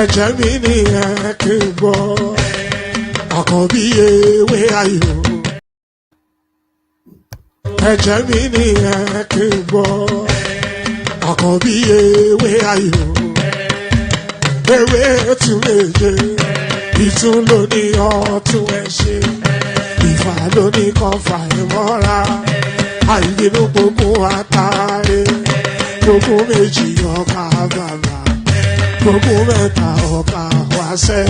Ejemini Ekebo, Akobi Ewe Ayo. Ejemini Ekebo, Akobi Ewe Ayo. Ewe Tumeje, Ituloni Otueshe, Ifaloni Konfa Emora, Aibinu Gbogbo Atare, Gbogbo Meji Oka Baba. Gbogbo mẹ́ta ọba wá sẹ́,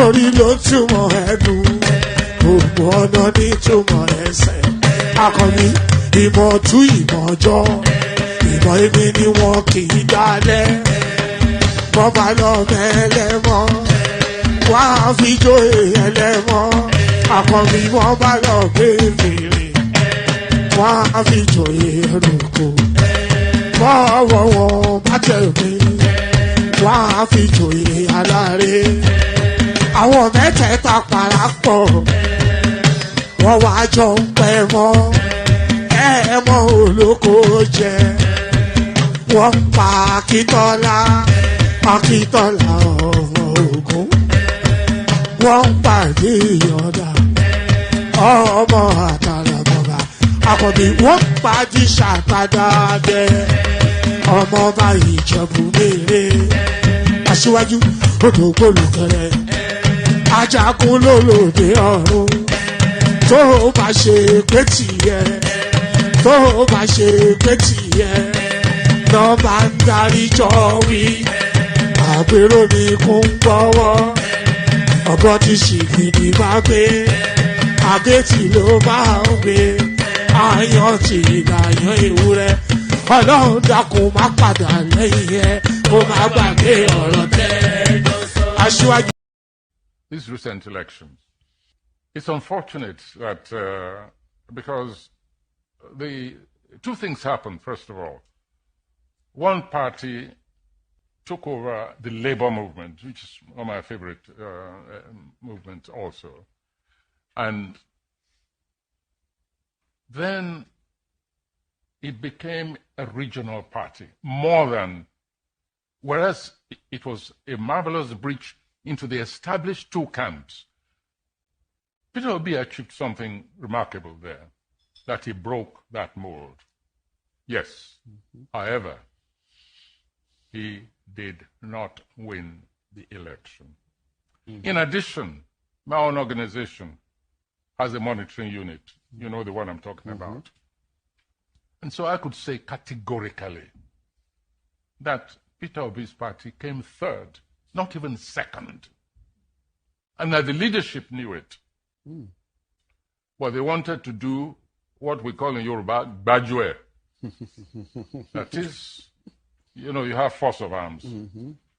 orí ló túmọ̀ ẹ̀dùn, gbogbo ọ̀nà ní túmọ̀ ẹsẹ̀. Akọni ìmọ̀ tú ìmọ̀ ọjọ́, ìmọ̀ èmi ni wọn kì í dálẹ̀. Bọ́ba lọ mẹ́lẹ́mọ́, wá fi jó ẹlẹ́mọ́. Akọni bọ́ba lọ gbé fèrè, wá fi jó ẹrùkù. Bọ́wọ́ wọn bá tẹ̀ mí. Wọ́n á fi jòyè aláre. Àwọn mẹ́tẹ̀ẹ̀ta parapọ̀. Wọ́n wá jọ ń pẹ́ mọ́. Ẹ̀ẹ́mọ́ olóko jẹ. Wọ́n pa Akíntọ́lá. Akíntọ́lá ọmọ Ògún. Wọ́n pàdé Ìyọ̀dà. Ọmọ Àtàlàbọ̀bà. Àkọ́bí wọ́n pàdé Ṣàtàdàdẹ. Ọmọ ọba Ìjẹ̀bú Mèrè. Aṣíwájú odò gbólùkẹrẹ. Ajagun lólòdì ọ̀run. Tó o bá ṣe pé tìyẹ. Tó o bá ṣe pé tìyẹ. Náà bá ń darí jọ wí. Àgbèrò ni kún gbọ́wọ́. Ọ̀bọ ti ṣìgìdì máa gbé. Àbẹ́tì ló máa ń gbé. Àyàn ti ìlàyàn ewúrẹ́. Ọlọ́run dákun má padà lẹ́yìn ẹ̀ kó má gbàgbé ọ̀rọ̀ tẹ́. Aṣíwájú. These recent elections, it's unfortunate that because the two things happened. First of all, one party took over the labor movement, which is one of my favorite movements also, and then it became a regional party more than, whereas it was a marvelous breach into the established two camps. Peter Obi achieved something remarkable there, that he broke that mold. Yes, however, he did not win the election. In addition, my own organization has a monitoring unit. You know the one I'm talking about. And so I could say categorically that Peter Obi's party came third, not even second. And that the leadership knew it. But they wanted to do what we call in Yoruba, Gbajue. That is, you know, you have force of arms.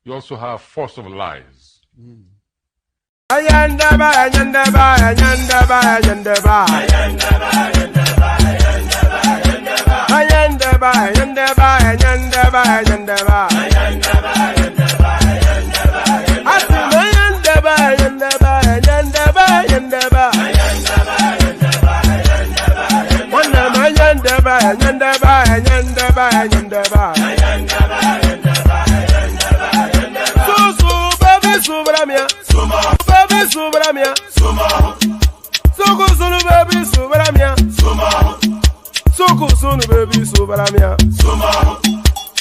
You also have force of lies. Ayandaba, ayandaba, ayandaba, ayandaba. Ayandaba, ayandaba, ayandaba, ayandaba. Ayandaba, ayandaba, ayandaba, ayandaba. Ayandaba, ayandaba, ayandaba, ayandaba. Susu, baby, subramia. Baby, subramia. Suku, sunu, baby, subramia. Suku, sunu, baby, subramia.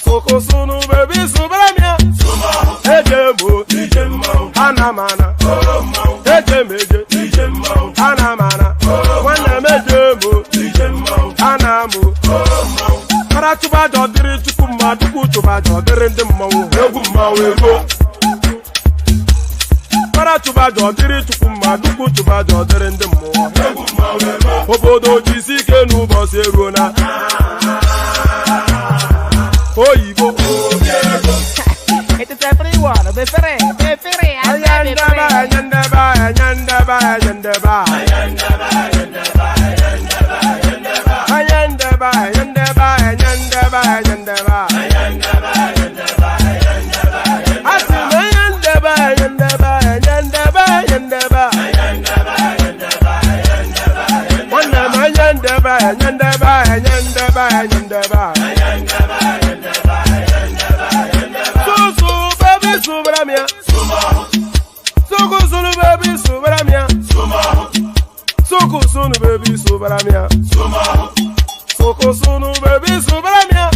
Suku, sunu, baby, subramia. Ejembo, anamana. Ejemeje, anamana. Wana mejembo, anamu. Karatuba jodiri chukuma duku chuba jodiri ndimmawu. Egu mawego. Karatuba jodiri chukuma duku chuba jodiri ndimmawu. Egu mawego. Obodo jisike nubosi erona. Oyibo. It is everyone. Be free. Ayandaba, ayandaba, ayandaba, ayandaba. Ayandaba, ayandaba, ayandaba, ayandaba. Ayandaba, ayandaba, ayandaba, ayandaba. Ayandaba, ayandaba, ayandaba. Asima ayandaba, ayandaba, ayandaba, ayandaba. Ayandaba, ayandaba, ayandaba. Wana ayandaba, ayandaba, ayandaba, ayandaba. Ayandaba, ayandaba, ayandaba. Susu, baby, subra. subaramia. Soko sunu baby subaramia. Soko sunu baby subaramia. Soko sunu baby subaramia.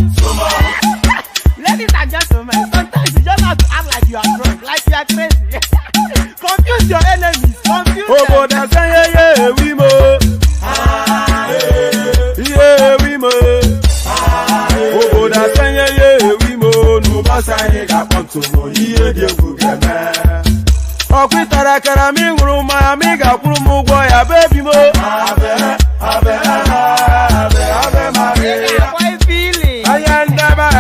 Ladies and gentlemen, sometimes you just have to act like you are drunk, like you are crazy. Confuse your enemies, confuse them. Oh, that's yeah, we mo. Yeah, we mo. Oh, that's yeah, we mo. No basa ye ka ponto mo. Iye de gugeme. Okwitara kara mi nguru ma mi ga kuru mu gwo ya baby mo. Abe Maria. Boy feeling. Ayandaba.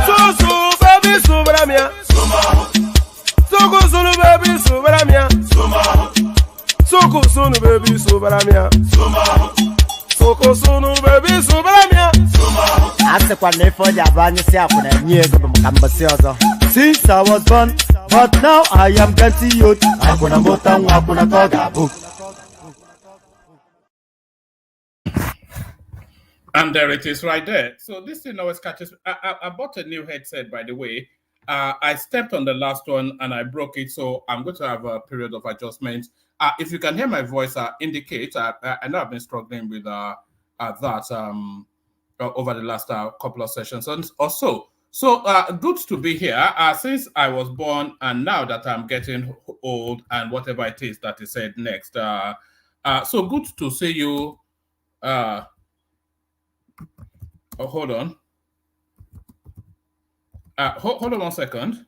So baby subramia. Soko sunu baby subaramia. Soko sunu baby subaramia. Soko sunu baby subaramia. Ase kwa nefo ya banyi si akuna nyego bumkambasi ozo. Since I was born, but now I am getting youth. Hakuna motangu, hakuna koga book. And there it is right there. So this thing always catches. I bought a new headset, by the way. I stepped on the last one and I broke it. So I'm going to have a period of adjustment. If you can hear my voice, indicate. I know I've been struggling with that over the last couple of sessions or so. So good to be here. Since I was born and now that I'm getting old and whatever it is that is said next. So good to see you. Hold on. Hold on 1 second.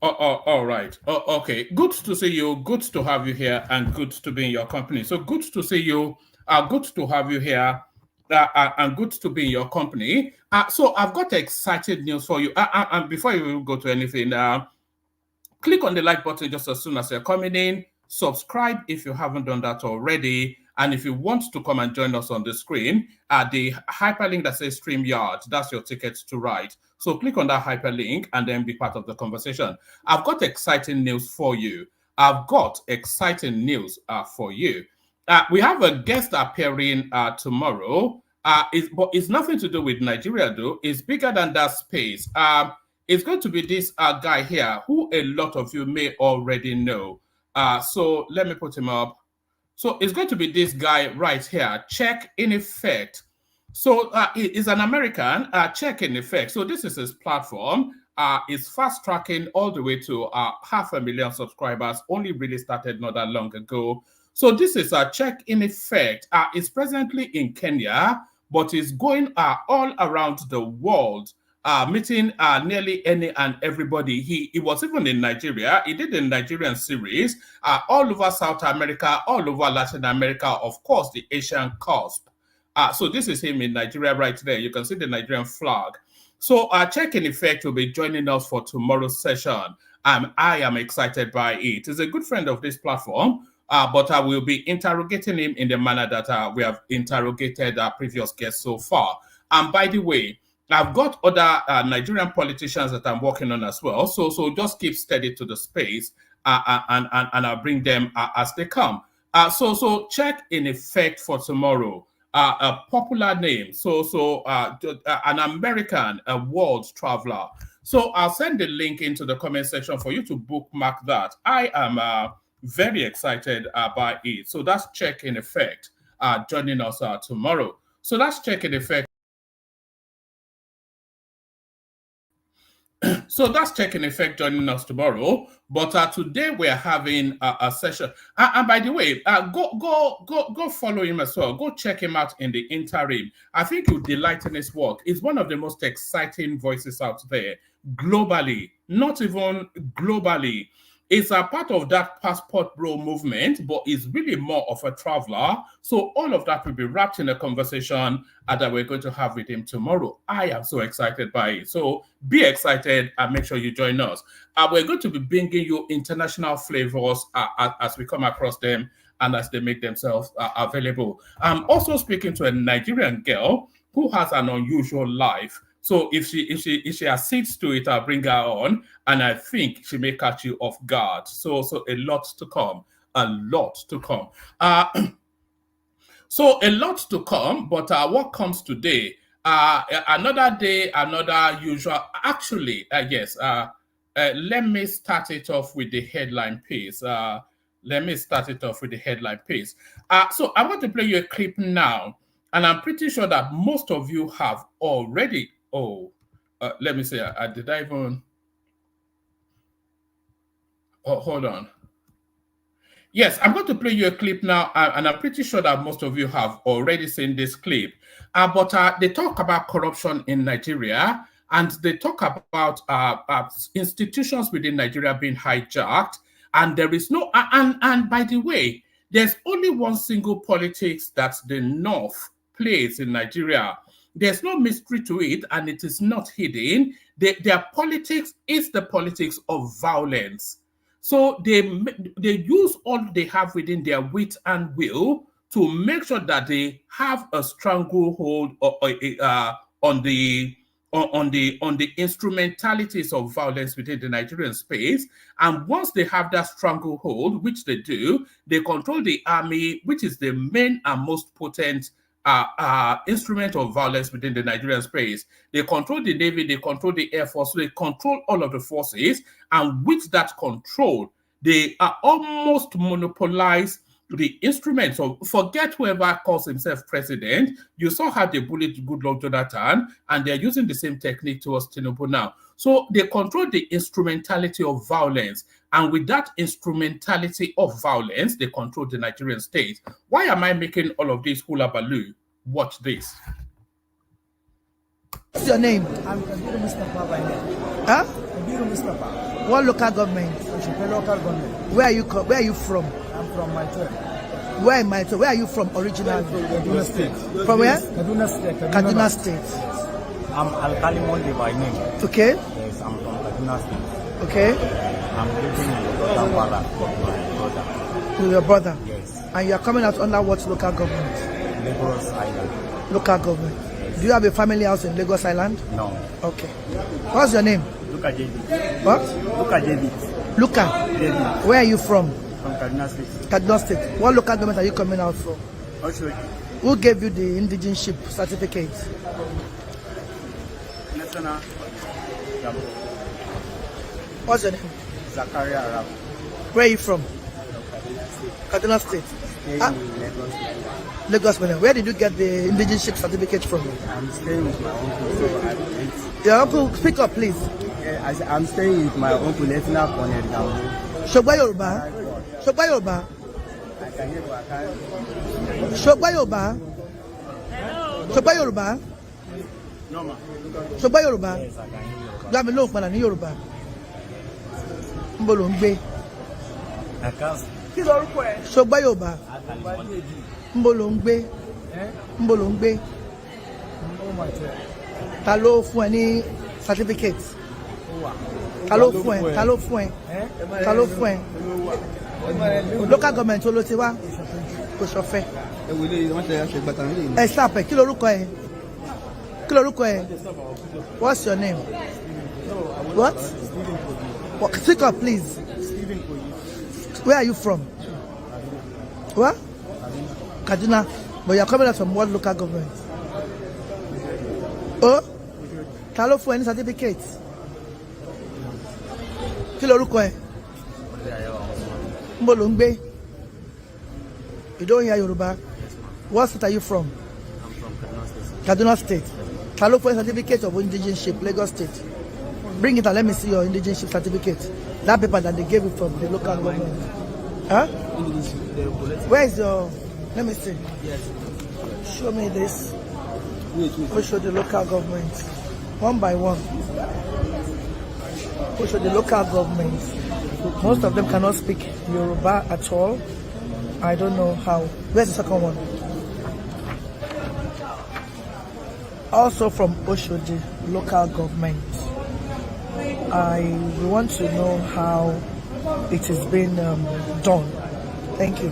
All right. Okay. Good to see you. Good to have you here, and good to be in your company. So good to see you. Good to have you here, and good to be in your company. So I've got exciting news for you. And before you go to anything, click on the like button just as soon as you're coming in. Subscribe if you haven't done that already. And if you want to come and join us on the screen, the hyperlink that says StreamYard, that's your ticket to ride. So click on that hyperlink and then be part of the conversation. I've got exciting news for you. We have a guest appearing tomorrow. But it's nothing to do with Nigeria, though. It's bigger than that space. It's going to be this guy here, who a lot of you may already know. So let me put him up. So it's going to be this guy right here, Check in Effect. So he's an American, Check in Effect. So this is his platform. It's fast tracking all the way to 500,000 subscribers. Only really started not that long ago. So this is a Check in Effect. It's presently in Kenya, but is going all around the world. Meeting nearly any and everybody. He was even in Nigeria. He did a Nigerian series all over South America, all over Latin America, of course, the Asian cusp. So this is him in Nigeria right there. You can see the Nigerian flag. So Check in Effect will be joining us for tomorrow's session. I am excited by it. He's a good friend of this platform, but I will be interrogating him in the manner that we have interrogated our previous guests so far. And by the way, I've got other Nigerian politicians that I'm working on as well. So just keep steady to the space and I'll bring them as they come. So Check in Effect for tomorrow. A popular name. An American, a world traveler. So I'll send the link into the comment section for you to bookmark that. I am very excited by it. So that's Check in Effect joining us tomorrow. So that's Check in Effect. So that's Check in Effect joining us tomorrow. But today we're having a session. And by the way, go follow him as well. Go check him out in the interim. I think you'll delight in his work. He's one of the most exciting voices out there globally, not even globally. is a part of that passport bro movement, but is really more of a traveler. So all of that will be wrapped in a conversation that we're going to have with him tomorrow. I am so excited by it. So be excited and make sure you join us. We're going to be bringing you international flavors as we come across them and as they make themselves available. I'm also speaking to a Nigerian girl who has an unusual life. So if she accedes to it, I'll bring her on, and I think she may catch you off guard. So a lot to come, a lot to come. So a lot to come, but what comes today? Another day, another usual. Actually, yes. Let me start it off with the headline piece. So I want to play you a clip now, and I'm pretty sure that most of you have already. Let me see. Did I even? Oh, hold on. Yes, I'm going to play you a clip now, and I'm pretty sure that most of you have already seen this clip. But they talk about corruption in Nigeria, and they talk about institutions within Nigeria being hijacked, and there is no. And by the way, there's only one single politics that the North plays in Nigeria. There's no mystery to it, and it is not hidden. Their politics is the politics of violence. So they use all they have within their wit and will to make sure that they have a stranglehold on the instrumentalities of violence within the Nigerian space. And once they have that stranglehold, which they do, they control the army, which is the main and most potent instrument of violence within the Nigerian space. They control the Navy, they control the Air Force, so they control all of the forces, and with that control, they almost monopolize the instruments of, forget whoever calls himself president. You saw how they bullied Goodluck Jonathan, and they're using the same technique towards Tinubu now. So they control the instrumentality of violence, and with that instrumentality of violence, they control the Nigerian state. Why am I making all of this hula baloo? Watch this. What's your name? I'm Kabiru Mustafa by name. Huh? Kabiru Mustafa. What local government? Oshope local government. Where are you from? I'm from Maitwe. Where in Maitwe? Where are you from originally? Kaduna State. From where? Kaduna State. Kaduna State. I'm Alkali Monde by name. Okay. Yes, I'm from Kaduna State. Okay. I'm living in Kampala with my brother. With your brother? Yes. And you are coming out under what local government? Lagos Island. Local government. Yes. Do you have a family house in Lagos Island? No. Okay. What's your name? Luka David. What? Luka David. Luka. David. Where are you from? From Kaduna State. Kaduna State. What local government are you coming out from? Oshope. Who gave you the indigenship certificate? National. What's your name? Zakaria Arab. Where are you from? Kaduna State. Lagos. Lagos. Where did you get the indigenship certificate from? I'm staying with my uncle, so I went. Your uncle, speak up, please. I'm staying with my uncle, Lieutenant Colonel Gambo. Shogba Yoruba. Shogba Yoruba. I can hear what I can. Shogba Yoruba. Shogba Yoruba. No, ma. Shogba Yoruba. Yes, I can hear you. Gbami lóhùn padà ní Yorùbá. Níbo ló ń gbé? I can't. Shogba Yoruba. Níbo ló ń gbé? Níbo ló ń gbé? Ta ló fún ẹ ní certificate? Ta ló fún ẹ? Ta ló fún ẹ? Ta ló fún ẹ? Local government wo ló ti wá? Kòsọ̀fẹ́. Ẹ stop ẹ, kí lorúkọ ẹ? Kí lorúkọ ẹ? What's your name? What? Speak up, please. Where are you from? What? Kaduna. But you are coming out from what local government? Oh? Ta ló fún ẹ ní certificate? Kí lorúkọ ẹ? Níbo ló ń gbé? You don't hear Yoruba? What state are you from? I'm from Kaduna Kaduna State. State. Ta ló fún ẹ certificate of indigenship, Lagos State? Bring it and let me see your indigenship certificate. That paper that they gave you from the local government. Huh? Where is your... Let me see. Yes. Show me this. We'll show the local government. One by one. We'll show the local government. Most of them cannot speak Yoruba at all. I don't know how. Where's the second one? Also from Oshodi local government. We want to know how it is being done. Thank you.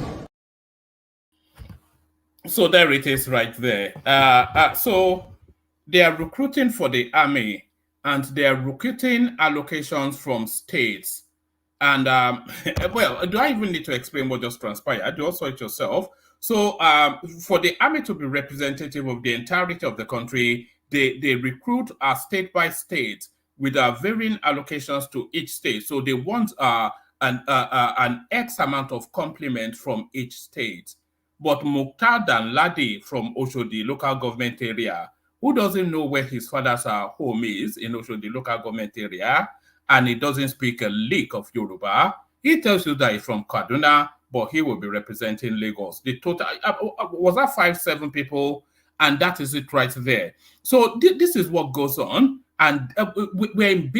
So there it is right there. So they are recruiting for the army, and they are recruiting allocations from states. And well, do I even need to explain what just transpired? You also it yourself. So for the army to be representative of the entirety of the country, they recruit state by state with varying allocations to each state. So they want an X amount of complement from each state. But Mukhtar Danladi from Oshodi local government area, who doesn't know where his father's home is in Oshodi local government area, and he doesn't speak a lick of Yoruba, he tells you that he's from Kaduna, but he will be representing Lagos. The total was that 5-7 people, and that is it right there. So this is what goes on, and we're in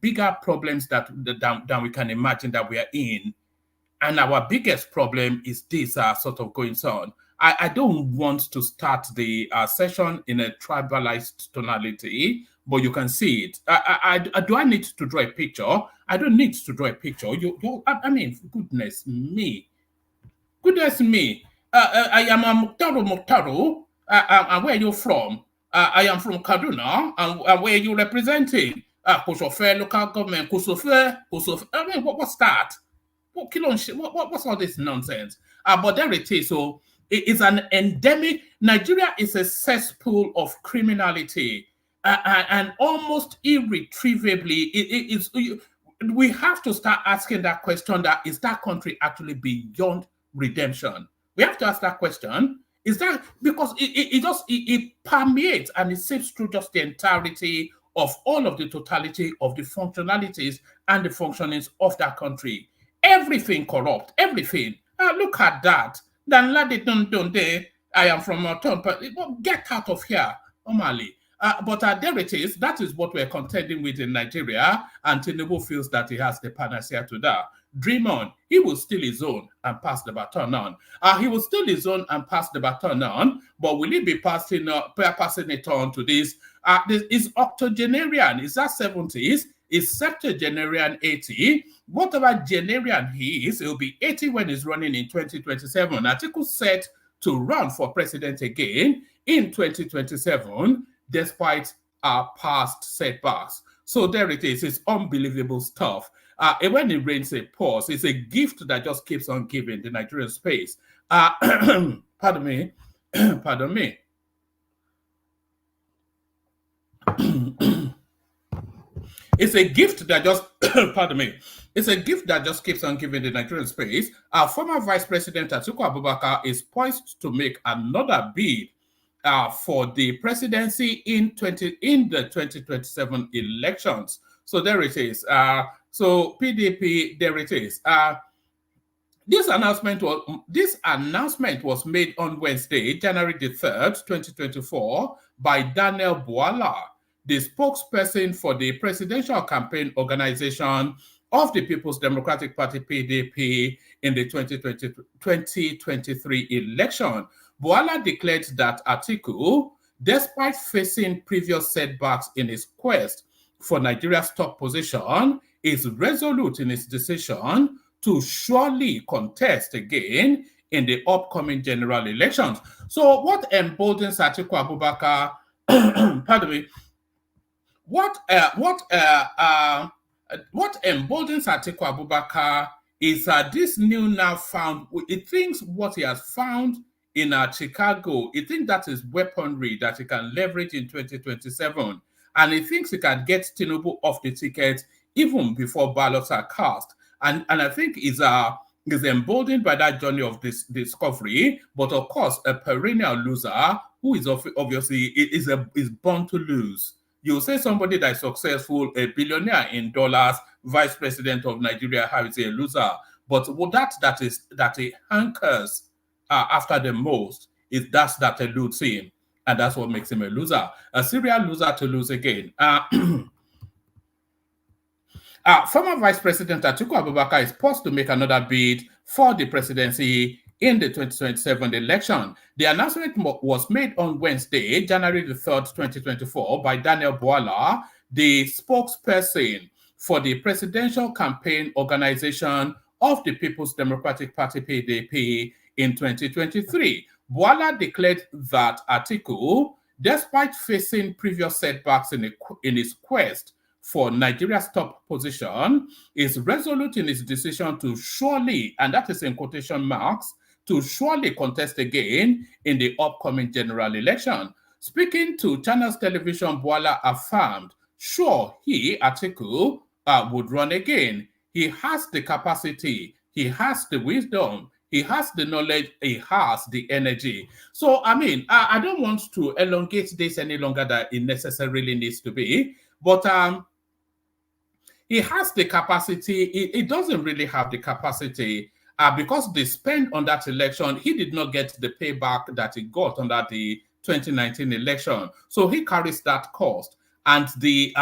bigger problems than we can imagine that we are in. And our biggest problem is this sort of going on. I don't want to start the session in a tribalized tonality, but you can see it. Do I need to draw a picture? I don't need to draw a picture. I mean, goodness me. Goodness me. I am Muktaru. And where are you from? I am from Kaduna. And where are you representing? Kosofe local government. Kosofe. I mean, what's that? What's all this nonsense? But there it is. So it's an endemic. Nigeria is a cesspool of criminality, and almost irretrievably, we have to start asking that question: that is that country actually beyond redemption? We have to ask that question. Is that because it permeates and it seeps through just the entirety of all of the totality of the functionalities and the functionings of that country? Everything corrupt, everything. Look at that. Then I am from get out of here, Omali. But there it is. That is what we're contending with in Nigeria, and Tinubu feels that he has the panacea to that. Dream on. He will steal his own and pass the baton on. He will steal his own and pass the baton on, but will he be passing it on to this? This is octogenarian. Is that 70s? Is septuagenarian 80? Whatever genarian he is, he'll be 80 when he's running in 2027. Atiku set to run for president again in 2027, despite our past setbacks. So there it is. It's unbelievable stuff. And when it rains, it pours. It's a gift that just keeps on giving the Nigerian space. Pardon me. Pardon me. It's a gift that just, pardon me, it's a gift that just keeps on giving the Nigerian space. Our former Vice President Atiku Abubakar is poised to make another bid for the presidency in the 2027 elections. So there it is. So PDP, there it is. This announcement was made on Wednesday, January the 3rd, 2024, by Daniel Bwala, the spokesperson for the presidential campaign organization of the People's Democratic Party, PDP, in the 2023 election. Bwala declared that Atiku, despite facing previous setbacks in his quest for Nigeria's top position, is resolute in his decision to surely contest again in the upcoming general elections. So what emboldens Atiku Abubakar, pardon me, what emboldens Atiku Abubakar is this new now found, it thinks what he has found in Chicago, he thinks that is weaponry that he can leverage in 2027. And he thinks he can get Tinubu off the ticket even before ballots are cast. And I think he's emboldened by that journey of this discovery, but of course, a perennial loser who is obviously is born to lose. You say somebody that is successful, a billionaire in dollars, vice president of Nigeria, how is he a loser? But that he hankers after the most is that eludes him, and that's what makes him a loser, a serial loser to lose again. Former Vice President Atiku Abubakar is poised to make another bid for the presidency in the 2027 election. The announcement was made on Wednesday, January the 3rd, 2024, by Daniel Bwala, the spokesperson for the Presidential Campaign Organization of the People's Democratic Party, PDP, in 2023. Bwala declared that Atiku, despite facing previous setbacks in his quest for Nigeria's top position, is resolute in his decision to surely, and that is in quotation marks, to surely contest again in the upcoming general election. Speaking to Channels Television, Bwala affirmed, sure, he, Atiku, would run again. He has the capacity, he has the wisdom, he has the knowledge, he has the energy. So, I mean, I don't want to elongate this any longer than it necessarily needs to be, but he has the capacity. He doesn't really have the capacity because the spend on that election, he did not get the payback that he got under the 2019 election. So he carries that cost. And the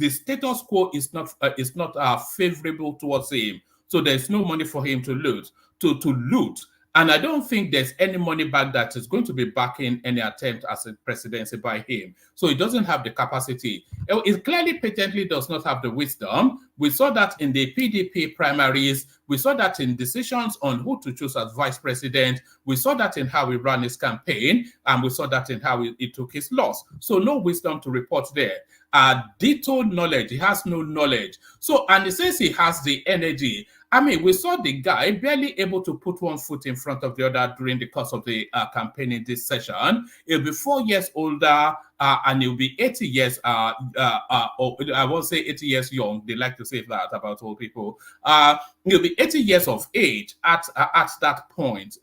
status quo is not favorable towards him. So there's no money for him to loot. And I don't think there's any money back that is going to be backing any attempt as a presidency by him. So he doesn't have the capacity. It clearly, patently does not have the wisdom. We saw that in the PDP primaries. We saw that in decisions on who to choose as vice president. We saw that in how he ran his campaign. And we saw that in how he took his loss. So no wisdom to report there. Ditto knowledge. He has no knowledge. So, and he says he has the energy. I mean, we saw the guy barely able to put one foot in front of the other during the course of the campaign in this session. He'll be 4 years older and he'll be 80 years, or I won't say 80 years young. They like to say that about old people. He'll be 80 years of age at that point.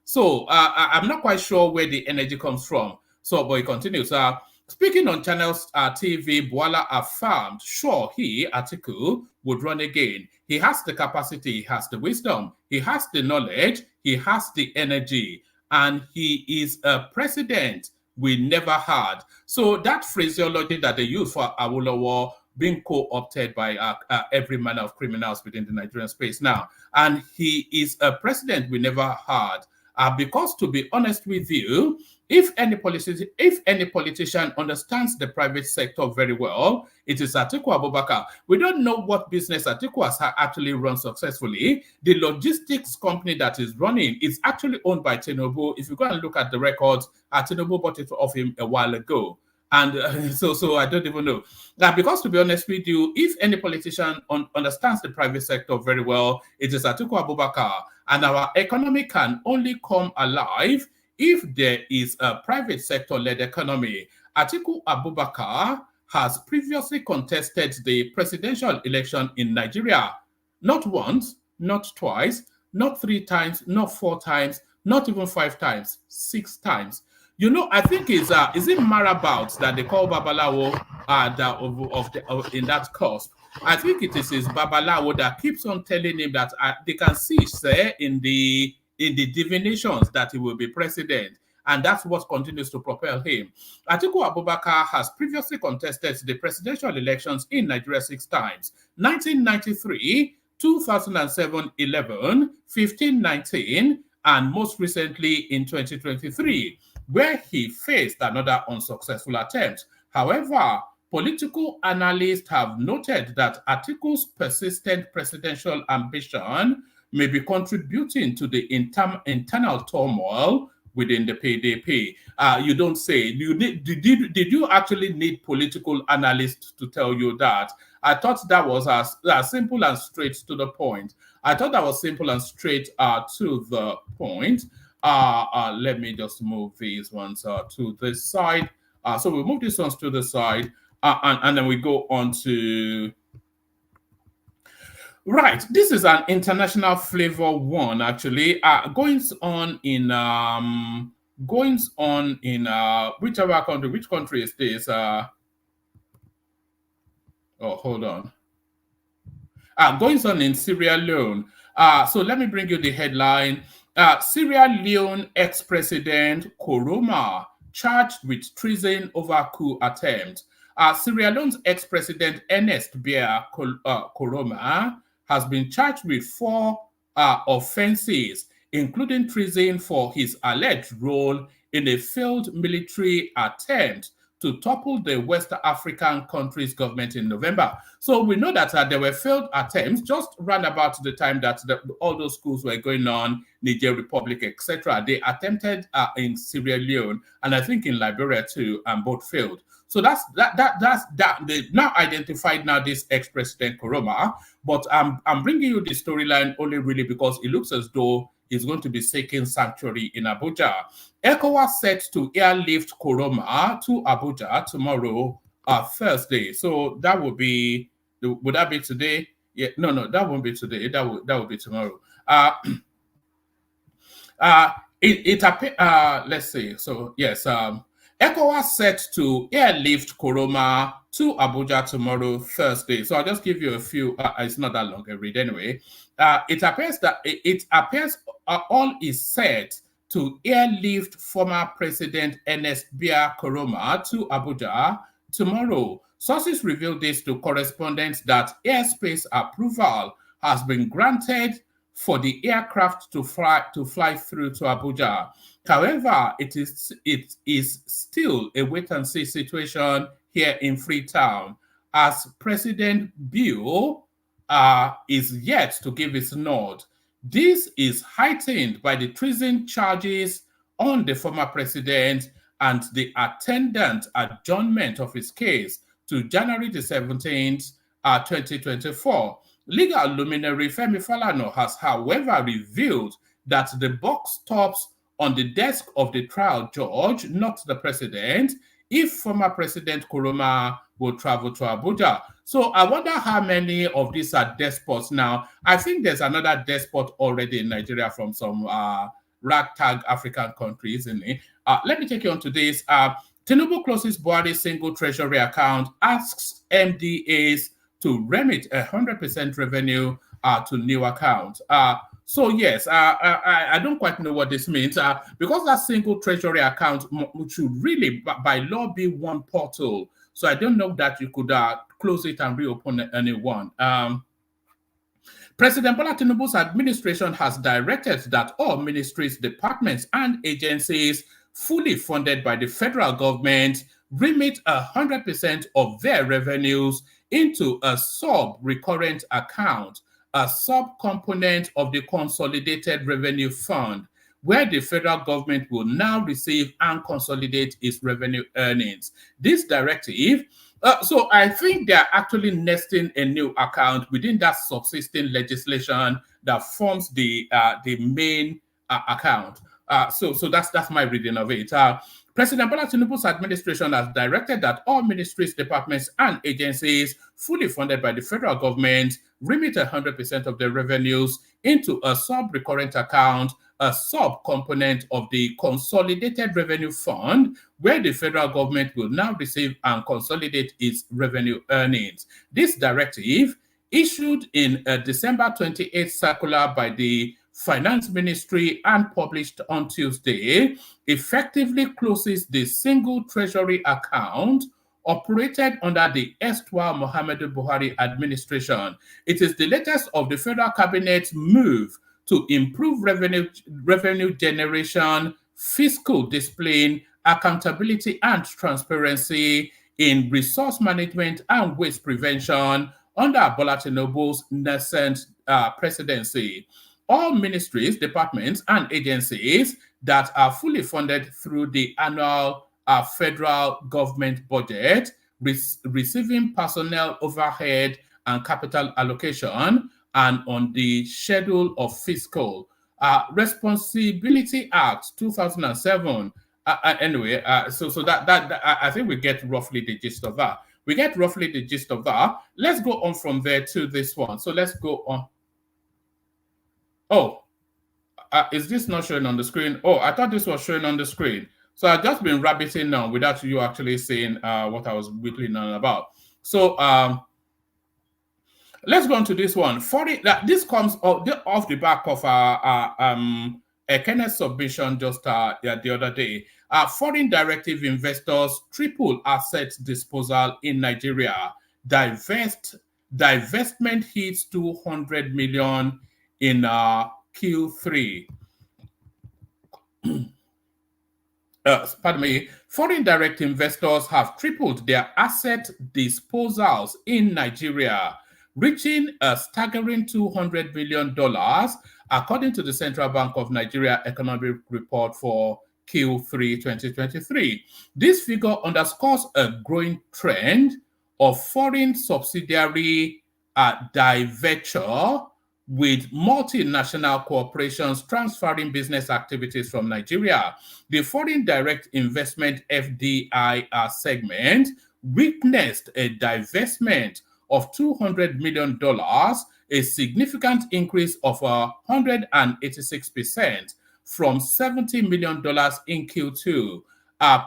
So I'm not quite sure where the energy comes from. So, but he continues. Speaking on Channels TV, Bwala affirmed, sure, he, Atiku, would run again. He has the capacity, he has the wisdom, he has the knowledge, he has the energy, and he is a president we never had. So that phraseology that they use for Awolowo being co-opted by every manner of criminals within the Nigerian space now. And he is a president we never had. Because to be honest with you, if any politician understands the private sector very well, it is Atiku Abubakar. We don't know what business Atiku has actually run successfully. The logistics company that is running is actually owned by Tinubu. If you go and look at the records, Tinubu bought it off him a while ago. And so I don't even know. Now, because to be honest with you, if any politician understands the private sector very well, it is Atiku Abubakar. And our economy can only come alive if there is a private sector-led economy. Atiku Abubakar has previously contested the presidential election in Nigeria. Not once, not twice, not 3 times, not 4 times, not even 5 times, 6 times. You know, I think is it Marabout that they call Babalawo in that cusp. I think it is his Babalawo that keeps on telling him that they can see, say, in the divinations that he will be president. And that's what continues to propel him. Atiku Abubakar has previously contested the presidential elections in Nigeria 6 times. 1993, 2007, 11, 15, 19, and most recently in 2023, where he faced another unsuccessful attempt. However, political analysts have noted that Atiku's persistent presidential ambition may be contributing to the internal turmoil within the PDP. You don't say. Did you actually need political analysts to tell you that? I thought that was as simple and straight to the point. I thought that was simple and straight to the point. Let me just move these ones to this side. So we move these ones to the side, and then we go on to... Right, this is an international flavor one, actually. Goings on in whichever country. Which country is this? Oh, hold on. Goings on in Sierra Leone. So let me bring you the headline. Sierra Leone ex-president Koroma charged with treason over coup attempt. Sierra Leone's ex-president Ernest Bai Koroma has been charged with 4 offenses, including treason for his alleged role in a failed military attempt to topple the West African country's government in November. So we know that there were failed attempts just round about the time that all those schools were going on, Niger Republic, etc. They attempted in Sierra Leone and I think in Liberia too, and both failed. So that's that. They now identified now this ex-president Koroma, but I'm bringing you the storyline only really because it looks as though he's going to be seeking sanctuary in Abuja. ECOWAS set to airlift Koroma to Abuja tomorrow, Thursday. So that would that be today? Yeah, no, that won't be today. That will be tomorrow. Let's see. So yes, ECOWAS set to airlift Koroma to Abuja tomorrow, Thursday. So I'll just give you a few. It's not that long a read anyway. It appears all is set to airlift former President Ernest Bai Koroma to Abuja tomorrow. Sources revealed this to correspondents that airspace approval has been granted for the aircraft to fly through to Abuja. However, it is still a wait-and-see situation here in Freetown, as President Bill is yet to give his nod. This is heightened by the treason charges on the former president and the attendant adjournment of his case to January the 17th, 2024. Legal luminary Femi Falana has, however, revealed that the buck stops on the desk of the trial judge, not the president, if former President Koroma will travel to Abuja. So I wonder how many of these are despots now. I think there's another despot already in Nigeria from some ragtag African countries, isn't it? Let me take you on to this. Tinubu closes Buhari's single treasury account, asks MDAs to remit 100% revenue to new account. So yes, I don't quite know what this means because that single treasury account should really, by law, be one portal. So I don't know that you could close it and reopen a new one. President Bola Tinubu's administration has directed that all ministries, departments, and agencies fully funded by the federal government remit 100% of their revenues into a sub-recurrent account, a sub-component of the Consolidated Revenue Fund, where the federal government will now receive and consolidate its revenue earnings. This directive, so I think they're actually nesting a new account within that subsisting legislation that forms the main account. So that's my reading of it. President Bola Tinubu's administration has directed that all ministries, departments, and agencies fully funded by the federal government remit 100% of their revenues into a sub-recurrent account, a sub-component of the Consolidated Revenue Fund, where the federal government will now receive and consolidate its revenue earnings. This directive, issued in a December 28th circular by the Finance Ministry and published on Tuesday, effectively closes the single treasury account operated under the erstwhile Muhammadu Buhari administration. It is the latest of the federal cabinet's move to improve revenue generation, fiscal discipline, accountability, and transparency in resource management and waste prevention under Bola Tinubu's nascent presidency. All ministries, departments, and agencies that are fully funded through the annual federal government budget, receiving personnel overhead and capital allocation, and on the schedule of fiscal Responsibility Act 2007. Anyway, so that I think we get roughly the gist of that. Let's go on from there to this one. So let's go on. Oh, is this not showing on the screen? Oh, I thought this was showing on the screen. So I've just been rabbiting now without you actually saying what I was whittling on about. So let's go on to this one. This comes off the back of a Kenneth submission just the other day. Foreign directive investors triple asset disposal in Nigeria. Divestment hits 200 million in Q3. Pardon me, foreign direct investors have tripled their asset disposals in Nigeria, reaching a staggering $200 billion, according to the Central Bank of Nigeria Economic Report for Q3 2023. This figure underscores a growing trend of foreign subsidiary divestiture, with multinational corporations transferring business activities from Nigeria. The foreign direct investment FDI segment witnessed a divestment of $200 million, a significant increase of 186% from $70 million in Q2,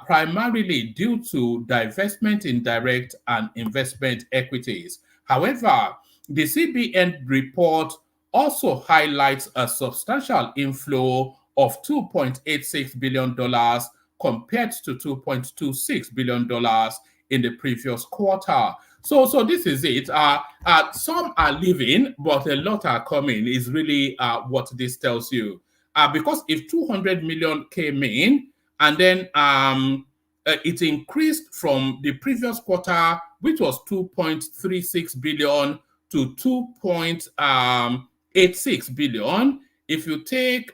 primarily due to divestment in direct and investment equities. However, the CBN report also highlights a substantial inflow of $2.86 billion compared to $2.26 billion in the previous quarter. So this is it. Some are leaving, but a lot are coming, is really what this tells you. Because if 200 million came in, and then it increased from the previous quarter, which was 2.36 billion to 2.86 billion. If you take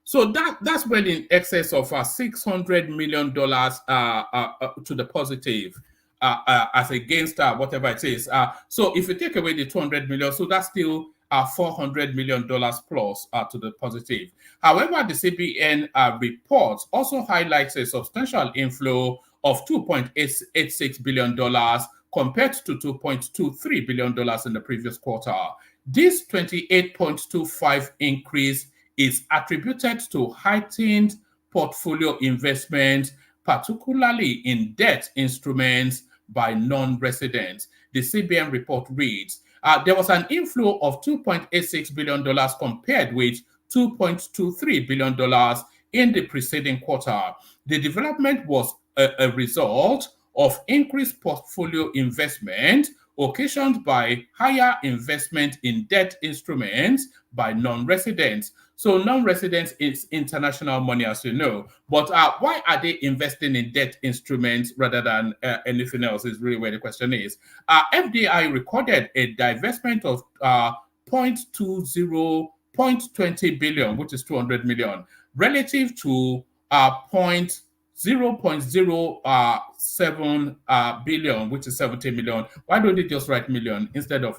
so that's well in excess of $600 million to the positive, as against whatever it is. So if you take away the 200 million, so that's still $400 million plus to the positive. However, the CBN report also highlights a substantial inflow of $2.86 billion compared to $2.23 billion in the previous quarter. This 28.25 increase is attributed to heightened portfolio investment, particularly in debt instruments by non-residents. The CBN report reads, there was an inflow of $2.86 billion compared with $2.23 billion in the preceding quarter. The development was a result of increased portfolio investment occasioned by higher investment in debt instruments by non-residents. So non-residents is international money, as you know. But why are they investing in debt instruments rather than anything else is really where the question is. FDI recorded a divestment of 0.20 billion, which is 200 million, relative to 0.007 billion, which is 70 million. Why don't they just write million instead of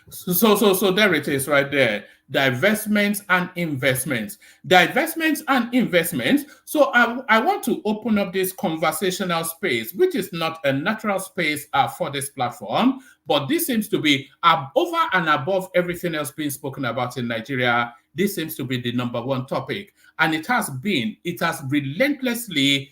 So there it is right there. Divestments and investments. Divestments and investments. So I want to open up this conversational space, which is not a natural space for this platform, but this seems to be over and above everything else being spoken about in Nigeria. This seems to be the number one topic. And it has relentlessly,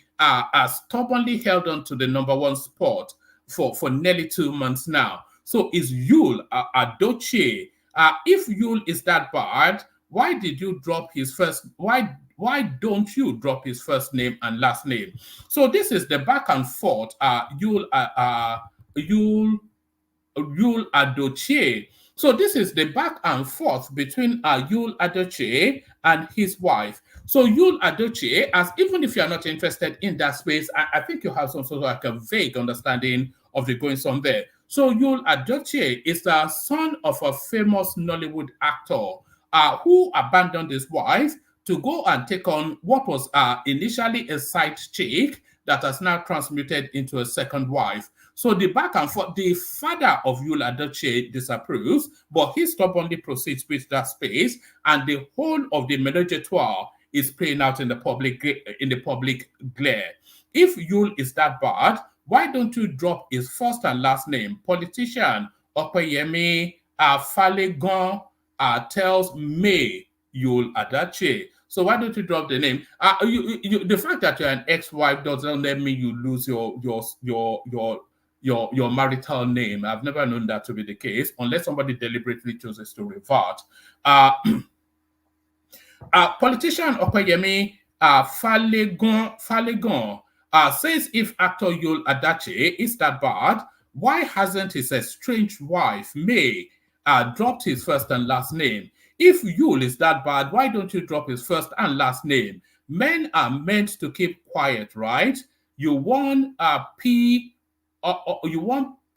stubbornly held on to the number one spot for nearly 2 months now. So is Yul Adochie? If Yul is that bad, why did you drop his first? Why don't you drop his first name and last name? So this is the back and forth. Yul Adochie. So this is the back and forth between Yul Adochie and his wife. So Yul Adochie, as even if you are not interested in that space, I think you have some sort of like a vague understanding of the goings on there. So Yul Adochie is the son of a famous Nollywood actor who abandoned his wife to go and take on what was initially a side chick that has now transmuted into a second wife. So the back and forth, the father of Yul Adochie disapproves, but he stubbornly proceeds with that space, and the whole of the menage a trois is playing out in the public glare. If Yul is that bad, why don't you drop his first and last name? Politician Opeyemi Falegan tells May Yul Adochie. So why don't you drop the name? The fact that you're an ex-wife doesn't mean you lose your marital name. I've never known that to be the case, unless somebody deliberately chooses to revert. Politician Okoyemi Falegon says if actor Yul Adache is that bad, why hasn't his estranged wife, May, dropped his first and last name? If Yul is that bad, why don't you drop his first and last name? Men are meant to keep quiet, right? You want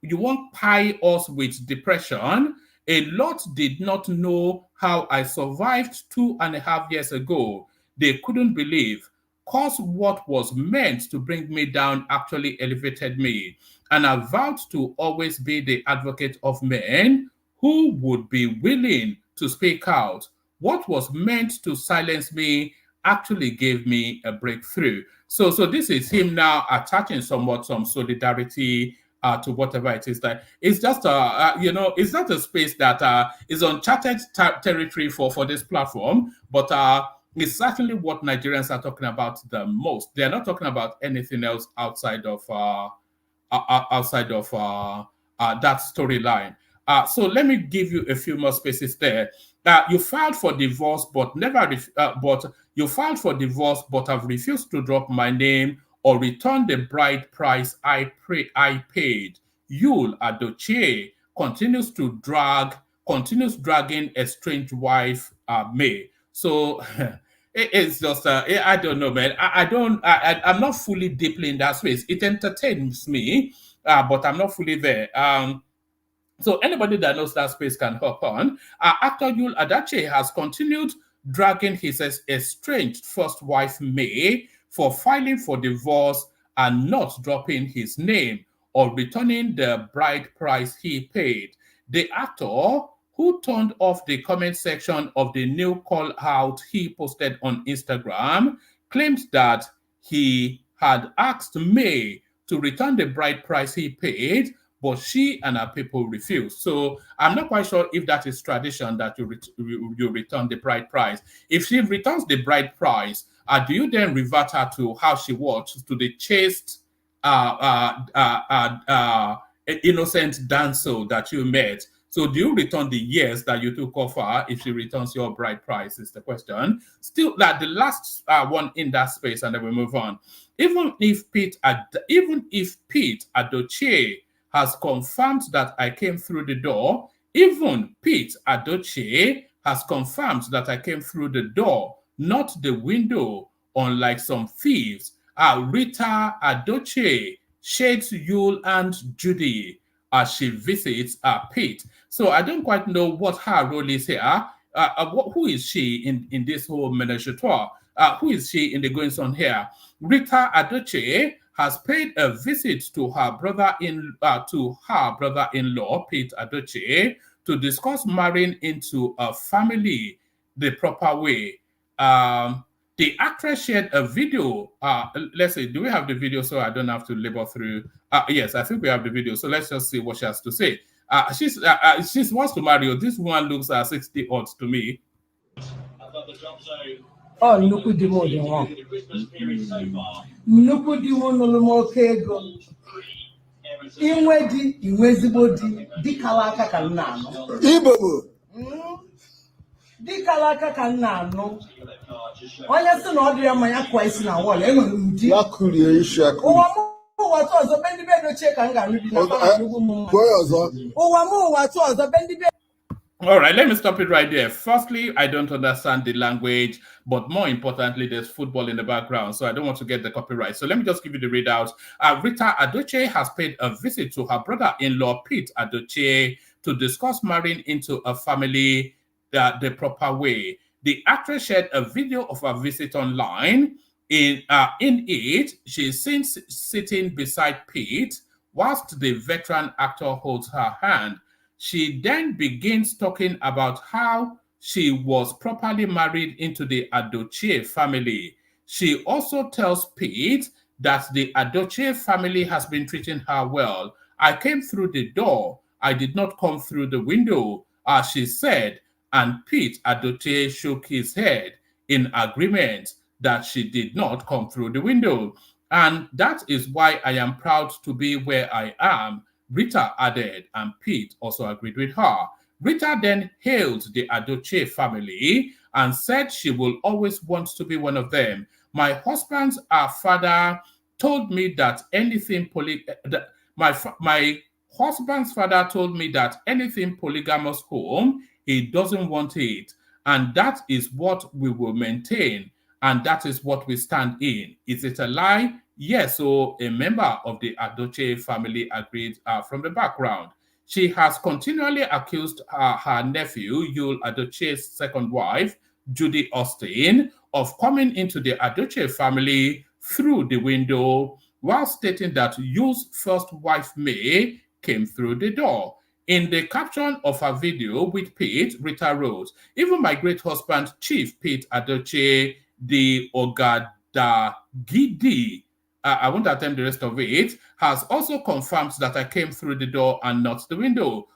you want pie us with depression. A lot did not know how I survived 2.5 years ago. They couldn't believe. Cause what was meant to bring me down actually elevated me. And I vowed to always be the advocate of men who would be willing to speak out. What was meant to silence me actually gave me a breakthrough. So this is him now attaching somewhat some solidarity to whatever it is that it's just it's not a space that is uncharted territory for this platform, but it's certainly what Nigerians are talking about the most. They are not talking about anything else outside of that storyline. So let me give you a few more spaces there. You filed for divorce, but you filed for divorce, but have refused to drop my name or return the bride price I paid. Yul Adochie continues dragging estranged wife May. So it's just I don't know, man. I'm not fully deeply in that space. It entertains me, but I'm not fully there. So anybody that knows that space can hop on. Actor Yul Adache has continued dragging his estranged first wife May for filing for divorce and not dropping his name or returning the bride price he paid. The actor, who turned off the comment section of the new call out he posted on Instagram, claimed that he had asked May to return the bride price he paid, but she and her people refused. So I'm not quite sure if that is tradition that you return the bride price. If she returns the bride price, do you then revert her to how she was, to the chaste, innocent dancer that you met? So do you return the years that you took off her if she returns your bride price is the question. Still, like the last one in that space, and then we move on. Even if Pete Adochie has confirmed that I came through the door, even Pete Adochie has confirmed that I came through the door, not the window, unlike some thieves. Rita Adochie shades Yul and Judy as she visits Pete. So I don't quite know what her role is here. Who is she in this whole menage a trois? Who is she in the goings on here? Rita Adochie has paid a visit to her brother-in-law, Pete Adochie, to discuss marrying into a family the proper way. The actress shared a video. Let's see, do we have the video so I don't have to labor through? Yes, I think we have the video. So let's just see what she has to say. She wants to marry you. This one looks 60 odds to me. Oh, nnukwu di m dị nwa. Nnukwu di m nụrụ m oke ego. Inwe di, inwe ezigbo di kala aka ka m na-anụ. Igbo. Di kala aka ka m na-anụ. Onye sị na ọ dị ya mmanya kụọ isi na wọl, enwere m di. Ya kurie isi akụ. Ụwa m ụwa tụ ọzọ be ndị be dochie ka m ga-arụbi na nnukwu m mma. Ụwa m ụwa tụ ọzọ be ndị be. All right, let me stop it right there. Firstly, I don't understand the language, but more importantly, there's football in the background, so I don't want to get the copyright. So let me just give you the readout. Rita Adochie has paid a visit to her brother-in-law, Pete Adochie, to discuss marrying into a family the proper way. The actress shared a video of her visit online. In it, she is seen sitting beside Pete, whilst the veteran actor holds her hand. She then begins talking about how she was properly married into the Adochie family. She also tells Pete that the Adochie family has been treating her well. I came through the door. I did not come through the window, as she said, and Pete Adochie shook his head in agreement that she did not come through the window. And that is why I am proud to be where I am, Rita added, and Pete also agreed with her. Rita then hailed the Adochie family and said she will always want to be one of them. My husband's father told me that my husband's father told me that anything polygamous home, he doesn't want it. And that is what we will maintain. And that is what we stand in. Is it a lie? Yes. So a member of the Adoche family agreed from the background. She has continually accused her nephew, Yul Adoche's second wife, Judy Austin, of coming into the Adoche family through the window, while stating that Yul's first wife, May, came through the door. In the caption of her video with Pete, Rita wrote, even my great husband, Chief Pete Adoche, the Ogadagidi, I won't attempt the rest of it, has also confirmed that I came through the door and not the window.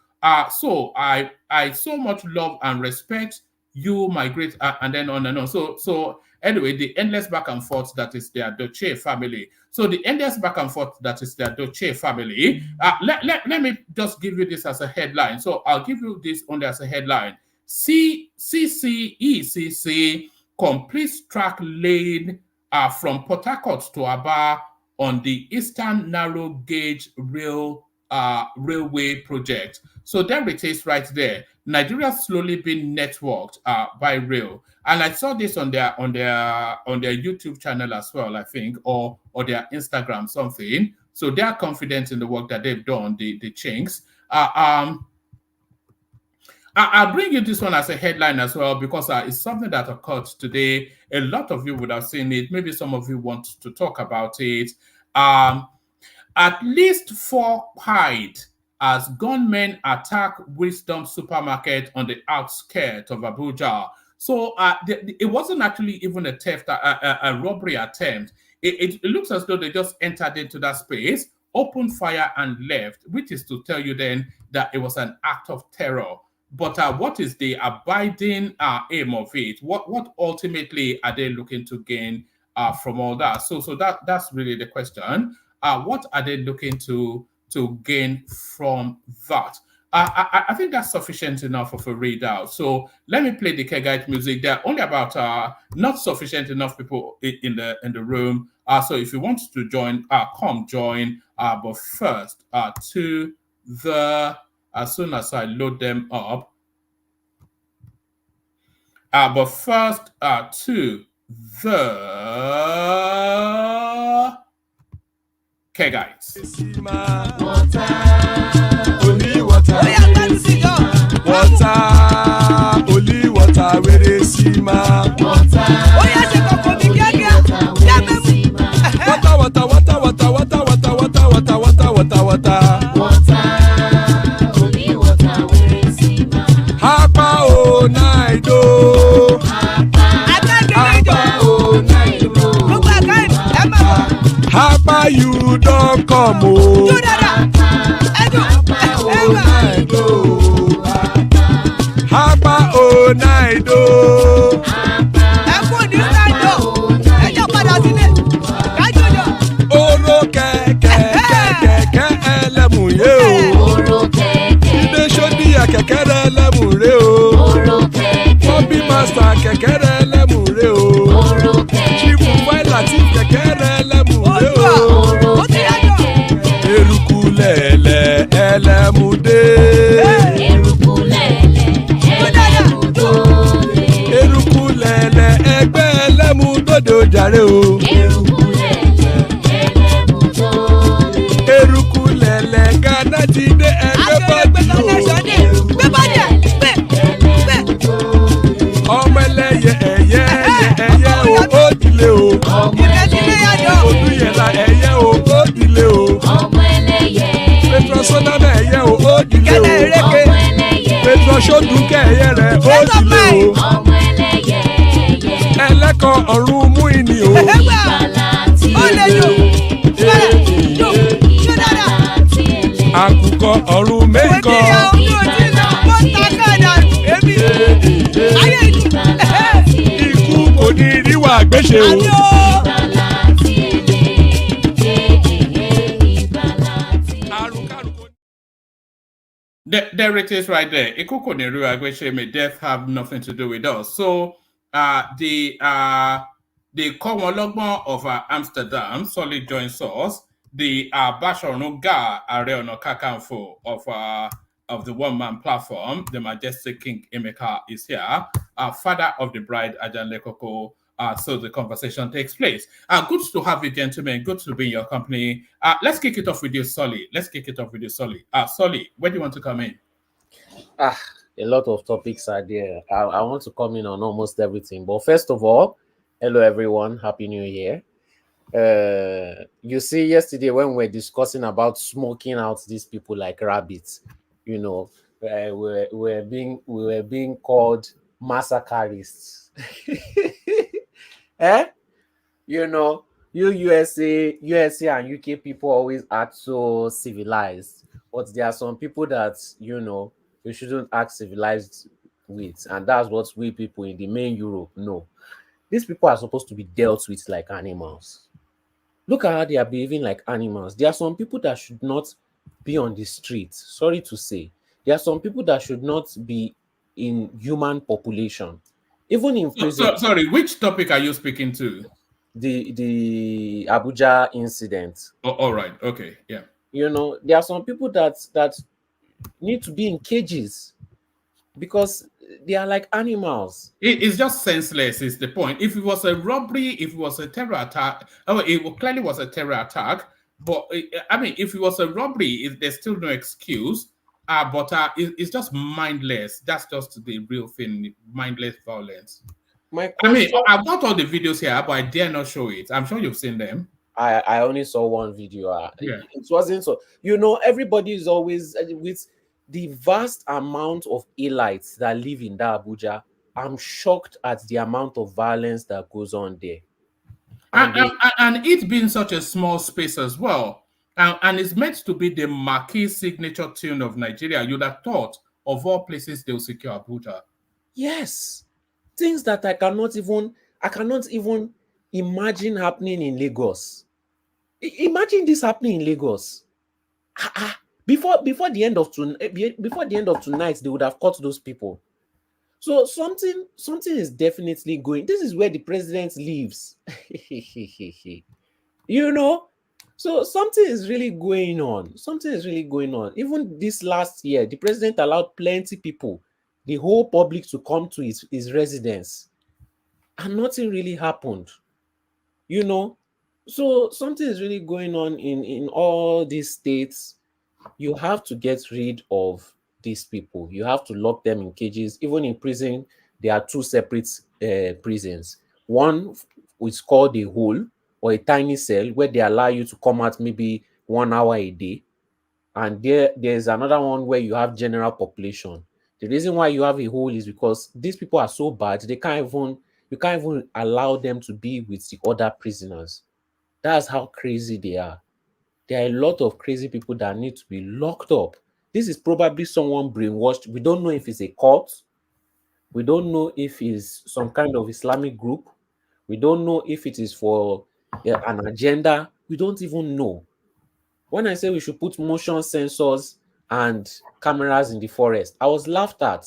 So I so much love and respect you, my great, and then on and on. So anyway, the endless back and forth that is the Adoche family. So the endless back and forth that is the Adoche family. Let me just give you this as a headline. So I'll give you this only as a headline. CCECC completes track laid from Port Harcourt to Aba on the Eastern Narrow Gauge Railway project. So there it is right there. Nigeria slowly being networked by rail. And I saw this on their YouTube channel as well, I think, or their Instagram, something. So they are confident in the work that they've done, the Chinks. I'll bring you this one as a headline as well, because it's something that occurred today. A lot of you would have seen it. Maybe some of you want to talk about it. At least 4 pied as gunmen attack Wisdom Supermarket on the outskirts of Abuja. So it wasn't actually even a theft, a robbery attempt. It looks as though they just entered into that space, opened fire and left, which is to tell you then that it was an act of terror. But what is the abiding aim of it? What ultimately are they looking to gain from all that? So that's really the question. What are they looking to gain from that? I think that's sufficient enough of a readout. So let me play the Kegite music. There are only about not sufficient enough people in the room. So if you want to join, come join. But first, as soon as I load them up. But first, to the Kegites. Water, only water, only water, where they see ma. Water, you don't come oh. Hapa oh naido. Oro keke elemu ye o. Ide shodi ya keke elemu re o. Bobby master keke elemu re o. Chief Latif keke elemu re o. Erukulele elemude. Erukulele egbe elemudodo jare o. Erukulele Ghana ti de egbe body o. Ọmọ ẹlẹ́yẹ ẹyẹ o ó dilé o. Olúyẹ̀lá ẹyẹ o ó dilé o. Petro Sodana ẹyẹ o ó dilé o. Petro Sodunke ẹyẹ rẹ̀ ó dilé o. Ẹlẹ́kọ̀ ọ̀run mú ìní o. Àkùkọ ọ̀run mẹ́kọ̀. Ikú kò ní ríwà gbéṣe o. There it is right there. Ikuko Neru Agweshe, may death have nothing to do with us. So the Komologbo of Amsterdam, Solid joins us. The Basharuga Are Ona Kakanfo of the one-man platform, the majestic King Emeka is here, father of the bride Ajan Lekoko. So the conversation takes place. Good to have you, gentlemen. Good to be in your company. Let's kick it off with you, Solly. Solly, where do you want to come in? A lot of topics are there. I want to come in on almost everything. But first of all, hello everyone. Happy New Year. You see, yesterday when we were discussing about smoking out these people like rabbits, we were being called massacreists. USA and UK people always act so civilized, but there are some people that you shouldn't act civilized with, and that's what we people in the main Europe know. These people are supposed to be dealt with like animals. Look at how they are behaving like animals. There are some people that should not be on the street. Sorry to say, there are some people that should not be in human population, even in prison. Sorry, which topic are you speaking to? The Abuja incident. Oh, all right. Okay. Yeah. There are some people that need to be in cages because they are like animals. It's just senseless, is the point. If it was a robbery, if it was a terror attack, it clearly was a terror attack. But if it was a robbery, there's still no excuse. But it's just mindless. That's just the real thing, mindless violence. I've got all the videos here, but I dare not show it. I'm sure you've seen them. I only saw one video. Yeah. It wasn't so. Everybody is always with the vast amount of elites that live in that Abuja. I'm shocked at the amount of violence that goes on there. And it being such a small space as well. And it's meant to be the marquee signature tune of Nigeria. You'd have thought, of all places, they'll secure Abuja. Yes. Things that I cannot even imagine happening in Lagos. Imagine this happening in Lagos. Before the end of tonight, they would have caught those people. So something is definitely going. This is where the president lives. So something is really going on. Even this last year, the president allowed plenty people, the whole public, to come to his residence, and nothing really happened. So something is really going on in all these states. You have to get rid of these people. You have to lock them in cages. Even in prison, there are two separate prisons. One is called a hole, or a tiny cell, where they allow you to come out maybe 1 hour a day. And there's another one where you have general population. The reason why you have a hole is because these people are so bad, you can't even allow them to be with the other prisoners. That's how crazy they are. There are a lot of crazy people that need to be locked up. This is probably someone brainwashed. We don't know if it's a cult. We don't know if it's some kind of Islamic group. We don't know if it is for an agenda. We don't even know. When I say we should put motion sensors and cameras in the forest, I was laughed at.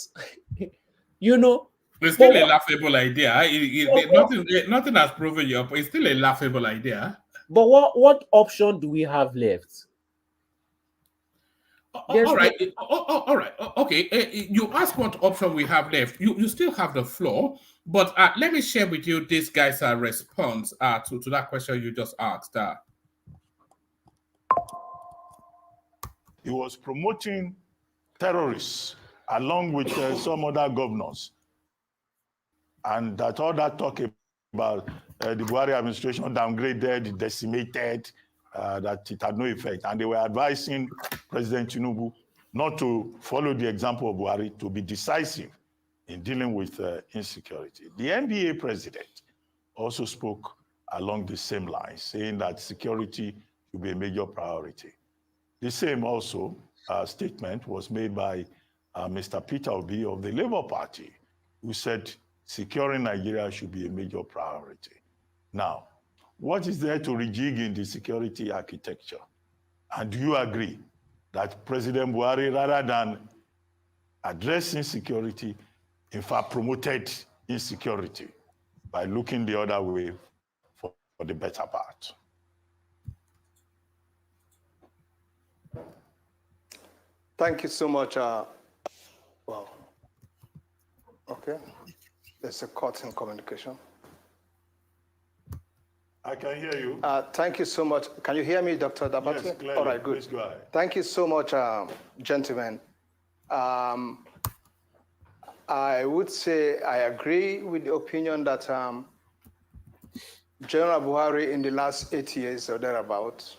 It's still a laughable idea. Nothing has proven you up. It's still a laughable idea. But what option do we have left? All right. Okay. You ask what option we have left. You still have the floor. But let me share with you this guy's response to that question you just asked. He was promoting terrorists along with some other governors. And that all that talk about the Buhari administration downgraded, decimated, that it had no effect. And they were advising President Tinubu not to follow the example of Buhari, to be decisive in dealing with insecurity. The NBA president also spoke along the same lines, saying that security should be a major priority. The same also statement was made by Mr. Peter Obi of the Labour Party, who said securing Nigeria should be a major priority. Now, what is there to rejig in the security architecture? And do you agree that President Buhari, rather than addressing security, in fact promoted insecurity by looking the other way for the better part. Thank you so much. Wow. Okay. There's a cut in communication. I can hear you. Thank you so much. Can you hear me, Dr. Dabatwe? Yes, clearly. All right, good. Please go ahead. Thank you so much, gentlemen. I would say I agree with the opinion that General Buhari in the last 8 years or thereabout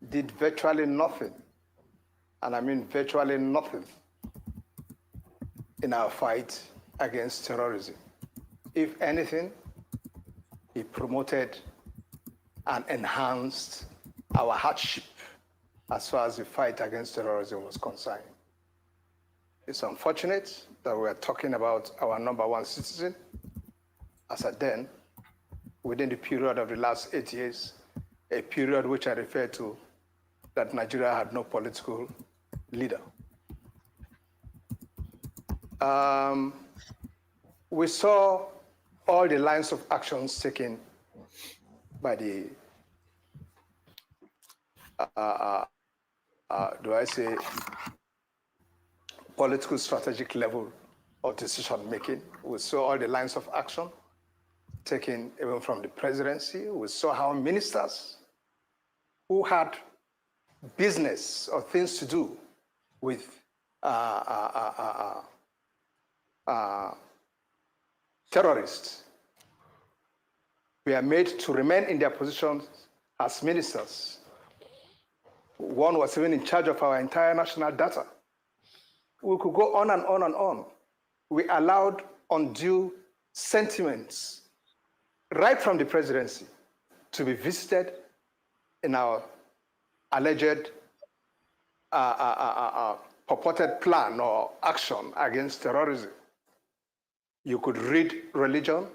did virtually nothing, and I mean virtually nothing, in our fight against terrorism. If anything, he promoted and enhanced our hardship as far as the fight against terrorism was concerned. It's unfortunate that we are talking about our number one citizen as a then, within the period of the last 8 years, a period which I refer to that Nigeria had no political leader. We saw all the lines of actions taken by the, do I say, political strategic level of decision making. We saw all the lines of action taken even from the presidency. We saw how ministers who had business or things to do with terrorists were made to remain in their positions as ministers. One was even in charge of our entire national data. We could go on and on and on. We allowed undue sentiments right from the presidency to be visited in our alleged purported plan or action against terrorism. You could read religion,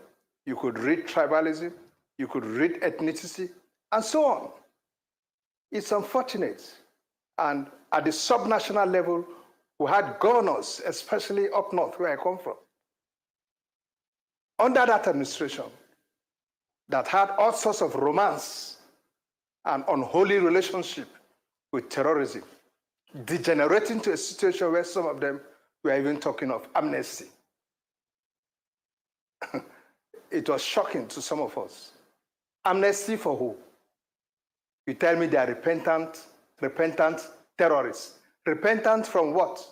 you could read tribalism, you could read ethnicity, and so on. It's unfortunate. And at the subnational level, we had governors, especially up north where I come from, under that administration, that had all sorts of romance and unholy relationship with terrorism, degenerating to a situation where some of them were even talking of amnesty. It was shocking to some of us. Amnesty for who? You tell me they are repentant terrorists. Repentant from what?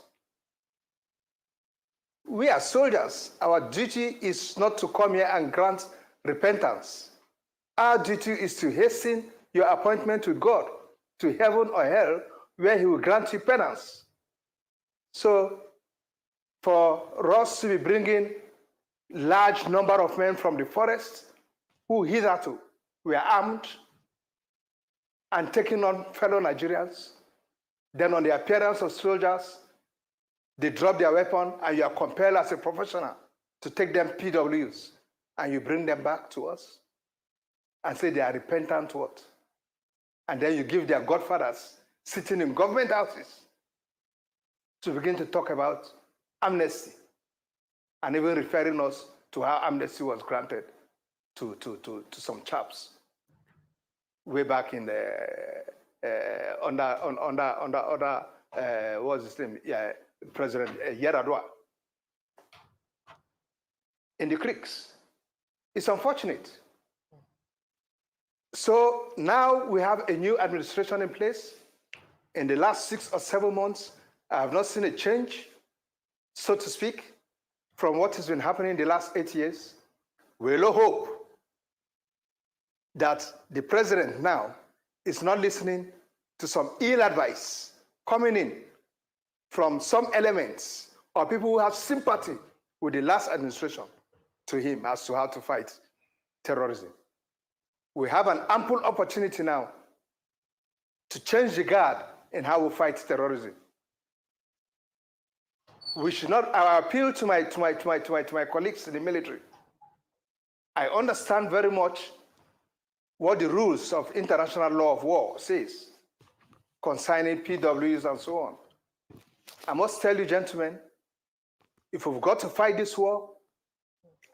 We are soldiers. Our duty is not to come here and grant repentance. Our duty is to hasten your appointment with God to heaven or hell, where he will grant you penance. So for us to be bringing large number of men from the forest who hitherto were armed and taking on fellow Nigerians, then on the appearance of soldiers, they drop their weapon and you are compelled as a professional to take them PWs and you bring them back to us and say they are repentant what? And then you give their godfathers sitting in government houses to begin to talk about amnesty and even referring us to how amnesty was granted to some chaps way back in the under what was his name? Yeah, President Yaradua in the creeks. It's unfortunate. So now we have a new administration in place. In the last 6 or 7 months, I have not seen a change, so to speak, from what has been happening in the last 8 years. We will hope that the president now is not listening to some ill advice coming in from some elements or people who have sympathy with the last administration to him as to how to fight terrorism. We have an ample opportunity now to change the guard in how we fight terrorism. We should not. I appeal to my colleagues in the military. I understand very much what the rules of international law of war says concerning PWs and so on. I must tell you, gentlemen, if we've got to fight this war,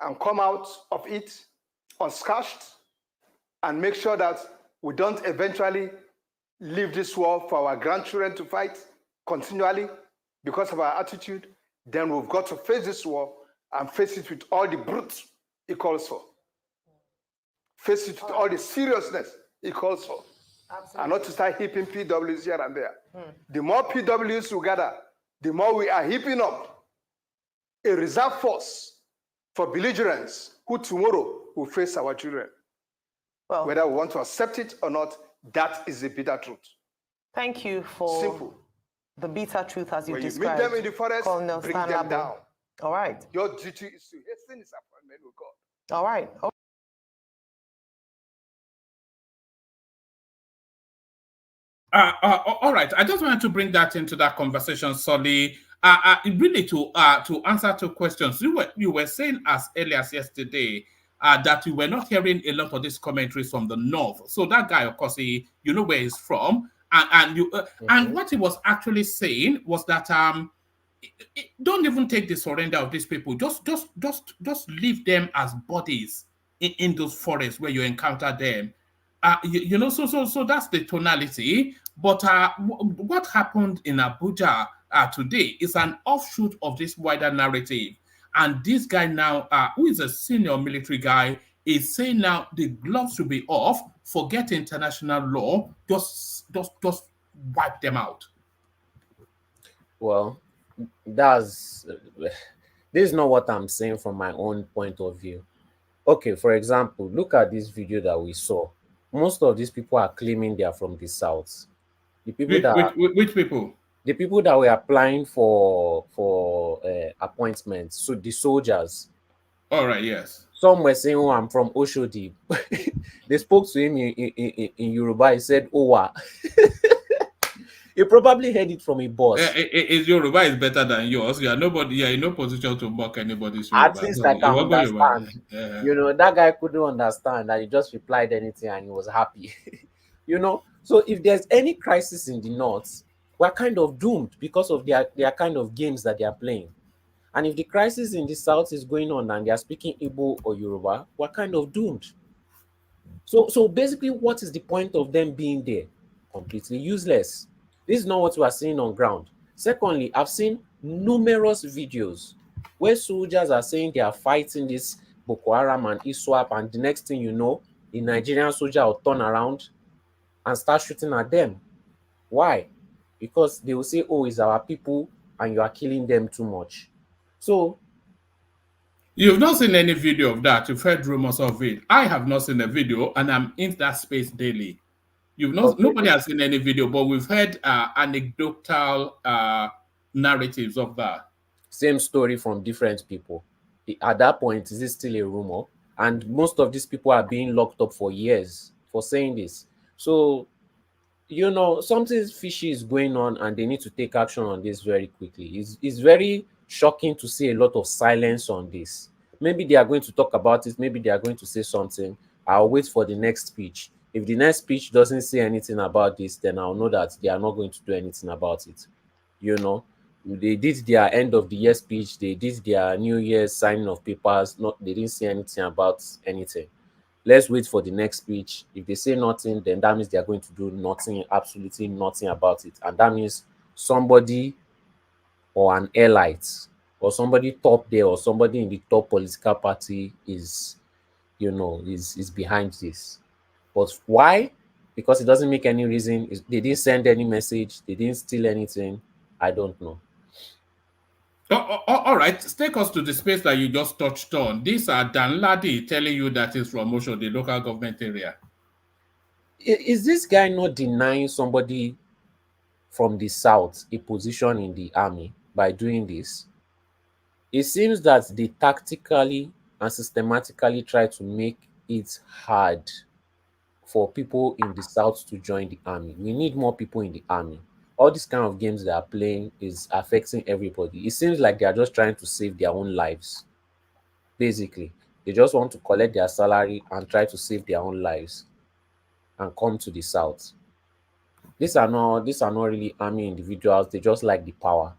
and come out of it unscathed and make sure that we don't eventually leave this war for our grandchildren to fight continually because of our attitude, then we've got to face this war and face it with all the brute it calls for. Face it with all the seriousness it calls for. Absolutely. And not to start heaping PWs here and there. The more PWs we gather, the more we are heaping up a reserve force for belligerents who tomorrow will face our children. Well, whether we want to accept it or not, that is the bitter truth. Thank you for simple. The bitter truth as you when described. You meet them in the forest, Colonel bring Stan them Labo. down. All right. Your duty is to hasten his appointment with God. All right. All right. I just wanted to bring that into that conversation, Solly. Really to answer two questions. You were saying as early as yesterday that you were not hearing a lot of these commentaries from the north. So that guy, of course, you know where he's from, and what he was actually saying was that don't even take the surrender of these people. Just leave them as bodies in those forests where you encounter them. You know, so that's the tonality. But what happened in Abuja today is an offshoot of this wider narrative. And this guy now, who is a senior military guy, is saying now the gloves should be off, forget international law, just wipe them out. Well, this is not what I'm saying from my own point of view. Okay, for example, look at this video that we saw. Most of these people are claiming they are from the south. The people which people? The people that were applying for appointments, so the soldiers. All right, yes. Some were saying, "Oh, I'm from Oshodi." They spoke to him in Yoruba. He said, "Owa." He probably heard it from a boss. His Yoruba is better than yours. You are nobody. You are in no position to mock anybody's Yoruba. At least I can understand. You know, that guy couldn't understand that he just replied anything and he was happy. You know, so if there's any crisis in the north, we're kind of doomed because of their kind of games that they are playing. And if the crisis in the south is going on and they are speaking Igbo or Yoruba, we're kind of doomed. So basically, what is the point of them being there? Completely useless. This is not what we are seeing on ground. Secondly, I've seen numerous videos where soldiers are saying they are fighting this Boko Haram and ISWAP, and the next thing you know, the Nigerian soldier will turn around and start shooting at them. Why? Because they will say, "Oh, it's our people and you are killing them too much." So you've not seen any video of that. You've heard rumors of it. I have not seen a video, and I'm in that space daily. You've not. Okay. Nobody has seen any video, but we've heard anecdotal narratives of that. Same story from different people. At that point, is it still a rumor? And most of these people are being locked up for years for saying this. So, you know, something fishy is going on, and they need to take action on this very quickly. It's very shocking to see a lot of silence on this. Maybe they are going to talk about it. Maybe they are going to say something. I'll wait for the next speech. If the next speech doesn't say anything about this, then I'll know that they are not going to do anything about it. You know, they did their end of the year speech. They did their New Year's signing of papers. They didn't say anything about anything. Let's wait for the next speech. If they say nothing, then that means they are going to do nothing, absolutely nothing about it. And that means somebody or an elite or somebody top there or somebody in the top political party is, you know, is behind this. But why? Because it doesn't make any reason. They didn't send any message. They didn't steal anything. I don't know. All right. Take us to the space that you just touched on. These are Dan Ladi telling you that is from Osho, the local government area. Is this guy not denying somebody from the south a position in the army by doing this? It seems that they tactically and systematically try to make it hard for people in the south to join the army. We need more people in the army. All these kind of games they are playing is affecting everybody. It seems like they are just trying to save their own lives. Basically, they just want to collect their salary and try to save their own lives and come to the south. These are not really army individuals. They just like the power.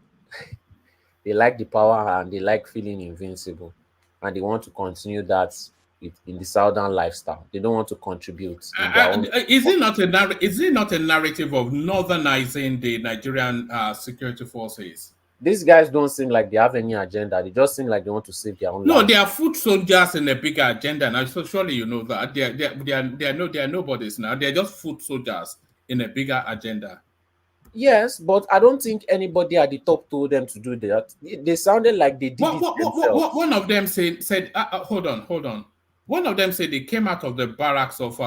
They like the power and they like feeling invincible. and they want to continue that in the southern lifestyle. They don't want to contribute in their own. Is it not a narrative of northernizing the Nigerian security forces? These guys don't seem like they have any agenda. They just seem like they want to save their own No, lives. they are foot soldiers in a bigger agenda now. So surely you know that they are nobodies now. They are just foot soldiers in a bigger agenda. Yes, but I don't think anybody at the top told them to do that. They sounded like they did it themselves. One of them said hold on. One of them said they came out of the barracks of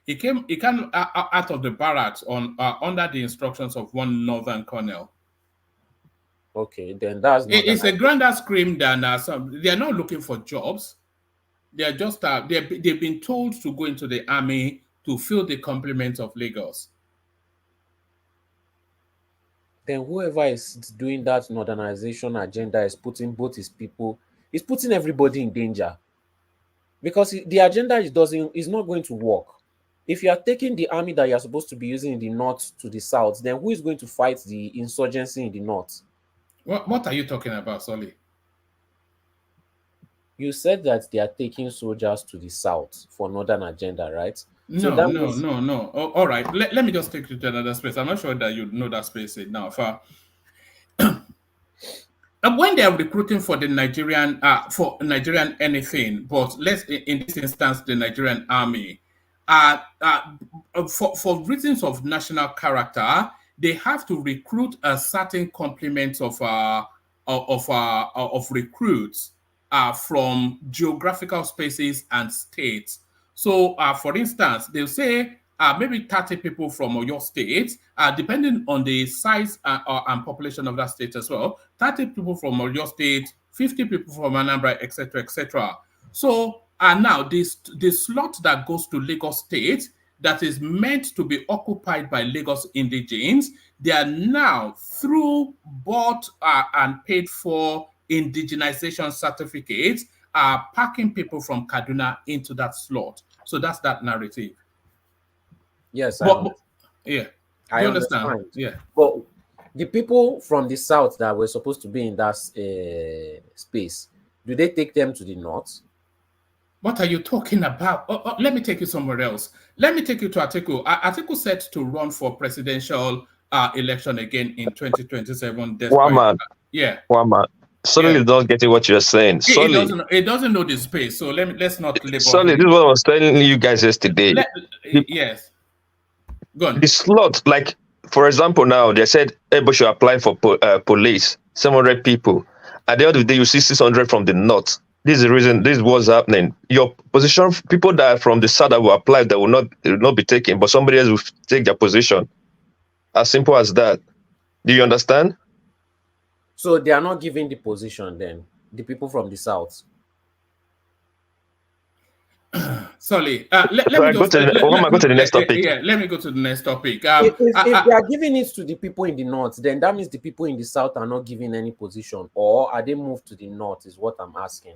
he came out of the barracks on under the instructions of one northern colonel. Okay, then that's not it's a grander scheme than some. They are not looking for jobs. They are just they've been told to go into the army to fill the complement of Lagos. Then whoever is doing that modernization agenda is putting both his people, is putting everybody in danger, because the agenda is not going to work. If you are taking the army that you are supposed to be using in the north to the south, then who is going to fight the insurgency in the north? What are you talking about, Solly? You said that they are taking soldiers to the south for northern agenda, right? No. Oh, all right. Let me just take you to another space. I'm not sure that you know that space now. When they are recruiting for the Nigerian anything, but let's in this instance the Nigerian army, for reasons of national character, they have to recruit a certain complement of recruits from geographical spaces and states. So, for instance, they'll say maybe 30 people from your state, depending on the size and population of that state as well. 30 people from your state, 50 people from Anambra, etc., etc. So, now the slot that goes to Lagos State that is meant to be occupied by Lagos indigenes, they are now bought and paid for indigenization certificates, packing people from Kaduna into that slot. So that's that narrative. Yes, yeah. I understand. Yeah. But the people from the south that were supposed to be in that space, do they take them to the north? What are you talking about? Let me take you somewhere else. Let me take you to Atiku. Atiku set to run for presidential election again in 2027. One man. Suddenly don't get what you're saying. It doesn't know the space, so let's not label. Sorry, this is what I was telling you guys yesterday. Yes. Go on. The slot, like for example, now they said everybody should apply for police, 700 people. At the end of the day, you see 600 from the north. This is the reason. This is what's happening. Your position, people that are from the south that will apply, that will not be taken, but somebody else will take their position. As simple as that. Do you understand? So they are not giving the position then, the people from the south. Sorry, let me go to the next topic. Yeah, let me go to the next topic. If they are giving it to the people in the north, then that means the people in the south are not giving any position, or are they moved to the north? Is what I'm asking.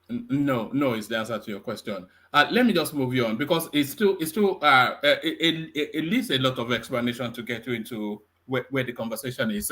No is the answer to your question. Let me just move you on, because it leaves a lot of explanation to get you into where the conversation is.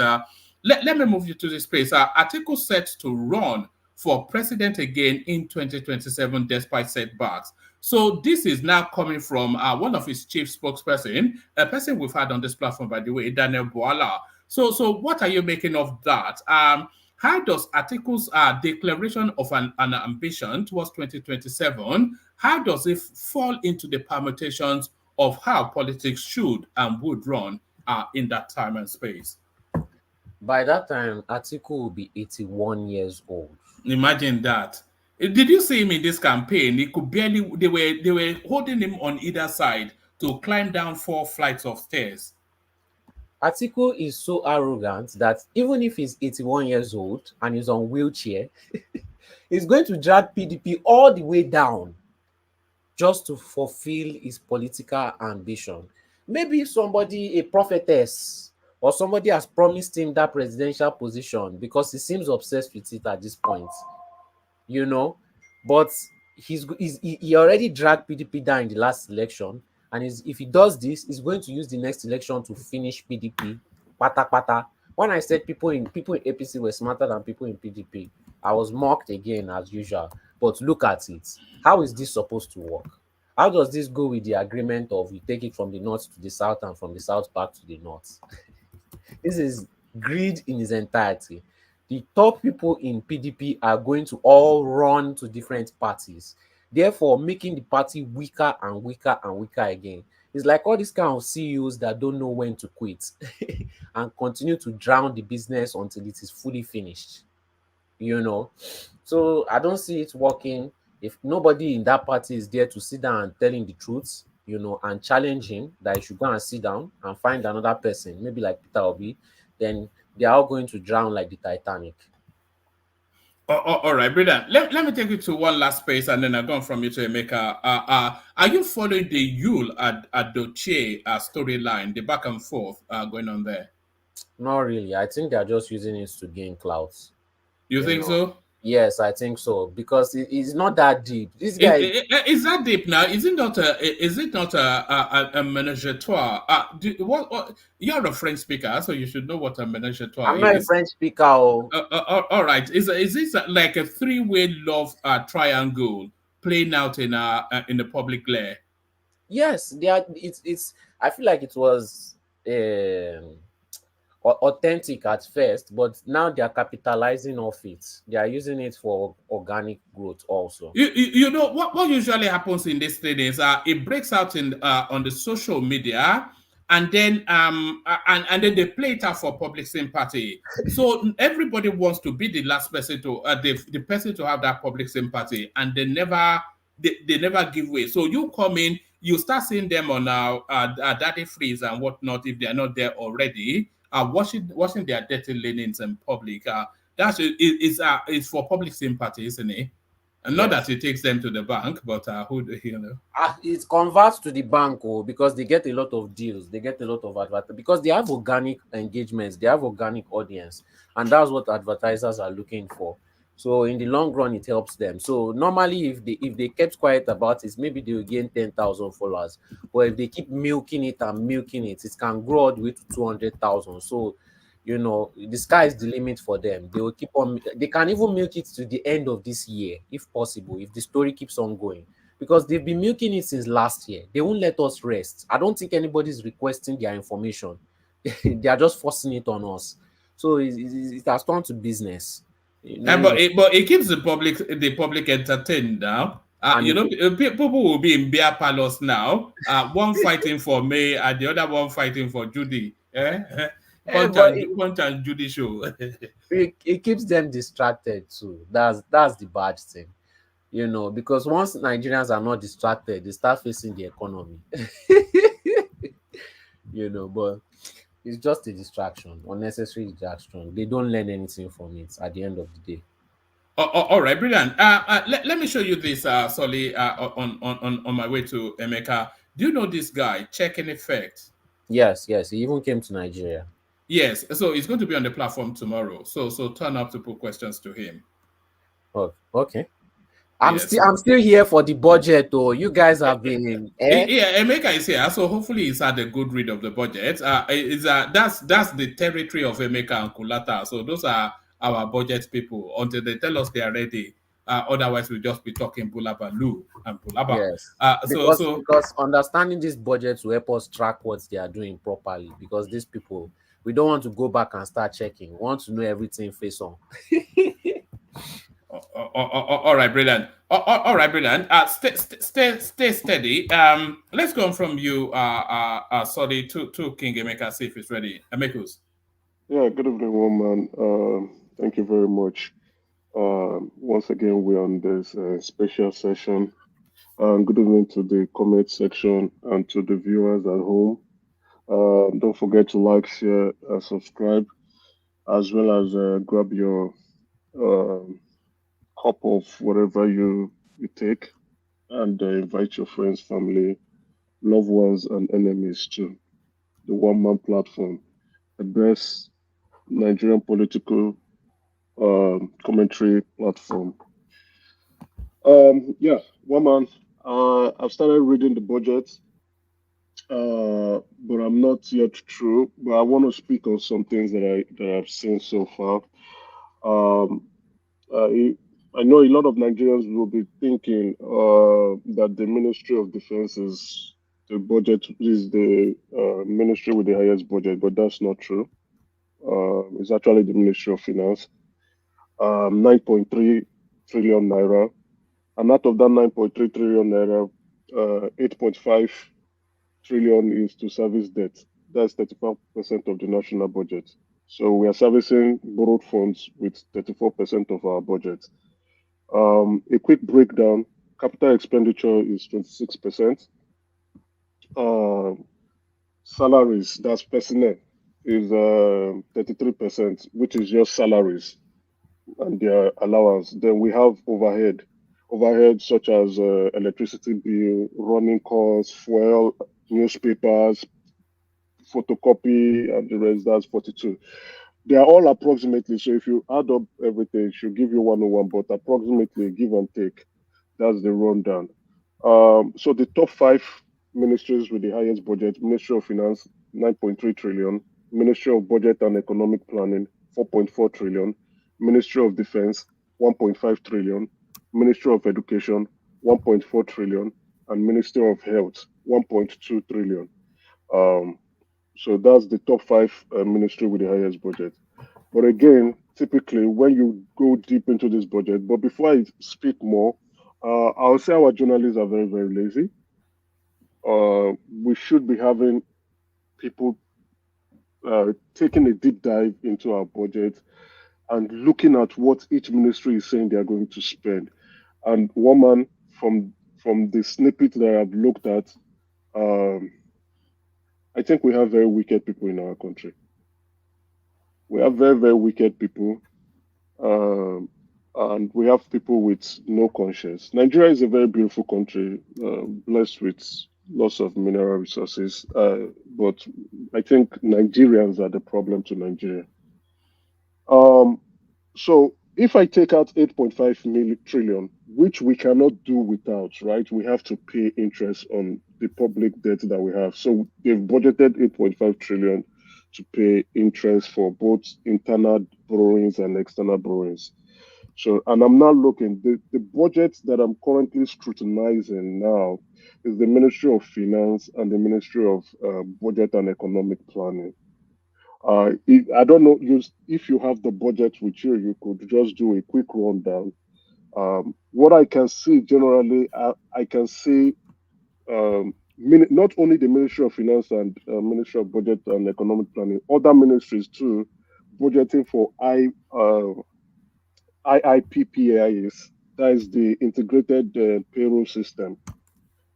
Let me move you to this space. Atiku set to run for president again in 2027 despite setbacks. So this is now coming from one of his chief spokesperson, a person we've had on this platform, by the way, Daniel Bwala. So what are you making of that? How does Atiku's declaration of an ambition towards 2027, how does it fall into the permutations of how politics should and would run in that time and space? By that time, Atiku will be 81 years old. Imagine that. Did you see him in this campaign? He could barely. They were holding him on either side to climb down 4 flights of stairs. Atiku is so arrogant that even if he's 81 years old and he's on wheelchair, he's going to drag PDP all the way down just to fulfill his political ambition. Maybe somebody, a prophetess, or somebody has promised him that presidential position because he seems obsessed with it at this point, you know. But he already dragged PDP down in the last election, and if he does this, he's going to use the next election to finish PDP. Pata pata. When I said people in APC were smarter than people in PDP, I was mocked again as usual. But look at it. How is this supposed to work? How does this go with the agreement of you take it from the north to the south and from the south back to the north? This is greed in its entirety. The top people in PDP are going to all run to different parties, therefore making the party weaker and weaker and weaker again. It's like all these kind of CEOs that don't know when to quit and continue to drown the business until it is fully finished. You know, so I don't see it working if nobody in that party is there to sit down and tell him the truth, and challenge him that he should go and sit down and find another person, maybe like Peter Obi. Then they are all going to drown like the Titanic. All right, brilliant. Let me take you to one last space and then I'll go on from you to Emeka. Are you following the Yule at Doche storyline, the back and forth going on there? Not really. I think they're just using it to gain clouds. You think so? Yes, I think so, because it's not that deep. This guy is that deep now? Is it not a menage a trois? What you're a French speaker, so you should know what a menage a trois is. I'm not a French speaker. All right. Is this like a three-way love triangle playing out in the public glare? Yes, they are. It's. I feel like it was authentic at first, but now they are capitalizing off it. They are using it for organic growth also. You know what usually happens in this thing is it breaks out in on the social media, and then and then they play it out for public sympathy. So everybody wants to be the last person to the person to have that public sympathy, and they never give way. So you come in, you start seeing them on Daddy Freeze and whatnot if they are not there already. Washing their dirty linens in public. That's is for public sympathy, isn't it? And not that it takes them to the bank, but it converts to the bank, because they get a lot of deals, they get a lot of advertising, because they have organic engagements, they have organic audience, and that's what advertisers are looking for. So in the long run, it helps them. So normally, if they kept quiet about it, maybe they will gain 10,000 followers. But if they keep milking it and milking it, it can grow all the way to 200,000. So, the sky is the limit for them. They will keep on. They can even milk it to the end of this year, if possible, if the story keeps on going. Because they've been milking it since last year. They won't let us rest. I don't think anybody's requesting their information. They are just forcing it on us. So it has turned to business. But it keeps the public entertained now. People will be in beer palace now. One fighting for May and the other one fighting for Judy. Punch and Judy show. it keeps them distracted too. That's the bad thing, because once Nigerians are not distracted, they start facing the economy. But it's just a distraction, unnecessary distraction. They don't learn anything from it at the end of the day. All right, brilliant. Let me show you this, Solly, on my way to Emeka. Do you know this guy, Check in Effect? Yes. He even came to Nigeria. Yes, so he's going to be on the platform tomorrow. So turn up to put questions to him. Oh, okay. I'm still here for the budget, though. You guys have been. Yeah, Emeka is here, so hopefully he's had a good read of the budget. That's the territory of Emeka and Kulata. So those are our budget people until they tell us they are ready. Otherwise, we'll just be talking Bulabalu and Bulaba. Yes. Because understanding this budget will help us track what they are doing properly. Because these people, we don't want to go back and start checking. We want to know everything face on. All right, brilliant. All right, brilliant. Stay steady. Let's go on from you, sorry, to King Emeka, see if he's ready. Emekus. Yeah, good evening, woman. Thank you very much. Once again, we're on this special session. Good evening to the comment section and to the viewers at home. Don't forget to like, share, subscribe, as well as grab your cup of whatever you take and invite your friends, family, loved ones, and enemies to the one-man platform, the best Nigerian political commentary platform. Yeah, one man. I've started reading the budget, but I'm not yet through. But I want to speak on some things that I've seen so far. I know a lot of Nigerians will be thinking that the Ministry of Defense is the ministry with the highest budget, but that's not true. It's actually the Ministry of Finance, 9.3 trillion naira, and out of that 9.3 trillion naira, 8.5 trillion is to service debt. That's 35% of the national budget. So we are servicing borrowed funds with 34% of our budget. A quick breakdown: capital expenditure is 26%. Salaries, that's personnel, is 33%, which is just salaries and their allowance. Then we have overhead such as electricity bill, running costs, fuel, newspapers, photocopy, and the rest. That's 42. They are all approximately. So if you add up everything, it should give you 101, but approximately give and take. That's the rundown. So the top 5 ministries with the highest budget: Ministry of Finance, 9.3 trillion; Ministry of Budget and Economic Planning, 4.4 trillion; Ministry of Defense, 1.5 trillion; Ministry of Education, 1.4 trillion; and Ministry of Health, 1.2 trillion. So that's the top 5 ministry with the highest budget. But again, typically when you go deep into this budget, but before I speak more, I'll say our journalists are very, very lazy. We should be having people taking a deep dive into our budget and looking at what each ministry is saying they are going to spend. And one man, from the snippet that I've looked at, I think we have very wicked people in our country. We have very, very wicked people. And we have people with no conscience. Nigeria is a very beautiful country, blessed with lots of mineral resources. But I think Nigerians are the problem to Nigeria. So if I take out 8.5 trillion, which we cannot do without, right? We have to pay interest on the public debt that we have. So they've budgeted 8.5 trillion to pay interest for both internal borrowings and external borrowings. So, and I'm now looking, the budget that I'm currently scrutinizing now is the Ministry of Finance and the Ministry of Budget and Economic Planning. I don't know if you have the budget with you, you could just do a quick rundown. What I can see generally, I can see not only the Ministry of Finance and Ministry of Budget and Economic Planning, other ministries too, budgeting for IIPPAIs, that is the integrated payroll system.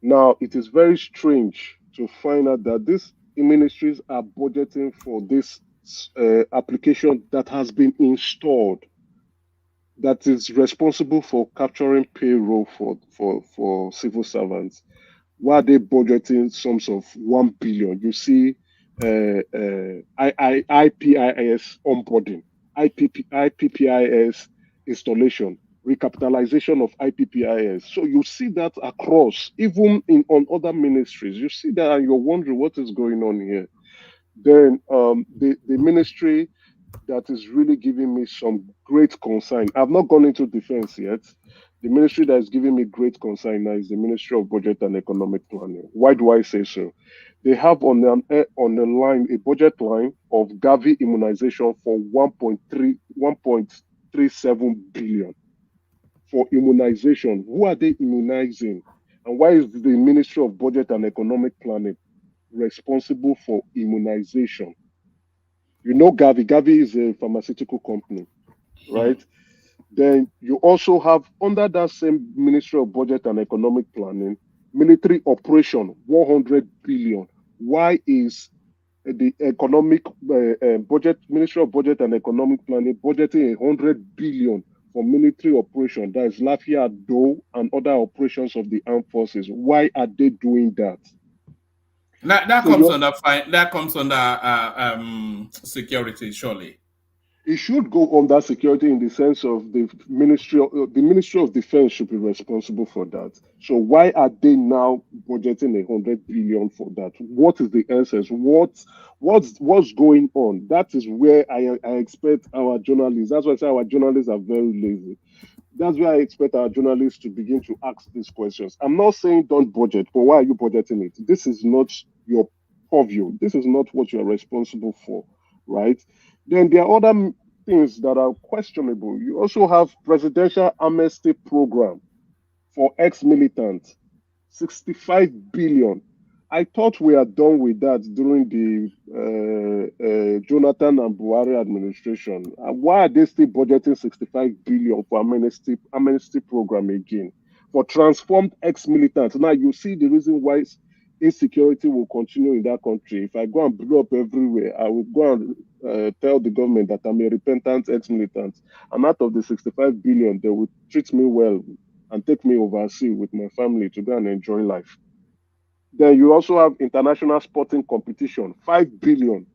Now, it is very strange to find out that these ministries are budgeting for this application that has been installed, that is responsible for capturing payroll for civil servants. Why are they budgeting sums of 1 billion? You see, IPIS onboarding, IPPIS installation, recapitalization of IPPIS. So you see that across, even on other ministries. You see that and you're wondering what is going on here. Then the ministry that is really giving me some great concern. I've not gone into defense yet. The ministry that is giving me great concern now is the Ministry of Budget and Economic Planning. Why do I say so? They have on the line a budget line of Gavi immunization for 1.37 billion for immunization. Who are they immunizing? And why is the Ministry of Budget and Economic Planning responsible for immunization? You know, Gavi is a pharmaceutical company, right? Then you also have, under that same Ministry of Budget and Economic Planning, military operation, 100 billion. Why is the economic Ministry of Budget and Economic Planning budgeting 100 billion for military operation? That is Lafia Do and other operations of the armed forces. Why are they doing that? That comes under security, surely. it should go under security in the sense of the Ministry of Defense should be responsible for that. So why are they now budgeting 100 billion for that? What is the essence? What's going on? That is where I expect our journalists. That's why I say our journalists are very lazy. That's why I expect our journalists to begin to ask these questions. I'm not saying don't budget, but why are you budgeting it? This is not your purview. This is not what you are responsible for, right? Then there are other things that are questionable. You also have presidential amnesty program for ex-militants, 65 billion. I thought we are done with that during the Jonathan and Buhari administration. Why are they still budgeting 65 billion for amnesty program again for transformed ex-militants? Now you see the reason why insecurity will continue in that country. If I go and blow up everywhere, I will go and tell the government that I'm a repentant ex-militant, and out of the 65 billion, they will treat me well and take me overseas with my family to go and enjoy life. Then you also have international sporting competition, 5 billion.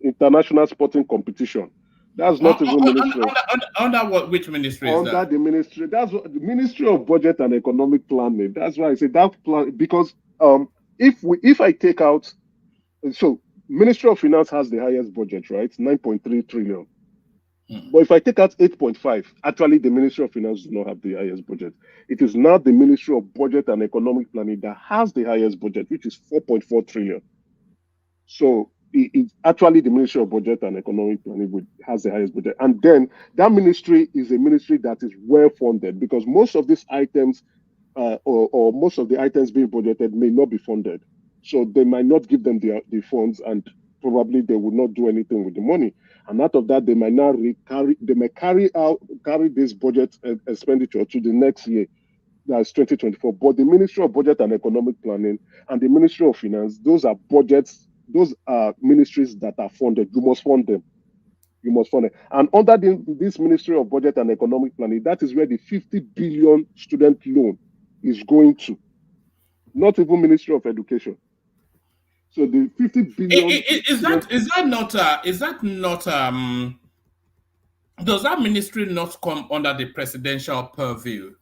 International sporting competition. That's not even ministry. Under what? Which ministry is that? Under the ministry. That's what, the Ministry of Budget and Economic Planning. That's why I say that plan, because if I take out, so Ministry of Finance has the highest budget, right? 9.3 trillion. But if I take out 8.5, actually the Ministry of Finance does not have the highest budget. It is now the Ministry of Budget and Economic Planning that has the highest budget, which is 4.4 trillion. So it's actually the Ministry of Budget and Economic Planning has the highest budget. And then that ministry is a ministry that is well funded, because most of these items or most of the items being budgeted may not be funded. So they might not give them the funds, and probably they will not do anything with the money. And out of that, they might now carry this budget expenditure to the next year, that's 2024. But the Ministry of Budget and Economic Planning and the Ministry of Finance, those are budgets, those are ministries that are funded. You must fund them. You must fund it. And under this Ministry of Budget and Economic Planning, that is where the 50 billion student loan is going to. Not even Ministry of Education. So the 50 billion is that not does that ministry not come under the presidential purview?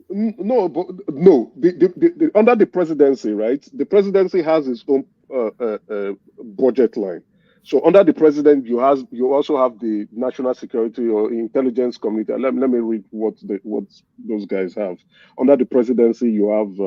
No, but no. The under the presidency, right? The presidency has its own budget line. So under the president, you also have the national security or intelligence committee. Let me read what those guys have. Under the presidency, you have.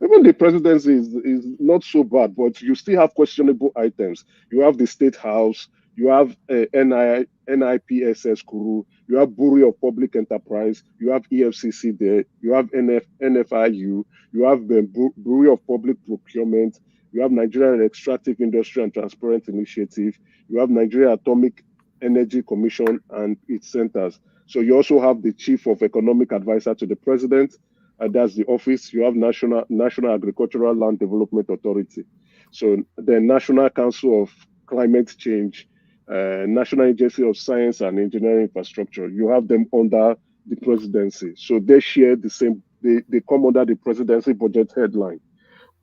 Even the presidency is not so bad, but you still have questionable items. You have the State House, you have NIPSS Kuru, you have Bureau of Public Enterprise, you have EFCC there, you have NFIU, you have the Bureau of Public Procurement, you have Nigerian Extractive Industry and Transparent Initiative, you have Nigeria Atomic Energy Commission and its centers. So you also have the Chief of Economic Advisor to the President. That's the office. You have National Agricultural Land Development Authority. So the National Council of Climate Change, National Agency of Science and Engineering Infrastructure. You have them under the presidency. So they share the same, they come under the presidency budget headline.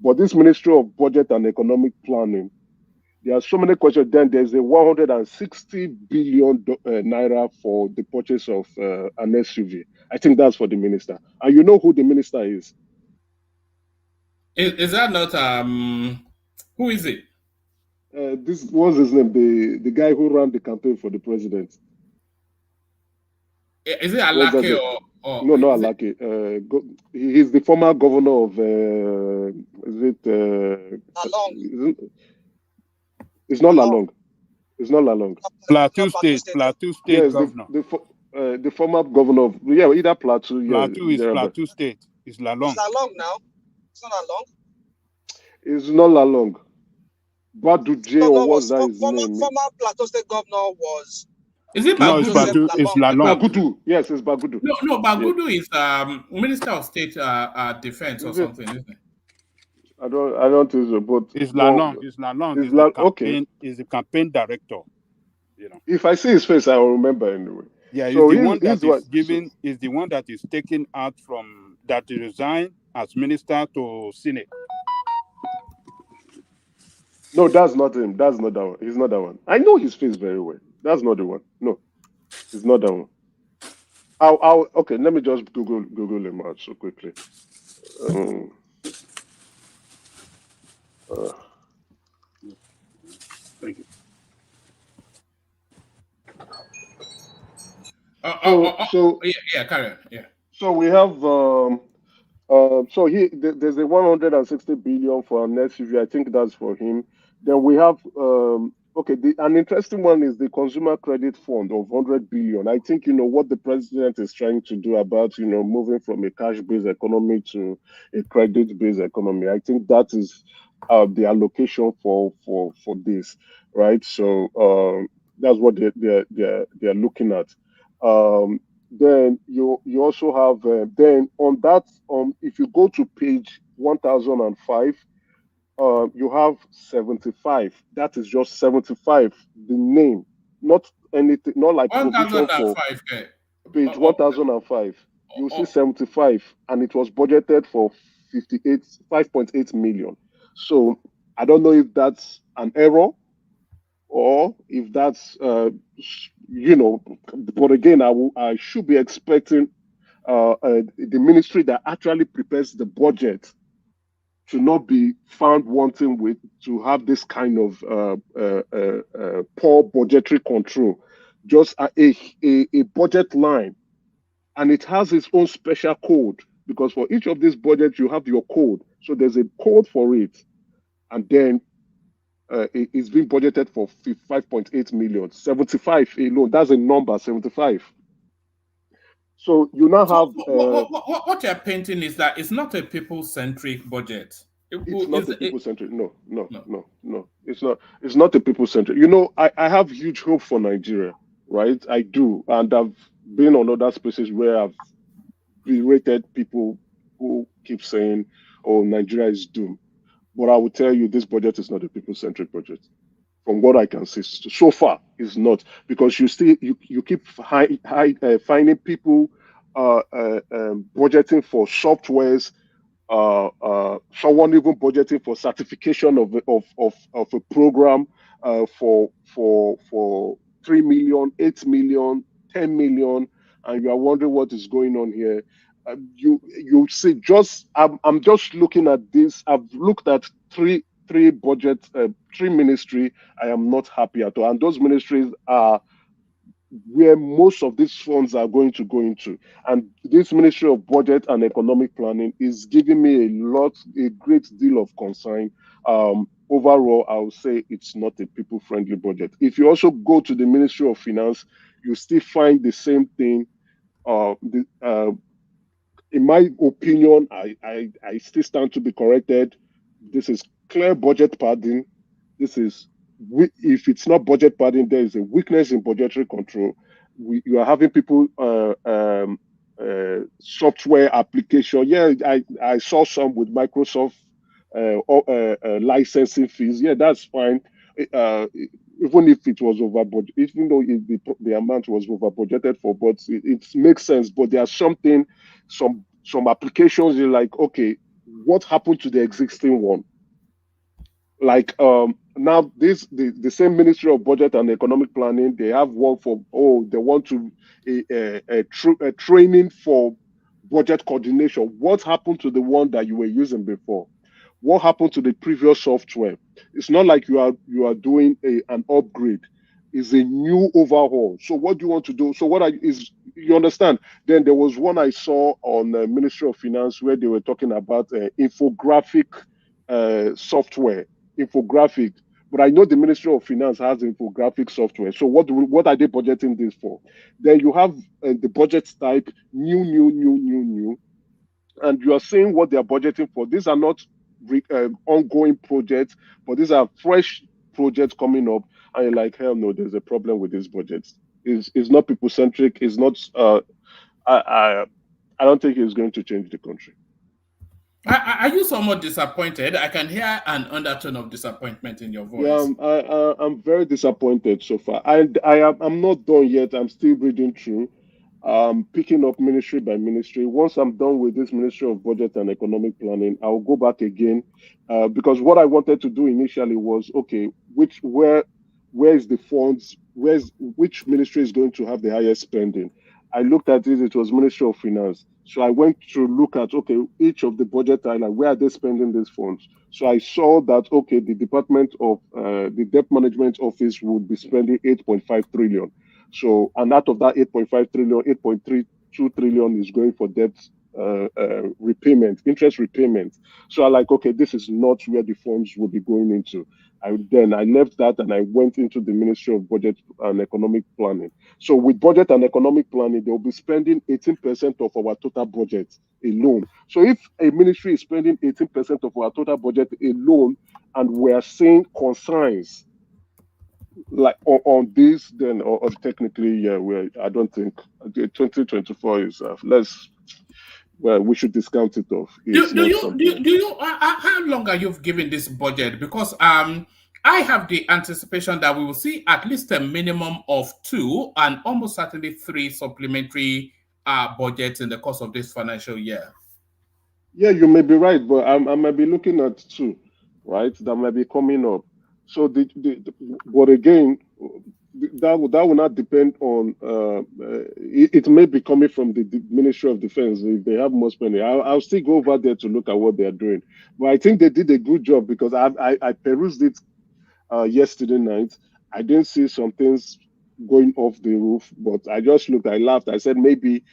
But this Ministry of Budget and Economic Planning, there are so many questions. Then there's a 160 billion naira for the purchase of an SUV. I think that's for the minister. And you know who the minister is? Is that not who is it? This was his name, the guy who ran the campaign for the president. Is it Alake or no, not Alake. He's the former governor of It's not Lalong. It's not Lalong. Plateau State yes, governor. The former governor of either Plateau. Plateau is Plateau State. It's Lalong. It's Lalong now. It's not Lalong. It's not Lalong. Baduje or what's that his name? Former Plateau State governor was. Is it Bagudu? No, it's Lalong. Bagudu. Yes, it's Bagudu. No, Bagudu is Minister of State Defense or something, isn't it? I don't think so, but it's Lalong. It's Lalong. Okay. He's the campaign director. You know. If I see his face, I will remember anyway. Yeah, so the one that is given is the one that is taken out from that resigned as minister to Senate. No, that's not him. That's not that one. He's not that one. I know his face very well. That's not the one. No, it's not that one. Okay, let me just Google him out so quickly. Thank you. Yeah, carry on. Yeah. So we have there's a 160 billion for our next review. I think that's for him. Then we have an interesting one is the consumer credit fund of 100 billion. I think what the president is trying to do about moving from a cash-based economy to a credit-based economy. I think that is the allocation for this, right? So that's what they're looking at. Then you also have then on that if you go to page 1005, you have 75. That is just 75. The name, not anything, not like provision for 1005. page 1005. You see 75, and it was budgeted for 5.8 million. So I don't know if that's an error or if that's but again, I should be expecting the ministry that actually prepares the budget to not be found wanting with to have this kind of poor budgetary control. Just a budget line, and it has its own special code, because for each of these budgets you have your code. So there's a code for it, and then it's been budgeted for 5.8 million. 75 alone, that's a number, 75. So you now have what you're painting is that it's not a people-centric budget. It's not a people-centric. No. It's not. It's not a people-centric. I have huge hope for Nigeria, right? I do, and I've been on other spaces where I've berated people who keep saying, "Oh, Nigeria is doomed." But I will tell you, this budget is not a people-centric budget. From what I can see so far, is not, because you keep finding people budgeting for softwares. Someone even budgeting for certification of a program for 3 million, 8 million, 10 million, and you are wondering what is going on here. You see, I'm just looking at this. I've looked at three budgets, three ministry. I am not happy at all, and those ministries are where most of these funds are going to go into. And this Ministry of Budget and Economic Planning is giving me a great deal of concern. Overall, I would say it's not a people-friendly budget. If you also go to the Ministry of Finance, you still find the same thing. In my opinion, I still stand to be corrected. This is clear budget padding. This is, if it's not budget padding, there is a weakness in budgetary control. You are having people software application. Yeah, I saw some with Microsoft licensing fees. Yeah, that's fine. Even if it was over budget, even though the amount was over budgeted for, but it makes sense. But there are some applications you're like, okay, what happened to the existing one? Like now the same Ministry of Budget and Economic Planning, they have one for they want to a training for budget coordination. What happened to the one that you were using before? What happened to the previous software? It's not like you are doing an upgrade. It's a new overhaul. So what do you want to do? So you understand? Then there was one I saw on Ministry of Finance where they were talking about infographic software. Infographic, but I know the Ministry of Finance has infographic software. So what are they budgeting this for? Then you have the budget type new, and you are seeing what they are budgeting for. These are not ongoing projects, but these are fresh projects coming up. And you're like, hell no, there's a problem with these budgets. It's not people centric. It's not. I don't think it's going to change the country. Are you somewhat disappointed? I can hear an undertone of disappointment in your voice. Yeah, I'm very disappointed so far. I'm not done yet. I'm still reading through. picking up ministry by ministry. Once I'm done with this Ministry of Budget and Economic Planning, I'll go back again because what I wanted to do initially was okay, where is the funds? Which ministry is going to have the highest spending? I looked at it. It was Ministry of Finance. So I went to look at okay, each of the budget island, where are they spending these funds? So I saw that okay, the Department of the Debt Management Office would be spending 8.5 trillion. So, and out of that 8.5 trillion, 8.32 trillion is going for debt repayment, interest repayment. So I like, okay, this is not where the funds will be going into. Then I left that and I went into the Ministry of Budget and Economic Planning. So with budget and economic planning, they'll be spending 18% of our total budget alone. So if a ministry is spending 18% of our total budget alone, and we're seeing concerns like on this, then or technically, yeah, I don't think 2024 is less. Well, we should discount it off. How long are you given this budget? Because I have the anticipation that we will see at least a minimum of 2 and almost certainly 3 supplementary budgets in the course of this financial year. Yeah, you may be right, but I might be looking at 2, right? That might be coming up. So but again, that will not depend on. It may be coming from the Ministry of Defense if they have more spending. I'll still go over there to look at what they are doing. But I think they did a good job because I perused it yesterday night. I didn't see some things going off the roof, but I just looked. I laughed. I said maybe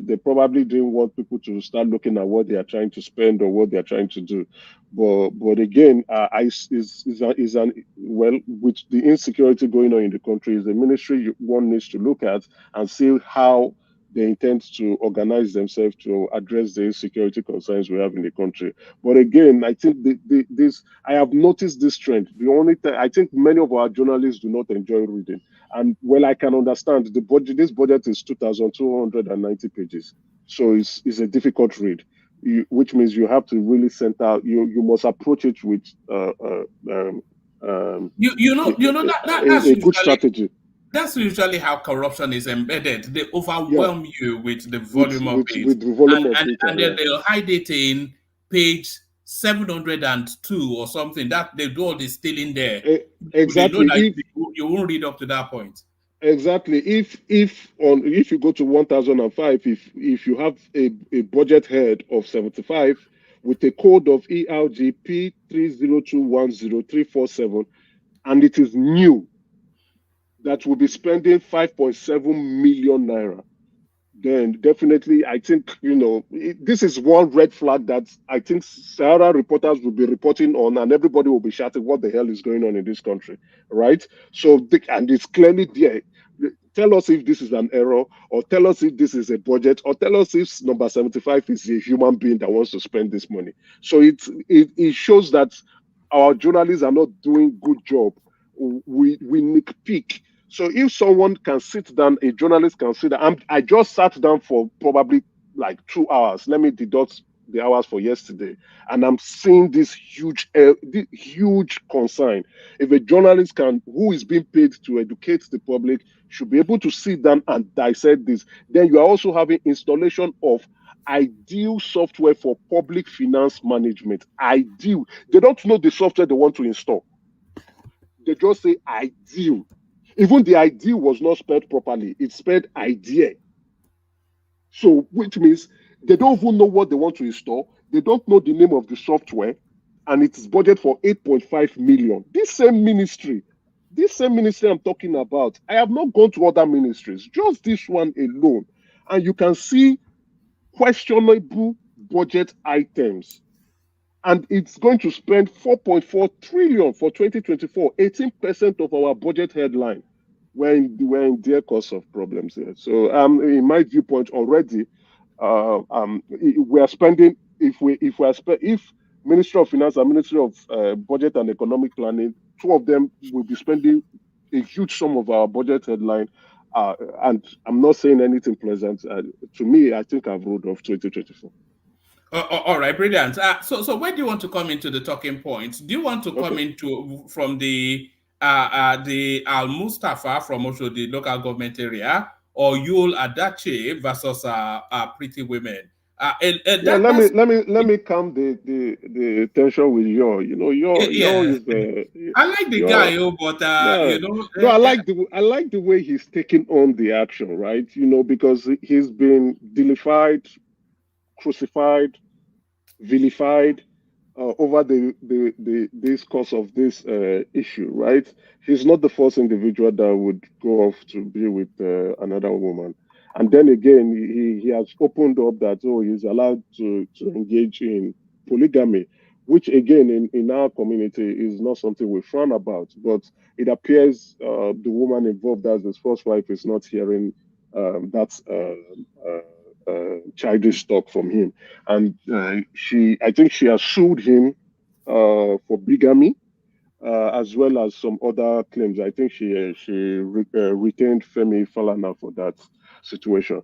they probably didn't want people to start looking at what they are trying to spend or what they are trying to do. But again, with the insecurity going on in the country, is a ministry one needs to look at and see how they intend to organize themselves to address the security concerns we have in the country. But again, I think I have noticed this trend. The only thing I think many of our journalists do not enjoy reading, and well, I can understand the budget. This budget is 2,290 pages, so it's a difficult read. Which means you have to really center. You must approach it with that's a usually, good strategy. That's usually how corruption is embedded. They overwhelm you with the volume of it. With the volume of it. And then they'll hide it in page 702 or something. That they do all the stealing there. Exactly. They know that you won't read up to that point. Exactly. If you go to 1005, if you have a budget head of 75 with a code of ERGP 302100347, and it is new, that will be spending 5.7 million naira, then definitely I think, this is one red flag that I think Sahara reporters will be reporting on, and everybody will be shouting, what the hell is going on in this country, right? So, and it's clearly there. Tell us if this is an error, or tell us if this is a budget, or tell us if number 75 is a human being that wants to spend this money. So it shows that our journalists are not doing good job. We nitpick. So if someone can sit down, a journalist can sit down. I just sat down for probably like 2 hours. Let me deduct the hours for yesterday, and I'm seeing this huge concern. If a journalist who is being paid to educate the public, should be able to sit down and dissect this, then you are also having installation of ideal software for public finance management. Ideal. They don't know the software they want to install. They just say ideal. Even the idea was not spelled properly. It's spelled idea. So, which means they don't even know what they want to install. They don't know the name of the software, and it is budgeted for 8.5 million. This same ministry I'm talking about, I have not gone to other ministries, just this one alone. And you can see questionable budget items. And it's going to spend 4.4 trillion for 2024, 18% of our budget headline. We're in their course of problems here. So, in my viewpoint already, we are spending. If Ministry of Finance and Ministry of Budget and Economic Planning, 2 of them will be spending a huge sum of our budget headline. And I'm not saying anything pleasant. To me, I think I've ruled off 2024. All right, brilliant. So where do you want to come into the talking points? Do you want to come into from the Al Mustafa from also the local government area, or Yul Adache versus Pretty Women. Yeah, let me calm the tension with Yo. You know, Yo yeah, is the I like the Yo. guy, but Yeah. No, I like the way he's taking on the action, right? You know, because he's been vilified, crucified, vilified over this course of this issue, right? He's not the first individual that would go off to be with another woman. And then again, he has opened up that, oh, he's allowed to engage in polygamy, which again in our community is not something we frown about. But it appears the woman involved as his first wife is not hearing that childish talk from him, and I think she has sued him for bigamy, as well as some other claims. I think retained Femi Falana for that situation.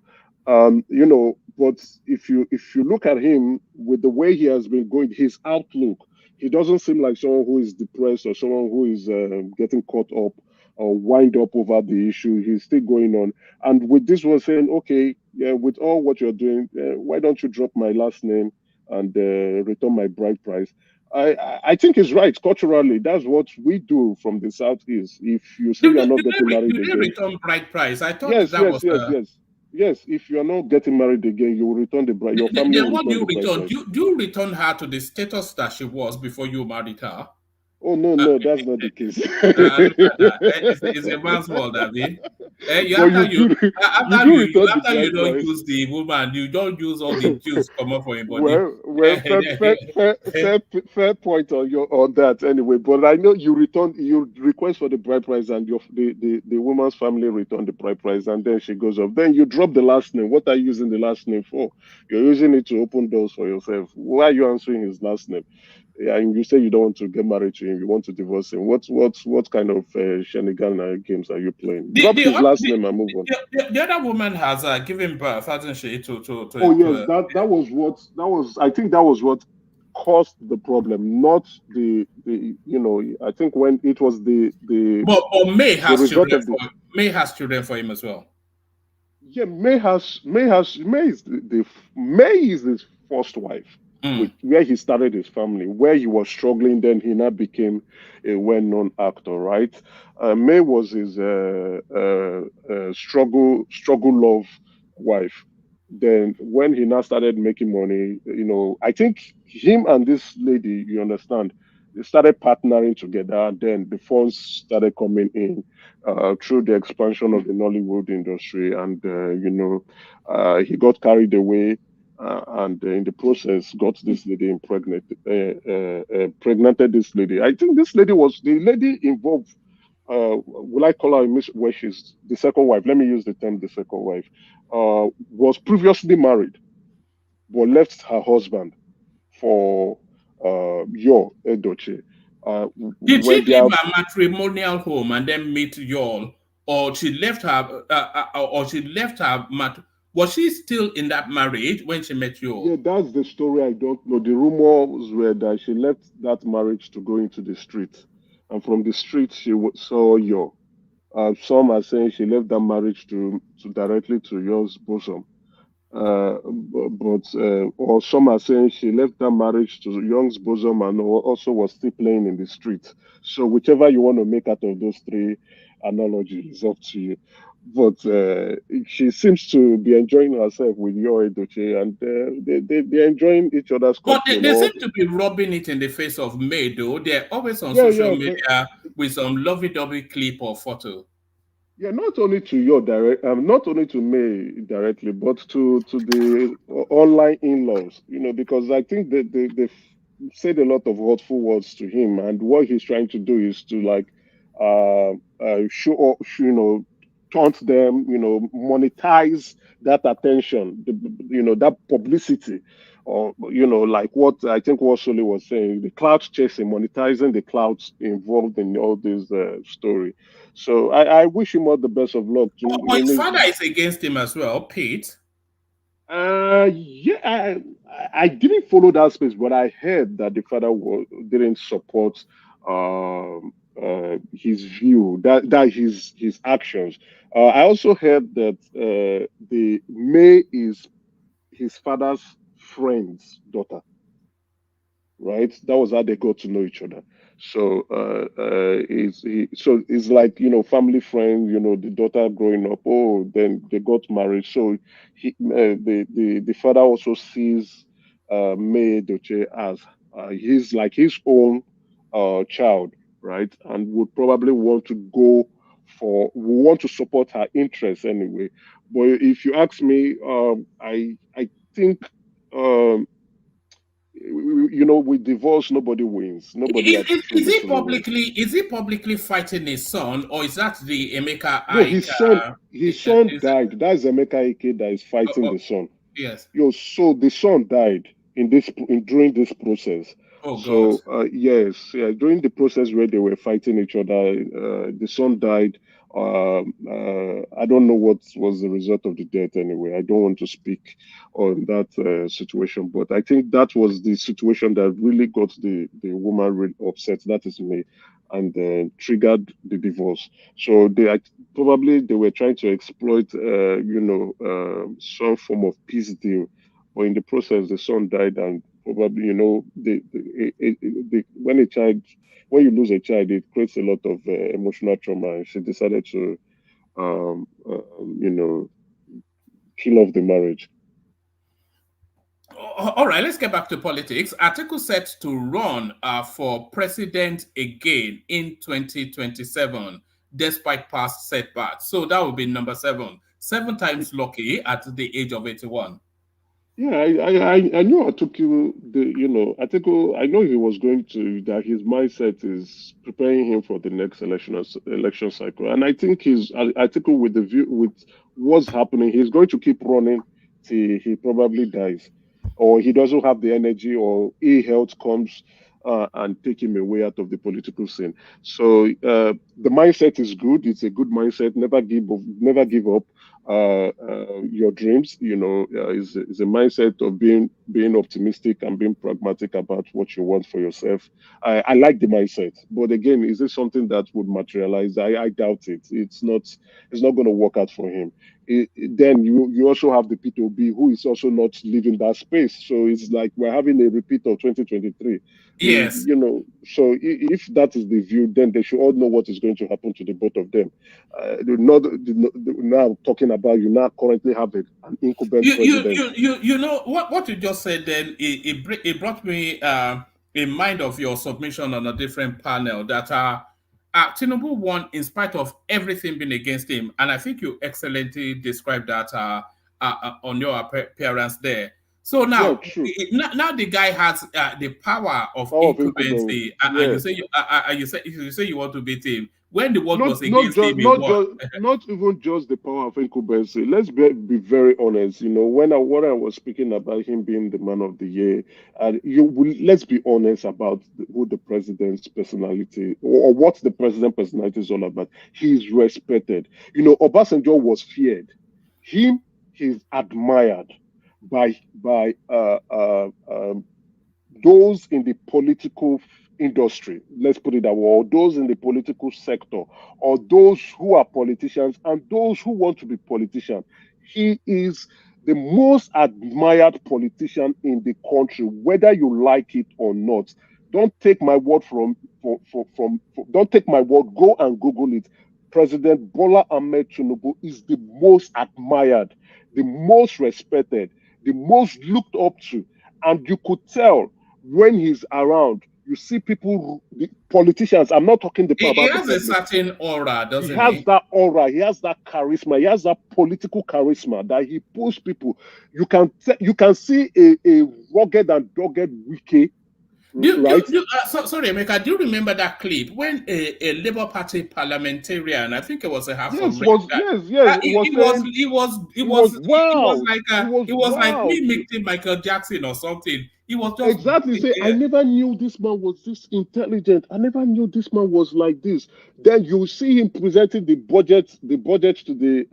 You know, but if you look at him with the way he has been going, his outlook, he doesn't seem like someone who is depressed or someone who is getting caught up or wind up over the issue. He's still going on. And with this one saying, okay, yeah, with all what you're doing, why don't you drop my last name and return my bride price? I think he's right. Culturally, that's what we do from the southeast. If you say you're not getting married do they again, return bride price? I thought yes, that yes, was yes, yes, yes. If you're not getting married again, you will return the bride. Your family then will what do return you the bride return? price. Do you return her to the status that she was before you married her? Oh no, no, that's not the case. Look at that. It's a man's world, Abi. But you do return the After you bride don't price. use the woman, you don't use all the juice come up for your body. Well, fair point on that anyway. But I know you request for the bride price, and the woman's family return the bride price, and then she goes off. Then you drop the last name. What are you using the last name for? You're using it to open doors for yourself. Why are you answering his last name? Yeah, and you say you don't want to get married to him, you want to divorce him. What kind of shenanigan games are you playing? Drop his last name and move on. The other woman has given birth, hasn't she? Oh yes, that was I think that was what caused the problem, not the I think when it was the But May the has result children of the May has children for him as well. yeah May is May is his first wife, where he started his family, where he was struggling. Then he now became a well-known actor, right? May was his struggle love wife. Then when he now started making money, I think him and this lady, you understand, they started partnering together. Then the funds started coming in through the expansion of the Nollywood industry, and he got carried away, and in the process got this lady impregnated this lady. I think this lady was the lady involved. Will I call her where she's the second wife? Let me use the term the second wife. Was previously married, but left her husband for Yo Edoche. Did she When they leave have, her matrimonial home and then meet y'all, or she left her, was she still in that marriage when she met you? yeah, that's the story. I don't know. The rumors were that she left that marriage to go into the street, and from the street she saw Yo. Some are saying she left that marriage to directly to Yo's bosom. Or some are saying she left that marriage to Young's bosom and also was still playing in the street. So whichever you want to make out of those three analogies is up to you. But she seems to be enjoying herself with Yo Edoche, and they're enjoying each other's But company. they seem to be rubbing it in the face of May, though. They're always on Yeah, social yeah. media with some lovey-dovey clip or photo. Yeah, not only to your not only to me directly, but to the online in-laws. Because I think that they've said a lot of hurtful words to him, and what he's trying to do is to like show, taunt them, monetize that attention, that publicity, or like what I think what Soli was saying, the cloud chasing, monetizing the clouds involved in all this story. So I wish him all the best of luck. But his father is against him as well, Pete. Yeah, I didn't follow that space, but I heard that the father didn't support his view, that his actions. I also heard that the May is his father's friend's daughter, right? That was how they got to know each other. So so it's like, family friend, the daughter growing up. Oh, then they got married. So the father also sees May Doche as his like his own child, right? And would probably want to want to support her interests anyway. But if you ask me, I think. With divorce, nobody wins. Nobody Is, had is, is truly, he truly wins. publicly fighting his son, or is that the Emeka No, Ike? his son Is, died. That's Emeka Ike that is fighting the son. yes. So the son died during this process. Oh God. So yes, yeah, during the process where they were fighting each other, the son died. I don't know what was the result of the death anyway. I don't want to speak on that situation, but I think that was the situation that really got the woman really upset. That is me, and triggered the divorce. So probably they were trying to exploit, some form of peace deal, but in the process, the son died, and probably, when you lose a child, it creates a lot of emotional trauma. And she decided to, kill off the marriage. All right, let's get back to politics. Atiku set to run for president again in 2027, despite past setbacks. So that would be number 7. 7 times lucky at the age of 81. Yeah, I know Atiku. I know he was going to, that his mindset is preparing him for the next election cycle, and I think Atiku, with the view with what's happening, he's going to keep running till he probably dies, or he doesn't have the energy, or ill health comes and take him away out of the political scene. So the mindset is good. It's a good mindset. Never give up your dreams. Is a mindset of being optimistic and being pragmatic about what you want for yourself. I like the mindset, but again, is it something that would materialize? I doubt it. It's not going to work out for him. Then you also have the P2B, who is also not leaving that space. So it's like we're having a repeat of 2023. Yes. So if that is the view, then they should all know what is going to happen to the both of them. Now talking about, you now currently have an incumbent president. You know what you just said. Then it brought me in mind of your submission on a different panel that Tinubu won in spite of everything being against him, and I think you excellently described that on your appearance there. So now, now the guy has the power of incumbency, and you say you want to beat him when the world was against him. Not even just the power of incumbency. Let's be very honest. When I was speaking about him being the man of the year, let's be honest about who the president's personality, or what the president's personality is all about. He's respected. Obasanjo was feared. He's admired by those in the political industry, let's put it that way, or those in the political sector, or those who are politicians and those who want to be politicians. He is the most admired politician in the country, whether you like it or not. Don't take my word don't take my word, go and Google it. President Bola Ahmed Tinubu is the most admired, the most respected, the most looked up to. And you could tell when he's around, you see people, the politicians, I'm not talking He has a certain aura, doesn't he? He has that aura, he has that charisma, he has that political charisma that he pulls people. You can see a rugged and dogged Wike. Sorry, Emeka, do you remember that clip when a Labour Party parliamentarian, I think it was a half It was like me mixing Michael Jackson or something. He was just exactly say, I never knew this man was this intelligent. I never knew this man was like this. Then you see him presenting the budget to the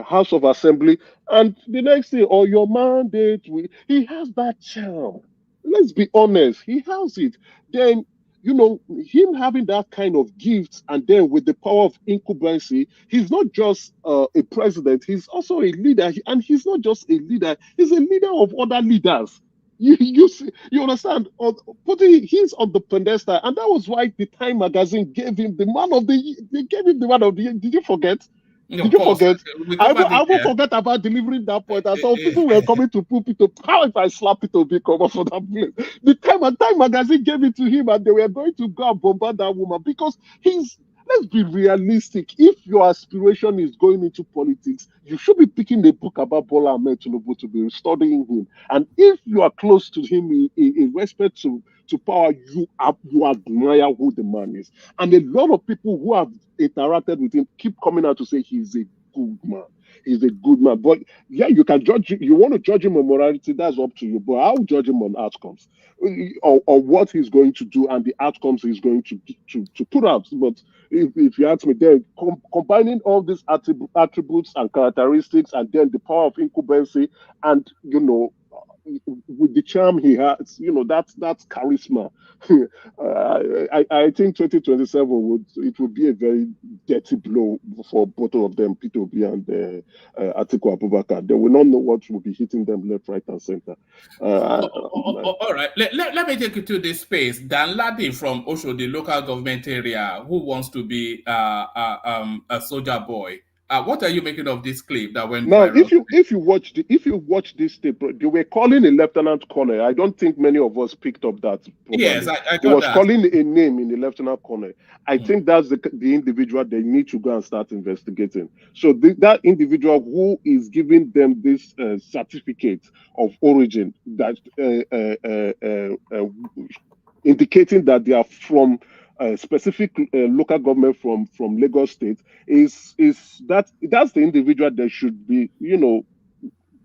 House of Assembly, and the next thing, your mandate, he has that charm. Let's be honest, he has it. Then him having that kind of gift, and then with the power of incumbency, he's not just a president, he's also a leader. And he's not just a leader, he's a leader of other leaders. You understand? He's on the pedestal, and that was why the Time magazine gave him the man of the year. They gave him the man of the year. Did you forget? Did you forget? I will forget about delivering that point. And some people were coming to pulpit to how if I slap it to be covered for that place. The Time magazine gave it to him, and they were going to go and bombard that woman because let's be realistic. If your aspiration is going into politics, you should be picking a book about Bola Ahmed Tinubu to be studying him. And if you are close to him in respect to power, you admire who the man is. And a lot of people who have interacted with him keep coming out to say he's a good man. He's a good man. But yeah, you can judge. You want to judge him on morality, that's up to you. But I'll judge him on outcomes, or what he's going to do and the outcomes he's going to put out. But if you ask me, then combining all these attributes and characteristics, and then the power of incumbency, and with the charm he has, that's charisma. I think 2027 would be a very dirty blow for both of them, P2B and Atiku Abubakar. They will not know what will be hitting them left, right, and center. All right, let me take you to this space. Dan Ladi from Osho, the local government area, who wants to be a soldier boy. What are you making of this clip that went now? viral? If you watch this tape, they were calling a lieutenant colonel. I don't think many of us picked up that. Probably. Yes, I He was that. calling a name in the lieutenant colonel. I think that's the individual they need to go and start investigating. So that individual who is giving them this certificate of origin that indicating that they are from specific local government from Lagos State that's the individual that should be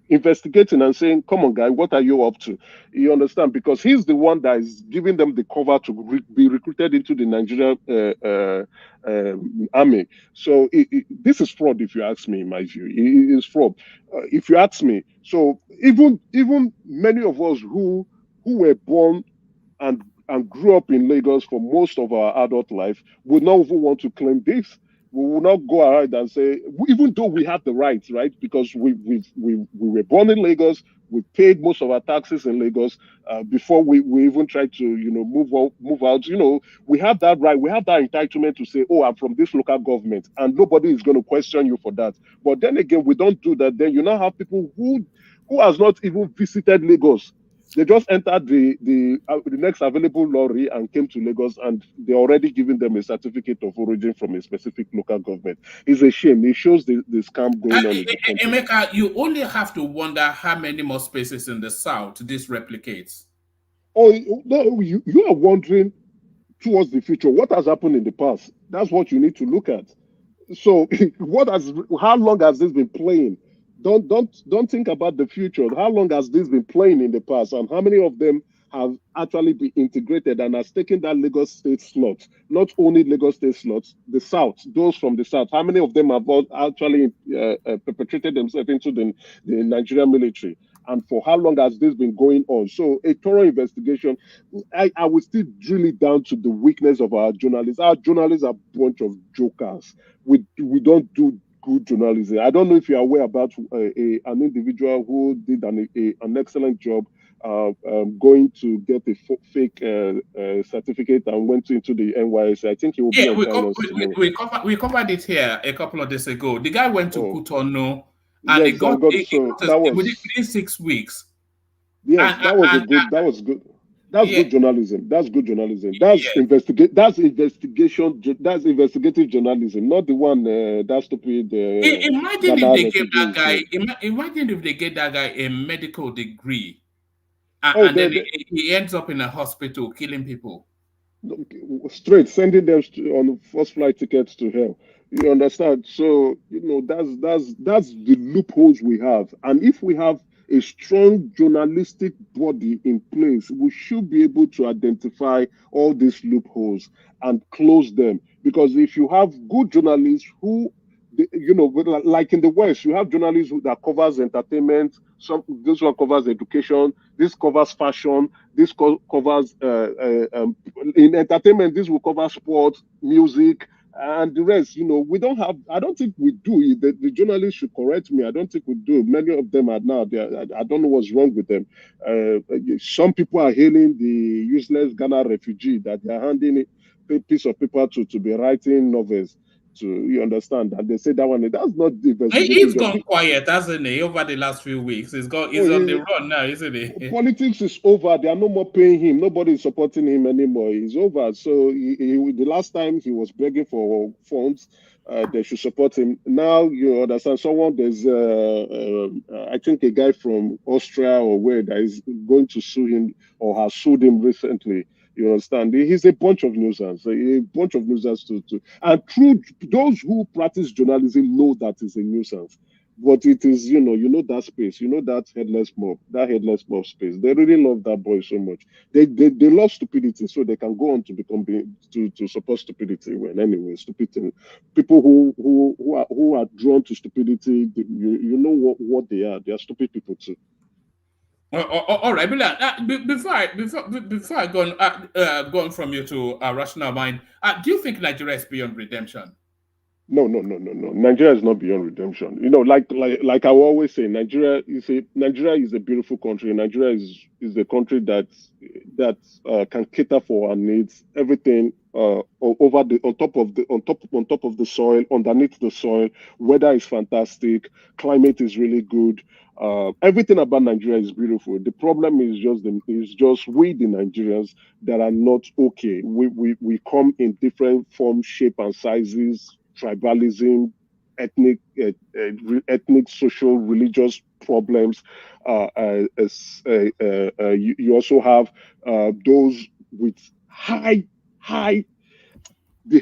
investigating and saying, come on guy, what are you up to? You understand? Because he's the one that is giving them the cover to be recruited into the Nigerian army. So this is fraud, if you ask me, in my view. It is fraud, if you ask me. So even many of us who were born and grew up in Lagos for most of our adult life would not even want to claim this. We will not go ahead and say, even though we have the rights, right? Because we were born in Lagos, we paid most of our taxes in Lagos before we even tried to, move out. We have that right, we have that entitlement to say, oh, I'm from this local government, and nobody is going to question you for that. But then again, we don't do that. Then you now have people who has not even visited Lagos. They just entered the next available lorry and came to Lagos, and they're already giving them a certificate of origin from a specific local government. It's a shame. It shows the scam going on in the country. Emeka, you only have to wonder how many more spaces in the South this replicates. Oh, no, you are wondering towards the future. What has happened in the past? That's what you need to look at. So how long has this been playing? Don't think about the future. How long has this been playing in the past, and how many of them have actually been integrated and has taken that Lagos State slot? Not only Lagos State slots, the South, those from the South. How many of them have actually perpetrated themselves into the Nigerian military? And for how long has this been going on? So a thorough investigation. I will still drill it down to the weakness of our journalists. Our journalists are a bunch of jokers. We don't do good journalism. I don't know if you're aware about an individual who did an excellent job going to get a fake certificate and went into the NYSC. I think he will be on finance. We covered it here a couple of days ago. The guy went to Cotonou and yes, within 6 weeks. Yes, that was good. That's good journalism. That's good journalism. That's investigation. That's investigative journalism, not the one that stupid. Imagine if they gave that guy. Imagine if they gave that guy a medical degree, and then he ends up in a hospital killing people. Straight, sending them on first flight tickets to hell. You understand? So that's the loopholes we have, and if we have a strong journalistic body in place, we should be able to identify all these loopholes and close them. Because if you have good journalists who like in the West, you have journalists that covers entertainment. This one covers education. This covers fashion. This covers in entertainment. This will cover sports, music, and the rest. We don't have. I don't think we do. The journalists should correct me. I don't think we do. Many of them are now. I don't know what's wrong with them. Some people are hailing the useless Ghana refugee that they are handing a piece of paper to be writing novels. You understand? And they say that one, that's not investigating. He's gone quiet, hasn't he, over the last few weeks? He's on the run now, isn't he? Politics is over. They are no more paying him. Nobody is supporting him anymore. He's over. So the last time he was begging for funds, they should support him. Now you understand. There's I think a guy from Austria or where that is going to sue him or has sued him recently. You understand? He's a bunch of nuisance, and true, those who practice journalism know that it's a nuisance. But it is, that space, that headless mob space. They really love that boy so much. They love stupidity, so they can go on to become to support stupidity. Well, anyway, stupidity. People who are drawn to stupidity, you know what they are. They are stupid people too. All right, before I go on from you to rational mind, do you think Nigeria is beyond redemption? No. Nigeria is not beyond redemption. Like I always say, Nigeria is a beautiful country. Nigeria is a country that can cater for our needs. Everything on top of the soil, underneath the soil. Weather is fantastic. Climate is really good. Everything about Nigeria is beautiful. The problem is just we, the Nigerians, that are not okay. We come in different forms, shape, and sizes. Tribalism, ethnic, social, religious problems. You also have those with the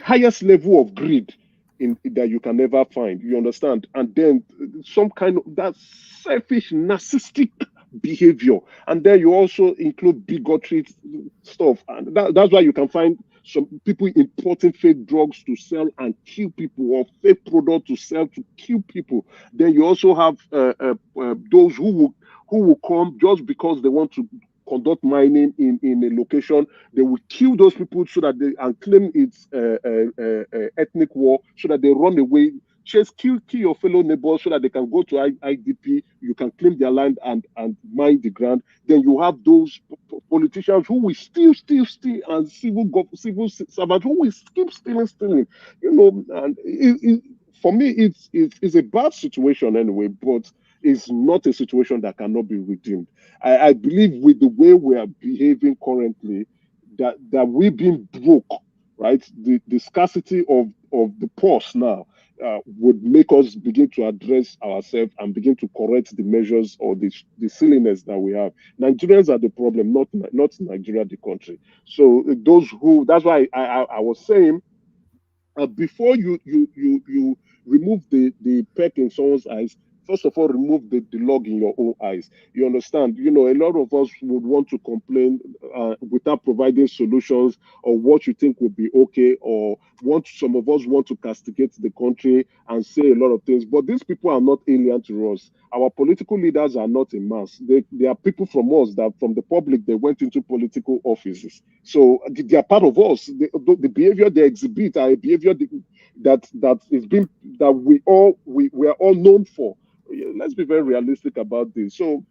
highest level of greed that you can never find. You understand? And then some kind of that selfish, narcissistic behavior. And then you also include bigotry stuff. And that's why you can find some people importing fake drugs to sell and kill people, or fake products to sell to kill people. Then you also have those who will come just because they want to conduct mining in a location. They will kill those people and claim it's ethnic war, so that they run away. Just kill your fellow neighbors so that they can go to IDP. You can claim their land and mine the ground. Then you have those politicians who will steal, and civil servants who will keep stealing. And for me, it's a bad situation anyway, but it's not a situation that cannot be redeemed. I believe with the way we are behaving currently, that we've been broke, right? The scarcity of the purse now would make us begin to address ourselves and begin to correct the measures or the silliness that we have. Nigerians are the problem, not Nigeria, the country. So that's why I was saying, before you remove the peck in someone's eyes, first of all, remove the log in your own eyes. You understand? A lot of us would want to complain without providing solutions or what you think would be okay, or some of us want to castigate the country and say a lot of things. But these people are not alien to us. Our political leaders are not in mass. They are people from us, that from the public, they went into political offices. So they are part of us. The behavior they exhibit are a behavior that we are all known for. Let's be very realistic about this. So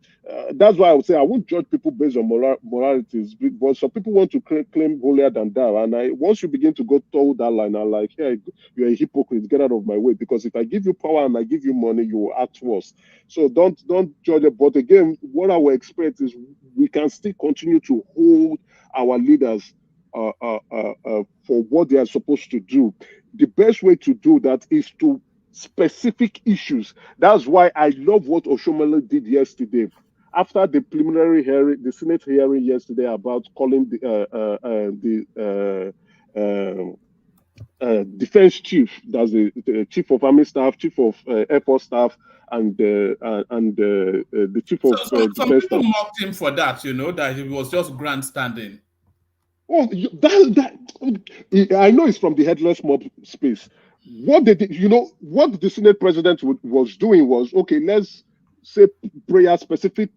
that's why I would say I won't judge people based on moralities, but some people want to claim holier than thou. And once you begin to go toward that line, I'm like, hey, you're a hypocrite. Get out of my way, because if I give you power and I give you money, you will act worse. So don't judge it. But again, what I would expect is we can still continue to hold our leaders for what they are supposed to do. The best way to do that is to specific issues. That's why I love what Oshomole did yesterday. After the preliminary hearing, the Senate hearing yesterday about calling the defense chief, that's the chief of army staff, chief of air force staff, and the chief of some defense people staff. mocked him for that, that he was just grandstanding. Oh, I know it's from the headless mob space. what they did, what the Senate president was doing was, okay, let's say prayers, specific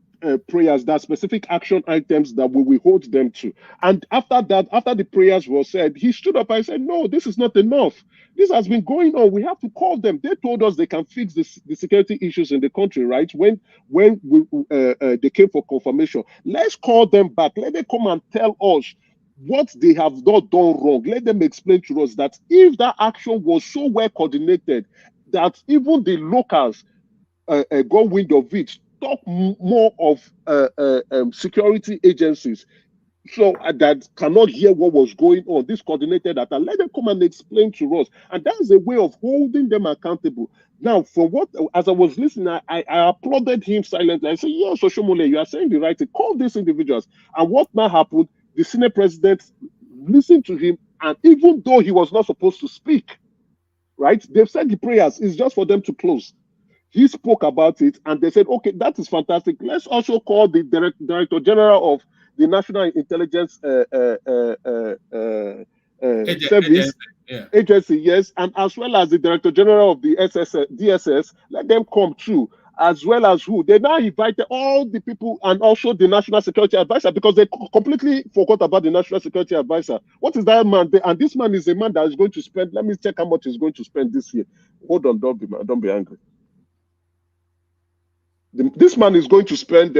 prayers, that specific action items that we will hold them to. And after that, after the prayers were said, he stood up and said, no, this is not enough. This has been going on. We have to call them. They told us they can fix the security issues in the country, right? When they came for confirmation, let's call them back. Let them come and tell us what they have not done wrong. Let them explain to us that if that action was so well coordinated that even the locals got wind of it, talk more of security agencies so that cannot hear what was going on, this coordinated attack, let them come and explain to us. And that's a way of holding them accountable. Now, for what, as I was listening, I applauded him silently. I said, yeah, Soshomole, you are saying the right thing. Call these individuals. And what now happened? The Senate president listened to him, and even though he was not supposed to speak, right, they've said the prayers is just for them to close. He spoke about it, and they said, okay, that is fantastic. Let's also call the Director General of the National Intelligence Service Agency, yes, and as well as the Director General of the DSS, let them come too, as well as who? They now invited all the people and also the National Security Advisor, because they completely forgot about the National Security Advisor. What is that man? And this man is a man that is going to spend, let me check how much he's going to spend this year. Hold on, don't be angry. This man is going to spend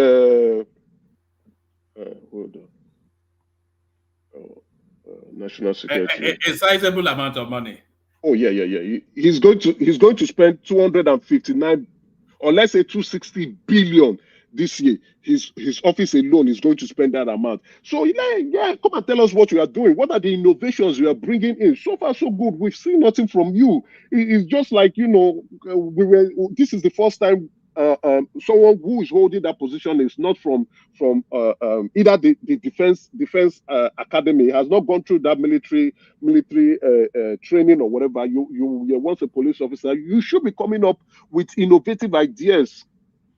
hold on. National security. A sizable amount of money. Oh yeah. He's going to spend 259, or let's say 260 billion this year. His office alone is going to spend that amount. So yeah, come and tell us what you are doing. What are the innovations you are bringing in? So far, so good. We've seen nothing from you. It's just like, this is the first time someone who is holding that position is not from either the defense academy, has not gone through that military training or whatever. You're once a police officer. You should be coming up with innovative ideas,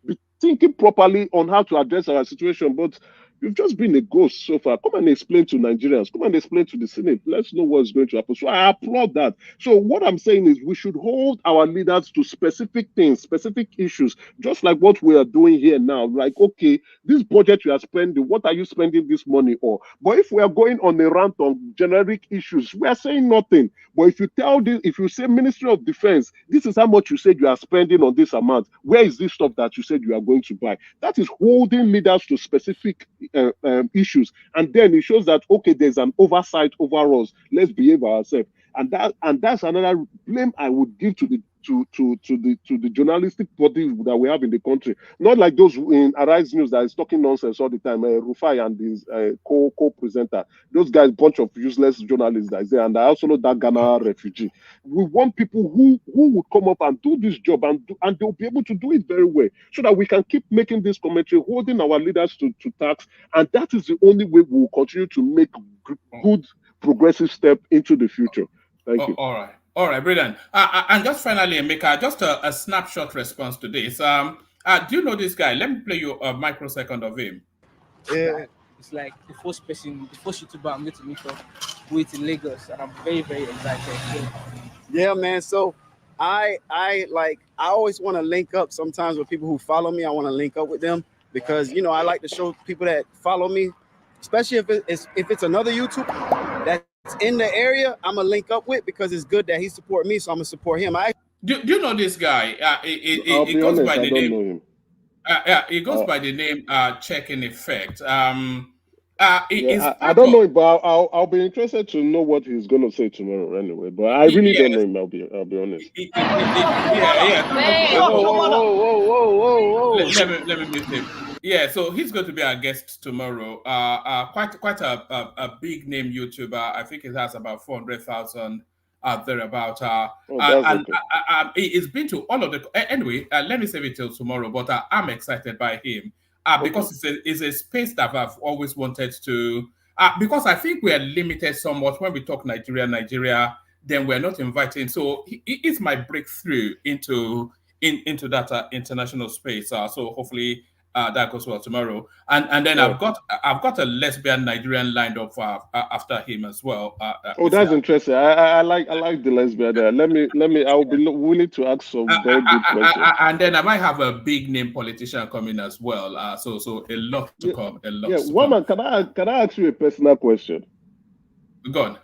be thinking properly on how to address our situation. But you've just been a ghost so far. Come and explain to Nigerians. Come and explain to the Senate. Let's know what's going to happen. So I applaud that. So what I'm saying is we should hold our leaders to specific things, specific issues, just like what we are doing here now. Like, okay, this budget you are spending, what are you spending this money on? But if we are going on a rant on generic issues, we are saying nothing. But if you say Ministry of Defense, this is how much you said you are spending on this amount. Where is this stuff that you said you are going to buy? That is holding leaders to specific issues, and then it shows that, okay, there's an oversight over us. Let's behave ourselves, and that's another blame I would give to the journalistic body that we have in the country. Not like those in Arise News that is talking nonsense all the time. Rufai and his co-presenter, those guys, bunch of useless journalists that is there. And I also know that Ghana refugee. We want people who would come up and do this job, and they'll be able to do it very well, so that we can keep making this commentary, holding our leaders to task, and that is the only way we will continue to make good progressive step into the future. Thank you. All right, brilliant. And just finally, Emeka, just a snapshot response to this. Do you know this guy? Let me play you a microsecond of him. Yeah, it's like the first YouTuber I'm going to meet up with in Lagos, and I'm very, very excited. Yeah, man. So I always want to link up sometimes with people who follow me. I want to link up with them because, I like to show people that follow me, especially if it's another YouTuber that's in the area, I'm gonna link up with, because it's good that he support me, so I'm gonna support him. Do you know this guy? It goes by the name. It goes by the name Check in Effect. I don't know him, but I'll be interested to know what he's gonna say tomorrow anyway. But I really don't know him. I'll be honest. Whoa. Let me mute him. Yeah, so he's going to be our guest tomorrow. Quite a big name YouTuber. I think it has about 400,000 thereabout. It's been to all of the. Anyway, let me save it till tomorrow. But I'm excited by him because it's a space that I've always wanted to. Because I think we are limited somewhat when we talk Nigeria. Then we're not inviting. So it's my breakthrough into that international space. So hopefully that goes well tomorrow. And then I've got a lesbian Nigerian lined up after him as well. That's interesting. I like the lesbian there. Let me. I'll be willing to ask some very good questions. And then I might have a big name politician coming as well. So a lot to come. A lot. Yeah, to Woman, come. can I ask you a personal question? Go on.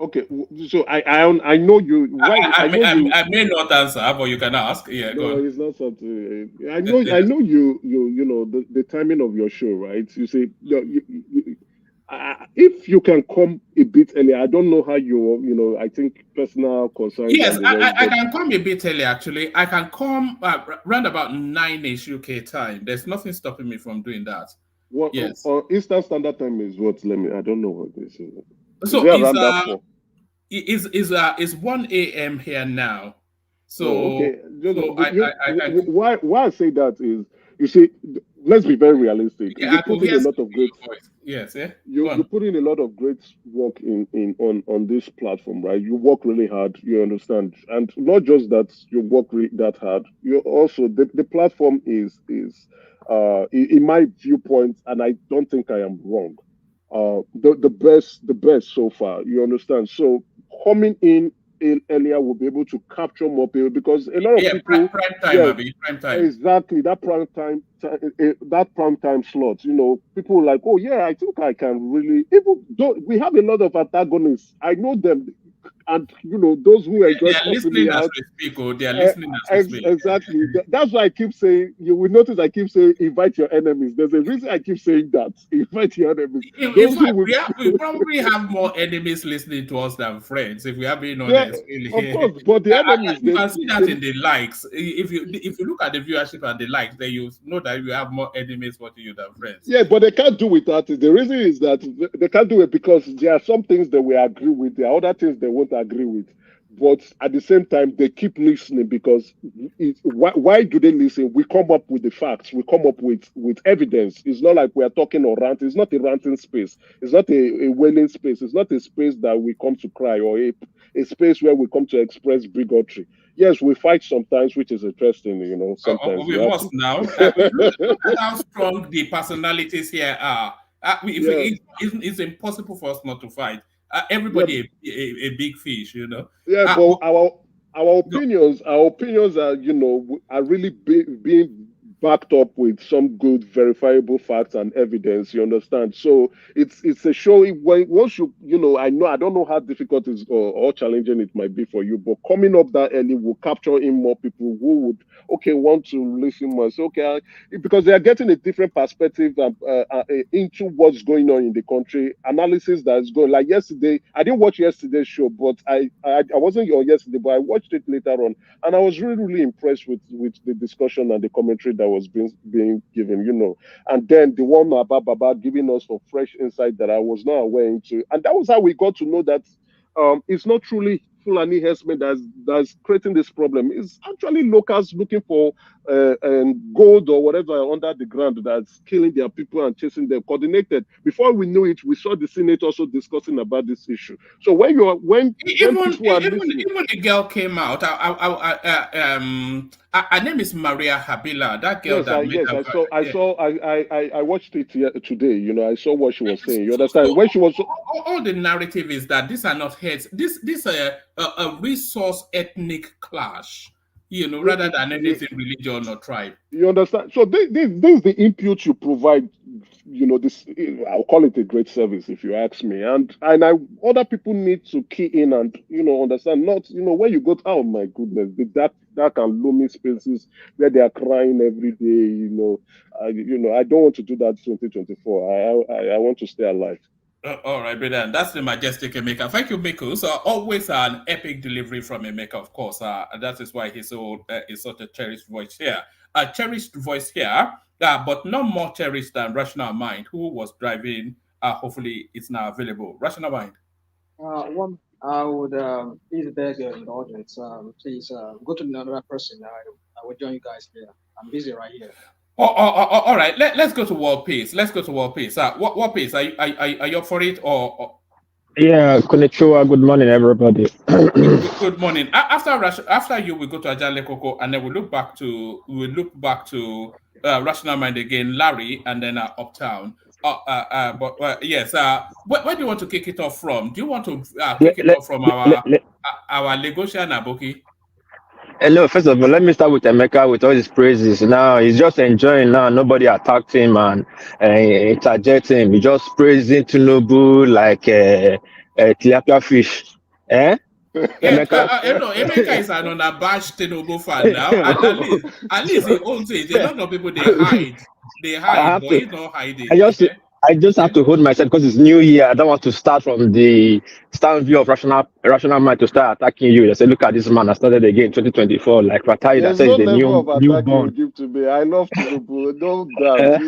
Okay, so I know you. I may not answer, but you can ask. Yeah, no, go on. it's not something. I know you know the timing of your show, right? You say if you can come a bit earlier. I don't know how I think personal concerns. Yes, I can come a bit early. Actually, I can come around about 9ish UK time. There's nothing stopping me from doing that. What? Yes. Eastern Standard Time is what? I don't know what this is. So it's 1 a.m. here now. So okay. Why I say that is, you see, let's be very realistic. Yeah, you put in a lot of great. Yes, yeah. You put in a lot of great work on this platform, right? You work really hard. You understand, and not just that you work really that hard. You also the platform is in my viewpoint, and I don't think I am wrong. The best so far. You understand? So coming in earlier will be able to capture more people, because a lot of people prime time. Exactly, that prime time slot. People like, oh yeah, I think I can really, even though we have a lot of antagonists, I know them. And those who enjoy listening as we speak, they are listening as we speak. Exactly. That's why I keep saying. You will notice I keep saying invite your enemies. There's a reason I keep saying that. Invite your enemies. In fact, we probably have more enemies listening to us than friends, if we are being honest. Of course, but the enemies. You can see that in the likes. If you look at the viewership and the likes, then you know that you have more enemies watching you than friends. Yeah, but they can't do it. The reason is that they can't do it because there are some things that we agree with. There are other things they won't agree with, but at the same time they keep listening, because why do they listen? We come up with the facts, we come up with evidence. It's not like we are talking or ranting. It's not a ranting space, it's not a wailing space, it's not a space that we come to cry, or a space where we come to express bigotry. Yes, we fight sometimes, which is interesting, sometimes we must now. Look at how strong the personalities here are. It's impossible for us not to fight. Everybody a big fish, Yeah, but our opinions are are really being backed up with some good verifiable facts and evidence. You understand? So it's a show. Once I don't know how difficult it is or challenging it might be for you, but coming up that early will capture in more people who would want to listen more. So because they are getting a different perspective into what's going on in the country. Analysis that's going, like yesterday. I didn't watch yesterday's show, but I wasn't on yesterday, but I watched it later on, and I was really impressed with the discussion and the commentary that was being given, and then the one about giving us some fresh insight that I was not aware into, and that was how we got to know that it's not truly Fulani herdsmen that's creating this problem. It's actually locals looking for gold or whatever under the ground that's killing their people and chasing them coordinated. Before we knew it, we saw the Senate also discussing about this issue. So when the girl came out, her name is Maria Habila. That girl I watched it today. I saw what she was saying. You understand? When she was all the narrative is that these are not heads. This a resource ethnic clash. Rather than anything religion or tribe. You understand? So this is the input you provide. This, I'll call it a great service if you ask me. And other people need to key in and understand. Not when you go to, oh my goodness, the dark and gloomy spaces where they are crying every day. I don't want to do that 2024. I want to stay alive. All right, brother. That's the majestic Emeka. Thank you, Miku. So always an epic delivery from Emeka, of course. That is why he's such a cherished voice here. A cherished voice here, but not more cherished than Rational Mind, who was driving. Hopefully, it's now available. Rational Mind. I would please beg your indulgence. Please go to another person. I will join you guys here. I'm busy right here. All right. Let's go to World Peace. World Peace, are you up for it or? Yeah, konnichiwa. Good morning, everybody. Good morning. After you, we go to Ajale Koko, and then we look back to Rational Mind again, Larry, and then Uptown. Yes, where do you want to kick it off from? Do you want to kick it off from our Lagosian Aboki? Hello, first of all, let me start with Emeka with all his praises. Now he's just enjoying now. Nobody attacked him and interject him. He just praising Tinubu like tilapia fish. Eh? Emeka is an unabashed Tinubu fan now. At least he owns it. A lot of people they hide. But he's not hiding. I just have to hold myself because it's New Year. I don't want to start from the stand view of rational mind to start attacking you. They say, look at this man. I started again 2024. Like Fatai that says the newborn. Give to me. I love Tinubu. Don't doubt.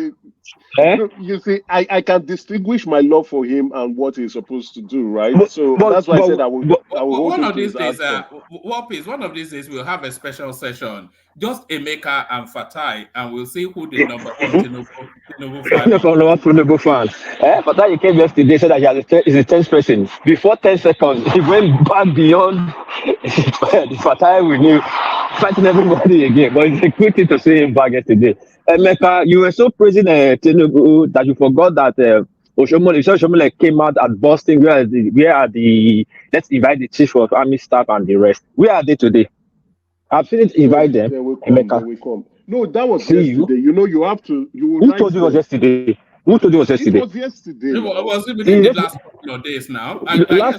You see, I can distinguish my love for him and what he's supposed to do, right? That's why I said I will hold him to his answer. One of these days we'll have a special session, just Emeka and Fatai, and we'll see who the number one Tinubu fan. Fatai, he came yesterday, said that he's the 10th person. Before 10 seconds, he went back beyond the Fatai we knew, fighting everybody again. But it's a good thing to see him back yesterday. Emeka, you were so praising Tinubu that you forgot that Oshomole came out at Boston. Where are the let's invite the chief of army staff and the rest. Where are they today? I've seen it invite them. They will come. No, that was yesterday. You know, you have to. Who told you it was yesterday? Who told you it was yesterday? It was yesterday. Was it within the last couple of days now? They're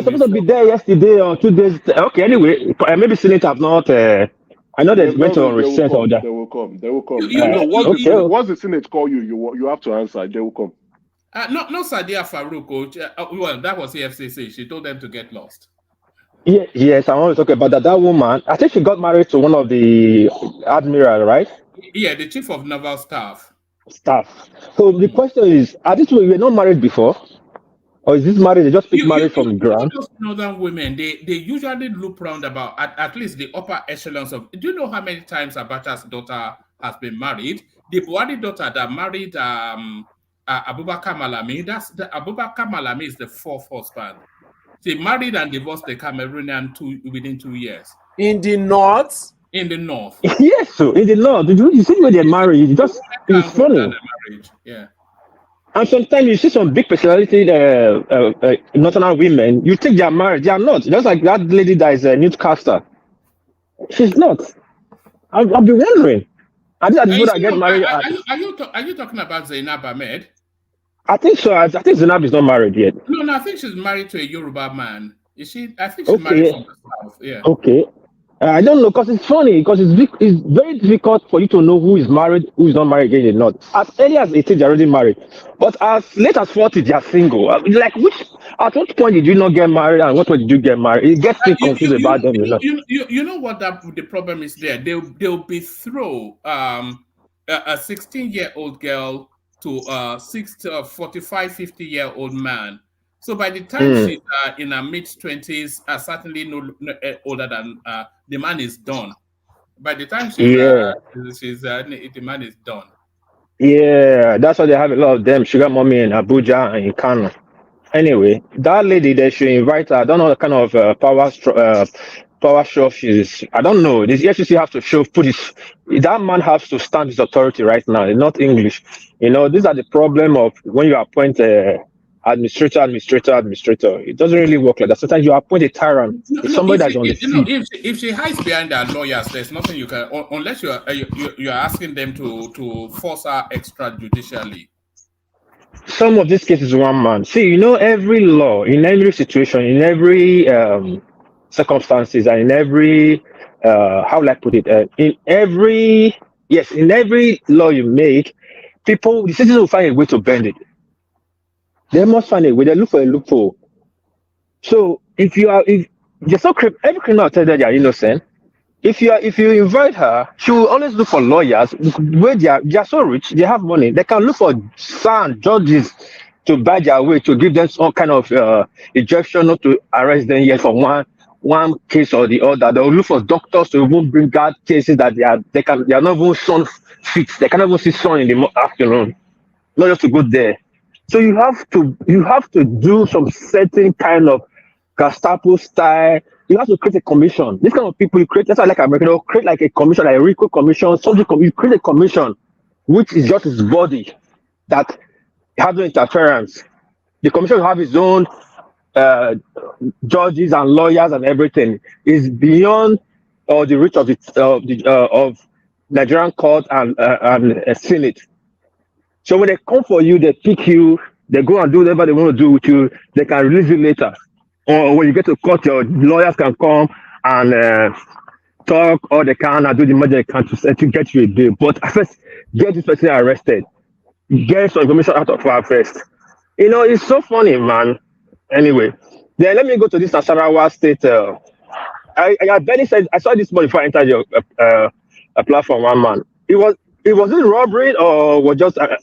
supposed to be there yesterday or 2 days. Okay, anyway, maybe Senate have not. I know they went on research or that. They will come. Once the Senate call you, you have to answer. They will come. Not Sadia Farouk. Well, that was the FCC. She told them to get lost. Yes, I want to talk about that. That woman, I think she got married to one of the admiral, right? Yeah, the chief of naval staff. So the question is, are these people were not married before? Or is this marriage? They just pick marriage from the ground? Those northern women, they usually look round about at least the upper echelons of. Do you know how many times Abacha's daughter has been married? The Buhari daughter that married Abubakar Malami, Abubakar Malami is the fourth husband. They married and divorced the Cameroonian within 2 years. In the north? In the north. Yes, so in the north. You see when they're married, it's funny. Yeah. And sometimes you see some big personality, northern women, you think they are married. They are not. Just like that lady that is a newscaster. She's not. I've been wondering. Are these people that get married? Are you talking about Zainab Ahmed? I think so. I think Zainab is not married yet. No, I think she's married to a Yoruba man. Is she? I think she's married from the south. Yeah. Okay. I don't know, because it's funny, because it's very difficult for you to know who is married, who is not married again in the north. As early as 18, they're already married. But as late as 40, they are single. Like, at what point did you not get married and what point did you get married? It gets me confused about them. You know what the problem is there? They'll be throw a 16-year-old girl to a 45, 50-year-old man. So by the time she's in her mid-20s, certainly no older than the man is done. By the time the man is done. Yeah, that's why they have a lot of them, sugar mommy in Abuja and in Kano. Anyway, that lady, they should invite her. I don't know the kind of power show she's. I don't know. This FCC have to put his. That man has to stand his authority right now. It's not English. You know, these are the problem of when you appoint administrator. It doesn't really work like that. Sometimes you appoint a tyrant. It's somebody that's on the seat. If she hides behind her lawyers, there's nothing you can, unless you are asking them to force her extrajudicially. Some of these cases, one man. See, you know, every law, in every situation, in every circumstances, and in every how will I put it? In every law you make, the citizens will find a way to bend it. They must find a way. They look for a loophole. So every criminal will tell them they are innocent. If you invite her, she will always look for lawyers where they are so rich, they have money. They can look for sound judges to buy their way, to give them some kind of injection, not to arrest them yet for one case or the other. They will look for doctors to even bring out cases that they are not even sun fit. They cannot even see sun in the afternoon. Not just to go there. So you have to do some certain kind of Gestapo style You have to create a commission. This kind of people you create, that's why I like American, you create like a commission, like a RICO commission, you create a commission, which is just his body that has no interference. The commission will have its own judges and lawyers and everything. Is beyond the reach of of Nigerian court and Senate. So when they come for you, they pick you, they go and do whatever they want to do with you. They can release you later, or when you get to court, your lawyers can come and talk, or they can and do the much they can to get you a deal. But first, get this person arrested. Get some information out of her first. You know, it's so funny, man. Anyway, then let me go to this Nasarawa state. I barely said I saw this morning before I entered your platform. One man, it was it robbery or was just a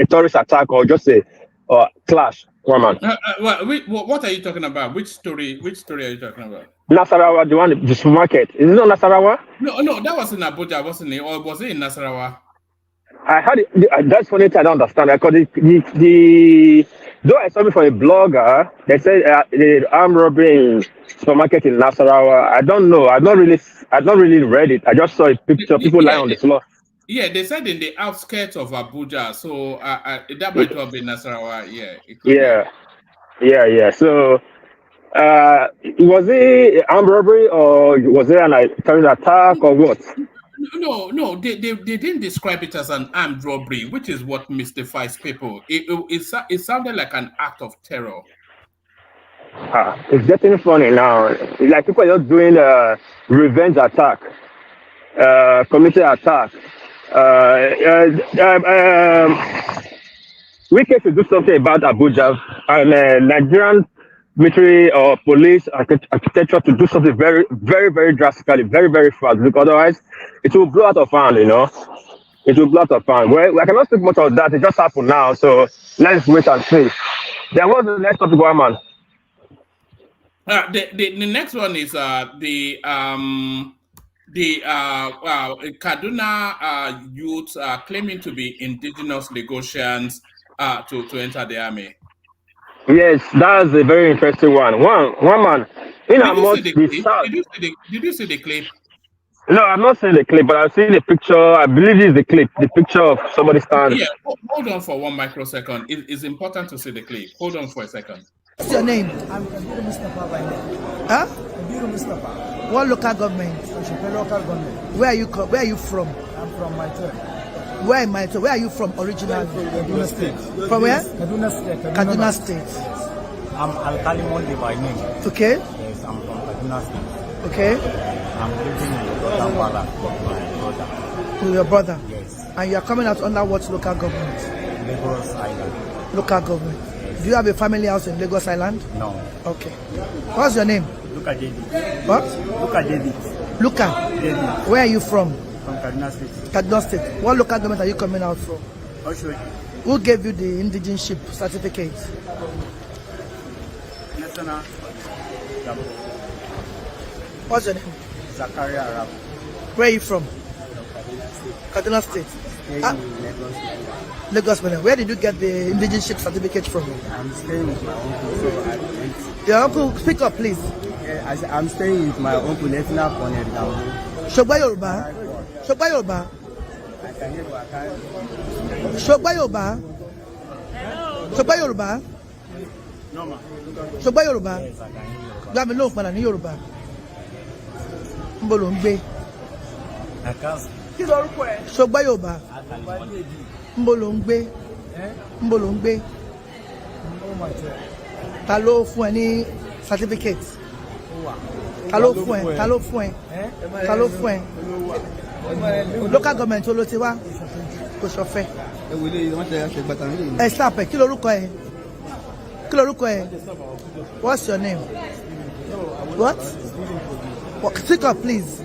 terrorist attack or just a clash? One man. What are you talking about? Which story? Which story are you talking about? Nasarawa, the one, the supermarket. Is it not Nasarawa? No, that was in Abuja, wasn't it? Or was it in Nasarawa? I had it. That's funny. I don't understand because though I saw it from a blogger, they said the armed robbery in supermarket in Nasarawa. I don't know. I've not really read it. I just saw a picture of people lying on the floor. Yeah, they said in the outskirts of Abuja. So that might have been Nasarawa. Yeah. Yeah. So was it armed robbery or was it a terrorist attack or what? No, they didn't describe it as an armed robbery, which is what mystifies people. It sounded like an act of terror. It's getting funny now. It's like people are just doing revenge attack, community attack. We came to do something about Abuja and Nigerian military or police architecture to do something very, very, very drastically, very, very fast. Because otherwise, it will blow out of hand. You know, it will blow out of hand. Well, I cannot speak much of that. It just happened now. So let's wait and see. Then what's the next topic, one man? The next one is the Kaduna youth claiming to be indigenous Lagosians to enter the army. Yes, that's a very interesting one. One man. Did you see the clip? No, I'm not seeing the clip, but I've seen the picture. I believe it's the clip, the picture of somebody standing. Yeah, hold on for 1 microsecond. It's important to see the clip. Hold on for a second. What's your name? I'm Kabiru Mustafa by name. Huh? Kabiru Mustafa. What local government? Local government. Where are you from? I'm from Maito. Where in Maito? Where are you from originally? Kaduna State. From where? Kaduna State. Kaduna State. I'm Alkali Monde by name. Okay. Yes, I'm from Kaduna State. Okay. I'm living in Kampala with my brother. With your brother? Yes. And you are coming out under what local government? Lagos Island. Local government. Yes. Do you have a family house in Lagos Island? No. Okay. What's your name? Luka David. What? Luka David. Luka? David. Where are you from? From Kaduna State. Kaduna State. What local government are you coming out from? Oshodi. Who gave you the indigenship certificate? National. What's your name? Zakaria Arab. Where are you from? Kaduna State. Lagos. Where did you get the indigenship certificate from? I'm staying with my uncle, so I went. Your uncle, speak up, please. Yeah, I'm staying with my uncle, Lieutenant Colonel Gambo. Shogba Yoruba. Shogba Yoruba. I can hear you. I can't. Shogba Yoruba. Shogba Yoruba. No, ma. Shogba Yoruba. Yes, I can hear you. Gbá mi lóhùn padà ní Yorùbá. Níbo ló ń gbé? Kí lorúkọ ẹ? Ṣọgbà Yorùbá. Níbo ló ń gbé? Níbo ló ń gbé? Ta ló fún ẹ ní certificate? Ta ló fún ẹ? Ta ló fún ẹ? Ta ló fún ẹ? Local government ló ti wá. Kò ṣọ̀fẹ́. Ẹ stop ẹ. Kí lorúkọ ẹ? Kí lorúkọ ẹ? What's your name? What? Speak up, please.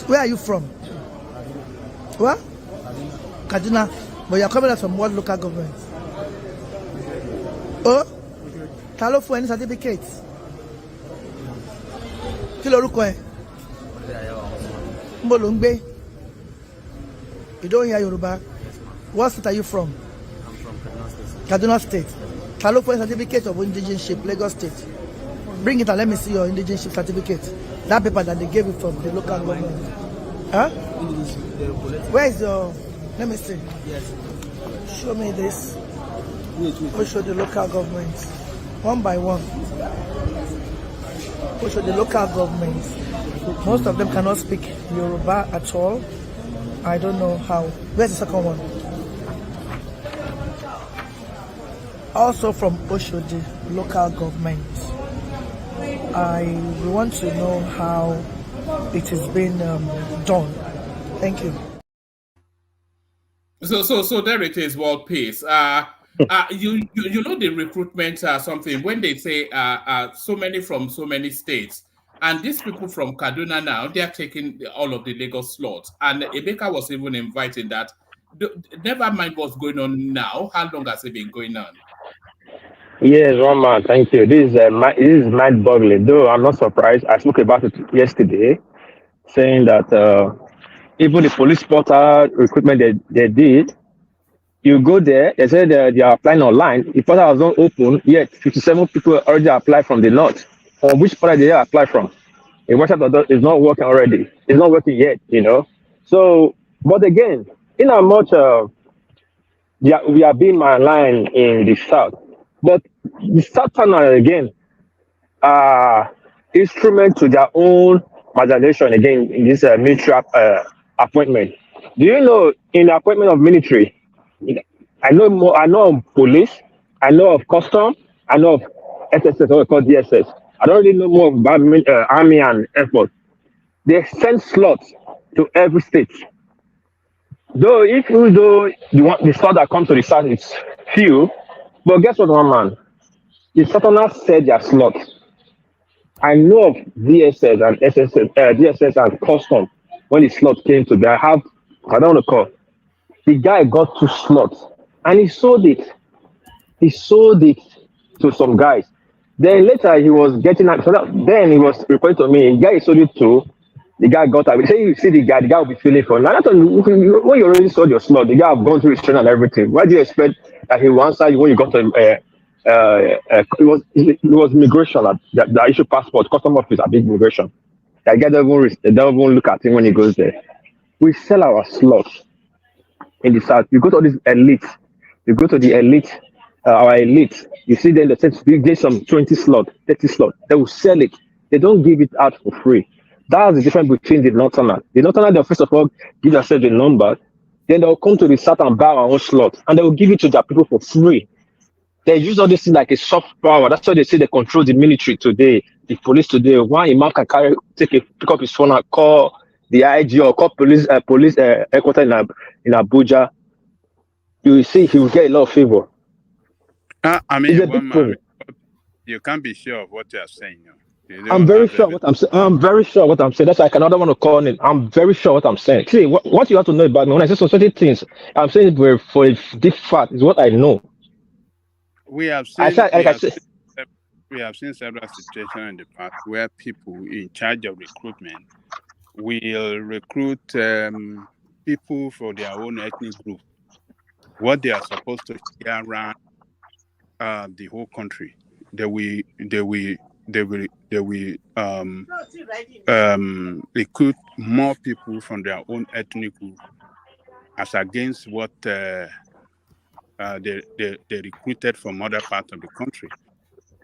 Where are you from? What? Kaduna. But you're coming out from what local government? Oh? Ta ló fún ẹ ní certificate? Kí lorúkọ ẹ? Níbo ló ń gbé? You don't hear Yoruba? What state are you from? I'm from Kaduna State. Kaduna State. Ta ló fún ẹ certificate of indigenship, Lagos State? Bring it and let me see your indigenous certificate. That paper that they gave you from the local government. Huh? Where is your... Let me see. Yes. Show me this. We'll show the local government. One by one. We'll show the local government. Most of them cannot speak Yoruba at all. I don't know how. Where's the second one? Also from Oshodi, local government. We want to know how it has been done. Thank you. So there it is, world peace. You know the recruitment something when they say so many from so many states, and these people from Kaduna now they are taking all of the Lagos slots, and Emeka was even inviting that. Never mind what's going on now. How long has it been going on? Yes, Roman, thank you. This is mind-boggling. Though I'm not surprised. I spoke about it yesterday, saying that even the police portal recruitment they did, you go there, they said they are applying online. The portal was not open yet. 57 people already applied from the north. From which portal did they apply from? The website is not working already. It's not working yet, you know. So, but again, in how much we are being maligned in the south, but the southerners again are instrument to their own marginalization again in this military appointment. Do you know in the appointment of military, I know more. I know of police. I know of custom. I know of SSS, what we call DSS. I don't really know more about army and air force. They send slots to every state. Though the slot that comes to the south is few, but guess what, one man? The southerners said their slot. I know of DSS and SSS, DSS and custom when the slot came to me. I don't want to call. The guy got 2 slots and he sold it. He sold it to some guys. Then later he was getting out. Then he was reporting to me. The guy he sold it to. The guy got out. Say you see the guy will be feeling for. Now, when you already sold your slot, the guy have gone through his training and everything. Why do you expect that he will answer you when you got to? It was immigration that issue passport. Custom office a big immigration. That guy they don't even look at him when he goes there. We sell our slots in the south. You go to this elite. You go to the elite, our elite. You see them, they say we get some 20 slot, 30 slot. They will sell it. They don't give it out for free. That's the difference between the northerner. The northerner, they'll first of all give themselves the number. Then they'll come to the south and buy our own slot. And they will give it to their people for free. They use all this thing like a soft power. That's why they say they control the military today, the police today. One imam can pick up his phone and call the IG or call police headquarters in Abuja. You will see he will get a lot of favor. I mean, one man, you can't be sure of what you are saying. I'm very sure what I'm saying. I'm very sure what I'm saying. That's why I cannot want to call it. I'm very sure what I'm saying. See, what you have to know about me when I say certain things, I'm saying it for a deep fact. Is what I know. We have seen several situations in the past where people in charge of recruitment will recruit people for their own ethnic group. What they are supposed to share around the whole country, they will recruit more people from their own ethnic group as against what they recruited from other parts of the country.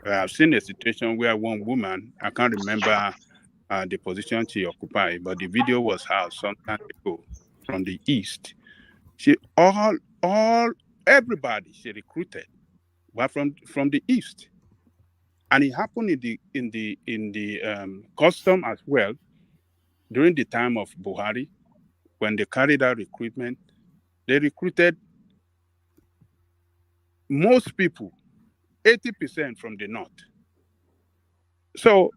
I've seen a situation where one woman, I can't remember the position she occupied, but the video was out some time ago from the east. She everybody she recruited were from the east, and it happened in the custom as well during the time of Buhari when they carried out recruitment. They recruited most people, 80% from the north. So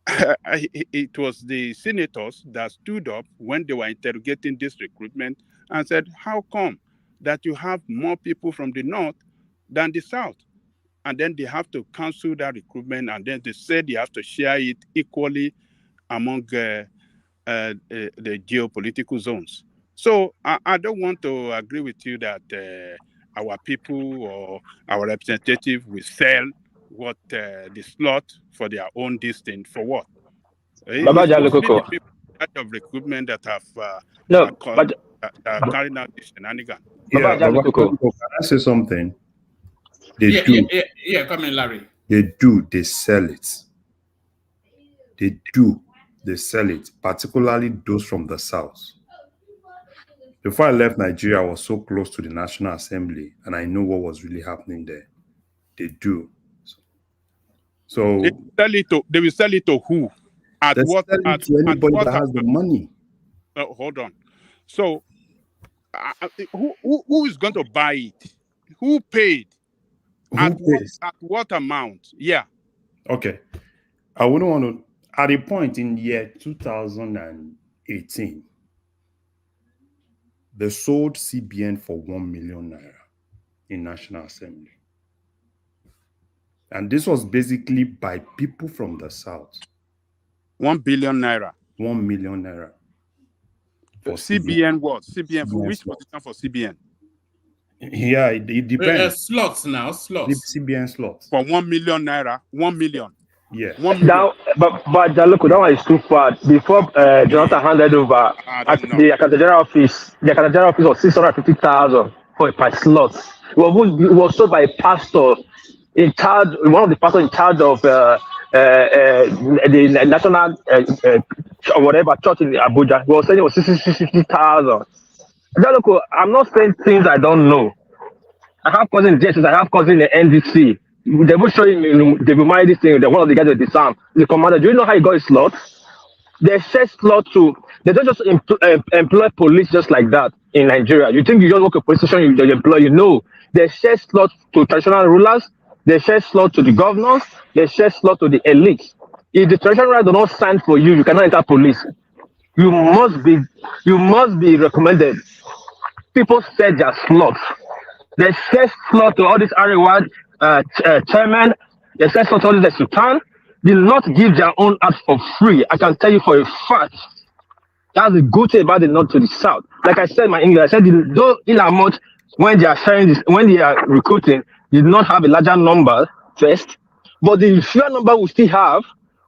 it was the senators that stood up when they were interrogating this recruitment and said, how come that you have more people from the north than the south? And then they have to cancel that recruitment, and then they said they have to share it equally among the geopolitical zones. So I don't want to agree with you that our people or our representative will sell what the slot for their own distance for what? Baba It's Jalo mostly the Koko. people of recruitment that have No, but carrying out this shenanigan. Baba Jalo Koko. Can I say something? They do. Yeah, come in, Larry. They do. They sell it. They do. They sell it, particularly those from the south. Before I left Nigeria, I was so close to the National Assembly, and I know what was really happening there. They do. So they will sell it to who? At they what? sell it At, to anybody at what that has the money. hold on. So, who is going to buy it? Who paid? At what amount? Yeah. Okay. I wouldn't want to. At a point in the year 2018, they sold CBN for 1 million naira in National Assembly. And this was basically by people from the south. 1 billion naira. 1 million naira. For CBN what? CBN for which position for CBN? Yeah, it depends. Slots now, slots. CBN slots. For 1 million naira, 1 million. Yeah. 1 million. Now, but Jaloko, that one is too far. Before Jonathan handed over at the Accountant General office, the Accountant General office was 650,000 for per slot. It was sold by a pastor in charge, one of the pastors in charge of the national whatever church in Abuja. He was saying it was 60,000. Jaloko, I'm not saying things I don't know. I have cousins in JSS, I have cousins in the NDC. They will show him, they will marry this thing. One of the guys with the Sam, the commander. Do you know how he got his slot? They share slot to. They don't just employ police just like that in Nigeria. You think you just work a position, you employ. You know, they share slot to traditional rulers. They share slot to the governors. They share slot to the elite. If the traditional ruler do not stand for you, you cannot enter police. You must be recommended. People set their slots. They share slot to all these Arewa chairman, they said something the Sultan did not give their own ads for free. I can tell you for a fact. That's the good thing about the north to the south. Like I said in my English, I said though in amount when they are sharing this, when they are recruiting, did not have a larger number first, but the fewer number we still have,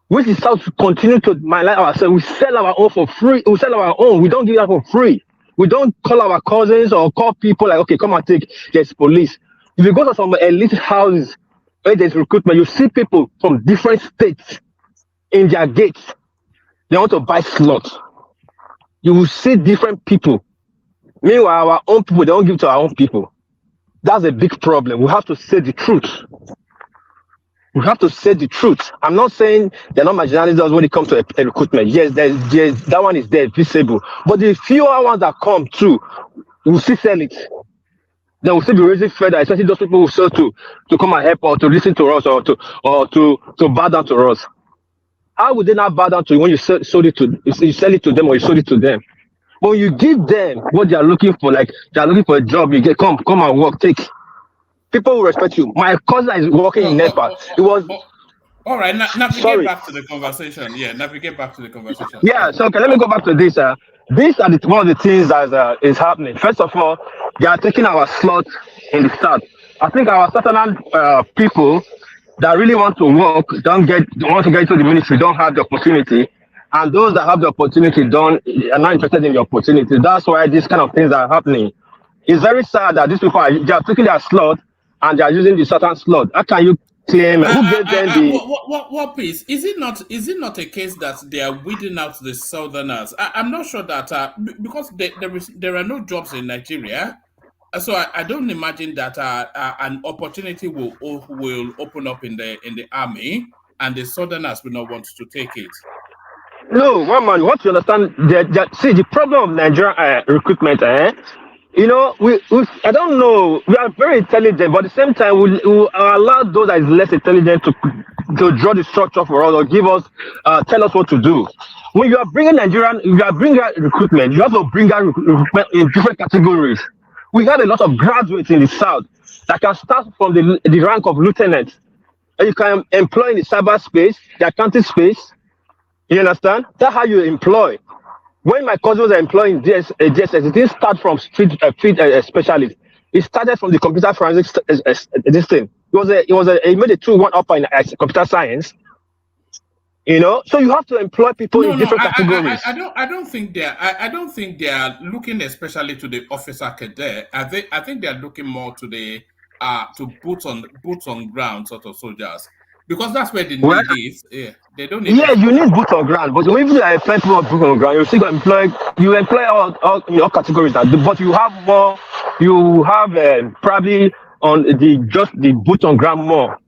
which is how to continue to manage ourselves. We sell our own for free. We sell our own. We don't give that for free. We don't call our cousins or call people like, okay, come and take. There's police. If you go to some elite houses where there's recruitment, you see people from different states in their gates. They want to buy slots. You will see different people. Meanwhile, our own people, they don't give to our own people. That's a big problem. We have to say the truth. We have to say the truth. I'm not saying they're not marginalized when it comes to a recruitment. Yes, there's that one is there, visible. But the fewer ones that come too, we'll still sell it. They will still be raising further, especially those people who sell to come and help or to listen to us or to bow down to us. How would they not bow down to you when you sell it to you sell it to them or you sold it to them? But when you give them what they are looking for, like they are looking for a job, you get come and work, take. People will respect you. My cousin is working in Nepal. It was all right. Navigate back to the conversation. Yeah, navigate back to the conversation. Yeah. So okay, let me go back to this. These are one of the things that is happening. First of all, they are taking our slot in the south. I think our southern people that really want to work want to get into the ministry, don't have the opportunity, and those that have the opportunity are not interested in the opportunity. That's why these kind of things are happening. It's very sad that these people are taking their slot and they are using the southern slot. How can you claim who gave them the what piece? Is it not a case that they are weeding out the southerners? I'm not sure that because there are no jobs in Nigeria, so I don't imagine that an opportunity will open up in the army and the southerners will not want to take it. No, one man, what you understand? See, the problem of Nigerian recruitment, you know, I don't know, we are very intelligent, but at the same time, we allow those that is less intelligent to draw the structure for us or give us, tell us what to do. When you are bringing recruitment, you have to bring out recruitment in different categories. We have a lot of graduates in the south that can start from the rank of lieutenant, and you can employ in the cyber space, the accounting space. You understand? That's how you employ. When my cousins are employing DSS, it didn't start from street specialists. It started from the computer forensics. This thing. It made a 2-1 upper in computer science. You know, so you have to employ people in different categories. I don't think they are looking especially to the officer cadet. I think they are looking more to the to boots on ground sort of soldiers, because that's where the need is. Yeah, they don't need. Yeah, you need boots on ground, but if you employ people of boots on ground, you still got you employ all categories now. But you have more. You have probably on the boots on ground more.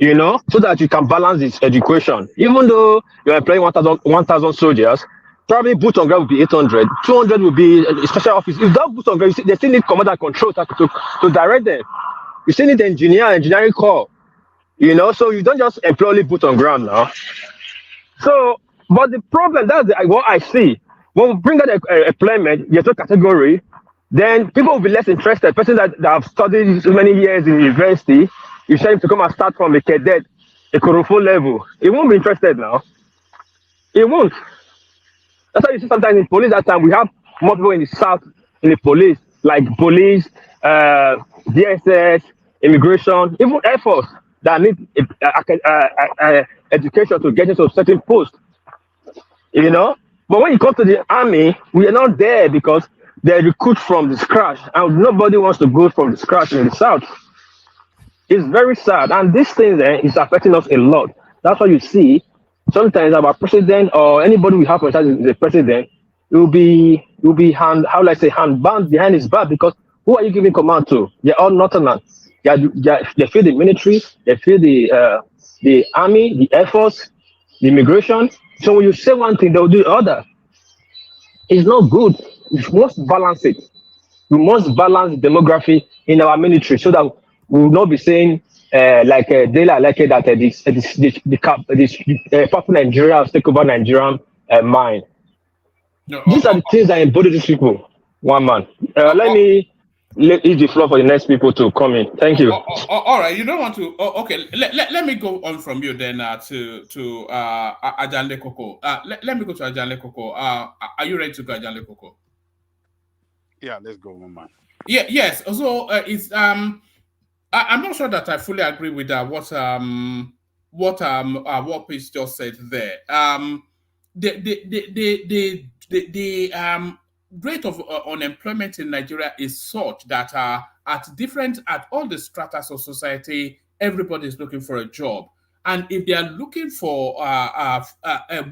You know, so that you can balance this education. Even though you're employing 1,000 soldiers, probably boots on ground will be 800. 200 will be a special office. If that boots on ground, they still need command and control to direct them. You still need engineering corps. You know, so you don't just employ only boots on ground now. So, but the problem, what I see. When we bring out employment, there's no category, then people will be less interested. Person that have studied so many years in university, you tell him to come and start from a cadet, a Korofo level. He won't be interested now. He won't. That's why you see sometimes in police that time we have more people in the south in the police, like police, DSS, immigration, even Air Force that need education to get into a certain post. You know? But when you come to the army, we are not there because they recruit from the scratch, and nobody wants to go from the scratch in the south. It's very sad, and this thing is affecting us a lot. That's why you see sometimes our president or anybody we have as the president will be hand bound behind his back, because who are you giving command to? They're all northerners. They feel the military, they feel the army, the air force, the immigration. So when you say one thing, they'll do the other. It's not good. We must balance it. We must balance demography in our military so that we will not be saying like Dela like that this popular Nigeria take over Nigerian mind. No, These are the things that embody these people. One man. Let me leave the floor for the next people to come in. Thank you. All right, you don't want to. Okay, let me go on from you then to Ajanle Koko. Let me go to Ajanle Koko. Are you ready to go, Ajanle Koko? Yeah, let's go, man. Yeah, yes. So it's I'm not sure that I fully agree with what Peace just said there. The rate of unemployment in Nigeria is such that at all the stratas of society, everybody is looking for a job. And if they are looking for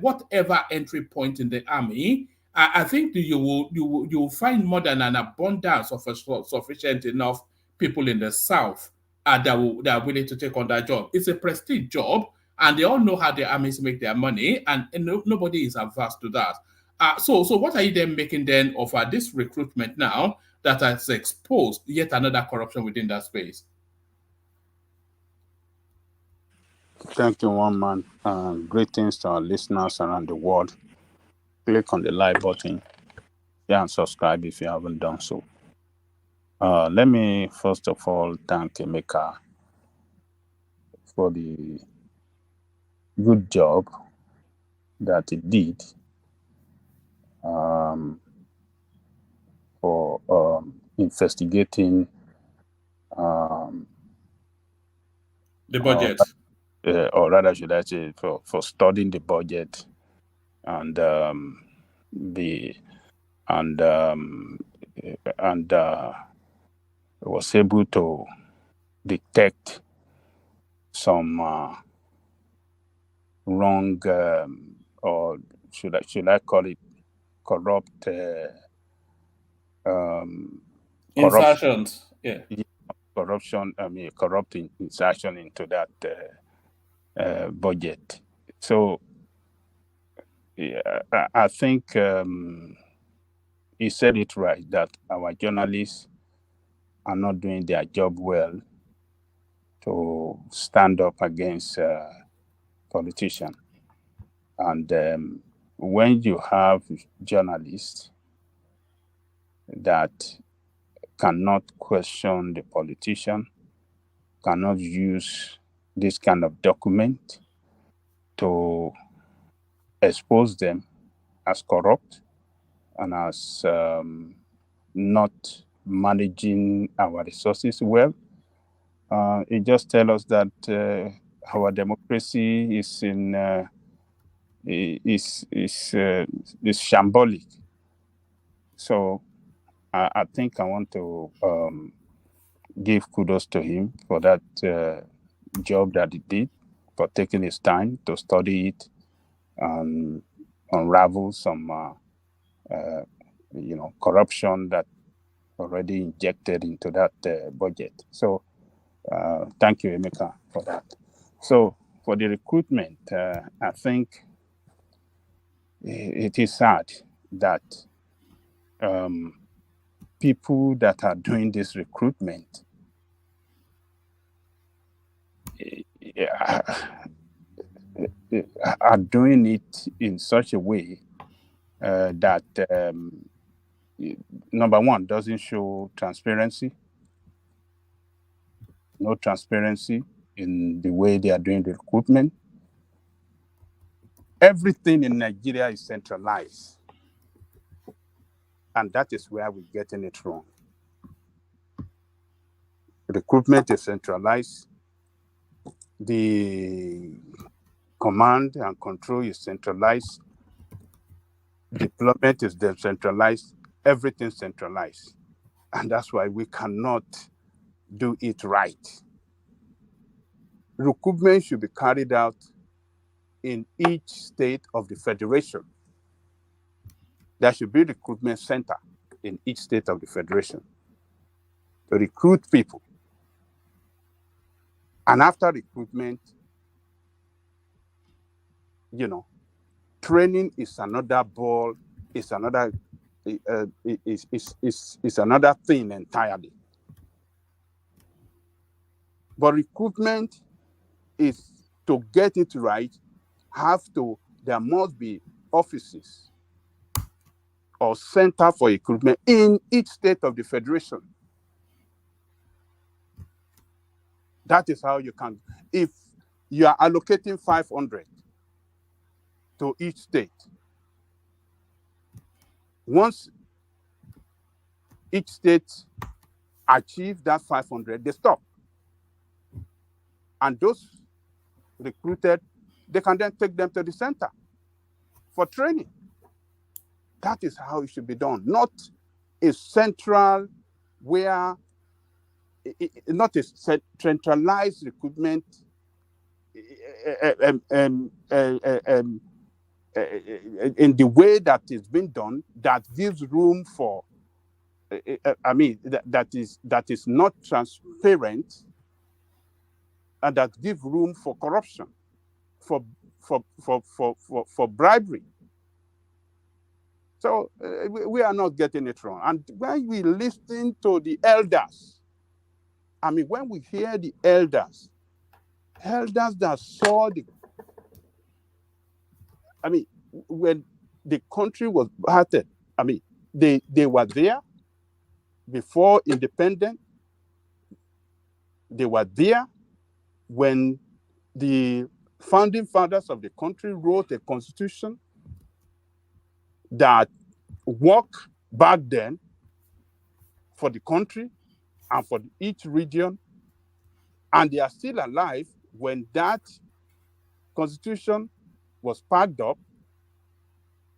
whatever entry point in the army, I think you will find more than an abundance of sufficient enough people in the south that are willing to take on that job. It's a prestige job, and they all know how the armies make their money, and nobody is averse to that. So what are you then making then of this recruitment now that has exposed yet another corruption within that space? Thank you, one man. Greetings to our listeners around the world. Click on the like button, share and subscribe if you haven't done so. Let me first of all thank Emeka for the good job that he did for investigating the budget. Or rather, should I say, for studying the budget and was able to detect some wrong, or should I call it corrupt insertions? Yeah, corruption. Corrupt insertion into that budget. So I think he said it right that our journalists are not doing their job well to stand up against politicians. And when you have journalists that cannot question the politician, cannot use this kind of document to expose them as corrupt and as not managing our resources well. It just tells us that our democracy is in is shambolic. So I think I want to give kudos to him for that job that he did, for taking his time to study it and unravel some, corruption that already injected into that budget. So thank you, Emeka, for that. So for the recruitment, I think it is sad that people that are doing this recruitment are doing it in such a way that, number one, doesn't show transparency. No transparency in the way they are doing the recruitment. Everything in Nigeria is centralized. And that is where we're getting it wrong. Recruitment is centralized. The command and control is centralized. Deployment is decentralized. Everything centralized. And that's why we cannot do it right. Recruitment should be carried out in each state of the federation. There should be a recruitment center in each state of the federation to recruit people. And after recruitment, training is another ball, is another is another thing entirely. But recruitment is, to get it right, there must be offices or center for recruitment in each state of the federation. That is how you can, if you are allocating 500 to each state, once each state achieves that 500, they stop. And those recruited, they can then take them to the center for training. That is how it should be done, not a central where, not a centralized recruitment in the way that is being done, that gives room for, that is not transparent, and that gives room for corruption, for bribery. So we are not getting it wrong. And when we listen to the elders, when we hear the elders that saw when the country was started, they were there before independence. They were there when the founding fathers of the country wrote a constitution that worked back then for the country and for each region. And they are still alive when that constitution was packed up,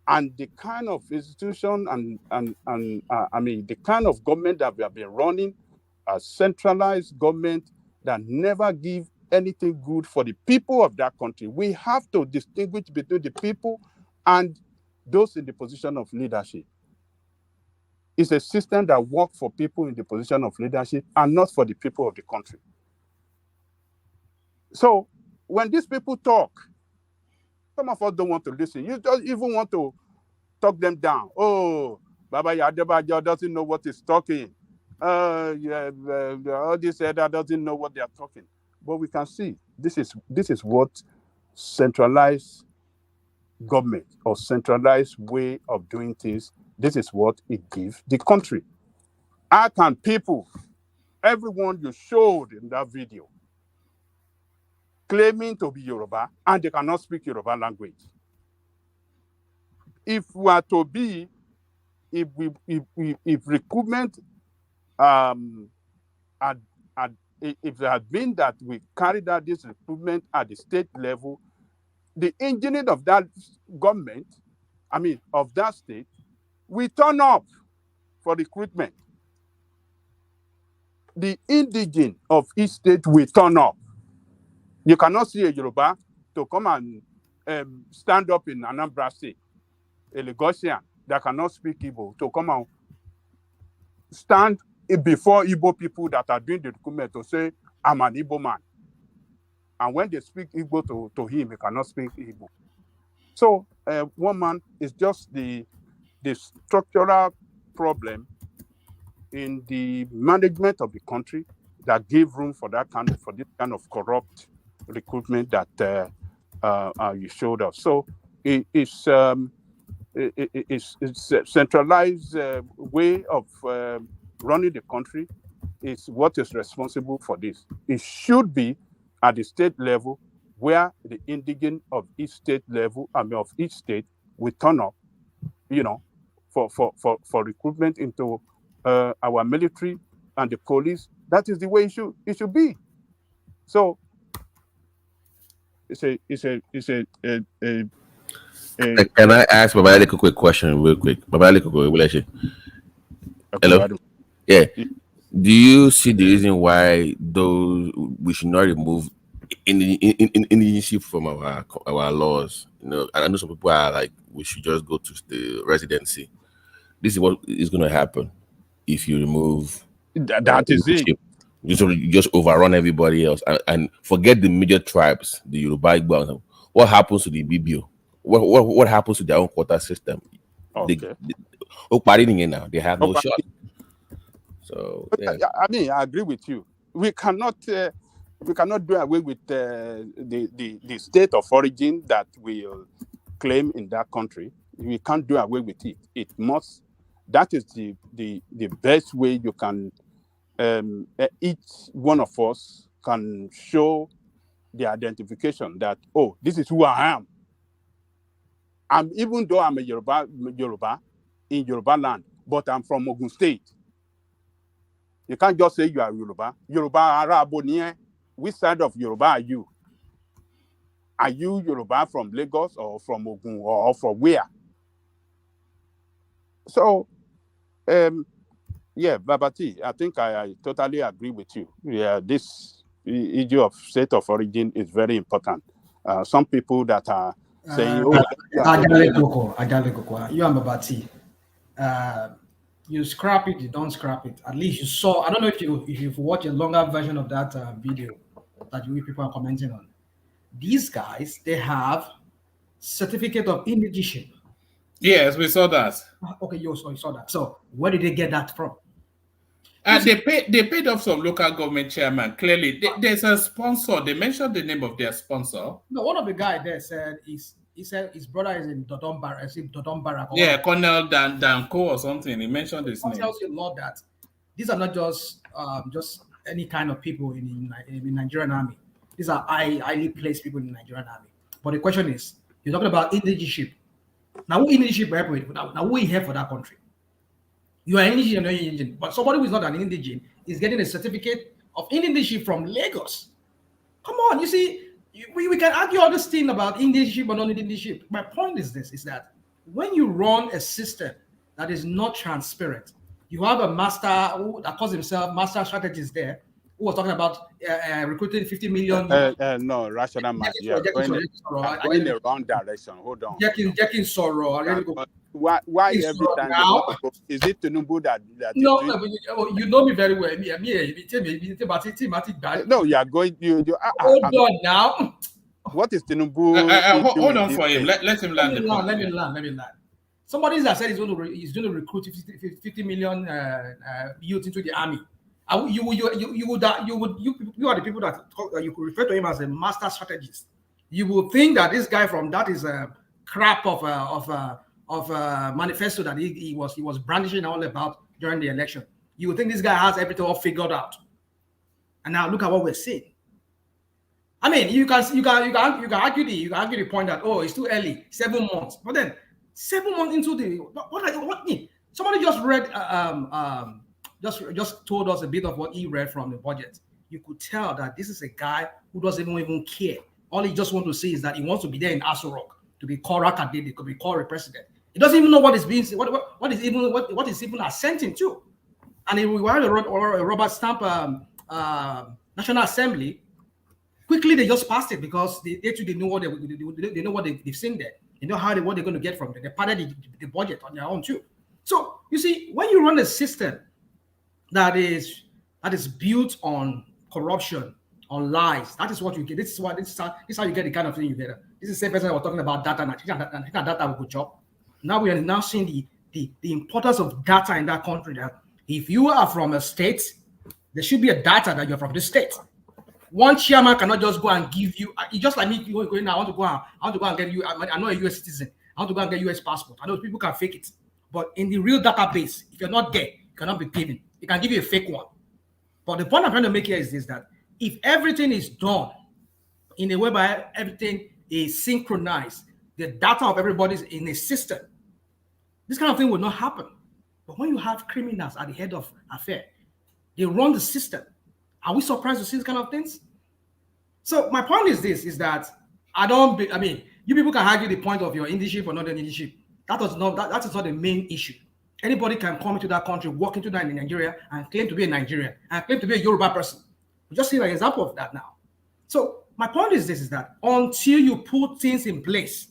and the kind of institution and the kind of government that we have been running, a centralized government that never give anything good for the people of that country. We have to distinguish between the people and those in the position of leadership. It's a system that works for people in the position of leadership and not for the people of the country. So when these people talk, some of us don't want to listen. You don't even want to talk them down. Oh, Baba Yadebajo doesn't know what he's talking. All this elder doesn't know what they are talking. But we can see this is what centralized government or centralized way of doing things, this is what it gives the country. How can people, everyone you showed in that video, claiming to be Yoruba and they cannot speak Yoruba language? If recruitment if there had been that we carried out this recruitment at the state level, the engineer of that government, of that state, we turn up for recruitment. The indigene of each state will turn up. You cannot see a Yoruba to come and stand up in Anambra State, a Lagosian that cannot speak Igbo, to come and stand before Igbo people that are doing the recruitment to say, I'm an Igbo man. And when they speak Igbo to him, he cannot speak Igbo. So one man is just the structural problem in the management of the country that gave room for this kind of corrupt recruitment that you showed us. So it's a centralized way of running the country is what is responsible for this. It should be at the state level where the indigene of each state level, of each state will turn up, for recruitment into our military and the police. That is the way it should be. So it's a Can I ask Baba a quick question, real quick? Baba hello. Yeah. Do you see the reason why we should not remove indigenship from our laws? I know some people are like, we should just go to the residency. This is what is going to happen if you remove that is it. You just overrun everybody else and forget the major tribes, the Yoruba, Igbo. What happens to the BBO? What happens to their own quota system? Okay. They have no shot. So yeah. I agree with you. We cannot do away with the state of origin that we claim in that country. We can't do away with it. It must. That is the best way you can. Each one of us can show the identification that, oh, this is who I am. Even though I'm a Yoruba in Yoruba land, but I'm from Ogun State. You can't just say you are Yoruba. Yoruba Arabo, which side of Yoruba are you? Are you Yoruba from Lagos or from Ogun or from where? So, yeah, Babati, I think I totally agree with you. Yeah, this issue of state of origin is very important. Some people that are saying, you and Babati, you scrap it, you don't scrap it. At least you saw. I don't know if you've watched a longer version of that video that people are commenting on. These guys, they have certificate of indigenship. Yes, we saw that. Okay, you saw that. So where did they get that from? They paid off some local government chairman. Clearly, there's a sponsor. They mentioned the name of their sponsor. No, one of the guys there said he said his brother is in Dodon Barrack. Yeah, Colonel Danko or something. He mentioned his name. It tells you a lot that these are not just any kind of people in Nigerian army. These are highly placed people in the Nigerian army. But the question is, you're talking about indigenship. Now, who indigenship? Now, who is here for that country? You are indigene or not indigene, but somebody who is not an indigene is getting a certificate of indigenship from Lagos. Come on, you see, we can argue all this thing about indigenship or non-indigenship. My point is this, is that when you run a system that is not transparent, you have a master that calls himself master strategist there, who was talking about recruiting 50 million. No, rational man. Yeah, going in the wrong direction. Hold on. Jacking Sorrow. Why every time now? Is it Tinubu that no, you know me very well. No, you are going. Hold on now. What is Tinubu? Hold on for him. Let him land. Let me land. Somebody that said he's going to recruit 50 million youth into the army. You are the people that you could refer to him as a master strategist. You would think that this guy from that is a crap of a manifesto that he was brandishing all about during the election. You would think this guy has everything all figured out. And now look at what we're seeing. I mean, you can argue the point that it's too early, 7 months. But then 7 months into the what somebody just read just told us a bit of what he read from the budget. You could tell that this is a guy who doesn't even care. All he just wants to say is that he wants to be there in Aso Rock, to be called Rakadede, to be called a president. He doesn't even know what is being what is even assenting to. And if we were a Robert Stamp National Assembly, quickly they just passed it because they know what they know what they've seen there. They know what they're going to get from there. They padded the budget on their own too. So you see, when you run a system that is built on corruption, on lies, that is what you get. This is how you get the kind of thing you get. This is the same person that was talking about data and data will go job. Now we are now seeing the importance of data in that country. That if you are from a state, there should be a data that you're from the state. One chairman cannot just go and give you. It's just like me going. I want to go and get you. I'm not a US citizen. I want to go and get US passport. I know people can fake it, but in the real database, if you're not there, you cannot be given. It can give you a fake one. But the point I'm trying to make here is this: that if everything is done in a way by everything is synchronized, the data of everybody is in a system, this kind of thing will not happen. But when you have criminals at the head of affair, they run the system. Are we surprised to see these kind of things? So my point is this: is that you people can argue the point of your leadership or not the leadership. That is not the main issue. Anybody can come into that country, walk into that in Nigeria, and claim to be a Nigerian and claim to be a Yoruba person. We just see an example of that now. So my point is this: is that until you put things in place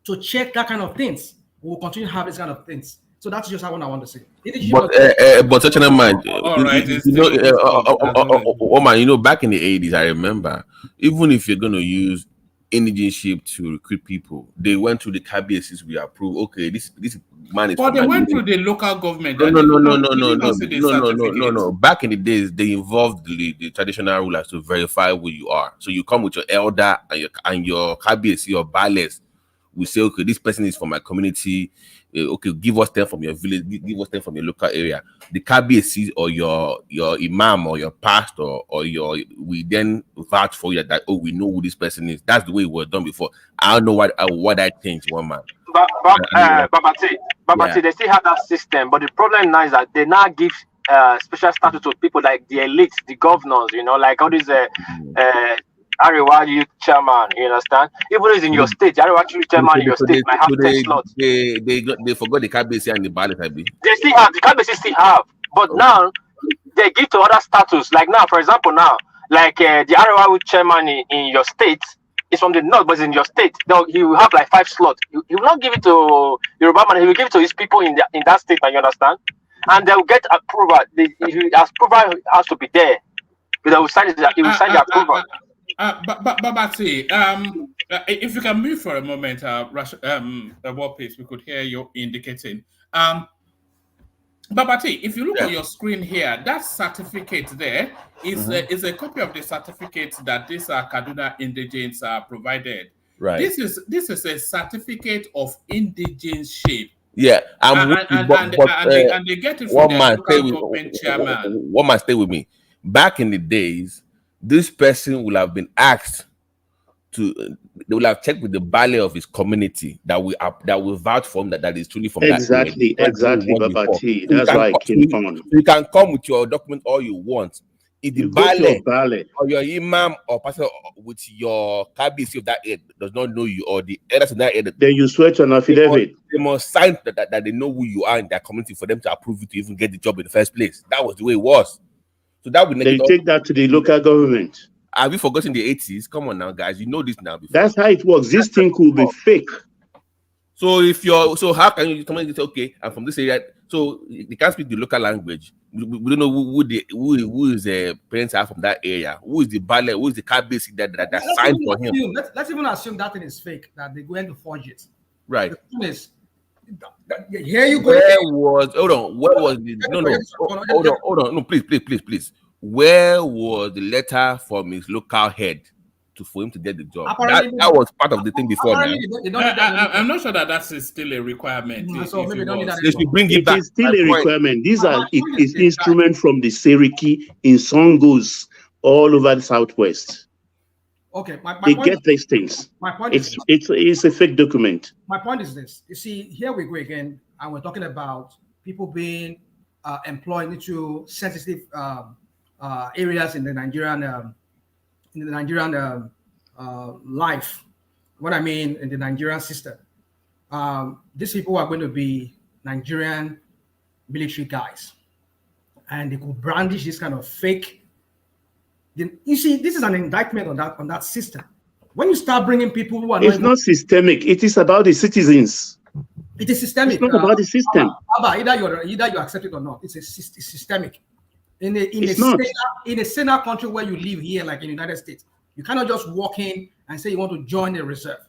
to check that kind of things, we will continue to have this kind of things. So that's just what I want to say. But such a mind, back in the 80s, I remember, even if you're going to use indigenship to recruit people, they went through the KBSs we approved. Okay, this man is. But they went through the local government. No. Back in the days, they involved the traditional rulers to verify who you are. So you come with your elder and your KBS, your ballets. We say, okay, this person is from my community. Okay, give us 10 from your village, give us 10 from your local area. The KBC or your imam or your pastor or we then vouch for you that we know who this person is. That's the way it was done before. I don't know what that changed, one man. Babati, they still have that system, but the problem now is that they now give special status to people like the elite, the governors, like all these Arewa youth chairman, you understand? Even if it's in your state, Arewa youth chairman in your state might have 10 slots. They forgot the KBC and the ballot, I believe. They still have, the KBC still have, but now they give to other status. Like now, for example, like the Arewa youth chairman in your state is from the north, but it's in your state. He will have like 5 slots. He will not give it to Yoruba man, he will give it to his people in that state, you understand? And they will get approval. Approval has to be there. But they will sign it, he will sign the approval. Babati, if you can move for a moment, Warpace, we could hear you indicating. Babati, if you look at your screen here, that certificate there is a copy of the certificate that these Kaduna indigents are provided. Right. This is a certificate of indigenship. Yeah, and they get it from the local government chairman. One man stay with me. Back in the days, this person will have been asked they will have checked with the ballet of his community that will vouch for him that is truly from exactly, that exactly, Babati. That's why I came from. You can come with your document all you want. If the ballet or your imam or pastor with your KBC of that area does not know you, or the elders in that area, then you swear to an affidavit. They must sign that they know who you are in their community for them to approve you to even get the job in the first place. That was the way it was. So that would they take that to the local government. Have you forgotten the 80s? Come on now, guys. You know this now. Before. That's how it works. This thing could be fake. So how can you come and say, okay, I'm from this area? So they can't speak the local language. We don't know who is the parents are from that area. Who is the ballet? Who is the KBC that signed for him? Let's even assume that thing is fake. That they go into forge it. Right. The thing is, here you go. Hold on. No, please. Where was the letter from his local head for him to get the job? That was part of the thing before. I'm not sure that's still a requirement. So maybe don't need that. They should bring it back. It is still a requirement. These are instruments from the Seriki in Songos all over the southwest. Okay, they get these things. My point it's a fake document. My point is this. You see, here we go again, and we're talking about people being employed into sensitive areas in the Nigerian life. What I mean in the Nigerian system, these people are going to be Nigerian military guys, and they could brandish this kind of fake. You see, this is an indictment on that system. When you start bringing people who are not systemic, it is about the citizens. It is systemic. It's not about the system. Either you accept it or not, it's systemic. In a saner country where you live here, like in the United States, you cannot just walk in and say you want to join the reserve.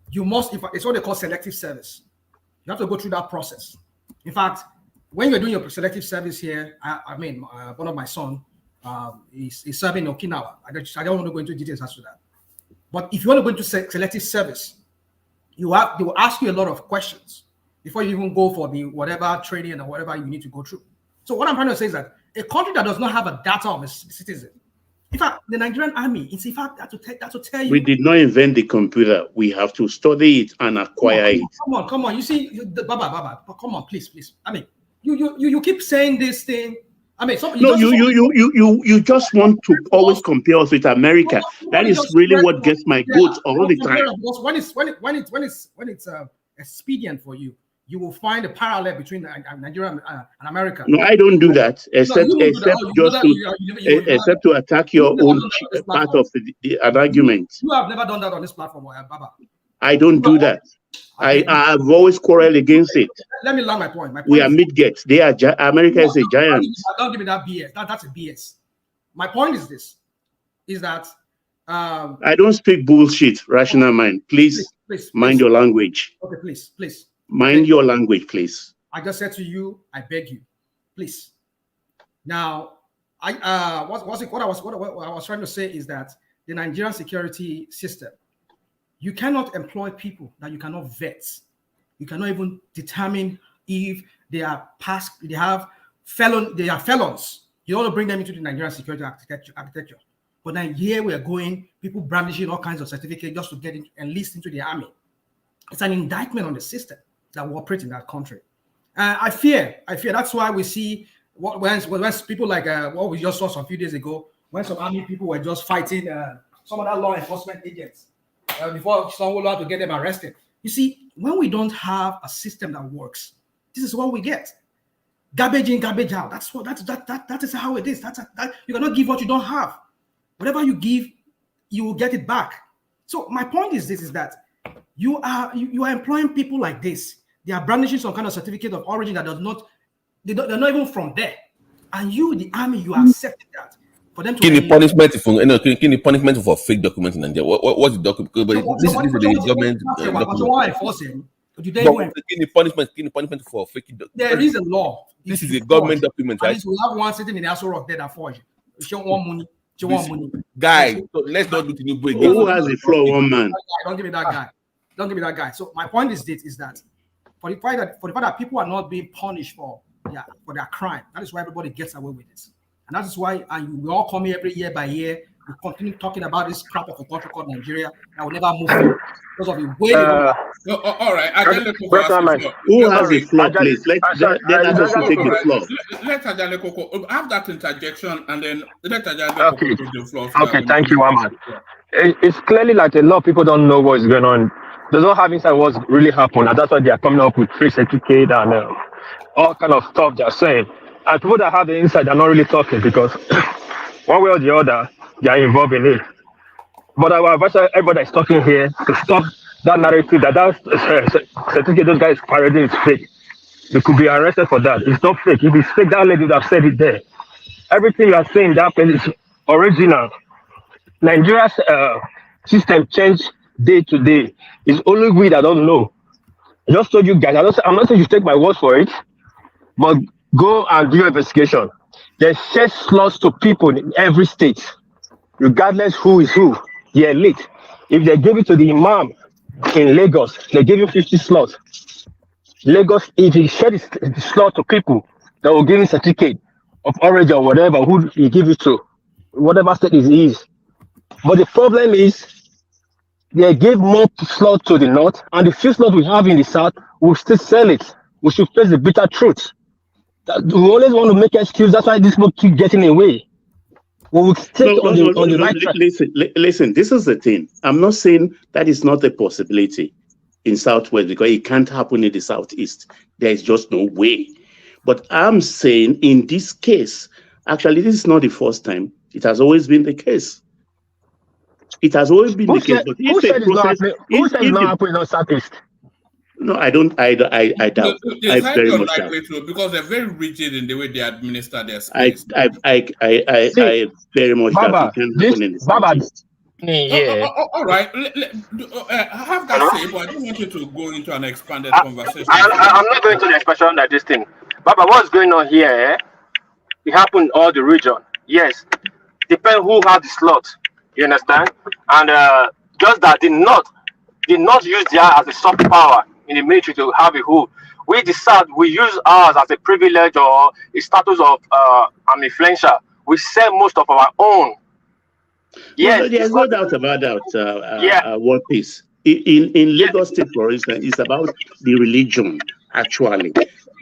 You must, it's what they call selective service. You have to go through that process. In fact, when you're doing your selective service here, one of my sons is serving in Okinawa. I don't want to go into details as to that. But if you want to go into selective service, they will ask you a lot of questions before you even go for the whatever training or whatever you need to go through. So what I'm trying to say is that a country that does not have a data of its citizen, in fact, the Nigerian army, it's in fact that to tell you. We did not invent the computer. We have to study it and acquire it. Come on. You see, Baba, come on, please. I mean, you keep saying this thing. I mean, you just want to always compare us with America. That is really what gets my goat all the time. When it's expedient for you, you will find a parallel between Nigeria and America. No, I don't do that, except to attack your own part of an argument. You have never done that on this platform, Baba. I don't do that. I have always quarreled against it. Let me learn my point. We are midgets. They are America is a giant. Don't give me that BS. That's a BS. My point is this: is that I don't speak bullshit. Rational mind. Please mind your language. Okay, please. Mind your language, please. I just said to you, I beg you, please. Now, what I was trying to say is that the Nigerian security system, you cannot employ people that you cannot vet. You cannot even determine if they are felons. You want to bring them into the Nigerian security architecture. But then here we are going, people brandishing all kinds of certificates just to get enlist into the army. It's an indictment on the system that we operate in that country. I fear. That's why we see when people like what we just saw some few days ago, when some army people were just fighting some other law enforcement agents before someone had to get them arrested. You see, when we don't have a system that works, this is what we get. Garbage in, garbage out. That is how it is. You cannot give what you don't have. Whatever you give, you will get it back. So my point is this: is that you are employing people like this. They are brandishing some kind of certificate of origin that they're not even from there. And you, the army, you are accepting that. For them to Can the punishment for fake documents in Nigeria? What's the document? This is the government document. Can the punishment for fake documents? There is a law. This is a government document, right? We have one sitting in the Aso Rock there that forged. She want money. Guy, so let's not do Tinubu again. Who has the floor? One man. Don't give me that guy. So my point is that for the fact that people are not being punished for their crime, that is why everybody gets away with it. And that is why we all come here every year by year. We continue talking about this crap of a country called Nigeria that will never move forward because of the way. All right, who has the floor, please? Let us take the floor. Let Ajale Koko have that interjection, and then let Ajale Koko take the floor. Okay, thank you, Waman. It's clearly like a lot of people don't know what's going on. They don't have insight what's really happened, and that's why they are coming up with free certificate and all kind of stuff they're saying. And people that have the insight are not really talking because one way or the other, they are involved in it. But I will advise everybody that's talking here to stop that narrative that certificate those guys parading is fake. They could be arrested for that. It's not fake. If it's fake, that lady would have said it there. Everything you are saying that is original. Nigeria's system change day to day. It's only we that don't know. I just told you guys. I'm not saying you take my word for it, but go and do your investigation. There's 6 slots to people in every state, regardless who is who. The elite. If they give it to the imam in Lagos, they give him 50 slots. Lagos, if he share the slot to people that will give him certificate of origin or whatever, who he give it to, whatever state it is. But the problem is, they give more slots to the north, and the few slots we have in the south, we'll still sell it. We should face the bitter truth. We always want to make excuse. That's why these people keep getting away. We will stay on the right track. Listen, this is the thing. I'm not saying that is not a possibility in Southwest because it can't happen in the Southeast. There is just no way. But I'm saying in this case, actually, this is not the first time. It has always been the case. It has always been the case. But Who said it's not happening? Who said it's not happening in Southeast? No, I don't. I doubt. I It's very highly much doubt. unlikely to, because they're very rigid in the way they administer their space. I very much doubt it can happen in the Southeast. All right. I have that say, but I don't want you to go into an expanded conversation. I'm not going to the expression that this thing. Baba, what's going on here? It happened in all the region. Yes. Depend who have the slot. You understand? And just that did not use their as a soft power in the military to have a hold. We decide we use ours as a privilege or a status of influential. We sell most of our own. Yes, no, there's no doubt about that. One piece in Lagos State, for instance, it's about the religion actually,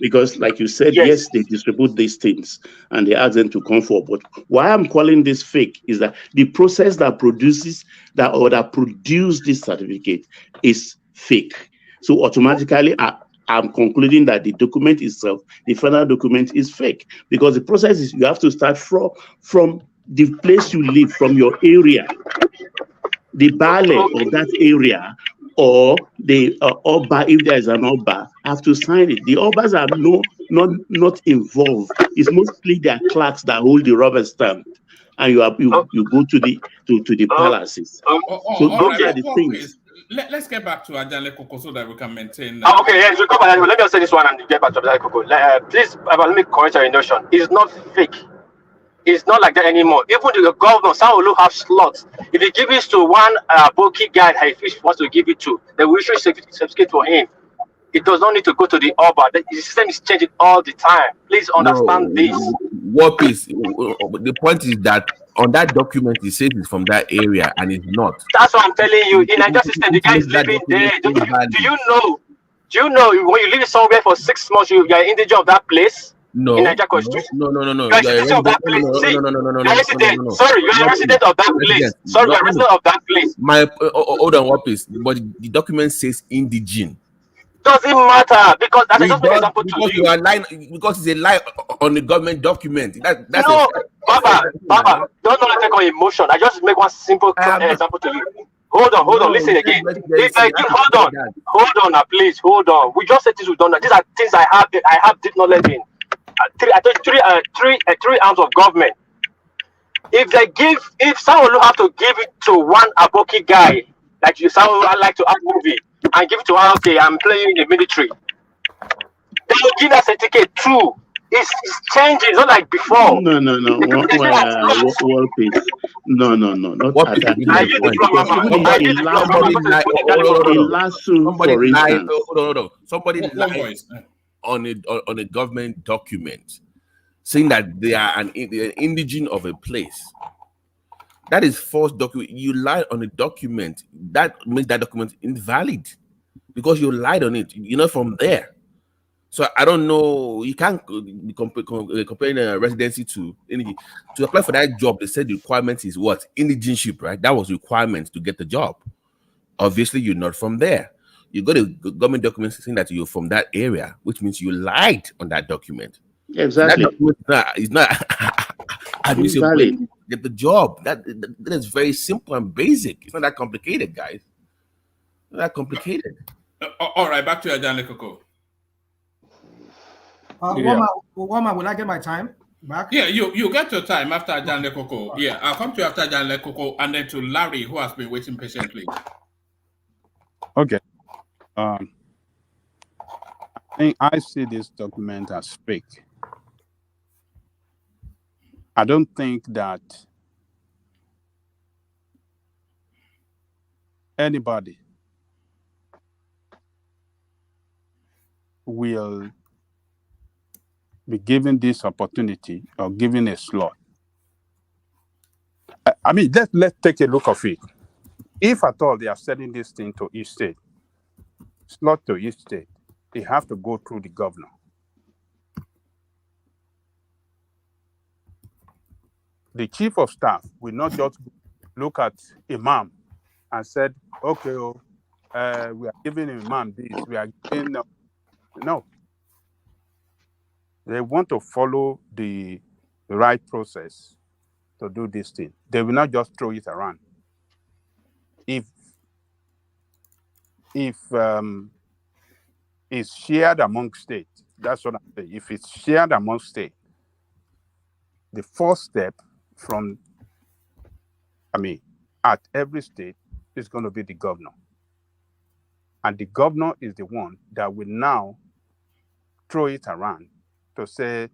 because like you said, yes, they distribute these things and they ask them to come forward. But why I'm calling this fake is that the process that produces that produce this certificate is fake. So automatically, I'm concluding that the document itself, the final document, is fake because the process is you have to start from the place you live, from your area, the Bale of that area, or the Oba, if there is an Oba, have to sign it. The Obas are not involved. It's mostly their clerks that hold the rubber stamp, and you go to the palaces. So those are the things. Let's get back to Ajanle Koko so that we can maintain. Okay, yes, we'll come back. Let me just say this one and get back to Ajanle Koko. Please, let me correct your notion. It's not fake. It's not like that anymore. Even the governor, Sanwo-Olu have slots. If he gives it to one bulky guy that he wants to give it to, then we should certificate for him. It does not need to go to the Oba. The system is changing all the time. Please understand this. What is the point is that on that document it says it's from that area and it's not. That's what I'm telling you. In Nigeria system, the guy is living there. Do you know when you live somewhere for 6 months, you are in danger of that place? No. In Nigeria Constitution? No. You are a resident of that place. No. Sorry, you are a resident of that place. Sorry, you are a resident of that place. Hold on, what is? But the document says indigene. Doesn't matter because that's just an example to you. You are lying because it's a lie on the government document. That's no, Baba, don't take on emotion. I just make one simple example to you. Hold on, listen again. Hold on, now, please, hold on. We just said this, we don't know. These are things I have deep knowledge in. Three arms of government. If someone have to give it to one Aboki guy, like you, someone like to act movie, and give it to her, okay, I'm playing in the military. They will give that certificate too. It's changing, it's not like before. No. World peace. No. Not what at Somebody lied on a government document saying that they are an indigene of a place. That is false document. You lied on a document. That makes that document invalid because you lied on it. You're not from there. So I don't know. You can't be comparing a residency to apply for that job. They said the requirement is what? Indigenship, right? That was requirement to get the job. Obviously, you're not from there. You got a government document saying that you're from that area, which means you lied on that document. Exactly. That document is not admissible to get the job. That is very simple and basic. It's not that complicated, guys. Not that complicated. All right, back to Ajanle Koko. Wama, will I get my time back? Yeah, you get your time after Ajanle Koko. Yeah, I'll come to you after Ajanle Koko and then to Larry, who has been waiting patiently. Okay. I see this document as fake. I don't think that anybody will be given this opportunity or given a slot. I mean, let's take a look of it. If at all they are selling this thing to each state, slot to each state, they have to go through the governor. the chief of staff will not just look at imam and said, okay, we are giving imam this, we are giving no. They want to follow the right process to do this thing. They will not just throw it around. If it's shared among states, that's what I'm saying. If it's shared among states, the first step at every state is going to be the governor. And the governor is the one that will now throw it around to say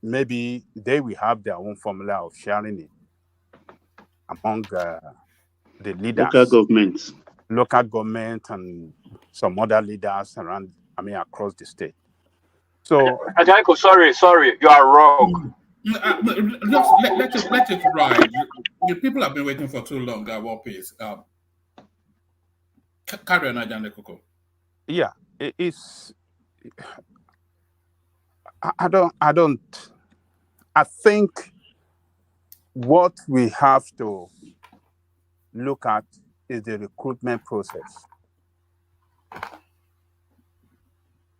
maybe they will have their own formula of sharing it among the leaders. Local government and some other leaders around, across the state. So, Ajaniko, sorry, you are wrong. Let it ride. The people have been waiting for too long at what pace? Carry on, Ajaniko. Yeah, it's. I think what we have to look at is the recruitment process.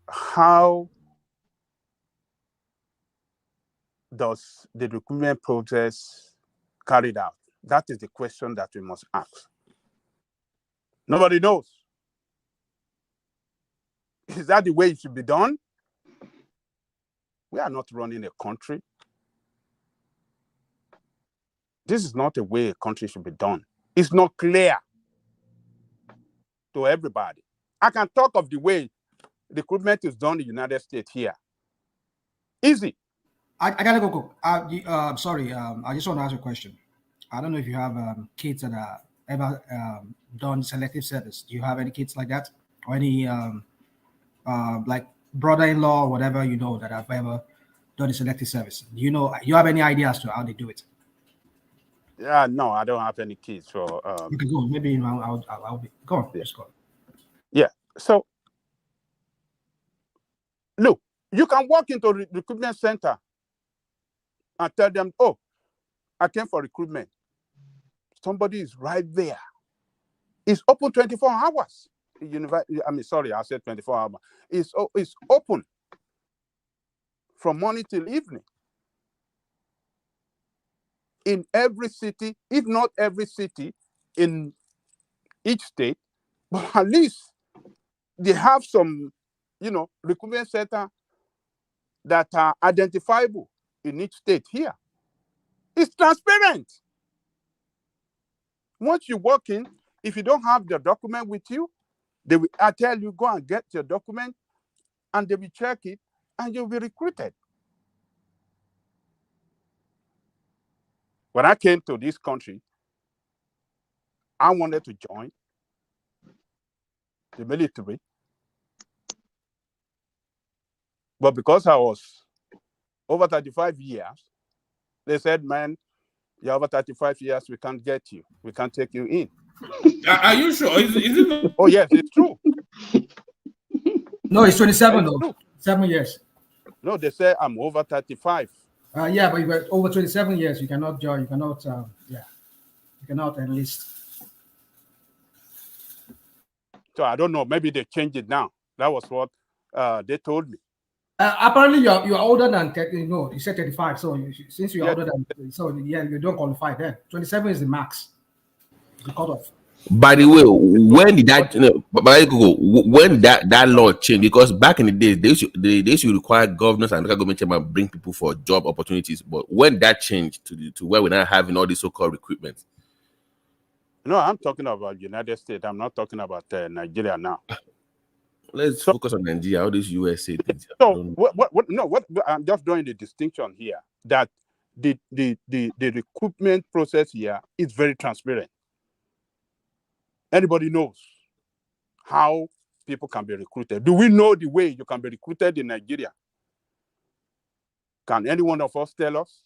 How does the recruitment process carried out? That is the question that we must ask. Nobody knows. Is that the way it should be done? We are not running a country. This is not the way a country should be done. It's not clear to everybody. I can talk of the way recruitment is done in the United States here. Easy. I gotta go. Sorry, I just want to ask a question. I don't know if you have kids that are ever done selective service. Do you have any kids like that, or any like brother-in-law or whatever that have ever done a selective service? Do you have any idea as to how they do it? Yeah, no, I don't have any kids. So you can go. Maybe I'll be go on. Yeah. Just go. Yeah. So look, you can walk into a recruitment center and tell them, "Oh, I came for recruitment." Somebody is right there. It's open 24 hours. Sorry, I said 24 hours. It's open from morning till evening. In every city, if not every city, in each state, but at least they have some, recruitment center that are identifiable in each state here. It's transparent. Once you walk in, if you don't have the document with you, I tell you, go and get your document, and they will check it, and you'll be recruited. When I came to this country, I wanted to join the military, but because I was over 35 years, they said, "Man, you're over 35 years, we can't get you. We can't take you in." Are you sure? Is it? Oh, yes, it's true. No, it's 27 It's though. true. 7 years. No, they say I'm over 35. Yeah, but you were over 27 years. You cannot join. You cannot. You cannot enlist. So I don't know. Maybe they changed it now. That was what they told me. Apparently, you're older than you said 35. So since you're older than, you don't qualify then. 27 is the max. The cutoff. By the way, when did that when that law changed? Because back in the days, they used to require governors and local government chairman bring people for job opportunities. But when that changed to where we're now having all this so-called recruitment? No, I'm talking about United States. I'm not talking about Nigeria now. Let's focus on Nigeria. All these USA things. So what I'm just drawing the distinction here that the recruitment process here is very transparent. Anybody knows how people can be recruited. Do we know the way you can be recruited in Nigeria? Can any one of us tell us?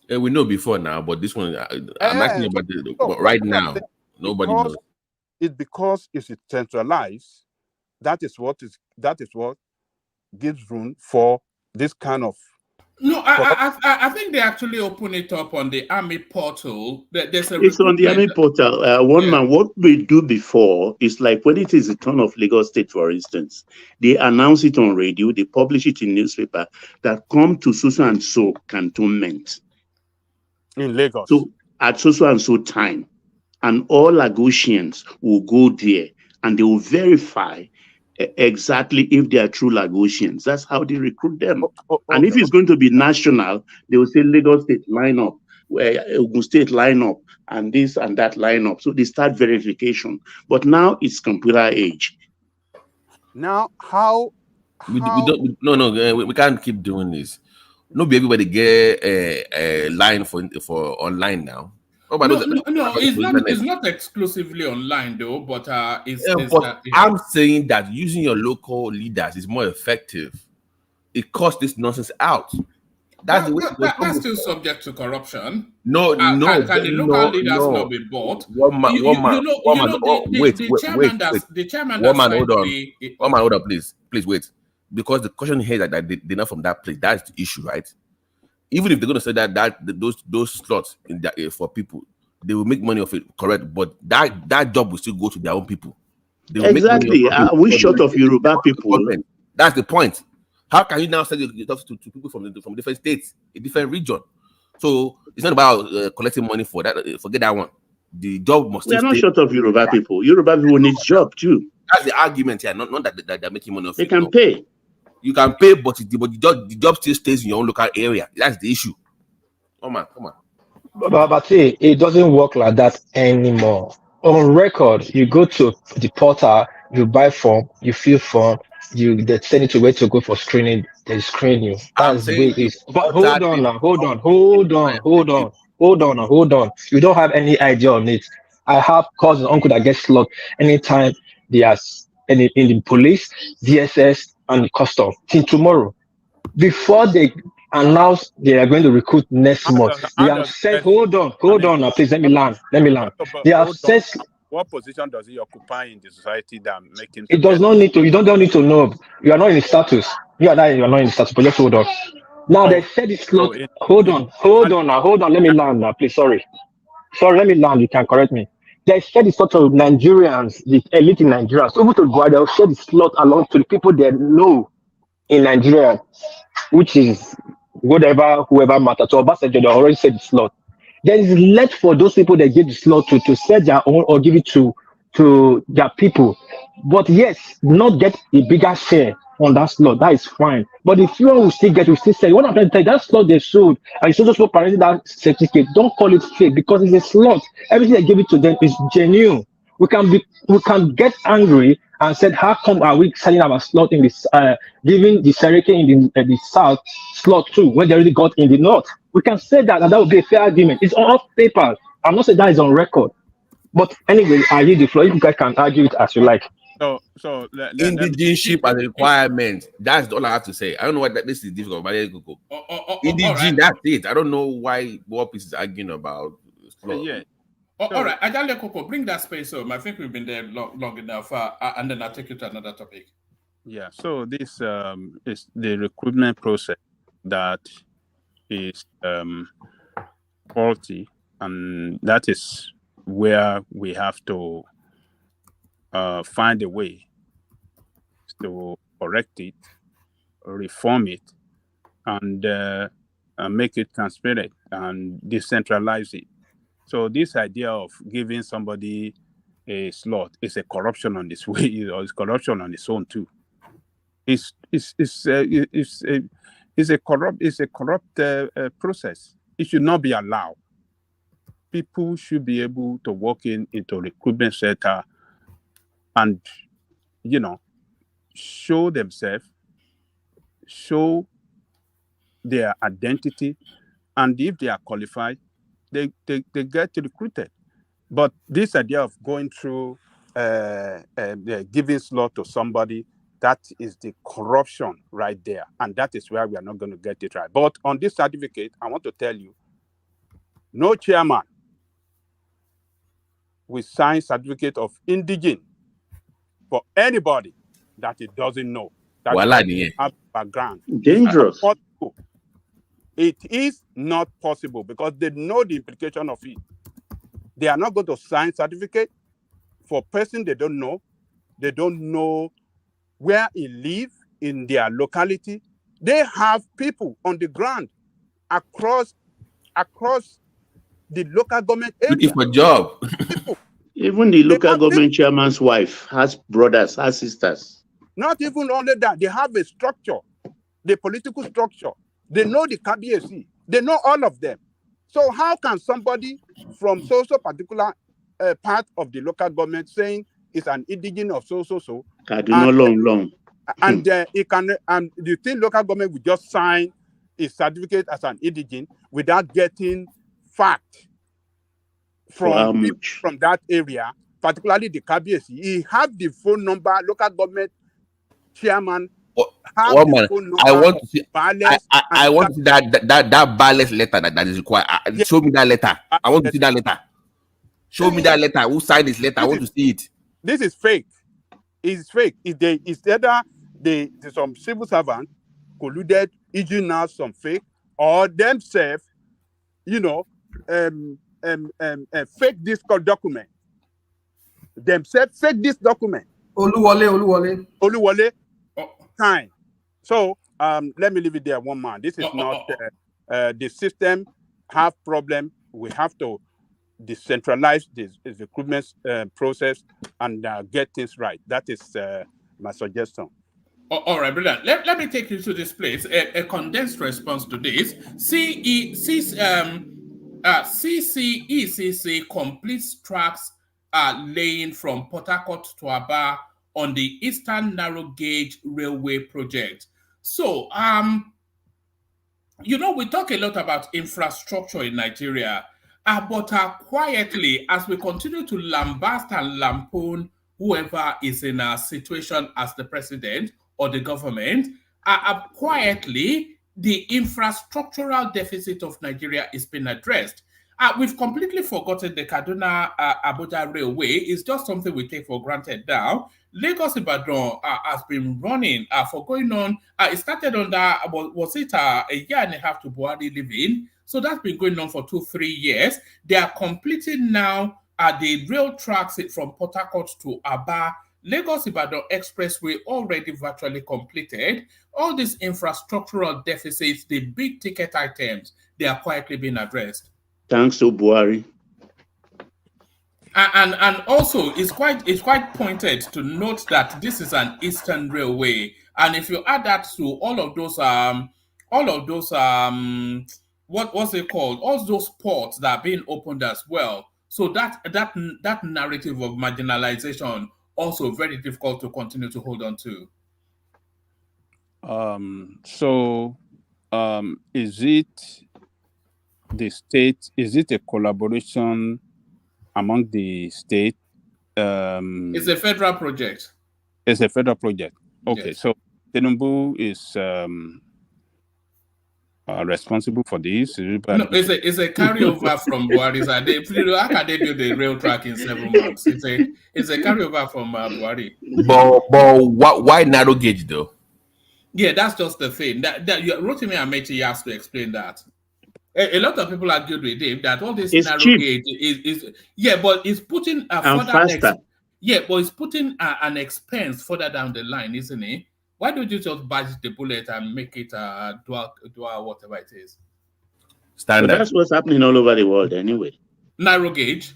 We know before now, but this one, I'm asking about right now. Nobody knows. It's because it's centralized. That is what gives room for this kind of No, I think they actually open it up on the Army portal. There's a It's on the Army recruitment. portal. One man, what we do before is like when it is the turn of Lagos State, for instance, they announce it on radio, they publish it in newspaper that come to so and so cantonment in Lagos. So at so and so time, and all Lagosians will go there and they will verify exactly if they are true Lagosians. That's how they recruit them. And if it's going to be national, they will say Lagos State line up, Ogun State line up, and this and that line up. So they start verification. But now it's computer age. Now, how? We don't. No, we can't keep doing this. No, be everybody get a line for online now. No, it's not exclusively online though, but I'm saying that using your local leaders is more effective. It cuts this nonsense out. That's still subject to corruption. Can the local leaders not be bought? Wait. The chairman. One man, hold on, please wait. Because the question here that they're not from that place. That's the issue, right? Even if they're going to say that those slots in that, for people, they will make money off it, correct? But that job will still go to their own people. Exactly. We short of Yoruba people. That's the point. How can you now send it to people from different states, a different region? So it's not about collecting money for that. Forget that one. The job must. We are not short of Yoruba people. Yoruba people need job too. That's the argument here. Not that they're making money off it. They can pay. You can pay, but the job still stays in your own local area. That's the issue. Come on. But it doesn't work like that anymore. On record, you go to the portal, you buy form, you fill form, they send it to where to go for screening. They screen you. That's the way it is. But hold on. You don't have any idea on it. I have cousin, uncle that gets slot anytime they are in the police, DSS, and custom till tomorrow. Before they announce they are going to recruit next month, they have said, hold on now, please let me land. They have said, what position does he occupy in the society that make him? It does not need to. You don't need to know. You are not in the status. You are not in the status. But just hold on. Now they said it's slot. Hold on. Let me land now, please. Sorry. Let me land. You can correct me. They said it's sort of Nigerians, the elite in Nigeria. So over to Gbajue, they'll share the slot along to the people they know in Nigeria, which is whoever matters. So Obasanjo, they already said the slot. Then it's left for those people that give the slot to set their own or give it to their people. But yes, not get a bigger share on that slot. That is fine. But if you will still say, what I'm trying to tell you, that slot they sold, and it's also parenting that certificate, don't call it fake because it's a slot. Everything they give it to them is genuine. We can get angry and said, how come are we selling our slot in this, giving the Sereke in the south slot too, when they already got in the north? We can say that, and that would be a fair argument. It's all off paper. I'm not saying that is on record. But anyway, I use the floor. You guys can argue it as you like. So indigenship as a requirement. That's all I have to say. I don't know why this is difficult, but indigene, that's it. I don't know why what is arguing about. Yeah. All right, Ajale Koko, bring that space home. I think we've been there long enough, and then I'll take you to another topic. Yeah. So this is the recruitment process that is faulty, and that is where we have to find a way to correct it, reform it, and make it transparent and decentralize it. So this idea of giving somebody a slot is a corruption on this way, or it's corruption on its own too. It's a corrupt process. It should not be allowed. People should be able to walk into recruitment center and, show themselves, show their identity, and if they are qualified, they get recruited. But this idea of going through giving slot to somebody, that is the corruption right there. And that is where we are not going to get it right. But on this certificate, I want to tell you, no chairman will sign certificate of indigene for anybody that it doesn't know. That have background. Dangerous. It is not possible because they know the implication of it. They are not going to sign certificate for person they don't know. They don't know where he lives in their locality. They have people on the ground across the local government Looking area. for job. Even the local government chairman's wife has brothers, has sisters. Not even only that, they have a structure, the political structure. They know the KBAC. They know all of them. So how can somebody from so particular part of the local government saying it's an indigenous of so, and it can, and the thing local government will just sign a certificate as an indigene without getting fact from people from that area, particularly the KBAC. He have the phone number, local government chairman. One man, I want to see. I want to see that ballot letter that is required. Show me that letter. I want to see that letter. Show me that letter. Who signed this letter? I want to see it. This is fake. It's fake. It's either some civil servant colluded, issuing out some fake, or themselves, fake this document. Themselves fake this document. Oluwole. Time. So let me leave it there, one man. This is not the system have problem. We have to decentralize this recruitment process and get things right. That is my suggestion. All right, brilliant. Let me take you to this place. A condensed response to this. CCECC completes tracks laying from Port Harcourt to Aba on the Eastern Narrow Gauge Railway project. So, we talk a lot about infrastructure in Nigeria, but quietly, as we continue to lambast and lampoon whoever is in a situation as the president or the government, quietly, the infrastructural deficit of Nigeria is being addressed. We've completely forgotten the Kaduna-Abuja Railway. It's just something we take for granted now. Lagos-Ibadan has been running for going on. It started under, was it a year and a half to Buhari living? So that's been going on for 2-3 years. They are completing now the rail tracks from Port Harcourt to Aba. Lagos-Ibadan Expressway already virtually completed. All these infrastructural deficits, the big ticket items, they are quietly being addressed. Thanks to Buhari. And also, it's quite pointed to note that this is an Eastern Railway, and if you add that to all of those what's it called? All those ports that are being opened as well. So that narrative of marginalization also very difficult to continue to hold on to. Is it the state? Is it a collaboration among the state? It's a federal project. It's a federal project. Okay, yes. So Tinubu is responsible for this. No, it's a carryover from Buhari. How can they build a rail track in 7 months? It's a carryover from Buhari. But why narrow gauge though? Yeah, that's just the thing. That Rotimi Amechi has to explain that. A lot of people argued with him that all this narrow gauge is but it's putting a further but it's putting an expense further down the line, isn't it? Why don't you just budge the bullet and make it dual whatever it is? Standard. But that's what's happening all over the world anyway. Narrow gauge.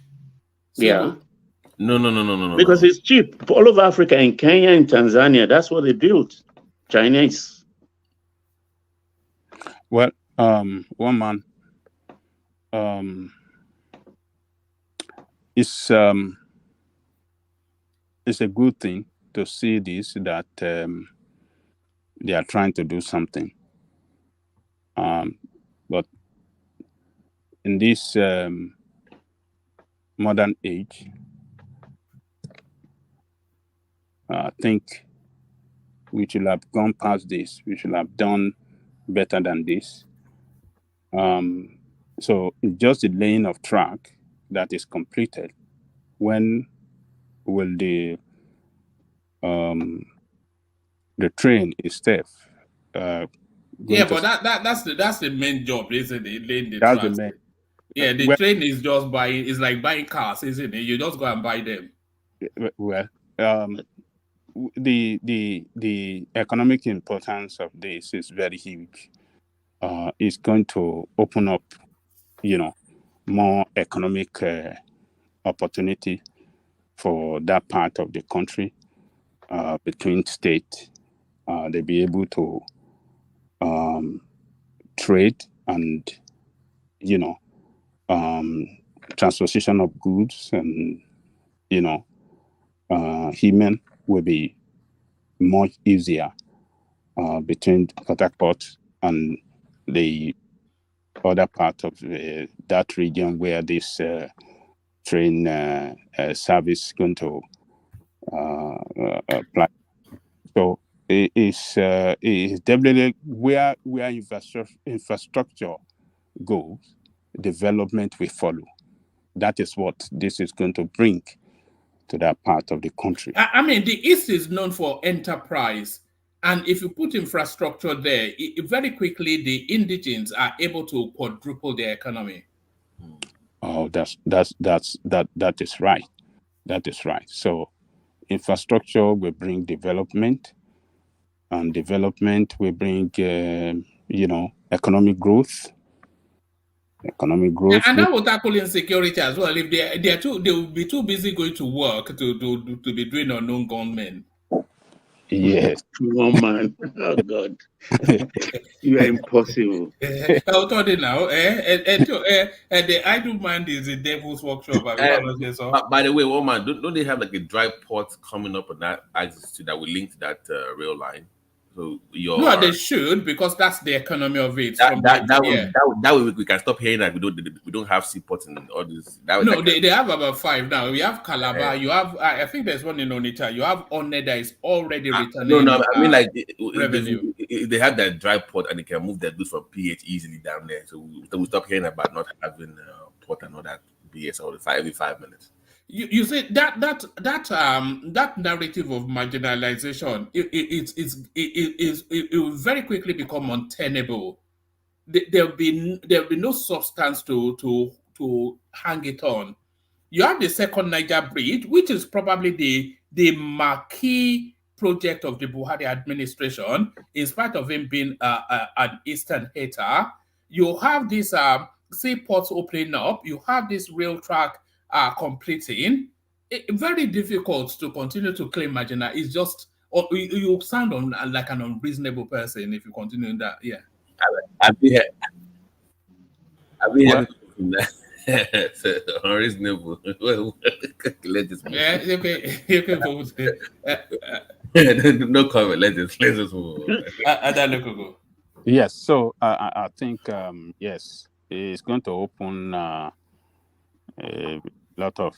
Yeah. No. Because it's cheap. All over Africa, in Kenya, in Tanzania, that's what they built. Chinese. Well, one man. It's a good thing to see this, that they are trying to do something. But in this modern age, I think we should have gone past this. We should have done better than this. So it's just the laying of track that is completed. When will the train itself going but to. that's the main job, isn't it? Laying the That's the tracks. main. Yeah, the Well, train is just buying. It's like buying cars, isn't it? You just go and buy them. well, the economic importance of this is very huge. It's going to open up, more economic opportunity for that part of the country between states. They'll be able to trade and, transportation of goods and, human will be much easier between Port Harcourt and the other part of that region where this train service is going to apply. So it is definitely where infrastructure goes, development will follow. That is what this is going to bring to that part of the country. I mean, the East is known for enterprise. And if you put infrastructure there, very quickly the indigents are able to quadruple their economy. Oh, that is right. That is right. So infrastructure will bring development, and development will bring economic growth. Economic growth. And that will tackle insecurity as well. If they will be too busy going to work to be doing unknown gunmen. Yes. One man. Oh God. You are impossible. I'll tell you now. The idle mind is the devil's workshop. By the way, woman, don't they have like a dry port coming up on that axis that will link to that rail line? So no, they should, because that's the economy of it. That way we can stop hearing that we don't have seaports and all this. They have about 5 now. We have Calabar. You have I think there's one in Onitsha. You have Onne that is already returning. No, I mean like revenue. If they have that dry port and they can move their goods from PH easily down there, so we stop hearing about not having port and all that BS all every 5 minutes. You see that narrative of marginalization, it will very quickly become untenable. There'll be no substance to hang it on. You have the second Niger Bridge, which is probably the marquee project of the Buhari administration, in spite of him being an Eastern hater. You have this seaports opening up. You have this rail track completing. Very difficult to continue to claim marginal. It's just you sound like an unreasonable person if you continue in that. Yeah, I've been here. Unreasonable. Let this move. Yeah, okay. No comment. Let us move. Yes. So I think yes, it's going to open a lot of.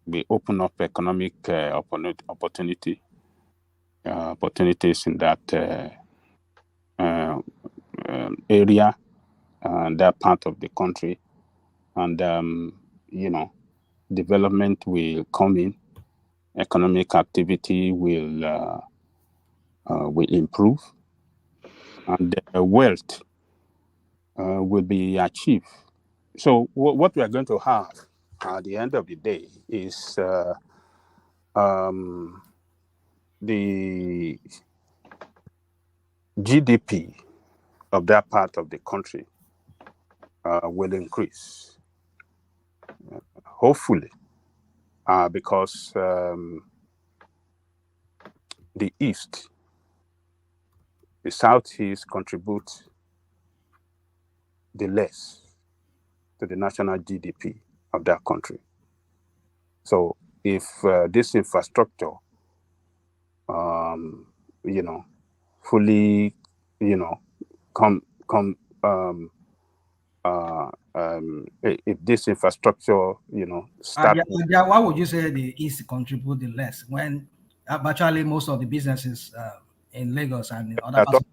We open up economic opportunities in that area and that part of the country, and development will come in, economic activity will improve, and wealth will be achieved. So what we are going to have at the end of the day is the GDP of that part of the country will increase, hopefully, because the East, the Southeast contribute the less to the national GDP of that country. So if this infrastructure, fully, if this infrastructure, start. Why would you say the East contribute the less when virtually most of the businesses in Lagos and in other parts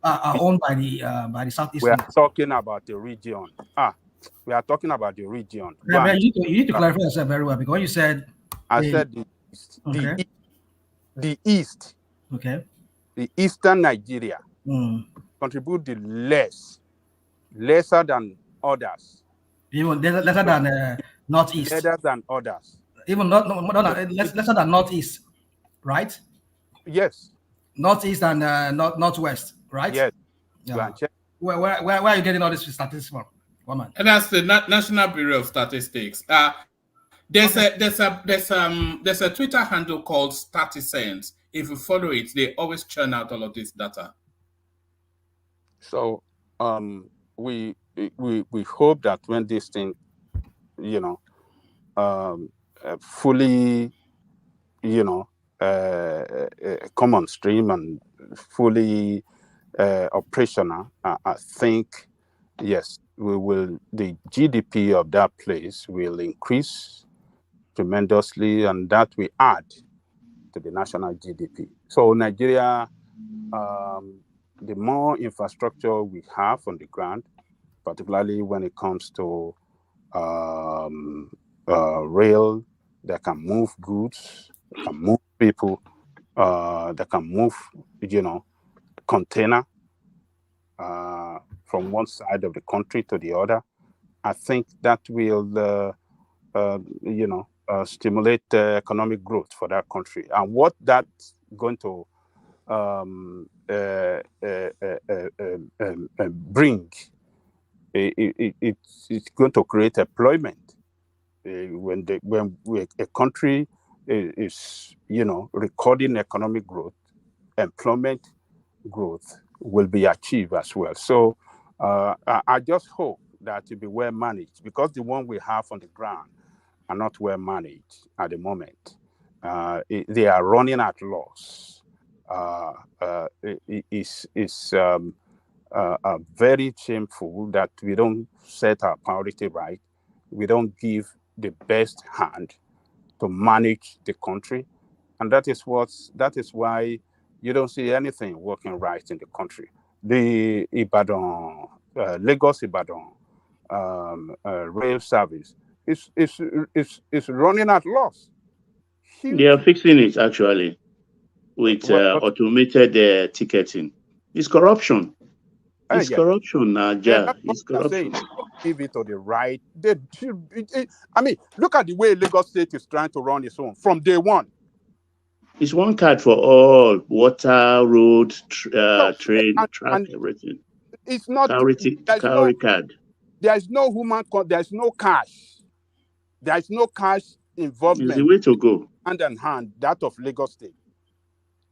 are owned by the Southeast? We are talking about the region. We are talking about the region. Yeah, you need to clarify yourself very well, because when you said I said the East. Okay. The East. Okay. the Eastern Nigeria contribute the lesser than others. Even lesser than Northeast. Lesser than others. Even lesser than Northeast, right? Yes. Northeast and Northwest, right? Yes. Yeah. Where are you getting all this statistics from? Woman. And that's the National Bureau of Statistics. There's a Twitter handle called StatiSense. If you follow it, they always churn out all of this data. So we hope that when this thing, fully, come on stream and fully operational, I think, yes, the GDP of that place will increase tremendously, and that will add to the national GDP. So Nigeria, the more infrastructure we have on the ground, particularly when it comes to rail that can move goods, that can move people, that can move, container from one side of the country to the other, I think that will, stimulate economic growth for that country. And what that's going to bring, it's going to create employment. When a country is, recording economic growth, employment growth will be achieved as well. So I just hope that it be well managed, because the one we have on the ground are not well managed at the moment. They are running at loss. It's very shameful that we don't set our priority right. We don't give the best hand to manage the country, and that is why you don't see anything working right in the country. The Lagos Ibadan rail service is running at loss. They are fixing it actually with automated ticketing. It's corruption. It's corruption, Naja. It's corruption. Give it to the right. Look at the way Lagos State is trying to run its own from day one. It's one card for all: water, road, train, track, everything. It's not cowrie card. There is no there is no cash. There is no cash involvement. It's the way to go. Hand in hand, that of Lagos State.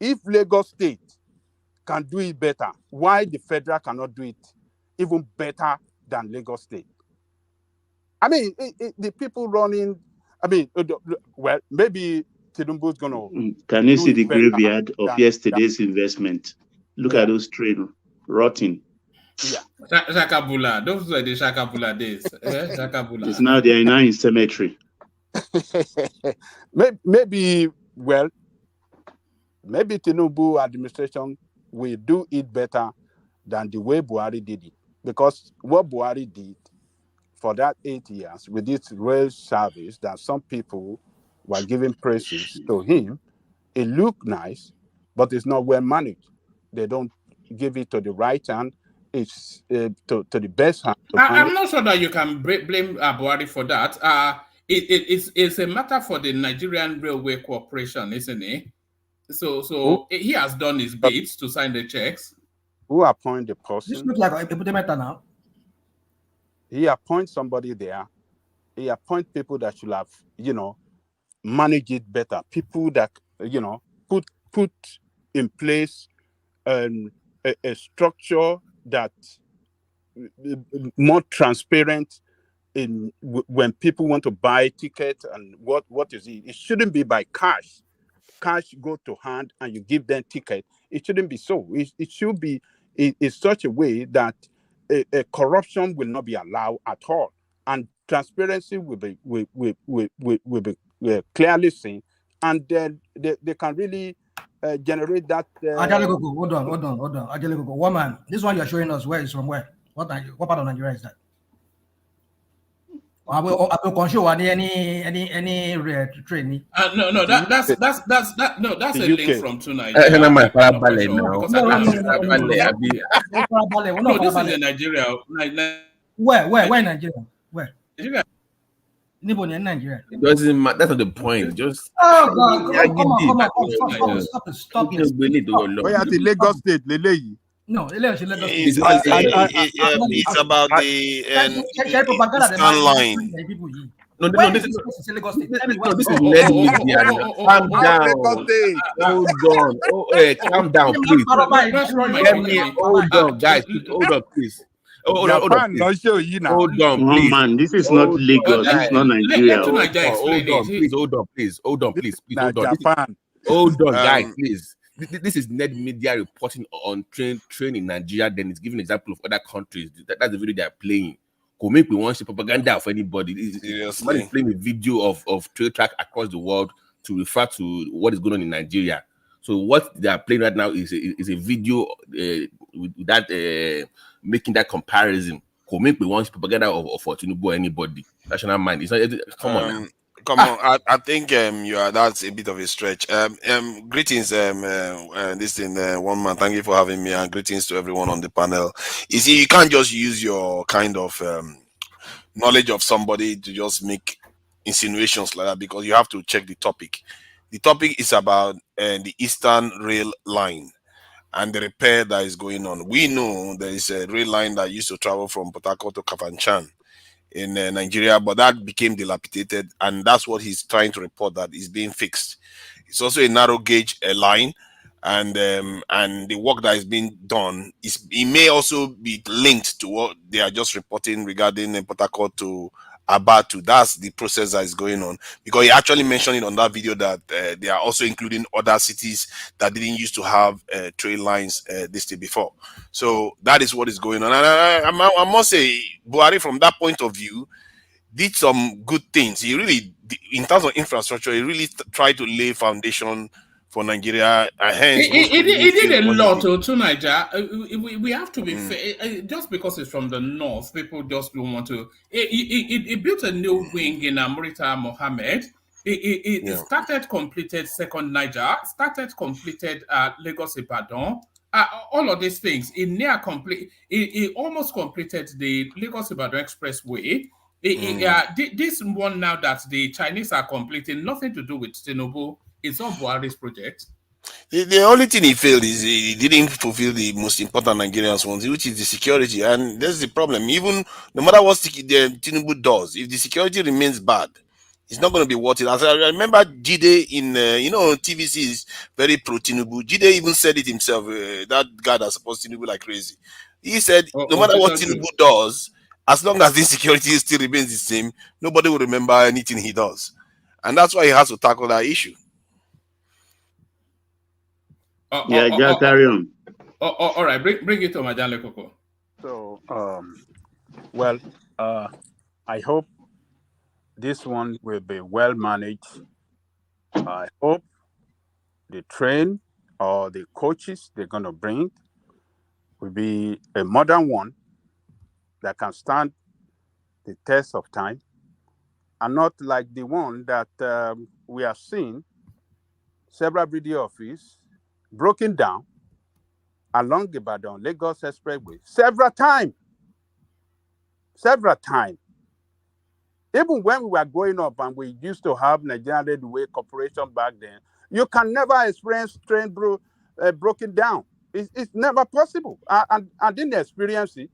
If Lagos State can do it better, why the federal cannot do it even better than Lagos State? The people running, well, maybe Tinubu's going to... Can you see the graveyard of yesterday's investment? Look at those trains rotting. Yeah. Shakabula. Those were the Shakabula days. Shakabula. It's now they're now in cemetery. Maybe Tinubu administration will do it better than the way Buhari did it. Because what Buhari did for that 8 years with this rail service that some people were giving praises to him, it looked nice, but it's not well managed. They don't give it to the right hand. It's to the best hand. I'm not sure that you can blame Buhari for that. It's a matter for the Nigerian Railway Corporation, isn't it? So he has done his bit to sign the checks. Who appoint the person? This looks like a matter now. He appoints somebody there. He appoints people that should have, manage it better. People that, put in place a structure that more transparent in when people want to buy tickets and what is it? It shouldn't be by cash. Cash go to hand and you give them ticket. It shouldn't be so. It should be in such a way that a corruption will not be allowed at all, and transparency will be clearly seen, and then they can really generate that. Hold on. Woman, this one you're showing us where is from where? What part of Nigeria is that? I will control any training. No, that's a The link UK. from to Nigeria. I'm not quite sure because I don't have the No, this is in Nigeria. Where in Nigeria? Where? Nigeria. Nibo in Nigeria. It doesn't matter. That's not the point. Just Oh God! Come on! Stop it! Oh, yeah, the Lagos State, Leleyi. No, Lagos State. It's about the Eastern line. No, this is Ned Media. Calm down. Hold on. Calm down, please. Hold on, guys. Hold on, please. Hold on, please. Man, this is not Lagos. This is not Nigeria. Hold on, please. Hold on, guys, please. This is Ned Media reporting on train in Nigeria. Then it's giving an example of other countries. That's the video they are playing. Could make we want propaganda of anybody. Somebody playing a video of train track across the world to refer to what is going on in Nigeria. So what they are playing right now is a video with that making that comparison. Could make we want propaganda of Tinubu or anybody. National mind. It's not. Come on. Come on, I think that's a bit of a stretch. Greetings, this thing, one man. Thank you for having me, and greetings to everyone on the panel. You see, you can't just use your kind of knowledge of somebody to just make insinuations like that, because you have to check the topic. The topic is about the Eastern Rail Line and the repair that is going on. We know there is a rail line that used to travel from Port Harcourt to Kafanchan in Nigeria, but that became dilapidated, and that's what he's trying to report, that is being fixed. It's also a narrow gauge line, and the work that is being done it may also be linked to what they are just reporting regarding Port Harcourt to Abatu. That's the process that is going on, because he actually mentioned it on that video that they are also including other cities that didn't used to have train lines this day before. So that is what is going on, and I must say, Buhari, from that point of view, did some good things. He really, in terms of infrastructure, he really tried to lay foundation for Nigeria. He did a lot to Nigeria. We have to be fair. Just because it's from the north, people just don't want to. He built a new wing in Amrita Mohammed. It started, completed second Niger, completed Lagos Ibadan. All of these things. It almost completed the Lagos Ibadan Expressway. This one now that the Chinese are completing, nothing to do with Tinubu. It's all Buhari's project. The only thing he failed is he didn't fulfill the most important Nigerians ones, which is the security. And that's the problem. Even no matter what Tinubu does, if the security remains bad, it's not going to be worth it. As I remember, Jide in TVC is very pro Tinubu. Jide even said it himself. That guy that supports Tinubu like crazy. He said, no matter what Tinubu does, as long as the security still remains the same, nobody will remember anything he does. And that's why he has to tackle that issue. Carry on. All right, bring it to Madam Lekoko. So, I hope this one will be well managed. I hope the train or the coaches they're going to bring will be a modern one that can stand the test of time, and not like the one that we have seen several video of his broken down along the Ibadan Lagos Expressway several times. Even when we were growing up and we used to have Nigerian Railway Corporation back then, you can never experience train broken down. It's never possible. I didn't experience it.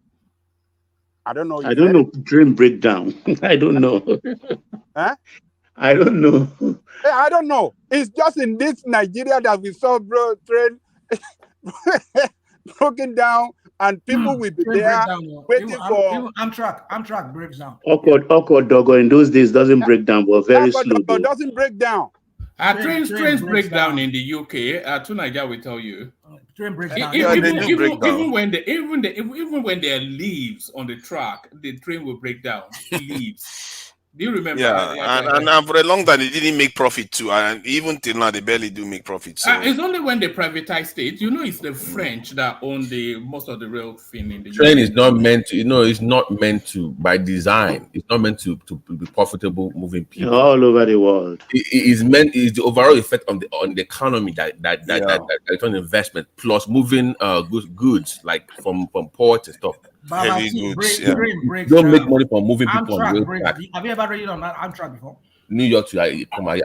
I don't know. I don't know train breakdown. I don't know. Huh? I don't know. I don't know. It's just in this Nigeria that we saw train broken down, and people will be there waiting for Amtrak breaks down. Awkward doggo in those days doesn't break down, but very slow. But doesn't break down. Trains break down in the UK. To Nigeria, we tell you. Train breaks down. Even when there are leaves on the track, the train will break down. Leaves. Do you remember? Yeah, and for a long time they didn't make profit too, and even till now they barely do make profit. So It's only when they privatize it. You know, it's the French that own the most of the rail thing in the Train UK. is not meant to, it's not meant to, by design, it's not meant to be profitable moving people. All over the world. It is meant, is the overall effect on the economy that return investment plus moving goods like from port and stuff. Heavy goods. Brain breaks You don't make down. money from moving people on rail Amtrak breaks. track. Have you ever read it on that Amtrak before? New York to come on,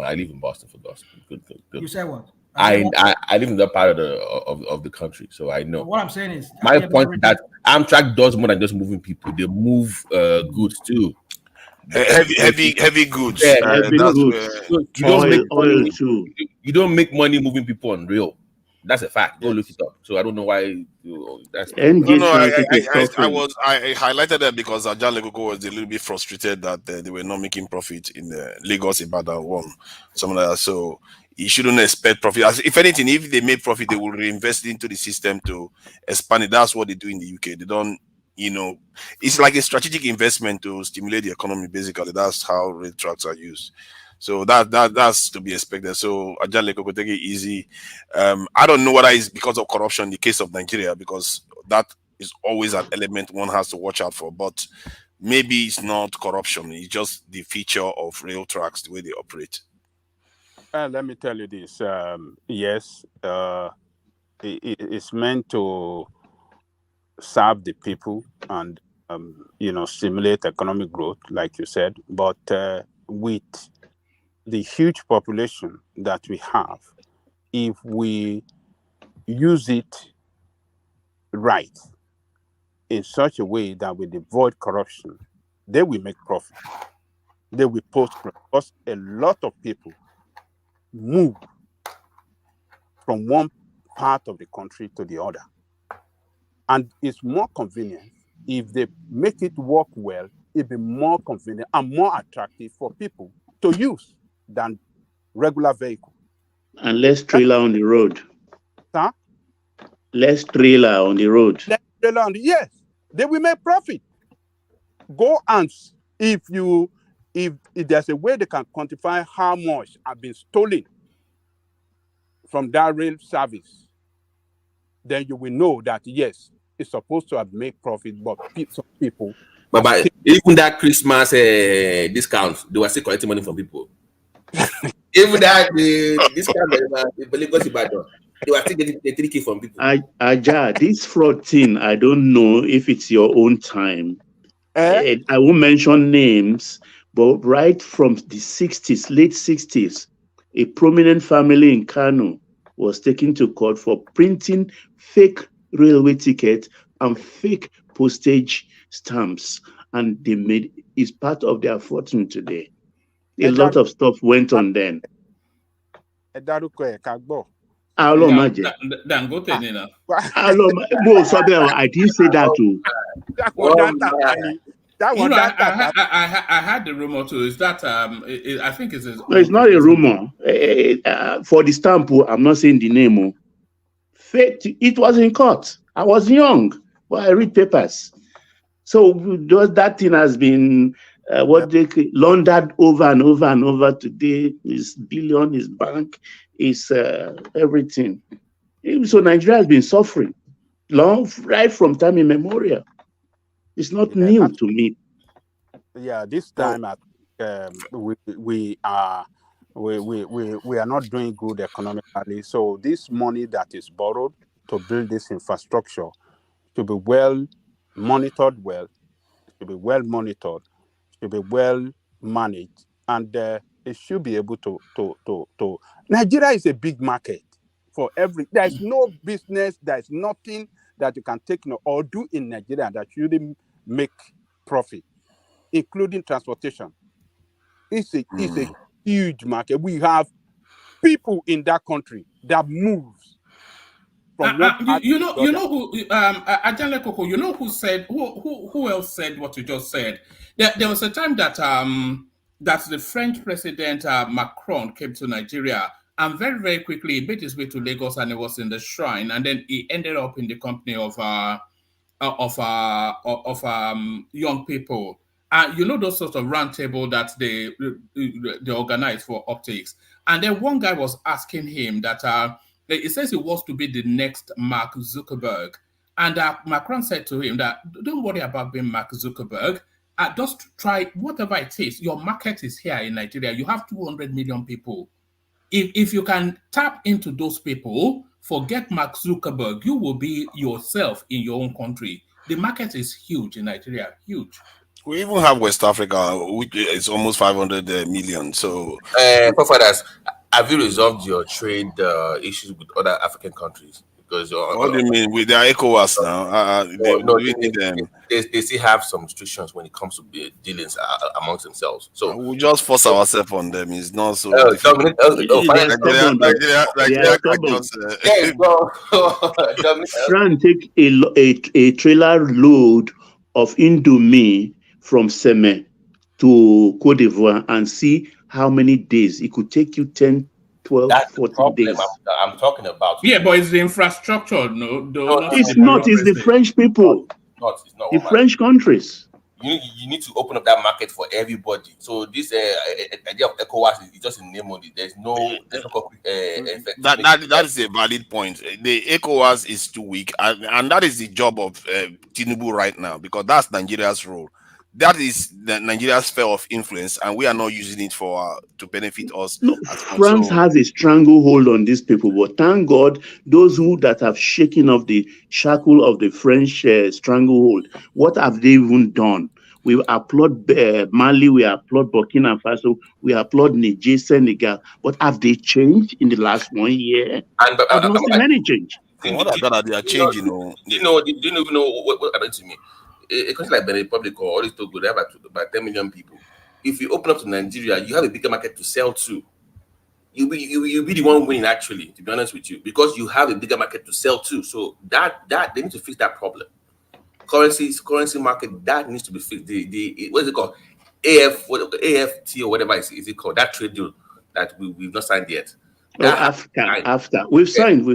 I live in Boston for Boston. Good. You said what? I live in that part of the country, so I know. What I'm saying is, my point is that Amtrak does more than just moving people; they move goods too. Heavy goods. Yeah, Heavy goods. You don't make oil money. too. You don't make money moving people on rail. That's a fact. Go look it up. So I don't know why. That's I highlighted that because Ajah Lekoko was a little bit frustrated that they were not making profit in the Lagos Ibadan one, something like that. So you shouldn't expect profit. If anything, if they make profit, they will reinvest into the system to expand it. That's what they do in the UK. They don't, it's like a strategic investment to stimulate the economy. Basically, that's how rail tracks are used. So that's to be expected. So Ajah Lekoko, take it easy. I don't know whether it's because of corruption in the case of Nigeria, because that is always an element one has to watch out for. But maybe it's not corruption; it's just the feature of rail tracks, the way they operate. Let me tell you this. Yes, it's meant to serve the people and stimulate economic growth, like you said. But with the huge population that we have, if we use it right in such a way that we avoid corruption, they will make profit. They will post because a lot of people move from one part of the country to the other. And it's more convenient if they make it work well. It'll be more convenient and more attractive for people to use than regular vehicle. And less trailer on the road. Huh? Less trailer on the road. Less trailer on the, yes, they will make profit. Go and if there's a way they can quantify how much have been stolen from that rail service, then you will know that yes, it's supposed to have made profit, but some people. But even that Christmas discount, they were still collecting money from people. Even that discount, they were still getting the 3K from people. Ajah, this fraud thing, I don't know if it's your own time. I won't mention names, but right from the 60s, late 60s, a prominent family in Kano was taken to court for printing fake railway tickets and fake postage stamps, and they made it's part of their fortune today. A lot of stuff went on then. I didn't say that too. I had the rumor too. Is that I think it's no, it's not a rumor. For the stamp, I'm not saying the name. It was in court. I was young, but I read papers. So that thing has been they laundered over and over and over. Today is billion, is bank, is everything. So Nigeria has been suffering right from time immemorial. It's not new to me. Yeah, this time we are not doing good economically. So this money that is borrowed to build this infrastructure to be well monitored, should be well managed, and it should be able to. Nigeria is a big market for every. There's no business. There's nothing that you can take or do in Nigeria that shouldn't make profit, including transportation. It's a huge market. We have people in that country that moves from you know who Ajah Lekoko, you know who said who else said what you just said? There was a time that that the French president Macron came to Nigeria, and very, very quickly he made his way to Lagos, and he was in the shrine, and then he ended up in the company of young people. You know those sorts of roundtable that they organize for optics. And then one guy was asking him that he says he wants to be the next Mark Zuckerberg. And Macron said to him that don't worry about being Mark Zuckerberg. Just try whatever it is. Your market is here in Nigeria. You have 200 million people. If you can tap into those people, forget Mark Zuckerberg, you will be yourself in your own country. The market is huge in Nigeria, huge. We even have West Africa, which is almost 500 million. So, Forefathers, have you resolved your trade issues with other African countries? Because what do you mean? With their ECOWAS now? They still have some restrictions when it comes to dealings amongst themselves. So we just force ourselves on them. It's not so difficult. Fran, take a trailer load of Indomie from Seme to Cote d'Ivoire and see how many days it could take you 10, 12, That's 14 days. I'm talking about. Yeah, but it's the infrastructure. No, it's not. It's the French people. It's not the French countries. You need to open up that market for everybody. So this idea of ECOWAS is just a name only. There's no effect. That is a valid point. The ECOWAS is too weak, and that is the job of Tinubu right now, because that's Nigeria's role. That is Nigeria's sphere of influence, and we are not using it to benefit us. No, France has a stranglehold on these people, but thank God, those that have shaken off the shackle of the French stranglehold, what have they even done? We applaud Mali, we applaud Burkina Faso, we applaud Niger, Senegal, but have they changed in the last 1 year? I've not seen any change. What are changing? Do you know what happened to me? A country like Benin Republic or all Togo, they have about 10 million people. If you open up to Nigeria, you have a bigger market to sell to. You'll be the one winning, actually, to be honest with you, because you have a bigger market to sell to. So that they need to fix that problem. Currency market, that needs to be fixed. What is it called? AFT or whatever is it called? That trade deal that we've not signed yet. After we've signed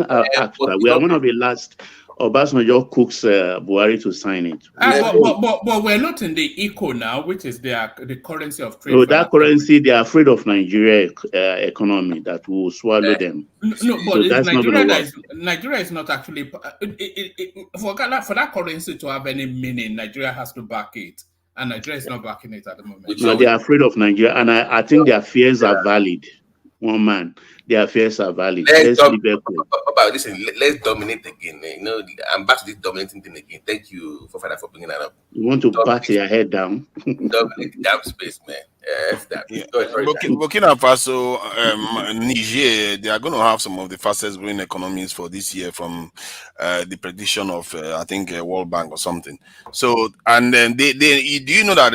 after. We are one of the last. Obasanjo cooks Buhari to sign it. But we're not in the ECO now, which is the currency of trade. No, that currency, they are afraid of Nigeria economy that will swallow them. No, but that's Nigeria is not actually for that currency to have any meaning. Nigeria has to back it, and Nigeria is not backing it at the moment. No, they are afraid of Nigeria, and I think their fears are valid. One man, their fears are valid. Listen, let's dominate again. I'm back to this dominating thing again. Thank you for bringing that up. You want to bat your head down? Dominate the damn space, man. Burkina Faso, Niger, they are going to have some of the fastest growing economies for this year from the prediction of, I think, World Bank or something. So, and then do you know that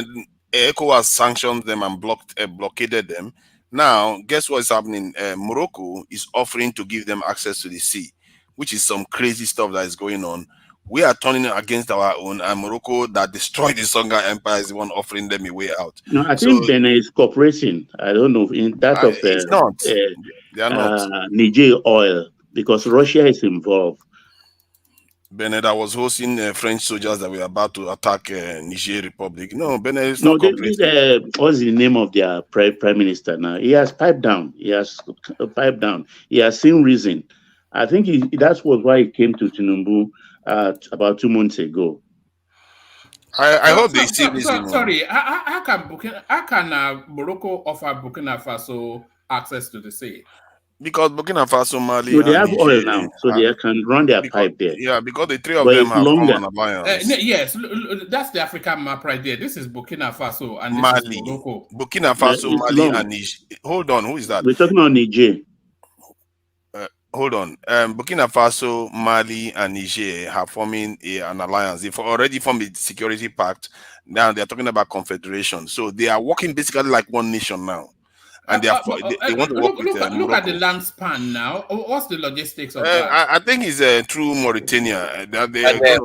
ECOWAS sanctioned them and blockaded them? Now, guess what is happening? Morocco is offering to give them access to the sea, which is some crazy stuff that is going on. We are turning against our own, and Morocco that destroyed the Songhai Empire is the one offering them a way out. No, I think Benin is cooperating. I don't know in that of it's not. They are not. Niger oil, because Russia is involved. Benin that was hosting French soldiers that were about to attack Niger Republic. No, Benin is not cooperating. What's the name of their prime minister now? He has piped down. He has seen reason. I think that was why he came to Tinubu about 2 months ago. I hope they see reason. Sorry, how can Morocco offer Burkina Faso access to the sea? Because Burkina Faso, Mali, so they have oil now, so they can run their pipe there. Yeah, because the three of them have common alliance. Yes, that's the African map right there. This is Burkina Faso and this Mali. is Morocco. Burkina Faso, Mali, and Niger. Hold on, who is that? We're talking about Niger. Hold on. Burkina Faso, Mali, and Niger have forming an alliance. They've already formed a security pact. Now they're talking about confederation. So they are working basically like one nation now. And they want to work with look at the land span now. What's the logistics of that? I think it's through Mauritania. They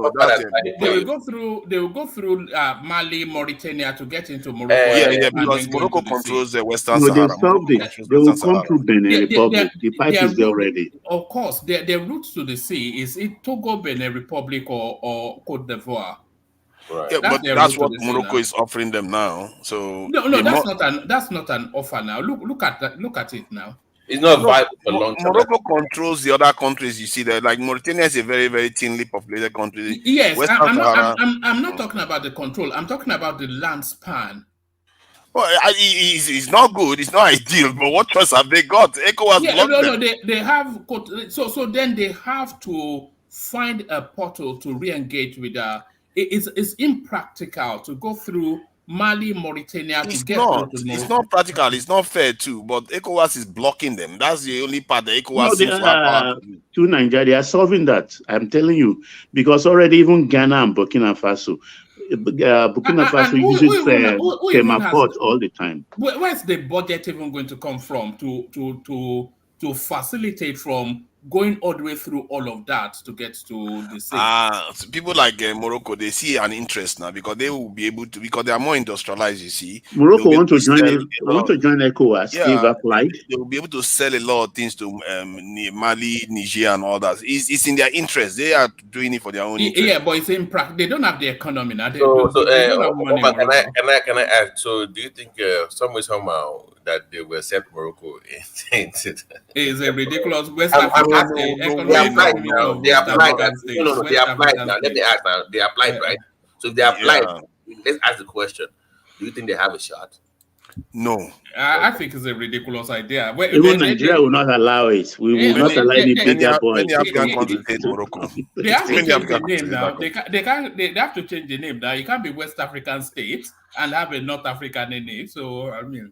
will go through Mali, Mauritania to get into Morocco. Because Morocco controls the Western Sahara. They solved it. They will come through Benin Republic. The pipe is there already. Of course, their route to the sea is Togo, Benin Republic, or Cote d'Ivoire. Right. Yeah, That's but their that's route to what the sea Morocco now. is offering them now. So No, they that's more. not an offer now. Look at that. Look at it now. It's not No, viable for long term. Morocco controls the other countries. You see that, like Mauritania is a very, very thinly populated country. Yes, Western Sahara. I'm not talking about the control. I'm talking about the land span. Well, it's not good. It's not ideal. But what choice have they got? ECOWAS Yeah, blocked them. no, they have so then they have to find a portal to re-engage with it's impractical to go through Mali, Mauritania to It's get through not. to It's Morocco. not practical. It's not fair too. But ECOWAS is blocking them. That's the only part that ECOWAS No, they seems to have power are to do. to Nigeria. They are solving that. I'm telling you, because already even Ghana and Burkina Faso, Burkina Faso And uses who even has Semaport all the time. where's the budget even going to come from to facilitate from going all the way through all of that to get to the sea? So people like Morocco, they see an interest now because they will be able to, because they are more industrialized. You see, Morocco they'll be want able to to join sell it. a Want lot. to join ECOWAS. They've Yeah, applied. they will be able to sell a lot of things to Mali, Niger, and all that. It's in their interest. They are doing it for their own interest. Yeah, but it's in practice. They don't have the economy now. They So don't have money in Omar, Morocco. can I ask? So do you think somehow that they will accept Morocco? It's a ridiculous West I'm African asking. state, no They way, economic applied community no, now. of They West applied. African states. They West applied African now. Let me states. ask now. They applied, right? So if they applied, Yeah, let's ask the question: do you think they have a shot? no. I think it's a ridiculous idea. Even Nigeria will not allow it. We will not allow any bigger boy Many to African come countries to hate Morocco. They have to Many change the African countries name hate now. that They have to change the name now. You can't be West African states and have a North African in it. So I mean,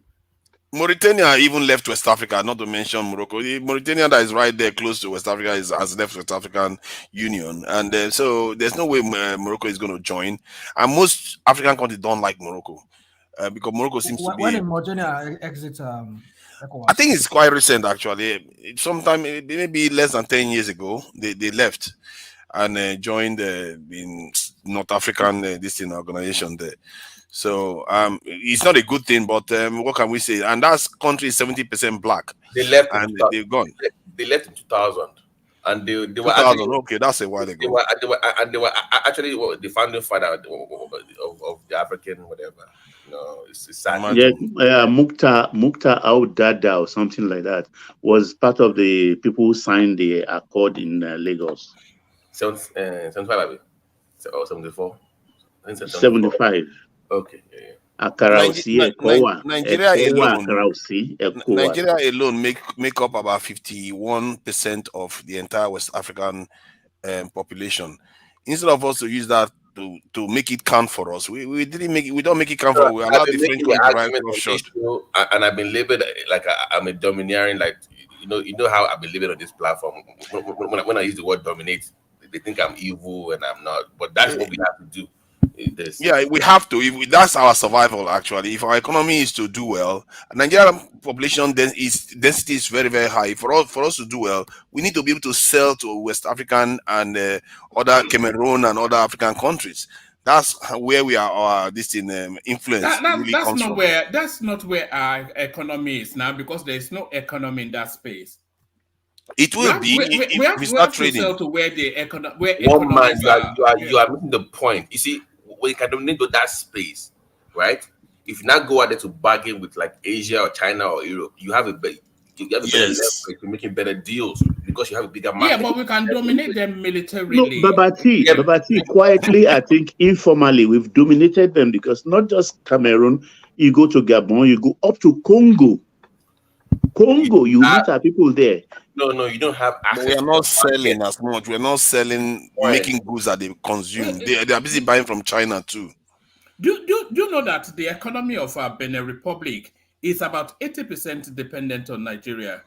Mauritania even left West Africa, not to mention Morocco. Mauritania that is right there close to West Africa has left West African Union. And so there's no way Morocco is going to join. And most African countries don't like Morocco because Morocco seems to When be... did Mauritania exit I ECOWAS? think it's quite recent, actually. Sometime, maybe less than 10 years ago, they left and joined the North African this thing organization there. So it's not a good thing, but what can we say? And that country is 70% black, They left. and they've gone. They left in 2000, and they were 2000. actually Okay, that's a while they ago. were actually the founding father of the African whatever. No, it's sad. Yeah, Mukta Dada or something like that was part of the people who signed the accord in Lagos. 75 or 74. 75. Okay. Nigeria alone make up about 51% of the entire West African population. Instead of us to use that to make it count for us, we didn't make it. We don't make it count for us. We allow the French country to write offshore. And I've been labeled like I'm a domineering, like you know how I've been labeled on this platform. When I use the word dominate, they think I'm evil and I'm not. But that's what we have to do. Yeah, we have to. That's our survival, actually. If our economy is to do well, Nigerian population density is very, very high. For us to do well, we need to be able to sell to West African and other Cameroon and other African countries. That's where we are. Our influence really comes from. That's not where our economy is now, because there is no economy in that space. It will be if we start trading. To sell to where the economy. One man, you are missing the point. You see, when you can dominate that space, right? If you not go out there to bargain with like Asia or China or Europe, you have a better leverage to making better deals because you have a bigger market. Yeah, but we can dominate them militarily. No, Babati, quietly, I think informally, we've dominated them because not just Cameroon, you go to Gabon, you go up to Congo. You meet our people there. No, you don't have access. We are not selling as much. We're not selling, making goods that they consume. They are busy buying from China too. Do you know that the economy of Benin Republic is about 80% dependent on Nigeria?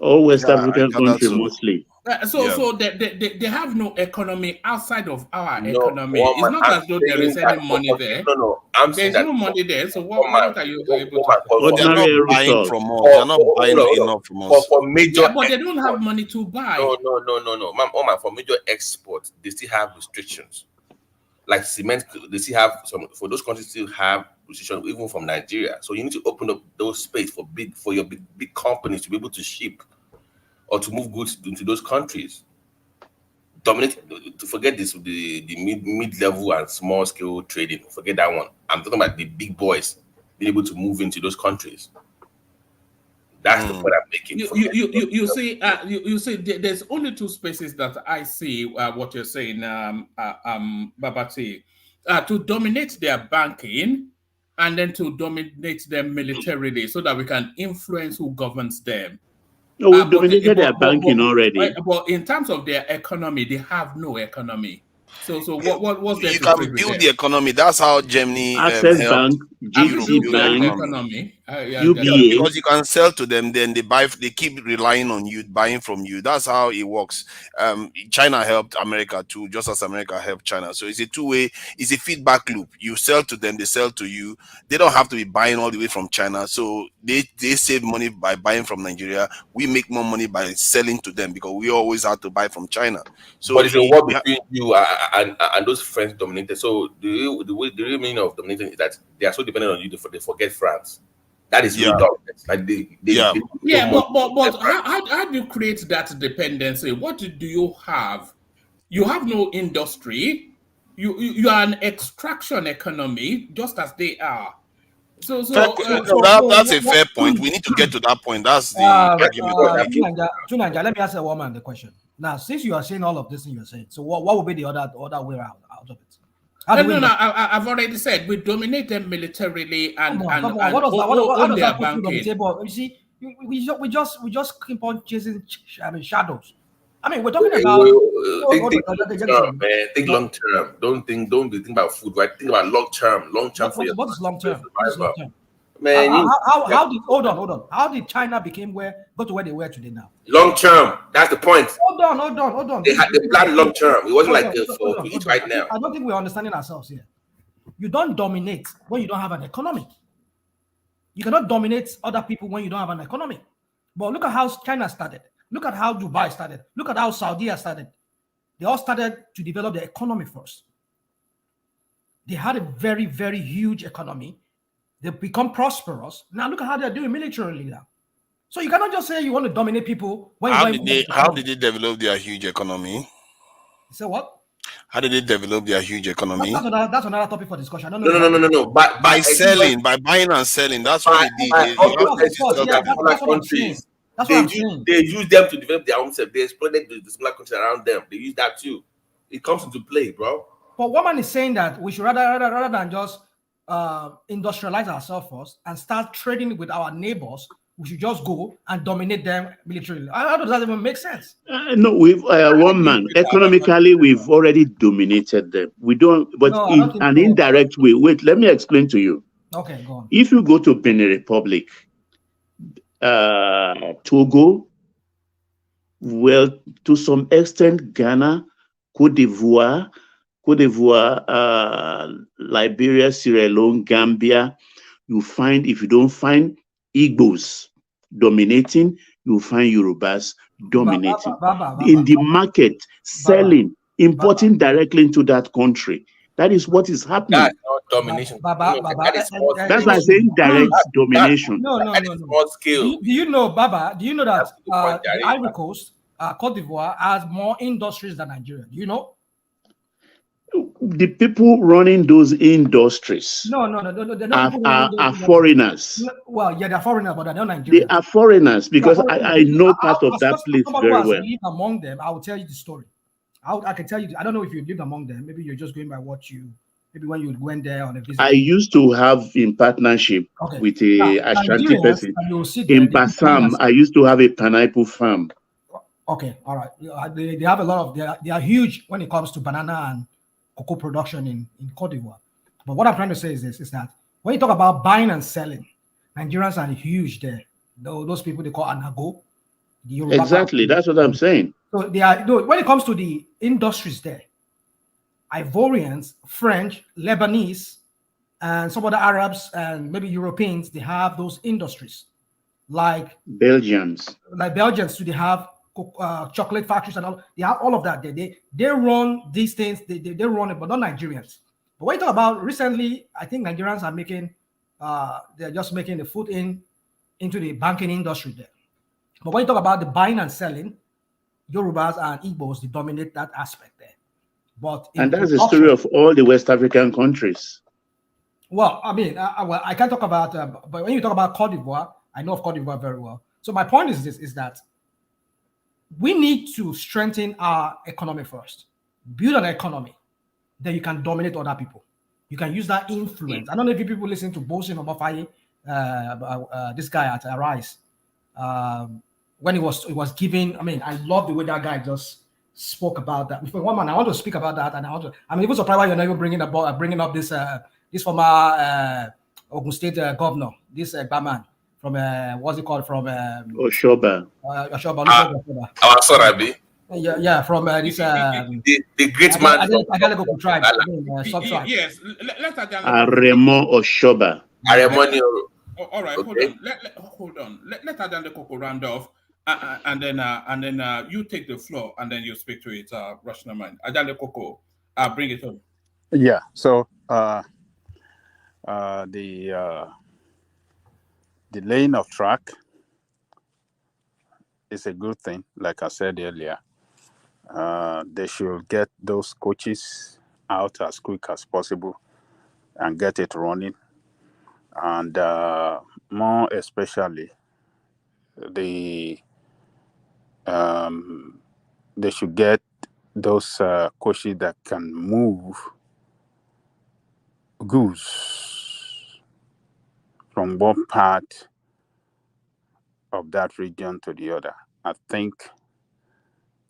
All West African countries mostly. So they have no economy outside of our economy. It's not as though there is any money there. No, there's no money there. So what are you able to? They're not buying from us. They're not buying enough from us. For major, but they don't have money to buy. No, man. For major exports, they still have restrictions. Like cement, they still have some. For those countries, still have restrictions even from Nigeria. So you need to open up those space for your big companies to be able to ship or to move goods into those countries. dominate, to forget this, the mid-level and small scale trading, forget that one. I'm talking about the big boys being able to move into those countries. That's the point I'm making. You see, there's only two spaces that I see what you're saying, Babati, to dominate their banking and then to dominate them militarily so that we can influence who governs them. No, we've dominated their banking already. But in terms of their economy, they have no economy. So what's there You to can trade with build them? the economy. That's how Germany Access helped Bank, Europe GT build Bank, the economy. UBA. Because you can sell to them, then they keep relying on you, buying from you. That's how it works. China helped America too, just as America helped China. So it's a two-way, it's a feedback loop. You sell to them, they sell to you. They don't have to be buying all the way from China. So they save money by buying from Nigeria. We make more money by selling to them because we always have to buy from China. So but it's a war between you and those French dominated. So the real meaning of dominating is that they are so dependent on you they forget France. That is really dominance. Like but how do you create that dependency? What do you have? You have no industry. You are an extraction economy, just as they are. So that's a fair point. We need to get to that point. That's the argument. Tunanja, let me ask a woman the question. Now, since you are saying all of this thing you're saying, so what would be the other way out of it? I've already said we dominate them militarily and own their banking. You see, we just keep on chasing shadows. I mean, we're talking about think long term. Don't be thinking about food, right? Think about long term for your. What is long term? Man, how did hold on? How did China go to where they were today now? Long term. That's the point. Hold on. They planned long term. It wasn't for it right now. I don't think we're understanding ourselves here. You don't dominate when you don't have an economy. You cannot dominate other people when you don't have an economy. But look at how China started. Look at how Dubai started. Look at how Saudi started. They all started to develop their economy first. They had a very, very huge economy. They become prosperous. Now look at how they're doing militarily now. So you cannot just say you want to dominate people when how did they develop their huge economy? Say what? How did they develop their huge economy? That's another topic for discussion. No. By selling, by buying and selling. That's what they did. That's what I'm saying. They use them to develop their own self. They exploited the smaller countries around them. They use that too. It comes into play, bro. But woman is saying that we should rather than just industrialize ourselves first and start trading with our neighbors, we should just go and dominate them militarily. How does that even make sense? No, we've one man. Economically, we've already dominated them. We don't, but in an indirect way. Wait, let me explain to you. Okay, go on. If you go to Benin Republic, Togo, well, to some extent, Ghana, Cote d'Ivoire, Liberia, Sierra Leone, Gambia, if you don't find Igbos dominating, you find Yorubas dominating. In the market, selling, importing directly into that country. That is what is happening. That's not domination. That's why I say direct domination. No. Small scale. Do you know, Baba? Do you know that the Ivory Coast, Cote d'Ivoire, has more industries than Nigeria? Do you know? The people running those industries are foreigners. Well, yeah, they're foreigners, but they're not Nigerians. They are foreigners because I know part of that place very well. Live among them, I will tell you the story. I can tell you. I don't know if you lived among them. Maybe you're just going by maybe when you went there on a visit. I used to have in partnership with a Ashanti person. In Bassam, I used to have a pineapple farm. Okay, all right. They have a lot of, they are huge when it comes to banana and cocoa production in Cote d'Ivoire. But what I'm trying to say is this, is that when you talk about buying and selling, Nigerians are huge there. Those people they call Anago. Exactly, that's what I'm saying. So they are, when it comes to the industries there, Ivorians, French, Lebanese, and some other Arabs and maybe Europeans, they have those industries. Like Belgians. So they have chocolate factories and all. They have all of that. They run these things. They run it, but not Nigerians. But when you talk about recently, I think Nigerians are making, they're just making the foot into the banking industry there. But when you talk about the buying and selling, Yorubas and Igbos, they dominate that aspect there. But and that's the story of all the West African countries. Well, I mean, I can't talk about, but when you talk about Cote d'Ivoire, I know of Cote d'Ivoire very well. So my point is this: is that we need to strengthen our economy first, build an economy, then you can dominate other people. You can use that influence. I don't know if you people listen to Bosin Obafaye, this guy at Arise, when he was giving. I mean, I love the way that guy just spoke about that. For one man, I want to speak about that, and I'm even surprised why you're not even bringing up this former Ogun State governor, this Baman from what's it called, from Oshoba. Oshoba. Sorabi. Yeah, from this the great man Agalego tribe. Sub-tribe. Yes, let's Aremo Oshoba. All right, okay. Hold on. Let Adande Koko round off, and then you take the floor, and then you speak to it. Rational mind. Adande Koko, bring it on. Yeah. So the laying of track is a good thing. Like I said earlier, they should get those coaches out as quick as possible and get it running. And more especially, they should get those coaches that can move goods from one part of that region to the other. I think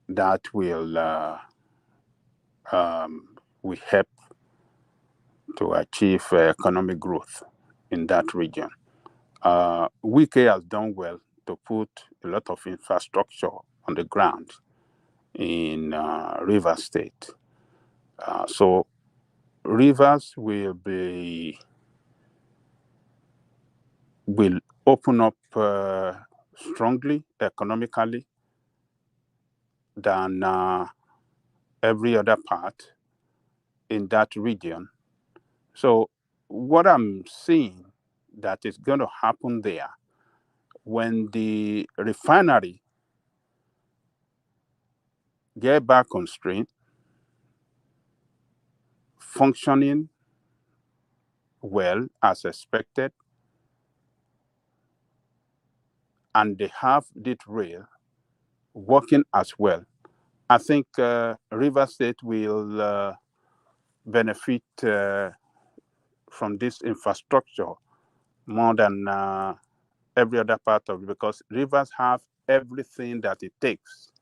that will help to achieve economic growth in that region. Wike has done well to put a lot of infrastructure on the ground in Rivers State. So Rivers will open up strongly economically than every other part in that region. So what I'm seeing that is going to happen there, when the refinery get back on stream, functioning well as expected, and they have this rail working as well, I think River State will benefit from this infrastructure more than every other part of it, because rivers have everything that it takes,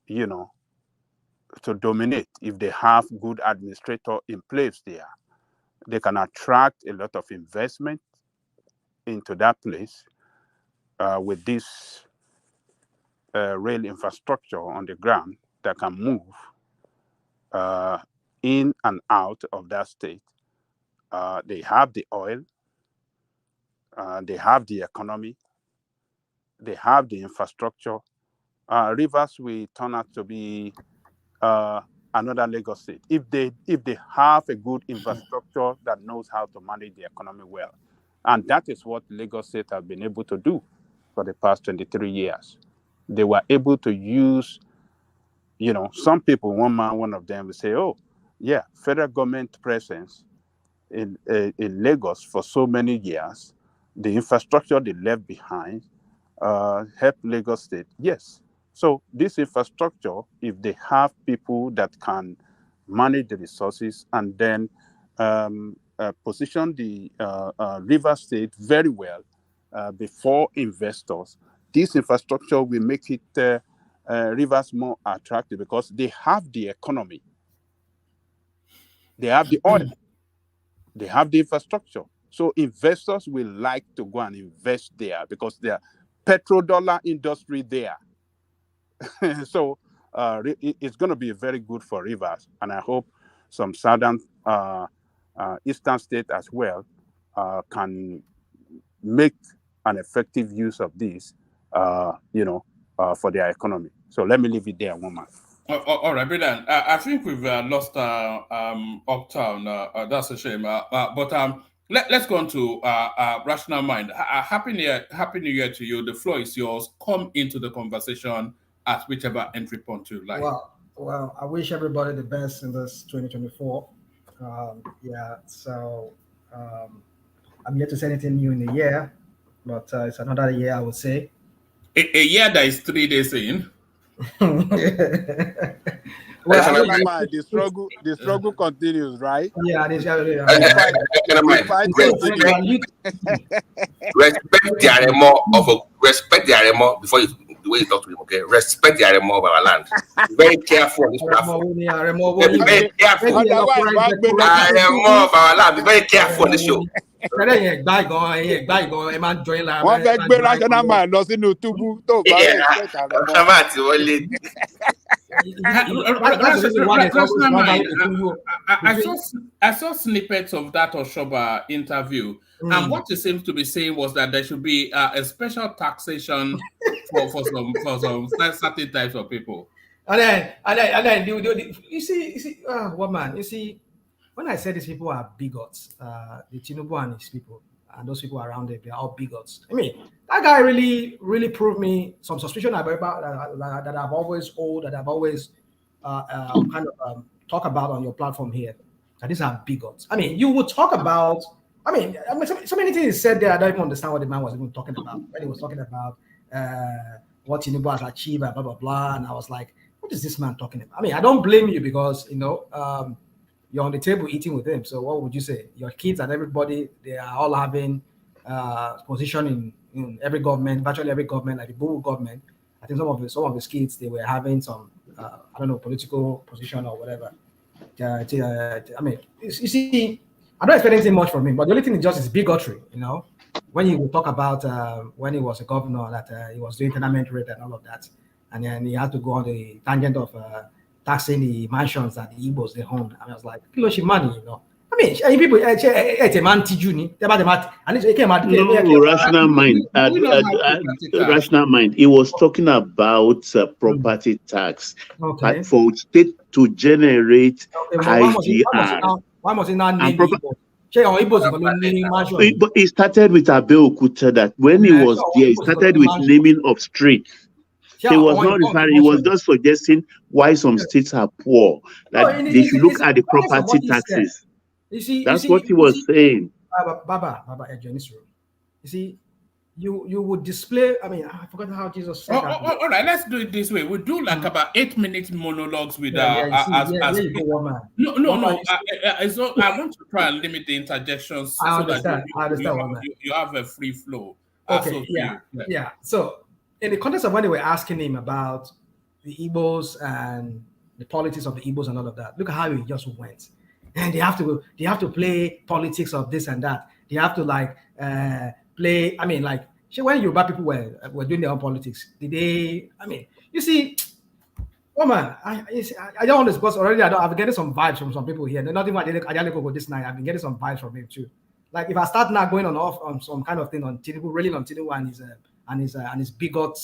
to dominate. If they have good administrator in place there, they can attract a lot of investment into that place with this rail infrastructure on the ground that can move in and out of that state. They have the oil, they have the economy, they have the infrastructure. Rivers will turn out to be another Lagos State if they have a good infrastructure that knows how to manage the economy well. And that is what Lagos State has been able to do for the past 23 years. They were able to use, some people, one of them will say, oh, yeah, federal government presence in Lagos for so many years, the infrastructure they left behind helped Lagos State. Yes. So this infrastructure, if they have people that can manage the resources and then position the River State very well before investors, this infrastructure will make it Rivers more attractive because they have the economy, they have the oil, they have the infrastructure. So investors will like to go and invest there because there are petrodollar industry there. So it's going to be very good for Rivers, and I hope some southern eastern state as well can make an effective use of this, for their economy. So let me leave it there, woman. All right, brilliant. I think we've lost Uptown. That's a shame. But let's go on to Rational Mind. Happy New Year to you. The floor is yours. Come into the conversation at whichever entry point you like. Well, I wish everybody the best in this 2024. So I'm yet to say anything new in the year, but it's another year, I would say. A year that is 3 days in. The struggle continues, right? Yeah, it is. Respect the Aremo before you, the way you talk to him, okay? Respect the Aremo of our land. Be very careful on this platform. Be very careful. Aremo of our land. Be very careful on this show. Wọ́n fẹ́ gbé national man lọ sínú túbú tó bá respect Aremo. I saw snippets of that Oshoba interview, and what he seems to be saying was that there should be a special taxation for some certain types of people. And then you see, what man? You see, when I say these people are bigots, the Tinubu and his people, and those people around them, they're all bigots. I mean, that guy really proved me some suspicion about that I've always hold, that I've always talk about on your platform here. That these are bigots. I mean, you would talk about. I mean, so many things he said there. I don't even understand what the man was even talking about when he was talking about what Tinubu has achieved and blah blah blah. And I was like, what is this man talking about? I mean, I don't blame you because you're on the table eating with him. So what would you say? Your kids and everybody, they are all having position in every government, virtually every government, like the Bull government. I think some of his kids, they were having some, I don't know, political position or whatever. I mean, you see, I don't expect anything much from him, but the only thing is just his bigotry, When you talk about when he was a governor, that he was doing tenement rate and all of that, and then he had to go on the tangent of taxing the mansions that the Igbos they own. I was like, kiloshi money, I mean, people, it's a man tijuni. No, rational mind. Rational mind. He was talking about property tax for state to generate IGR. Why must he not name Igbos? But it started with Abeokuta that when he was there, he started with naming of streets. He was not referring, he was just suggesting why some states are poor, that they should look at the property taxes. That's what he was saying. Baba, you see, you would display. I mean, I forgot how Jesus said that. All right, let's do it this way. We'll do like about 8-minute monologues with No. So I want to try and limit the interjections I understand. You have a free flow. Okay, yeah. So, in the context of when they were asking him about the Igbos and the politics of the Igbos and all of that, look at how he just went. And they have to play politics of this and that. They have to play. I mean, when Yoruba people were doing their own politics, did they? I mean, you see, woman, I don't want to because already I've been getting some vibes from some people here. They're not even Ajaleko this night. I've been getting some vibes from him too. Like if I start now going on some kind of thing on Tinubu, really on Tinubu and his bigot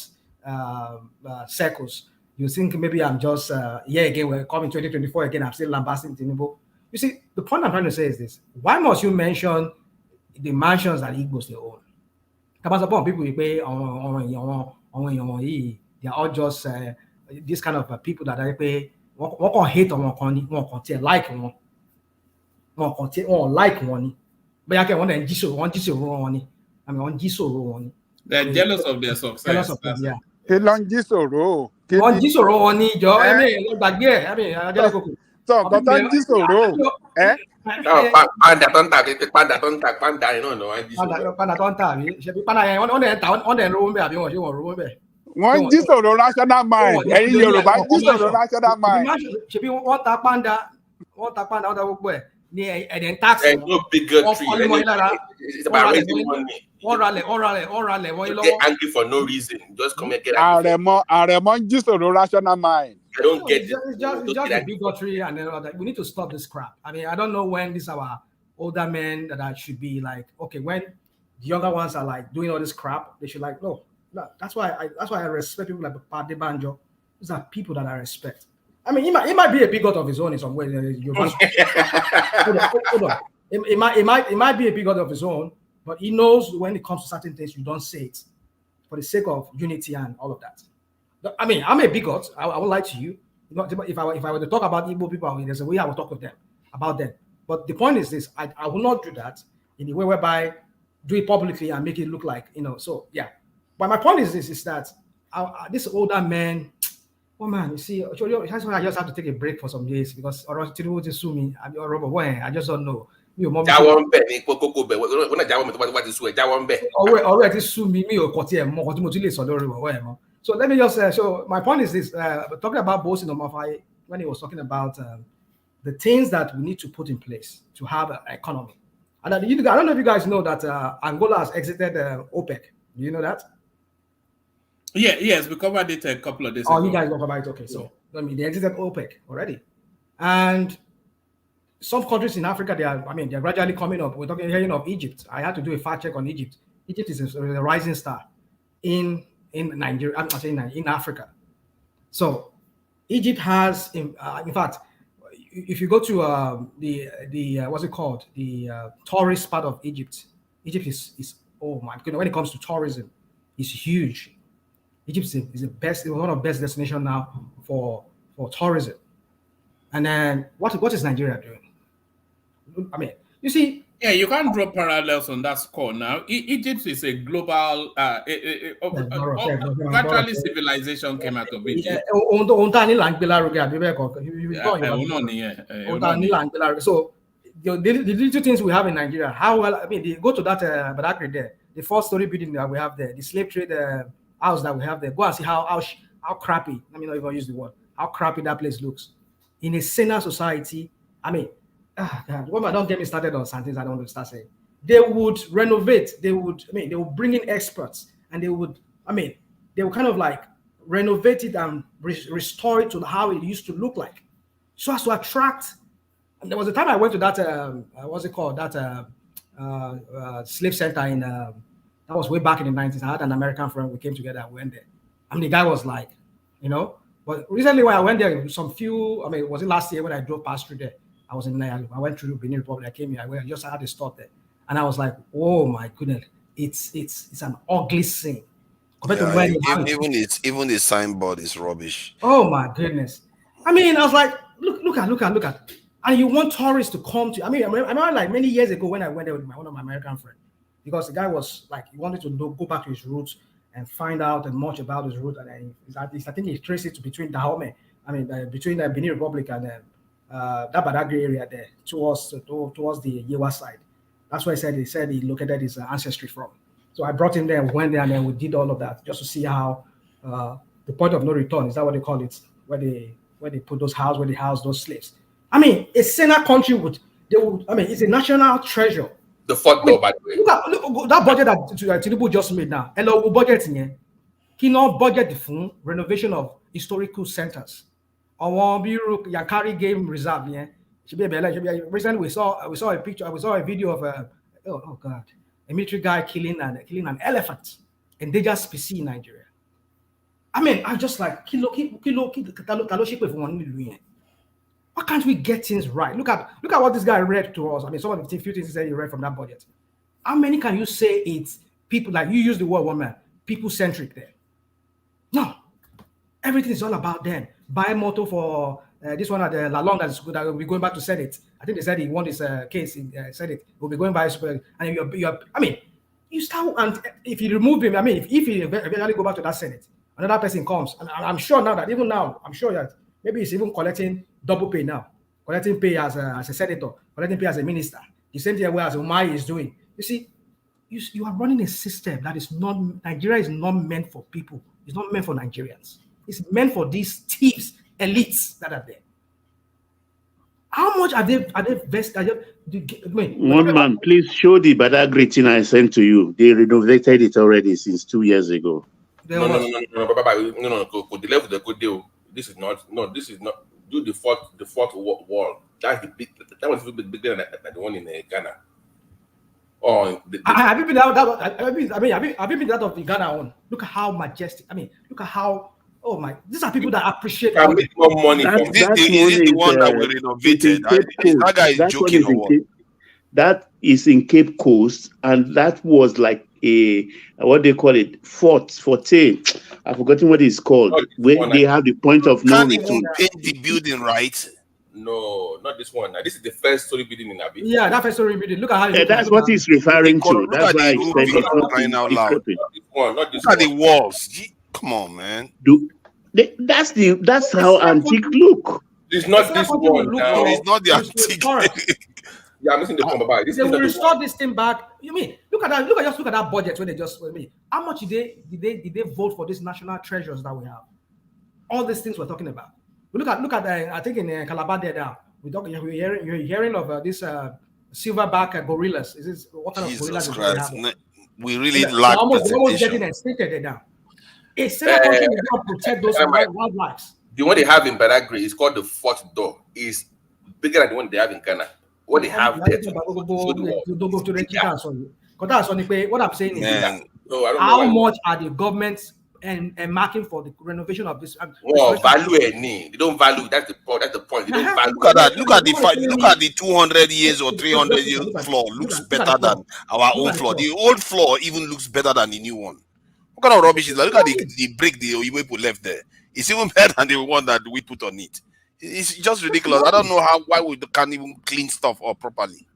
circles, you think maybe I'm just again we're coming 2024 again. I'm still lambasting Tinubu. You see, the point I'm trying to say is this: why must you mention the mansions that Igbos they own? People you pay they are all just this kind of people that I pay. What can hate on one can like one, but I can want to I mean, on they're jealous of their success. Jealous of them, yeah. So, wọ́n jí sọ̀rọ̀ national mind ẹ̀yin Yorùbá jí sọ̀rọ̀ national mind. ṣebí wọ́n ta panda wọ́n ta gbogbo ẹ̀ ní ẹ̀dẹ̀ ń tax no bigotry. It's about raising money. wọ́n ralẹ̀ wọ́n yí lọ́wọ́. Get angry for no reason. Just come and get Àrẹ̀mọ ń jí sọ̀rọ̀ rational mind. I don't get it. It's just a bigotry and then all that. We need to stop this crap. I mean, I don't know when these our older men that I should be like, okay, when the younger ones are like doing all this crap, they should like, no. That's why I respect people like Pade Banjo. These are people that I respect. I mean, he might be a bigot of his own in some way. Hold on. It might be a bigot of his own, but he knows when it comes to certain things, you don't say it for the sake of unity and all of that. I mean, I'm a bigot. I won't lie to you. If I were to talk about Igbo people, there's a way I will talk to them about them. But the point is this: I will not do that in a way whereby do it publicly and make it look like, you know. So yeah. But my point is this: is that this older man. Oh man, you see, that's why I just have to take a break for some days because or Tinubu to sue me. I just don't know. Already sue me. So let me just say. So my point is this: talking about Bosin Omafai when he was talking about the things that we need to put in place to have an economy. And I don't know if you guys know that Angola has exited OPEC. Do you know that? Yeah, yes, we covered it a couple of days ago. Oh, you guys know about it? Okay, so I mean, they exited OPEC already, and some countries in Africa, they're gradually coming up. We're hearing of Egypt. I had to do a fact check on Egypt. Egypt is a rising star in Nigeria. I'm saying in Africa. So Egypt has, in fact, if you go to the what's it called, the tourist part of Egypt, Egypt is oh my goodness. When it comes to tourism, it's huge. Egypt is the best, one of the best destinations now for tourism. And then what is Nigeria doing? I mean, you see. Yeah, you can't draw parallels on that score now. Egypt is a global, gradually civilization came out of Egypt. So the little things we have in Nigeria, how well, I mean, they go to that Badagry there, the 4-story building that we have there, the slave trade house that we have there. Go and see how crappy, let me not even use the word, how crappy that place looks. In a saner society, I mean, God, don't get me started on some things I don't want to start saying. They would renovate, they would bring in experts and they would kind of like renovate it and restore it to how it used to look like. So as to attract, and there was a time I went to that, what's it called, that slave center in, that was way back in the 90s. I had an American friend, we came together and went there. I mean, the guy was like, you know, but recently when I went there, was it last year when I drove past through there? I was in Nigeria. I went through Benin Republic. I came here. I just had a stop there, and I was like, "Oh my goodness, it's an ugly scene." Even the signboard is rubbish. Oh my goodness! I mean, I was like, "Look at!" And you want tourists to come to? I remember like many years ago when I went there with one of my American friends, because the guy was like, he wanted to go back to his roots and find out much about his roots, and I think he traced it between Dahomey. Between the Benin Republic and that Badagry area there towards the Yewa side. That's where he said he located his ancestry from. So I brought him there, went there, and then we did all of that just to see how the point of no return, is that what they call it, where they put those houses, where they house those slaves. I mean, a sinner country it's a national treasure. The fuck though, by the way. Look at that budget that Tinubu just made now. Hello, budget here. Cannot budget the fund renovation of historical centers. Yankari Game Reserve, yeah. Recently we saw a picture, we saw a video of a military guy killing an elephant, endangered species in Nigeria. I mean, I just like why can't we get things right? Look at what this guy read to us. I mean, some of the few things he said he read from that budget. How many can you say it's people, like you use the word woman, people centric there? No, everything is all about them. Buy motor for this one at the Lalong that will be going back to Senate. I think they said he won his case in Senate. Will be going by and you start, and if you remove him, if he eventually go back to that Senate, another person comes, and I'm sure now that even now, I'm sure that maybe he's even collecting double pay now, collecting pay as a senator, collecting pay as a minister. The same thing as Umai is doing. You see, you are running a system that is not, Nigeria is not meant for people. It's not meant for Nigerians. It's meant for these thieves, elites that are there. How much are they vested? One man, please show the Badagry thing I sent to you. They renovated it already since 2 years ago. No. The level they could do. This is not. Do the fourth wall. That's the big. That was a little bit bigger than the one in Ghana. Have you been out? Have you been out of the Ghana one? Look at how majestic. Look at how. Oh my! These are people that appreciate. Can make more money. Is it the one that we renovated? That guy is joking or what? That is in Cape Coast, and that was like what they call it, forte. I've forgotten what it's called. Where they have the point of no Can't even return. paint the building right. No, not this one. Now, this is the first story building in Abi. Yeah, that first story building. Look at how it looks That's like. what he's referring to. Look That's at why I the said roofing, it's not crying out loud. decrepit. Not this Look at the one. walls. Come on, man. That's how antique look. It's not this one now. No, it's not the antique. Yeah, I'm missing the point about this. They Is will not the restore this thing back. You mean look at that? Look at that budget when they just. I mean, how much did they vote for these national treasures that we have? All these things we're talking about. Look at I think in Calabar there now. You're hearing of this silverback gorillas. Is this what kind of gorillas Jesus is they Christ. have? We really They're lack almost getting presentation. extincted there now. A single country will not protect those wildlife. The one they have in Badagry is called the fourth door. Is bigger than the one they have in Ghana. What they have there. What I'm saying is Man. No, I don't know how why. much are the governments and marking for the renovation of this? Well, value any. They don't value. That's the point. That's the point. They don't value. Look at that. Look at the 200 years or 300 years floor. Looks better than our own floor. The old floor even looks better than the new one. What kind of rubbish is that? Look at the brick the Oyibo people left there. It's even better than the one that we put on it. It's just ridiculous. I don't know why we can't even clean stuff up properly.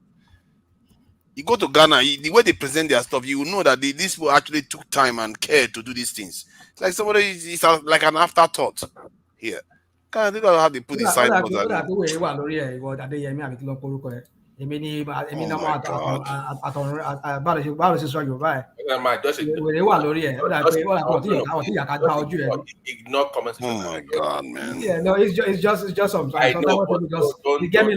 You go to Ghana, the way they present their stuff, you will know that these people actually took time and care to do these things. It's like somebody, it's like an afterthought here. Can't think of how they put the sign on Ignore comments. Oh my God, man. Yeah, no, it's just some. I know, They get me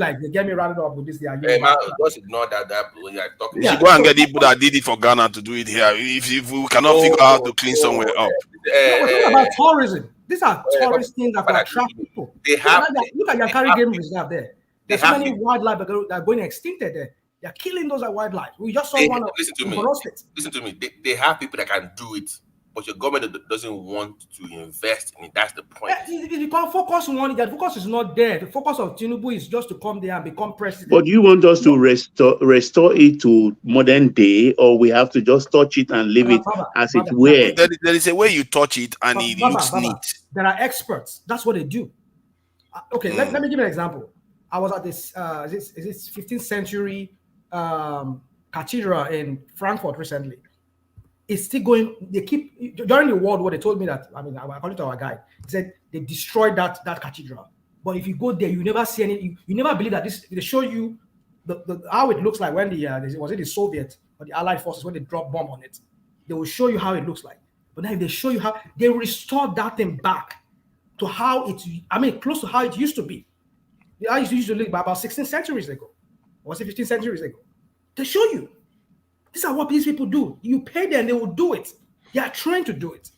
rounded up with this. Just ignore that when you're talking. We should go and get the people that did it for Ghana to do it here. If we cannot figure out how to clean somewhere up. We're talking about tourism. These are tourist things that will attract people. They have. Look at Yankari Game Reserve there. There's so many wildlife that are going extinct there. They're killing those wildlife. We just saw one. Listen to me. Listen to me. They have people that can do it, but your government doesn't want to invest in it. That's the point. If you can't focus on one, the focus is not there. The focus of Tinubu is just to come there and become president. But you want us to restore it to modern day, or we have to just touch it and leave it as it were? There is a way you touch it and it looks neat. There are experts. That's what they do. Okay, let me give you an example. I was at this is this 15th century cathedral in Frankfurt recently. It's still going. They keep during the World War. They told me that. I mean, according to our guide, he said they destroyed that cathedral. But if you go there, you never see any. You never believe that this. They show you the how it looks like when the Soviet or the Allied forces when they drop bomb on it. They will show you how it looks like. But now if they show you how they restored that thing back to how it. I mean, close to how it used to be. I used to live about 16 centuries ago. Or was it 15 centuries ago? They show you. These are what these people do. You pay them, they will do it. They are trained to do it.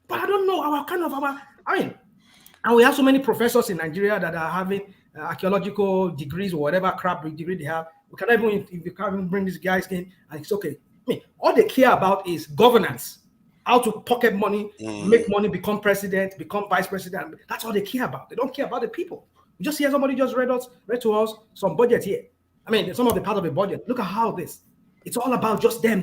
But I don't know and we have so many professors in Nigeria that are having archaeological degrees or whatever crap degree they have. We can't even bring these guys in, and it's okay. I mean, all they care about is governance, how to pocket money, make money, become president, become vice president. That's all they care about. They don't care about the people. You just hear somebody just read to us some budget here. I mean, some of the part of the budget. Look at how it's all about just them.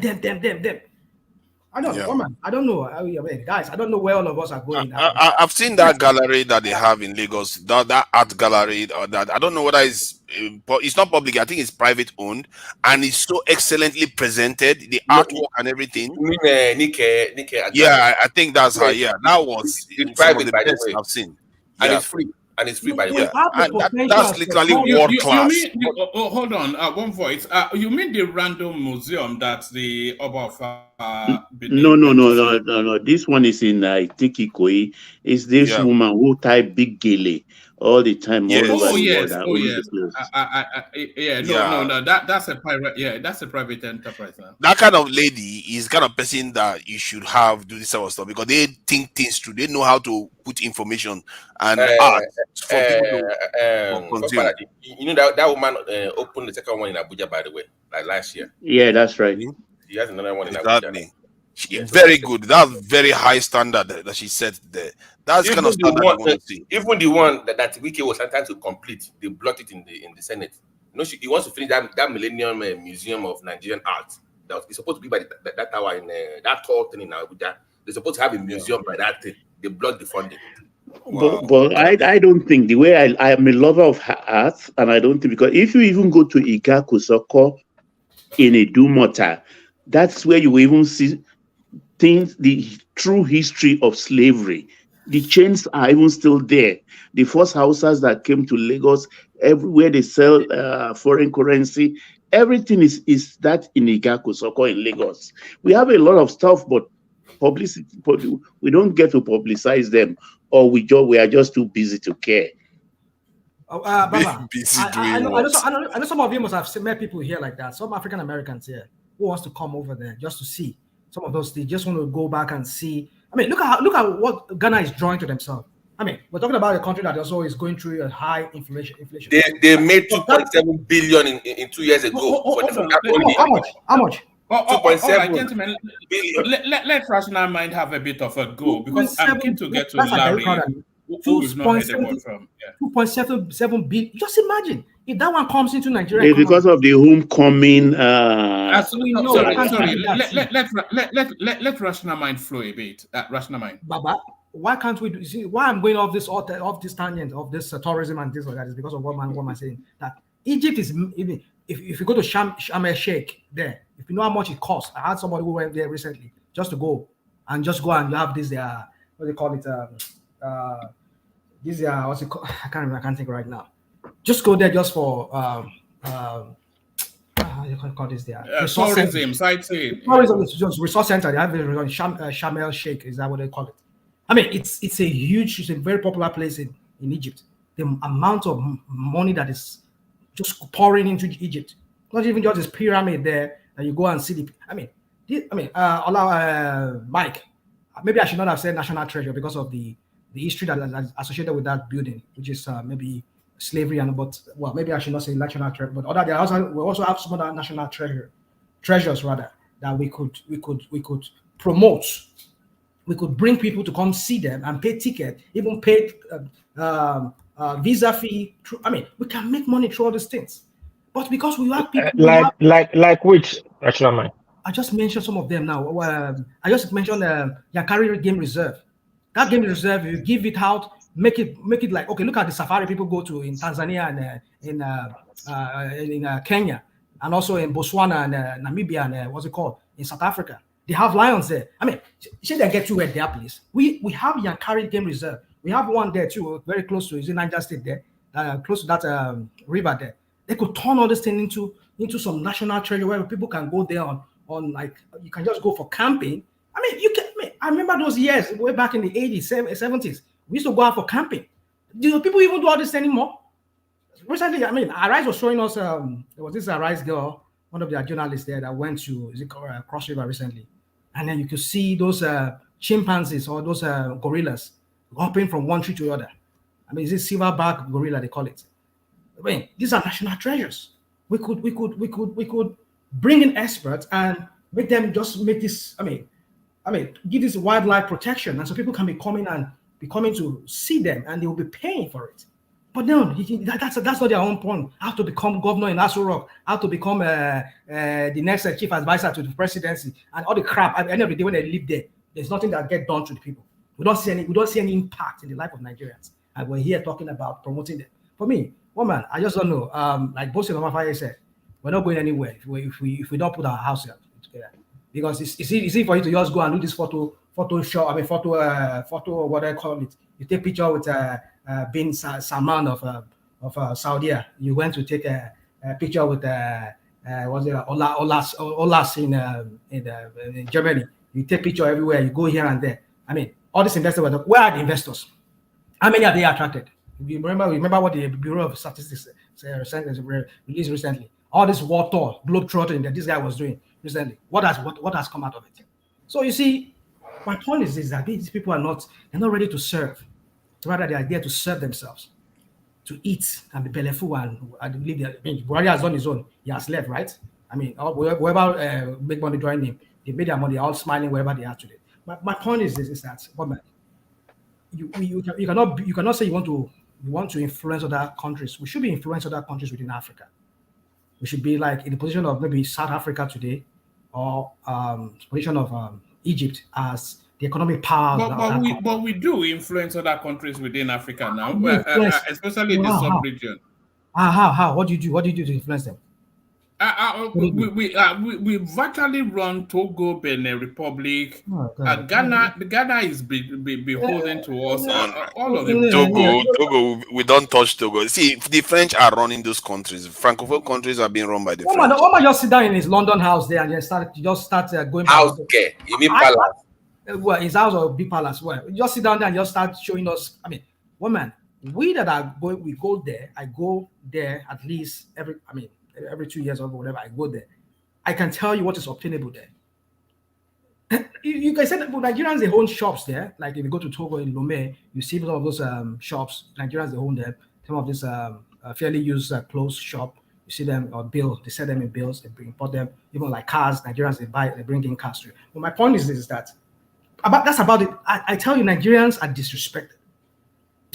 I don't know, man. I don't know. I mean, guys, I don't know where all of us are going. I've seen that gallery that they have in Lagos, that art gallery, or that I don't know whether it's not public. I think it's private owned, and it's so excellently presented, the artwork and everything. Yeah, I think that's how. Yeah, that was it's private, by the way. I've seen, and it's free. And it's free by the way. That's literally world class. Hold on, one voice. You mean the random museum that the Oba No. This one is in Tikikoi. It's this woman who type big gele all the time. Yes. All over No. That's a private. Yeah, that's a private enterprise now. That kind of lady is kind of person that you should do this sort of stuff because they think things through. They know how to put information and art for people to consume. You know that woman opened the second one in Abuja, by the way, like last year. Yeah, that's right. She has another one in Abuja. Very good. That's very high standard that she set there. That's even kind of standard I want to see. Even the one that Wiki was sometimes to complete, they blocked it in the Senate. You know, he wants to finish that Millennium Museum of Nigerian Art It's supposed to be by that tower in that tall thing in Abuja. They're supposed to have a museum by that thing. They blocked the funding. But I don't think the way I am a lover of art, and I don't think, because if you even go to Igakusoko in Idumota, that's where you even see things, the true history of slavery. The chains are even still there. The first houses that came to Lagos, everywhere they sell foreign currency, everything is that in Igakusoko in Lagos. We have a lot of stuff, but publicity, we don't get to publicize them, or we are just too busy to care. Baba, I know some of you must have met people here like that. Some African Americans here who wants to come over there just to see some of those things. Just want to go back and see. I mean, look at what Ghana is drawing to themselves. I mean, we're talking about a country that also is going through a high inflation. They made 2.7 billion in 2 years ago. How much? 2.7 gentlemen, let Rational Mind have a bit of a go, because I'm keen to get to Larry, who we've not heard a word from. 2.77 billion. Just imagine if that one comes into Nigeria. Because of the homecoming. Sorry. Let Rational Mind flow a bit. Rational Mind. Baba, why can't we do? See, why I'm going off this tangent of this tourism and this or that is because of what I'm saying. That Egypt is, even if you go to Sharm el Sheikh there, if you know how much it costs. I had somebody who went there recently just to go and you have this what do they call it? This what's it called? I can't think right now. Just go there just for you can call this there. Tourism, sightseeing. Tourism is just resource center. They have it on Sharm el Sheikh. Is that what they call it? I mean, it's a very popular place in Egypt. The amount of money that is just pouring into Egypt, not even just this pyramid there that you go and see Mike, maybe I should not have said national treasure because of the history that is associated with that building, which is maybe slavery maybe I should not say national treasure, but we also have some other national treasures rather that we could promote. We could bring people to come see them and pay ticket, even pay visa fee. We can make money through all these things. But because we have people like which Rational Mind? I just mentioned some of them now. I just mentioned Yankari Game Reserve. That game reserve, you give it out, make it like, okay, look at the safari people go to in Tanzania and in Kenya, and also in Botswana and Namibia and what's it called, in South Africa. They have lions there. I mean, should they get to at their place? We have Yankari Game Reserve. We have one there too, very close to, is in Niger State there, close to that river there. They could turn all this thing into some national treasure where people can go there on like, you can just go for camping. I mean, I remember those years way back in the 80s, 70s. We used to go out for camping. Do people even do all this anymore? Recently, I mean, Arise was showing us, there was this Arise girl, one of their journalists there that went to Cross River recently. And then you could see those chimpanzees or those gorillas hopping from one tree to the other. I mean, is it silverback gorilla they call it? I mean, these are national treasures. We could bring in experts and make them just make this. I mean, give this wildlife protection, and so people can be coming to see them, and they will be paying for it. But no, that's not their own point. How to become governor in Aso Rock, how to become the next chief advisor to the presidency, and all the crap. At the end of the day, when they live there, there's nothing that gets done to the people. We don't see any impact in the life of Nigerians. And we're here talking about promoting them. For me, woman, I just don't know. Like Bosi Mamafaye said, we're not going anywhere if we don't put our house together. Because it's easy for you to just go and do this photo what I call it. You take picture with bin Salman of Saudi. You went to take a picture with Olas in Germany. You take picture everywhere. You go here and there. I mean, all these investors where are the investors? How many are they attracted? Remember what the Bureau of Statistics released recently. All this war tour, globetrotting that this guy was doing recently. What has come out of it? So you see, my point is this: that these people they're not ready to serve. Rather, they are there to serve themselves, to eat and be bellyful. And I believe Buhari has done his own. He has left, right? I mean, whoever make money join him, they made their money, all smiling wherever they are today. My point is this: is that you cannot say you want to influence other countries. We should be influencing other countries within Africa. We should be like in the position of maybe South Africa today, or position of Egypt as the economic power of that country. But we do influence other countries within Africa now, especially the How? sub-region. How? What do you do? What do you do to influence them? We virtually run Togo, Benin Republic, Ghana is beholden to us. All of them. Togo, we don't touch Togo. See, the French are running those countries. Francophone countries are being run by the French. One man just sit down in his London house there and start going house. Okay, you mean palace? Well, his house or big palace. Well, you just sit down there and just start showing us. I mean, woman, we that are going, we go there. I go there at least every 2 years or whatever. I go there. I can tell you what is obtainable there. You guys said Nigerians, they own shops there. Like if you go to Togo in Lomé, you see some of those shops. Nigerians, they own them. Some of this fairly used clothes shop. You see them or bill. They sell them in bills. They import them. Even like cars, Nigerians, they bring in cars too. But my point is this: is that that's about it. I tell you, Nigerians are disrespected.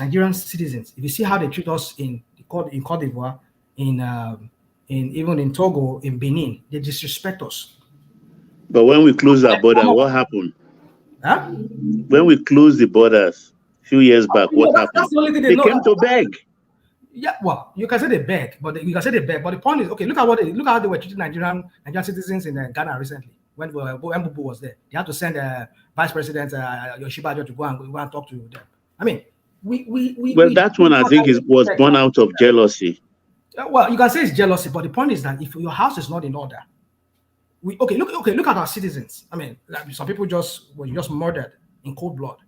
Nigerian citizens. If you see how they treat us in Cote d'Ivoire, even in Togo, in Benin, they disrespect us. But when we close our border, what happened? Huh? When we closed the borders a few years back, what happened? That's the only thing they came to beg. Yeah, well, you can say they beg, but the point is, okay, look how they were treating Nigerian citizens in Ghana recently when Mbubu was there. They had to send Vice President Yoshiba to go and talk to them. I mean, that one I think was born out of jealousy. Well, you can say it's jealousy, but the point is that if your house is not in order, look at our citizens. I mean, like some people were just murdered in cold blood.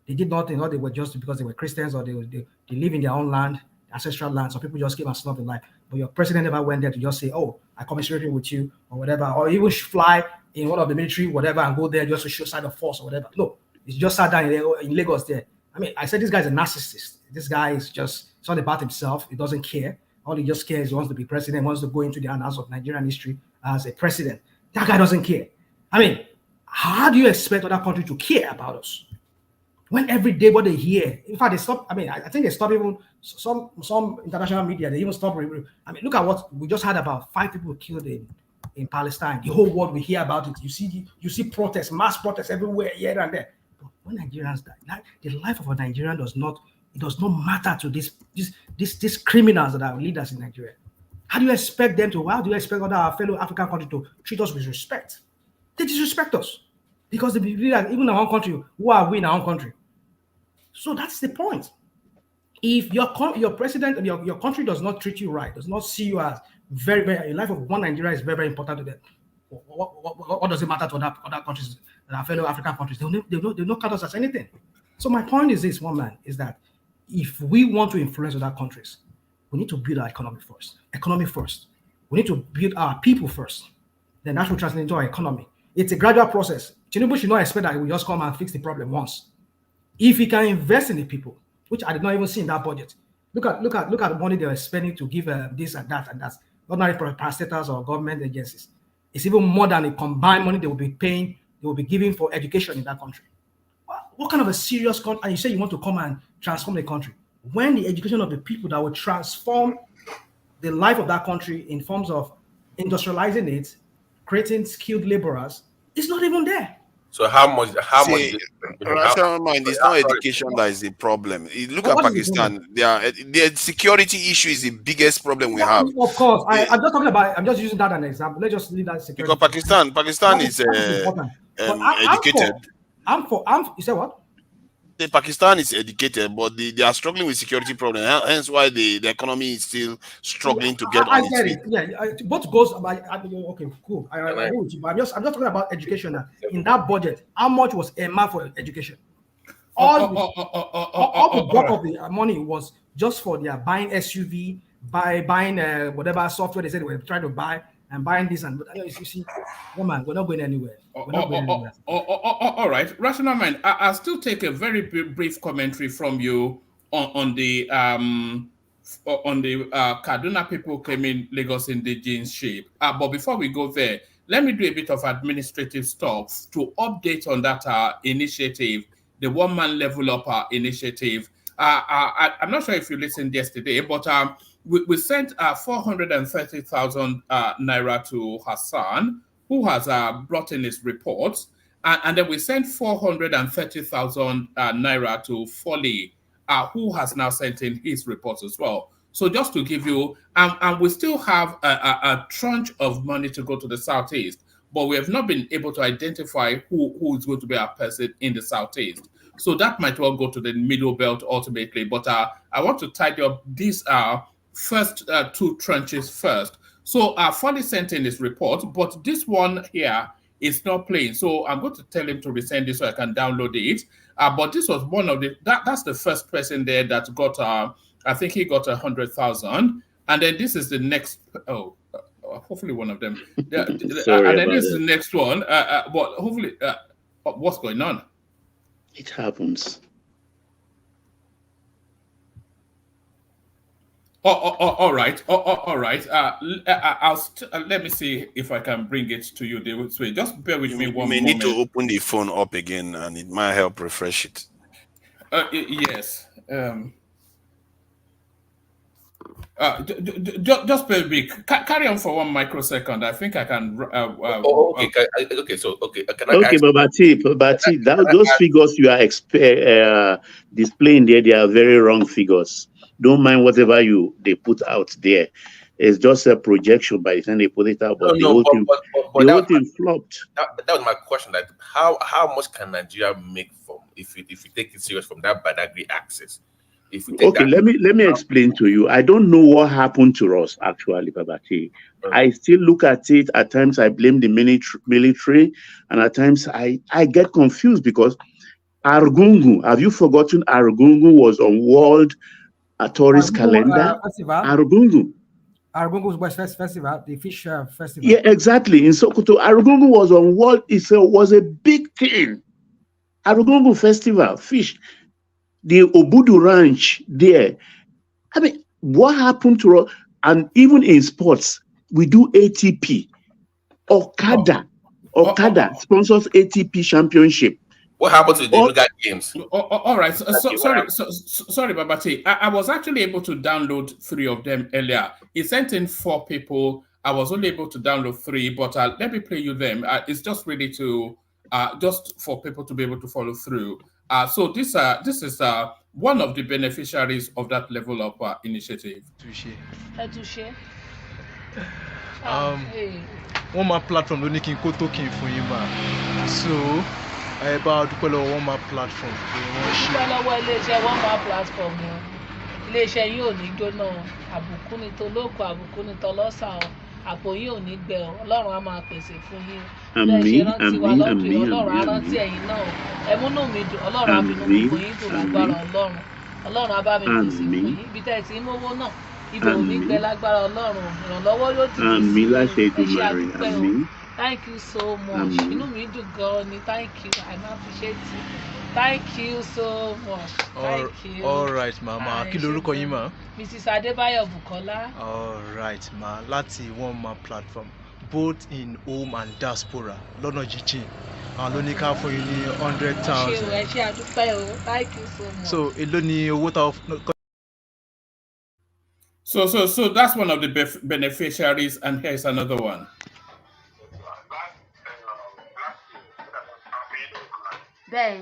They did not, they were just because they were Christians or they live in their own land, ancestral land. Some people just came and snubbed their life. But your president never went there to just say, "Oh, I commiserating with you" or whatever, or even fly in one of the military, whatever, and go there just to show sign of force or whatever. No, he's just sat down in Lagos there. I mean, I said this guy's a narcissist. This guy is it's not about himself. He doesn't care. All he just cares, he wants to be president, wants to go into the annals of Nigerian history as a president. That guy doesn't care. I mean, how do you expect other countries to care about us? When every day what they hear, in fact, they stop. I mean, I think they stop even some international media. They even stop. I mean, look at what we just had about 5 people killed in Palestine. The whole world we hear about it. You see protests, mass protests everywhere, here and there. But when Nigerians die, the life of a Nigerian does not matter to these criminals that are leaders in Nigeria. How do you expect them to? How do you expect our fellow African countries to treat us with respect? They disrespect us because they believe that even in our own country, who are we in our own country? So that's the point. If your president, your country does not treat you right, does not see you as very, very, the life of one Nigeria is very, very important to them. What does it matter to other countries, our fellow African countries? They don't count us as anything. So my point is this, one man, is that if we want to influence other countries, we need to build our economy first. Economy first. We need to build our people first. Then that will translate into our economy. It's a gradual process. Tinubu should not expect that he will just come and fix the problem once. If he can invest in the people, which I did not even see in that budget. Look at the money they were spending to give this and that and that. Not only parastatals or government agencies. It's even more than the combined money they will be paying, they will be giving for education in that country. What kind of a serious country? And you say you want to come and transform the country. When the education of the people that will transform the life of that country in forms of industrializing it, creating skilled laborers, it's not even there. So how much? Rational mind, it's not education that is the problem. Look at Pakistan. Their security issue is the biggest problem we have. Of course, I'm just talking about. I'm just using that as an example. Let's just leave that security. Because Pakistan is educated. You say what? Pakistan is educated, but they are struggling with security problems. Hence why the economy is still struggling to get on its feet. Yeah, both goes. Okay, cool. I agree with you, but I'm just talking about education now. In that budget, how much was earmarked for education? All the bulk of the money was just for their buying SUV, buying whatever software they said they were trying to buy, and buying this and you see, woman, we're not going anywhere. All right, rational mind. I'll still take a very brief commentary from you on the Kaduna people claiming Lagos indigenship. But before we go there, let me do a bit of administrative stuff to update on that initiative, the one-man level up initiative. I'm not sure if you listened yesterday, but we sent 430,000 naira to Hassan who has brought in his reports, and then we sent 430,000 naira to Foley, who has now sent in his reports as well. So just to give you, and we still have a tranche of money to go to the Southeast, but we have not been able to identify who is going to be our person in the Southeast. So that might well go to the Middle Belt ultimately. But I want to tidy up these first two tranches first. So Foley sent in his report, but this one here is not playing. So I'm going to tell him to resend this so I can download it. But this was one of that's the first person there that got, I think he got 100,000. And then this is the next, hopefully one of them. Sorry and then about this is that. the next one. But hopefully, what's going on? It happens. All right. All right. Let me see if I can bring it to you this way. Just bear with me one moment. You may need to open the phone up again, and it might help refresh it. Yes. Just bear with me. Carry on for 1 microsecond. I think I can. Okay. Okay. So okay. Can I Okay, ask? Babati, those figures you are displaying there, they are very wrong figures. Don't mind whatever they put out there. It's just a projection by the time they put it out, but the whole thing flopped. That was my question. Like, how much can Nigeria make from if we take it serious from that Badagry axis? If we take Okay, let me explain to you. I don't know what happened to us actually, Babati. I still look at it. At times I blame the military, and at times I get confused because Argungu, have you forgotten Argungu was on World Tourist Calendar? Argungu. Argungu West Festival, the fish festival. Yeah, exactly. In Sokoto, Argungu was on World. Was a big thing. Argungu Festival, fish. The Obudu Ranch there. I mean, what happened to us? And even in sports, we do ATP. Okada sponsors ATP Championship. What happened to the Olga Games? All right. Sorry, Babati. I was actually able to download 3 of them earlier. He sent in 4 people. I was only able to download 3, but let me play you them. It's just really to just for people to be able to follow through. So this is one of the beneficiaries of that level of initiative. One more platform ló ní kí n kó token fún yín mà. So ẹ bá dúpẹ́ lọ́wọ́ one more platform pé wọ́n ṣe. Dúpẹ́ lọ́wọ́ iléeṣẹ́ one more platform o. Iléeṣẹ́ yìí ò ní jóná o. Àbùkù ni tolóko, àbùkù ni tọlọ́sà o. Àpò yìí ò ní gbẹ o. Ọlọ́run á máa pèsè fún yín o. Bẹ́ẹ̀ ṣe rántí wa lọ́dún yìí, Ọlọ́run á rántí ẹ̀yin náà o. Ẹ múnú mi dùn, Ọlọ́run á finú gbogbo yín dùn lágbára Ọlọ́run. Ọlọ́run á bá mi pèsè fún yín. Ibi tẹ́ ẹ ti ń mówó náà. Ibẹ̀ ò ní gbẹ lágbára Ọlọ́run. Ìrànlọ́wọ́ yóò dìde sí i. Ẹ ṣe àdúpẹ́ o. Thank you so much. Inú mi dùn gan-an ni. Thank you. I appreciate you. Thank you so much. Thank you. All right, mama. Kí lorúkọ yín mà? Mrs. Adébáyọ̀ Bùkọ́lá. All right, ma. Láti one man platform, both in home and diaspora. Lọ́nà jíjìn. Àwọn ló ní ká fún yín ní 100,000. Ẹ ṣe àdúpẹ́ o. Thank you so much. So èló ni owó tá. So that's one of the beneficiaries, and here's another one. Bẹ́ẹ̀.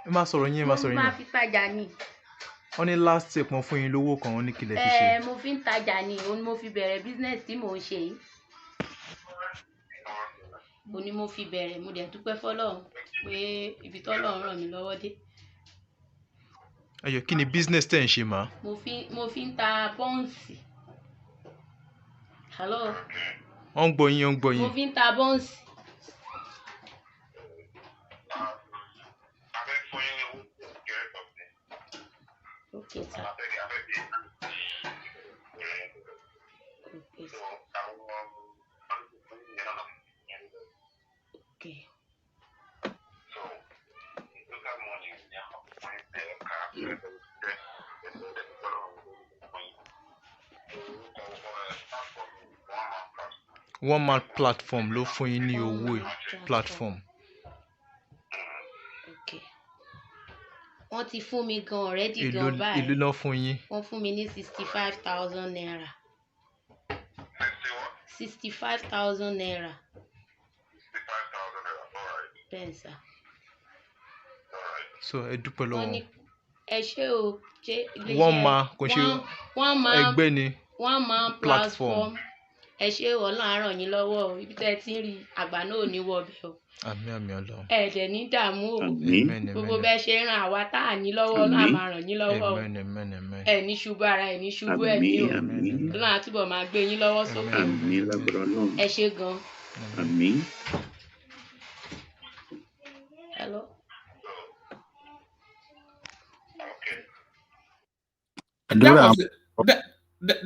Ẹ má sọ̀rọ̀ yín. Mo máa fi tajà ni. Wọ́n ní last step wọn fún yín lówó kan wọ́n ní kílẹ̀ fi ṣe. Mo fi ń tajà ni, òun ni mo fi bẹ̀rẹ̀ business tí mò ń ṣe yìí. Òun ni mo fi bẹ̀rẹ̀, mo dẹ̀ dúpẹ́ fọ́lọ́run pé ibi tọ́lọ́run ràn mí lọ́wọ́ dé. Ayọ̀, kí ni business tẹ́ ń ṣe mà? Mo fi ń ta bọ́ǹsì. Hello. Wọ́n ń gbọ́ yín. Mo fi ń ta bọ́ǹsì. Okay, sir. Okay. One man platform ló fún yín ní owó platform. wọ́n ti fún mi gan already Èló gan báyìí. èló ló fún yín? Wọ́n fún mi ní 65,000 naira. 65,000 naira. 65,000 naira. All right. Bẹ́ẹ̀ sà. So ẹ dúpẹ́ Wọ́n lọ́wọ́. ní ẹ ṣé o, ṣé Wọ́n máa kò ṣe ẹgbẹ́ ni one man platform. Ẹ ṣé o, Ọlọ́run á ràn yín lọ́wọ́ o. Ibi tẹ́ ẹ ti ń rí àgbà náà ò ní wọbẹ̀ o. Àmín àmín Ọlọ́run. Ẹ dẹ̀ ní dààmú o. Àmín. Gbogbo bẹ́ẹ̀ ṣe ń ran àwa tá à ní lọ́wọ́ Ọlọ́run á máa ràn yín lọ́wọ́ o. Amen, amen, amen. Ẹ ní ṣubú ara, ẹ ní ṣubú ẹ̀mí o. Ọlọ́run á túbọ̀ máa gbé yín lọ́wọ́ sókè o. Ẹ ṣé gan. Àmín. Hello.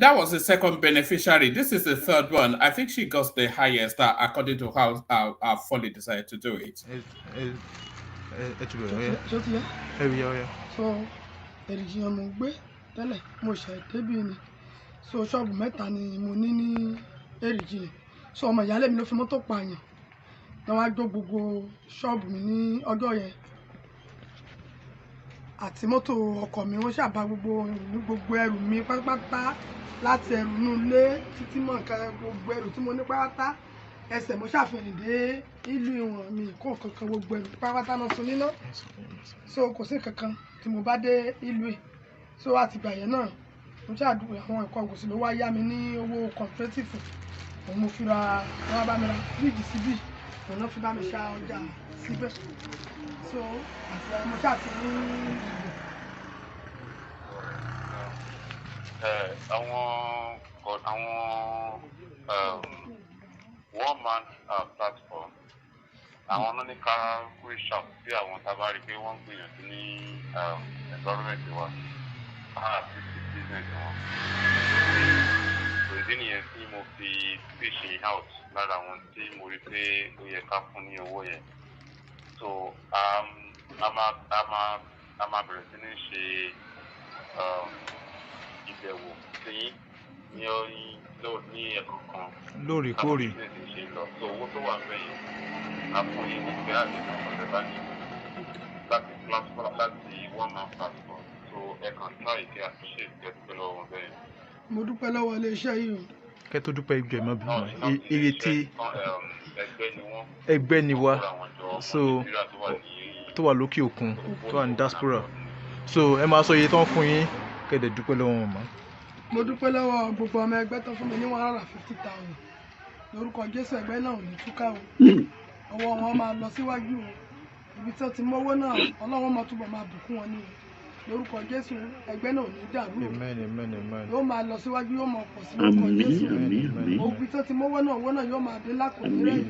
That was the second beneficiary. This is the third one. I think she got the highest according to how Folly decided to do it. So, èrìjì ọmọ gbé tẹ́lẹ̀ mo ṣe débí ni. So ṣọ́ọ̀bù mẹ́ta ni mo ní ní èrìjì ni. So ọmọ ìyálé mi ló fi mọ́tò pààyàn. Wọ́n wá gbó gbogbo ṣọ́ọ̀bù mi ní ọjọ́ yẹn. Àti mọ́tò ọkọ̀ mi wọ́n ṣàbá gbogbo ẹrù mi pátápátá láti ẹrù inú ilé títí mọ́ nǹkan gbogbo ẹrù tí mo ní pátá. Ẹsẹ̀ mo ṣàfihàn dé ìlú ìwọ̀n mi kó kankan gbogbo ẹrù pátá náà sun níná. So kò sí kankan tí mo bá dé ìlú ẹ̀. So àtìgbà yẹn náà mo ṣàdúrà àwọn ẹ̀kọ́ ògùnsì ló wá yá mi ní owó cooperative. Òun mo fi ra wọ́n bá mi ra fíríjì síbí. Òun náà fi bá mi ṣa ọjà síbẹ̀. So àti mo ṣàtìní one man platform. Àwọn náà ní ká kúrò ṣàp sí àwọn tábà rí pé wọ́n ń gbìyànjú ní environment wa. Àti business wọn. Ìdí nìyẹn tí mo fi fishing out lára àwọn tí mo rí pé ó yẹ ká fún ní owó yẹn. So a máa bẹ̀rẹ̀ sí ní ṣe ìbẹ̀wò sí ní ẹ̀kọ́ kan. Lóòrèkóòrè. So owó tó wà bẹ́ẹ̀ yẹn a fún yín ní pé àdéhùn ọ̀sẹ̀ bá ní láti platform láti one man platform. So ẹ kàn try kí a fi ṣe ìtẹ́dúpẹ́ lọ́wọ́ wọn bẹ́ẹ̀. Mo dúpẹ́ lọ́wọ́ iléeṣẹ́ yìí o. Kẹ́ tó dúpẹ́ ìjọ ìmọ̀ bímọ ìrètí ẹgbẹ́ ni wá so tó wà lókè òkun tó wà ní diaspora so ẹ máa sọ iye tó ń fún yín kẹ́dẹ̀ dúpẹ́ lọ́wọ́ wọn mọ́. Mo dúpẹ́ lọ́wọ́ gbogbo ọmọ ẹgbẹ́ tó fún mi ní 150,000 lórúkọ Jésù ẹgbẹ́ náà ò ní túká o. Ọwọ́ wọn máa lọ síwájú o. Ibi tí wọ́n ti mọ́wọ́ náà Ọlọ́run máa túbọ̀ máa bùkún wọn ní o. Lórúkọ Jésù ẹgbẹ́ náà ò ní dàrú o. Yóò máa lọ síwájú yóò máa pọ̀ sí lórúkọ Jésù. Ibi tí wọ́n ti mọ́wọ́ náà owó náà yóò máa dé lákòóní rẹ̀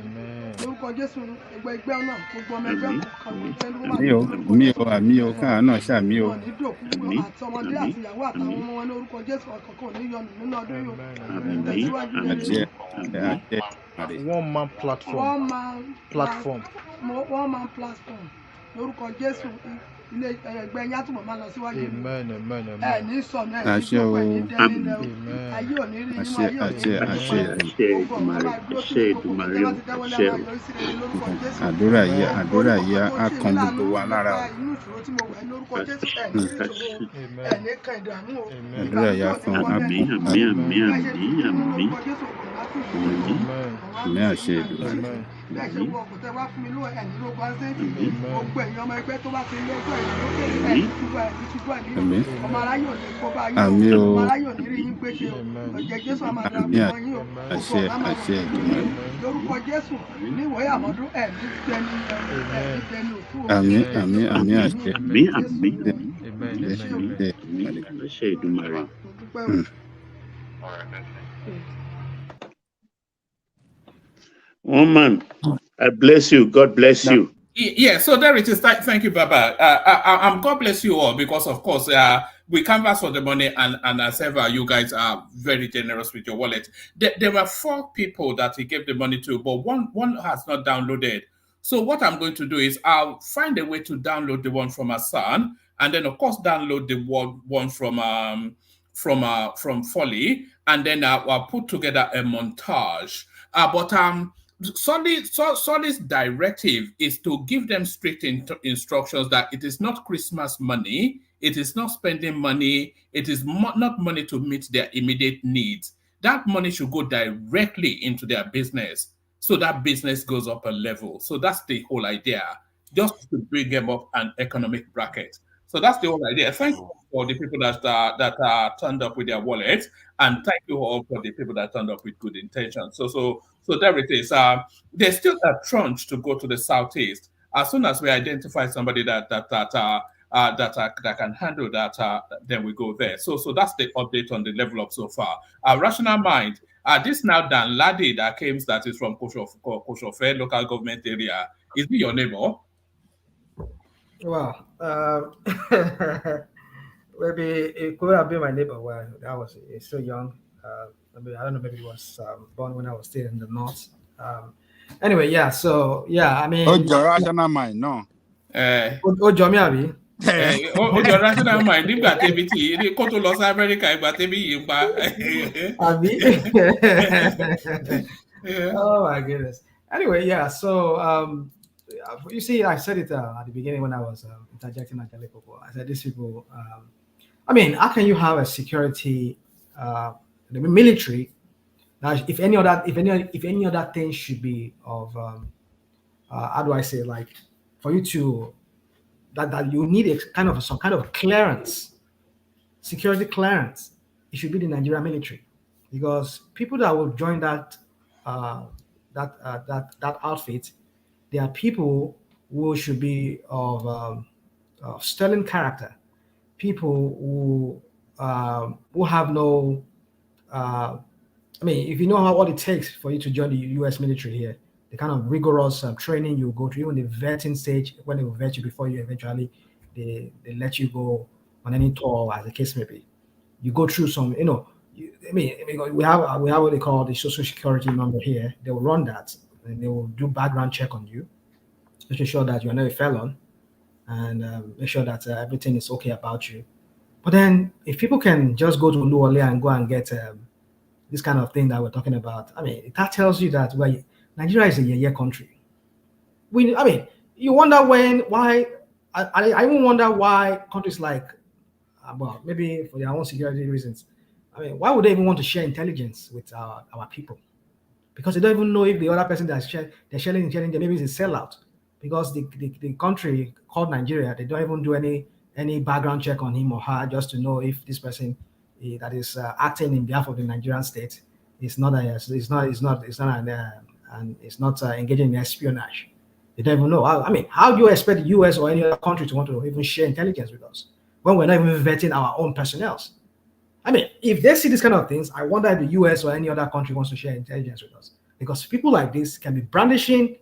lórúkọ Jésù ẹgbẹ́ náà gbogbo ọmọ ẹgbẹ́ kọ̀ọ̀kan àmì o káà náà ṣàmì o. Àti ọmọdé àti ìyàwó àtàwọn ọmọ wọn lórúkọ Jésù ọ̀kọ̀ọ̀kan ò ní yọnu nínú ọdún yìí o. Tẹ̀síwájú lẹ́yìn. One man platform. One man platform lórúkọ Jésù ilé ẹgbẹ́ yín àtúbọ̀ máa lọ síwájú ẹ ní sọnù ẹ ní gbogbo ẹ ní dẹ́nilẹ̀ o ayé ò ní rí inú ayé ò ní rí àdúrà yìí á kan gbogbo wa lára o. Àdúrà yìí á kan àmín àṣẹ Èdùmàrè. Àmín o. Àṣẹ Èdùmàrè. Lórúkọ Jésù ní ìwòye àmọ́dún ẹ̀ ní tẹni òkú. Àmín àṣẹ. Àṣẹ Èdùmàrè. One man, I bless you. God bless you. Yeah, so there it is. Thank you, Baba. God bless you all because, of course, we canvass for the money, and as ever, you guys are very generous with your wallet. There were 4 people that he gave the money to, but one has not downloaded. So what I'm going to do is I'll find a way to download the one from Hassan, and then, of course, download the one from Folly, and then I'll put together a montage. But Solid's directive is to give them strict instructions that it is not Christmas money, it is not spending money, it is not money to meet their immediate needs. That money should go directly into their business, so that business goes up a level. So that's the whole idea, just to bring them up an economic bracket. So that's the whole idea. Thank you for the people that are turned up with their wallets, and thank you all for the people that turned up with good intentions. So there it is. There's still a tranche to go to the southeast. As soon as we identify somebody that can handle that, then we go there. So that's the update on the level up so far. Rational Mind. This now Dan Ladi that came that is from Koshofe local government area. Is he your neighbor? Well, maybe it could have been my neighbor. Well, I was still young. Maybe, I don't know. Maybe he was born when I was still in the north. Anyway, yeah. So yeah, I mean. Oh, your rational mind, no. Jomi abi. Your rational mind. Nígbà tẹ́bi tí kó tó lọ sí Amẹ́ríkà ìgbà tẹ́bi yìí ń pa. Abi. Oh my goodness. Anyway, yeah. So you see, I said it at the beginning when I was interjecting at Popo. I said these people. I mean, how can you have a security, the military? Now, if any other thing should be of, how do I say, like, for you to that you need some kind of clearance, security clearance. It should be the Nigerian military, because people that will join that outfit, they are people who should be of sterling character, people who have no. I mean, if you know what it takes for you to join the U.S. military here, the kind of rigorous training you go through, even the vetting stage, when they will vet you before you eventually they let you go on any tour, as the case may be. You go through some, we have what they call the social security number here. They will run that, and they will do background check on you, making sure that you are not a felon, and make sure that everything is okay about you. But then, if people can just go to New Orleans and go and get this kind of thing that we're talking about, I mean, that tells you that Nigeria is a year country. You wonder why. I even wonder why countries like, well, maybe for their own security reasons. I mean, why would they even want to share intelligence with our people? Because they don't even know if the other person they're sharing intelligence maybe is a sellout. Because the country called Nigeria, they don't even do any background check on him or her just to know if this person that is acting in behalf of the Nigerian state is not engaging in espionage. They don't even know. I mean, how do you expect the US or any other country to want to even share intelligence with us when we're not even vetting our own personnel? I mean, if they see these kind of things, I wonder if the US or any other country wants to share intelligence with us, because people like this can be brandishing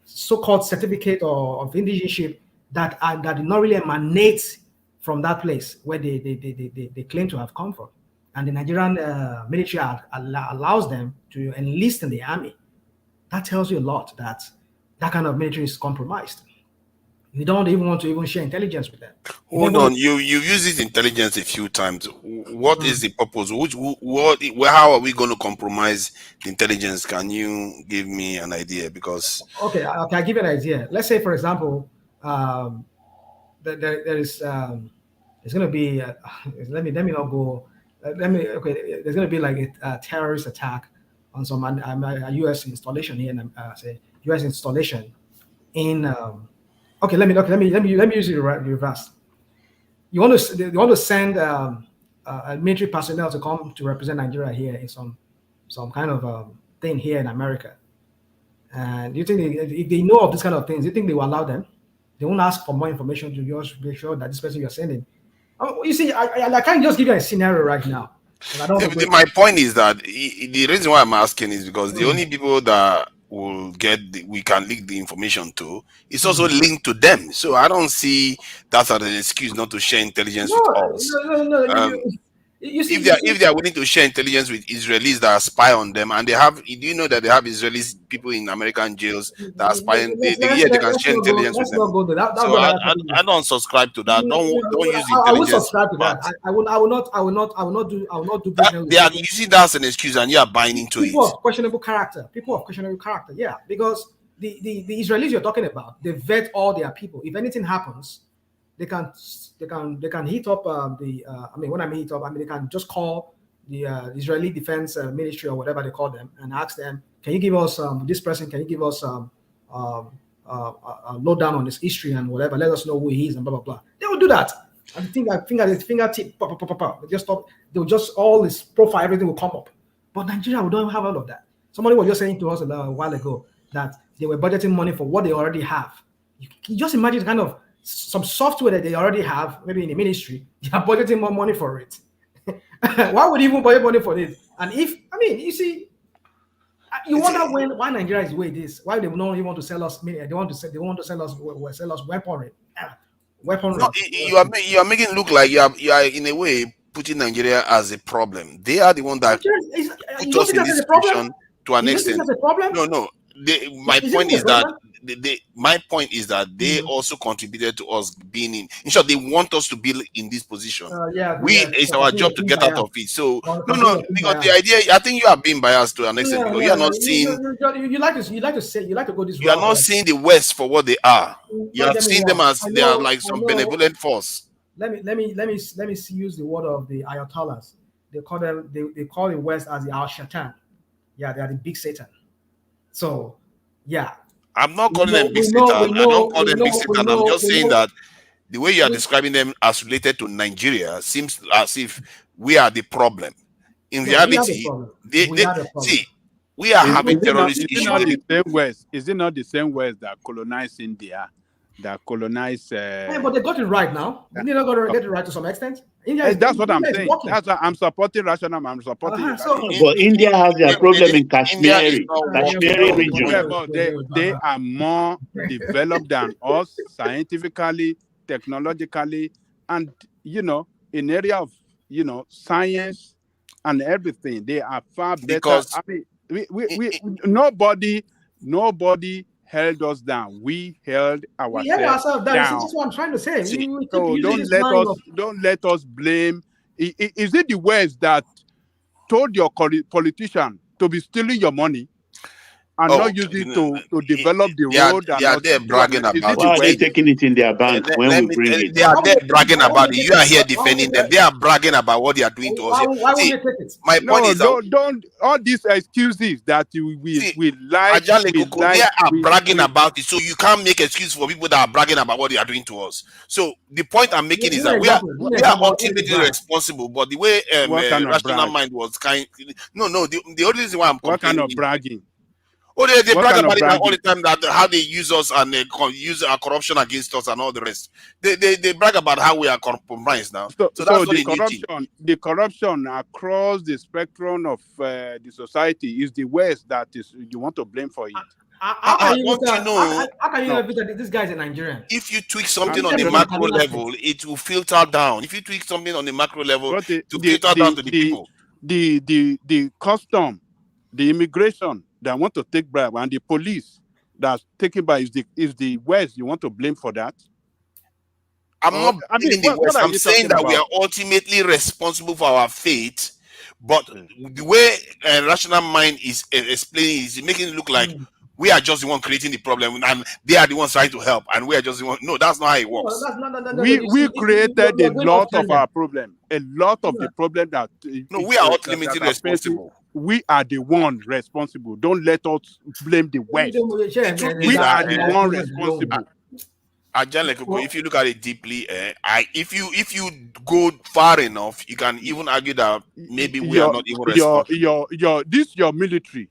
so-called certificate of indigenship that did not really emanate from that place where they claim to have come from. And the Nigerian military allows them to enlist in the army. That tells you a lot that kind of military is compromised. You don't even want to even share intelligence with them. Hold on, you used this intelligence a few times. What is the purpose? How are we going to compromise the intelligence? Can you give me an idea? Because okay, I'll give you an idea. Let's say, for example, there is there's going to be let me not go. There's going to be like a terrorist attack on some a U.S. installation here, and say U.S. installation in. Okay, let me use the reverse. You want to send military personnel to come to represent Nigeria here in some kind of thing here in America. And do you think if they know of this kind of things, do you think they will allow them? They won't ask for more information to just make sure that this person you're sending. You see, I can't just give you a scenario right now. My point is that the reason why I'm asking is because the only people that will we can leak the information to, it's also linked to them. So I don't see that as an excuse not to share intelligence with us. No. if they are willing to share intelligence with Israelis that spy on them, and they have, do you know that they have Israelis people in American jails that are spying? They can share intelligence with them. Let's not go to that. So I don't subscribe to that. Don't use intelligence. I will subscribe to that. I will not do business. They are using that as an excuse, and you are buying into it. People of questionable character. Yeah, because the Israelis you're talking about, they vet all their people. If anything happens, they can hit up when I mean hit up, they can just call the Israeli Defense Ministry or whatever they call them and ask them, can you give us this person? Can you give us a lowdown on his history and whatever? Let us know who he is and blah blah blah. They will do that. And fingertip, they'll just all this profile, everything will come up. But Nigeria, we don't have all of that. Somebody was just saying to us a while ago that they were budgeting money for what they already have. You just imagine kind of some software that they already have, maybe in the ministry, they are budgeting more money for it. Why would you even budget money for this? And you see, you wonder why Nigeria is the way it is. Why they don't even want to sell us? They want to sell us weaponry. No, you are making it look like you are in a way putting Nigeria as a problem. They are the one that put us in this situation to an extent. No. My point is that they also contributed to us being in short, they want us to be in this position. It's our job to get out of it. So no, because the idea, I think you are being biased to an extent because you are not seeing. You like to go this. You are not seeing the West for what they are. You are seeing them as they are like some benevolent force. Let me use the word of the Ayatollahs. They call the West as the Al-Shaitan. Yeah, they are the big Satan. So, yeah. I'm not calling them big Satan. I don't call them big Satan. I'm just saying that the way you are describing them as related to Nigeria seems as if we are the problem. In reality, we are having terrorist issues. Is it not the same West that colonized India? That colonized. But they got it right now. They not going to get it right to some extent. That's what I'm saying. That's why I'm supporting rational. I'm supporting. But India has their problem in Kashmir region. They are more developed than us scientifically, technologically, and in area of science and everything. They are far better. Because nobody held us down. We held ourselves down. That's what I'm trying to say. So don't let us blame. Is it the West that told your politician to be stealing your money and not use it to develop the road? They are there bragging about it. Why are they taking it in their bank when we bring it? They are there bragging about it. You are here defending them. They are bragging about what they are doing to us. Why won't they take it? My point is don't all these excuses that we like. They are bragging about it, so you can't make excuse for people that are bragging about what they are doing to us. So the point I'm making is that we are ultimately responsible, but the way rational mind was the only reason why I'm complaining. What kind of bragging? Oh, they brag about it all the time, that how they use us and they use our corruption against us and all the rest. They brag about how we are compromised now. So that's the corruption across the spectrum of the society is the West that is you want to blame for it. How can you know that this guy is a Nigerian? If you tweak something on the macro level, it will filter down. If you tweak something on the macro level, it will filter down to the people. The custom, the immigration that want to take bribe, and the police that's taking bribe is the West. You want to blame for that? I'm not blaming the West. I'm saying that we are ultimately responsible for our fate, but the way a rational mind is explaining is making it look like we are just the one creating the problem and they are the ones trying to help, and we are just the one. No, that's not how it works. We created a lot of our problem. A lot of the problem that we are ultimately responsible. We are the one responsible. Don't let us blame the West. We are the one responsible. If you look at it deeply, if you go far enough, you can even argue that maybe we are not even responsible. Your military,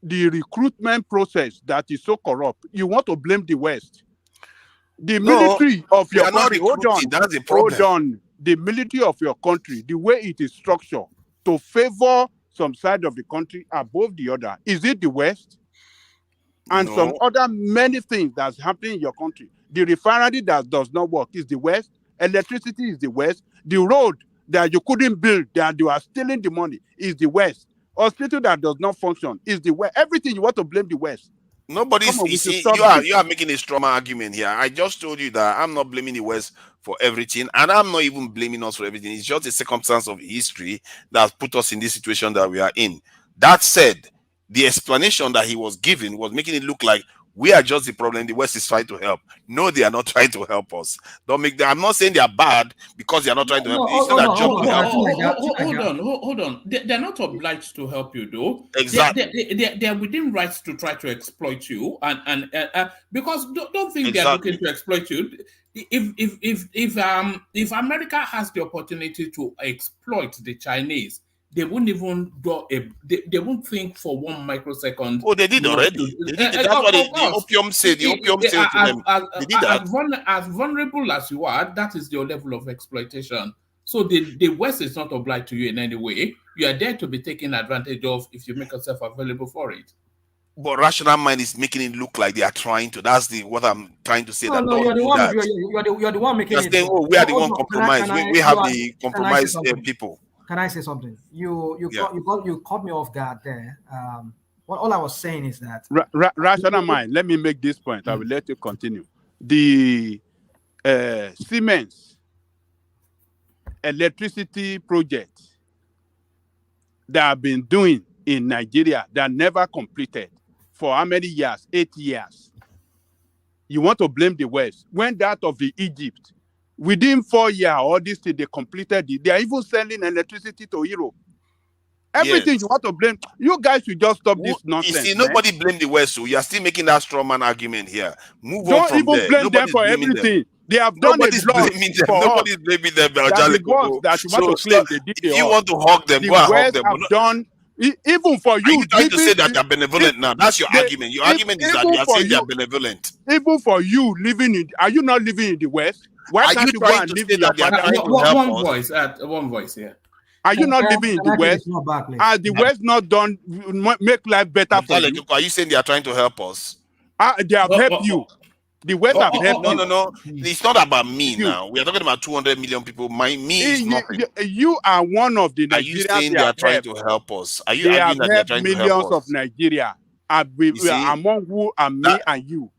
the recruitment process that is so corrupt, you want to blame the West. The military of your country, that's the problem. Hold on. The military of your country, the way it is structured to favor some side of the country above the other, is it the West? And some other many things that's happening in your country. The refinery that does not work is the West. Electricity is the West. The road that you couldn't build, that you are stealing the money, is the West. Hospital that does not function is the West. Everything you want to blame the West. Nobody's. Come on, You we should see, stop you are this. making a strong argument here. I just told you that I'm not blaming the West for everything, and I'm not even blaming us for everything. It's just a circumstance of history that put us in this situation that we are in. That said, the explanation that he was giving was making it look like we are just the problem. The West is trying to help. No, they are not trying to help us. Don't make them. I'm not saying they are bad because they are not trying to help. It's not their job to help. Hold on. They're not obliged to help you, though. Exactly. They're within rights to try to exploit you, and because don't think they're Exactly. looking to exploit you. If America has the opportunity to exploit the Chinese, they wouldn't even do they won't think for 1 microsecond. Oh, they did already. They did. That's what the opium said. The opium said to them. They did that. As vulnerable as you are, that is your level of exploitation. So the West is not obliged to you in any way. You are there to be taken advantage of if you make yourself available for it. But rational mind is making it look like they are trying to. That's what I'm trying to say. No, you're the one. You're the one making it. Saying, oh, we are the one compromised. We have the compromised people. Can I say something? You caught me off guard there. All I was saying is that rational mind. Let me make this point. I will let you continue. The Siemens electricity project that have been doing in Nigeria that never completed for how many years? 8 years. You want to blame the West when that of the Egypt within 4 years, all this thing they completed it. They are even selling electricity to Europe. Everything you want to blame, you guys should just stop this nonsense. You see, nobody blame the West, so you are still making that straw man argument here. Move Don't on from even there. blame them for everything. They have done Nobody's a lot blaming them. for Nobody's blaming them. that you want to claim they did if you want to hug them, the go and hug West them. have done. Even for you, are you trying to say that they're benevolent now? That's your argument. Your argument is that you are saying they're benevolent. Even for you living in, are you not living in the West? Why can't you go and live in your one voice here? Are you not living in the West? Are the West not done make life better for you? Are you saying they are trying to help us? They have helped you. The West have helped you. No. It's not about me now. We are talking about 200 million people. Me is nothing. You are one of the Nigerians. Are you saying they are trying to help us? Are you they arguing that they are trying to help us? Millions of Nigeria among who are me and you.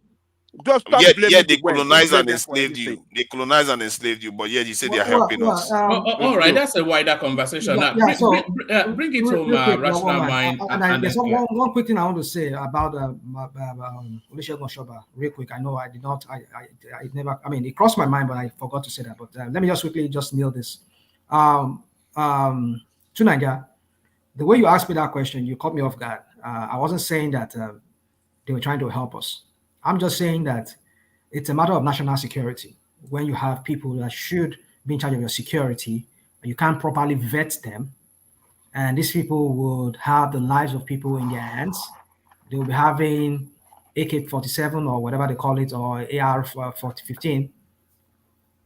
Just stop blaming they colonized and enslaved you. They colonized and enslaved you, but yet you say they are helping us. All right, that's a wider conversation. Bring it home, rational mind. And there's one quick thing I want to say about Olusegun Gbajue, real quick. I know I did not. I never. I mean, it crossed my mind, but I forgot to say that. But let me just quickly nail this. Tunanga, the way you asked me that question, you caught me off guard. I wasn't saying that they were trying to help us. I'm just saying that it's a matter of national security. When you have people that should be in charge of your security, you can't properly vet them, and these people would have the lives of people in their hands. They will be having AK-47 or whatever they call it, or AR-15.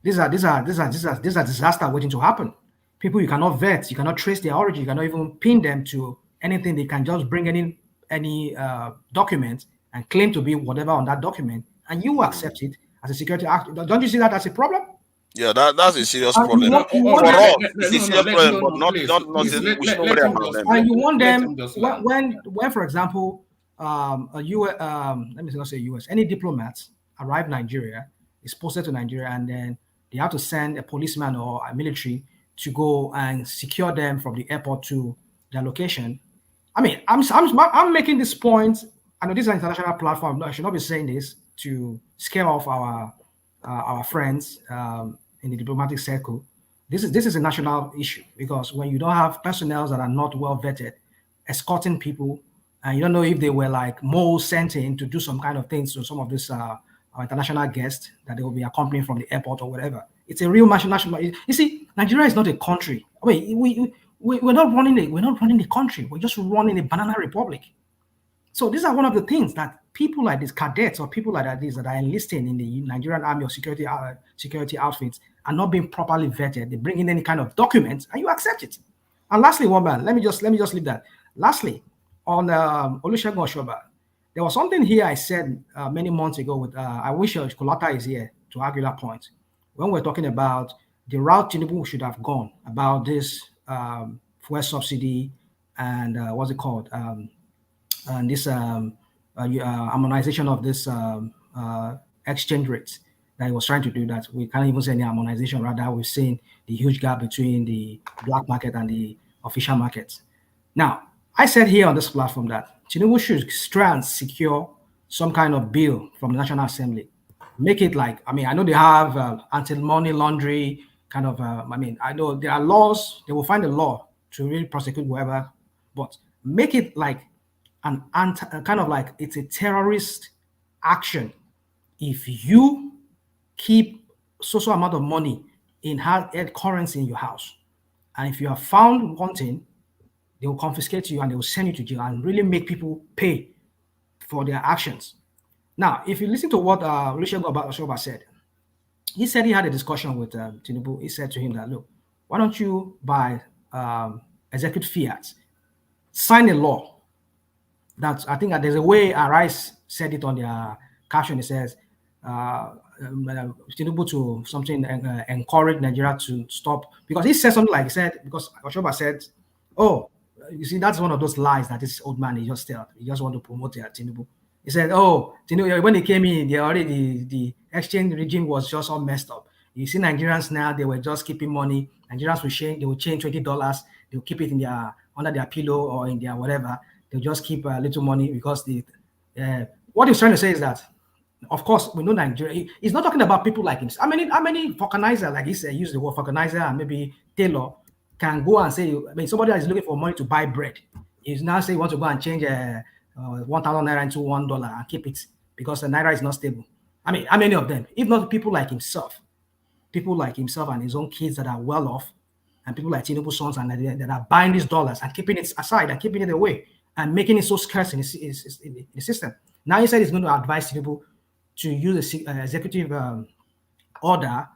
These are disasters waiting to happen. People you cannot vet, you cannot trace their origin, you cannot even pin them to anything. They can just bring any document and claim to be whatever on that document, and you accept it as a security act. Don't you see that as a problem? Yeah, that's a serious problem. For us, it's a serious problem, but not we should worry about them. And you want them when, for example, let me not say US, any diplomat arrive in Nigeria, is posted to Nigeria, and then they have to send a policeman or a military to go and secure them from the airport to their location. I mean, I'm making this point. I know this is an international platform. I should not be saying this to scare off our friends in the diplomatic circle. This is a national issue, because when you don't have personnel that are not well vetted, escorting people, and you don't know if they were like moles sent in to do some kind of things to some of these international guests that they will be accompanying from the airport or whatever. It's a real national. You see, Nigeria is not a country. I mean, we're not running the country. We're just running a banana republic. So these are one of the things that people like these cadets or people like these that are enlisting in the Nigerian Army or security outfits are not being properly vetted. They bring in any kind of documents and you accept it. And lastly, let me just leave that. Lastly, on Olusegun Gbajue, there was something here I said many months ago with I wish Kolata is here to argue that point. When we're talking about the route Tinubu should have gone about this fuel subsidy and what's it called? And this harmonization of this exchange rates that he was trying to do, that we can't even say any harmonization. Rather, we've seen the huge gap between the black market and the official markets. Now, I said here on this platform that Tinubu should try and secure some kind of bill from the National Assembly. Make it like, I mean, I know they have anti-money laundering kind of, I know there are laws, they will find a law to really prosecute whoever, but make it like an kind of like it's a terrorist action if you keep so amount of money in hard currency in your house, and if you are found wanting, they will confiscate you and they will send you to jail and really make people pay for their actions. Now, if you listen to what Olusegun Obasanjo said, he said he had a discussion with Tinubu. He said to him that, look, why don't you buy execute fiat, sign a law that I think that there's a way Arise said it on their caption. It says, Tinubu to something encourage Nigeria to stop, because he said something like, he said, because Oshoba said, oh, you see, that's one of those lies that this old man he just tell. He just want to promote Tinubu. He said, oh, Tinubu, when they came in, they already the exchange regime was just all messed up. You see, Nigerians now, they were just keeping money. Nigerians will change, they will change $20, they will keep it in their under their pillow or in their whatever. They'll just keep a little money because what he's trying to say is that, of course, we know Nigeria. He's not talking about people like him. How many vulcanizer, like he said, use the word vulcanizer, and maybe Taylor can go and say, I mean, somebody that is looking for money to buy bread, is now say you want to go and change 1,000 naira into $1 and keep it because the naira is not stable. I mean, how many of them? If not people like himself and his own kids that are well off, and people like Tinubu's sons and that are buying these dollars and keeping it aside and keeping it away and making it so scarce in the system. Now he said he's going to advise Tinubu to use an executive order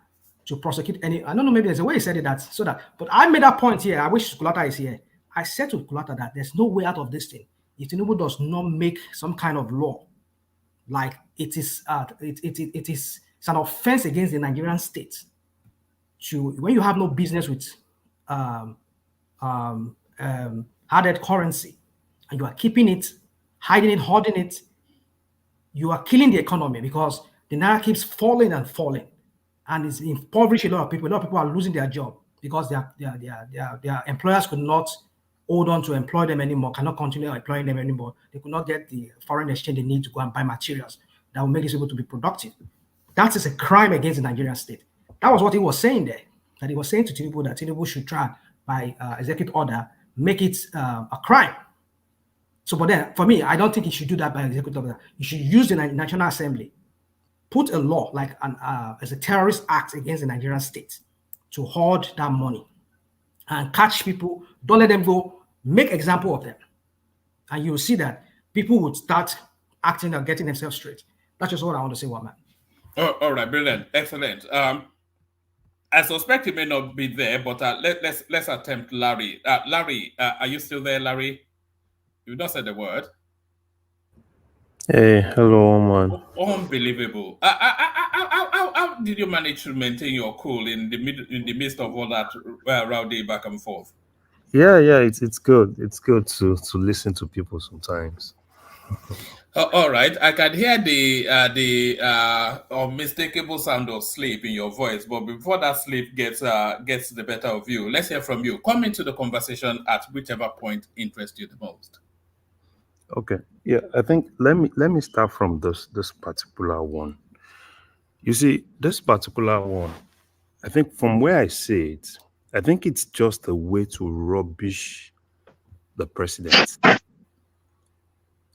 to prosecute any. I don't know, maybe there's a way he said it but I made that point here. I wish Kulata is here. I said to Kulata that there's no way out of this thing if Tinubu does not make some kind of law, like it is it's an offense against the Nigerian state to, when you have no business with hard currency and you are keeping it, hiding it, hoarding it, you are killing the economy because the naira keeps falling and falling, and it's impoverished a lot of people. A lot of people are losing their job because their employers could not hold on to employ them anymore, cannot continue employing them anymore. They could not get the foreign exchange they need to go and buy materials that will make this able to be productive. That is a crime against the Nigerian state. That was what he was saying there. That he was saying to Tinubu that Tinubu should try by executive order make it a crime. So, but then for me, I don't think he should do that by executive order. He should use the National Assembly, put a law like as a terrorist act against the Nigerian state to hoard that money and catch people. Don't let them go. Make example of them, and you'll see that people would start acting and getting themselves straight. That's just what I want to say, one man. Oh, all right, brilliant, excellent. I suspect he may not be there, but let's attempt Larry. Larry, are you still there, Larry? You've not said a word. Hey, hello, man. Unbelievable. How did you manage to maintain your cool in the midst of all that rowdy back and forth? Yeah, it's good. It's good to listen to people sometimes. All right, I can hear the unmistakable sound of sleep in your voice, but before that sleep gets the better of you, let's hear from you. Come into the conversation at whichever point interests you the most. Okay, yeah, I think let me start from this particular one. You see, this particular one, I think from where I see it, I think it's just a way to rubbish the president.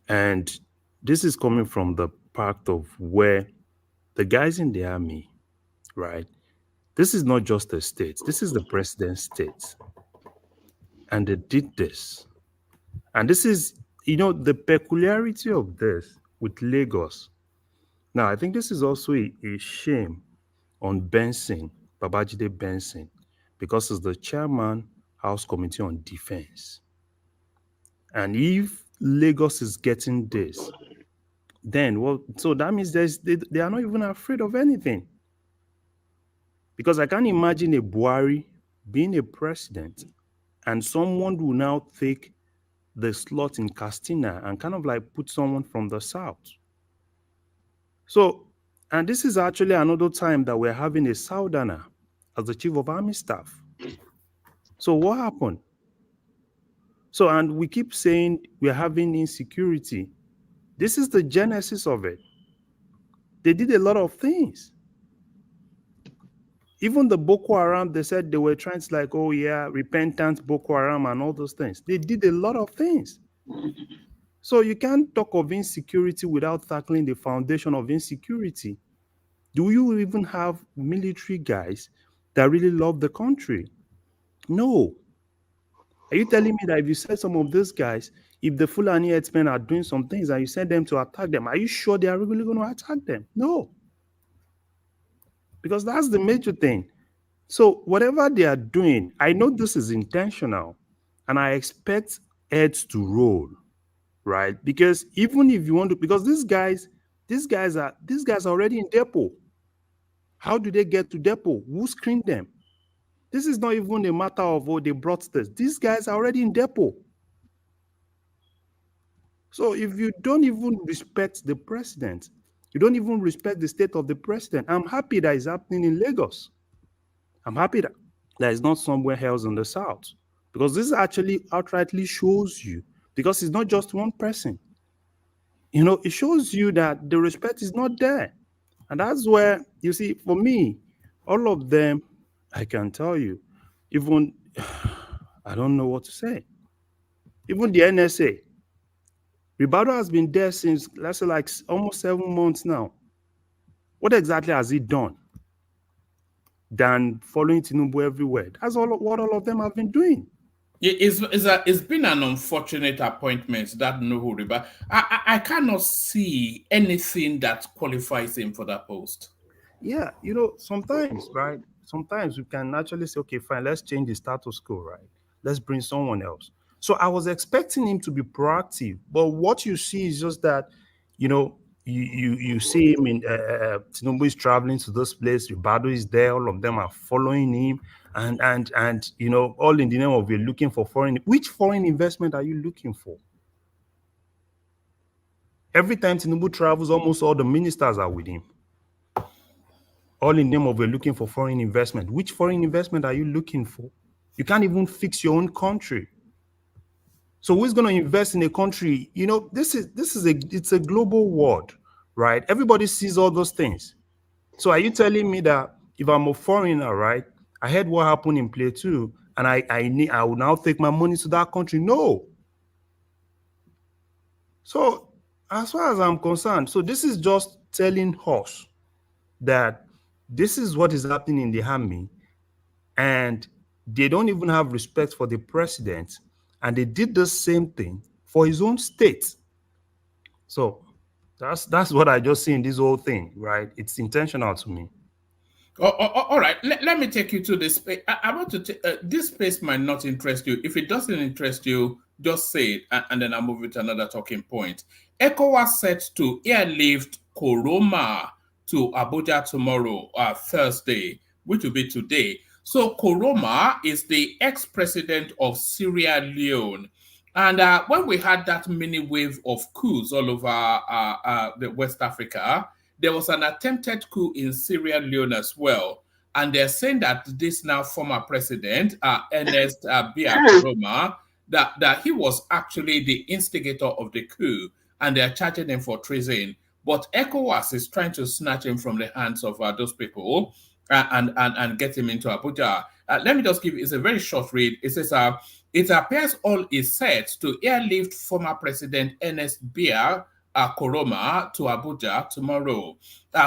And this is coming from the part of where the guys in the army, right? This is not just a state. This is the president's state. And they did this. And this is, the peculiarity of this with Lagos. Now, I think this is also a shame on Benson, Babajide Benson, because he's the chairman, House Committee on Defense. And if Lagos is getting this, then, so that means they are not even afraid of anything. Because I can't imagine a Buhari being a president and someone will now take the slot in Castina and kind of like put someone from the south. So, and this is actually another time that we're having a Southerner as the chief of army staff. So what happened? So, and we keep saying we're having insecurity. This is the genesis of it. They did a lot of things. Even the Boko Haram, they said they were trying to like, oh yeah, repentant Boko Haram and all those things. They did a lot of things. So you can't talk of insecurity without tackling the foundation of insecurity. Do you even have military guys that really love the country? No. Are you telling me that if you send some of those guys, if the Fulani herdsmen are doing some things and you send them to attack them, are you sure they are really going to attack them? No. Because that's the major thing. So whatever they are doing, I know this is intentional and I expect heads to roll, right? Because even if you want to, because these guys are already in depot. How do they get to depot? Who screened them? This is not even a matter of, oh, they brought this. These guys are already in depot. So if you don't even respect the president, you don't even respect the state of the president, I'm happy that it's happening in Lagos. I'm happy that it's not somewhere else in the south. Because this actually outrightly shows you, because it's not just one person. You know, it shows you that the respect is not there. And that's where, you see, for me, all of them, I can tell you, even, I don't know what to say. Even the NSA, Ribado has been there since, let's say, like almost 7 months now. What exactly has he done than following Tinubu everywhere? That's what all of them have been doing. It's been an unfortunate appointment, that Nuhu Riba. I cannot see anything that qualifies him for that post. Yeah, you know, sometimes, right? Sometimes we can naturally say, okay, fine, let's change the status quo, right? Let's bring someone else. So I was expecting him to be proactive, but what you see is just that, you know, you see him in Tinubu is traveling to this place, Ribado is there, all of them are following him, and you know, all in the name of you're looking for foreign. Which foreign investment are you looking for? Every time Tinubu travels, almost all the ministers are with him. All in the name of we're looking for foreign investment. Which foreign investment are you looking for? You can't even fix your own country. So who's going to invest in a country? You know, it's a global world, right? Everybody sees all those things. So are you telling me that if I'm a foreigner, right? I heard what happened in Play 2, and I will now take my money to that country? No. So as far as I'm concerned, so this is just telling us that this is what is happening in the army, and they don't even have respect for the president, and they did the same thing for his own state. So that's what I just see in this whole thing, right? It's intentional to me. All right, let me take you to this space. I want to this space might not interest you. If it doesn't interest you, just say it, and then I'll move it to another talking point. ECOWAS set to airlift Koroma to Abuja tomorrow, Thursday, which will be today. So Koroma is the ex-president of Sierra Leone. And when we had that mini wave of coups all over the West Africa, there was an attempted coup in Sierra Leone as well. And they're saying that this now former president, Ernest Bia Koroma, that he was actually the instigator of the coup, and they're charging him for treason. But ECOWAS is trying to snatch him from the hands of those people and get him into Abuja. Let me just give you, it's a very short read. It says, it appears all is set to airlift former President Ernest Bia Koroma to Abuja tomorrow.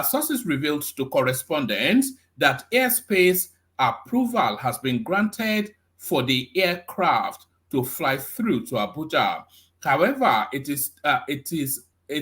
Sources revealed to correspondents that airspace approval has been granted for the aircraft to fly through to Abuja. However, it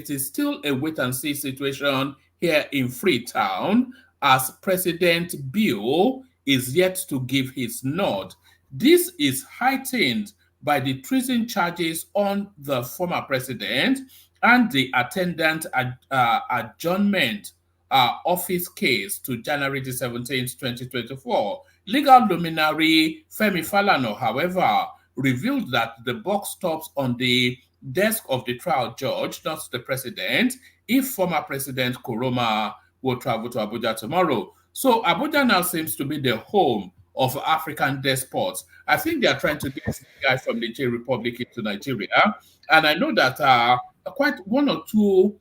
is still a wait-and-see situation here in Freetown, as President Bill is yet to give his nod. This is heightened by the treason charges on the former president and the attendant adjournment office case to January the 17th, 2024. Legal luminary Femi Falana, however, revealed that the buck stops on the desk of the trial judge, not the president, if former President Kuroma will travel to Abuja tomorrow. So Abuja now seems to be the home of African despots. I think they are trying to get the guy from the Niger Republic into Nigeria. And I know that quite one or two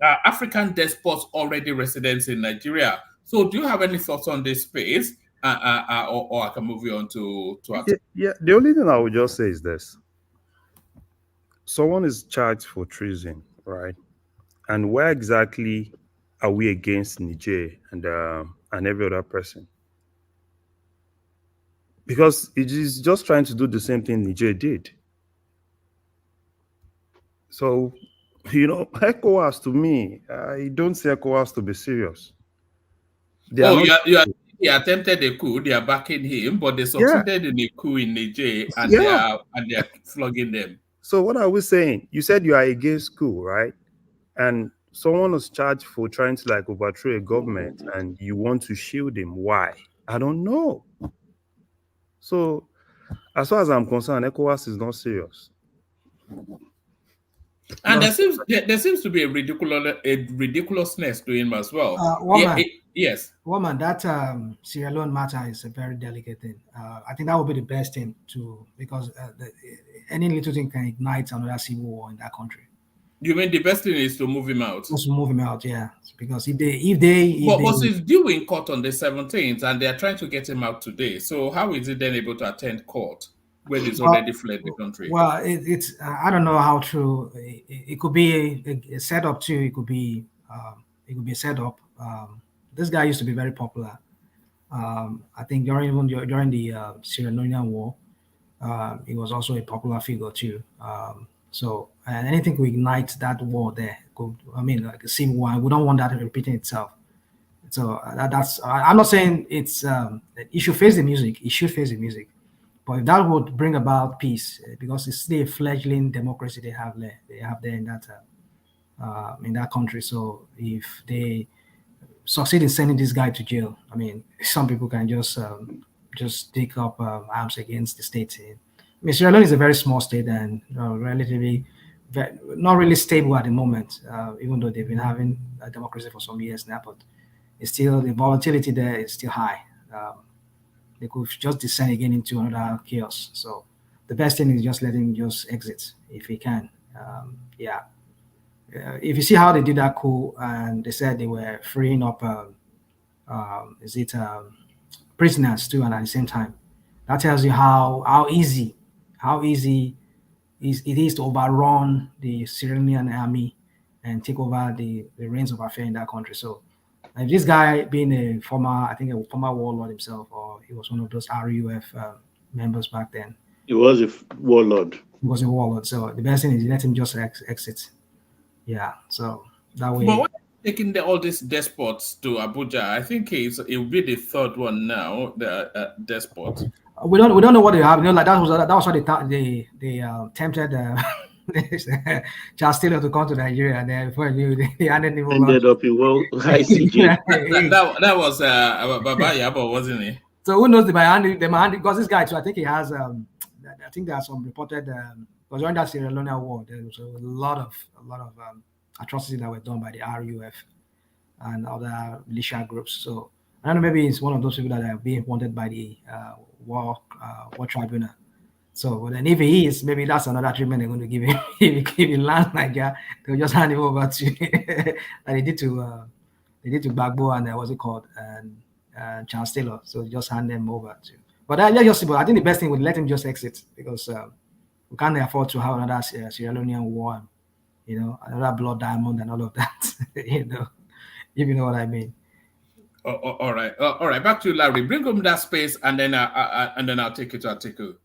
African despots already residents in Nigeria. So do you have any thoughts on this space? Or I can move you on to yeah. The only thing I would just say is this. Someone is charged for treason, right? And where exactly are we against Niger and every other person? Because it is just trying to do the same thing Niger did. So, ECOWAS to me, I don't see ECOWAS to be serious. He attempted a coup. They are backing him, but they succeeded in a coup in Niger, and they are flogging them. So what are we saying? You said you are against coup, right? And someone was charged for trying to overthrow a government, and you want to shield him. Why? I don't know. So, as far as I'm concerned, ECOWAS is not serious. And there seems to be a ridiculousness to him as well. Yes. Woman, that Sierra Leone matter is a very delicate thing. I think that would be the best thing because any little thing can ignite another civil war in that country. You mean the best thing is to move him out? Just move him out, yeah. Because if they he's due in court on the 17th, and they are trying to get him out today. So how is he then able to attend court when he's already fled the country? Well, it's I don't know how true. It could be a setup too. It could be a setup. This guy used to be very popular. I think during the Sierra Leonean War, he was also a popular figure too. And anything could ignite that war there. Like a civil war. We don't want that repeating itself. So that's. I'm not saying it's. It should face the music. It should face the music, but if that would bring about peace, because it's still a fledgling democracy they have there. They have there in that country. So if they succeed in sending this guy to jail, some people can just take up arms against the state. Sierra Leone is a very small state and relatively not really stable at the moment, even though they've been having a democracy for some years now, but it's still, the volatility there is still high. They could just descend again into another chaos. So the best thing is just let him just exit if he can. If you see how they did that coup, and they said they were freeing up prisoners too, and at the same time, that tells you how easy it is to overrun the Sierra Leonean army and take over the reins of affairs in that country. So if this guy being a former warlord himself, or he was one of those RUF members back then. He was a warlord. He was a warlord. So the best thing is let him just exit. Yeah. So that way. But when taking all these despots to Abuja, I think it will be the third one now. The despot. We don't know what they have. That was what they tempted Charles Taylor to come to Nigeria, and then before they handed him over. Ended up in ICJ. that was Baba Yabo, wasn't it? So who knows? They might hand because this guy too. I think he has. I think there are some reported. Because during that Sierra Leone war, there was a lot of atrocities that were done by the RUF and other militia groups. So I don't know. Maybe it's one of those people that are being wanted by the war tribunal. So, but then if he is, maybe that's another treatment they're going to give him. If he lands Nigeria, they'll just hand him over to and they did to Gbagbo and what's it called and Charles Taylor. So just hand them over to. But I think the best thing would let him just exit, because we can't afford to have another Sierra Leonean war, another blood diamond and all of that. If you know what I mean. All right. Back to Larry. Bring him that space, and then I'll take it to Atiku.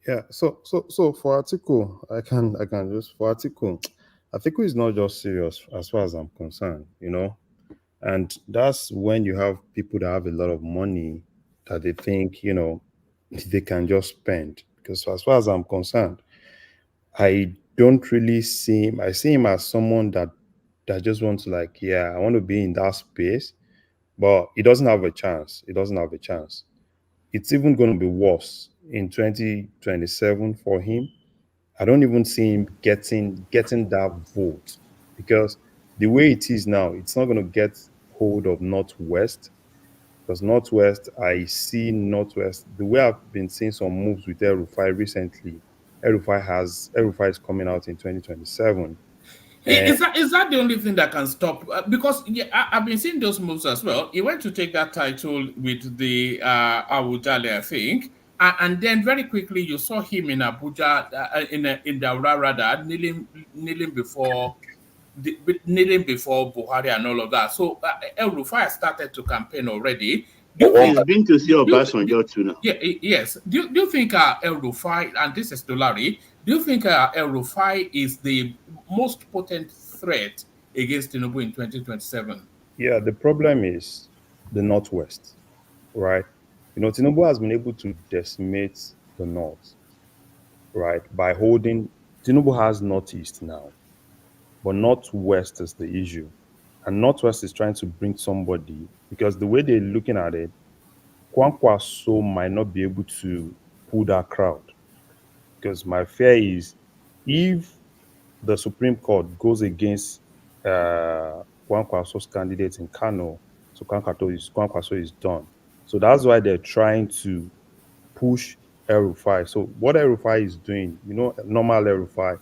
Yeah. So for Atiku, I can just for Atiku. Atiku is not just serious as far as I'm concerned, and that's when you have people that have a lot of money that they think they can just spend. Because as far as I'm concerned, I don't really see him. I see him as someone that that just want to like, yeah, I want to be in that space, but it doesn't have a chance. It doesn't have a chance. It's even going to be worse in 2027 for him. I don't even see him getting that vote because the way it is now, it's not going to get hold of Northwest. Because Northwest, I see Northwest, the way I've been seeing some moves with El Rufai recently, El Rufai is coming out in 2027. And Is that the only thing that can stop? Because yeah, I've been seeing those moves as well. He went to take that title with the Awujale, I think, and then very quickly you saw him in Abuja, in Daura rather, kneeling before Buhari and all of that. So El Rufai started to campaign already. He's been to see Obasanjo too now. Yeah, yes. Do you think El Rufai, and this is Dolari, do you think El Rufai is the most potent threat against Tinubu in 2027? yeah, the problem is the Northwest, right? Tinubu has been able to decimate the North, right? By holding, Tinubu has Northeast now, but Northwest is the issue. And Northwest is trying to bring somebody because the way they're looking at it, Kwankwaso might not be able to pull that crowd. Because my fear is if the Supreme Court goes against Kwankwaso's candidate in Kano, so Kwankwaso is done. So that's why they're trying to push El Rufai. So what El Rufai is doing, normal El Rufai,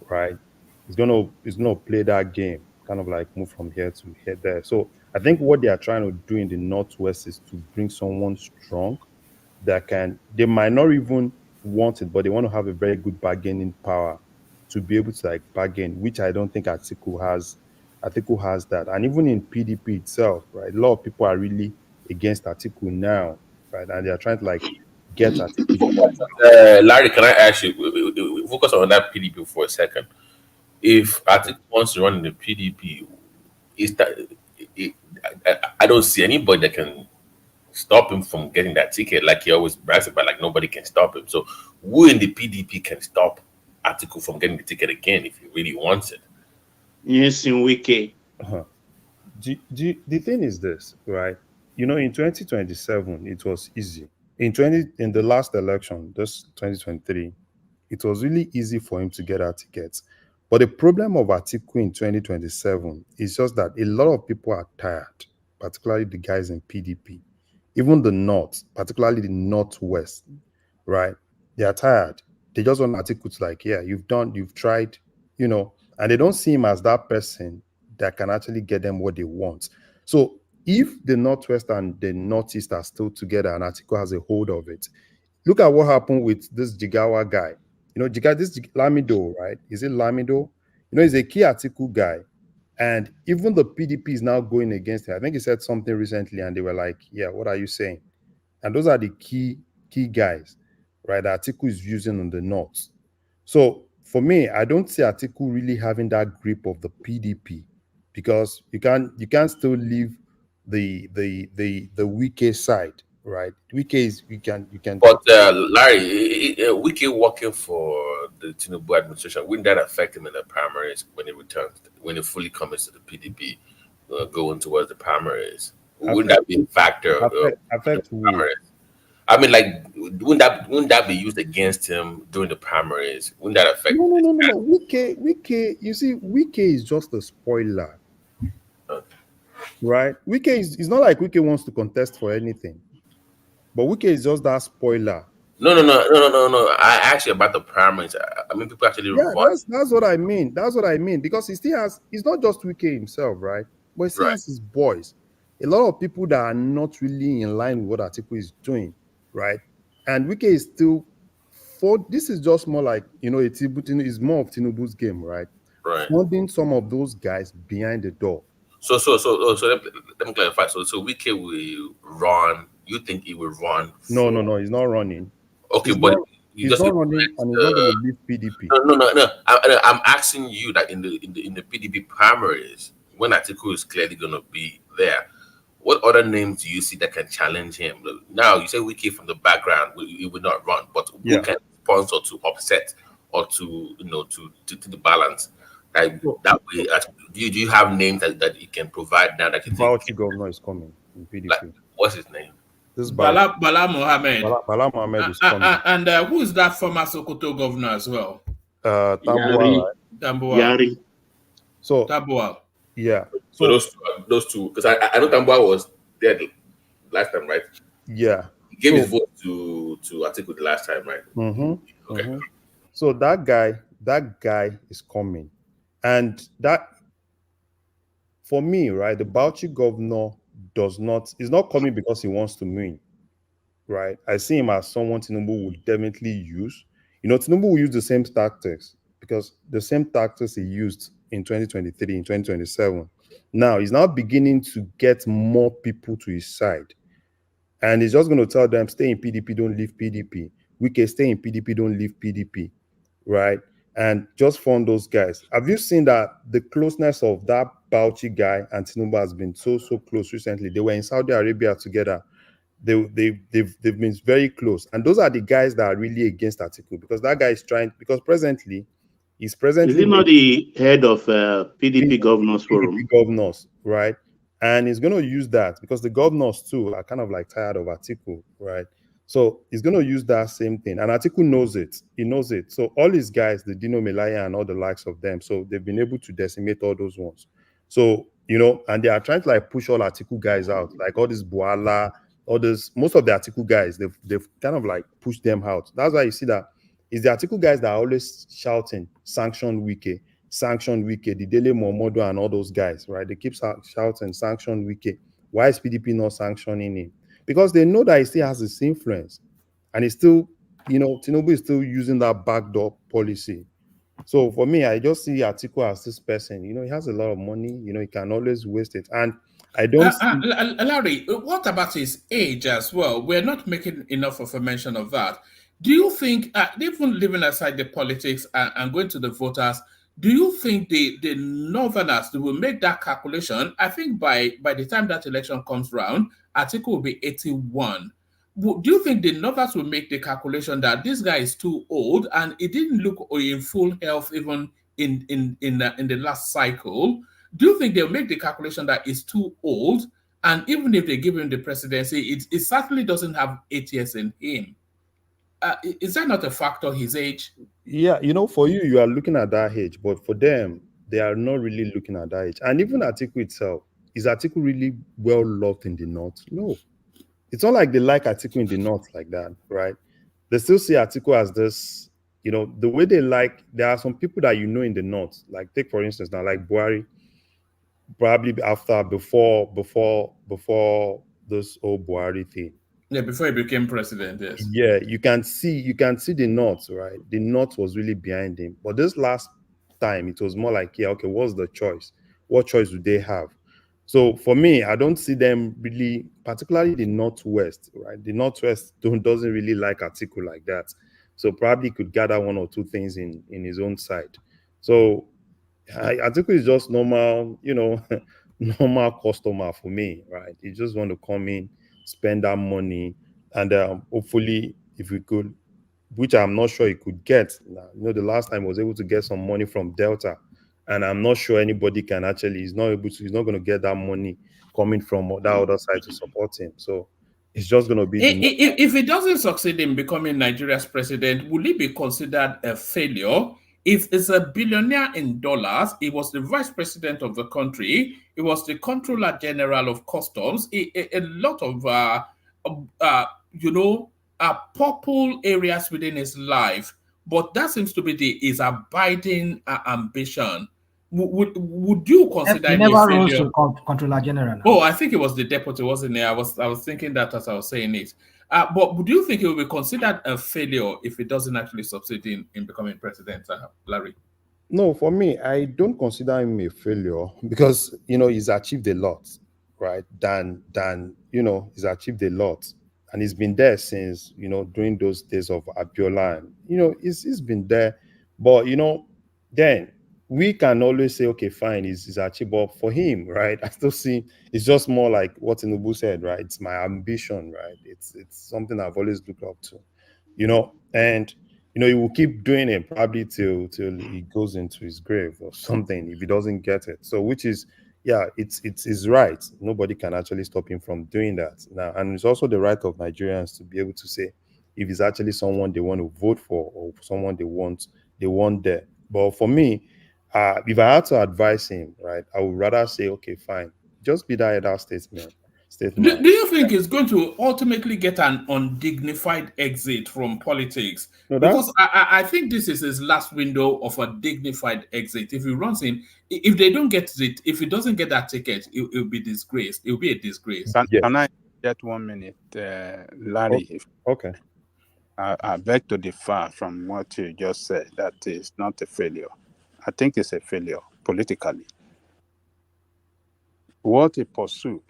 right? He's gonna play that game, kind of like move from here to here there. So I think what they are trying to do in the Northwest is to bring someone strong they might not even want it, but they want to have a very good bargaining power to be able to like bargain, which I don't think Atiku has. Atiku has that. And even in PDP itself, right? A lot of people are really against Atiku now, right? And they are trying to like get Atiku. Larry, can I ask you, we focus on that PDP for a second. If Atiku wants to run in the PDP, is that I don't see anybody that can stop him from getting that ticket, like he always brags about, like nobody can stop him. So who in the PDP can stop Atiku from getting the ticket again if he really wants it? Yes, in Wiki. The thing is this, right? In 2027, it was easy. In the last election, this 2023, it was really easy for him to get our tickets. But the problem of Atiku in 2027 is just that a lot of people are tired, particularly the guys in PDP. Even the North, particularly the Northwest, right? They are tired. They just want Atiku to like, yeah, you've tried, and they don't see him as that person that can actually get them what they want. So if the Northwest and the Northeast are still together and Atiku has a hold of it, look at what happened with this Jigawa guy. This Lamido, right? Is it Lamido? He's a key Atiku guy. And even the PDP is now going against him. I think he said something recently and they were like, yeah, what are you saying? And those are the key guys, right? That Atiku is using on the North. So for me, I don't see Atiku really having that grip of the PDP because you can't still leave the Wike side, right? Wike is you can. But Larry, Wiki working for the Tinubu administration, wouldn't that affect him in the primaries when he returns, when he fully commits to the PDP, going towards the primaries? Wouldn't that be a factor? Affect primaries? I mean, like, wouldn't that be used against him during the primaries? Wouldn't that affect? No. Wike, you see, Wike is just a spoiler, right? Wike is not like Wike wants to contest for anything, but Wike is just that spoiler. No. I actually about the primaries. I mean, people actually. Yeah, that's what I mean. That's what I mean because he still has. It's not just Wike himself, right? But he still has his boys. A lot of people that are not really in line with what Atiku is doing, right? And Wike is still. This is just more like it's more of Tinubu's game, right? Right. Funding some of those guys behind the door. So let me clarify. So Wike will run. You think he will run? No, he's not running. Okay, he's but he's not running, and he's not going to leave PDP. No. I'm asking you that in the PDP primaries, when Atiku is clearly going to be there, what other names do you see that can challenge him? Now you say Wike from the background, he will not run, but who can sponsor to upset or to to the balance? That way, you have names that you can provide now that you think Bauchi governor is coming in PDP. like what's his name? This Bala Mohammed. Bala Mohammed is coming. And who is that former Sokoto governor as well? Tambuwal, right? Tambuwal. So Tambuwal. Yeah. So those two, because I know Tambuwal was there last time, right? Yeah. He gave his vote to Atiku the last time, right? Okay. So that guy is coming. And that, for me, right, the Bauchi governor is not coming because he wants to win, right? I see him as someone Tinubu would definitely use. Tinubu will use the same tactics because the same tactics he used in 2023, in 2027. Now, he's now beginning to get more people to his side. And he's just going to tell them, stay in PDP, don't leave PDP. Wike, stay in PDP, don't leave PDP, right? And just fund those guys. Have you seen that the closeness of that Bauchi guy and Tinubu has been so close recently? They were in Saudi Arabia together. They've been very close. And those are the guys that are really against Atiku, because that guy is trying, because he's presently... Is he not the head of PDP Governors Forum? PDP Governors, right? And he's going to use that because the governors too are kind of like tired of Atiku, right? So he's going to use that same thing. And Atiku knows it. He knows it. So all these guys, the Dino Melaya and all the likes of them, so they've been able to decimate all those ones. So, and they are trying to like push all Atiku guys out, like all this Boala, most of the Atiku guys, they've kind of like pushed them out. That's why you see that it's the Atiku guys that are always shouting, sanction Wike, the Dele Momodo and all those guys, right? They keep shouting, sanction Wike. Why is PDP not sanctioning him? Because they know that he still has this influence. And he's still, Tinubu is still using that backdoor policy. So for me, I just see Atiku as this person. He has a lot of money. He can always waste it. And I don't Larry, what about his age as well? We're not making enough of a mention of that. Do you think, even leaving aside the politics and going to the voters, do you think the Northerners will make that calculation? I think by the time that election comes round, Atiku will be 81. Do you think the Northerners will make the calculation that this guy is too old and it didn't look in full health even in the last cycle? Do you think they'll make the calculation that it's too old, and even if they give him the presidency, it certainly doesn't have 8 years in him? Is that not a factor, his age? Yeah, for you are looking at that age, but for them, they are not really looking at that age. And even Atiku itself, is Atiku really well loved in the North? No. It's not like they like Atiku in the North like that, right? They still see Atiku as this, the way they like, there are some people that in the North, like take for instance now, like Buhari, probably before this whole Buhari thing. Yeah, before he became president, yes. Yeah, you can see the North, right? The North was really behind him. But this last time, it was more like, yeah, okay, what's the choice? What choice do they have? So for me, I don't see them really, particularly the Northwest, right? The Northwest doesn't really like Atiku like that. So probably could gather one or two things in his own side. So Atiku is just normal, normal customer for me, right? He just want to come in, spend that money, and hopefully, if we could, which I'm not sure he could get. The last time he was able to get some money from Delta, and I'm not sure anybody can actually. He's not going to get that money coming from that other side to support him. So it's just going to be. If he doesn't succeed in becoming Nigeria's president, will he be considered a failure? If it's a billionaire in dollars, he was the vice president of the country. He was the controller general of customs. A lot of, purple areas within his life. But that seems to be his abiding ambition. Would you consider him never a rose failure? to controller general. Oh, I think it was the deputy, wasn't it? I was thinking that as I was saying it. But do you think he will be considered a failure if he doesn't actually succeed in becoming president, Larry? No, for me, I don't consider him a failure because he's achieved a lot, right? He's achieved a lot, and he's been there since during those days of Abiola, and he's been there. But then we can always say, okay, fine, he's achievable for him, right? I still see it's just more like what Tinubu said, right? It's my ambition, right? It's something I've always looked up to, and he will keep doing it probably till he goes into his grave or something if he doesn't get it. So, which is, yeah, it's right. Nobody can actually stop him from doing that now, and it's also the right of Nigerians to be able to say if it's actually someone they want to vote for or someone they want there. But for me, if I had to advise him, right, I would rather say, okay, fine, just be that elder statesman. Do you think he's going to ultimately get an undignified exit from politics? No, Because I think this is his last window of a dignified exit. If he runs in, if they don't get it, if he doesn't get that ticket, it'll be disgraced. It'll be a disgrace. Can I get 1 minute, Larry? Okay. I beg to differ from what you just said. That is not a failure. I think it's a failure politically. What he pursued,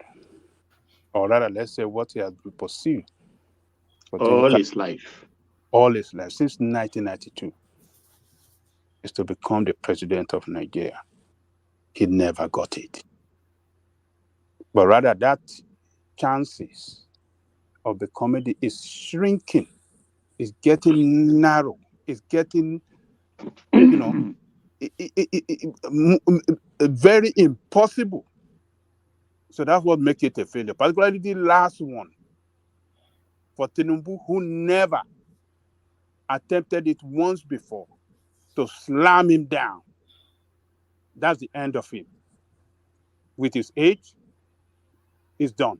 or rather, let's say what he has pursued all his life, since 1992, is to become the president of Nigeria. He never got it. But rather, that chances of becoming it is shrinking. It's getting narrow. It's getting, very impossible. So that's what makes it a failure. Particularly the last one for Tinubu, who never attempted it once before, to slam him down. That's the end of him. With his age, he's done.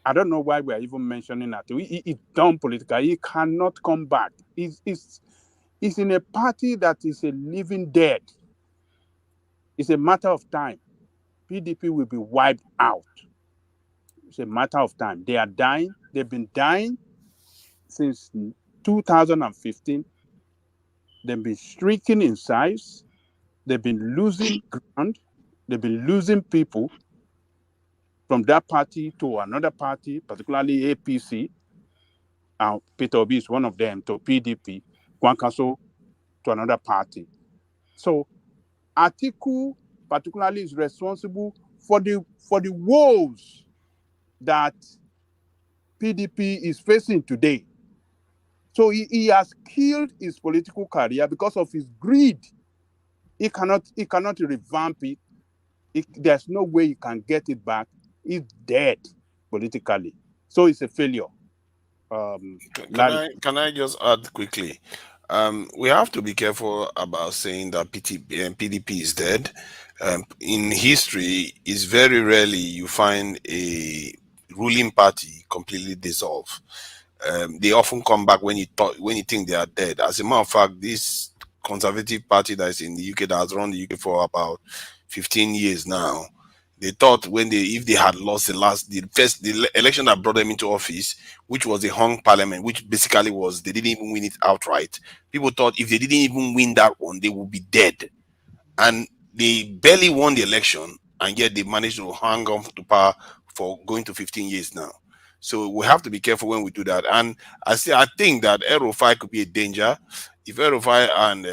I don't know why we are even mentioning that. He's done politically. He cannot come back. He's in a party that is a living dead. It's a matter of time. PDP will be wiped out. It's a matter of time. They are dying. They've been dying since 2015. They've been shrinking in size. They've been losing ground. They've been losing people from that party to another party, particularly APC. Peter Obi is one of them, to PDP, Kwankaso to another party. So Atiku particularly is responsible for the woes that PDP is facing today. So he has killed his political career because of his greed. He cannot revamp it. There's no way he can get it back. He's dead politically. So it's a failure. Can I just add quickly? We have to be careful about saying that PDP is dead. In history, it's very rarely you find a ruling party completely dissolve. They often come back when you think they are dead. As a matter of fact, this conservative party that is in the UK, that has run the UK for about 15 years now, they thought if they had lost the election that brought them into office, which was the hung parliament, which basically was they didn't even win it outright. People thought if they didn't even win that one, they would be dead. And they barely won the election, and yet they managed to hang on to power for going to 15 years now. So we have to be careful when we do that. And I think that El-Rufai could be a danger. If El-Rufai and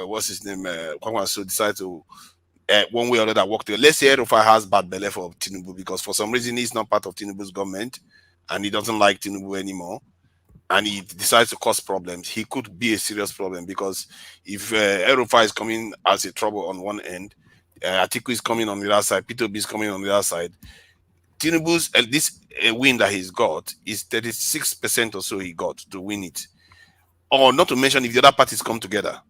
what's his name, Kwakwanso decide to one way or another work together. Let's say El-Rufai has bad belly for Tinubu because for some reason he's not part of Tinubu's government and he doesn't like Tinubu anymore, and he decides to cause problems. He could be a serious problem because if El-Rufai is coming as a trouble on one end, Atiku is coming on the other side, Peter Obi is coming on the other side. Tinubu's this win that he's got is 36% or so he got to win it. Or not to mention if the other parties come together.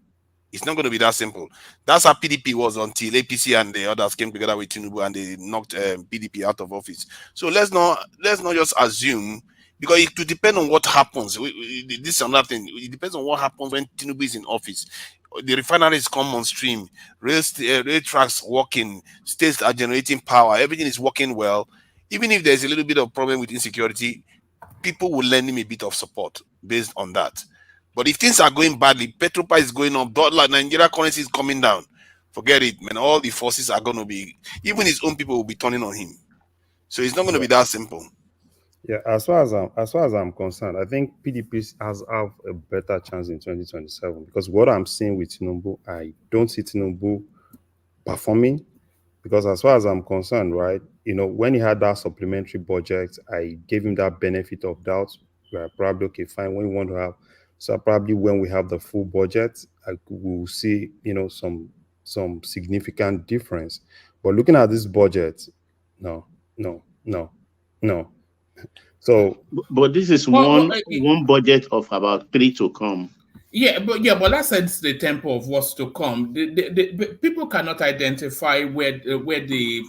It's not going to be that simple. That's how PDP was until APC and the others came together with Tinubu and they knocked PDP out of office. So let's not just assume, because it will depend on what happens. This is another thing. It depends on what happens when Tinubu is in office. The refineries come on stream, rail tracks working, states are generating power, everything is working well. Even if there's a little bit of problem with insecurity, people will lend him a bit of support based on that. But if things are going badly, petrol price is going up, dollar, Nigeria currency is coming down, forget it, man. All the forces are going to be, even his own people will be turning on him. So it's not going to be that simple. Yeah, as far as I'm concerned, I think PDP have a better chance in 2027 because what I'm seeing with Tinubu, I don't see Tinubu performing. Because as far as I'm concerned, right, when he had that supplementary budget, I gave him that benefit of doubt. Right? Probably okay, fine. When we want to have, so probably when we have the full budget, we'll see, some significant difference. But looking at this budget, no, no, no, no. So, But this is one budget of about 3 to come. But that sets the tempo of what's to come. The people cannot identify where the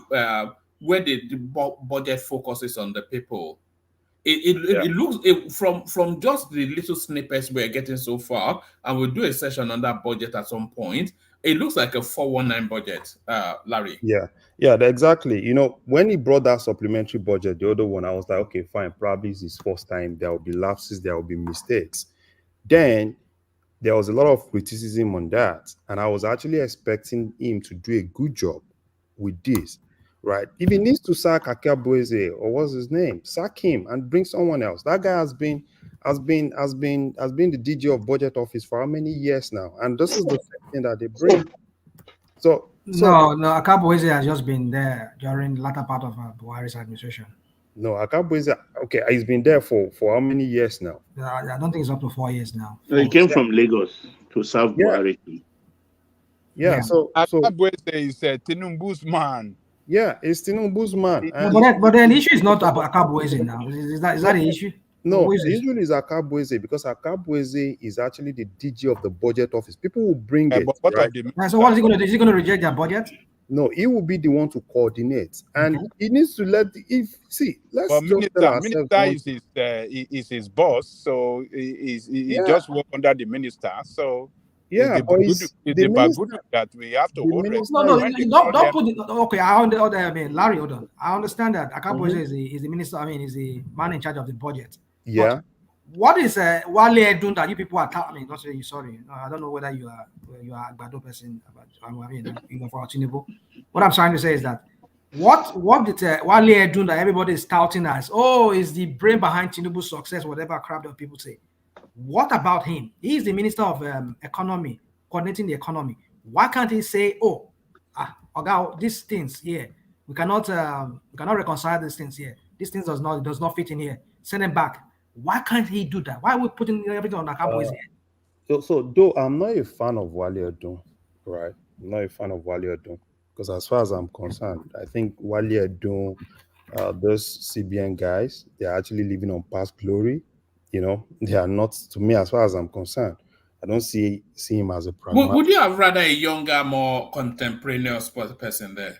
budget focuses on the people. It looks from just the little snippets we're getting so far, and we'll do a session on that budget at some point. It looks like a 419 budget, Larry. Yeah, exactly. When he brought that supplementary budget, the other one, I was like, okay, fine, probably it's his first time. There will be lapses, there will be mistakes. Then there was a lot of criticism on that, and I was actually expecting him to do a good job with this, right? If he needs to sack Akabueze, or what's his name, sack him and bring someone else. That guy has been the DG of budget office for how many years now, and this is the same thing that they bring. So no, Akabueze has just been there during the latter part of Buhari's administration. No, Akabueze, okay, he's been there for how many years now? I don't think it's up to 4 years now. He came from Lagos to serve Buhari. Yeah, so Akabueze is Tinubu's man. Yeah, it's Tinubu's man. But the issue is not about Akabueze now. Is that the issue? No, the issue is Akabueze, because Akabueze is actually the DG of the budget office. People will bring it. Right? So what is he going to do? Is he going to reject their budget? No, he will be the one to coordinate, and he needs to let let's just tell ourselves. Minister is his boss, so he just work under the minister. So yeah, but it's the bagudu that we have to hold. No, don't put it. Okay, Larry, hold on. I understand that Akabueze is the minister. I mean, is the man in charge of the budget. Yeah. But what is Wale doing that you people are? Not saying sorry. I don't know whether you are a Gbajue person. You for Tinubu. What I'm trying to say is that what did Wale doing that everybody is touting as is the brain behind Tinubu's success, whatever crap that people say. What about him? He is the minister of economy, coordinating the economy. Why can't he say, these things here, we cannot reconcile these things here. These things does not fit in here. Send them back. Why can't he do that? Why are we putting everything on Akabueze head? So though I'm not a fan of Wale Edun, right? I'm not a fan of Wale Edun, because as far as I'm concerned, I think Wale Edun, those CBN guys, they're actually living on past glory. They are not, to me, as far as I'm concerned. I don't see him as a pragmatic. Would you have rather a younger, more contemporaneous person there?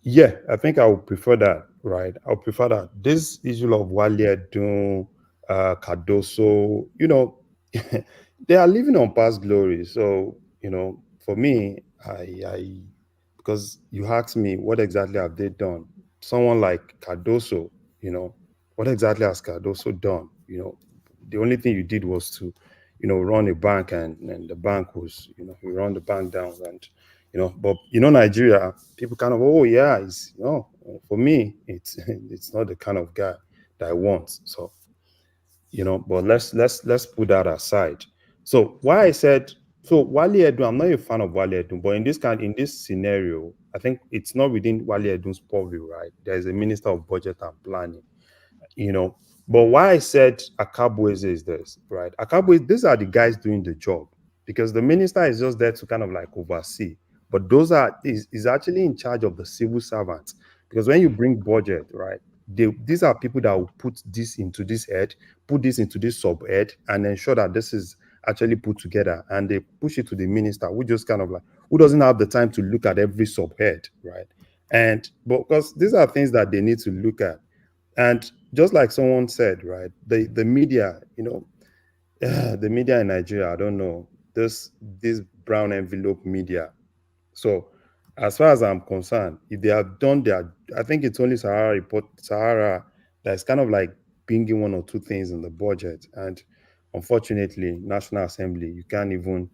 Yeah, I think I would prefer that, right? I would prefer that. This issue of Wale Edun, Cardoso, they are living on past glory. So, for me, I because you asked me what exactly have they done? Someone like Cardoso, what exactly has Cardoso done? The only thing you did was to, run a bank, and the bank was, you run the bank down, and but Nigeria, people kind of, for me, it's not the kind of guy that I want. So, but let's put that aside. So why I said, Wale Edun, I'm not a fan of Wale Edun, but in this scenario, I think it's not within Wale Edun's purview, right? There's a minister of budget and planning, But why I said Akabueze is this, right? Akabueze, these are the guys doing the job, because the minister is just there to kind of like oversee. But is actually in charge of the civil servants, because when you bring budget, right, these are people that will put this into this head, put this into this sub head, and ensure that this is actually put together, and they push it to the minister, who just kind of like, who doesn't have the time to look at every sub head, right? But because these are things that they need to look at. And just like someone said, right, the media, the media in Nigeria, I don't know, this brown envelope media. So as far as I'm concerned, if they have done I think it's only Sahara that's kind of like pinging one or two things in the budget. And unfortunately, National Assembly, you can't even,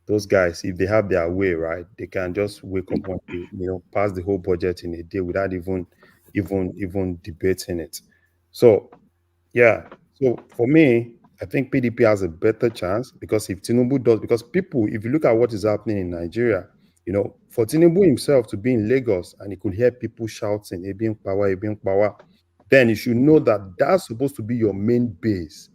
those guys, if they have their way, right, they can just wake up one day, pass the whole budget in a day without even debating it. So yeah, so for me, I think PDP has a better chance, because if Tinubu does, because people, if you look at what is happening in Nigeria, for Tinubu himself to be in Lagos and he could hear people shouting, Ebin power, then you should know that that's supposed to be your main base.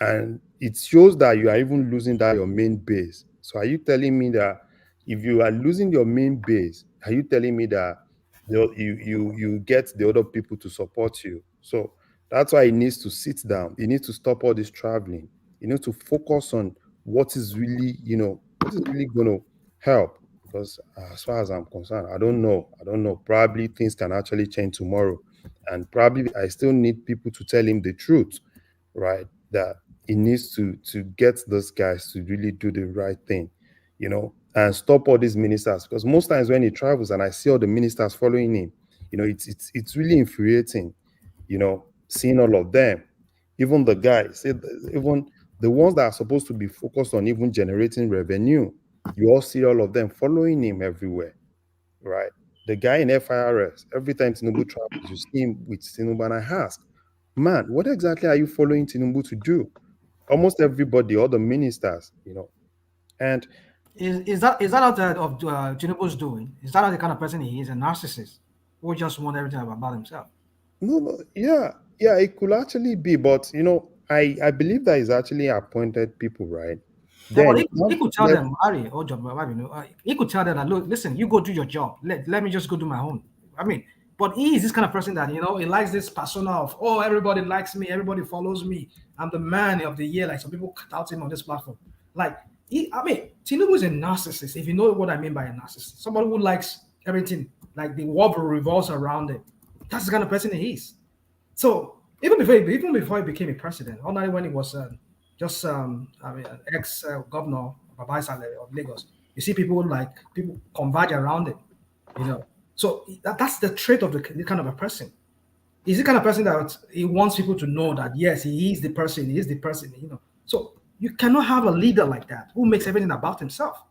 And it shows that you are even losing that your main base. So are you telling me that if you are losing your main base, are you telling me that you get the other people to support you? So that's why he needs to sit down. He needs to stop all this traveling. He needs to focus on what is really, what is really going to help. Because as far as I'm concerned, I don't know. Probably things can actually change tomorrow. And probably I still need people to tell him the truth, right? That he needs to get those guys to really do the right thing, and stop all these ministers. Because most times when he travels and I see all the ministers following him, it's really infuriating, seeing all of them, even the guys, even the ones that are supposed to be focused on even generating revenue. You all see all of them following him everywhere, right? The guy in FIRS, every time Tinubu travels, you see him with Tinubu, and I ask, man, what exactly are you following Tinubu to do? Almost everybody, all the ministers, and Is that not of Tinubu's doing? Is that not the kind of person he is, a narcissist who just wants everything about himself? no, yeah, it could actually be, but I believe that he's actually appointed people, right? Yeah, Then but he could tell them, Harry, or John, he could tell them that, look, listen, you go do your job. Let me just go do my own. I mean, but he is this kind of person that, he likes this persona of, oh, everybody likes me, everybody follows me. I'm the man of the year. Like some people tout him on this platform. Like, Tinubu is a narcissist, if you know what I mean by a narcissist. Somebody who likes everything, like the world revolves around him. That's the kind of person he is. So even before he became a president, ordinarily when he was ex-governor of Lagos, you see people converge around him, So that's the trait of the kind of a person. He's the kind of person that he wants people to know that yes, he is the person, So you cannot have a leader like that who makes everything about himself.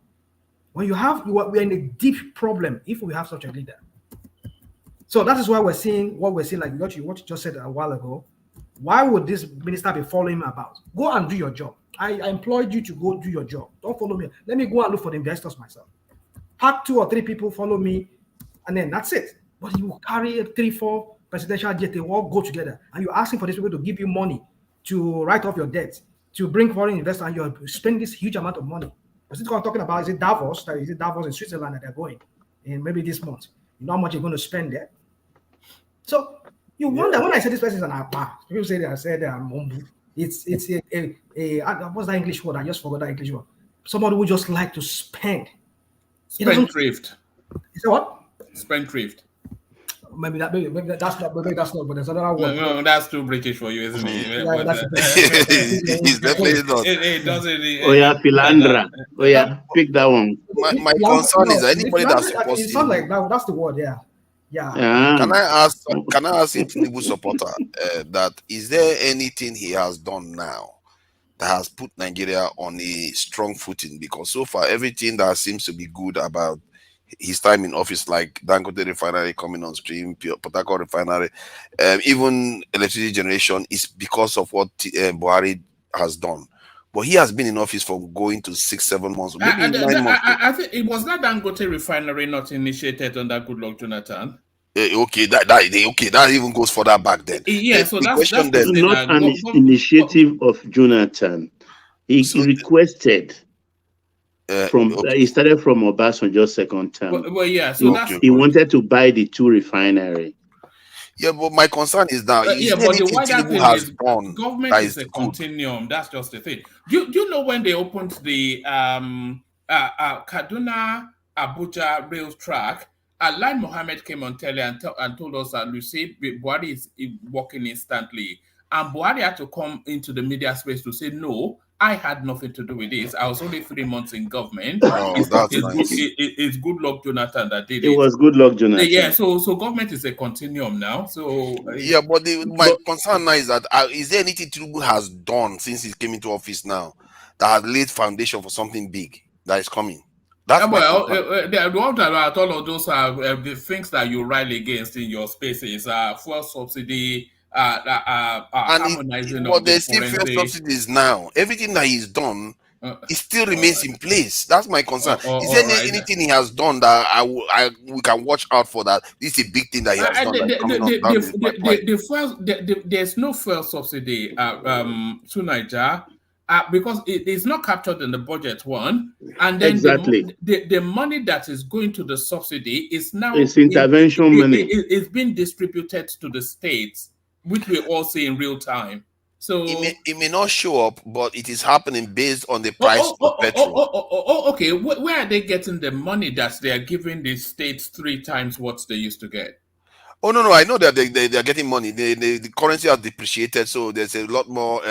When we're in a deep problem if we have such a leader. So that is why we're seeing what we're seeing, like what you just said a while ago. Why would this minister be following him about? Go and do your job. I employed you to go do your job. Don't follow me. Let me go and look for the investors myself. Pack 2 or 3 people, follow me, and then that's it. But you carry 3, 4 presidential jets, they all go together, and you're asking for these people to give you money to write off your debt, to bring foreign investors, and you're spending this huge amount of money. Is it what I'm talking about? Is it Davos? Is it Davos in Switzerland that they're going in maybe this month? You know how much you're going to spend there? So you wonder, when I say this person is an apa, people say that I said it's a what's that English word? I just forgot that English word. Somebody who just like to spend. Spendthrift. Is that what? Spendthrift. Maybe that's not, but there's another word. No, that's too British for you, isn't it? Yeah, it's definitely not. It doesn't. Oh yeah, philandra. Oh yeah, pick that one. My concern is anybody that supports it sounds like that. That's the word. Yeah. Can I ask a Tinubu supporter that is there anything he has done now that has put Nigeria on a strong footing? Because so far everything that seems to be good about his time in office, like Dangote refinery coming on stream, Port Harcourt refinery, even electricity generation, is because of what Buhari has done. But he has been in office for going to 6-7 months, maybe 9 months. I think it was not Dangote refinery not initiated under Goodluck Jonathan. Okay, that even goes further back then. Yeah, so that's not an initiative of Jonathan. He requested. He started from Obasanjo's second term. Well, yeah, so he wanted to buy the 2 refinery. Yeah, but my concern is that but the wider thing is government is a continuum. That's just the thing. Do you know when they opened the Kaduna Abuja rail track? Lai Mohammed came on telly and told us that Lucy Buhari is working instantly, and Buhari had to come into the media space to say no. I had nothing to do with this. I was only 3 months in government. It's Goodluck Jonathan that did it. It was Goodluck Jonathan. Yeah, so government is a continuum now. So yeah, but my concern now is that is there anything Tinubu has done since he came into office now that has laid foundation for something big that is coming? That's what about all of those are the things that you rally against in your spaces. Fuel subsidy. But there's still fuel subsidies now. Everything that he's done it still remains in place. That's my concern. Is there anything he has done that we can watch out for? That this is a big thing that he has done. There's no fuel subsidy to Niger because it is not captured in the budget one, and then the money that is going to the subsidy is now intervention money. It's being distributed to the states, which we all see in real time. So it may not show up, but it is happening based on the price of petrol. Okay. Where are they getting the money that they are giving the states 3 times what they used to get? Oh no, I know that they are getting money. The currency has depreciated, so there's a lot more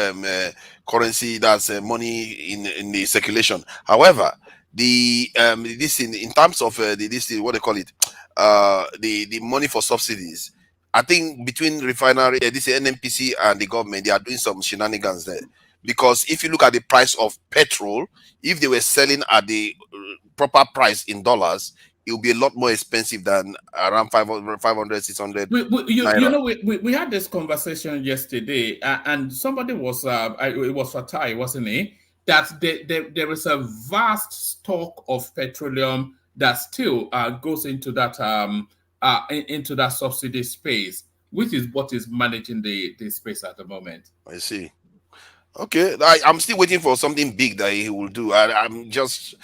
currency that's money in the circulation. However, this in terms of what they call it, the money for subsidies. I think between refinery, this NNPC and the government, they are doing some shenanigans there. Because if you look at the price of petrol, if they were selling at the proper price in dollars, it will be a lot more expensive than around 500, 600. We had this conversation yesterday, and somebody was, it was Fatai, wasn't it? That there is a vast stock of petroleum that still goes into that subsidy space, which is what is managing the space at the moment. I see. Okay, I'm still waiting for something big that he will do. I'm just,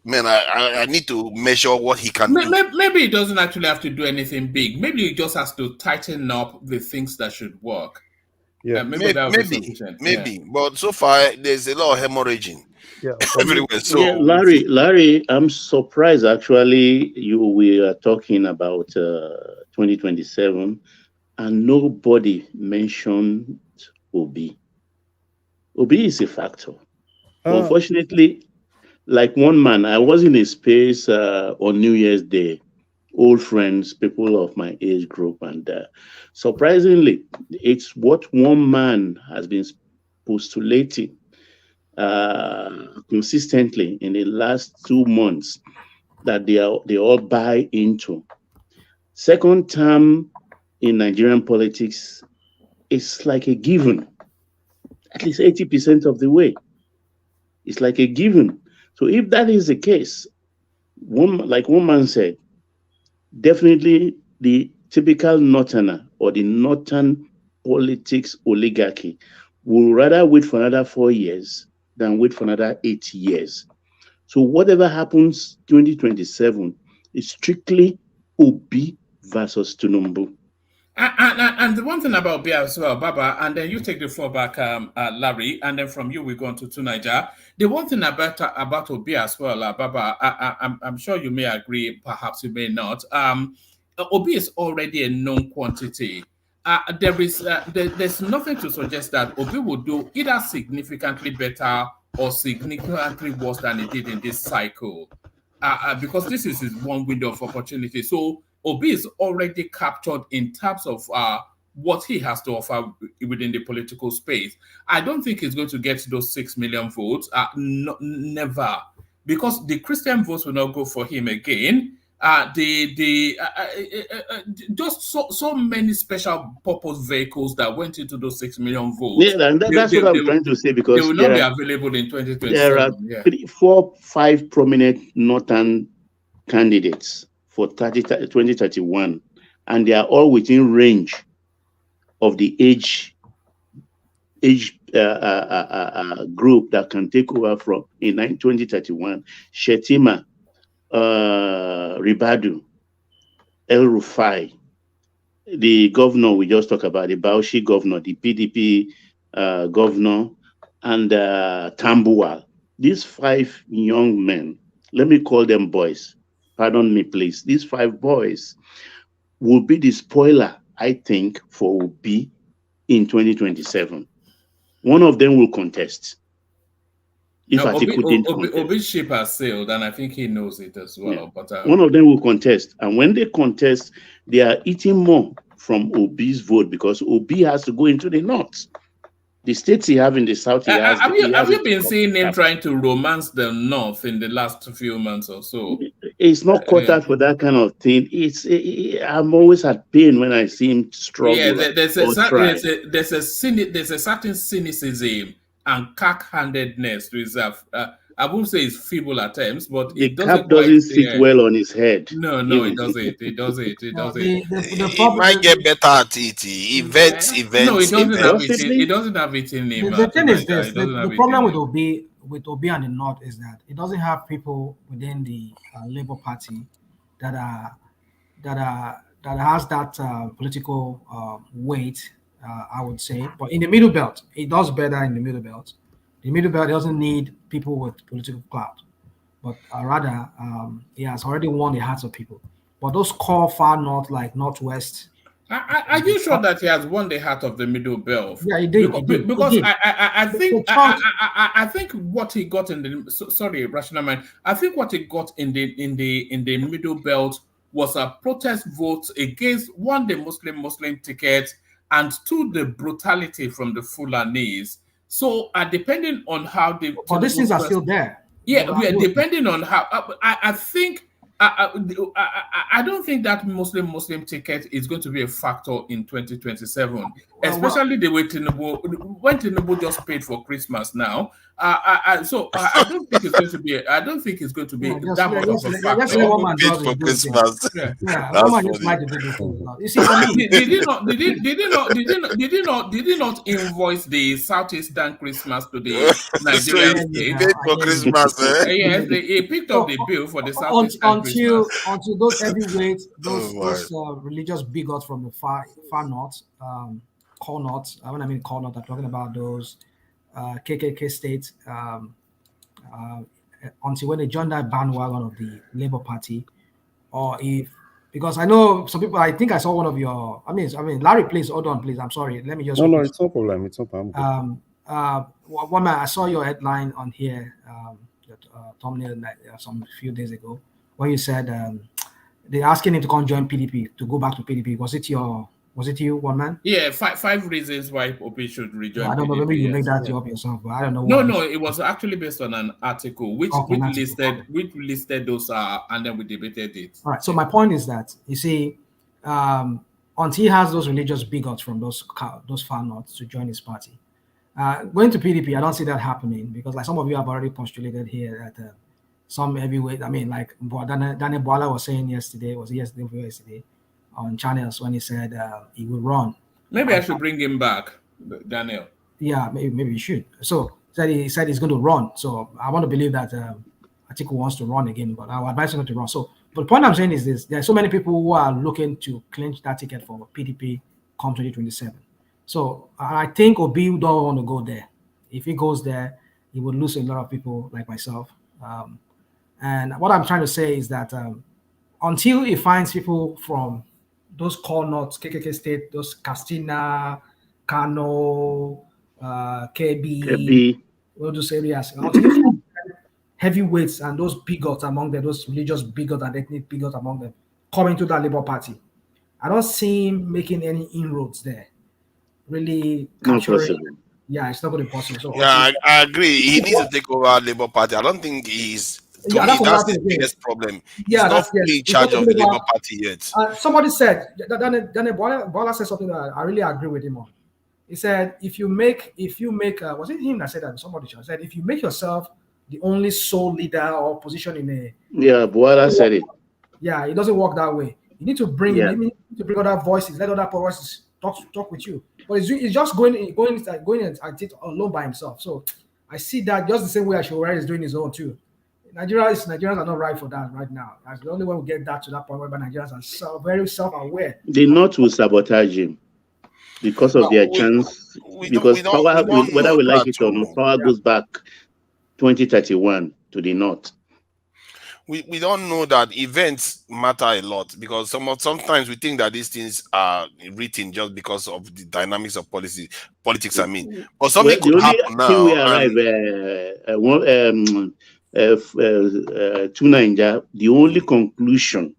man, I need to measure what he can do. Maybe he doesn't actually have to do anything big. Maybe he just has to tighten up the things that should work. Yeah, maybe. But so far, there's a lot of hemorrhaging everywhere. So, Larry, I'm surprised actually. We are talking about 2027, and nobody mentioned Obi. Obi is a factor. Unfortunately, like one man, I was in a space on New Year's Day, old friends, people of my age group, and surprisingly, it's what one man has been postulating consistently in the last 2 months that they all buy into. Second term in Nigerian politics is like a given, at least 80% of the way. It's like a given. So if that is the case, like one man said, definitely the typical Northerner or the Northern politics oligarchy will rather wait for another 4 years than wait for another 8 years. So whatever happens 2027 is strictly Obi versus Tinubu. And the one thing about Obi as well, Baba, and then you take the floor back, Larry, and then from you we go on to Niger. The one thing about Obi as well, Baba, I'm sure you may agree, perhaps you may not. Obi is already a known quantity. There's nothing to suggest that Obi will do either significantly better or significantly worse than he did in this cycle, because this is his one window of opportunity. So Obi is already captured in terms of what he has to offer within the political space. I don't think he's going to get those 6 million votes. Never, because the Christian votes will not go for him again. Just so many special purpose vehicles that went into those 6 million votes. Yeah, and that's what I'm trying to say, because they will not be available in 2027. There are 3, 4, 5 prominent Northern candidates for 2031, and they are all within range of the age group that can take over from in 2031. Shetima, Ribadu, El Rufai, the governor we just talked about, the Bauchi governor, the PDP governor, and Tambuwal. These 5 young men, let me call them boys, pardon me please, these 5 boys will be the spoiler, I think, for Obi in 2027. One of them will contest. Obi's ship has sailed, and I think he knows it as well. Yeah. But one of them will contest, and when they contest, they are eating more from Obi's vote, because Obi has to go into the north. The states he have in the south, have you been seeing him trying to romance the north in the last few months or so? It's not cut out for that kind of thing. I'm always at pain when I see him struggle. Yeah, there's a certain cynicism and cack-handedness to his, I won't say it's feeble attempts, but the it doesn't cap doesn't quite, sit well on his head. No, it doesn't. It doesn't. It doesn't. The He problem, might get better at it. Events. No, it doesn't have it. Possibly. It doesn't have it in him. the thing is Tonight. this: It doesn't have the it problem in with him. Obi and the North is that it doesn't have people within the Labour Party that has that political weight. I would say, but in the middle belt, it does better in the middle belt. The middle belt doesn't need people with political clout, but rather he has already won the hearts of people. But those core far north, like Northwest. Are you sure that he has won the heart of the middle belt? Yeah, he did. Because I think what he got in the sorry, rational mind. I think what he got in the middle belt was a protest vote against one, the Muslim ticket, and two, the brutality from the Fulanese. So depending on how the but these things are still there. Yeah, depending on how I think. I don't think that Muslim ticket is going to be a factor in 2027, especially the way when Tinubu just paid for Christmas now. So I don't think it's going to be. I don't think it's going to be that much of a factor. Paid for Christmas. You see, for me, did he not invoice the Southeastern Christmas to the Nigerian state? Paid for Christmas. Yes, he picked up the bill for the Southeastern until those heavyweights, those religious bigots from the far north, core north. When I mean core north, I'm talking about those KKK states. Until when they join that bandwagon of the Labour Party, or if because I know some people. I think I saw one of your. I mean, Larry, please hold on, please. I'm sorry. Let me just. No, it's no problem. It's no problem. One man, I saw your headline on here, thumbnail some few days ago, where you said they're asking him to come join PDP, to go back to PDP. Was it you, one man? Yeah, five reasons why Obi should rejoin. I don't know. Maybe you make that up yourself, but I don't know. No, it was actually based on an article which listed those and then we debated it. All right. So my point is that you see, until he has those religious bigots from those far north to join his party, going to PDP, I don't see that happening because, like some of you have already postulated here, that some heavyweight. I mean, like Daniel Boala was saying yesterday on channels when he said he will run. Maybe I should bring him back, Daniel. Yeah, maybe you should. So he said he's going to run. So I want to believe that Atiku wants to run again, but I would advise him to run. So, but the point I'm saying is this: there are so many people who are looking to clinch that ticket for PDP come 2027. So I think Obi don't want to go there. If he goes there, he would lose a lot of people like myself. And what I'm trying to say is that until he finds people from those core north, KKK state, those Castina, Kano, KB, all those areas, heavyweights and those bigots among them, those religious bigots and ethnic bigots among them, coming to that Labour Party, I don't see him making any inroads there. Really capturing. Yeah, it's not going to be possible. So yeah, I agree. He needs to take over Labour Party. I don't think he's. That's the biggest problem. He's not fully in charge of the Labour Party yet. Somebody said, Daniel Bola said something that I really agree with him on. He said, if you make, was it him that said that? Somebody said, if you make yourself the only sole leader or position in a. Yeah, Bola said it. Yeah, it doesn't work that way. You need to bring other voices, let other voices talk with you. But it's just going and it alone by himself. So I see that just the same way Ashura is doing his own too. Nigerians are not right for that right now. That's the only way we get that to that point where Nigerians are very self-aware. The North will sabotage him because of their chance. Because power, whether we like it or not, power goes back 2031 to the North. We don't know that events matter a lot because sometimes we think that these things are written just because of the dynamics of politics. I mean, but something could happen now. We arrive to Nigeria. The only conclusion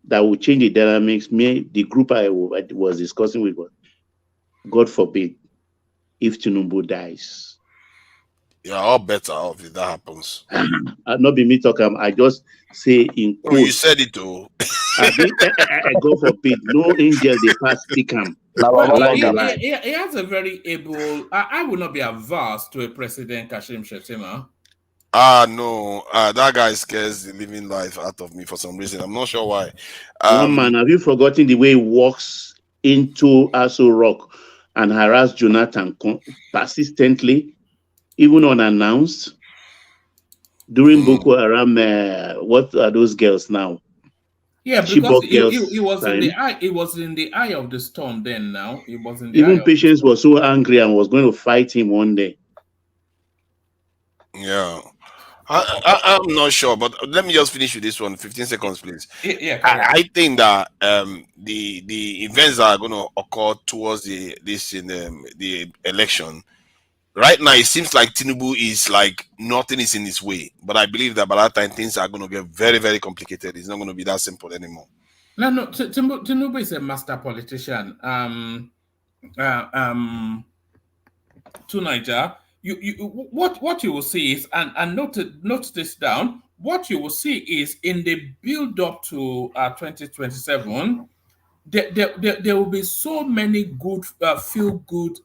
that will change the dynamics, the group I was discussing with was, God forbid, if Tinubu dies. you're all better off if that happens. Not be me talk. I just say in Oh, you quotes. said it too. I go for bid. No angel they pass speak am. Well, he has a very able. I would not be averse to a President Kashim Shettima. No, that guy scares the living life out of me for some reason. I'm not sure why. One man, have you forgotten the way he walks into Aso Rock and harass Jonathan persistently, even unannounced? During Boko Haram, what are those girls now? Yeah, because it was in the eye. It was in the eye of the storm. Then now it was in the even eye Patience was so angry and was going to fight him one day. Yeah. I'm not sure, but let me just finish with this one. 15 seconds, please. Yeah, I think that the events that are going to occur towards the election right now, it seems like Tinubu is like nothing is in his way. But I believe that by that time things are going to get very, very complicated. It's not going to be that simple anymore. No. Tinubu is a master politician. To Niger, what you will see is, and note this down. What you will see is in the build up to 2027, there will be so many good feel good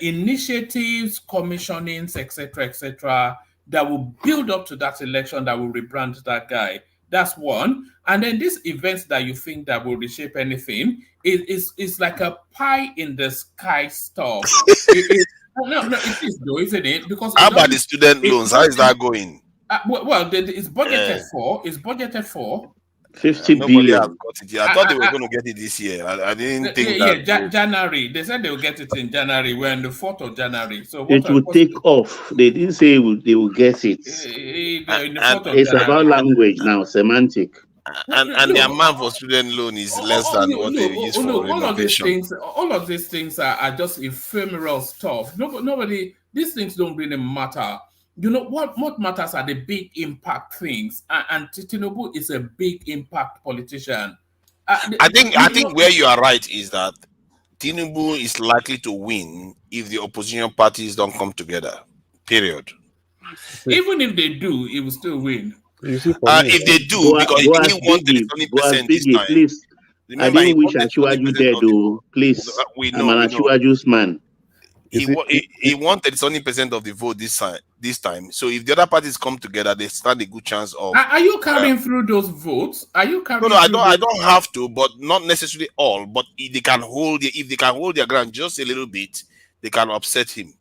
initiatives, commissionings, etc., that will build up to that election that will rebrand that guy. That's one. And then these events that you think that will reshape anything is like a pie in the sky stuff. No, it is though, isn't it? Because how about the student loans? How is that going? It's budgeted for. It's budgeted for 50 nobody has billion. got it yet. I thought they were going to get it this year. I didn't think that. January. They said they will get it in January. We're on the 4th of January. So it will take off. They didn't say they will get it. It's about language now, semantic. And the amount for student loan is less than what they use for renovation. All of these things are just ephemeral stuff. Nobody. These things don't really matter. You know what matters are the big impact things, and Tinubu is a big impact politician. I think where you are right is that Tinubu is likely to win if the opposition parties don't come together. Period. Even if they do, he will still win. If they do, because he didn't want 37% this time. Please, remember, I didn't wish Asiwaju dead, though. Please, I'm an Asiwaju's man. He wanted 70% of the vote this time. So if the other parties come together, they stand a good chance of. Are you carrying through those votes? Are you carrying? No, I don't have to, but not necessarily all. But if they can hold their ground just a little bit, they can upset him.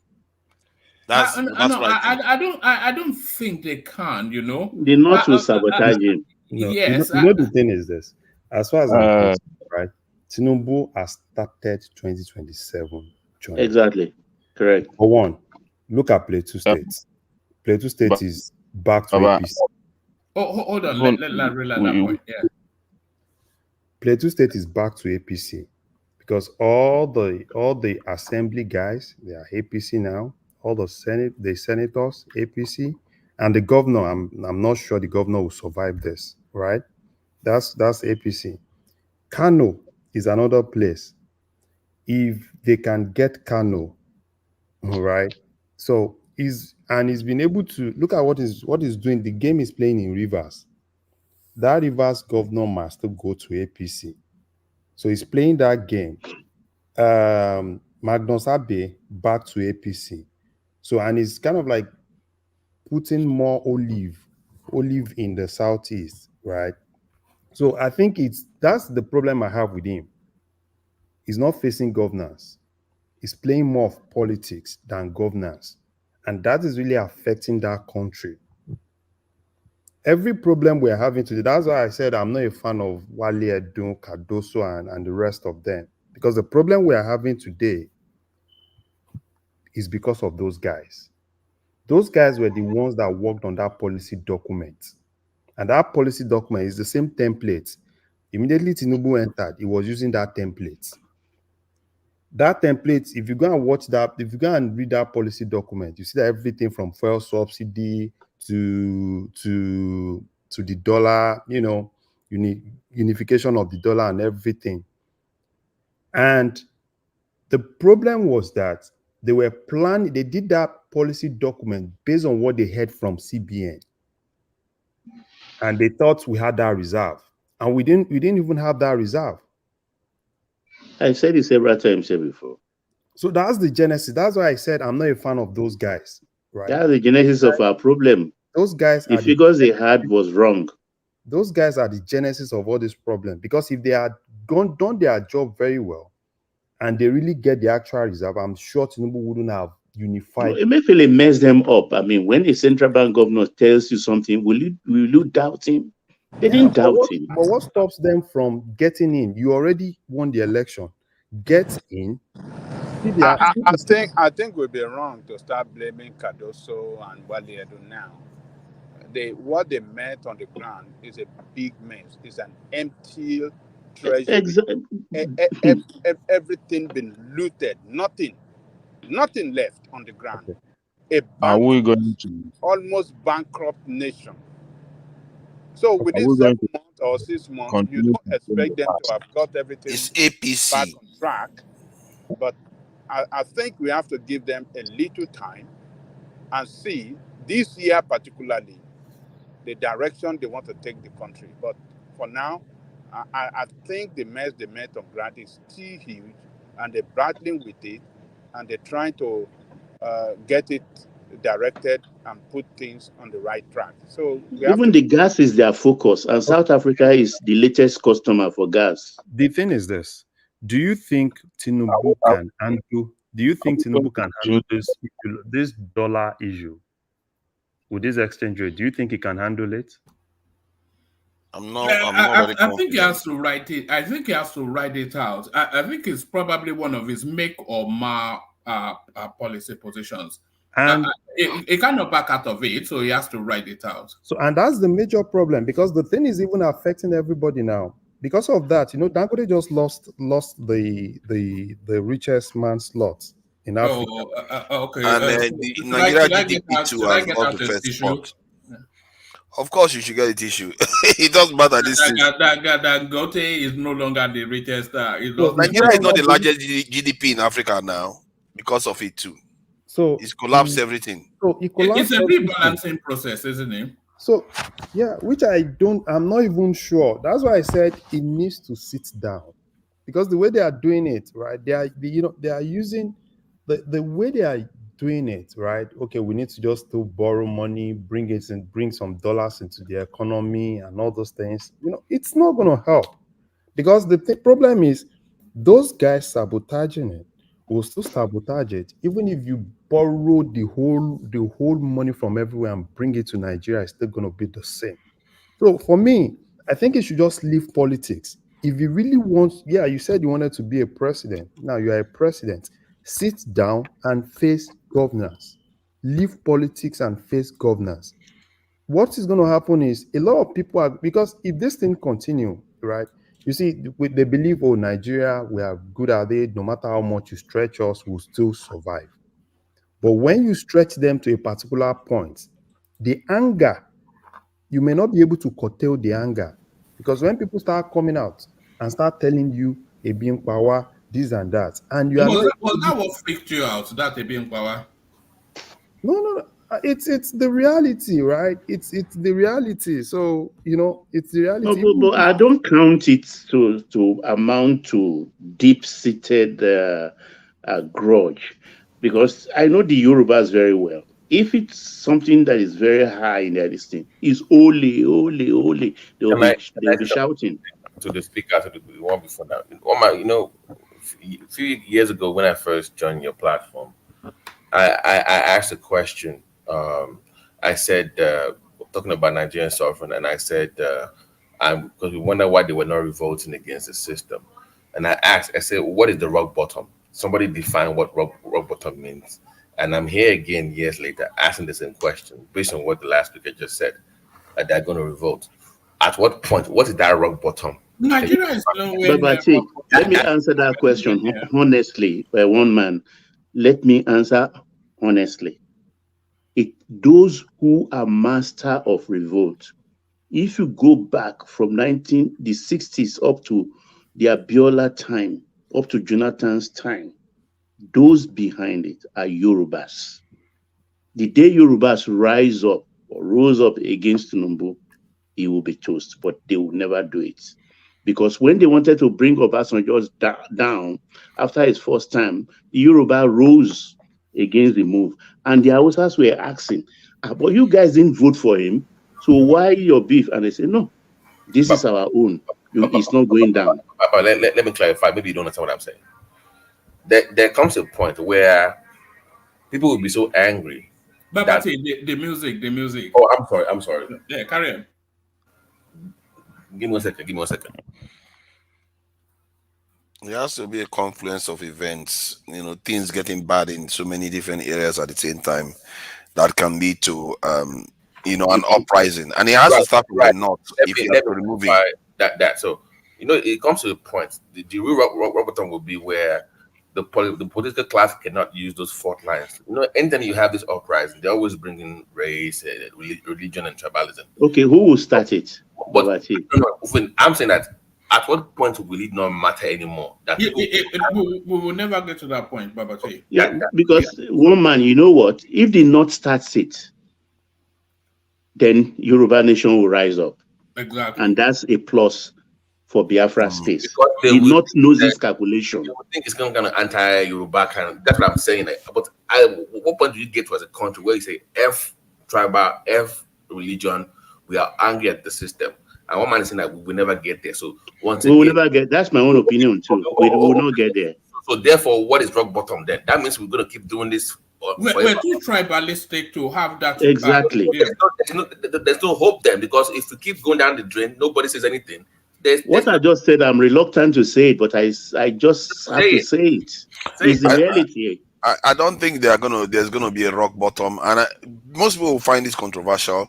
That's what I don't think they can. You know, they not to sabotage him. No, yes. You know the thing is this. As far as I'm concerned, right? Tinubu has started 2027. Exactly. Correct. For one, look at Plateau State. Plateau State is back to APC. Oh, hold on. Let's realize that point. Yeah. Plateau State is back to APC because all the assembly guys, they are APC now. All the senators, APC, and the governor. I'm not sure the governor will survive this. Right? That's APC. Kano is another place. If they can get Kano, all right. So he's been able to look at what is doing. The game is playing in Rivers. That Rivers governor must go to APC. So he's playing that game. Magnus Abe back to APC. So and he's kind of like putting more olive in the southeast, right? So I think that's the problem I have with him. He's not facing governance. He's playing more of politics than governance. And that is really affecting that country. Every problem we're having today, that's why I said I'm not a fan of Wale Edun, Cardoso, and the rest of them. Because the problem we are having today is because of those guys. Those guys were the ones that worked on that policy document. And that policy document is the same template. Immediately Tinubu entered, he was using that template. That template, if you go and watch that, if you go and read that policy document, you see that everything from fuel subsidy to the dollar, unification of the dollar and everything. And the problem was that They were planning, they did that policy document based on what they heard from CBN. And they thought we had that reserve. And we didn't even have that reserve. I said it several times here before. So that's the genesis. That's why I said I'm not a fan of those guys. Right? That's the genesis of our problem. Those guys, the figures they had was wrong. Those guys are the genesis of all this problem. Because if they had done their job very well, and they really get the actual reserve, I'm sure Tinubu wouldn't have unified. No, Emefiele messed them up. I mean, when a central bank governor tells you something, will you doubt him? They didn't doubt him. But what stops them from getting in? You already won the election. Get in. I think we'd be wrong to start blaming Cardoso and what they do now. What they met on the ground is a big mess. It's an empty treasury. Exactly. Everything been looted. Nothing left on the ground. Are we going to almost bankrupt nation? So within 7 months or 6 months, you don't expect them to have got everything back on track. But I think we have to give them a little time and see this year particularly the direction they want to take the country. But for now, I think the mess they met on ground is still huge, and they're battling with it, and they're trying to get it directed and put things on the right track. So even the gas is their focus, and South Africa is the latest customer for gas. The thing is this: do you think Tinubu can handle? Do you think Tinubu can handle this dollar issue with this exchange rate? Do you think he can handle it? I think he has to write it. I think he has to write it out. I think it's probably one of his make or mar policy positions. And he cannot back out of it, so he has to write it out. So, and that's the major problem, because the thing is even affecting everybody now. Because of that, Dangote just lost the richest man slot in Africa. Okay. And Nigeria GDP too has got the first spot. Of course, you should get a tissue. It doesn't matter. Dangote is no longer the richest. Nigeria is not the largest GDP in Africa now because of it too. So it's collapsed everything. So it's a rebalancing process, isn't it? So yeah, which I'm not even sure. That's why I said it needs to sit down, because the way they are doing it, right? They are using the way they are doing it, right? Okay, we need to just still borrow money, bring some dollars into the economy and all those things. It's not going to help, because the problem is those guys sabotaging it will still sabotage it. Even if you borrow the whole money from everywhere and bring it to Nigeria, it's still going to be the same. So for me, I think you should just leave politics. If you really want, you said you wanted to be a president. Now you are a president. Sit down and face governance. Leave politics and face governance. What is going to happen is a lot of people because if this thing continue, right? You see, they believe, Nigeria, we are good at it. No matter how much you stretch us, we'll still survive. But when you stretch them to a particular point, the anger, you may not be able to curtail the anger. Because when people start coming out and start telling you, being power, this and that, and you are not... Was that what freaked you out, that being power? No. It's the reality, right? It's the reality. So it's the reality. No, but I don't count it to amount to deep-seated grudge, because I know the Yorubas very well. If it's something that is very high in their listing, it's ole. They'll be shouting. To the speaker, to the one before that. A few years ago when I first joined your platform, I asked a question. I said, talking about Nigerian suffering, and I said, because we wonder why they were not revolting against the system. And I said, what is the rock bottom? Somebody define what rock bottom means. And I'm here again years later asking the same question based on what the last speaker just said, that they're going to revolt. At what point? What is that rock bottom? Nigeria is nowhere. But let me answer that question honestly by one man. Let me answer honestly. Those who are master of revolt, if you go back from the 60s up to the Abiola time, up to Jonathan's time, those behind it are Yorubas. The day Yorubas rise up or rose up against Tinubu, he will be toast, but they will never do it. Because when they wanted to bring Obasanjo down after his first time, the Yoruba rose against the move. And the Hausas were asking, but you guys didn't vote for him, so why your beef? And they say, no, this is our own. It's not going down. Let me clarify. Maybe you don't understand what I'm saying. There comes a point where people will be so angry. But the music. Oh, I'm sorry. Yeah, carry on. Give me a second. There has to be a confluence of events, things getting bad in so many different areas at the same time that can lead to, an uprising. And it has to start from the north if you have to remove it. That. So, it comes to a point. The real rock bottom will be where the political class cannot use those fault lines. Anytime you have this uprising, they always bring in race, religion, and tribalism. Okay, who will start it? But I'm saying that at what point will it not matter anymore? That we will never get to that point, Babati. Yeah, because one man, you know what? If the North starts it, then Yoruba nation will rise up. Exactly. And that's a plus for Biafra state. The North knows this calculation. I think it's kind of anti-Yoruba kind of, that's what I'm saying. But what point do you get to as a country where you say F tribal, F religion, we are angry at the system? And one man is saying that we will never get there. So we will never get. That's my own opinion too. We will not get there. So therefore, what is rock bottom then? That means we're going to keep doing this. We're too tribalistic to have that. Exactly. There's no hope then, because if we keep going down the drain, nobody says anything. I just said, I'm reluctant to say it, but I just have to say it. It's the reality. I don't think there's gonna be a rock bottom, and most people will find this controversial.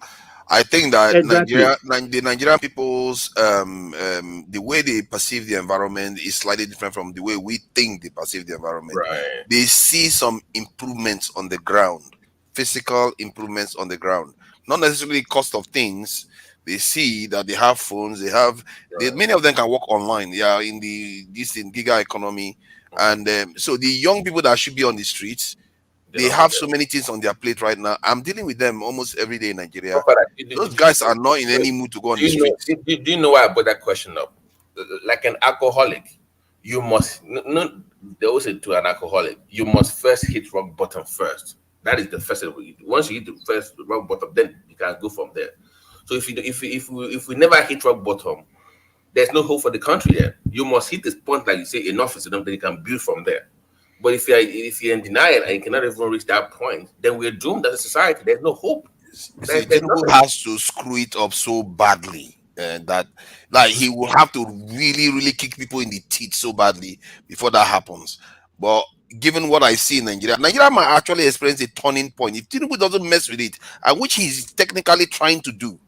I think that the Nigerian people's the way they perceive the environment is slightly different from the way we think they perceive the environment. Right. They see some improvements on the ground, physical improvements on the ground, not necessarily cost of things. They see that they have phones, many of them can work online. They are in giga economy, and so the young people that should be on the streets, they have so many things on their plate right now. I'm dealing with them almost every day in Nigeria. Those guys are not in any mood to go on the streets. Do you know why I put that question up? Like an alcoholic, you must they always say to an alcoholic, you must first hit rock bottom first. That is the first thing. Once you hit the first rock bottom, then you can go from there. So if we never hit rock bottom, there's no hope for the country there. You must hit this point, like you say, enough is enough, then you can build from there. But if you're in denial and you cannot even reach that point, then we're doomed as a society. There's no hope. Tinubu has to screw it up so badly that he will have to really, really kick people in the teeth so badly before that happens. But given what I see in Nigeria might actually experience a turning point if Tinubu doesn't mess with it, and which he's technically trying to do.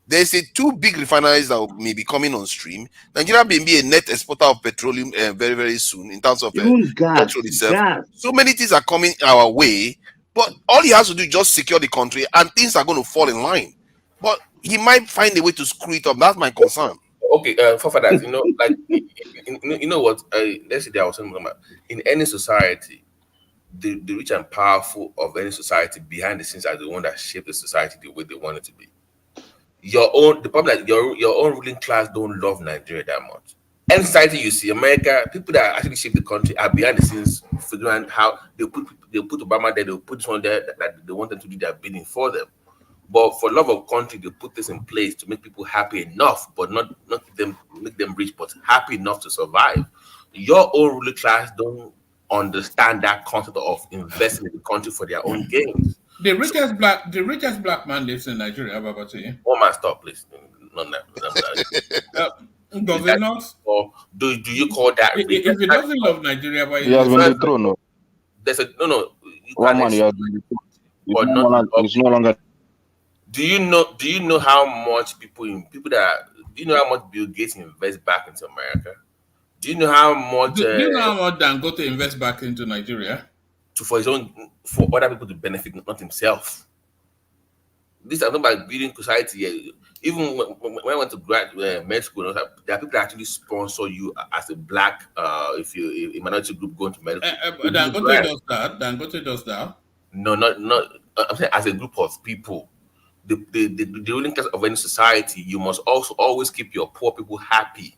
There's two big refineries that may be coming on stream. Nigeria may be a net exporter of petroleum very, very soon in terms of petrol itself. So many things are coming our way, but all he has to do is just secure the country, and things are going to fall in line. But he might find a way to screw it up. That's my concern. Okay, for that, you know what? Let's say there was something about in any society, the rich and powerful of any society behind the scenes are the one that shape the society the way they want it to be. The problem that your own ruling class don't love Nigeria that much. Any society you see, America, people that actually shape the country are behind the scenes figuring out how they put Obama there, they'll put this one there that they want them to do their bidding for them. But for love of country, they put this in place to make people happy enough, but not make them rich, but happy enough to survive. Your own ruling class don't understand that concept of investing in the country for their own gains. The richest black man lives in Nigeria. Babati. One man, stop, please. Does it not? Or do you call that? If he doesn't love Nigeria, but he has been the throne. No. There's no. One man, he has been the throne. It's no longer. Do you know how much do you know how much Bill Gates invests back into America? Do you know how much? Do you know how much Dangote invest back into Nigeria? For other people to benefit, not himself. This is not about building society. Even when I went to med school, there are people that actually sponsor you as a black, if you a minority group going to medical. Dangote does that. Dangote does that. No, not. I'm saying as a group of people, the ruling class of any society, you must also always keep your poor people happy.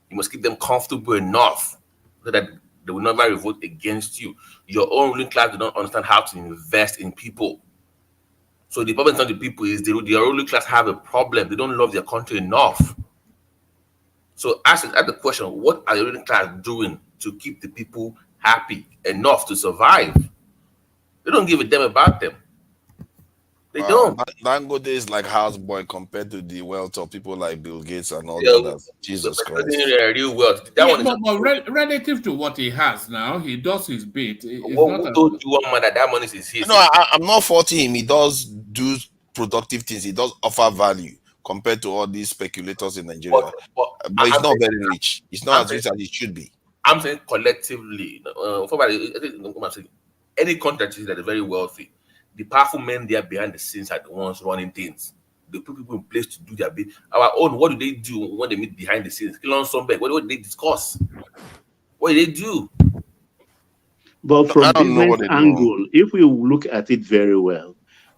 You must keep them comfortable enough so that they will never revolt against you. Your own ruling class do not understand how to invest in people. So the problem is not the people, is the ruling class have a problem. They don't love their country enough. So ask the question, what are the ruling class doing to keep the people happy enough to survive? They don't give a damn about them. They don't. Dangote is like houseboy compared to the wealth of people like Bill Gates and all Yeah, the others. Jesus Christ. Real wealth. But relative to what he has now, he does his bit. Who told you one man that money is his? No, I'm not faulting him. He does do productive things. He does offer value compared to all these speculators in Nigeria. But he's not very rich. He's not as rich as he should be. I'm saying collectively. Any country that is very wealthy, the powerful men there behind the scenes are the ones running things. They put people in place to do their bit. Our own, what do they do when they meet behind the scenes? Elon Musk, what do they discuss? What do they do? But from business angle, if we look at it very well,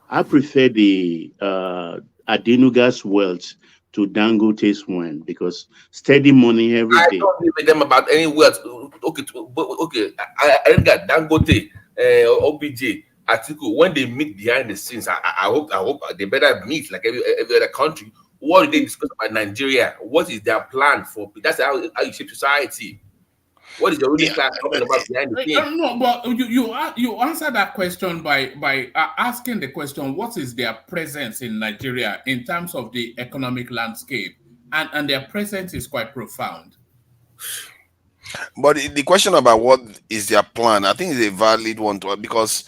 I prefer the Adenuga's wealth to Dangote's one, because steady money every day. I don't give a damn about any wealth. Okay. I don't got Dangote, OBJ, Atiku. When they meet behind the scenes, I hope they better meet like every other country. What do they discuss about Nigeria? What is their plan for? That's how you shape society. What is the ruling class talking about behind the scenes? No, but you answer that question by asking the question: what is their presence in Nigeria in terms of the economic landscape? And their presence is quite profound. But the question about what is their plan, I think is a valid one to, because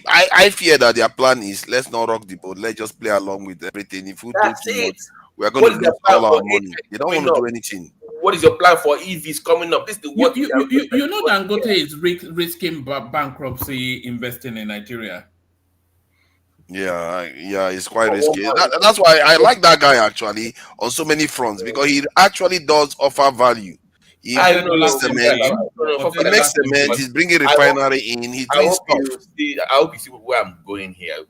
I fear that their plan is, let's not rock the boat, let's just play along with everything. If we do too much, we are going to lose all our money. They don't want to do anything. What is your plan for EVs coming up? This is what you know Dangote is risking bankruptcy investing in Nigeria. Yeah, it's quite risky. That's why I like that guy actually on so many fronts, because he actually does offer value. He makes cement. He's bringing refinery in. He's doing stuff. I hope you see where I'm going here.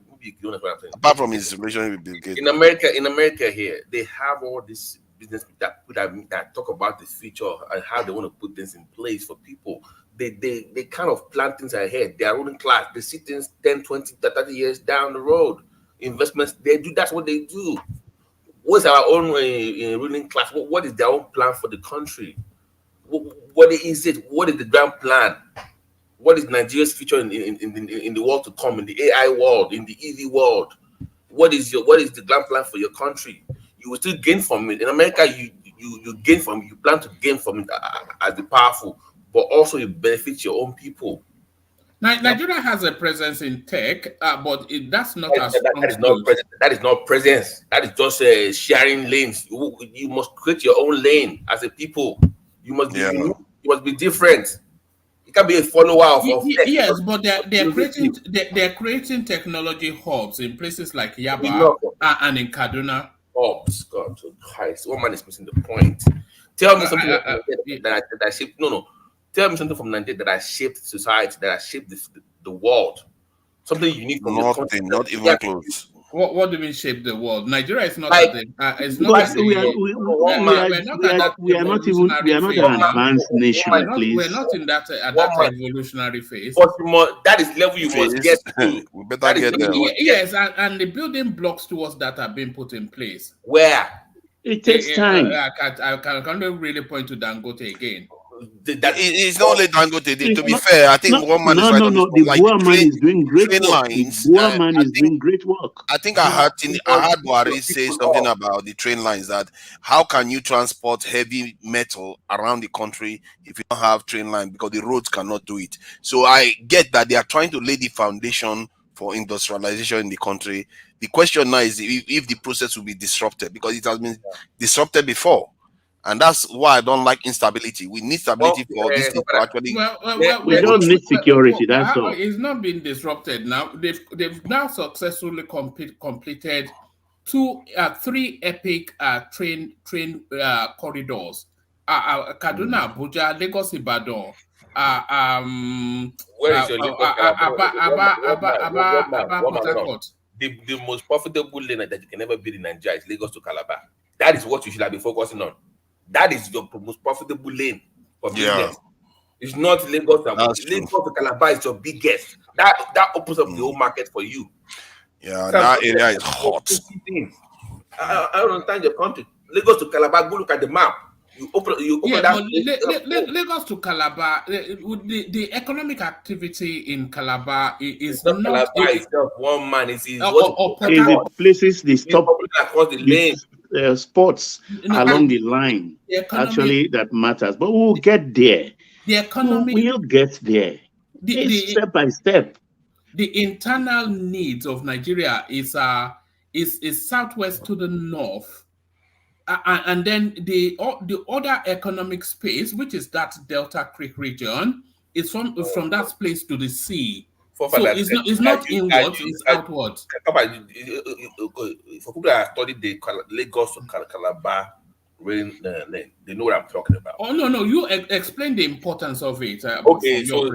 Apart from his relationship with Bill Gates. In America here, they have all this business that talk about the future and how they want to put things in place for people. They kind of plan things ahead. They are ruling class. They see things 10, 20, 30 years down the road. Investments, they do. That's what they do. What's our own ruling class? What is their own plan for the country? What is it? What is the grand plan? What is Nigeria's future in the world to come, in the AI world, in the EV world? What is the grand plan for your country? You will still gain from it. In America, you gain from it. You plan to gain from it as the powerful, but also you benefit your own people. Nigeria has a presence in tech, but that's not as strong. That is not presence. That is just sharing lanes. You must create your own lane as a people. You must be unique. You must be different. You can't be a follower of tech. Yes, but they're creating technology hubs in places like Yaba and in Kaduna. Hubs, God Christ! One man is missing the point. Tell me something that shaped. No. Tell me something from Nigeria that has shaped society, that has shaped the world. Something unique from your country. Not even close. What do you mean shape the world? Nigeria is not like, it's not we are not an advanced nation, please. We're not in that revolutionary phase. But that is level you must get to. We better get there. Yes, and the building blocks towards that are being put in place. Where? It takes time. I can't really point to Dangote again. It's not only Dangote. To be fair, I think one man is right. No. The Bua man is doing great work. The Bua man is doing great work. I think I heard Buhari say something about the train lines, that how can you transport heavy metal around the country if you don't have train line, because the roads cannot do it. So I get that they are trying to lay the foundation for industrialization in the country. The question now is if the process will be disrupted, because it has been disrupted before. And that's why I don't like instability. We need stability for this thing to actually. We don't need security. That's all. It's not been disrupted now. They've now successfully completed three epic train corridors. Kaduna, Abuja, Lagos, Ibadan. Where is your Lagos? Port Harcourt. The most profitable lane that you can ever build in Nigeria is Lagos to Calabar. That is what you should have been focusing on. That is your most profitable lane for business. It's not Lagos to Lagos to Calabar is your biggest. That opens up the whole market for you. Yeah, that area is hot. I don't understand your country. Lagos to Calabar, go look at the map. You open that. Lagos to Calabar, the economic activity in Calabar is not Calabar itself. One man is the places they stop across the lane. Spots along the line actually that matters. But we'll get there. The economy we'll get there. Step by step. The internal needs of Nigeria is southwest to the north. And then the other economic space, which is that Delta Creek region, is from that place to the sea. So it's not inwards, it's outwards. For people that studied the Lagos to Calabar rail lane, they know what I'm talking about. Oh no! You explain the importance of it. Okay, so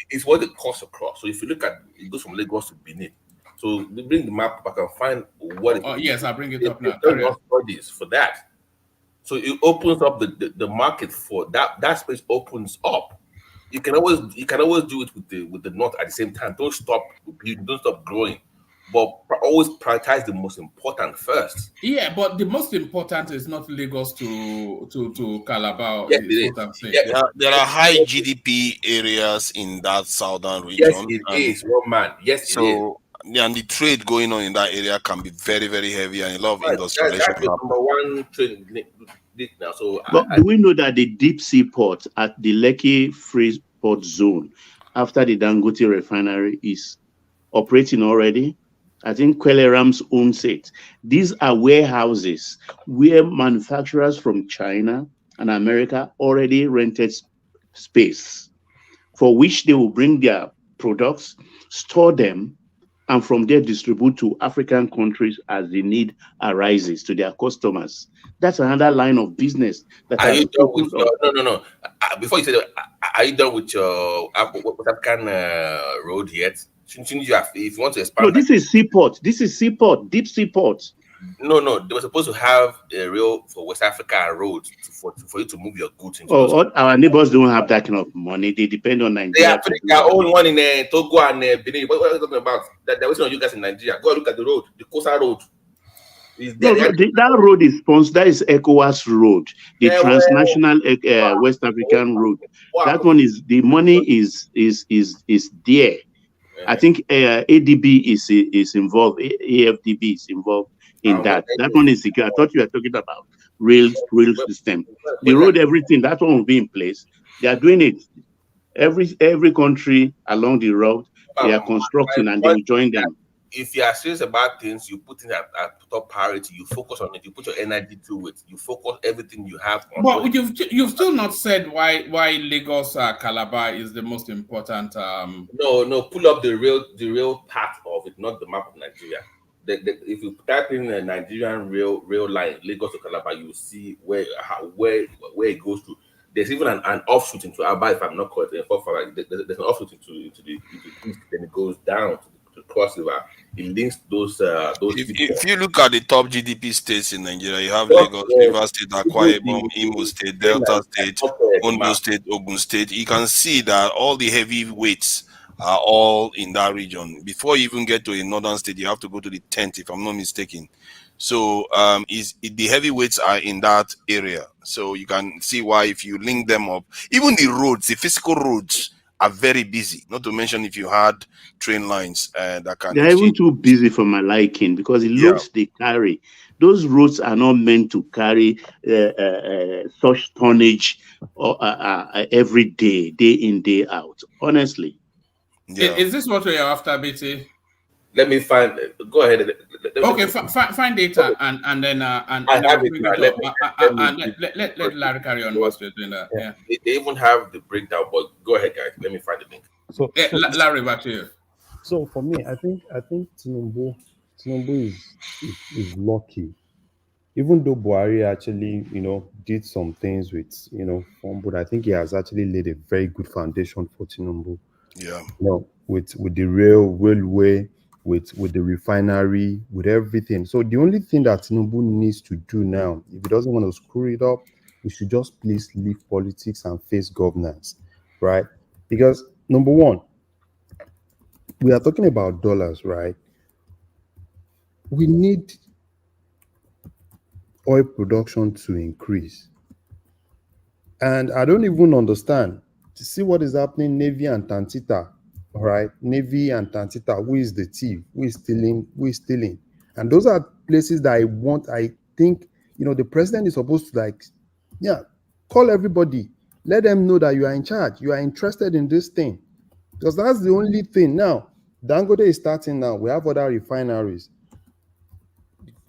it's what it cuts across. So if you look at it goes from Lagos to Benin. So we bring the map back and find what. Yes, I'll bring it up now. Studies for that. So it opens up the market for that. That space opens up. You can always do it with the north at the same time. Don't stop growing, but always prioritize the most important first. Yeah, but the most important is not Lagos to Calabar. Yes, it is. What I'm saying. Yeah, there are high GDP areas in that southern region. Yes, it is. One man. Yes, it is. Yeah, and the trade going on in that area can be very, very heavy, and a lot of industrialization. That's the number one trade now. So, but do we know that the deep sea port at the Lekki Free Port Zone, after the Dangote refinery, is operating already? I think Kweleram's owns it. These are warehouses where manufacturers from China and America already rented space, for which they will bring their products, store them, and from there distribute to African countries as the need arises to their customers. That's another line of business. That are you done with no. Before you say that, are you done with your African road yet? Shouldn't you have, if you want to expand? No, this is seaport. This is seaport, deep seaport. No, they were supposed to have a rail for West Africa road for you to move your goods into. Our neighbors don't have that kind of money. They depend on Nigeria. They have their own one in Togo and Benin. What are you talking about? They're waiting on you guys in Nigeria. Go and look at the road, the coastal road. That road is sponsored. That is ECOWAS road, the transnational West African road. That one is the money is there. I think ADB is involved. AFDB is involved in that. That one is secure. I thought you were talking about rail system. The road, everything. That one will be in place. They are doing it. Every country along the road, they are constructing and they will join them. If you are serious about things, you put it at top priority. You focus on it. You put your energy to it. You focus everything you have on. But you've still not said why Lagos Calabar is the most important. No. Pull up the real part of it, not the map of Nigeria. If you type in a Nigerian rail line, Lagos to Calabar, you will see where it goes to. There's even an offshoot into Aba, if I'm not correct. There's an offshoot into the east, then it goes down to cross river. It links those. If you look at the top GDP states in Nigeria, you have Lagos, Rivers State, Akwa Ibom, Imo State, Delta State, Ondo State, Ogun State. You can see that all the heavy weights are all in that region. Before you even get to a northern state, you have to go to the 10th, if I'm not mistaken. So the heavyweights are in that area. So you can see why if you link them up, even the roads, the physical roads are very busy. Not to mention if you had train lines that can. They're even too busy for my liking because the loads they carry. Those roads are not meant to carry such tonnage every day in, day out. Honestly. Yeah. Is this what we're after, BT? Let me find. Go ahead. Okay, find data and then and I then have we'll it bring now. it up. Let Larry carry on whilst we're doing that. Yeah. They even have the breakdown. But go ahead, guys. Let me find the link. So, Larry, back to you. So for me, I think Tinubu is lucky. Even though Buhari actually, did some things with, but I think he has actually laid a very good foundation for Tinubu. Yeah. With the railway, with the refinery, with everything. So the only thing that Tinubu needs to do now, if he doesn't want to screw it up, he should just please leave politics and face governance, right? Because number one, we are talking about dollars, right? We need oil production to increase. And I don't even understand to see what is happening, Navy and Tantita, all right? Navy and Tantita, who is the thief? Who is stealing? And those are places that I think, the president is supposed to call everybody, let them know that you are in charge, you are interested in this thing. Because that's the only thing. Now, Dangote is starting now. We have other refineries.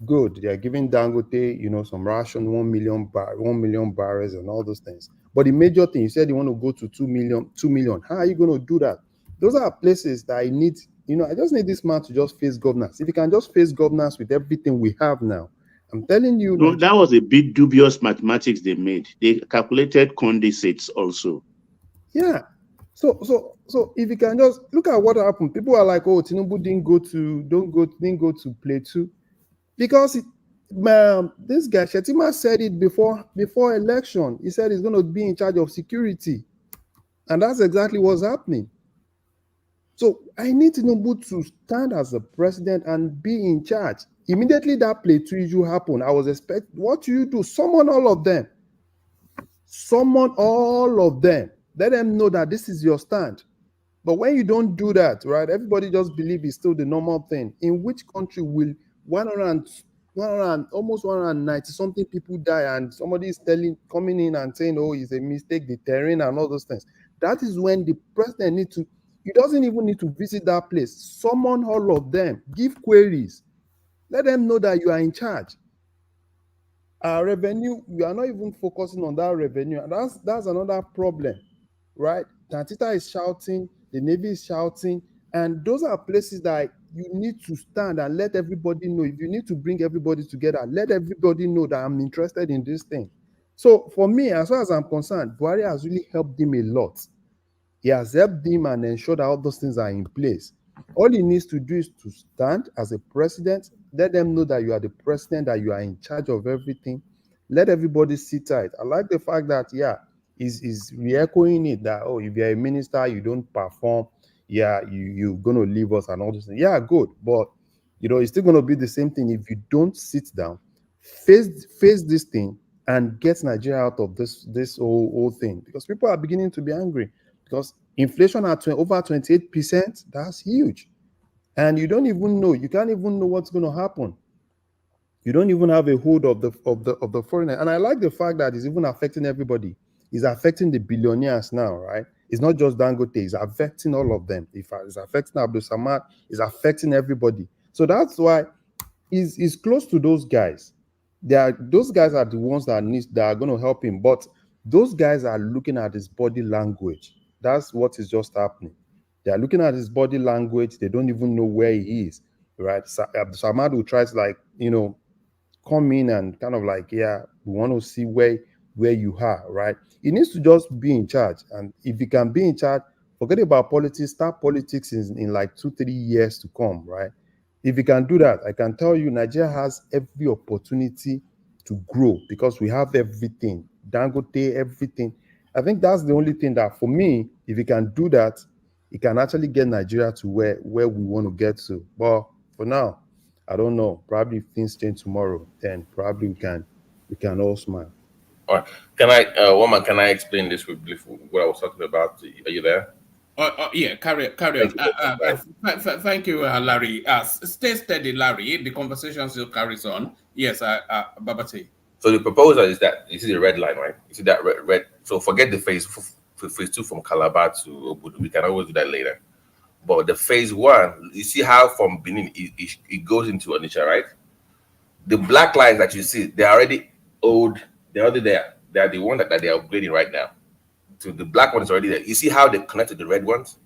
Good. They are giving Dangote, some ration, 1 million barrels and all those things. But the major thing, you said you want to go to 2 million. How are you going to do that? Those are places that I need, I just need this man to just face governance. If he can just face governance with everything we have now, I'm telling you. No, that was a bit dubious mathematics they made. They calculated condensates also. Yeah. So if you can just look at what happened, people are like, oh, Tinubu didn't go to Plateau. Because this guy, Shetima, said it before election. He said he's going to be in charge of security. And that's exactly what's happening. So I need Tinubu to stand as the president and be in charge. Immediately that Plateau issue happened, I was expecting, what do you do? Summon all of them. Summon all of them. Let them know that this is your stand. But when you don't do that, right, everybody just believe it's still the normal thing. In which country will almost 190 something people die and somebody is coming in and saying, oh, it's a mistake, the terrain and all those things? That is when the president he doesn't even need to visit that place. Summon all of them, give queries, let them know that you are in charge. Our revenue, we are not even focusing on that revenue, and that's another problem, right? Tantita is shouting, the Navy is shouting, and those are places that you need to stand and let everybody know. If you need to bring everybody together, let everybody know that I'm interested in this thing. So for me, as far as I'm concerned, Buhari has really helped him a lot. He has helped him and ensured that all those things are in place. All he needs to do is to stand as a president, let them know that you are the president, that you are in charge of everything. Let everybody sit tight. I like the fact that, he's re-echoing it that, oh, if you're a minister, you don't perform, you're going to leave us and all those things. Yeah, good. But, it's still going to be the same thing if you don't sit down, face this thing, and get Nigeria out of this whole thing. Because people are beginning to be angry. Because inflation at over 28%, that's huge. And you don't even know, you can't even know what's going to happen. You don't even have a hold of the foreigner. And I like the fact that it's even affecting everybody. It's affecting the billionaires now, right? It's not just Dangote, it's affecting all of them. It's affecting Abdul Samad, it's affecting everybody. So that's why he's close to those guys. Those guys are the ones that are going to help him. But those guys are looking at his body language. That's what is just happening. They are looking at his body language. They don't even know where he is, right? Samad will try to come in and kind of we want to see where you are, right? He needs to just be in charge. And if he can be in charge, forget about politics, start politics in 2-3 years to come, right? If he can do that, I can tell you Nigeria has every opportunity to grow because we have everything. Dangote, everything. I think that's the only thing that, for me, if he can do that, he can actually get Nigeria to where we want to get to. But for now, I don't know. Probably if things change tomorrow, then probably we can all smile. All right. Can I, can I explain this with what I was talking about? Are you there? Yeah, carry on. Thank you, Larry. Stay steady, Larry. The conversation still carries on. Yes, Babati. So the proposal is that you see the red line, right? You see that red. So forget the phase 2 from Calabar to Obudu. We can always do that later. But the phase one, you see how from Benin it goes into Onitsha, right? The black lines that you see, they're already old. They're already there. They're the one that they're upgrading right now. So the black one is already there. You see how they connect to the red ones?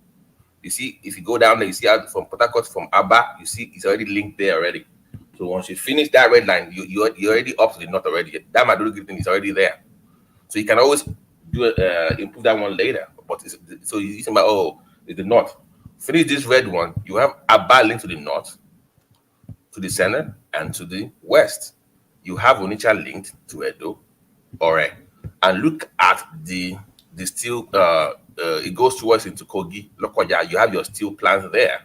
You see, if you go down there, you see how from Port Harcourt, from Aba, you see it's already linked there already. So once you finish that red line, you're already up to the north already. That Madurugi thing is already there. So you can always do improve that one later. But so you think about, it's the north. Finish this red one, you have Aba linked to the north, to the center, and to the west. You have Onitsha linked to Edo, Ore, and look at the steel. It goes towards into Kogi, Lokoja. You have your steel plants there.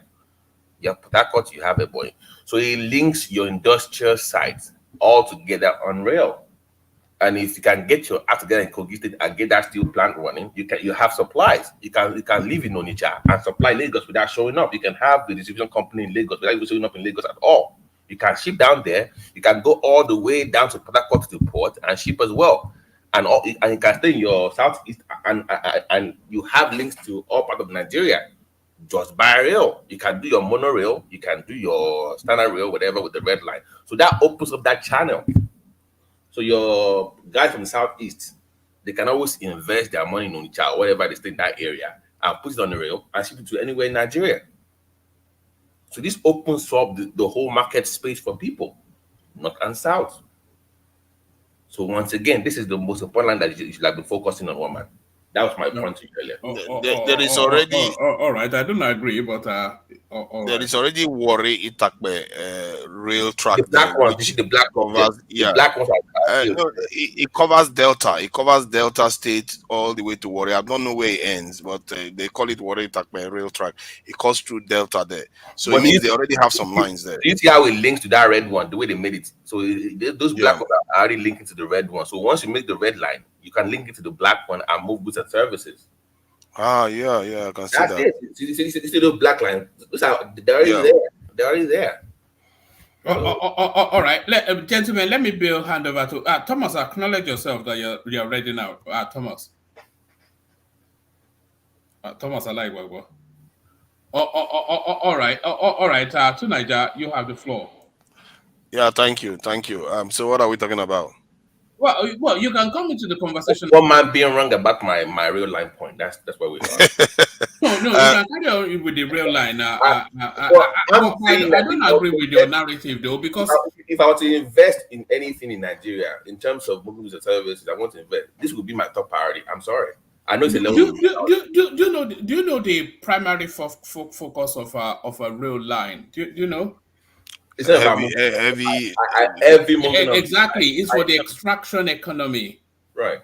You have Port Harcourt, you have a boy. So it links your industrial sites all together on rail. And if you can get your act together in Kogi State and get that steel plant running, you have supplies. You can live in Onitsha and supply Lagos without showing up. You can have the distribution company in Lagos without even showing up in Lagos at all. You can ship down there. You can go all the way down to Port Harcourt to the port and ship as well. And you can stay in your southeast and you have links to all part of Nigeria just by rail. You can do your monorail, you can do your standard rail, whatever, with the red line. So that opens up that channel. So your guys from the southeast, they can always invest their money in Onitsha or whatever they stay in that area and put it on the rail and ship it to anywhere in Nigeria. So this opens up the whole market space for people, north and south. So once again, this is the most important line that you should have been focusing on, woman. That was my point to you earlier. There is already. All right, I don't agree, but there is already Warri Itakpe rail track. The black one, the black covers, the black ones no, it covers Delta. It covers Delta State all the way to Warri. I don't know where it ends, but they call it Warri Itakpe rail track. It goes through Delta there, so but it means they already have some lines there. You see how it links to that red one, the way they made it. So those black ones are already linking to the red one. So once you make the red line, you can link it to the black one and move goods and services. Yeah, I can see That's that. it. See those black lines? They're already there. They're already there. All right, gentlemen, let me hand over to Thomas. Acknowledge yourself that you're ready now. Thomas. Thomas, I like what. All right. To Niger, you have the floor. Yeah, thank you. So what are we talking about? Well, you can come into the conversation. One man being wrong about my real line point. That's what we are. No, you can carry on with the real line. I don't agree with your narrative though, because if I were to invest in anything in Nigeria in terms of movies and services, I want to invest. This would be my top priority. I'm sorry. I know it's a level. Do you know the primary focus of a real line? Do you know? It's not heavy movement. Exactly, it's for the extraction economy. Right.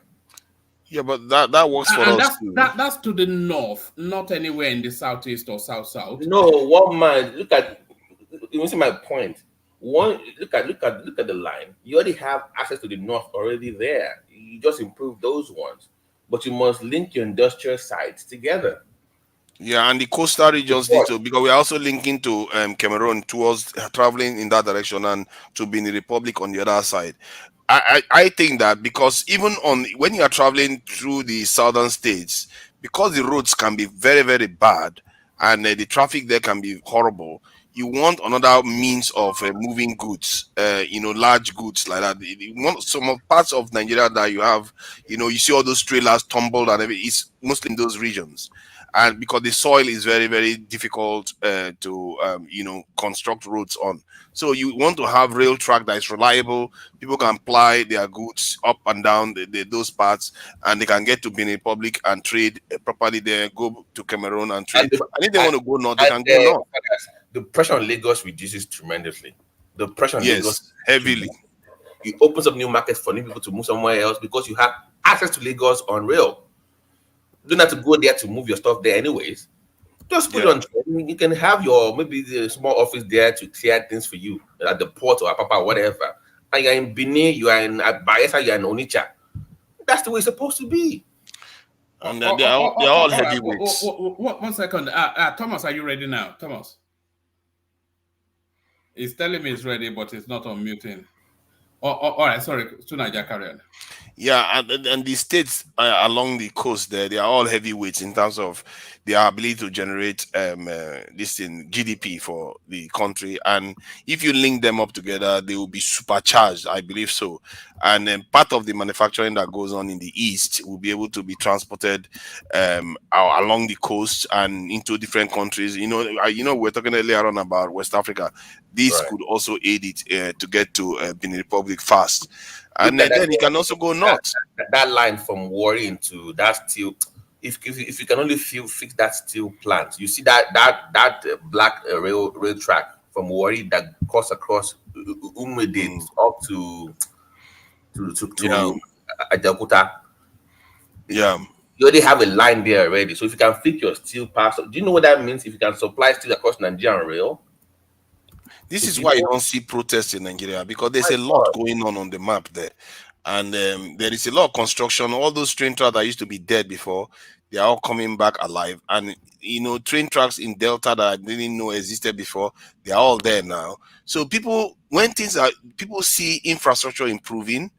Yeah, but that works for us too. That's to the north, not anywhere in the southeast or south. No, one man. Look at. You see my point. Look at the line. You already have access to the north already there. You just improve those ones, but you must link your industrial sites together. Yeah, and the coastal regions need to, because we're also linking to Cameroon towards traveling in that direction and to Benin Republic on the other side. I think that because even when you are traveling through the southern states, because the roads can be very, very bad and the traffic there can be horrible, you want another means of moving goods, large goods like that. You want some parts of Nigeria that you have, you see all those trailers tumbled and everything. It's mostly in those regions. And because the soil is very, very difficult to construct roads on. So you want to have rail track that is reliable. People can ply their goods up and down those parts, and they can get to Benin Republic and trade properly there, go to Cameroon and trade. And if they want to go north, they can go north. The pressure on Lagos reduces tremendously. The pressure on Lagos heavily. It opens up new markets for new people to move somewhere else because you have access to Lagos on rail. You don't have to go there to move your stuff there anyways. Just put it on train. You can have maybe the small office there to clear things for you at the port or Apapa or whatever. And you're in Benin, you are in Bayelsa, you're in Onitsha. That's the way it's supposed to be. And they're all heavyweights. 1 second. Thomas, are you ready now? Thomas. He's telling me he's ready, but he's not unmuting. All right, sorry, to Nigeria, carry on. Yeah, and the states along the coast there, they are all heavyweights in terms of their ability to generate this in GDP for the country. And if you link them up together, they will be supercharged, I believe so. And part of the manufacturing that goes on in the east will be able to be transported along the coast and into different countries. We're talking earlier on about West Africa. This Right. could also aid it to get to Benin Republic fast. And then you can also go north. That line from Warri into that steel. If you can only fix that steel plant, you see that black rail track from Warri that goes across Umede up to Ajaokuta. Yeah. You already have a line there already. So if you can fix your steel pass, do you know what that means? If you can supply steel across Nigerian rail. This is why you don't see protests in Nigeria, because there's a lot going on the map there. And there is a lot of construction. All those train tracks that used to be dead before, they are all coming back alive. And, train tracks in Delta that I didn't know existed before, they are all there now. So people see infrastructure improving,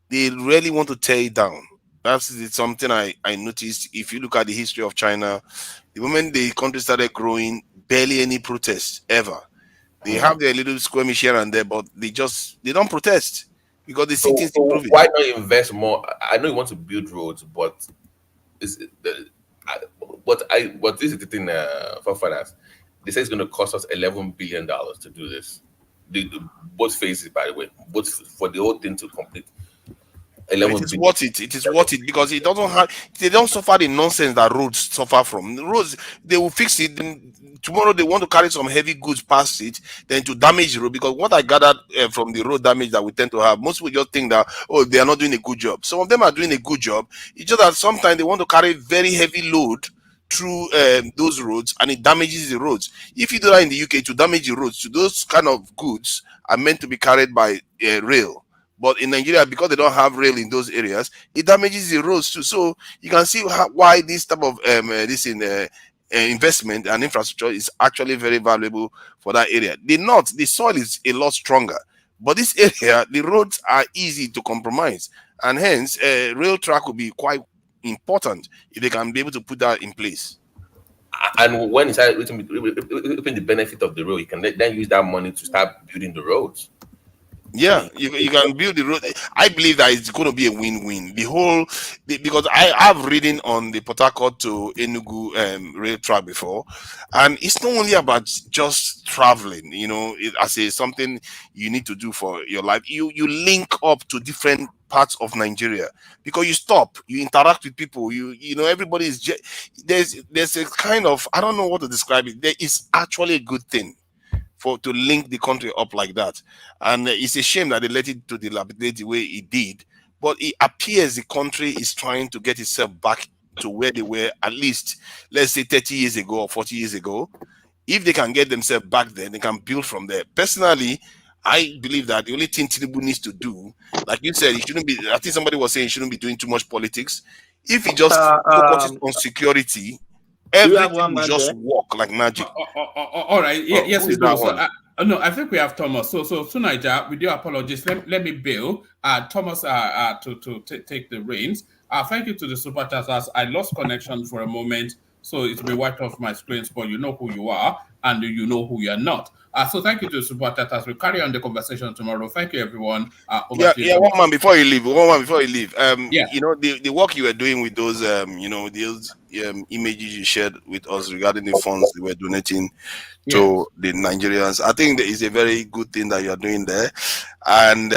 they really want to tear it down. That's something I noticed. If you look at the history of China, the moment the country started growing, barely any protests ever. They have their little skirmish here and there, but they don't protest because they see things improving. Why not invest more? I know you want to build roads, but this is the thing for finance. They say it's going to cost us $11 billion to do this. Both phases, by the way, both for the whole thing to complete. It is worth it. It is worth it because they don't suffer the nonsense that roads suffer from. The roads, they will fix it. Then tomorrow they want to carry some heavy goods past it, then to damage the road. Because what I gathered from the road damage that we tend to have, most people just think that, they are not doing a good job. Some of them are doing a good job. It's just that sometimes they want to carry very heavy load through those roads, and it damages the roads. If you do that in the UK, to damage the roads, to those kind of goods are meant to be carried by rail. But in Nigeria, because they don't have rail in those areas, it damages the roads too. So you can see why this type of investment and infrastructure is actually very valuable for that area. The north, the soil is a lot stronger, but this area, the roads are easy to compromise, and hence rail track will be quite important if they can be able to put that in place. And when it's reaping the benefit of the road, you can then use that money to start building the roads. Yeah, you can build the road. I believe that it's going to be a win-win. Because I have ridden on the Port Harcourt to Enugu rail track before, and it's not only about just traveling. As something you need to do for your life. You link up to different parts of Nigeria because you stop, you interact with people. Everybody is there's a kind of, I don't know what to describe it. There is actually a good thing to link the country up like that, and it's a shame that they let it to dilapidate the way it did. But it appears the country is trying to get itself back to where they were, at least let's say 30 years ago or 40 years ago. If they can get themselves back there, they can build from there. Personally, I believe that the only thing Tinubu needs to do, like you said, he shouldn't be. I think somebody was saying he shouldn't be doing too much politics. If he just focuses on security, everything will just work like magic. All right. Yes, we do. So, no, I think we have Thomas. So Naija, with your apologies, let me bill Thomas to take the reins. Thank you to the super chatters. I lost connection for a moment, so it's been wiped off my screen, but you know who you are and you know who you are not. So thank you to the super chatters. We'll carry on the conversation tomorrow. Thank you, everyone. One man before you leave. The work you were doing with those those images you shared with us regarding the funds they were donating to the Nigerians, I think that is a very good thing that you are doing there. And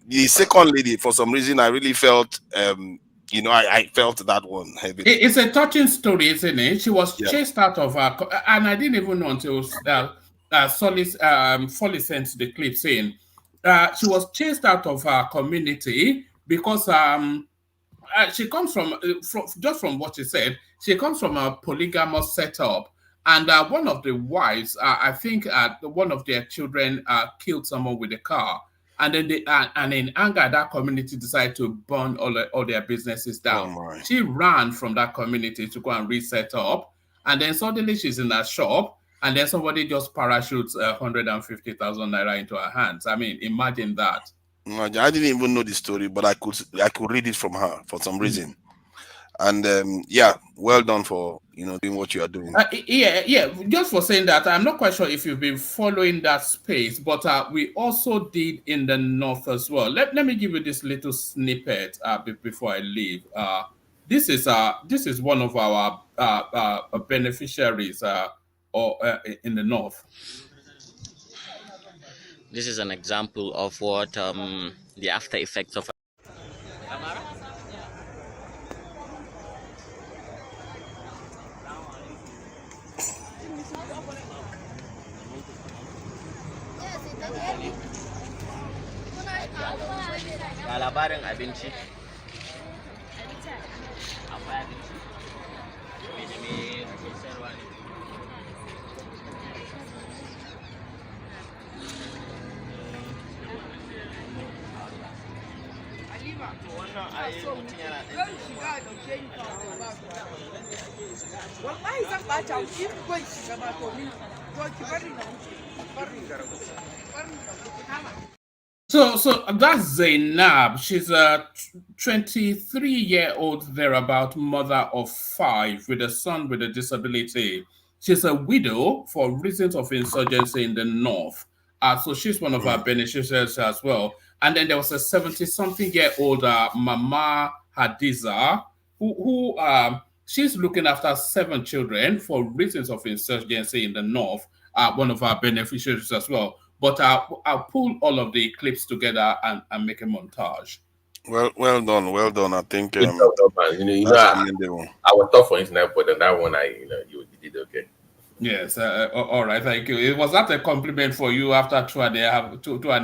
the second lady, for some reason, I really felt I felt that one heavily. It's a touching story, isn't it? She was chased out of her, and I didn't even know until Foley sent the clip saying she was chased out of her community because she comes from just from what she said, she comes from a polygamous setup, and one of the wives, I think, one of their children killed someone with a car, and then and in anger, that community decided to burn all their businesses down. She ran from that community to go and reset up, and then suddenly she's in a shop, and then somebody just parachutes 150,000 naira into her hands. I mean, imagine that. I didn't even know the story, but I could read it from her for some reason. And yeah, well done for doing what you are doing. Yeah. Just for saying that, I'm not quite sure if you've been following that space, but we also did in the north as well. Let me give you this little snippet before I leave. This is one of our beneficiaries in the north. This is an example of what the after effects of. Ga labarin abinci. Akwai abinci. Me da me ake sayarwa ne. Wannan ayi mutum yana ɗan shiga da ke yi wallahi zan ɓata mu in ban shiga ba to ni to ki bari na bari So that's Zainab. She's a 23-year-old thereabout mother of 5 with a son with a disability. She's a widow for reasons of insurgency in the north. So she's one of our beneficiaries as well. And then there was a 70-something-year-old Mama Hadiza who she's looking after 7 children for reasons of insurgency in the north. One of our beneficiaries as well. But I'll pull all of the clips together and make a montage. Well done. I think Good job, man. I was tough for internet, but then that one, you did okay. Yes, all right, thank you. It was that a compliment for you after 2 and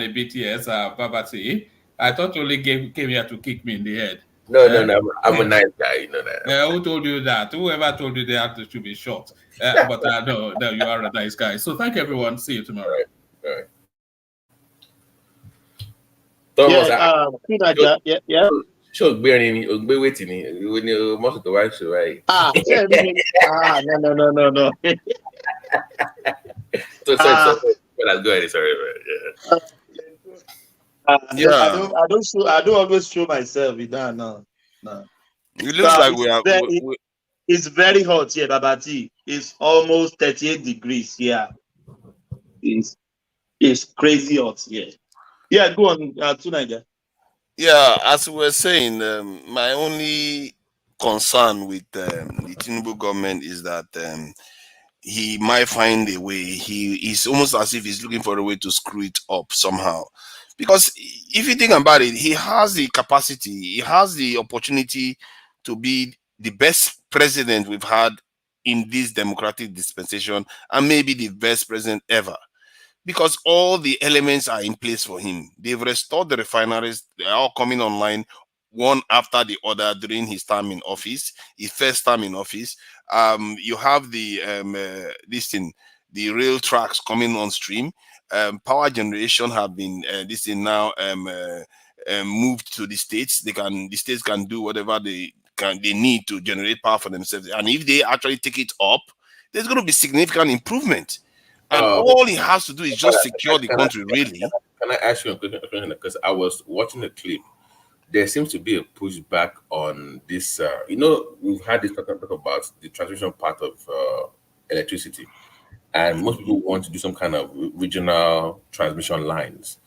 a bit years, Babati? I thought you only came here to kick me in the head. No, I'm a nice guy, you know that. Who told you that? Whoever told you they had to be short? But no, you are a nice guy. So thank you, everyone. See you tomorrow. All right. Yeah. Sure, be waiting. When you must go right, right? No. So go ahead. Sorry, yeah. I don't always show myself with that. No. It looks like it's very hot here, Babati. It's almost 38 degrees here. It's crazy hot here. Yeah, go on, Tunaja. Yeah, as we were saying, my only concern with the Tinubu government is that he might find a way. He's almost as if he's looking for a way to screw it up somehow. Because if you think about it, he has the capacity, he has the opportunity to be the best president we've had in this democratic dispensation, and maybe the best president ever. Because all the elements are in place for him. They've restored the refineries. They're all coming online one after the other during his time in office, his first time in office. You have the the rail tracks coming on stream. Power generation have been now moved to the states. The states can do whatever they need to generate power for themselves. And if they actually take it up, there's going to be significant improvement. And all he has to do is just secure the country, really. Can I ask you a question? Because I was watching the clip. There seems to be a pushback on this. We've had this talk about the transmission part of electricity. And most people want to do some kind of regional transmission lines.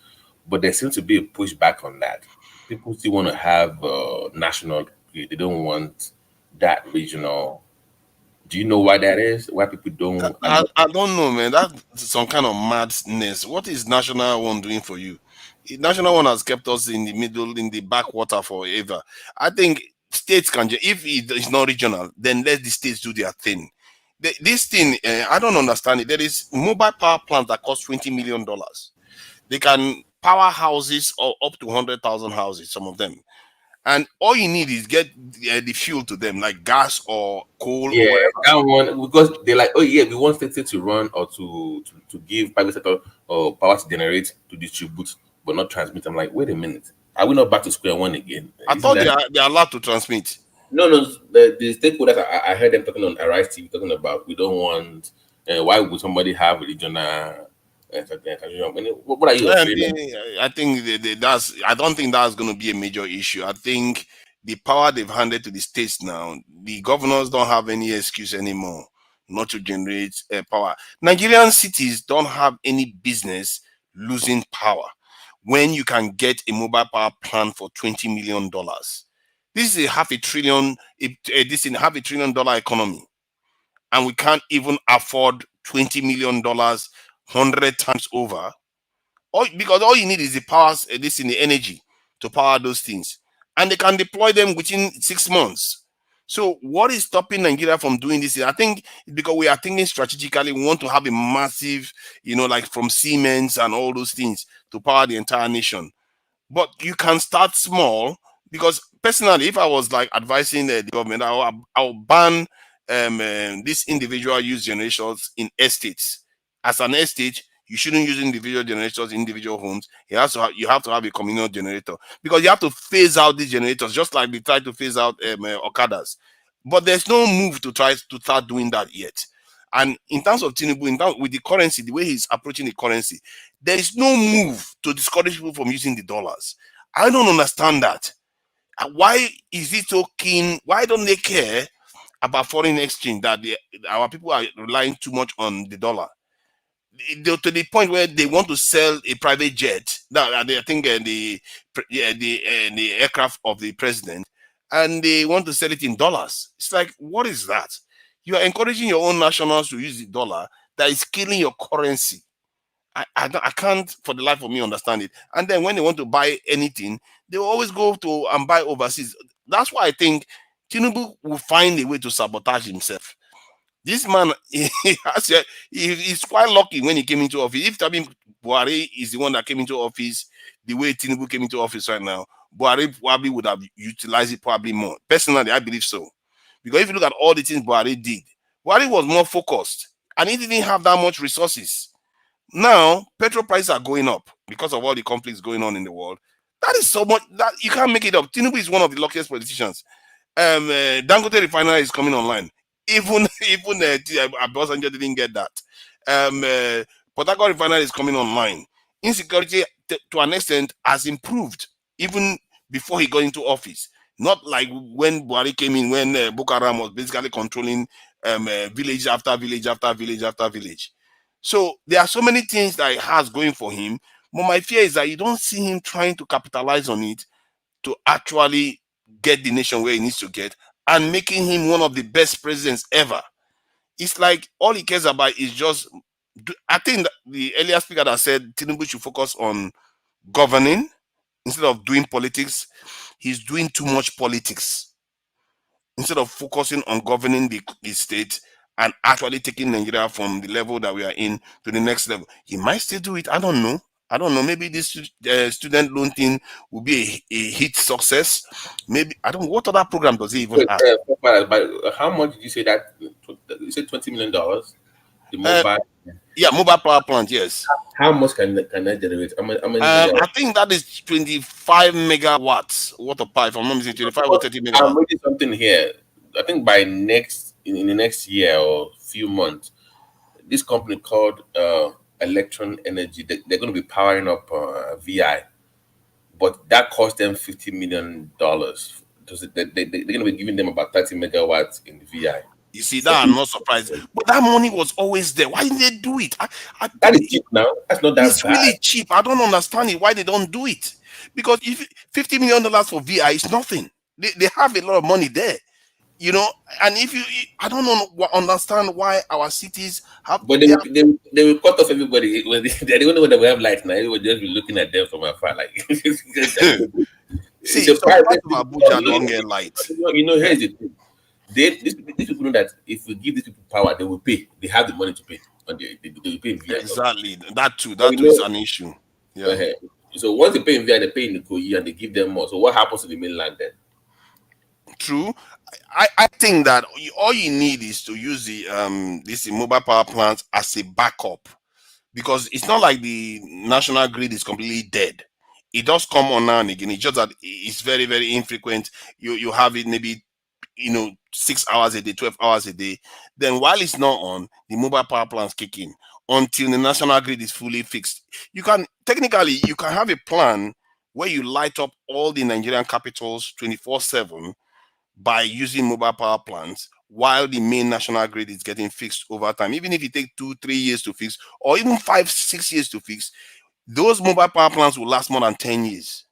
But there seems to be a pushback on that. People still want to have national. They don't want that regional. Do you know why that is? Why people don't? I don't know, man. That's some kind of madness. What is National One doing for you? National One has kept us in the middle, in the backwater forever. I think states can, if it's not regional, then let the states do their thing. This thing, I don't understand it. There is mobile power plants that cost $20 million. They can power houses or up to 100,000 houses, some of them. And all you need is get the fuel to them, like gas or coal. Yeah, or whatever. that one, because they're like, oh yeah, we want states to run or to give private sector or power to generate, to distribute, but not transmit. I'm like, wait a minute, are we not back to square one again? I thought they are allowed to transmit. No, the stakeholders, I heard them talking on Arise TV, talking about we don't want. Why would somebody have regional What are you afraid of? I think I don't think that's going to be a major issue. I think the power they've handed to the states now, the governors don't have any excuse anymore not to generate power. Nigerian cities don't have any business losing power when you can get a mobile power plant for $20 million. This is a half a trillion, this is a half a trillion dollar economy, and we can't even afford $20 million 100 times over. Because all you need is the power, this in the energy to power those things, and they can deploy them within 6 months. So what is stopping Nigeria from doing this? I think because we are thinking strategically, we want to have a massive, like from Siemens and all those things to power the entire nation. But you can start small, because personally, if I was like advising the government, I'll ban this individual use generators in estates. As an estate, you shouldn't use individual generators in individual homes. You have to have a communal generator, because you have to phase out these generators, just like they try to phase out Okadas. But there's no move to try to start doing that yet. And in terms of Tinubu, with the currency, the way he's approaching the currency, there is no move to discourage people from using the dollars. I don't understand that. Why is it so keen? Why don't they care about foreign exchange, that our people are relying too much on the dollar? To the point where they want to sell a private jet, I think the aircraft of the president, and they want to sell it in dollars. It's like, what is that? You are encouraging your own nationals to use the dollar that is killing your currency. I can't for the life of me understand it. And then when they want to buy anything, they will always go to and buy overseas. That's why I think Tinubu will find a way to sabotage himself. This man, he's quite lucky when he came into office. If Tabi Buhari is the one that came into office the way Tinubu came into office right now, Buhari probably would have utilized it probably more. Personally, I believe so. Because if you look at all the things Buhari did, Buhari was more focused and he didn't have that much resources. Now, petrol prices are going up because of all the conflicts going on in the world. That is so much that you can't make it up. Tinubu is one of the luckiest politicians. Dangote refinery is coming online. Even Obasanjo didn't get that. Port Harcourt refinery is coming online. Insecurity to an extent has improved even before he got into office. Not like when Buhari came in, when Boko Haram was basically controlling village after village after village after village. So there are so many things that he has going for him. But my fear is that you don't see him trying to capitalize on it to actually get the nation where he needs to get and making him one of the best presidents ever. It's like all he cares about is just. I think that the earlier speaker that said Tinubu should focus on governing instead of doing politics. He's doing too much politics instead of focusing on governing the state and actually taking Nigeria from the level that we are in to the next level. He might still do it. I don't know. Maybe this student loan thing will be a hit success. Maybe I don't know. What other program does he even have? But how much did you say that? You said $20 million. The mobile. Yeah, mobile power plant. Yes. How much can that generate? How many I think that is 25 megawatts worth of power. If I'm not mistaken, 25 or 30 megawatts. I'm reading something here. I think by in the next year or few months, this company called Electron Energy, they're going to be powering up VI, but that cost them $50 million. They're going to be giving them about 30 megawatts in the VI. You see, that I'm not surprised. But that money was always there. Why didn't they do it? That is cheap now. That's not that it's bad. really cheap. I don't understand it. Why they don't do it? Because if $50 million for VI is nothing. They have a lot of money there. And if I don't understand why our cities have. But they will cut off everybody. They don't know that we have lights now. Everybody just be looking at them from afar, like. See, Abuja don't get light. Here's the thing. These people know that if we give these people power, they will pay. They have the money to pay. They will pay in VI. Exactly. That too is an issue. Yeah. So once they pay in VI, they pay in the Koyi and they give them more. So what happens to the mainland then? True. I think that all you need is to use this mobile power plant as a backup, because it's not like the national grid is completely dead. It does come on now and again. It's just that it's very, very infrequent. You have it maybe 6 hours a day, 12 hours a day. Then while it's not on, the mobile power plants kick in. until the national grid is fully fixed. You can technically you can have a plan where you light up all the Nigerian capitals 24/7 by using mobile power plants while the main national grid is getting fixed over time. Even if it takes 2-3 years to fix, or even 5-6 years to fix, those mobile power plants will last more than 10 years.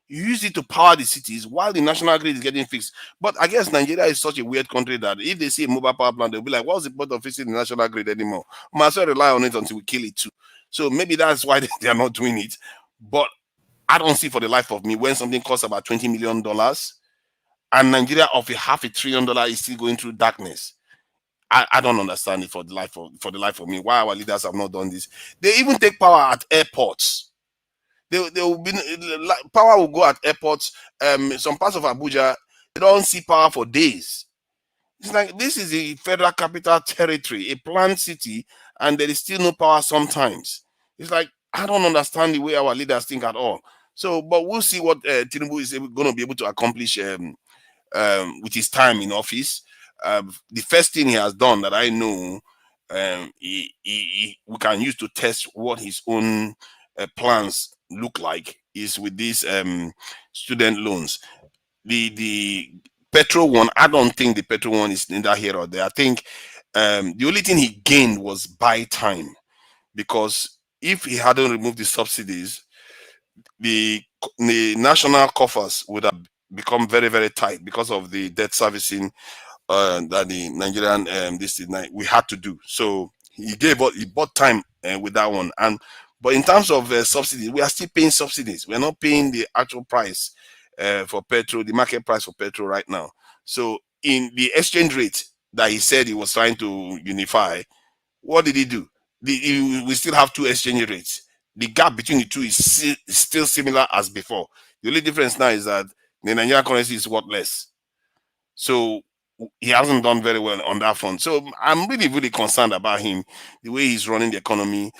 You use it to power the cities while the national grid is getting fixed. But I guess Nigeria is such a weird country that if they see a mobile power plant, they'll be like, what's the point of fixing the national grid anymore? Might as well rely on it until we kill it too. So maybe that's why they are not doing it. But I don't see for the life of me when something costs about $20 million and Nigeria of a $500 billion is still going through darkness. I don't understand it for the life of me. Why our leaders have not done this? They even take power at airports. They will be power will go at airports. Some parts of Abuja, they don't see power for days. It's like this is a federal capital territory, a planned city, and there is still no power sometimes. It's like I don't understand the way our leaders think at all. So, but we'll see what Tinubu is going to be able to accomplish with his time in office. The first thing he has done that I know we can use to test what his own plans look like is with these student loans. The petrol one, I don't think the petrol one is neither here or there. I think the only thing he gained was buy time, because if he hadn't removed the subsidies, the national coffers would have become very, very tight because of the debt servicing that the Nigerian we had to do. So he bought time with that one. But in terms of subsidies, we are still paying subsidies. We're not paying the actual price for petrol, the market price for petrol right now. So in the exchange rate that he said he was trying to unify, what did he do? We still have two exchange rates. The gap between the two is still similar as before. The only difference now is that the Nigerian currency is worth less. So he hasn't done very well on that front. So I'm really, really concerned about him, the way he's running the economy.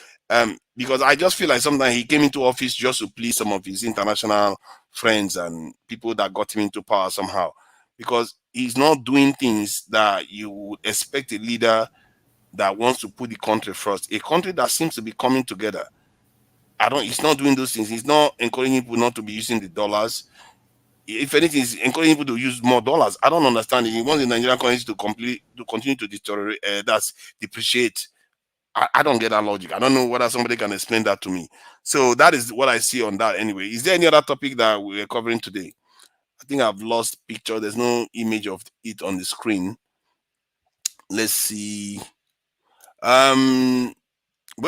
Because I just feel like sometimes he came into office just to please some of his international friends and people that got him into power somehow. Because he's not doing things that you would expect a leader that wants to put the country first. A country that seems to be coming together. He's not doing those things. He's not encouraging people not to be using the dollars. If anything, he's encouraging people to use more dollars. I don't understand it. He wants the Nigerian currency to continue to deteriorate, that's depreciate. I don't get that logic. I don't know whether somebody can explain that to me. So that is what I see on that anyway. Is there any other topic that we're covering today? I think I've lost picture. There's no image of it on the screen. Let's see. Where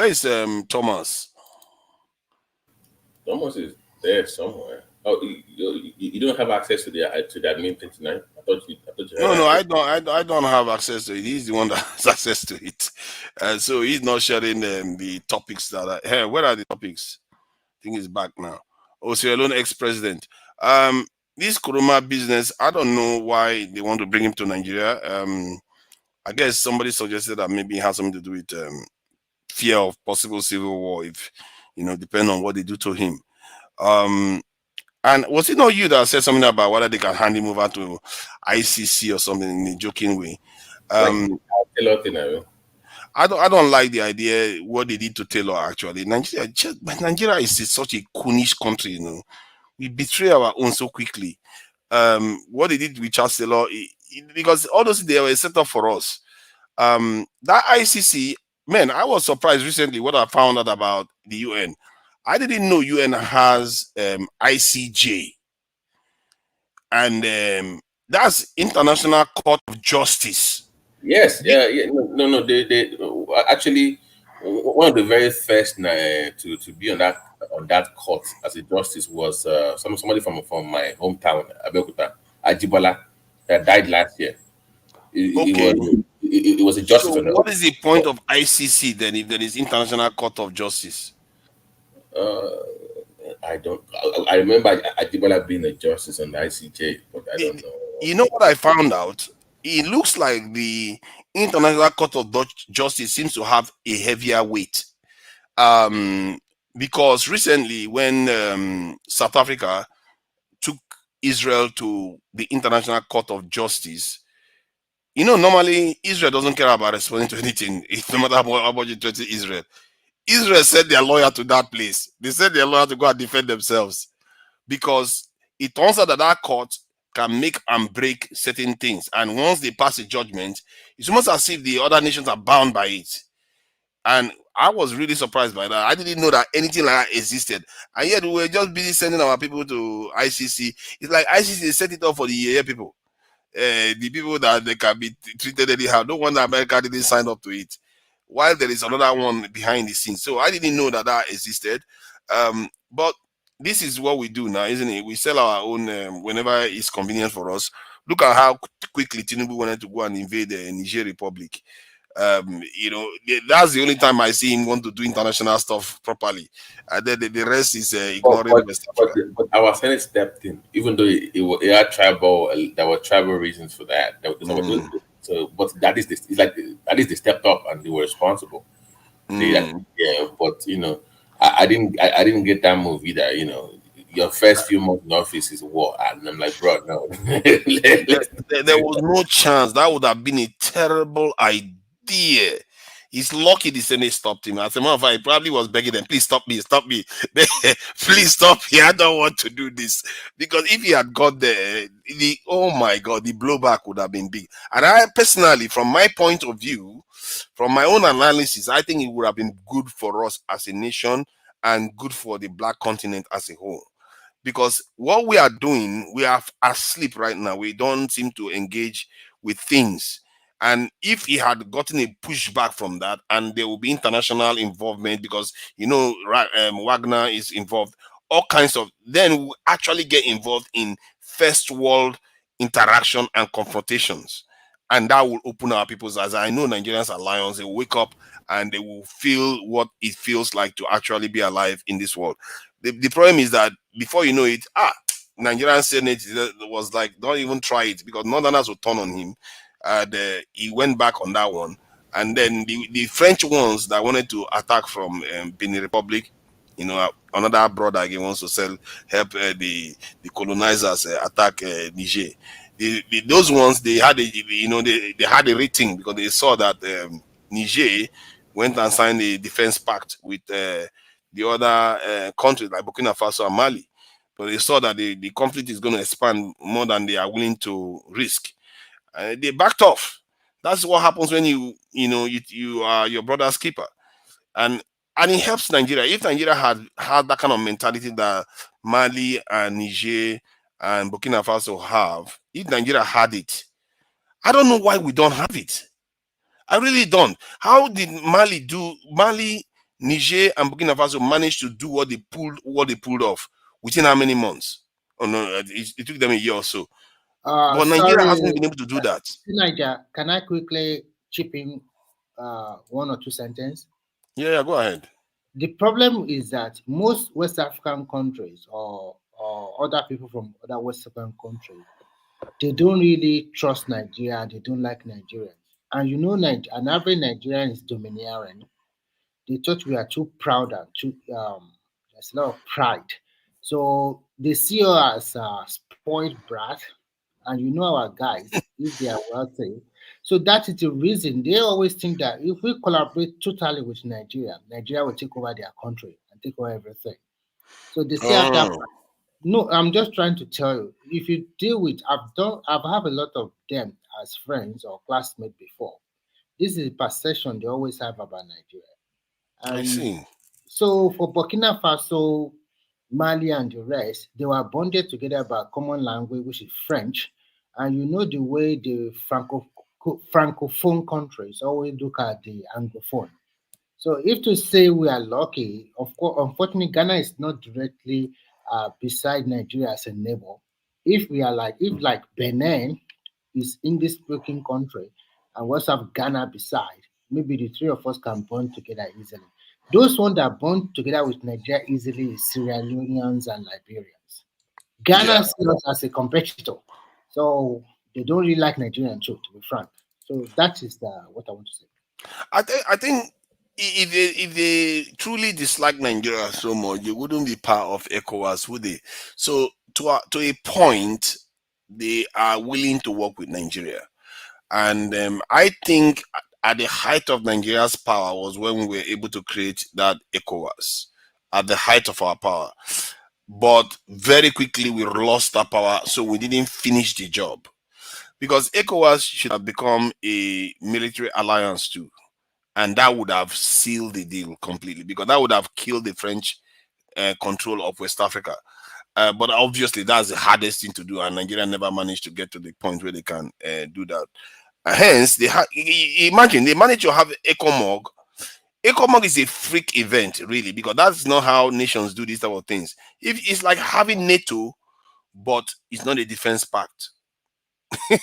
is Thomas? Thomas is there somewhere. Oh, you don't have access to the admin thing tonight? I thought you No, I don't have access to it. He's the one that has access to it. So he's not sharing the topics that are here. Where are the topics? I think he's back now. Sierra Leone ex-president. This Kuruma business, I don't know why they want to bring him to Nigeria. I guess somebody suggested that maybe it has something to do with fear of possible civil war, if depending on what they do to him. And was it not you that said something about whether they can hand him over to ICC or something in a joking way? I don't like the idea what they did to Taylor. Actually, Nigeria is such a coonish country. We betray our own so quickly. What they did with Charles Taylor, because all those they were set up for us. That ICC, man, I was surprised recently what I found out about the UN. I didn't know UN has ICJ, and that's International Court of Justice. Yes, yeah. No. They actually one of the very first to be on that court as a justice was somebody from my hometown, Abeokuta, Ajibola, that died last year. It was a justice. So what is the point of ICC then if there is International Court of Justice? I remember Ajibola being a justice on the ICJ, but I don't know. You know what I found out? It looks like the International Court of Justice seems to have a heavier weight. Because recently when South Africa took Israel to the International Court of Justice, Normally Israel doesn't care about responding to anything. No matter how much you threaten Israel. Israel sent their lawyer to that place. They sent their lawyer to go and defend themselves because it turns out that that court can make and break certain things. And once they pass a judgment, it's almost as if the other nations are bound by it. And I was really surprised by that. I didn't know that anything like that existed. And yet we were just busy sending our people to ICC. It's like ICC set it up for the people. The people that they can be treated anyhow. No wonder America didn't sign up to it. While there is another one behind the scenes. So I didn't know that that existed. But this is what we do now, isn't it? We sell our own whenever it's convenient for us. Look at how quickly Tinubu wanted to go and invade the Niger Republic. That's the only time I see him want to do international stuff properly. And then the rest is ignoring West Africa. But our Senate stepped in, even though it had there were tribal reasons for that. So, but that is it's like at least they stepped up and they were responsible. But I didn't get that move either. Your first few months in office is war, and I'm like, bro, no. There was no chance. That would have been a terrible idea. He's lucky the Senate stopped him. As a matter of fact, he probably was begging them, please stop me. Please stop me. I don't want to do this. Because if he had got there, oh my God, the blowback would have been big. And I personally, from my point of view, from my own analysis, I think it would have been good for us as a nation and good for the Black continent as a whole. Because what we are doing, we are asleep right now. We don't seem to engage with things. And if he had gotten a pushback from that, and there will be international involvement because, Wagner is involved, all kinds of, then we actually get involved in first world interaction and confrontations. And that will open our people's eyes. I know Nigerians are lions. They will wake up and they will feel what it feels like to actually be alive in this world. The problem is that before you know it, Nigerian Senate was like, don't even try it, because Northerners will turn on him. He went back on that one. And then the French ones that wanted to attack from Benin Republic, another brother again wants to help the colonizers attack Niger. Those ones, they had they had a rating because they saw that Niger went and signed a defense pact with the other countries like Burkina Faso and Mali. But they saw that the conflict is going to expand more than they are willing to risk. They backed off. That's what happens when you are your brother's keeper, and it helps Nigeria. If Nigeria had that kind of mentality that Mali and Niger and Burkina Faso have, if Nigeria had it, I don't know why we don't have it. I really don't. How did Mali, Niger, and Burkina Faso manage to do what they pulled off within how many months? Oh no, it took them a year or so. But Nigeria hasn't been able to do that. Niger, can I quickly chip in one or two sentences? Yeah, go ahead. The problem is that most West African countries or other people from other West African countries, they don't really trust Nigeria. They don't like Nigerians. And an average Nigerian is domineering. They thought we are too proud and too there's a lot of pride. So they see us as a spoiled brat. And our guys, if they are wealthy. So that is the reason they always think that if we collaborate totally with Nigeria, Nigeria will take over their country and take over everything. So they say that. No, I'm just trying to tell you, if you deal with, I've had a lot of them as friends or classmates before. This is the perception they always have about Nigeria. And I see. So for Burkina Faso, Mali, and the rest, they were bonded together by a common language, which is French. And the way the Francophone countries always look at the Anglophone. So if to say we are lucky, of course, unfortunately, Ghana is not directly beside Nigeria as a neighbor. If Benin is English-speaking country, and we also have Ghana beside, maybe the three of us can bond together easily. Those ones that bond together with Nigeria easily is Sierra Leoneans and Liberians. Ghana sees us as a competitor, so they don't really like Nigerian too, to be frank. So that is what I want to say. I think if they truly dislike Nigeria so much, they wouldn't be part of ECOWAS, would they? So to a point, they are willing to work with Nigeria. And I think at the height of Nigeria's power was when we were able to create that ECOWAS, at the height of our power. But very quickly we lost that power, so we didn't finish the job. Because ECOWAS should have become a military alliance too. And that would have sealed the deal completely, because that would have killed the French control of West Africa. But obviously, that's the hardest thing to do, and Nigeria never managed to get to the point where they can do that. Hence, imagine they managed to have ECOMOG. ECOMOG is a freak event, really, because that's not how nations do these type of things. If it's like having NATO, but it's not a defense pact.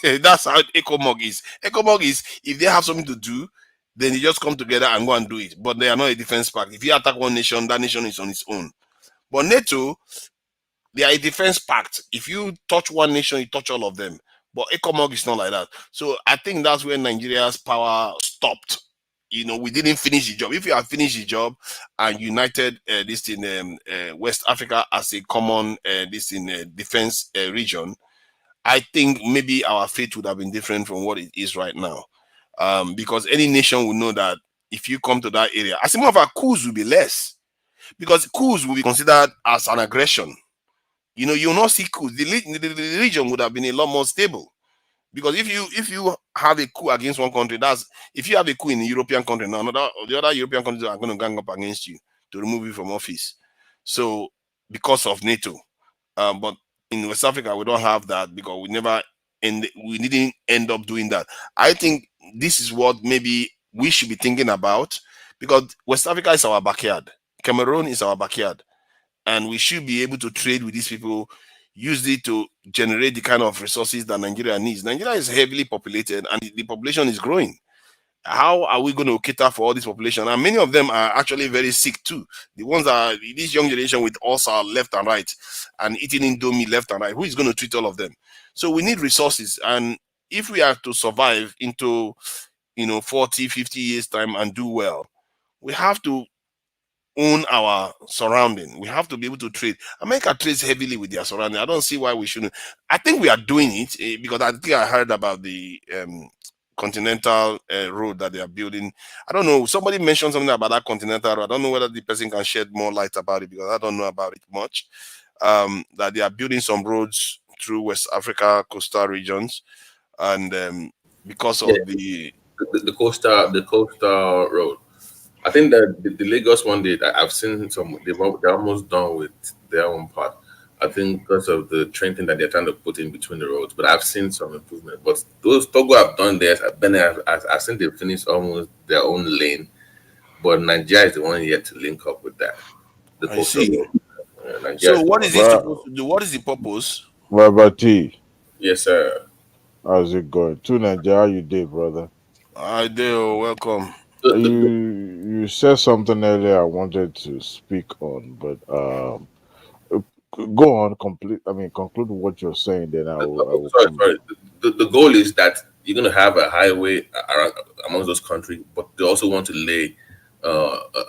That's how ECOMOG is. ECOMOG is if they have something to do, then they just come together and go and do it. But they are not a defense pact. If you attack one nation, that nation is on its own. But NATO, they are a defense pact. If you touch one nation, you touch all of them. But ECOMOG is not like that. So I think that's where Nigeria's power stopped. You know, we didn't finish the job. If you had finished the job and united this in West Africa as a common this in defense region, I think maybe our fate would have been different from what it is right now. Because any nation would know that if you come to that area, as a matter of fact, coups will be less. Because coups will be considered as an aggression. You know, you will not see coups. The region would have been a lot more stable. Because if you have a coup against one country, that's if you have a coup in a European country, now the other European countries are going to gang up against you to remove you from office. So because of NATO, but in West Africa we don't have that because we didn't end up doing that. I think this is what maybe we should be thinking about, because West Africa is our backyard. Cameroon is our backyard. And we should be able to trade with these people, use it to generate the kind of resources that Nigeria needs. Nigeria is heavily populated and the population is growing. How are we going to cater for all this population? And many of them are actually very sick too. The ones that this young generation with ulcer left and right and eating Indomie left and right, who is going to treat all of them? So we need resources. And if we are to survive into 40, 50 years time and do well, we have to own our surrounding. We have to be able to trade. America trades heavily with their surrounding. I don't see why we shouldn't. I think we are doing it because I think I heard about the continental road that they are building. I don't know. Somebody mentioned something about that continental road. I don't know whether the person can shed more light about it because I don't know about it much. That they are building some roads through West Africa, coastal regions, and because of the coastal road. I think that the Lagos one day I've seen they're almost done with their own part. I think because of the train thing that they're trying to put in between the roads, but I've seen some improvement. But those Togo have done theirs. I've seen they've finished almost their own lane, but Nigeria is the one yet to link up with that. The coastal road. So what is it supposed to do? What is the purpose? Robert T. Yes, sir. How's it going? To Nigeria, you did, brother. I do. Welcome. You said something earlier I wanted to speak on, but go on. Conclude what you're saying. Then I will. Sorry. The goal is that you're going to have a highway around amongst those countries, but they also want to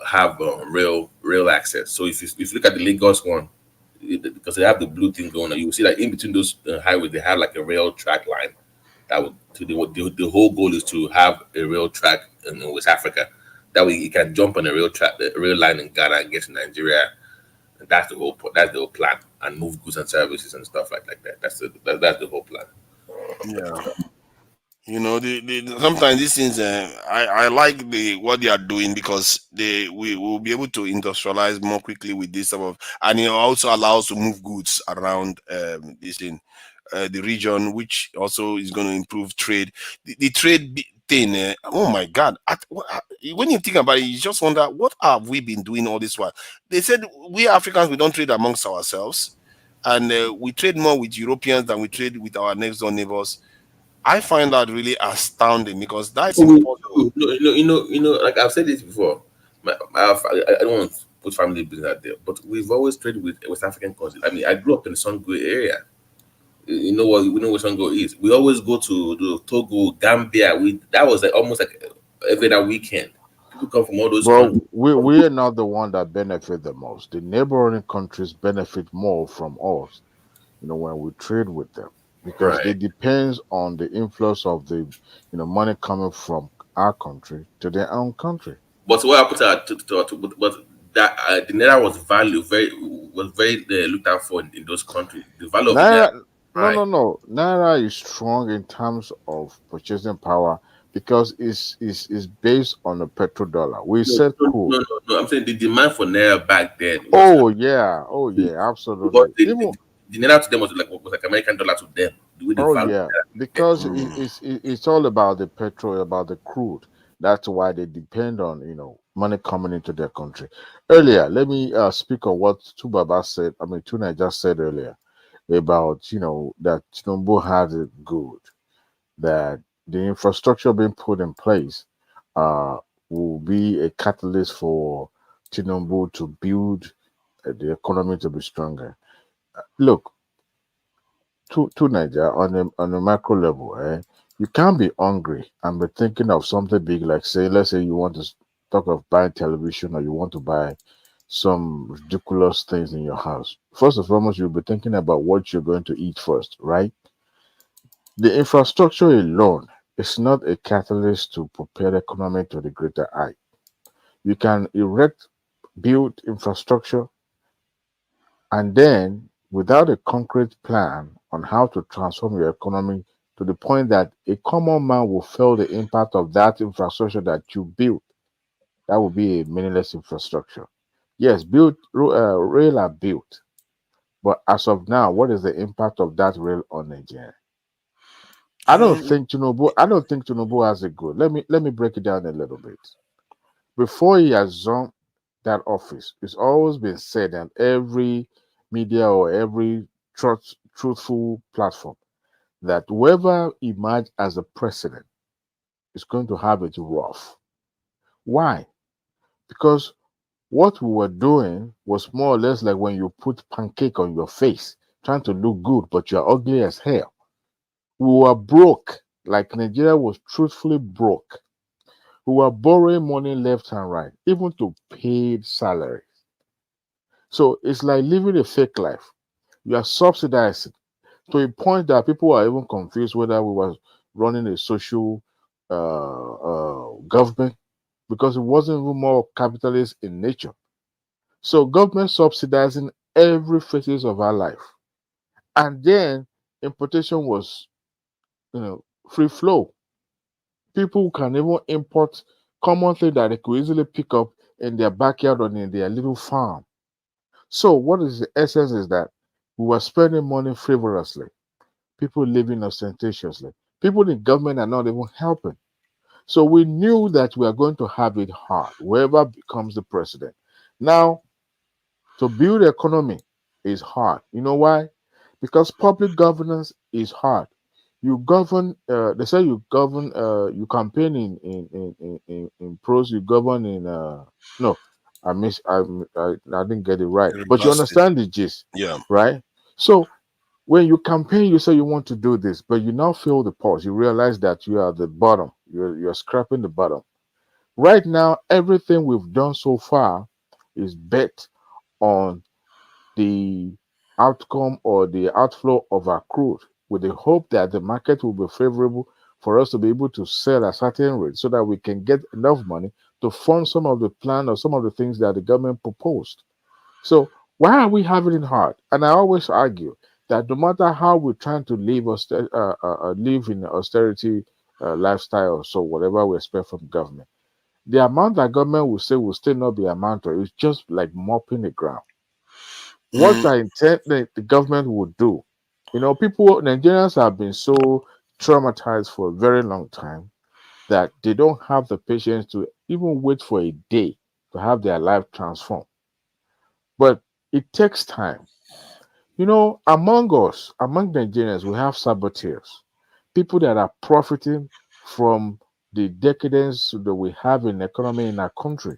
have rail access. So if you look at the Lagos one, because they have the blue thing going on, you will see that in between those highways they have like a rail track line. The whole goal is to have a rail track in West Africa. That way you can jump on a rail line in Ghana and get to Nigeria. And that's the whole plan, and move goods and services and stuff like that. That's the whole plan. Yeah. Sometimes these things I like what they are doing because we will be able to industrialize more quickly with this type of, and it also allows to move goods around this thing. The region, which also is going to improve trade. The trade thing, oh my God. When you think about it, you just wonder, what have we been doing all this while? They said, we Africans, we don't trade amongst ourselves. And we trade more with Europeans than we trade with our next door neighbors. I find that really astounding because that's impossible. Like I've said this before. I don't want to put family business out there, but we've always traded with West African countries. I mean, I grew up in the Songo area. We know where Songo is. We always go to Togo, Gambia. That was almost like every other weekend. People come from all those countries. We are not the one that benefit the most. The neighboring countries benefit more from us, when we trade with them. because Right. it depends on the influence of the money coming from our country to their own country. But what happened but that the naira was very looked out for in those countries. The value of the naira, Naira, no, right? no, no. Naira is strong in terms of purchasing power because it's based on the petrodollar. We No, said no, crude. no, no, no. I'm saying the demand for naira back then was Oh yeah, because absolutely. the, Even the naira to them was like American dollar to them. The way they oh value yeah, naira. because it's all about the petrol, about the crude. That's why they depend on money coming into their country. Earlier, let me speak on what Tubaba said. I mean, Tuna just said earlier about that Tinubu has it good, that the infrastructure being put in place uh, will be a catalyst for Tinubu to build the economy to be stronger. Look, to Nigeria on a macro level, you can't be hungry and be thinking of something big like say, let's say you want to talk of buying television or you want to buy some ridiculous things in your house. First and foremost, you'll be thinking about what you're going to eat first, right? The infrastructure alone is not a catalyst to prepare the economy to the greater height. You can erect, build infrastructure, and then without a concrete plan on how to transform your economy to the point that a common man will feel the impact of that infrastructure that you built, that will be a meaningless infrastructure. Yes, rail are built, but as of now, what is the impact of that rail on Nigeria? I don't think Tinubu has a good. Let me break it down a little bit. Before he assumed that office, it's always been said on every media or every truthful platform that whoever emerged as a president is going to have it rough. Why? Because what we were doing was more or less like when you put pancake on your face, trying to look good, but you're ugly as hell. We were broke, like Nigeria was truthfully broke. We were borrowing money left and right, even to paid salaries. So it's like living a fake life. You are subsidizing to a point that people are even confused whether we were running a social government because it wasn't even more capitalist in nature. So government subsidizing every phases of our life, and then importation was free flow. People can even import common thing that they could easily pick up in their backyard or in their little farm. So what is the essence is that we were spending money frivolously, people living ostentatiously. People in government are not even helping. So we knew that we are going to have it hard, whoever becomes the president. Now, to build economy is hard. You know why? Because public governance is hard. You govern. They say you govern. You campaign in pros. You govern in. No, I miss. I didn't get it right. But you Reversed it. understand the gist, Yeah. right? So when you campaign, you say you want to do this, but you now feel the pulse. You realize that you are at the bottom. You're scraping the bottom. Right now, everything we've done so far is bet on the outcome or the outflow of our crude with the hope that the market will be favorable for us to be able to sell at certain rate so that we can get enough money to fund some of the plan or some of the things that the government proposed. So why are we having it hard? And I always argue that no matter how we're trying to live in austerity lifestyle, so whatever we expect from government, the amount that government will say will still not be amount of it's just like mopping the ground. What I intend that the government would do, Nigerians have been so traumatized for a very long time that they don't have the patience to even wait for a day to have their life transformed. But it takes time. Among us, among Nigerians, we have saboteurs, people that are profiting from the decadence that we have in economy in our country.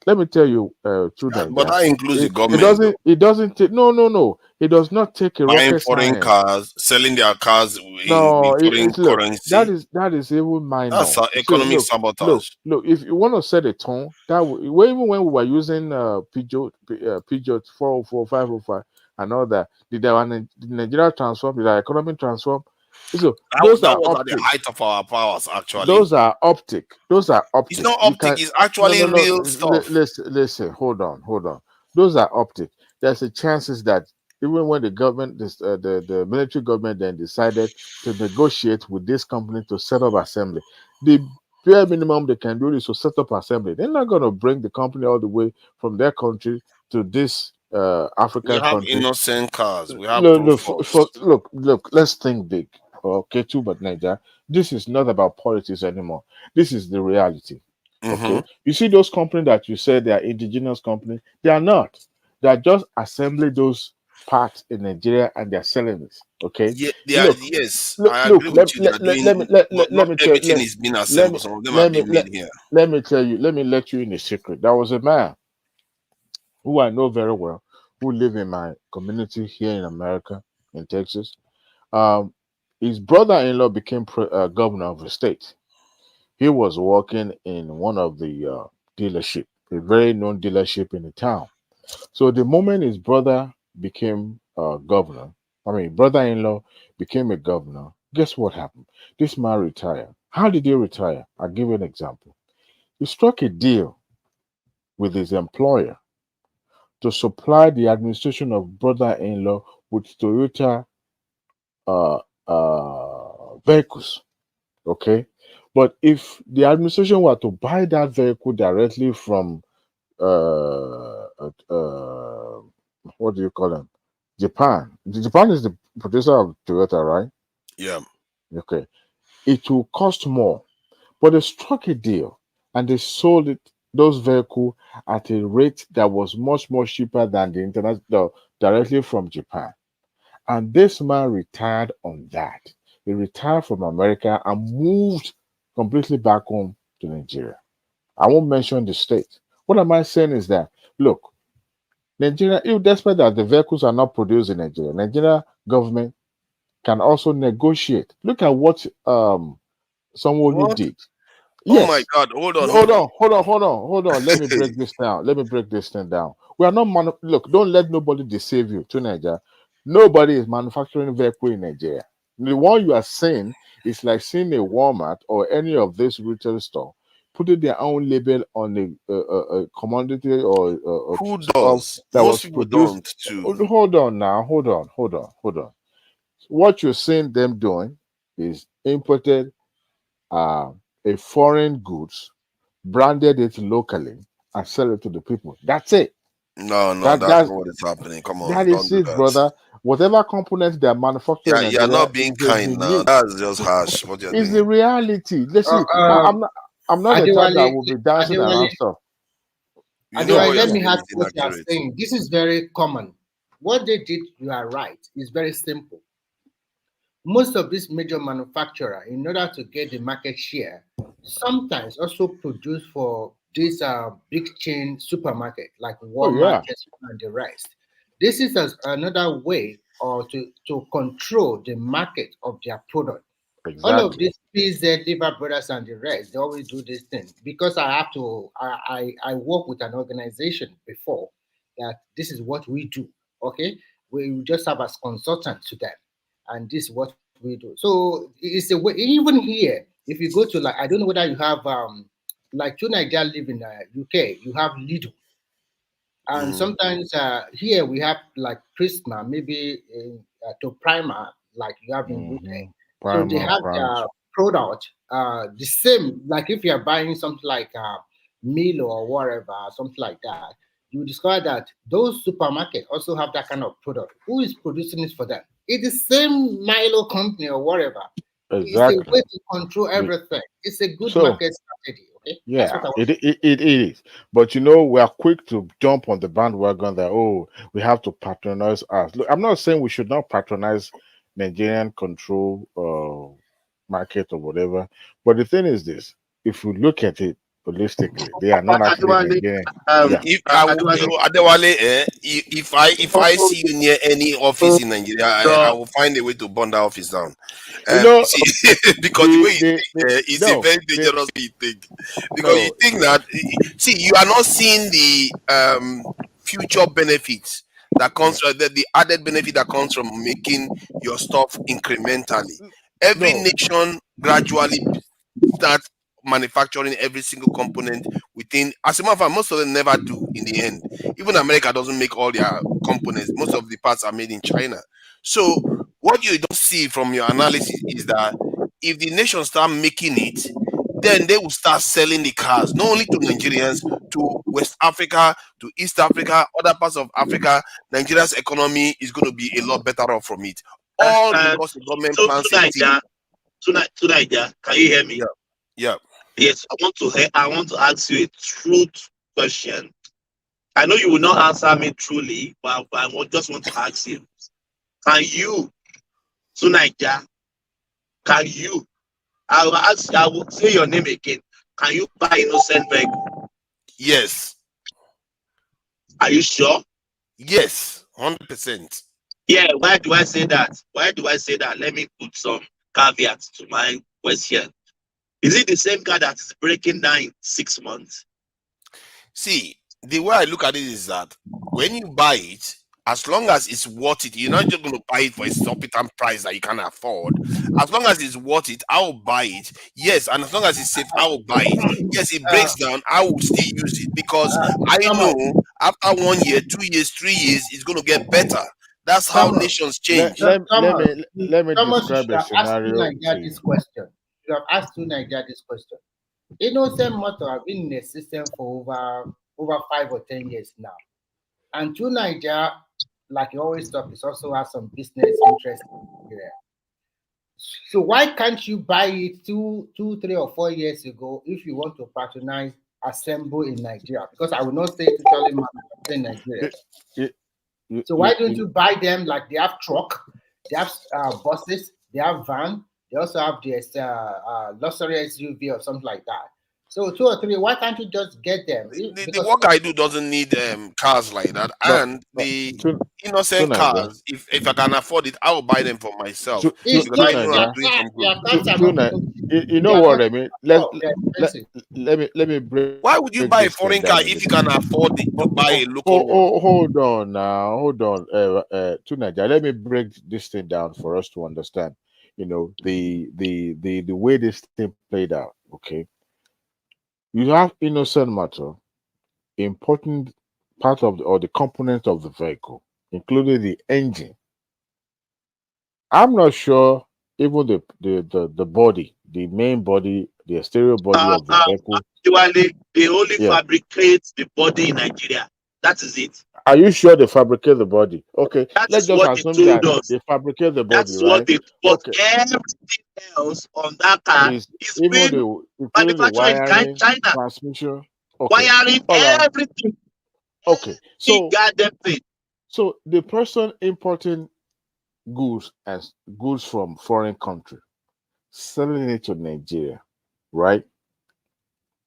Let me tell you, to But Nigeria, that includes the it government, though. doesn't it doesn't take no, it does not take a Buying rocket foreign science. cars, selling their cars in No, foreign it's look, currency. that is even That's minor. So economic look. sabotage. If you want to set a tone, even when we were using Peugeot 404, 505, and all that. Did Nigeria transform? Did our economy transform? So that was at the height of our powers, actually. Those are optic. Those are optic. It's not optic. It's actually real stuff. Listen. Hold on. Those are optic. There's a chances that even when the government, the military government, then decided to negotiate with this company to set up assembly, the bare minimum they can do is to set up assembly. They're not going to bring the company all the way from their country to this African country. We have innocent cars. We have look. Let's think big. Okay, too, but Niger, this is not about politics anymore. This is the reality. Okay, you see those companies that you said they are indigenous companies, they are not. They are just assembling those parts in Nigeria and they're selling it. Okay. Yeah, yes. I agree with you. Let me tell you. Everything is being assembled. Some of them are being made here. Let me tell you. Let me let you in a secret. There was a man who I know very well, who live in my community here in America, in Texas. His brother-in-law became governor of the state. He was working in one of the dealership, a very known dealership in the town. So the moment his brother became brother-in-law became a governor, guess what happened? This man retired. How did he retire? I'll give you an example. He struck a deal with his employer to supply the administration of brother-in-law with Toyota vehicles. Okay, but if the administration were to buy that vehicle directly from what do you call them? Japan. Japan is the producer of Toyota, right? Yeah. Okay. It will cost more, but they struck a deal and they sold those vehicles at a rate that was much more cheaper than the international directly from Japan. And this man retired on that. He retired from America and moved completely back home to Nigeria. I won't mention the state. What am I saying is that, look, Nigeria, if despite that the vehicles are not produced in Nigeria government can also negotiate. Look at what someone did. Yes. Oh my God! Hold on. Let me break this down. Let me break this thing down. We are not look. Don't let nobody deceive you. To Nigeria, nobody is manufacturing vehicle in Nigeria. The one you are seeing is like seeing a Walmart or any of this retail store putting their own label on a commodity or who does? That most people produced. Don't too. Hold on. What you're seeing them doing is imported a foreign goods, branded it locally, and sell it to the people. That's it. No, that's not what is happening. Come on, that is it, brother. Whatever components they're manufacturing, you're not being kind now. That's just harsh. What you're doing. It's the reality. Listen, I'm not the type that will be dancing around stuff. Let me ask what you are saying. This is very common. What they did, you are right, is very simple. Most of these major manufacturers, in order to get the market share, sometimes also produce for these big chain supermarket like Walmart and the rest. This is another way to control the market of their product. Exactly. All of these PZ, Liver Brothers and the rest, they always do this thing because I work with an organization before that this is what we do. Okay, we just have as consultant to them. And this is what we do. So it's a way, even here, if you go to I don't know whether you have like you Nigeria live in UK, you have Lidl. And sometimes here we have like Christmas, maybe to Primer, like you have in UK. So they have their product, the same, like if you're buying something like Milo or whatever, something like that, you discover that those supermarkets also have that kind of product. Who is producing it for them? It's the same Milo company or whatever. Exactly. It's a way to control everything. It's a good market strategy. Okay. Yeah, it is. But we are quick to jump on the bandwagon that we have to patronize us. Look, I'm not saying we should not patronize Nigerian control market or whatever. But the thing is this: if you look at it holistically, they are not actually Nigerian. If I see you near any office in Nigeria, I will find a way to burn that office down. Because the way you think it's a very dangerous way you think. Because you think that you are not seeing the future benefits that comes from the added benefit that comes from making your stuff incrementally. Every nation gradually start manufacturing every single component within. As a matter of fact, most of them never do in the end. Even America doesn't make all their components. Most of the parts are made in China. So what you don't see from your analysis is that if the nations start making it, then they will start selling the cars, not only to Nigerians, to West Africa, to East Africa, other parts of Africa. Nigeria's economy is going to be a lot better off from it. All because the government plants a thing. Tonight, can you hear me? Yeah. Yes, I want to ask you a truth question. I know you will not answer me truly, but just want to ask you. Can you, Tunaija, I will say your name again. Can you buy innocent vehicle? Yes. Are you sure? Yes, 100%. Yeah, why do I say that? Let me put some caveats to my question. Is it the same car that is breaking down in 6 months? See, the way I look at it is that when you buy it, as long as it's worth it, you're not just going to buy it for a exorbitant price that you can't afford. As long as it's worth it, I will buy it. Yes, and as long as it's safe, I will buy it. Yes, it breaks down, I will still use it because I know after 1 year, 2 years, 3 years, it's going to get better. That's how nations change. Let me describe a scenario to you. This question. You have asked Nigeria this question. Innocent motor have been in the system for over 5 or 10 years now. And to Nigeria, like you always talk, it also has some business interest in Nigeria. So why can't you buy it 2, 3, or 4 years ago if you want to patronize assemble in Nigeria? Because I will not say totally manufacture in Nigeria. So why don't you buy them like they have truck, they have buses, they have van, they also have this luxury SUV or something like that. So 2 or 3, why can't you just get them? The work I do doesn't need cars like that, and the innocent cars, if I can afford it, I will buy them for myself because I know I'm doing some good. You know what I mean? Let me break. Why would you buy a foreign car if you can afford it to buy a local one? Hold on now, hold on. To Nigeria, let me break this thing down for us to understand. You know the way this thing played out. Okay, you have innocent matter, important part of the component of the vehicle, including the engine. I'm not sure even the body, the main body, the exterior body of the vehicle. Actually, they only fabricate the body in Nigeria. That is it. Are you sure they fabricate the body? Okay, let's just assume that they fabricate the body, That's right? What they, but everything else on that car is being manufactured in China. Transmission, wiring, everything. Okay, so goddamn thing. So the person importing goods from foreign country, selling it to Nigeria, right?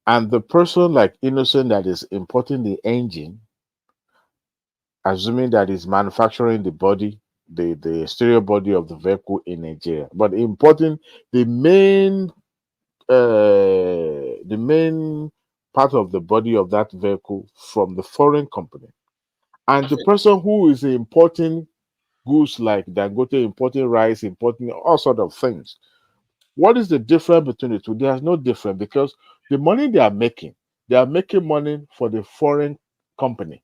And the person like Innocent that is importing the engine, assuming that is manufacturing the body, the exterior body of the vehicle in Nigeria, but importing the main part of the body of that vehicle from the foreign company. And the person who is importing goods like Dangote, importing rice, importing all sort of things. What is the difference between the two? There's no difference because the money they are making money for the foreign company.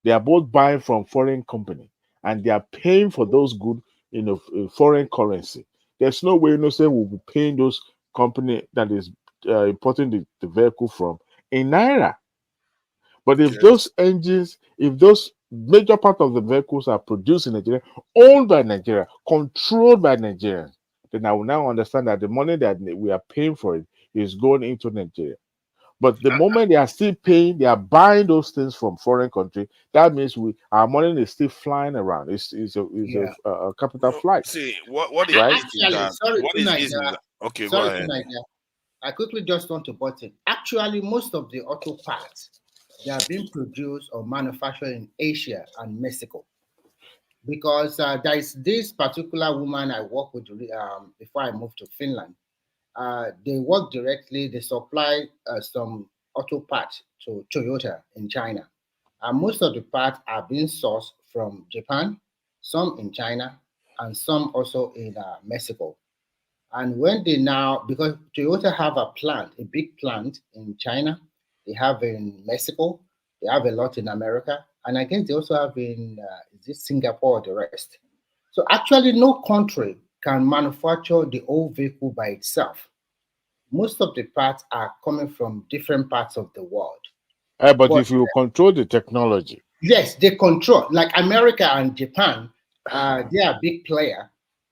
They are both buying from foreign company and they are paying for those goods in a foreign currency. There's no way Innocent will be paying those company that is importing the vehicle from in Naira. But if those engines, if those major part of the vehicles are produced in Nigeria, owned by Nigeria, controlled by Nigerians, then I will now understand that the money that we are paying for it is going into Nigeria. But the moment they are still paying, they are buying those things from foreign country. That means our money is still flying around. It's a capital flight. See, what is right? Okay, go ahead. I quickly just want to put it. Actually, most of the auto parts, they are being produced or manufactured in Asia and Mexico. Because there is this particular woman I work with before I moved to Finland. They work directly, they supply some auto parts to Toyota in China. And most of the parts are being sourced from Japan, some in China, and some also in Mexico. And when they now, because Toyota have a plant, a big plant in China, they have in Mexico, they have a lot in America, and I guess they also have in is it Singapore or the rest. So actually, no country can manufacture the whole vehicle by itself. Most of the parts are coming from different parts of the world. But if you control the technology, yes, they control. Like America and Japan, they are big player,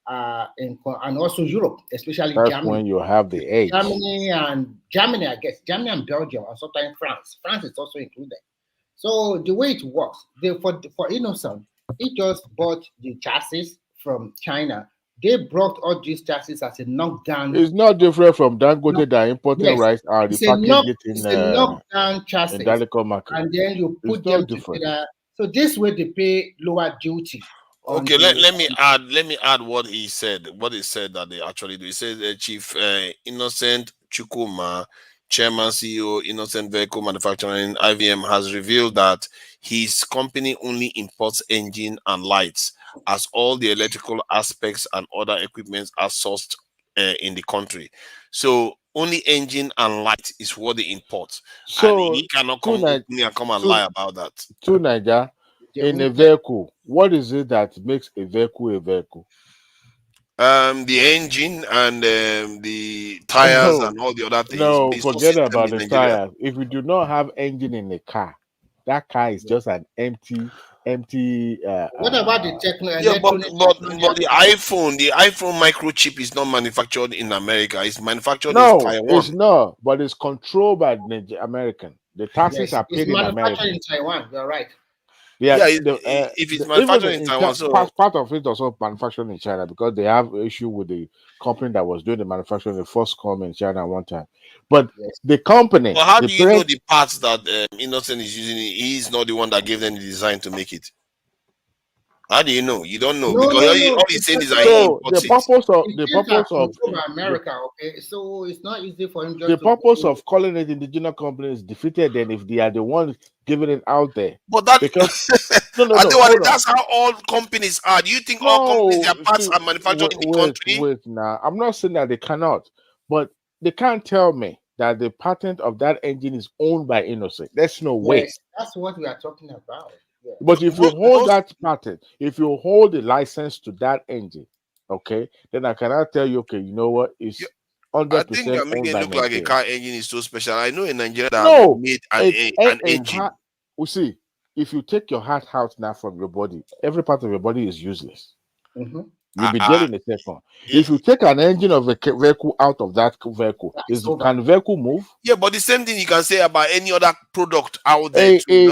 and also Europe, especially that's Germany. when you have the edge. Germany, I guess, Germany and Belgium, and sometimes France. France is also included. So the way it works, for Innocent, he just bought the chassis from China. They brought all these chassis as a knockdown. It's not different from Dangote that importing rice and it's repackage it it's a knockdown chassis, in Dalico market. and then you put them together. So this way they pay lower duty. Okay, let me add what he said. What he said that they actually do. He said Chief Innocent Chukuma, Chairman CEO Innocent Vehicle Manufacturing IVM, has revealed that his company only imports engine and lights, as all the electrical aspects and other equipment are sourced in the country. So only engine and light is what they import. So and he cannot come openly and come and lie about that. To Niger, in a vehicle, what is it that makes a vehicle a vehicle? The engine and the tires and all the other things. No, forget about the tires. If you do not have engine in a car, that car is just an empty. What about the technology? Yeah, but the iPhone microchip is not manufactured in America. It's manufactured in Taiwan. It's not, but it's controlled by American. The taxes are paid in America. It's manufactured in Taiwan. You're right. If it's manufactured in Taiwan, so part of it also manufactured in China, because they have issue with the company that was doing the manufacturing, the first come in China one time. But the company. But how do you know the parts that Innocent is using? He's not the one that gave them the design to make it. How do you know? You don't know, because all he's saying is that the purpose of America. Okay, so it's not easy for him. The purpose of calling it indigenous company is defeated. Then if they are the ones giving it out there, but that because that's how all companies are. Do you think all companies, their parts are manufactured in the country? Wait, now I'm not saying that they cannot, but they can't tell me that the patent of that engine is owned by Innocent. There's no way. That's what we are talking about. But if you hold that patent, if you hold the license to that engine, okay, then I cannot tell you, okay, you know what, it's 100% I think you're making it look like a car engine is so special. I know in Nigeria that made an engine. We see, if you take your heart out now from your body, every part of your body is useless. You'll be dead in a second. If you take an engine of a vehicle out of that vehicle, can the vehicle move? Yeah, but the same thing you can say about any other product out there. A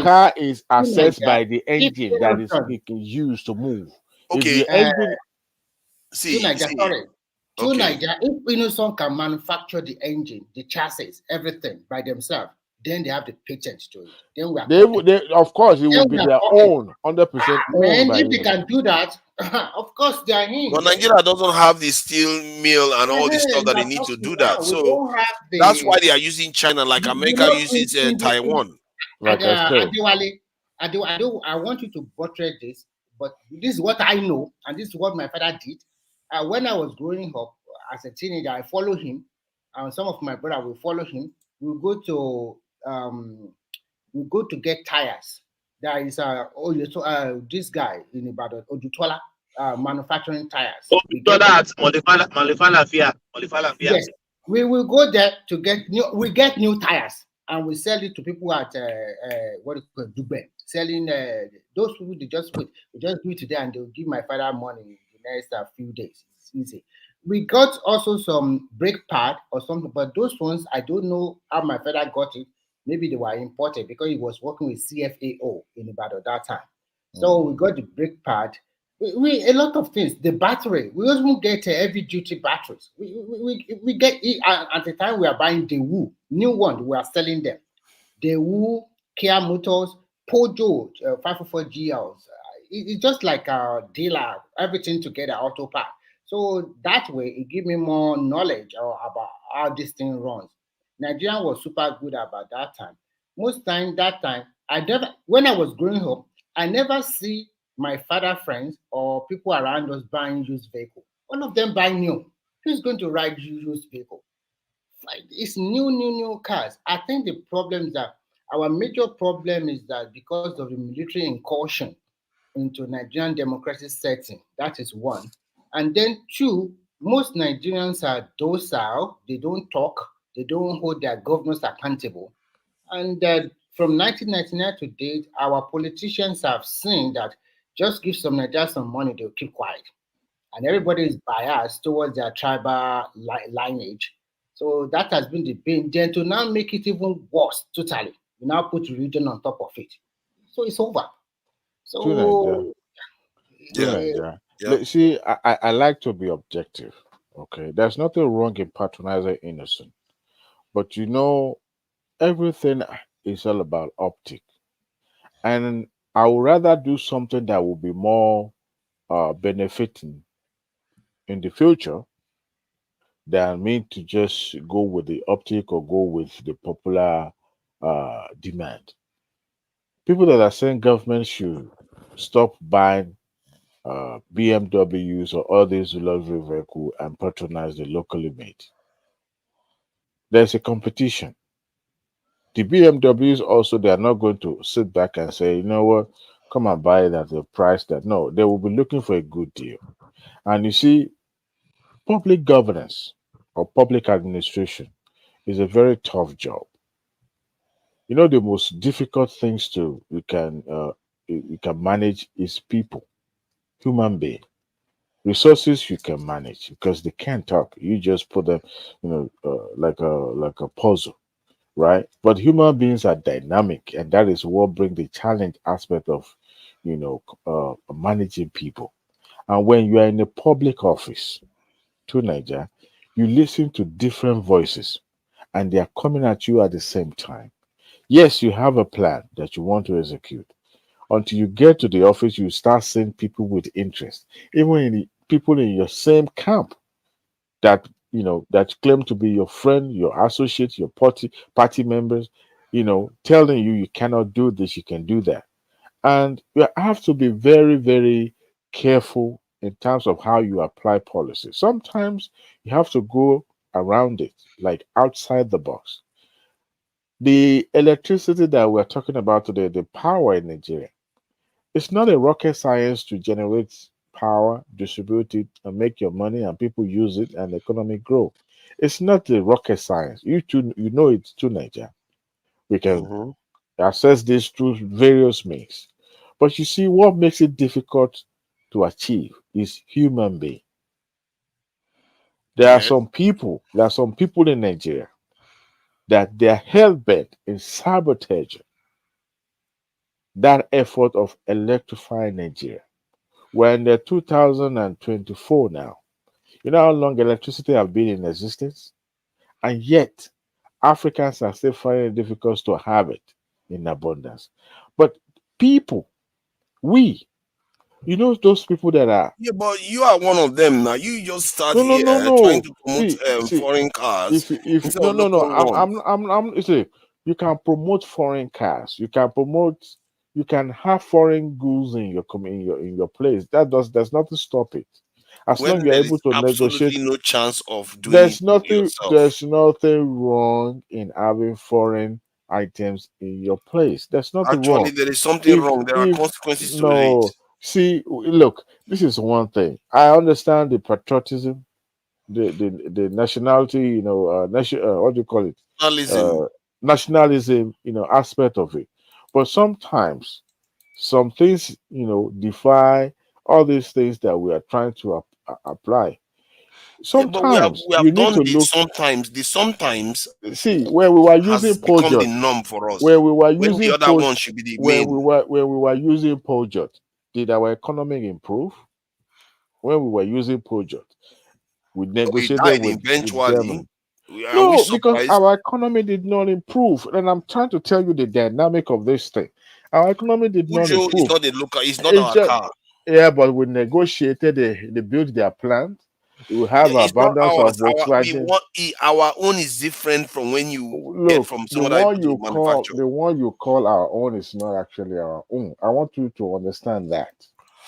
car is assessed by the engine that is used to move. Okay. If the engine, if Innocent can manufacture the engine, the chassis, everything by themselves, then they have the patent to it. Then they of course it will be their own 100%. And if they can do that, of course they are in. But Nigeria doesn't have the steel mill and all the stuff that they need to do that. So that's why they are using China, like America uses Taiwan. Like I want you to buttress this, but this is what I know, and this is what my father did. When I was growing up as a teenager, I follow him, and some of my brother will follow him. We go to get tires. There is this guy in Ibadan, Odutola, manufacturing tires. Yes, we will go there to get new. We get new tires and we sell it to people at what is called Dubai. Selling those people, they just wait. We just do it today and they'll give my father money in the next few days. It's easy. We got also some brake pad or something, but those ones I don't know how my father got it. Maybe they were imported because he was working with CFAO in Ibadan that time. So we got the brake pad. We a lot of things. The battery. We also get heavy duty batteries. We get at the time we are buying the Daewoo new one. We are selling them. Daewoo, Kia Motors, Peugeot 504 GLs. It's just like a dealer. Everything together, auto park. So that way, it gives me more knowledge about how this thing runs. Nigeria was super good about that time. Most time, when I was growing up, I never see my father friends or people around us buying used vehicle. All of them buy new. Who's going to ride used vehicle? Like, it's new cars. I think the problem is that our major problem is that because of the military incursion into Nigerian democratic setting, that is one. And then two, most Nigerians are docile. They don't talk. They don't hold their governors accountable. And from 1999 to date, our politicians have seen that just give some Nigerians some money, they'll keep quiet. And everybody is biased towards their tribal lineage. So that has been the pain. Then to now make it even worse totally, you now put religion on top of it. So it's over. To Nigeria. So To Nigeria. Yeah. See, I like to be objective. Okay. There's nothing wrong in patronizing innocent. But everything is all about optic. And I would rather do something that will be more benefiting in the future than me to just go with the optic or go with the popular demand. People that are saying government should stop buying BMWs or all these luxury vehicles and patronize the locally made. There's a competition. The BMWs also, they are not going to sit back and say, you know what, come and buy it at the price that. No, they will be looking for a good deal. And you see, public governance or public administration is a very tough job. The most difficult things you can manage is people, human being. Resources you can manage because they can't talk. You just put them, like a puzzle, right? But human beings are dynamic, and that is what brings the challenge aspect of, managing people. And when you are in a public office, to Niger, you listen to different voices, and they are coming at you at the same time. Yes, you have a plan that you want to execute. Until you get to the office, you start seeing people with interest, even in the people in your same camp that claim to be your friend, your associate, your party members, telling you cannot do this, you can do that. And you have to be very, very careful in terms of how you apply policy. Sometimes you have to go around it, like outside the box. The electricity that we're talking about today, the power in Nigeria, it's not a rocket science to generate power, distribute it, and make your money, and people use it, and the economy grow. It's not a rocket science. You know it's too, Nigeria. We can access this through various means. But you see, what makes it difficult to achieve is human being. There are some people in Nigeria that they are hell bent in sabotaging that effort of electrifying Nigeria. We're in the 2024 now. You know how long electricity have been in existence? And yet, Africans are still finding it difficult to have it in abundance. But people, those people that are. Yeah, but you are one of them now. You just start No. trying to promote See, foreign cars if instead no, of no, no, local ones. you see, you can promote foreign cars. You can have foreign goods in your place. There's nothing stop it. As When long you're there able is to negotiate, absolutely no chance of doing it yourself. there's nothing wrong in having foreign items in your place. There's nothing Actually, wrong. there is something If wrong. There are if consequences to it. no, see, look, this is one thing. I understand the patriotism, the nationality, what do you call it? Nationalism. Nationalism, aspect of it. But sometimes some things, defy all these things that we are trying to apply. Yeah, but Sometimes we you have need done to this look. sometimes. The sometimes See, when we were using has become the Pojot, norm for us. when we were When the using other one should be the main. when we were using Pojot, did our economy improve? When we were using Pojot, we It negotiated died with eventually. Germany. Are we No, because surprised? our economy did not improve. And I'm trying to tell you the dynamic of this thing. Our economy did not Ujo is improve. not a local. It's not It's our just, car. yeah, but we negotiated, they built their plant. We have It's not abundance ours. of Volkswagen. Our own is different from when you get Look, from the some other one people you to call manufacture. our own is not actually our own. I want you to understand that,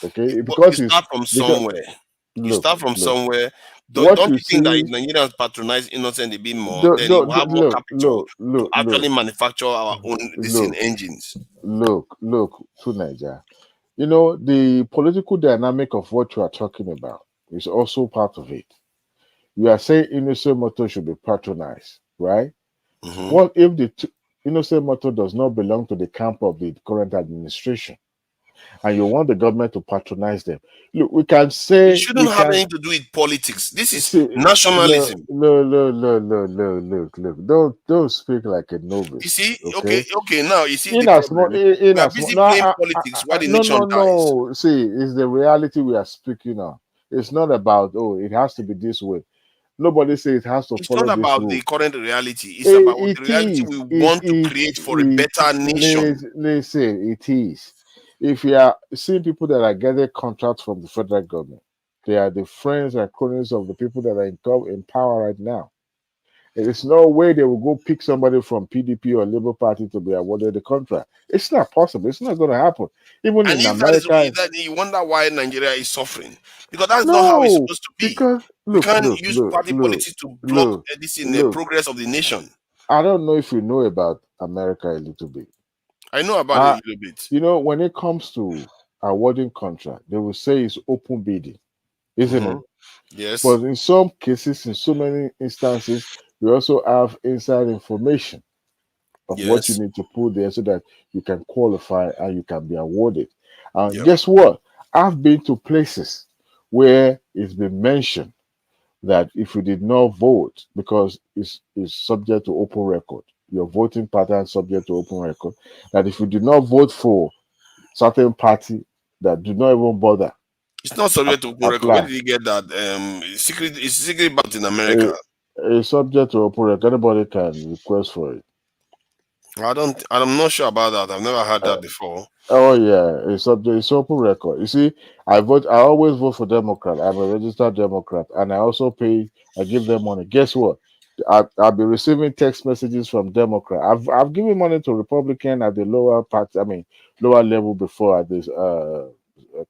okay? But Because you it's start from because somewhere. You look, start from look. somewhere. What Don't you you think that see, if Nigerians patronize innocent a bit more, do, then do, you do, have more look, capital to look, actually manufacture our own look, engines? look to Nigeria. You know, the political dynamic of what you are talking about is also part of it. You are saying innocent motor should be patronized, right? Mhm. What if the innocent motor does not belong to the camp of the current administration, and you want the government to patronize them? Look, we can It say shouldn't have anything to do with politics. This is see, nationalism. look. Don't speak like a You novice, see, okay? now you see In the as much, problem. We are busy no, playing politics while the no, nation dies. no. See, it's the reality we are speaking on. It's not about it has to be this way. Nobody says it has to It's follow not this about the rule. current reality. It's about the It reality is. we want to create for a better nation. Listen, it is. If you are seeing people that are getting contracts from the federal government, they are the friends and cronies of the people that are in power right now. There is no way they will go pick somebody from PDP or Labour Party to be awarded the contract. It's not possible. It's not going to happen. Even And in if that is America, that, you wonder why Nigeria is suffering, because that's not how it's no, supposed to be. because We can't use party look, politics to block this in the look. progress of the nation. I don't know if you know about America a little bit. I know about it a little bit. You know, when it comes to awarding contract, they will say it's open bidding, isn't it? Yes. But in some cases, in so many instances, we also have inside information of what you Yes. need to put there so that you can qualify and you can be awarded. And Yep. guess what? I've been to places where it's been mentioned that if you did not vote, because it's subject to open record, your voting pattern subject to open record, that if you did not vote for certain party, that do not even bother It's not subject to open record. Where apply. did you get that? It's secret ballot in America. It's subject to open record. Anybody can request for it. I'm not sure about that. I've never heard that before. Oh yeah, it's open record. You see, I always vote for Democrat. I'm a registered Democrat, and I also pay. I give them money. Guess what? I'll be receiving text messages from Democrat. I've given money to Republican at the lower part. I mean, lower level before at this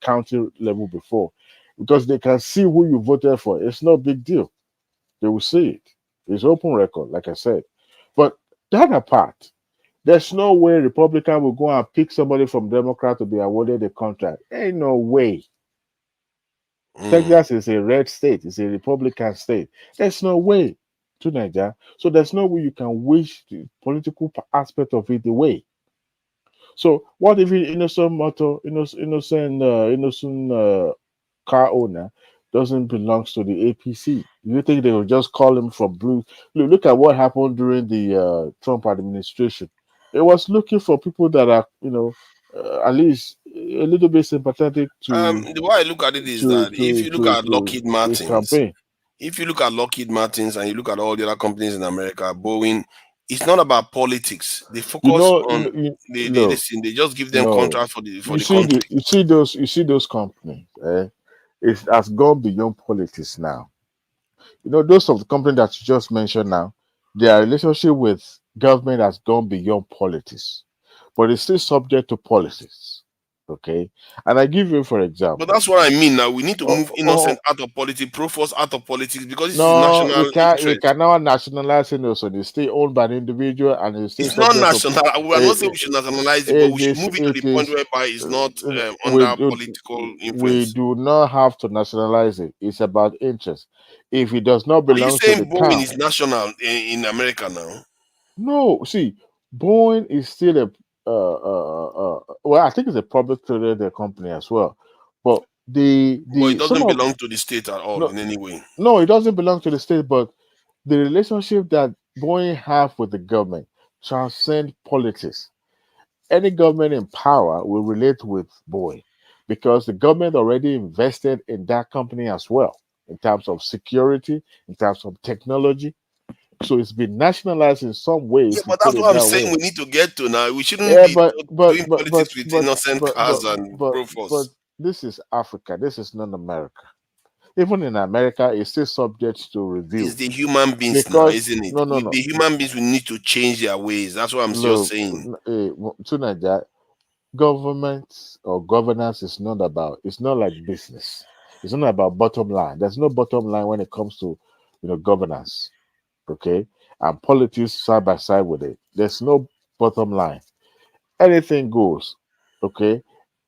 county level before, because they can see who you voted for. It's no big deal. They will see it. It's open record, like I said. But that apart, there's no way Republican will go and pick somebody from Democrat to be awarded a contract. Ain't no way. Texas is a red state, it's a Republican state. There's no way to Nigeria. So there's no way you can wish the political aspect of it away. So what if innocent car owner doesn't belong to the APC? You think they will just call him from blue? Look at what happened during the Trump administration. It was looking for people that are, at least a little bit sympathetic The way I look at it is that if you look at Lockheed to his Martins, campaign. if you look at Lockheed Martins and you look at all the other companies in America, Boeing, it's not about politics. They focus on they just give them contracts for the country. You see those companies. It has gone beyond politics now. You know, those of the company that you just mentioned now, their relationship with government has gone beyond politics, but it's still subject to politics. Okay, and I give you for example. But that's what I mean. Now we need to move innocent out of politics, Proforce out of politics, because this is No, national we interest. cannot nationalize innocent. It's still owned by an individual and it's still It's not subject national. We are not saying we should nationalize it, but we should move it to the point whereby it's not under political we influence. do not have to nationalize it. It's about interest. If it does not Are you belong to the saying Boeing camp, is national in America now? no. See, Boeing is still a well, I think it's a public traded company as well. But But it some doesn't of belong to the state at all in any way. no, it doesn't belong to the state. But the relationship that Boeing have with the government transcend politics. Any government in power will relate with Boeing because the government already invested in that company as well in terms of security, in terms of technology. So it's been nationalized in some Yeah, ways. You but put that's it what I'm that saying. way. We need to get to now. We shouldn't Yeah, be doing politics with innocent cars and but Proforce. this is Africa. This is not America. even in America, it's still subject to review. It's the human beings now, Because isn't it? no. The human beings will need to change their ways. That's what I'm just Look, saying. to Nigeria, government or governance is not about. It's not like business. It's not about bottom line. There's no bottom line when it comes to, governance. Okay, and politics side by side with it. There's no bottom line. Anything goes. Okay,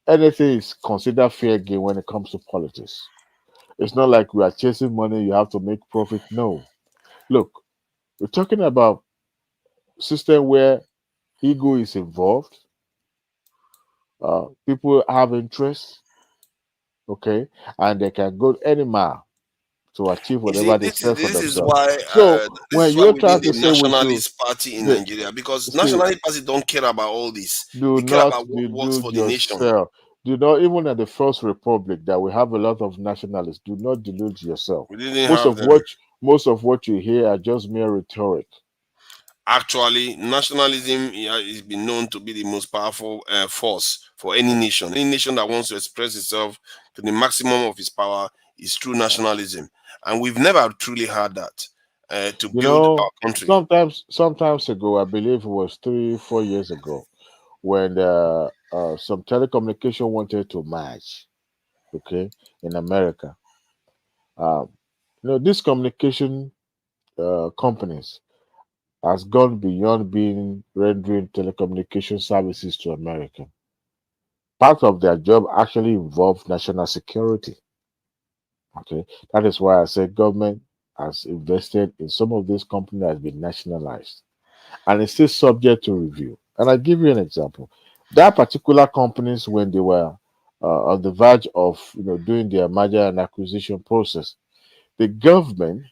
anything is considered fair game when it comes to politics. It's not like we are chasing money. You have to make profit. No. Look, we're talking about system where ego is involved. People have interests, okay, and they can go any mile to achieve You see, whatever they set for this is themselves. why So this when is why you're we trying need to the say we should nationalist party in the, Nigeria, because see, nationalist party don't care about all this. do They care not about what works delude for the nation. yourself. Do not, even at the First Republic that we have a lot of nationalists. Do not delude yourself. We didn't Most have of them. what you hear are just mere rhetoric. Actually, nationalism is been known to be the most powerful force for any nation. Any nation that wants to express itself to the maximum of its power is through nationalism, and we've never truly had that to build our country. Sometimes ago, I believe it was 3-4 years ago, when some telecommunication wanted to merge, okay, in America. These communication companies has gone beyond being rendering telecommunication services to America. Part of their job actually involved national security. Okay, that is why I said government has invested in some of these companies that has been nationalized, and it's still subject to review. And I give you an example. That particular companies, when they were on the verge of doing their merger and acquisition process, the government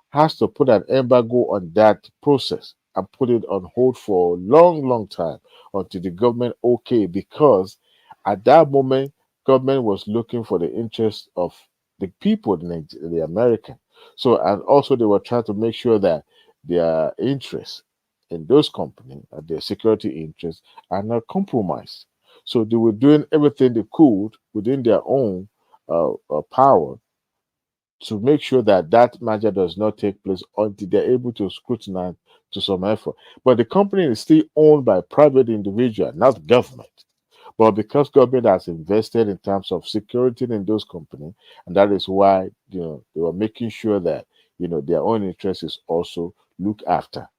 has to put an embargo on that process and put it on hold for a long, long time until the government okay, because at that moment, government was looking for the interest of the people, the American. So, and also they were trying to make sure that their interests in those companies and their security interests are not compromised. So they were doing everything they could within their own power to make sure that that merger does not take place until they're able to scrutinize to some effort. But the company is still owned by private individual, not government. But because government has invested in terms of security in those companies, and that is why they were making sure that their own interest is also looked after.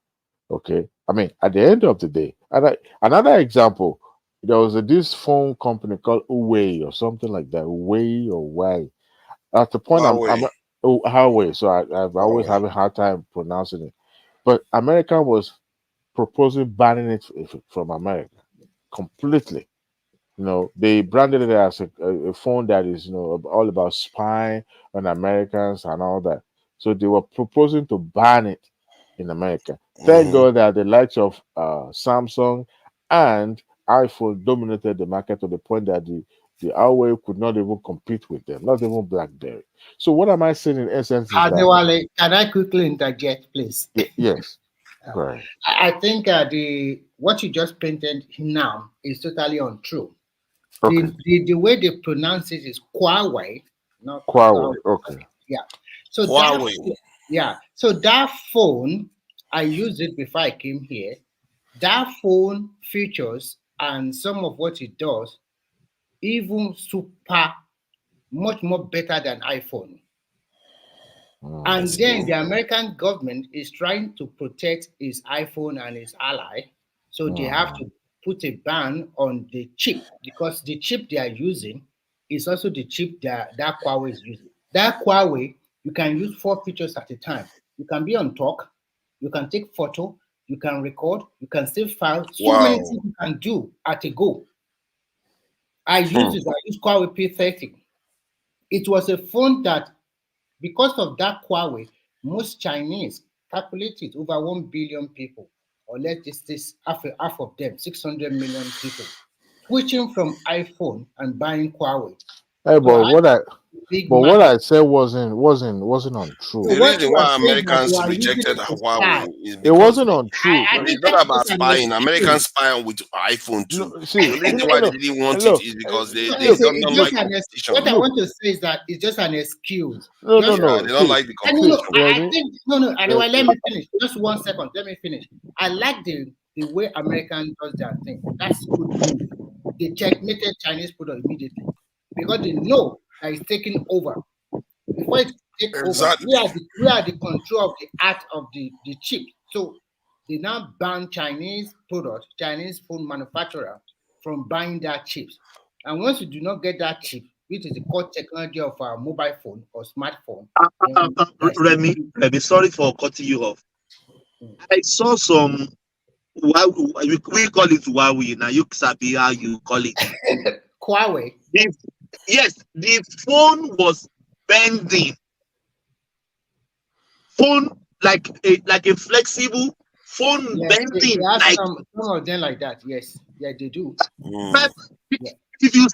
Okay, I mean at the end of the day, another example, there was this phone company called Huawei or something like that, Huawei or Huawei. At the point Huawei. Huawei, so I've always having a hard time pronouncing it. But America was proposing banning it from America completely. They branded it as a phone that is all about spying on Americans and all that. So they were proposing to ban it in America. Thank God that the likes of Samsung and iPhone dominated the market to the point that the Huawei could not even compete with them, not even BlackBerry. So what am I saying in essence is that Adewale, can I quickly interject, please? Yes. Right. I think what you just painted now is totally untrue. Okay. The way they pronounce it is Huawei, not Huawei. Okay. Yeah. So Huawei. So that phone, I used it before I came here. That phone features and some of what it does, even much more better than iPhone. And then the American government is trying to protect its iPhone and its ally. So they have to put a ban on the chip, because the chip they are using is also the chip that Huawei is using. That Huawei, you can use 4 features at a time. You can be on talk, you can take photo, you can record, you can save files. So many things you can do at a go. I use Huawei P30. It was a phone that, because of that Huawei, most Chinese calculated over 1 billion people, or let's just say half of them, 600 million people, switching from iPhone and buying Huawei. Hey, So I big what market. I said wasn't untrue. So The what reason you are why saying that you Americans are using rejected it to spy. Huawei is It because wasn't untrue. I no, think it's that not is about just an spying. Americans excuse. spy on with iPhone No, too. see, The reason no, why they no, didn't want it look, is because So they look, don't like what competition. I look, want to say is that it's just an excuse. no, no, Just Yeah, no. they don't See, like the and see, competition. I Remy, think no, uh, otherwise let me finish. Just 1 second, let me finish. I like the way Americans does their thing. That's good move. They checkmated Chinese product immediately because they know that it's taking over. Before it take over, Exactly. we are the control of the art of the chip. So they now ban Chinese product, Chinese phone manufacturer from buying their chips. And once you do not get that chip, which is the core technology of our mobile phone or smartphone, then Remy, sorry for cutting you off. I saw some we call it Huawei. Now you sabi how you call it. Huawei. Yes, the phone was bending. Phone like a flexible phone Yes, they bending have like some of them like that. Yes, yeah, they do. but if you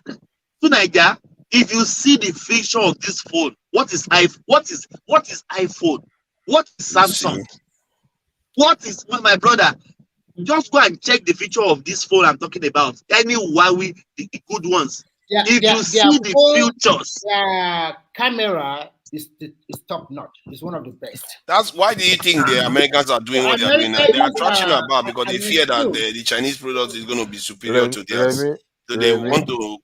to Niger, if you see the feature of this phone, what is iPhone? What is iPhone? What is Samsung? What is my brother? Just go and check the feature of this phone I'm talking about. Any Huawei, the good ones. If you see the features, their camera is top notch. It's one of the best. That's why do you think the Americans are doing what they are doing now? They are trashing about because they fear that the Chinese product is going to be superior to theirs. So they want to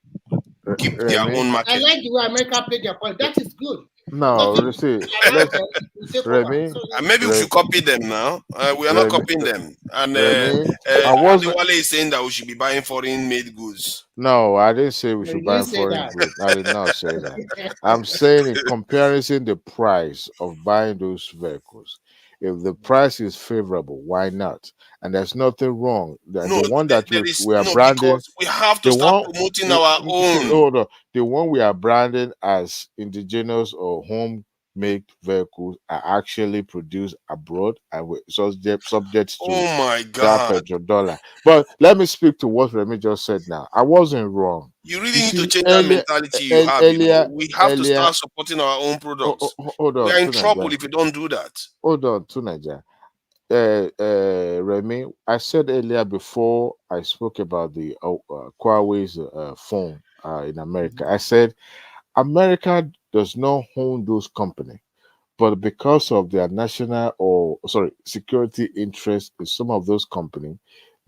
keep their own I market. like the way America played their point. That is good. no, Because see, Remy, And maybe we should copy them now. We are not copying them. And Adewale is saying that we should be buying foreign-made goods. No, I didn't say we You should didn't buy say foreign that. goods. I did not say that. I'm saying in comparison the price of buying those vehicles. If the price is favorable, why not? And there's nothing wrong. The one that there is we are no, branding, because we have to the start one, promoting our own. hold on, the one we are branding as indigenous or home-made vehicles are actually produced abroad and subject to Oh my that God. petrodollar. But let me speak to what Remy just said now. I wasn't wrong. You really need to See, change that mentality you have. We have to start supporting our own products. hold We on, are in to trouble Nigeria. if you don't do that. Hold on, to Nigeria. Remy, I said earlier before I spoke about the Huawei's phone in America. I said America does not own those companies, but because of their security interest in some of those companies,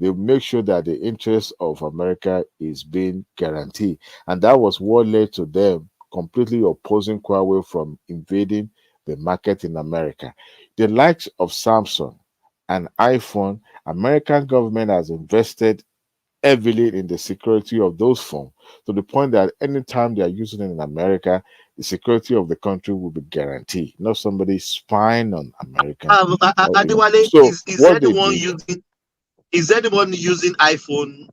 they make sure that the interest of America is being guaranteed. And that was what led to them completely opposing Huawei from invading the market in America. The likes of Samsung and iPhone, American government has invested heavily in the security of those phones to the point that anytime they are using it in America, the security of the country will be guaranteed, not somebody spying on American. Adewale, So is what they anyone did, using iPhone?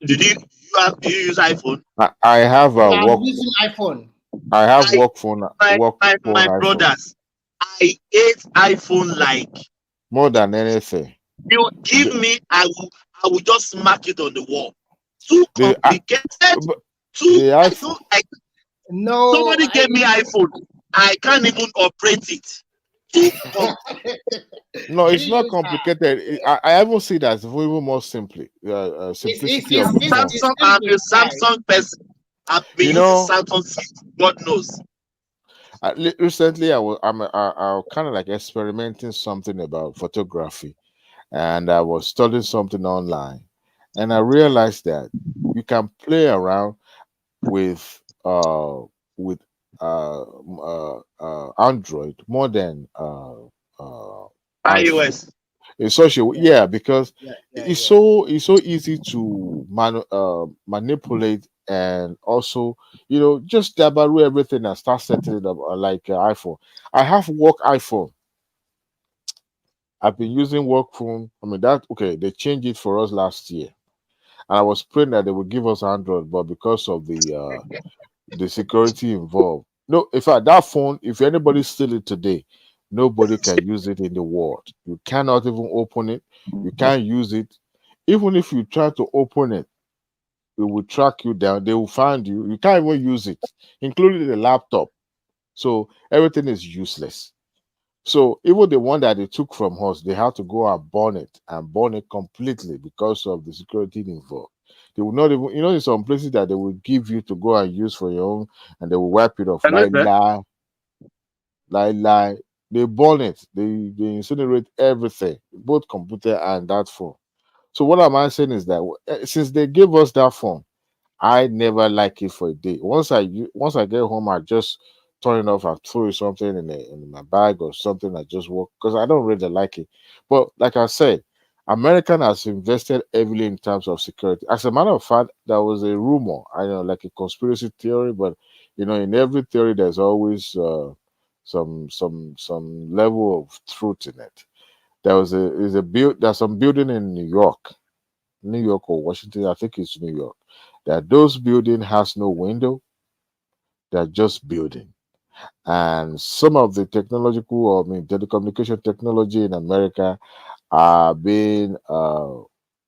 Do you use iPhone? I have a I'm work. using iPhone. I have work phone. My iPhone. brothers, I hate iPhone like More than anything. you give me, I will just smack it on the wall. Too complicated. No. Somebody gave me iPhone. I can't even operate it. Too No, it's not complicated. I haven't seen that even more simply. Simplicity of the phone. Samsung. I'm a Samsung person. I've been using Samsung since God knows. Recently, I kind of like experimenting something about photography, and I was studying something online, and I realized that you can play around with Android more than iOS. In such a way, because it's so easy to manipulate, and also just dabble everything and start setting it up like iPhone. I have work iPhone. I've been using work phone. I mean they changed it for us last year, and I was praying that they would give us Android, but because of the security involved, no, in fact that phone, if anybody steal it today, nobody can use it in the world. You cannot even open it. You can't use it. Even if you try to open it, it will track you down. They will find you. You can't even use it, including the laptop. So everything is useless. So even the one that they took from us, they had to go and burn it completely because of the security involved. They will not even, in some places that they will give you to go and use for your own, and they will wipe it off. Lie, lie. They burn it. They incinerate everything, both computer and that phone. So what am I saying is that since they gave us that phone, I never like it for a day. Once I get home, I just turn it off and throw something in my bag or something. I just walk because I don't really like it. But like I said, American has invested heavily in terms of security. As a matter of fact, there was a rumor, I know, like a conspiracy theory, but in every theory there's always some level of truth in it. There's some building in New York or Washington, I think it's New York, that those building has no window. They're just building. And some of the telecommunication technology in America are being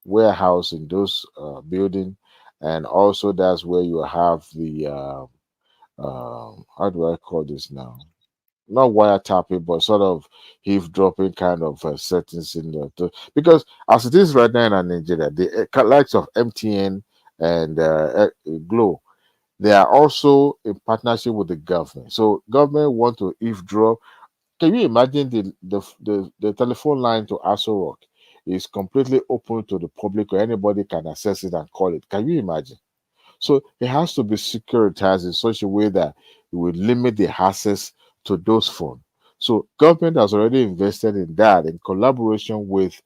warehoused in those building. And also that's where you have the how do I call this now? Not wiretapping, but sort of eavesdropping kind of settings in there. Because as it is right now in Nigeria, the likes of MTN and Glo, they are also in partnership with the government. So government want to eavesdrop. Can you imagine the telephone line to Aso Rock is completely open to the public, or anybody can access it and call it? Can you imagine? So it has to be securitized in such a way that it will limit the access to those phones. So government has already invested in that in collaboration with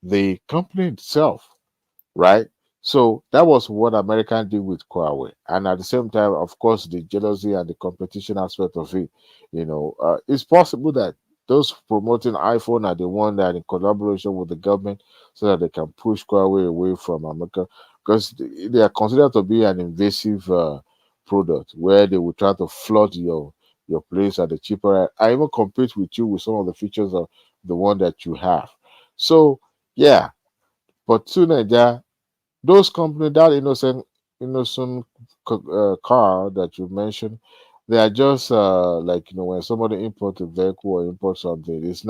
the company itself, right? So that was what American did with Huawei, and at the same time, of course, the jealousy and the competition aspect of it. It's possible that those promoting iPhone are the one that in collaboration with the government, so that they can push Huawei away from America, because they are considered to be an invasive product where they will try to flood your place at the cheaper. I even compete with you with some of the features of the one that you have. So yeah, but to Nigeria, those companies, that innocent car that you mentioned, they are just like when somebody import a vehicle or import something, it's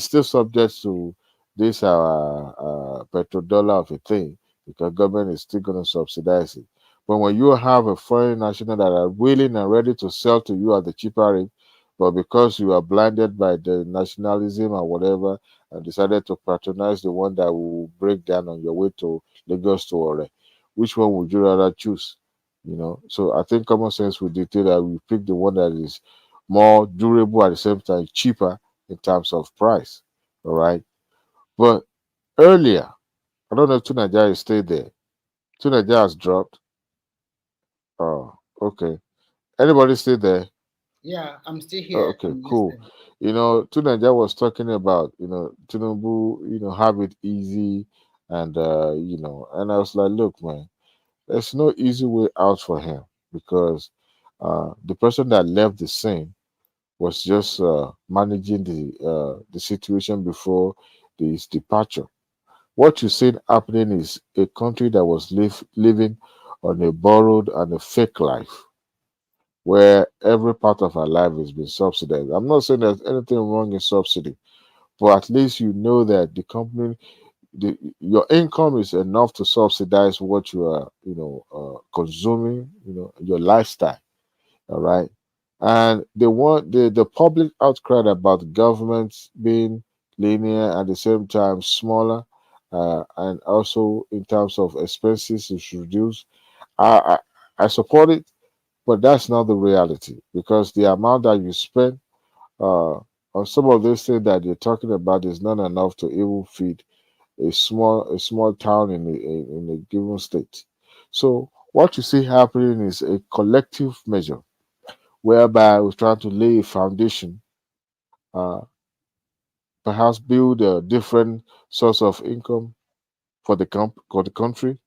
still subject to this petrodollar of a thing, because government is still going to subsidize it. But when you have a foreign national that are willing and ready to sell to you at the cheaper rate, but because you are blinded by the nationalism or whatever, and decided to patronize the one that will break down on your way to Lagos to Ore, which one would you rather choose? So I think common sense would dictate that we pick the one that is more durable, at the same time cheaper in terms of price. All right. But earlier, I don't know if Tunaja is still there. Tunaja has dropped. Oh, okay. Anybody still there? Yeah, I'm still Oh, here. okay, I'm cool. listening. Tunaja was talking about, Tinubu, have it easy, and and I was like, look, man, there's no easy way out for him, because the person that left the scene was just managing the situation before his departure. What you see happening is a country that was living on a borrowed and a fake life, where every part of our life has been subsidized. I'm not saying there's anything wrong in subsidy, but at least you know that the company, your income is enough to subsidize what you are, consuming, your lifestyle. All right. And they want the public outcry about governments being linear, at the same time smaller, and also in terms of expenses is reduced. I, I support it, but that's not the reality, because the amount that you spend on some of these things that you're talking about is not enough to even feed a small town in a given state. So what you see happening is a collective measure, whereby we're trying to lay a foundation, uh, perhaps build a different source of income for the country,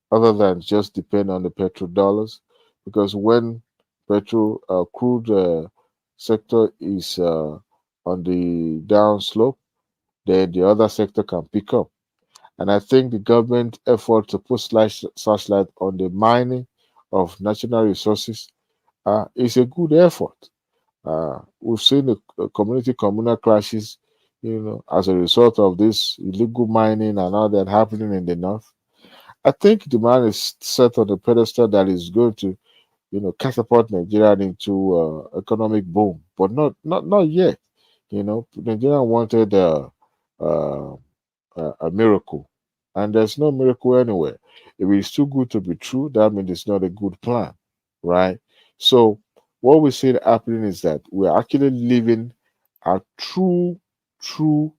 other than just depend on the petrodollars. Because when petrol crude sector is on the down slope, then the other sector can pick up. And I think the government effort to put searchlight on the mining of national resources is a good effort. We've seen the community communal crashes, as a result of this illegal mining and all that happening in the north. I think the man is set on a pedestal that is going to, catapult Nigeria into economic boom, but not yet. Nigeria wanted a miracle, and there's no miracle anywhere. If it's too good to be true, that means it's not a good plan, right? So what we see happening is that we're actually living our true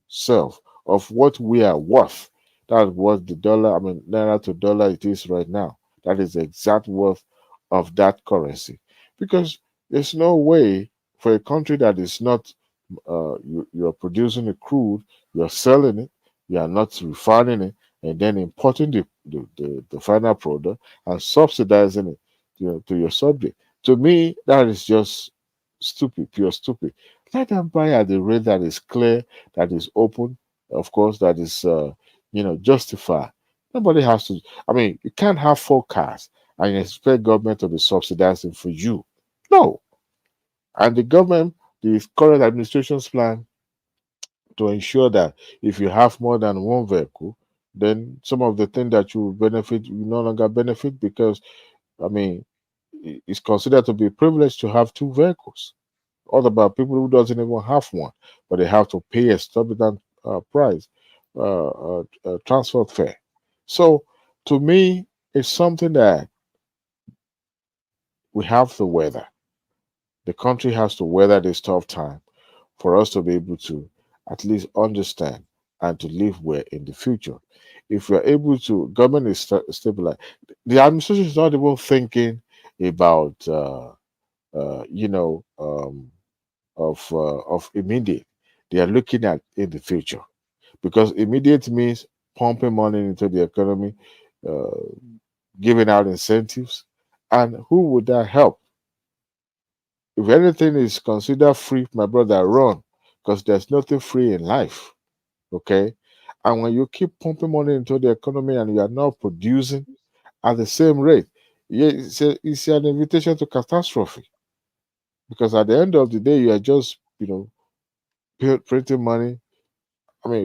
self of what we are worth. That's what the dollar, naira to dollar it is right now. That is the exact worth of that currency. Because there's no way for a country that is not, you're producing a crude, you're selling it, you are not refining it, and then importing the final product and subsidizing it to your subject. To me, that is just stupid, pure stupid. Let them buy at the rate that is clear, that is open, of course, that is justified. Nobody has to. You can't have 4 cars and you expect government to be subsidizing for you. No. And the government, the current administration's plan to ensure that if you have more than 1 vehicle, then some of the things that you benefit, you no longer benefit because, it's considered to be a privilege to have 2 vehicles. All about people who doesn't even have one, but they have to pay a exorbitant price, transport fare. So to me, it's something that we have to weather. The country has to weather this tough time for us to be able to at least understand and to live well in the future. If we're able to, government is stabilized. The administration is not even thinking about, of immediate. They are looking at in the future, because immediate means pumping money into the economy, giving out incentives, and who would that help? If anything is considered free, my brother, run, because there's nothing free in life. Okay, and when you keep pumping money into the economy and you are not producing at the same rate, it's an invitation to catastrophe. Because at the end of the day, you are just printing money.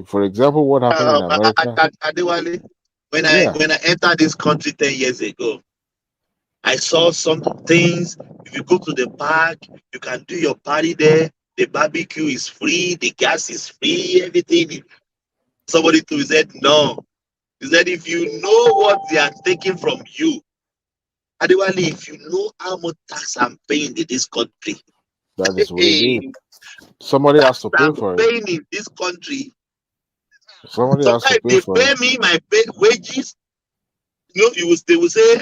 For example, what happened in America? Adewale, when Yeah. I entered this country 10 years ago, I saw some things. If you go to the park, you can do your party there. The barbecue is free, the gas is free, everything. Somebody to said no. He said, if you know what they are taking from you, Adewale, if you know how much tax I'm paying in this country, that is what it is. Somebody has to pay for it. Paying in this country. Somebody has to Sometimes pay for they pay it. me my wages. They will say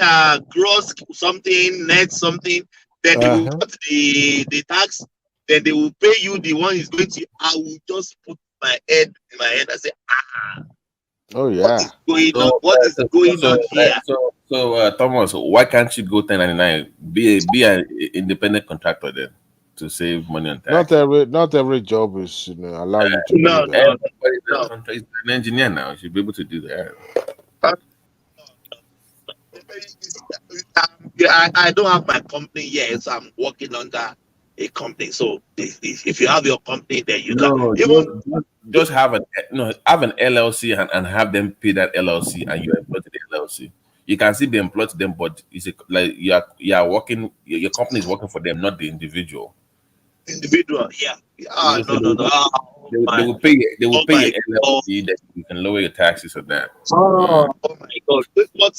gross something, net something. Then they will cut the tax. Then they will pay you the one is going to. I will just put my head in my head and say, oh yeah, what is going on here? So Thomas, why can't you go 1099? Be an independent contractor then to save money on tax. Not every job is allow you to do that. Everybody in the country is an engineer now. You should be able to do that. I don't have my company yet, so I'm working under a company. So if you have your company, then you can just have an LLC and have them pay that LLC, and you employ the LLC. You can still be employed to them, but it's like you are working. Your company is working for them, not the individual. Individual, yeah. They will pay. They will pay your LLC that you can lower your taxes on that. Oh my God! But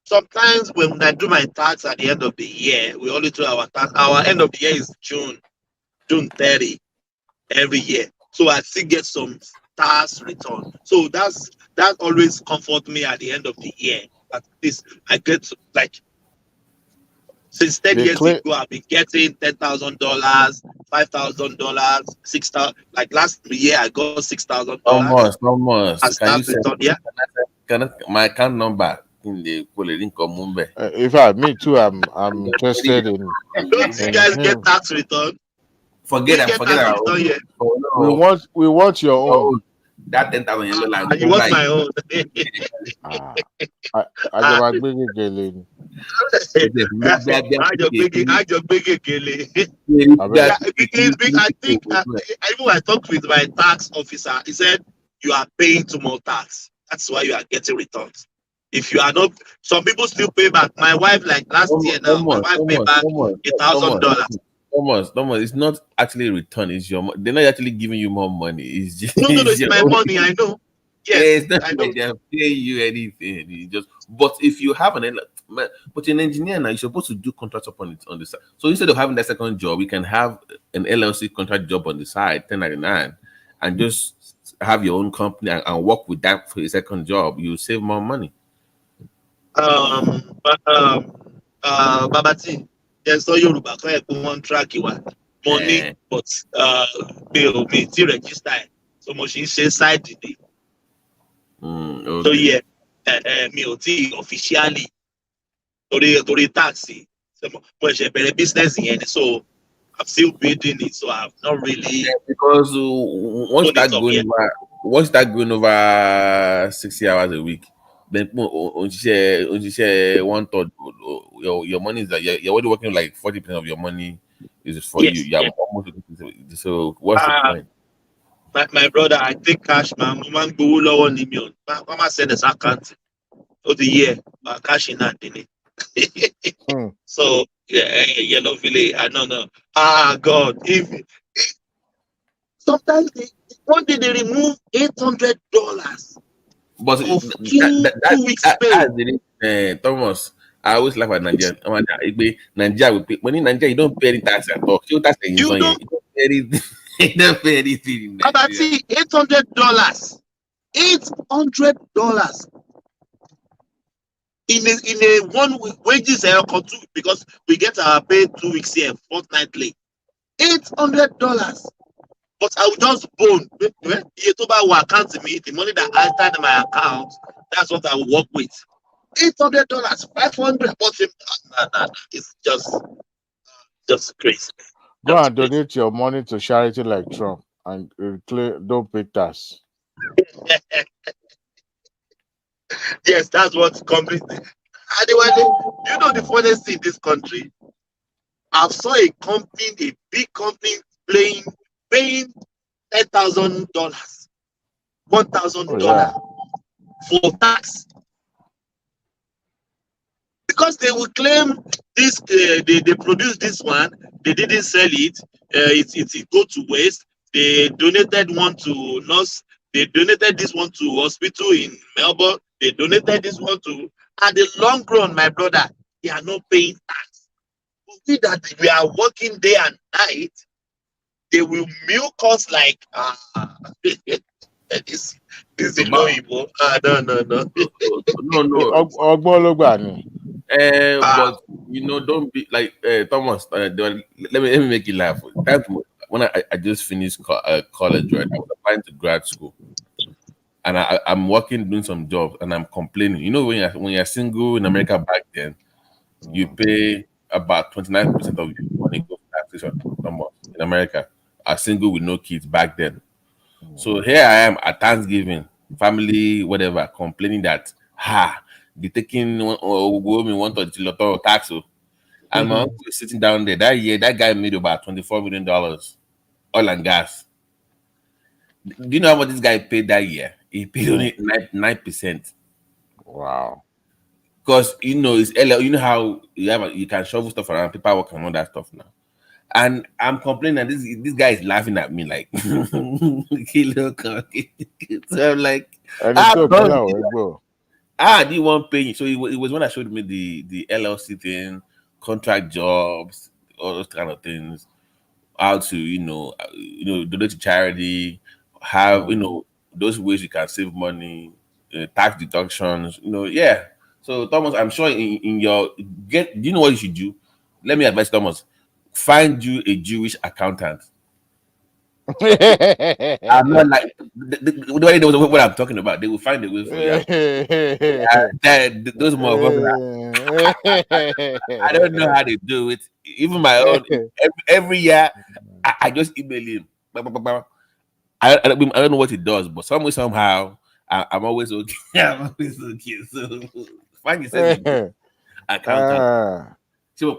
sometimes when I do my tax at the end of the year, we only do our tax. Our end of the year is June 30 every year. So I still get some tax return. So that always comfort me at the end of the year. At least I get since 10 years ago, I've been getting $10,000, $5,000, $6,000. Like last year, I got $6,000. Almost. Can you send my account number in the income? In fact, me too. I'm interested in. Don't you guys get tax return? Forget it. We want your own. that 10,000 yellow line. You want my own? Ajọba gbé gègèlè ni. I think even I talked with my tax officer. He said you are paying too much tax. That's why you are getting returns. If you are not, some people still pay back. My wife, like last year now, my wife paid back $1,000. Thomas, it's not actually a return. It's your. They're not actually giving you more money. It's just No, it's my money. I know. Yes, it's not like they're paying you anything. It's just. But if you have but you're an engineer now, you're supposed to do contracts up on the side. So instead of having that second job, you can have an LLC contract job on the side, 1099, and just have your own company and work with that for your second job. You save more money. Babati, there's no Yoruba one track money, but me to register. So much is side today. Okay. So yeah, me officially to taxi. So much a business in so I'm still building it. So I've not really because once you start going over 60 hours a week, then on share 1/3 your money is that you're already working like 40% of your money is for you. You're almost so what's the point? My brother, I take cash, man. Mama go low on million. Mama send us account of the year, cash in that day. So yeah, no really. I don't know. God, if sometimes one day they remove $800. But of 2 weeks pay. Thomas, I always laugh at Nigeria. Nigeria will pay. When in Nigeria, you don't pay any tax at all. You don't pay anything. You don't pay anything in Nigeria. About $800. $800 in a 1 week wages or 2 because we get our pay 2 weeks here fortnightly. $800. But I will just bone. Account me the money that I entered in my account. That's what I will work with. $800, $500. But it's just crazy. Go and donate your money to charity like Trump and don't pay tax. Yes, that's what companies. Anyway, you know the funniest thing in this country? I saw a big company paying $10,000, $1,000 for tax. Because they will claim this, they produced this one, they didn't sell it, it go to waste. They donated one to nurse, they donated this one to hospital in Melbourne, they donated this one to, at the long run, my brother, they are not paying tax. We that we are working day and night, they will milk us like this is no evil. No. But don't be like Thomas. Let me make you laugh. When I just finished college, right? I was applying to grad school, and I'm working doing some jobs, and I'm complaining. You know, when you're single in America back then, you pay about 29% of your money goes to taxation. In America, are single with no kids back then. So here I am at Thanksgiving, family, whatever, complaining that they taking one tax. And my uncle is sitting down there. That year, that guy made about $24 million oil and gas. Do you know how much this guy paid that year? He paid only 9%. Wow. Because it's LL, you know how you can shovel stuff around, paperwork and all that stuff now. And I'm complaining, and this guy is laughing at me like, so I'm like, he won't pay you. So it was when I showed me the LLC thing, contract jobs, all those kind of things, how to donate to charity, have those ways you can save money, tax deductions, yeah. So Thomas, I'm sure in your do you know what you should do? Let me advise Thomas. Find you a Jewish accountant. I'm not like the way they know what I'm talking about. They will find a way for you. Those motherfuckers. I don't know how they do it. Even my own. Every year, I just email him. I don't know what it does, but somehow I'm always okay. I'm always okay. So find yourself a accountant. You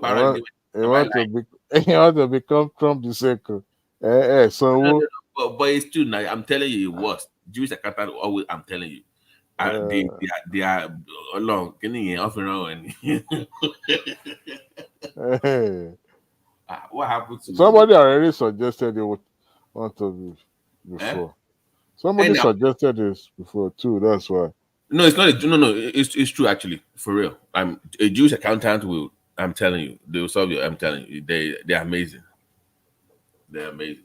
want to be you want to become Trump the second. So but it's true now. I'm telling you, it was Jewish accountant always. I'm telling you, they are along. Can you off and on? What happened to somebody already suggested they would want to be before. Somebody suggested this before too. That's why. No, it's not. No. It's true actually. For real, I'm a Jewish accountant. Will I'm telling you, they will solve you. I'm telling you, they're amazing. They're amazing.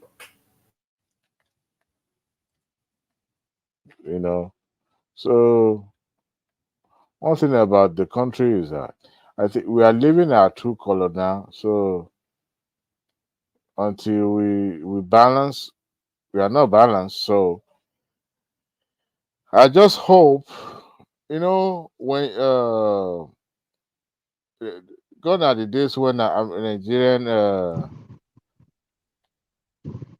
You know, so one thing about the country is that I think we are living our true color now. So until we balance, we are not balanced. So I just hope, when gone are the days when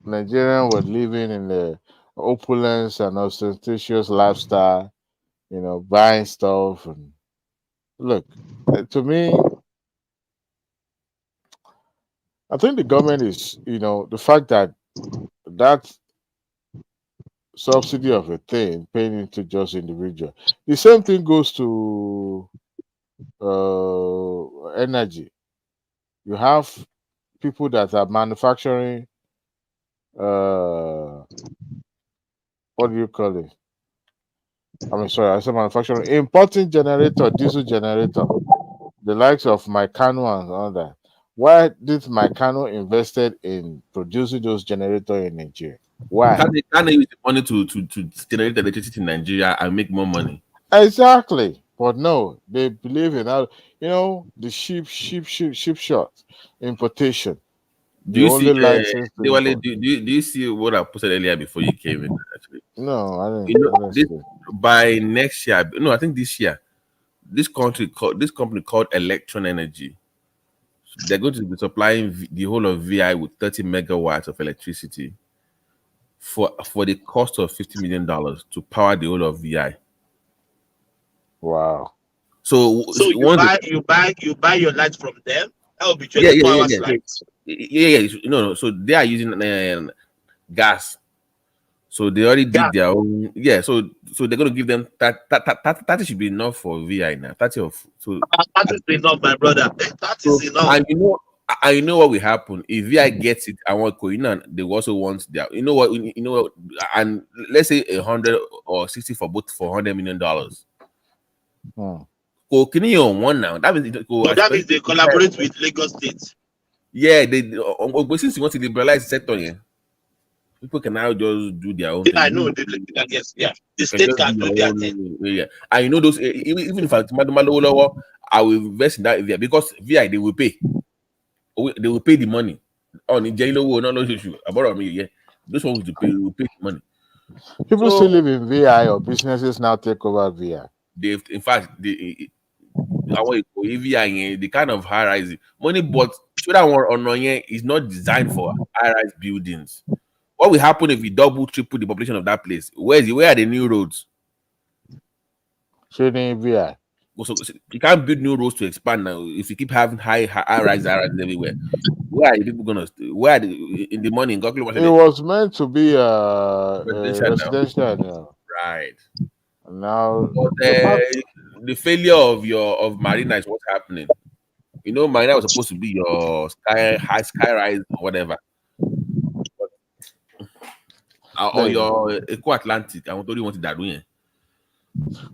Nigerian were living in the opulence and ostentatious lifestyle, buying stuff. And look, to me, I think the government is, the fact that subsidy of a thing paying into just individual. The same thing goes to energy. You have people that are manufacturing what do you call it? I said manufacturing, importing generator, diesel generator, the likes of Mycano and all that. Why did Mycano invested in producing those generators in Nigeria? Why? Can they use the money to generate electricity in Nigeria and make more money? Exactly. But no, they believe in how the ship shot importation. Do you see? Do you see what I posted earlier before you came in? Actually, no, I didn't. By next year, no, I think this year, this company called Electron Energy, they're going to be supplying the whole of VI with 30 megawatts of electricity for the cost of $50 million to power the whole of VI. Wow. So you buy your light from them. That will be 24 hours lights. Yeah. No. So they are using gas. So they already did their own. Yeah. So they're going to give them 30 should be enough for VI now. 30 of so. That is enough, my brother. That is enough. And you know what will happen if VI gets it. I want they also want their. You know what? And let's say 100 or 60 for both for $100 million. One now. That means they collaborate with Lagos State. Yeah, but since you want to liberalize the sector, yeah, people can now just do their own thing. I know. The state can do their thing. Yeah, and those even if I will invest in that area because VI they will pay. They will pay the money. Oh, Nigerian will not issue. About me, yeah. Those ones will pay the money. People still live in VI or businesses now take over VI. In fact, the kind of high rise money, but that one on is not designed for high rise buildings. What will happen if we double, triple the population of that place? Where are the new roads? Shouldn't VI. So you can't build new roads to expand now. If you keep having high rise everywhere, where are the people gonna stay? Where are in the morning? It was meant to be residential now. Right. Now the failure of Marina is what's happening. Marina was supposed to be your sky rise or whatever. Or your Eco Atlantic. I only wanted that doing.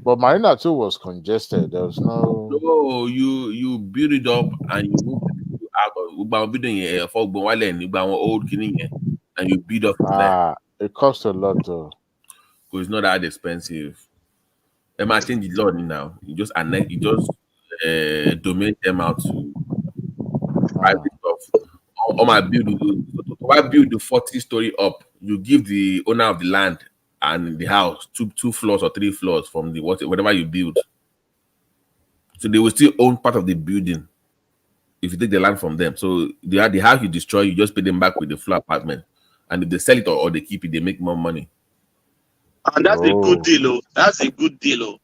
But Marina too was congested. There was no. No, you build it up and you move people out of building a old killing and you build up from there. It costs a lot though. Because it's not that expensive. They might change the law now. You just domain them out to private stuff. Or my build the 40-story up. You give the owner of the land and the house two floors or 3 floors from the whatever you build. So they will still own part of the building if you take the land from them. So the house you destroy, you just pay them back with the floor apartment and if they sell it or they keep it, they make more money. And that's a good deal, oh. That's a good deal, oh.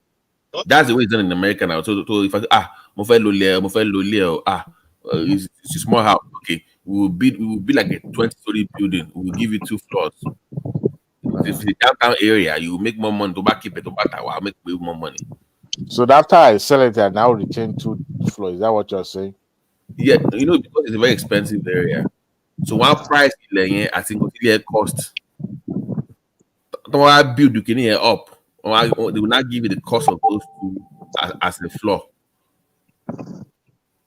That's the way it's done in America now. So if I it's a small house. Okay, we will be like a 20-story building. We will give you 2 floors. If it's the downtown area, you will make more money. To back keep it, to back I'll make way more money. So after I sell it, I now retain 2 floors. Is that what you're saying? Yeah, because it's a very expensive area. So one price I think it cost. Don't I build you can here up. They will not give you the cost of those 2 as a floor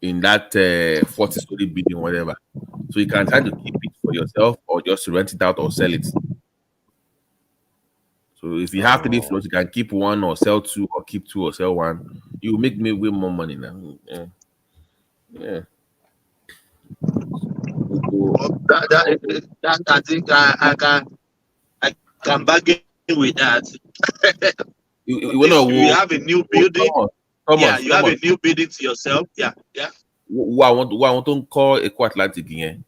in that 40-story building, whatever. So you can try to keep it for yourself or just rent it out or sell it. So if you have 3 floors, you can keep 1 or sell 2 or keep 2 or sell 1. You will make me way more money now. Yeah. That I think I can bargain with that. You have a new building. Thomas, you have a new building to yourself. Yeah. Who I want to call Eco Atlantic again.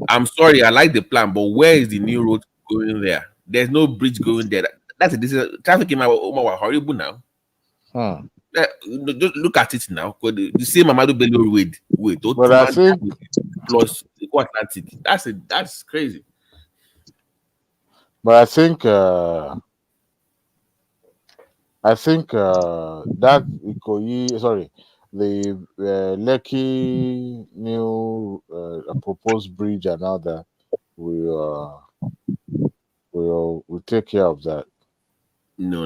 I'm sorry, I like the plan, but where is the new road going there? There's no bridge going there. This is traffic in my horrible now. Just look at it now. The same Amadou Bello road. Wait, but I think plus Eco Atlantic. That's crazy. But I think that Ikoyi, sorry, the Lekki new proposed bridge and all that will take care of that. No.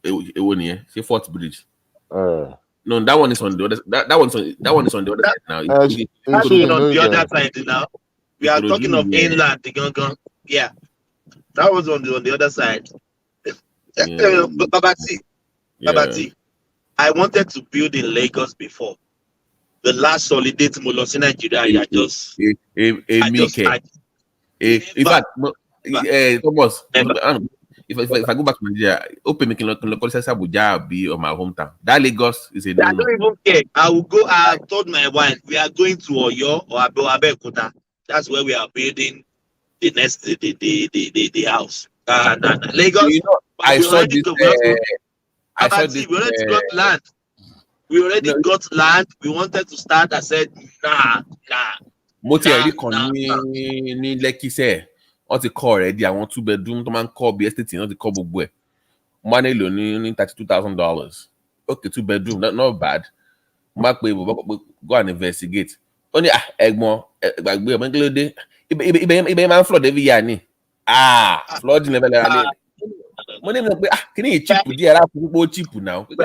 It won't here. Say Fort Bridge. No, that one is on the other. That one is on the other side now. That's on the other side now. We are talking of inland. Yeah, that was on the other side. Babati, I wanted to build in Lagos before. The last solidate Molos in Nigeria, in fact, Thomas, if I go back to Nigeria, open making local Abuja be on my hometown. That Lagos is a no. I don't even care. I will go. I told my wife we are going to Oyo or Abeokuta. That's where we are building the next the house. Lagos. I saw this. We already got land. We already got land. We wanted to start. I said, nah. Moti ní Lekki sẹ́ wọ́n ti kọ́ already àwọn 2 bedroom tó máa ń kọ́ bí estate wọ́n ti kọ́ gbogbo ẹ̀ wọ́n á nílò ní $32,000. Okay, 2 bedroom not bad. Má pé go and investigate. Ó ní ẹ̀gbọ́n gbàgbé ọmọ kí ló dé ibẹ̀ máa ń flood every year ni flooding level ẹ̀ mo ní pé kí ni cheap díẹ̀ ara fún púpọ̀ cheap now. If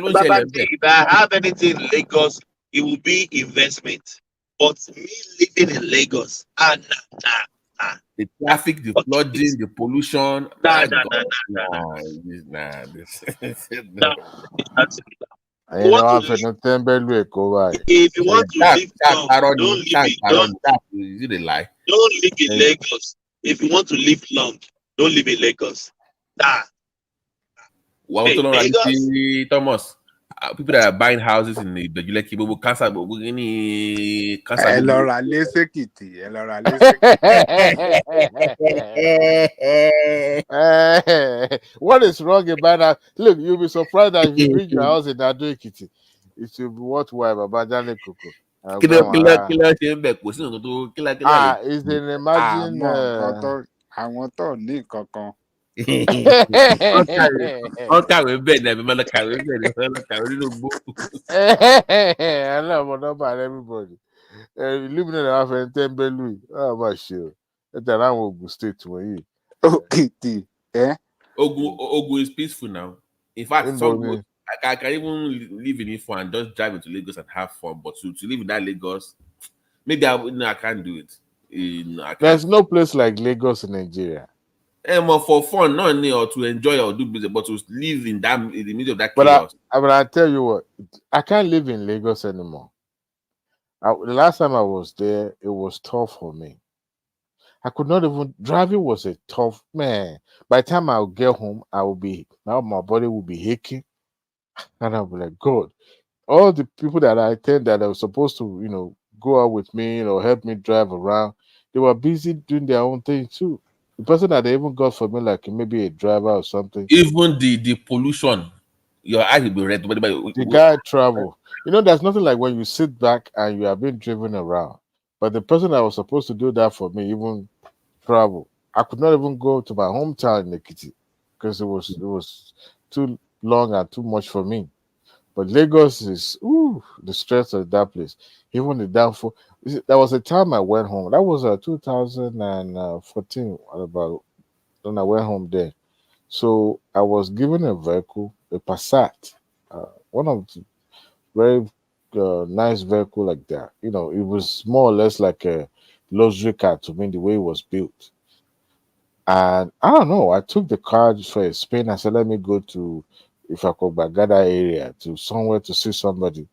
I have anything in Lagos, it will be investment. But me living in Lagos, the traffic, the flooding, the pollution. If you want to live long, don't live in Lagos. If you want to live long, don't live in Lagos. Thomas, people that are buying houses in the Lekki, but cancer, what is wrong about that? Look, you'll be surprised that if you bring your house in Ado Ekiti, it will be worthwhile. Baba Jale Koko. It's an imagine. I want to need Koko. Kàwé bẹ́ẹ̀ ni àbí mọ́lá kàwé bẹ́ẹ̀ ni mọ́lá kàwé nínú gbó. I know about everybody. Living in the half 10 Belui. Oh my shit. That's around Ogun State to me. Okay, Ogun is peaceful now. In fact, I can even live in Ifo and just drive into Lagos and have fun. But to live in that Lagos, maybe I can't do it. There's no place like Lagos in Nigeria. For fun, not only or to enjoy or do business, but to live in the middle of that chaos. But I tell you what, I can't live in Lagos anymore. The last time I was there, it was tough for me. I could not even driving was a tough man. By the time I'll get home, my body will be aching, and I'll be like, God, all the people that I attend that I was supposed to, go out with me, help me drive around, they were busy doing their own thing too. The person that they even got for me, like maybe a driver or something. Even the pollution, your eyes will be red. The guy travel. There's nothing like when you sit back and you are being driven around. But the person that was supposed to do that for me even travel. I could not even go to my hometown in Ekiti because it was too long and too much for me. But Lagos is the stress of that place. Even the downfall. There was a time I went home. That was 2014 about when I went home there. So I was given a vehicle, a Passat, one of the very nice vehicle like that. It was more or less like a luxury car to me the way it was built. And I don't know, I took the car for a spin. I said, let me go to Bagada area to somewhere to see somebody.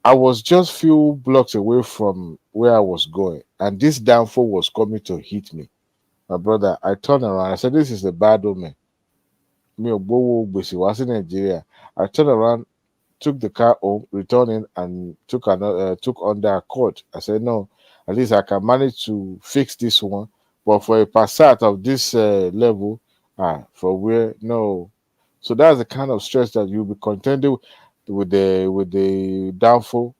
I was just few blocks away from where I was going, and this downfall was coming to hit me. My brother, I turned around. I said, this is a bad omen. Me was in Nigeria. I turned around, took the car home, returned in, and took under a court. I said, no, at least I can manage to fix this one. But for a Passat of this level, for where no. So that's the kind of stress that you'll be contending with the downfall.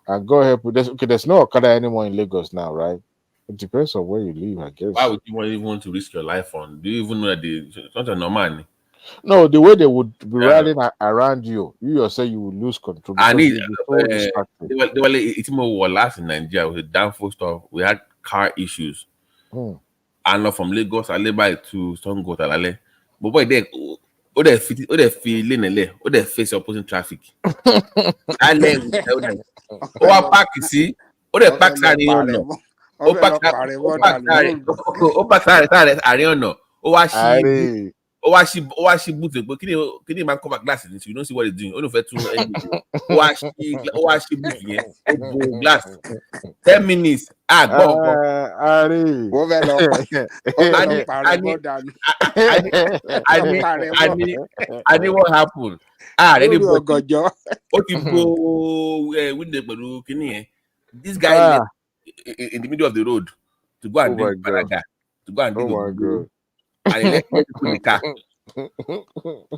And go ahead with this. Okay, there's no Okada anymore in Lagos now, right? It depends on where you live, I guess. Why would you even want to risk your life on? Do you even know that it's not a normal? No, the way they would be riding around you yourself, you will lose control because you'll be so distracted. It's more last in Nigeria with the downfall stuff. We had car issues. And not from Lagos, Aleba to Songo, Talale. But boy, they feel they face opposing traffic. I let them. Park, you see. They park sáré ọ̀nà. Park sáré ọ̀nà. Ó wá sí boot pé kí ni máa ń cover glass ní, so you don't see what he's doing. Ó ló fẹ́ tún ó wá sí boot yẹn, ó bo glass. 10 minutes. I knew what happened. This guy left in the middle of the road to go and drink Balaga, to go and drink Ogugu, and he left people in the car.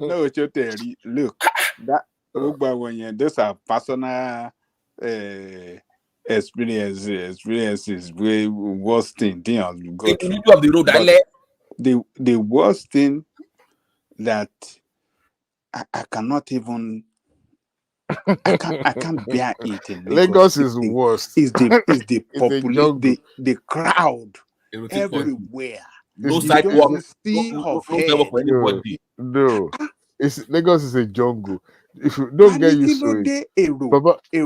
No, look, that those are personal experiences way worst thing. In the middle of the road, the worst thing that I cannot even I can't bear it in Lagos is worst. Is the population, the crowd everywhere. No sidewalk, no sidewalk for anybody. No, Lagos is a jungle. If you don't get used to it,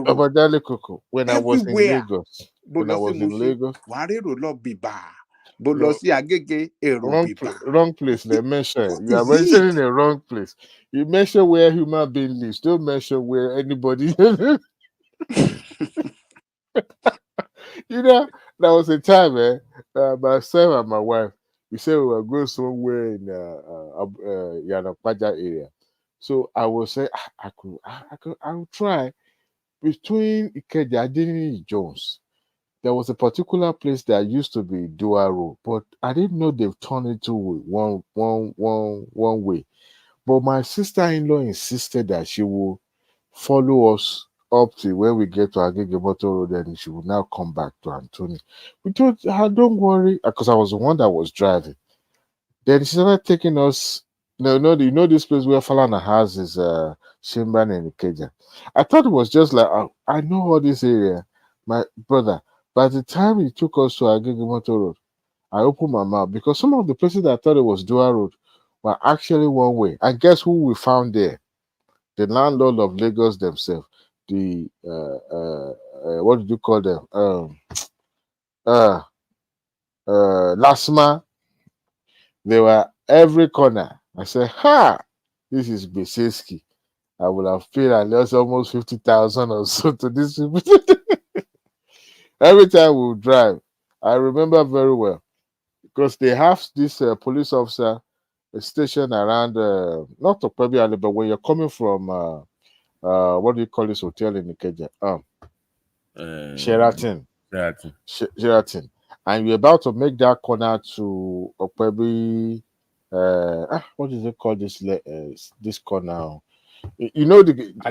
Baba Dale Koko, when I was in Lagos, wrong place. They mention you are mentioning the wrong place. You mention where human being lives. Don't mention where anybody. There was a time, myself and my wife, we said we were going somewhere in Yanakwaja area. So I will say I will try between Ikeja and Jones. There was a particular place that used to be dual road, but I didn't know they've turned it to one way. But my sister-in-law insisted that she will follow us up to when we get to Agege Motor Road, and she will now come back to Anthony. We told her, don't worry, because I was the one that was driving. Then she started taking us. You know this place where Falana has is Shimban and Ikeja. I thought it was just like, I know all this area, my brother. By the time he took us to Agege Motor Road, I opened my mouth because some of the places that I thought it was dual road were actually one way. And guess who we found there? The landlord of Lagos themselves. The what did you call them? Lasma. They were every corner. I said, this is Beseski. I would have paid at least almost 50,000 or so to this. Every time we would drive, I remember very well because they have this police officer station around not Okpebi Alley, but when you're coming from what do you call this hotel in Ikeja? Sheraton. and you're about to make that corner to Okpebi, what is it called, this corner? You know,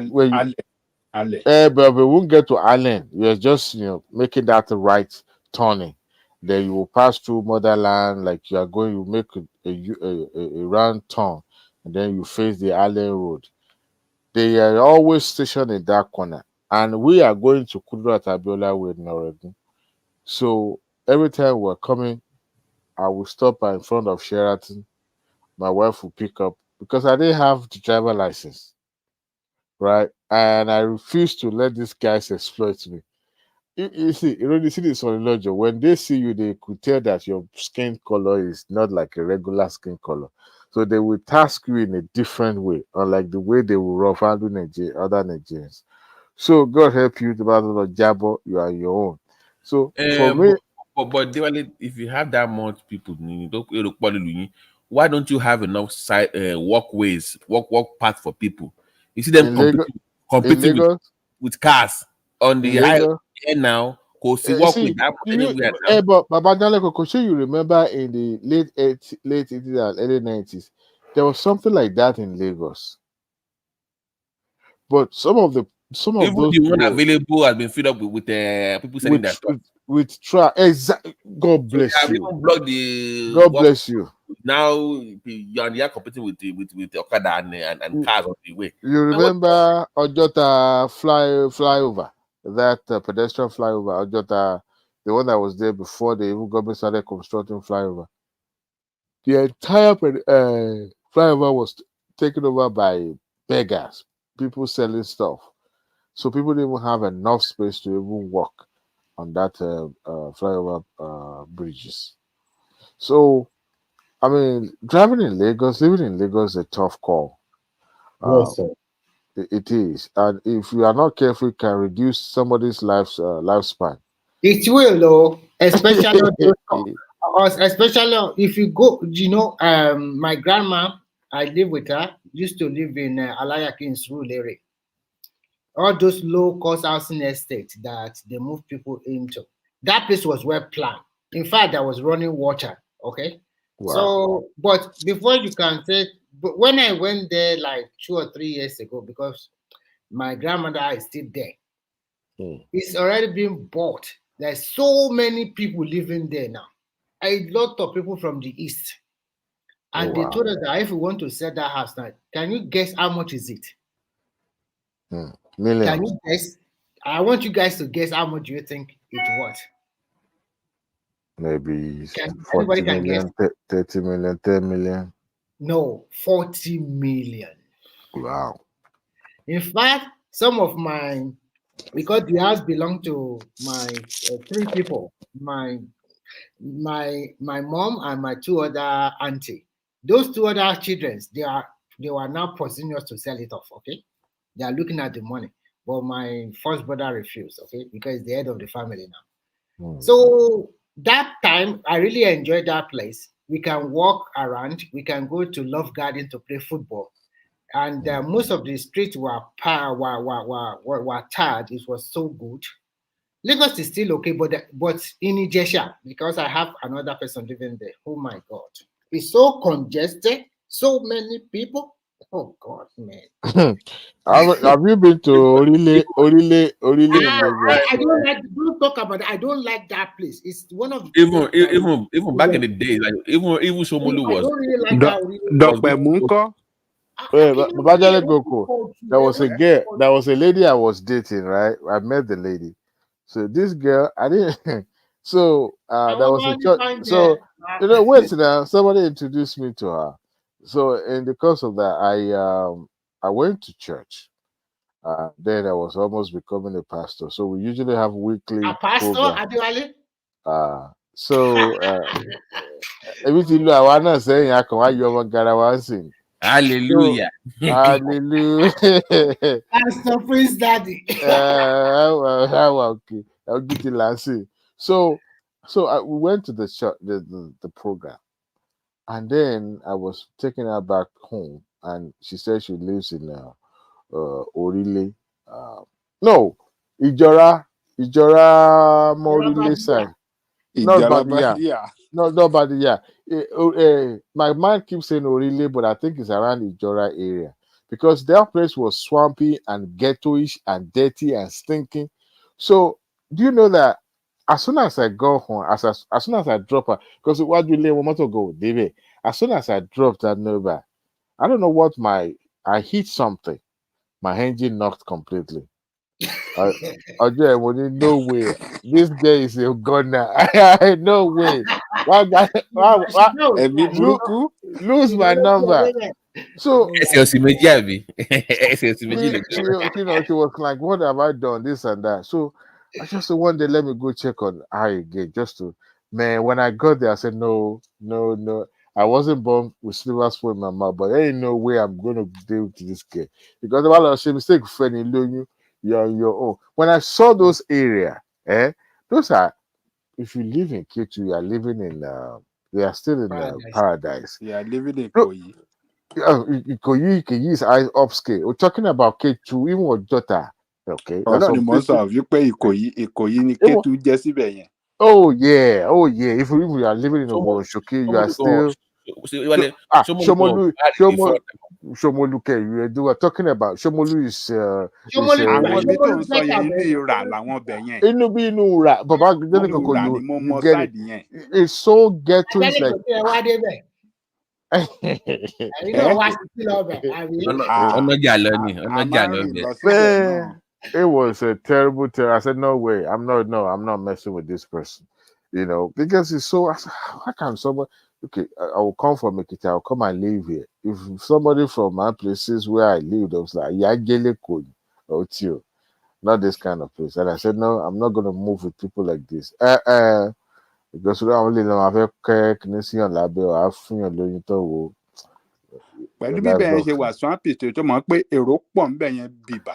when you, but we won't get to Allen. You're just, making that right turning. Then you will pass through motherland, like you are going, you make a round turn, and then you face the Allen Road. They are always stationed in that corner, and we are going to Kudrat Abiola way in Oregon. So every time we're coming, I will stop in front of Sheraton. My wife will pick up because I didn't have the driver license, right? And I refuse to let these guys exploit me. You see, you see this on Lodge. When they see you, they could tell that your skin color is not like a regular skin color. So they will task you in a different way, unlike the way they will rough handle other Nigerians. So God help you, the battle of Jabo, you are your own. So for me, But if you have that much people, why don't you have enough walkways, walk path for people? You see them competing with cars on the highway now. Because walkway that anywhere now. But Babadale Kokoshe, you remember in the late 80s and early 90s, there was something like that in Lagos. But some of those the one available has been filled up with people selling that with exactly. God bless you. Even block the God bless you. Now you're competing with the Okada and cars on the way. You remember Ojota flyover, that pedestrian flyover, Ojota, the one that was there before the even government started constructing flyover. The entire flyover was taken over by beggars, people selling stuff. So people didn't even have enough space to even walk on that flyover bridges. So, I mean, living in Lagos is a tough call. Yes, sir. It is, and if you are not careful, it can reduce somebody's lifespan. It will, though, especially if you go. My grandma, I live with her, used to live in Alayakin's rural area. All those low-cost housing estates that they move people into. That place was well planned. In fact, there was running water. Okay. Wow. So, but before you can say, but when I went there like 2 or 3 years ago, because my grandmother is still there, it's already been bought. There's so many people living there now. A lot of people from the east. And they told us that if we want to sell that house now, can you guess how much is it? Millions. Can you guess? I want you guys to guess how much you think it was. Maybe 40 million, 30 million, 10 million. No, 40 million. Wow. In fact, some of because the house belonged to my 3 people, my mom and my 2 other auntie. Those 2 other children, they were now pursuing us to sell it off. Okay, they are looking at the money, but my first brother refused. Okay, because he's the head of the family now. So that time, I really enjoyed that place. We can walk around. We can go to Love Garden to play football. And most of the streets were tarred. It was so good. Lagos is still okay, but in Ijesha, because I have another person living there. Oh my God, it's so congested. So many people. Oh God, man. Have you been to Orile? I don't like. Don't talk about it. I don't like that place. It's one of the even back in the days, like even Shomolu was. I don't really like that. There was a girl. There was a lady I was dating. Right, I met the lady. So this girl, I didn't. So there was a church. So wait now. Somebody introduced me to her. So in the course of that, I went to church. Then I was almost becoming a pastor. So we usually have weekly. A pastor, Adewale? So everything I wanna say, I can why you want to sing. Hallelujah. So, hallelujah. Pastor Prince Daddy. Okay. I'll get the last. So we went to the church, the program, and then I was taking her back home, and she said she lives in Orile. No, Ijora Morile side. Not Badia. Not Badia. My mind keeps saying Orile, but I think it's around the Ijora area because that place was swampy and ghettoish and dirty and stinking. So, do you know that as soon as I go home, as soon as I drop her, because what do you leave one to go, David? As soon as I dropped that number, I don't know what I hit something. My engine knocked completely. No way. This guy is a gunner. No way. Lose my number. So SLC she was like, what have I done? This and that. So I just said one day, let me go check on her again. Just to when I got there, I said, no. I wasn't born with silver spoon in my mouth, but there ain't no way I'm gonna deal with this kid. Because while I was mistake friend in you're on your own. When I saw those area, those are if you live in K2, you are living in they are still in paradise. Yeah, living in Koyi. Koyi is upscale. We're talking about K2, even with daughter. Okay. Most of you pay Koyi ni K2 jẹ́ síbẹ̀ yẹn. Oh yeah. If you are living in Oboroshoki, you are still Shomoluke. You are talking about Shomolu is àwọn ibi tó ń sọ yẹn inú ìrà làwọn bẹ̀ yẹn. Inú ra bàbá Jẹ́nìkọ̀kọ̀ you get it. It's so ghetto. It's like it was a terrible. I said, no way. I'm not messing with this person. Because it's so. How can someone? Okay, I will come from Ekiti. I'll come and live here. If somebody from my places where I live, was like, Yagele Kodi, Otio, not this kind of place. And I said, no, I'm not going to move with people like this. Because we don't only know I've Canadian label, I've seen a little to. Pẹ̀lú bí bẹ́ẹ̀ ṣe wà sún àpètè tó mọ̀ pé èrò pọ̀ ń bẹ̀ yẹn bìbà.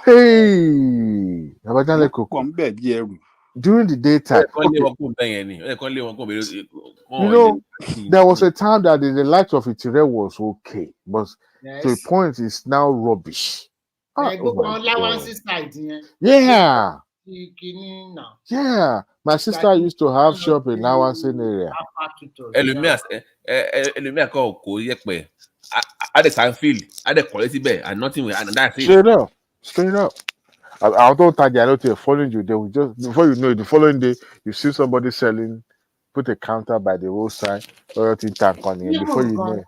Abajale Koko. Pọ̀ ń bẹ̀ bí ẹrù. During the daytime, there was a time that the light of Itire was okay, but to a point it's now rubbish. Yeah. My sister used to have shop in Lawansin area. And nothing will, and that's it. Straight up. I don't think they're not following you. They will just before you know it, the following day you see somebody selling, put a counter by the roadside, or tank on it. Before you know it.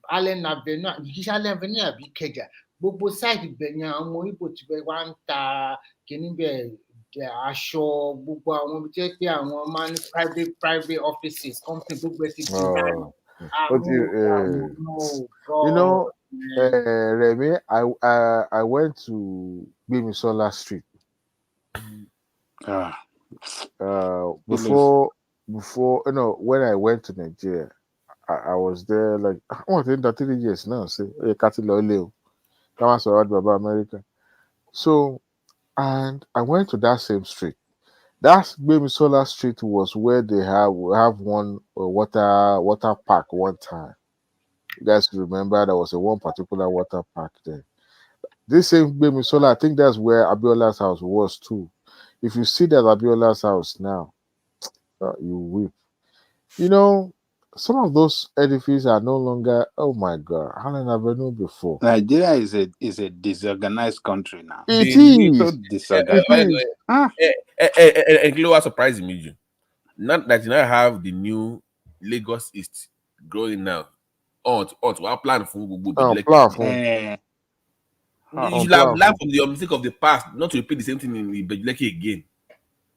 Allen Avenue, Allen Avenue, Keja. Gbogbo side ibẹ̀ yẹn àwọn Igbo ti bẹ wá ń ta kíní bẹ́ẹ̀ aṣọ gbogbo àwọn ibi tí ó pé àwọn máa ń private offices company gbogbo ẹ ti di Remy, I went to Gbemisola Street. Before when I went to Nigeria, I was there like 3 years now. Say come on, so about America. So, and I went to that same street. That Gbemisola Street was where they have one water park one time. You guys remember there was one particular water park there. This same Gbemisola, I think that's where Abiola's house was too. If you see that Abiola's house now, you weep. Some of those edifices are no longer. Oh my God, how long have I known before? Nigeria is a disorganized country now. It is so disorganized. What surprised me, not that you now have the new Lagos East growing now. Our plan for you should have learned from the mistake of the past, not to repeat the same thing in Bejuleki again.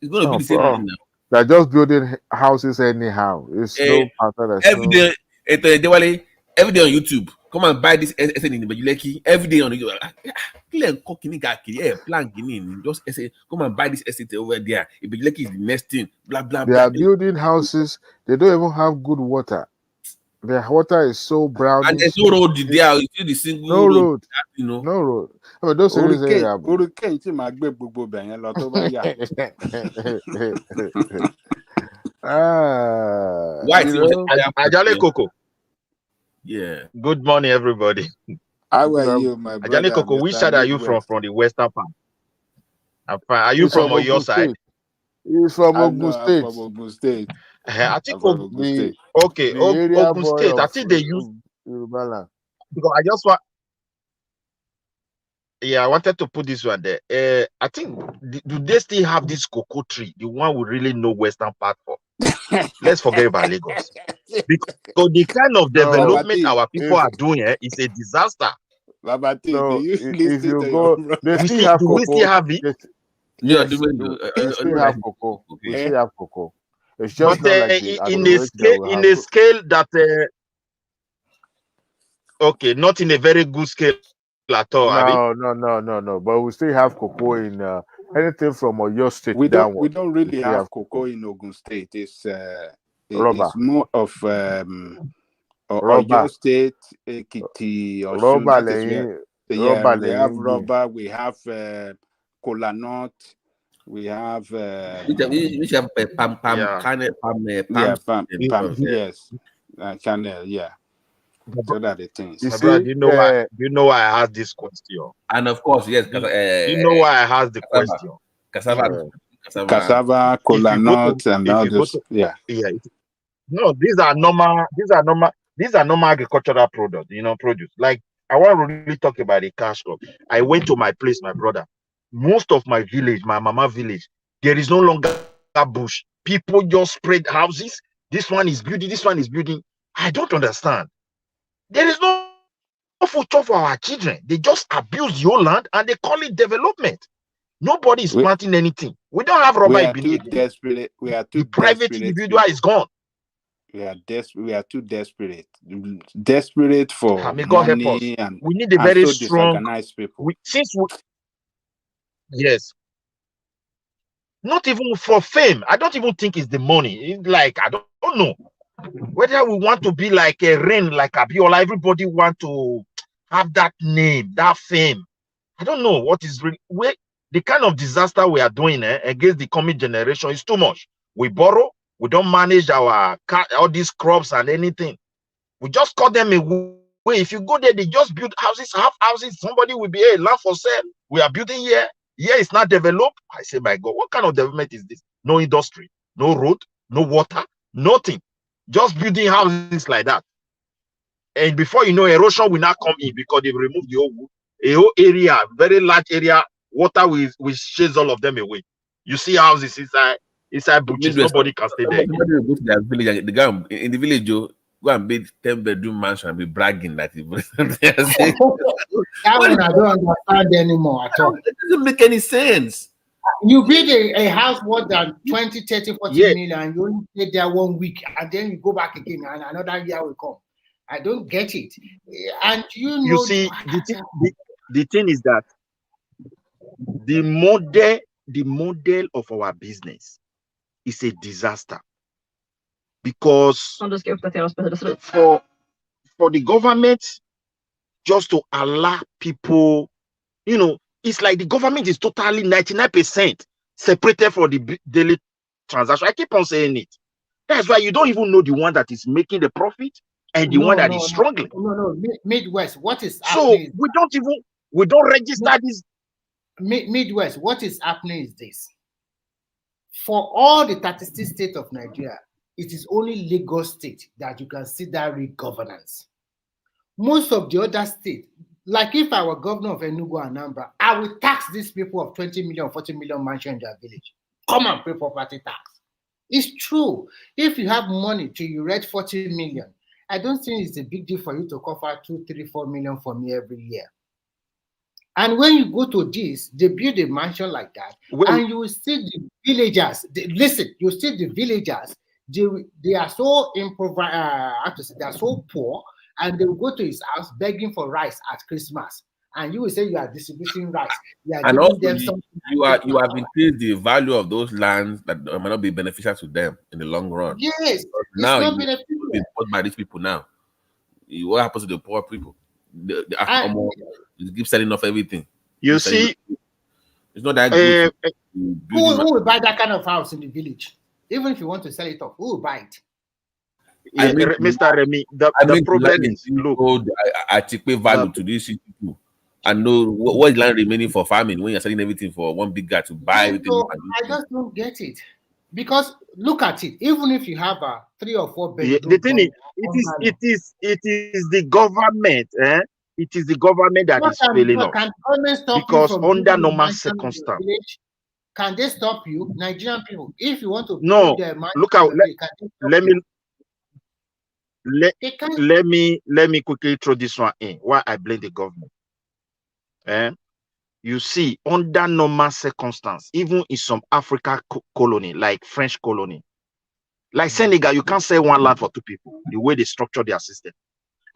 It's going to be the same thing now. They're just building houses anyhow. It's no pattern. Every day on YouTube. Come and buy this essay in Bejuleki. Every day on YouTube. Just essay. Come and buy this essay over there. Bejuleki is the next thing. Blah blah. They are building houses. They don't even have good water. Their water is so brown. And there's no road there. You see the single road. No road. I mean, those areas Ajale Koko. Yeah. Good morning, everybody. How are you, my brother? Ajale Koko, which side are you from the western part? Are you from your side? He's from I Ogun know I'm State. from Ogun State. I think I'm from Ogun State. okay, The area Ogun boy State. I of think they use Yoruba. because I just want. Yeah, I wanted to put this one there. I think do they still have this cocoa tree? The one we really know western part for. Let's forget about Lagos because the kind of development our people are doing is a disaster. No, if you to go, they still have Do we still cocoa. have it? Yes, they still have cocoa. We still have cocoa. It's just But not like the in a scale, that okay, not in a very good scale at all. No. But we still have cocoa in anything from Oyo State we downward. don't really still have cocoa in Ogun State. It's Rubber. it's more of Rubber. Oyo State, Ekiti, Osun. Rubber That is where we have rubber. We have kola nut. We have which have palm yes, channel, yeah. So that the things. My brother, do you know why I asked this question? And of course, yes, do you know why I asked the question? Cassava, kola nut, and all this. Yeah. No, these are normal agricultural products, produce. Like I want to really talk about the cash crop. I went to my place, my brother. Most of my village, my mama village, there is no longer a bush. People just spread houses. This one is building, this one is building. I don't understand. There is no future for our children. They just abuse your land and they call it development. Nobody is planting anything. We don't have rubber. We are too desperate. The private individual is gone. We are too desperate. Desperate for money, and we need a very so strong disorganized people. Yes. Not even for fame. I don't even think it's the money. It's like I don't know whether we want to be like a Rain, like Abiola. Everybody want to have that name, that fame. I don't know what is really the kind of disaster we are doing against the coming generation is too much. We borrow. We don't manage all these crops and anything. We just cut them away. If you go there, they just build houses, half houses. Somebody will be land for sale. We are building here. Here it's not developed. I say, my God, what kind of development is this? No industry, no road, no water, nothing. Just building houses like that. And before you know, erosion will not come in because they've removed the whole area, very large area. Water will chase all of them away. You see houses inside butches. Nobody can stay there. Somebody will go to their village. The guy in the village, go and build 10-bedroom mansion and be bragging that he. That one I don't understand anymore at all. It doesn't make any sense. You build a house more than 20, 30, 40 million, and you only stay there 1 week, and then you go back again, and another year will come. I don't get it. And you see, the thing is that the model of our business is a disaster because for the government just to allow people, it's like the government is totally 99% separated from the daily transaction. I keep on saying it. That's why you don't even know the one that is making the profit and the one that is struggling. No. Midwest, what is happening? So we don't register this. Midwest, what is happening is this. For all the 36 states of Nigeria, it is only Lagos State that you can see that real governance. Most of the other states, like if I were governor of Enugu and Anambra, I would tax these people of 20 million, 40 million mansion in their village. Come and pay property tax. It's true. If you have money to you read 40 million, I don't think it's a big deal for you to cover 2, 3, 4 million for me every year. And when you go to this, they build a mansion like that, and you will see the villagers. You see the villagers. They are so improvised. They are so poor, and they will go to his house begging for rice at Christmas. And you will say you are distributing rice. And also, you have increased the value of those lands that might not be beneficial to them in the long run. Yes, now it's not beneficial. Bought by these people now. What happens to the poor people? You keep selling off everything. You see, it's not that good. Who will buy that kind of house in the village? Even if you want to sell it off, who will buy it? Mr. Remy, the problem is, look, I take value to these people and know what is land remaining for farming when you're selling everything for one big guy to buy everything. I just don't get it. Because look at it, even if you have a 3 or 4 bedroom, The thing is, it is the government, it is the government that is failing us. Can government stop you Because from under building normal mansion in your circumstances, village? Can they stop you, Nigerian people? If you want to no. build a mansion Look out. in your village, can they stop Let you? me let me quickly throw this one in. Why I blame the government? You see, under normal circumstances, even in some Africa colony, like French colony, like Senegal, you can't sell one land for 2 people. The way they structure their system,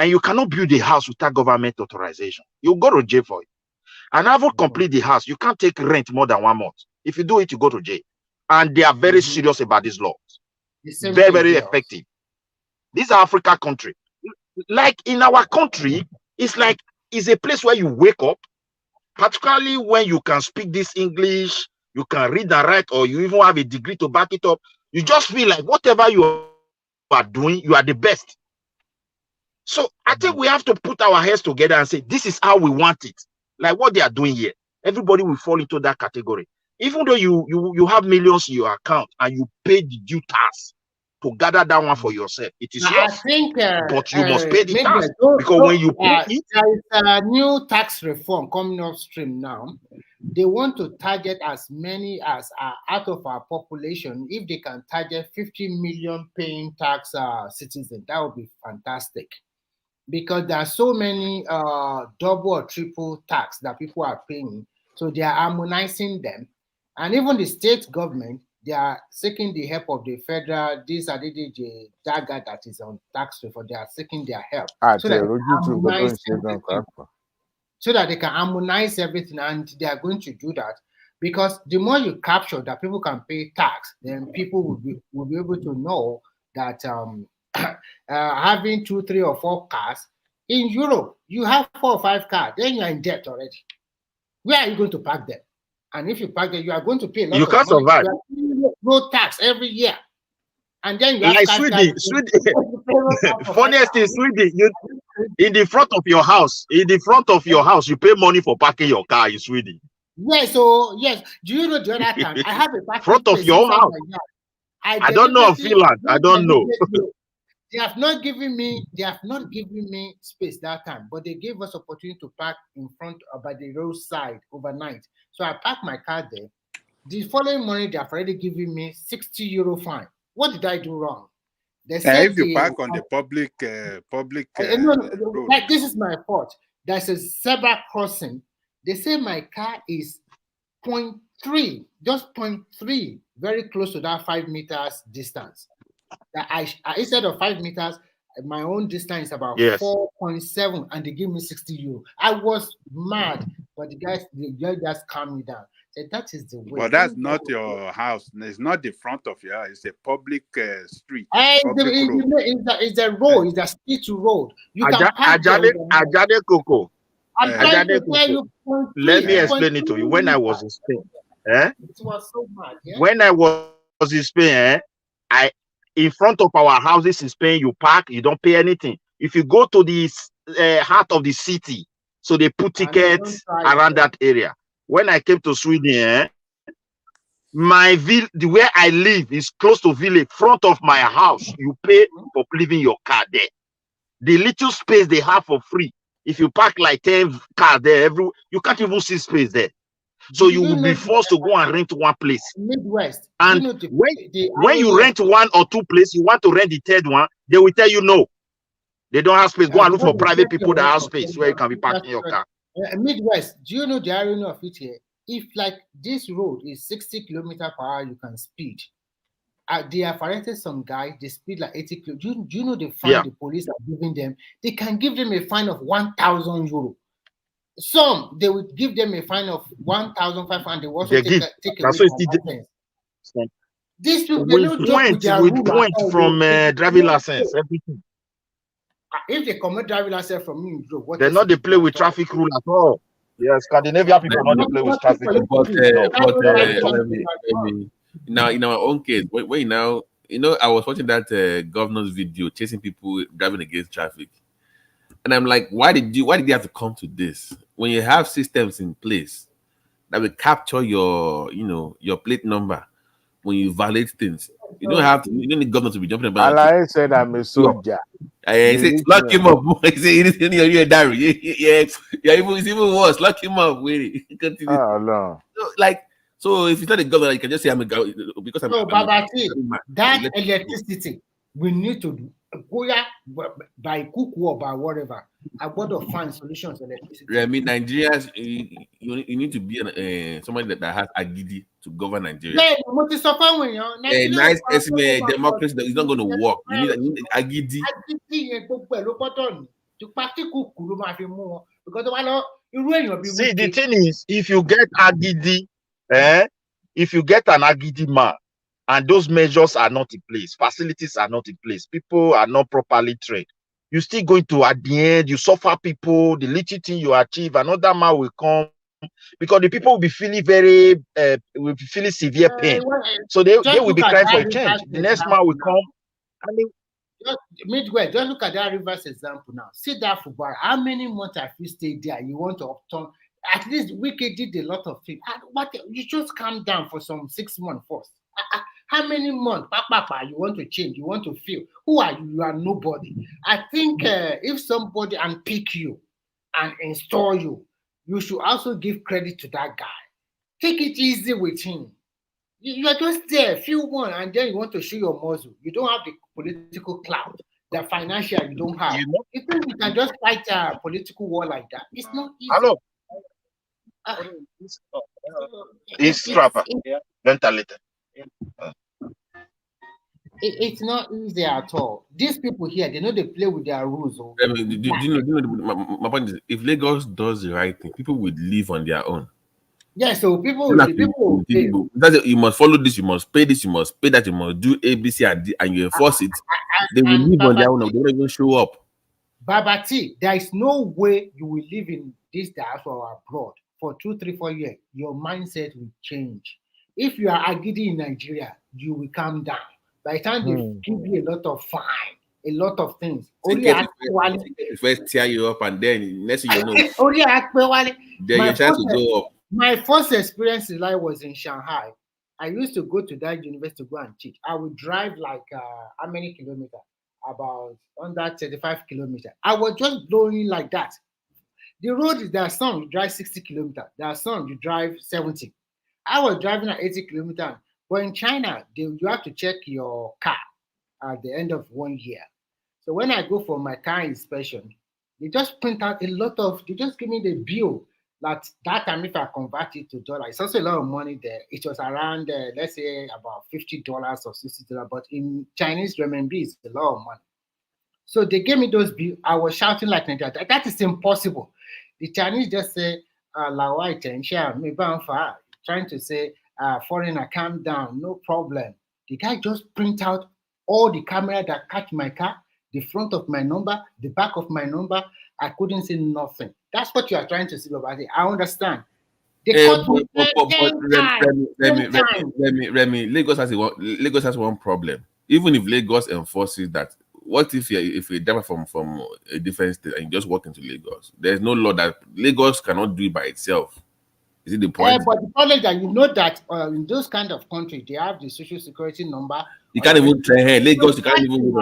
and you cannot build a house without government authorization. You go to jail for it. And after complete the house, you can't take rent more than 1 month. If you do it, you go to jail. And they are very serious about these laws. Very effective. These are Africa country. Like in our country, it's like it's a place where you wake up, particularly when you can speak this English, you can read and write, or you even have a degree to back it up. You just feel like whatever you are doing, you are the best. So I think we have to put our heads together and say, this is how we want it. Like what they are doing here. Everybody will fall into that category. Even though you have millions in your account and you pay the due tax to gather that one for yourself, it is yours. I think, but you must pay the tax. Midwest, Because when you pay it, there is a new tax reform coming upstream now. They want to target as many as are out of our population. If they can target 50 million paying tax citizens, that would be fantastic. Because there are so many double or triple tax that people are paying. So they are harmonizing them. And even the state government, they are seeking the help of the federal, this the DAGA that is on tax reform, they are seeking their help. So that they can harmonize everything, and they are going to do that. Because the more you capture that people can pay tax, then people will be able to know that having 2, 3, or 4 cars in Europe, you have 4 or 5 cars, then you're in debt already. Where are you going to park them? And if you park them, you are going to pay a lot you of can't money. survive. Road tax every year, and then you have like Sweden. Funniest thing, Sweden, you in the front of your house, you pay money for parking your car in Sweden. Yes, so yes. Do you know the other time I have a parking front of your house? I don't know of Finland. I don't know. They have not given me space that time, but they gave us opportunity to park in front by the roadside overnight. So I parked my car there. The following morning, they have already given me €60 fine. What did I do wrong? They said if you park on the public road. Like, this is my fault. There's a zebra crossing. They say my car is 0.3, just 0.3, very close to that 5 meters distance. That I instead of 5 meters, my own distance is about 4.7, and they give me €60. I was mad, but the guy just calmed me down. Said that is the way. But that's not your house. It's not the front of your house. It's a public street. It's a road. It's a street road. You can park there. Ajade Coco. I'm trying to tell you. Let me explain it to you. When I was in Spain, it was so mad. Yeah? When I was in Spain, in front of our houses in Spain, you park, you don't pay anything. If you go to the heart of the city, so they put tickets around that area. When I came to Sweden, the where I live is close to village. Front of my house, you pay for leaving your car there. The little space they have for free. If you park like 10 cars there, you can't even see space there. So you will be forced to go and rent one place. Midwest. And when you rent 1 or 2 places, you want to rent the third one, they will tell you no. They don't have space. Go and look for private people that have space where you can be parking your car. Midwest, do you know the irony of it here? If like this road is 60 km/h, you can speed. They have arrested some guy, they speed like 80 km. Do you know the fine the police are giving them? They can give them a fine of €1,000. Some they would give them a fine of 1,500. They also take away their license. These people with point from driving license, everything. If they commit driving license from you, they're not they play with traffic rule at all. Yeah, Scandinavian people not they play with traffic rule. But now in our own case, when now I was watching that governor's video chasing people driving against traffic, and I'm like, why did you have to come to this when you have systems in place that will capture your plate number? when you violate things. You don't have to. You don't need government to be jumping about. Alain said I'm a soldier. He said, lock him up. He said, you're a diary. Yeah, it's even worse. Lock him up. Wait, continue. Oh no. So if it's not a government, you can just say I'm a guy because I'm. So, Babati, that electricity we need to do by cook or by whatever. I want to find solutions to electricity. I mean, Nigerians, you need to be somebody that has agidi to govern Nigeria. Nice estimate democracy that is not going to work. You need agidi. See, the thing is, if you get agidi, if you get an agidi man, and those measures are not in place, facilities are not in place, people are not properly trained, you're still going to, at the end, you suffer people, the little thing you achieve, another man will come, because the people will be feeling severe pain. So they will be crying for a change. The next man will come. I mean, just look at that Rivers example now. See that football. How many months have you stayed there? You want to upturn? At least Wiki did a lot of things. You just calm down for some 6 months first. How many months, Papa, you want to change? You want to feel? Who are you? You are nobody. I think if somebody unpick you and install you, you should also give credit to that guy. Take it easy with him. You are just there, few one, and then you want to show your muscle. You don't have the political clout, the financial you don't have. You think you can just fight a political war like that? It's not easy. Hello. It's trapper. Ventilator. It's not easy at all. These people here, they know they play with their rules. My point is, if Lagos does the right thing, people would live on their own. Yeah, so people will pay. You must follow this, you must pay this, you must pay that, you must do A, B, C, and D, and you enforce it. They will live on their own. They won't even show up. Babati, there is no way you will live in this diaspora or abroad for 2, 3, 4 years. Your mindset will change. If you are agidi in Nigeria, you will calm down. By the time they give you a lot of fine, a lot of things. First tear you up, and then next thing you know, then your chance to go up. My first experience in life was in Shanghai. I used to go to that university to go and teach. I would drive like how many kilometers? About under 35 kilometers. I was just blowing like that. The road is there. Some you drive 60 kilometers. There are some you drive 70. I was driving at 80 kilometers. But in China, you have to check your car at the end of 1 year. So when I go for my car inspection, they just print out a lot of, they just give me the bill. That time, if I convert it to dollar, it's also a lot of money there. It was around, let's say, about $50 or $60. But in Chinese renminbi, it's a lot of money. So they gave me those bills. I was shouting like Nigeria. That is impossible. The Chinese just say, trying to say, foreigner, calm down, no problem. The guy just print out all the camera that catch my car, the front of my number, the back of my number. I couldn't see nothing. That's what you are trying to see about it. I understand. Remy, Lagos has one problem. Even if Lagos enforces that, what if you're a driver from a different state and you just walk into Lagos? There's no law that Lagos cannot do it by itself. Is it the point? But the problem is that you know that in those kind of countries, they have the social security number. You can't even try Lagos. You can't even.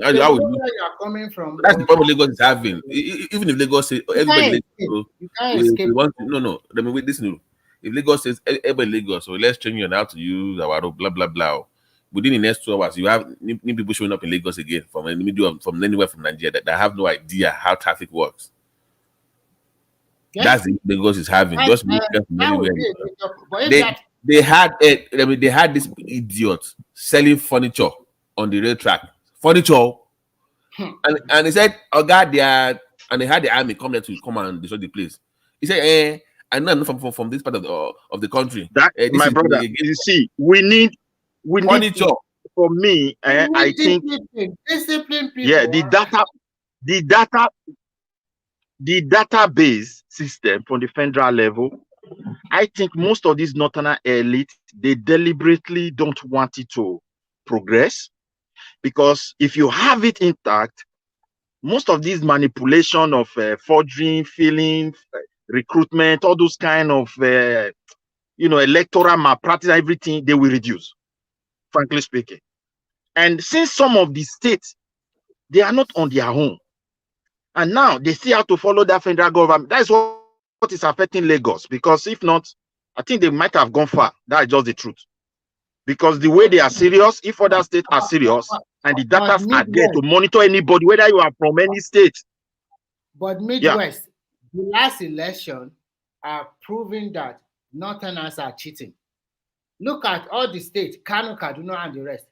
How where you are coming from? That's the problem Lagos is having. Even if Lagos says everybody, you can't escape. No. Let me wait. Listen. If Lagos says everybody Lagos, so let's train you on how to use our road, blah blah blah. Within the next 2 hours, you have new people showing up in Lagos again from anywhere from Nigeria that have no idea how traffic works. Yes. That's the Lagos is having. Just from anywhere. They had this idiot selling furniture on the rail track. Furniture. And he said, oh God, they had the army come there to come and destroy the place. He said, I know from this part of the country. My brother, you see, we need furniture. For me, I think discipline people. Yeah, the database system from the federal level, I think most of these northern elite, they deliberately don't want it to progress, because if you have it intact, most of these manipulation of forging, filling, recruitment, all those kind of electoral malpractice, everything, they will reduce. frankly speaking. And since some of the states, they are not on their own, and now they still have to follow that federal government. That is what is affecting Lagos, because if not, I think they might have gone far. That is just the truth. Because the way they are serious, if other states are serious, and the data are there to monitor anybody, whether you are from any state. But Midwest, the last election are proving that Northerners are cheating. Look at all the states, Kano, Kaduna, and the rest.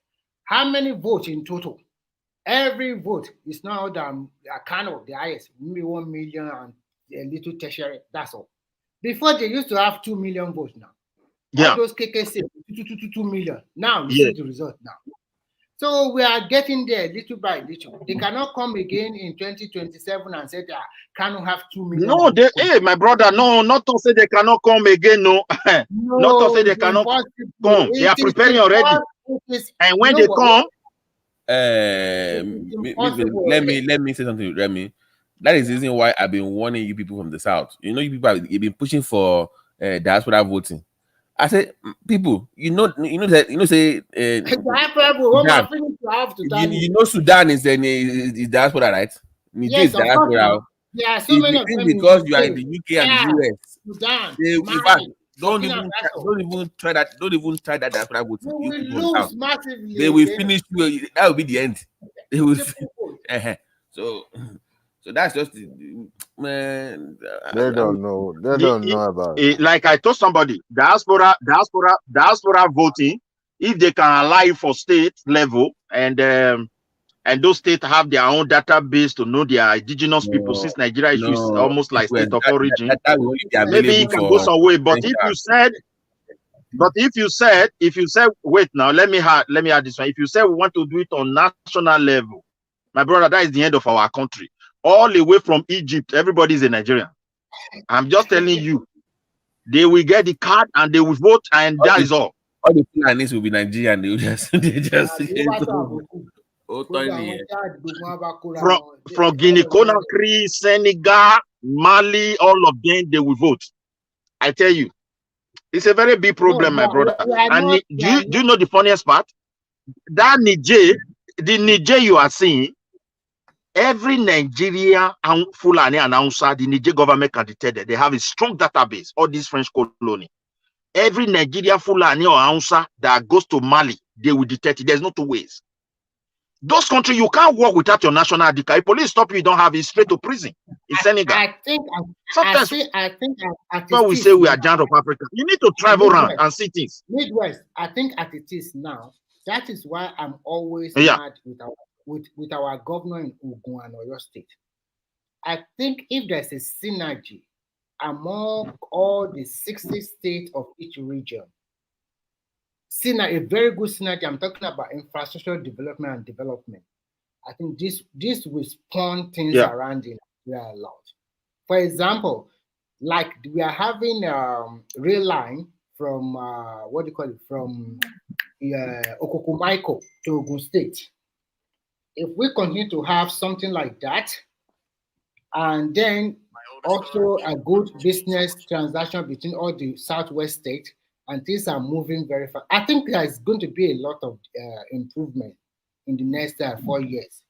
How many votes in total? Every vote is now than Kano, the highest, maybe 1 million and a little tertiary. That's all. Before they used to have 2 million votes now. All those KKC, 2 million. Now you see the result now. So we are getting there little by little. They cannot come again in 2027 and say that Kano have 2 million. No, hey, my brother, no, not to say they cannot come again, no. Not to say they cannot come. They are preparing already. And when they come, let me say something, Remy. That is the reason why I've been warning you people from the south. You know, you people have been pushing for diaspora voting. I said, people, say Sudan is diaspora, right? Niger is diaspora. Yeah, so many of them because you are in the UK and the US. Sudan, in fact, don't even try that. Don't even try that diaspora voting. We will lose massively. They will finish you. That will be the end. They will. So that's just man. They don't know. They don't know about it. Like I told somebody, diaspora voting, if they can allow it for state level, and those states have their own database to know their indigenous people, since Nigeria is almost like state of origin, maybe it can go some way. But if you said, wait now, let me add this one. If you say we want to do it on national level, my brother, that is the end of our country. All the way from Egypt, everybody is a Nigerian. I'm just telling you, they will get the card and they will vote, and that is all. All the Fulanis will be Nigerian. They just from Guinea, Conakry, Senegal, Mali, all of them, they will vote. I tell you, it's a very big problem, my brother. And do you know the funniest part? That the Niger you are seeing, every Nigeria and Fulani announcer, the Niger government can detect that they have a strong database. All these French colony, every Nigeria Fulani or announcer that goes to Mali, they will detect it. There's no two ways. Those countries, you can't work without your national ID card. If police stop you, don't have it, straight to prison in Senegal. I think when we say we are giant of Africa, you need to travel around and see things. Midwest, I think at it is now. That is why I'm always mad with our governor in Ogun and Oyo State. I think if there's a synergy among all the 60 states of each region, a very good synergy, I'm talking about infrastructure development. I think this will spawn things around in Nigeria a lot. For example, like we are having rail line from from Okokomaiko to Ogun State. If we continue to have something like that, and then also a good business transaction between all the southwest states, and things are moving very fast, I think there's going to be a lot of improvement in the next 4 years.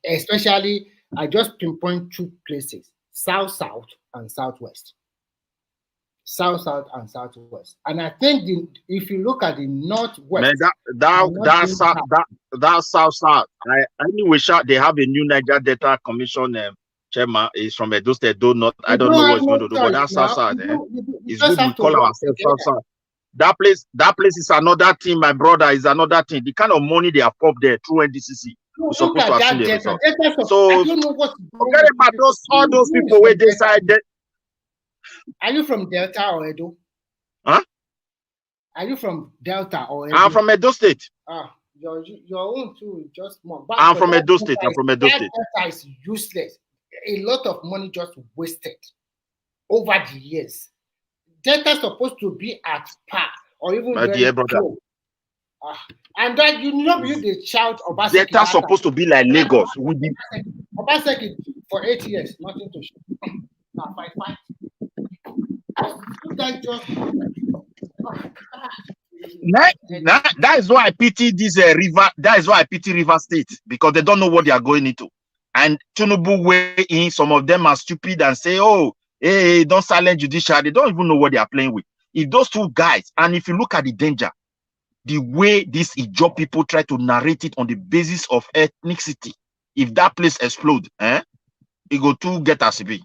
Especially, I just pinpoint 2 places: South and Southwest. South and Southwest. And I think if you look at the Northwest, that South. Anyway, they have a new Niger Data Commission chairman is from Edo State. I don't know what he's going to do, but that's South. It's good we call ourselves South. That place is another thing, my brother. Is another thing. The kind of money they have popped there through NDCC. We're supposed to have seen the result. So forget about all those people where they side. Are you from Delta or Edo? Huh? Are you from Delta or Edo? I'm from Edo State. Your own too, just more. I'm from Edo State. Delta is useless. A lot of money just wasted over the years. Delta is supposed to be at par or even very low. And that you the shout Obaseki. Delta is supposed to be like Lagos. Obaseki for 8 years, nothing to show. Now fight. That is why I pity this river. That is why I pity River State, because they don't know what they are going into. And Tinubu way in, some of them are stupid and say, "Oh, hey, don't silence judiciary." They don't even know what they are playing with. If those two guys, and if you look at the danger, the way these Ijaw people try to narrate it on the basis of ethnicity, if that place explode, it go to get us be.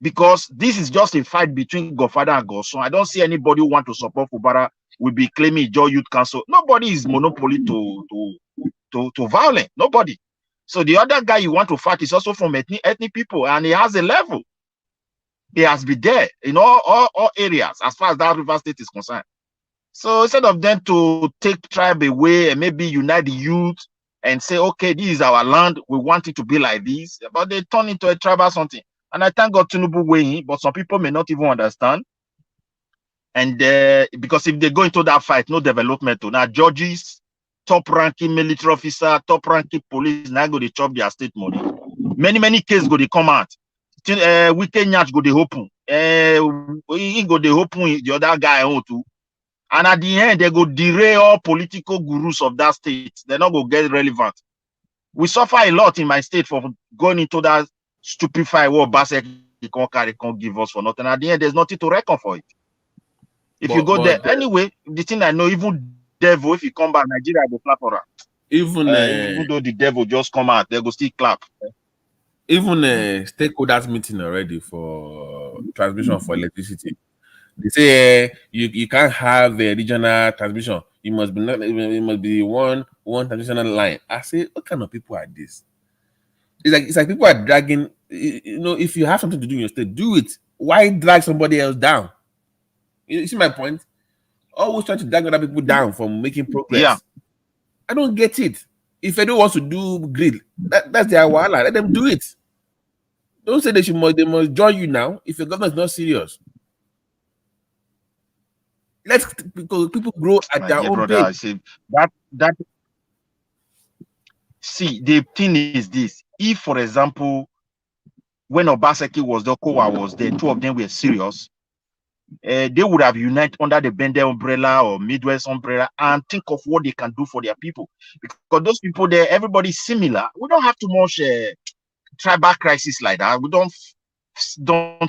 Because this is just a fight between Godfather and Godson. I don't see anybody who want to support Fubara will be claiming Ijaw Youth Council. Nobody is monopoly to violence. Nobody. So the other guy you want to fight is also from ethnic people, and he has a level. He has been there in all areas as far as that River State is concerned. So instead of them to take tribe away and maybe unite the youth and say, okay, this is our land, we want it to be like this, but they turn into a tribe or something. And I thank God Tinubu way, but some people may not even understand. And because if they go into that fight, no development. Now judges, top-ranking military officer, top-ranking police, now go to chop their state money. Many cases go to come out. Weekend match go to open. He go to open the other guy on too. And at the end, they go derail all political gurus of that state. They're not going to get relevant. We suffer a lot in my state for going into that stupid fight war Basek can't give us for nothing. At the end, there's nothing to reckon for it. If you go there, anyway, the thing I know, even devil, if you come back, Nigeria will clap for her. Even though the devil just come out, they go still clap. Even stakeholders meeting already for transmission for electricity. They say you can't have a regional transmission. It must be one transmissional line. I say, what kind of people are this? It's like people are dragging. If you have something to do in your state, do it. Why drag somebody else down? You see my point? Always trying to drag other people down from making progress. Yeah. I don't get it. If Edo wants to do grid, that's their wahala. Let them do it. Don't say they must join you now if your government is not serious. Let people grow at their own brother, pace. I say see, the thing is this. If, for example, when Obaseki was there, Kowa was there, two of them were serious, they would have united under the Bender umbrella or Midwest umbrella and think of what they can do for their people. Because those people there, everybody's similar. We don't have too much tribal crisis like that. We don't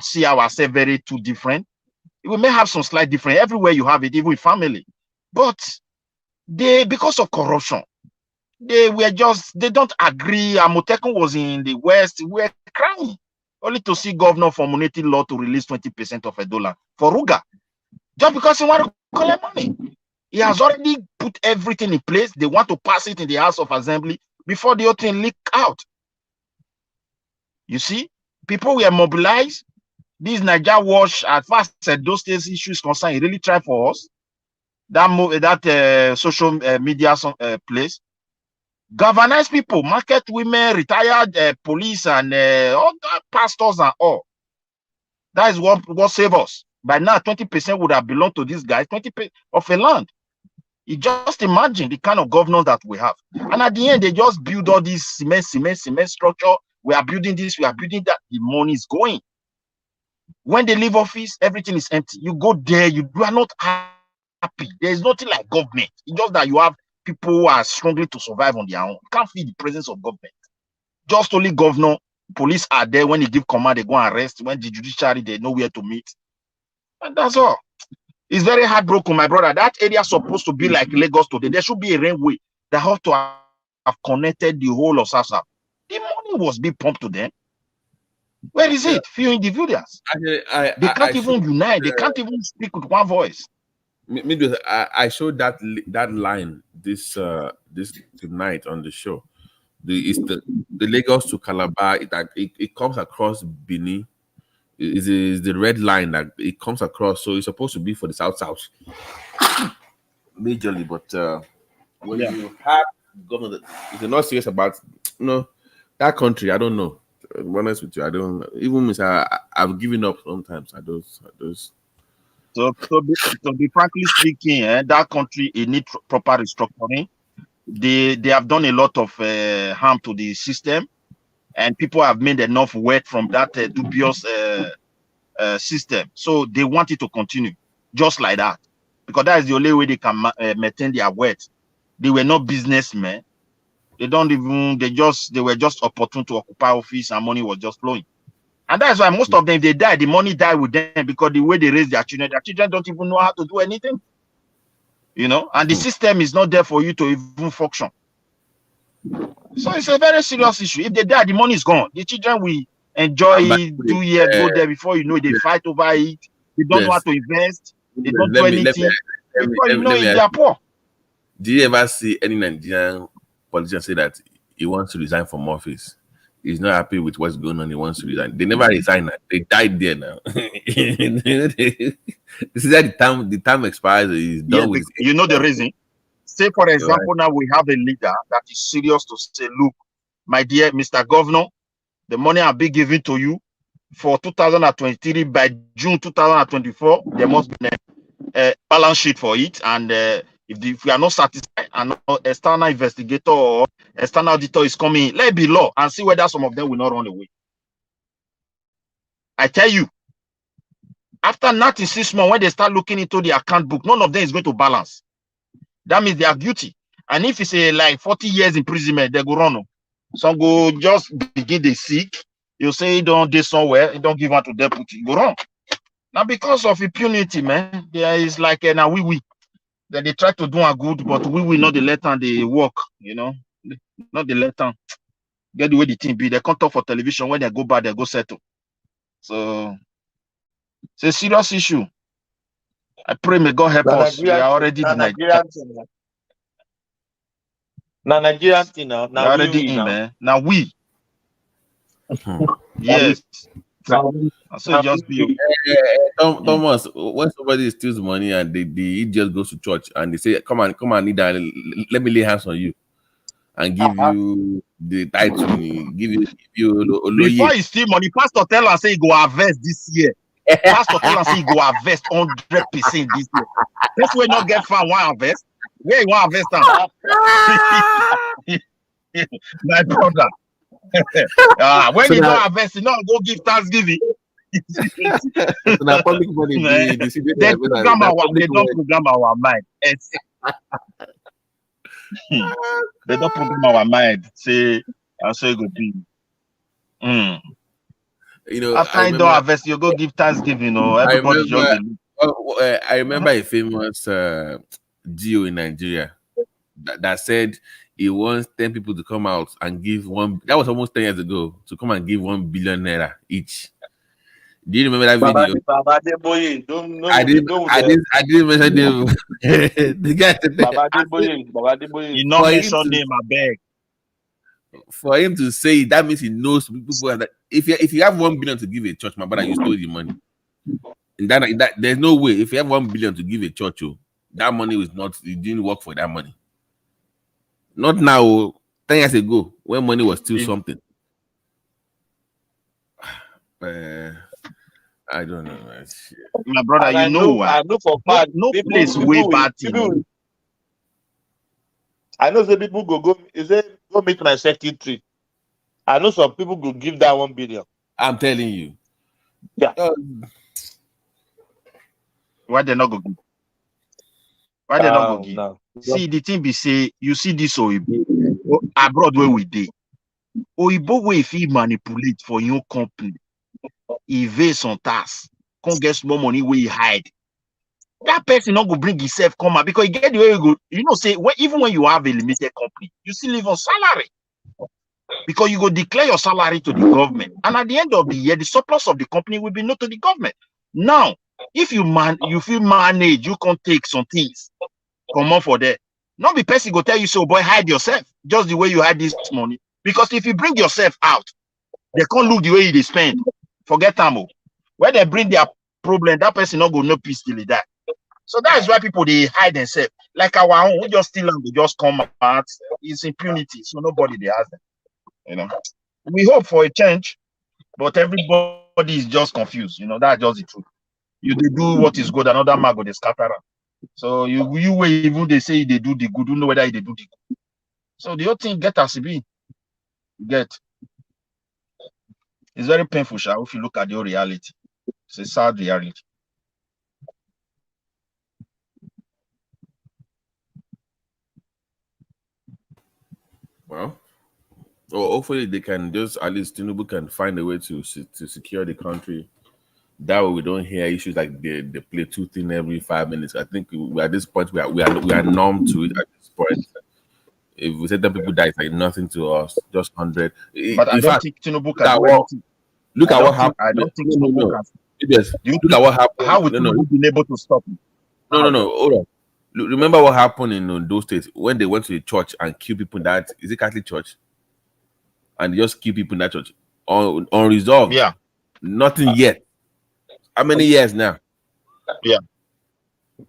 see ourselves very too different. We may have some slight difference everywhere you have it, even with family. But because of corruption, they don't agree. Amotekun was in the West. We were crying only to see governor formulating law to release 20% of a dollar for Ruga, just because he want to collect money. He has already put everything in place. They want to pass it in the House of Assembly before the whole thing leak out. You see, people were mobilized. This Niger Watch, at first said those states issues concerned, he really tried for us. That social media place. Galvanize people, market women, retired police, and all pastors and all. That is what saved us. By now, 20% would have belonged to these guys, 20% of a land. You just imagine the kind of governors that we have. And at the end, they just build all this cement structure. We are building this, we are building that. The money is going. When they leave office, everything is empty. You go there, you are not happy. There is nothing like government. It's just that you have people who are struggling to survive on their own. You can't feel the presence of government. Just only governor, police are there. When they give command, they go and arrest. When the judiciary, they know where to meet. And that's all. It's very heartbroken, my brother. That area is supposed to be like Lagos today. There should be a railway that have to have connected the whole of South. The money was being pumped to them. Where is it? Few individuals. They can't even unite. They can't even speak with one voice. I showed that line this tonight on the show. The Lagos to Calabar. It comes across Benin. Is the red line that it comes across. So it's supposed to be for the south majorly. But when you have government, if you're not serious about that country, I don't know. To be honest with you, I don't even. I've given up sometimes. I don't. So to be frankly speaking, that country it needs proper restructuring. They have done a lot of harm to the system, and people have made enough wealth from that dubious system. So they want it to continue just like that. because that is the only way they can maintain their wealth. They were not businessmen. They were just opportune to occupy office, and money was just flowing. And that's why most of them, they die, the money die with them, because the way they raise their children don't even know how to do anything. You know, and the system is not there for you to even function. So it's a very serious issue. If they die, the money is gone. The children will enjoy it 2 years, go there, before you know they fight over it. They don't know how to invest. They don't do anything. Before you know it, they are poor. Do you ever see any Nigerian politician say that he wants to resign from office? He's not happy with what's going on. He wants to resign. They never resign. They died there now. This is that the time expires. He's done with. You know the reason. Say, for example, now we have a leader that is serious to say, look, my dear Mr. Governor, the money I'll be giving to you for 2023, by June 2024, there must be a balance sheet for it. And if we are not satisfied, and no external investigator or external auditor is coming, let it be law, and see whether some of them will not run away. I tell you, after 96 months, when they start looking into the account book, none of them is going to balance. That means they are guilty. And if it's like 40 years imprisonment, they go run. Some go just begin the sick. You say you don't do somewhere, you don't give out to deputy, go wrong. Now because of impunity, man, there is like now we that they try to do a good, but we not the let them they work, you know, not the let them get the way the team be. They can't talk for television. When they go back, they go settle. So it's a serious issue. I pray may God help us. We are already the Nigerian team. Now Nigerian team now. We are already in, man. Now we. Yes. So just be. Thomas, when somebody steals money and he just goes to church and they say, "Come on, kneel down. Let me lay hands on you and give you the title, give you." Before you steal money, pastor tell us say he go harvest this year. Pastor tell us he go harvest 100% this year. That's why not get far one harvest. Where you want harvest now? My brother. When so you don't harvest, you don't go give Thanksgiving. So public money, they don't program our mind. They don't program our mind. Say, I'll say good thing. You know, after you don't harvest, you go give Thanksgiving. You know, everybody I remember a famous GO in Nigeria that said he wants 10 people to come out and give one. That was almost 10 years ago, to come and give 1 billion naira each. Do you remember that video? I didn't mention them. The guy. You not mention name, I beg. For him to say that means he knows people that if you have 1 billion to give a church, my brother, you stole the money. In that there's no way. If you have 1 billion to give a church, that money was not. You didn't work for that money. Not now. 10 years ago, when money was still something. I don't know. My brother, and you know what? I know for fact. No place way bad thing. I know some people go meet my secretary. I know some people go give that 1 billion. I'm telling you. Yeah. Why they not go give? Why they not go give? No. See, the thing be say, you see this Oyibo abroad where we dey. Oyibo way if he manipulate for your company, evade some tax, can't get small money where he hide. That person not go bring himself come out because he get the way you go. You know, say even when you have a limited company, you still live on salary because you go declare your salary to the government, and at the end of the year, the surplus of the company will be not to the government. Now, if you feel manage, you can take some things, come on for that. Not the person go tell you so, boy, hide yourself just the way you hide this money. Because if you bring yourself out, they can't look the way they spend. Forget them. When they bring their problem, that person not go no peace till they die. So that is why people they hide themselves. Like our own, we just steal and they just come out. It's impunity, so nobody they ask them. You know, we hope for a change, but everybody is just confused. You know, that's just the truth. You they do what is good, another man go they scatter. So you even they say they do the good, you know whether they do the good. So the whole thing get as it be. Get. It's very painful, Sha, if you look at the reality. It's a sad reality. Well, hopefully they can just, at least Tinubu can find a way to secure the country. That way we don't hear issues like they play two things every 5 minutes. I think we at this point we are numb to it at this point. If we say that people die, it's like nothing to us, just 100. But I In don't fact, think Tinubu can do anything. look I at don't what think happened. I don't think No, Tinubu no. can. Yes. You Look at what happened. How would No, Tinubu been able to stop him? no. Hold on. Remember what happened in those states when they went to the church and killed people in that, is it Catholic church? And they just kill people in that church unresolved. Yeah. Nothing yet. How many years now? Yeah.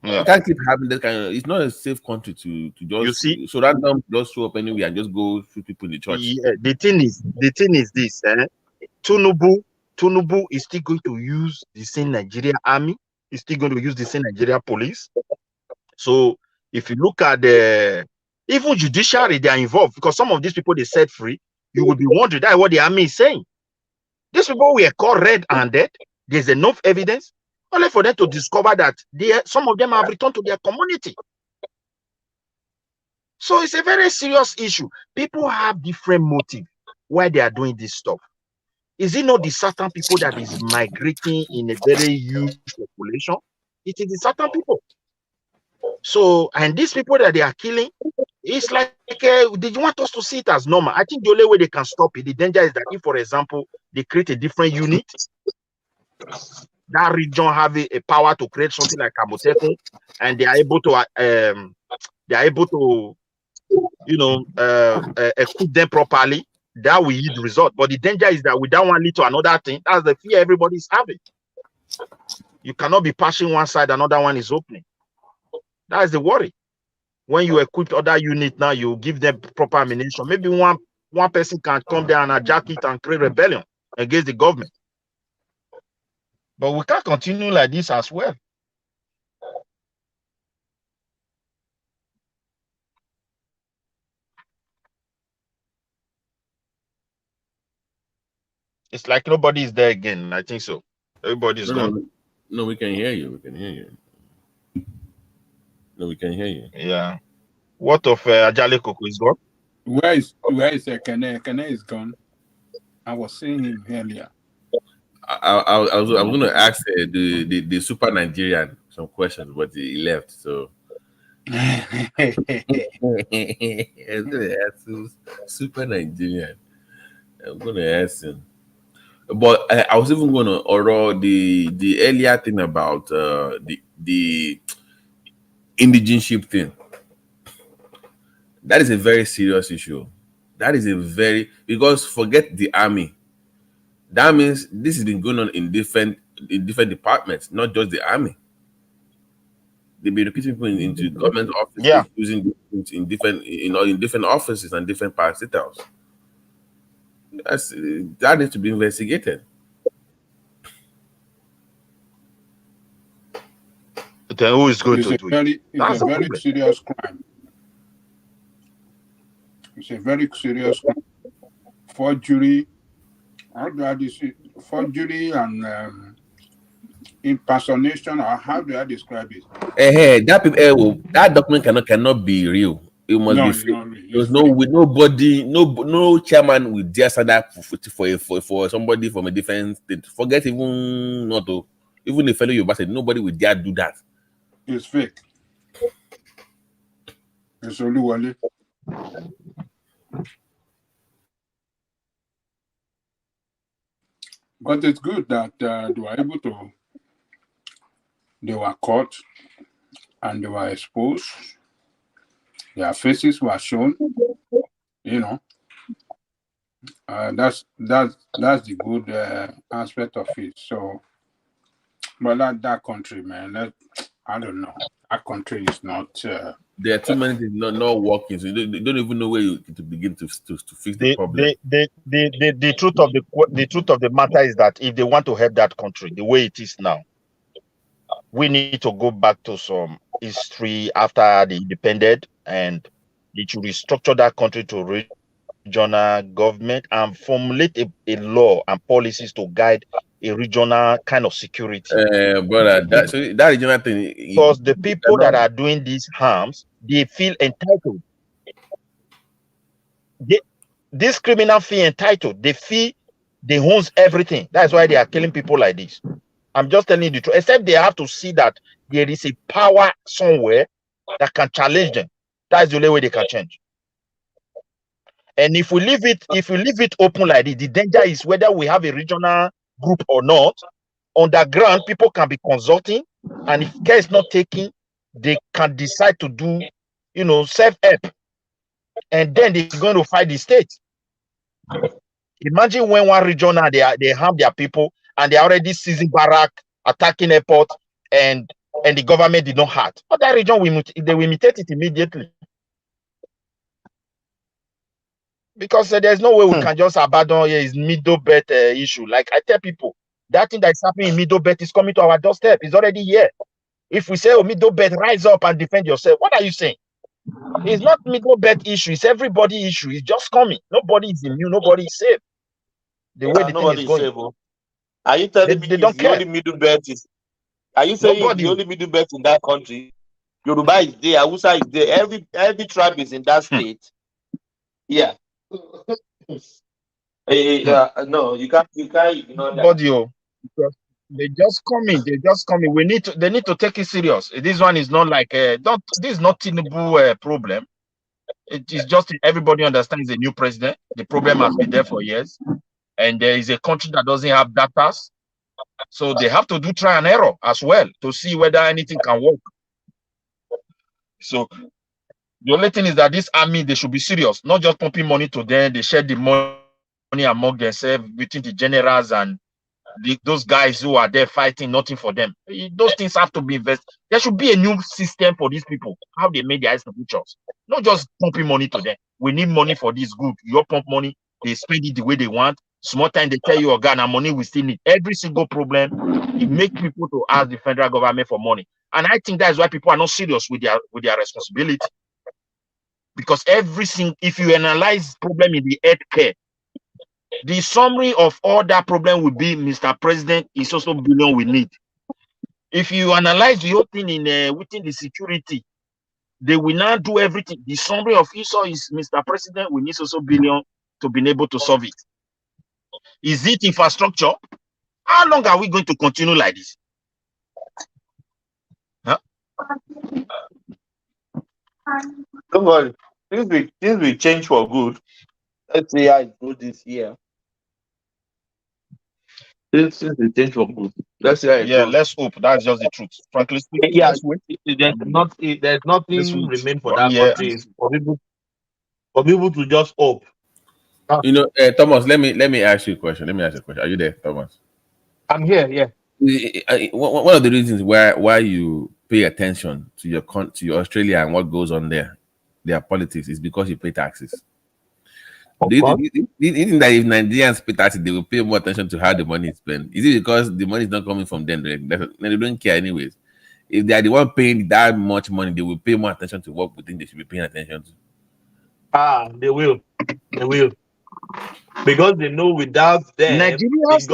You can't keep having that kind of. It's not a safe country to just. You see, so random just show up anywhere and just go shoot people in the church. yeah, the thing is this. Tinubu is still going to use the same Nigeria army. He's still going to use the same Nigeria police. So if you look at the even judiciary, they are involved because some of these people they set free. You would be wondering that what the army is saying. These people were caught red-handed. There's enough evidence only for them to discover that some of them have returned to their community. So it's a very serious issue. People have different motives why they are doing this stuff. Is it not the certain people that is migrating in a very huge population? It is the certain people. So, and these people that they are killing, it's like, they want us to see it as normal. I think the only way they can stop it, the danger is that if, for example, they create a different unit, that region have a power to create something like Kamoteku, and they are able to, equip them properly, that will yield result. But the danger is that with that one lead to another thing. That's the fear everybody is having. You cannot be passing one side, another one is opening. That is the worry. When you equip other unit now, you give them proper ammunition. Maybe one person can come there and hijack it and create rebellion against the government. But we can't continue like this as well. It's like nobody is there again. I think so. Everybody's gone. No, we can hear you. We can hear you. No, we can hear you. Yeah. What of Ajale Koko is gone? Where is Kene? Kene is gone. I was seeing him earlier. I was going to ask the super Nigerian some questions, but he left. So I was going to ask him, super Nigerian. I'm going to ask him. But I was even going to order the earlier thing about the indigenship thing. That is a very serious issue. That is because forget the army. That means this has been going on in different departments, not just the army. They've been recruiting people into government offices, using in different offices and different parastatals. That needs to be investigated. Then who is going to do it? It's a very serious crime. It's a very serious crime. Forgery, forgery and impersonation, or how do I describe it? That document cannot be real. It must be fake. There's no chairman will dare sign that for somebody from a different state. Forget even a fellow Yoruba said nobody will dare do that. It's fake. It's Oluwole. But it's good that they were caught and they were exposed. Their faces were shown. That's the good aspect of it. So, but that country, man, I don't know. That country is not. There are too many things not working. So you don't even know where to begin to fix the problem. The truth of the matter is that if they want to help that country the way it is now, we need to go back to some history after the independence, and they should restructure that country to regional government and formulate a law and policies to guide a regional kind of security. Brother, that regional thing, because the people that are doing these harms, they feel entitled. this criminal fee entitled, they owns everything. That's why they are killing people like this. I'm just telling you the truth. Except they have to see that there is a power somewhere that can challenge them. That's the only way they can change. And if we leave it open like this, the danger is whether we have a regional group or not. On the ground, people can be consulting, and if care is not taken, they can decide to do, self-help, and then they're going to fight the state. Imagine when one regional they harm their people, and they're already seizing barrack, attacking airport, and the government did not hurt. Other region they will imitate it immediately. Because there's no way we can just abandon his middle belt issue. Like I tell people, that thing that is happening in middle belt is coming to our doorstep. It's already here. If we say, oh, middle belt, rise up and defend yourself, what are you saying? It's not middle belt issue. It's everybody issue. It's just coming. Nobody is immune. Nobody is safe. The way the thing is going. Safe, oh. Are you telling me they don't care? Only middle belt is? Are you saying the only middle belt in that country? Yoruba is there. Hausa is there. Every tribe is in that state. Yeah. No, you can't ignore that. They just coming. They need to take it serious. This one is not like this is not Tinubu problem. It is just everybody understands a new president. The problem has been there for years, and there is a country that doesn't have data, so they have to do try and error as well to see whether anything can work. So the only thing is that this army, they should be serious, not just pumping money to them. They share the money among themselves between the generals and those guys who are there fighting, nothing for them. Those things have to be invested. There should be a new system for these people, how they make their eyes futures. Not just pumping money to them. We need money for this good. You pump money, they spend it the way they want. Small time they tell you, oh God, money we still need. Every single problem, it makes people to ask the federal government for money. And I think that's why people are not serious with their responsibility. Because if you analyze problem in the healthcare, the summary of all that problem will be, Mr. President, is also billion we need. If you analyze the whole thing in within the security, they will now do everything. The summary of ISO is, Mr. President, we need also billion to be able to solve it. Is it infrastructure? How long are we going to continue like this? Huh? Don't worry. Things will change for good. Let's see how it goes this year. Things will change for good. Let's see how it goes. Let's hope. That's just the truth. Frankly speaking, there's nothing remain for that country. For people to just hope. Thomas, let me ask you a question. Are you there, Thomas? I'm here, yeah. One of the reasons why you pay attention to your Australia and what goes on there, their politics, is because you pay taxes. Do you think that if Nigerians pay taxes, they will pay more attention to how the money is spent? Is it because the money is not coming from them? They don't care anyways. If they are the one paying that much money, they will pay more attention to what we think they should be paying attention to. They will. Because they know without them, Nigerians